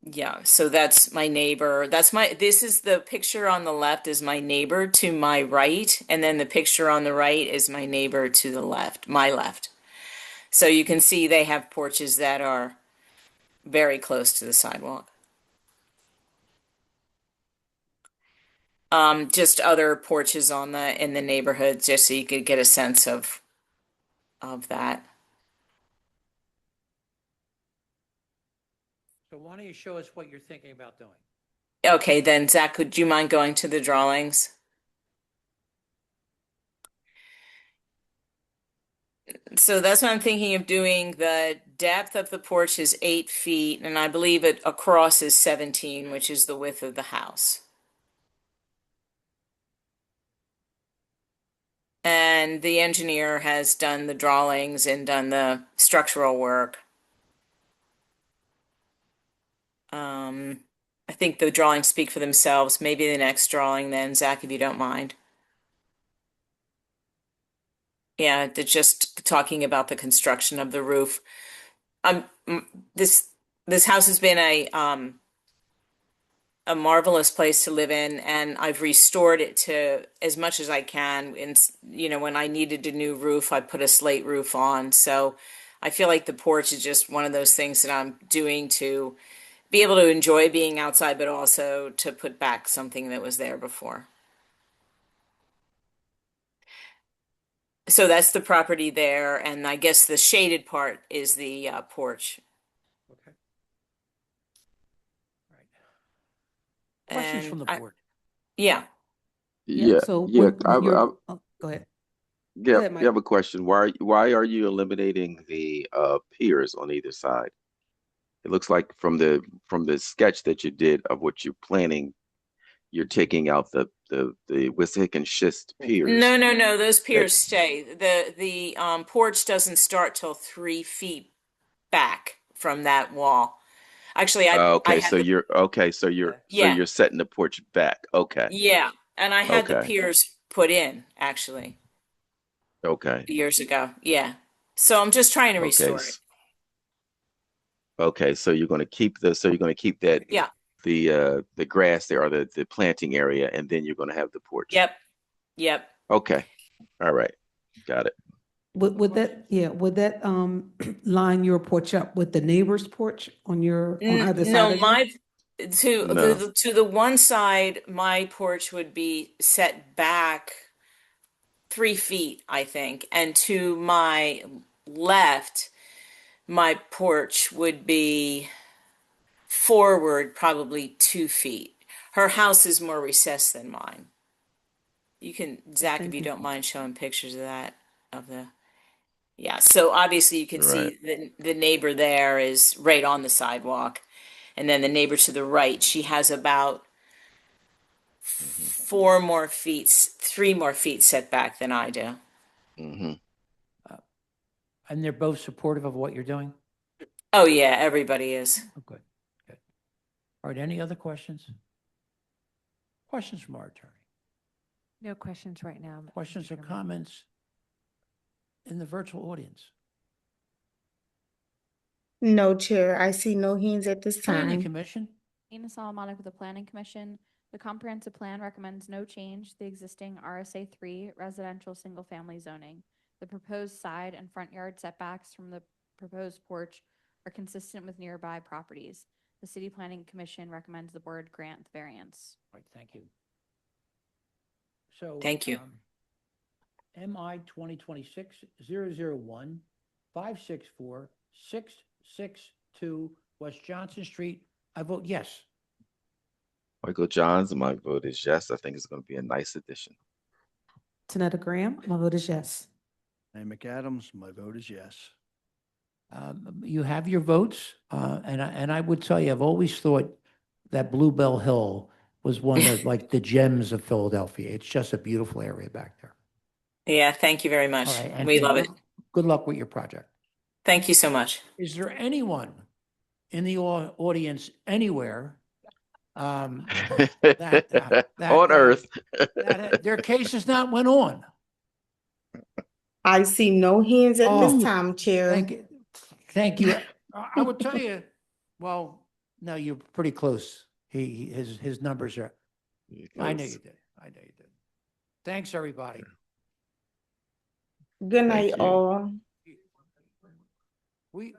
[SPEAKER 11] Yeah, so that's my neighbor. This is the picture on the left is my neighbor to my right, and then the picture on the right is my neighbor to the left, my left. So you can see they have porches that are very close to the sidewalk. Just other porches in the neighborhood, just so you could get a sense of that.
[SPEAKER 19] So why don't you show us what you're thinking about doing?
[SPEAKER 11] Okay, then Zach, would you mind going to the drawings? So that's what I'm thinking of doing. The depth of the porch is 8 feet, and I believe it across is 17, which is the width of the house. And the engineer has done the drawings and done the structural work. I think the drawings speak for themselves. Maybe the next drawing then, Zach, if you don't mind. Yeah, they're just talking about the construction of the roof. This house has been a marvelous place to live in, and I've restored it to as much as I can. And when I needed a new roof, I put a slate roof on. So I feel like the porch is just one of those things that I'm doing to be able to enjoy being outside, but also to put back something that was there before. So that's the property there, and I guess the shaded part is the porch.
[SPEAKER 19] Okay. Right. Questions
[SPEAKER 11] And
[SPEAKER 19] from the board?
[SPEAKER 11] Yeah.
[SPEAKER 4] Yeah, so
[SPEAKER 12] Yeah.
[SPEAKER 4] what your, oh, go ahead.
[SPEAKER 12] Yeah,
[SPEAKER 4] ahead,
[SPEAKER 12] you have a question. Why are you eliminating the piers on either side? It looks like from the sketch that you did of what you're planning, you're taking out the Wissahick and Schist piers.
[SPEAKER 11] No, those piers stay. The porch doesn't start till 3 feet back from that wall. Actually, I
[SPEAKER 12] Okay,
[SPEAKER 11] had
[SPEAKER 12] so
[SPEAKER 11] the, yeah,
[SPEAKER 12] you're setting the porch back. Okay.
[SPEAKER 11] yeah, and I had the
[SPEAKER 12] Okay.
[SPEAKER 11] piers put in actually
[SPEAKER 12] Okay.
[SPEAKER 11] years ago. Yeah, so I'm just trying to
[SPEAKER 12] Okay.
[SPEAKER 11] restore it.
[SPEAKER 12] Okay, so you're going to keep that
[SPEAKER 11] Yeah.
[SPEAKER 12] the grass there or the planting area, and then you're going to have the porch.
[SPEAKER 11] Yep.
[SPEAKER 12] Okay. All right. Got it.
[SPEAKER 4] Would that line your porch up with the neighbor's porch on either side
[SPEAKER 11] No,
[SPEAKER 4] of you?
[SPEAKER 11] my
[SPEAKER 12] No.
[SPEAKER 11] to the one side, my porch would be set back 3 feet, I think, and to my left, my porch would be forward probably 2 feet. Her house is more recessed than mine. You can, Zach, if
[SPEAKER 4] Thank
[SPEAKER 11] you
[SPEAKER 4] you.
[SPEAKER 11] don't mind showing pictures of that, of the, yeah. So obviously you can
[SPEAKER 12] Right.
[SPEAKER 11] see the neighbor there is right on the sidewalk. And then the neighbor to the right, she has about 3 more feet setback than I do.
[SPEAKER 12] Mm-hmm.
[SPEAKER 19] And they're both supportive of what you're doing?
[SPEAKER 11] Oh yeah, everybody is.
[SPEAKER 19] Oh, good. All right, any other questions? Questions from our attorney?
[SPEAKER 10] No questions right now.
[SPEAKER 19] Questions
[SPEAKER 10] Mr.
[SPEAKER 19] or
[SPEAKER 10] Chairman.
[SPEAKER 19] comments in the virtual audience?
[SPEAKER 2] No, Chair, I see no hands at this
[SPEAKER 19] Planning
[SPEAKER 2] time.
[SPEAKER 19] Commission?
[SPEAKER 17] Nina Solomonic with the Planning Commission. The comprehensive plan recommends no change to the existing RSA 3 residential single-family zoning. The proposed side and front yard setbacks from the proposed porch are consistent with nearby properties. The City Planning Commission recommends the board grant the variance.
[SPEAKER 19] All right, thank you. So.
[SPEAKER 11] Thank you.
[SPEAKER 19] MI 2026-001, 564-662 West Johnson Street. I vote yes.
[SPEAKER 12] Michael Johns, my vote is yes. I think it's going to be a nice addition.
[SPEAKER 4] Tanetta Graham, my vote is yes.
[SPEAKER 13] And McAdams, my vote is yes.
[SPEAKER 19] You have your votes, and I would tell you, I've always thought that Bluebell Hill was one of like the gems of Philadelphia. It's just a beautiful area back there.
[SPEAKER 11] Yeah, thank you very much.
[SPEAKER 19] All right, and
[SPEAKER 11] We love it.
[SPEAKER 19] Good luck with your project.
[SPEAKER 11] Thank you so much.
[SPEAKER 19] Is there anyone in the audience anywhere
[SPEAKER 12] On Earth.
[SPEAKER 19] that their case has not went on?
[SPEAKER 2] I see no hands at
[SPEAKER 19] Oh,
[SPEAKER 2] this time, Chair.
[SPEAKER 19] Thank you. I would tell you, well, no, you're pretty close. His numbers are, I know you did. I know you did. Thanks, everybody.
[SPEAKER 2] Good night,
[SPEAKER 12] you.
[SPEAKER 2] all.
[SPEAKER 19] We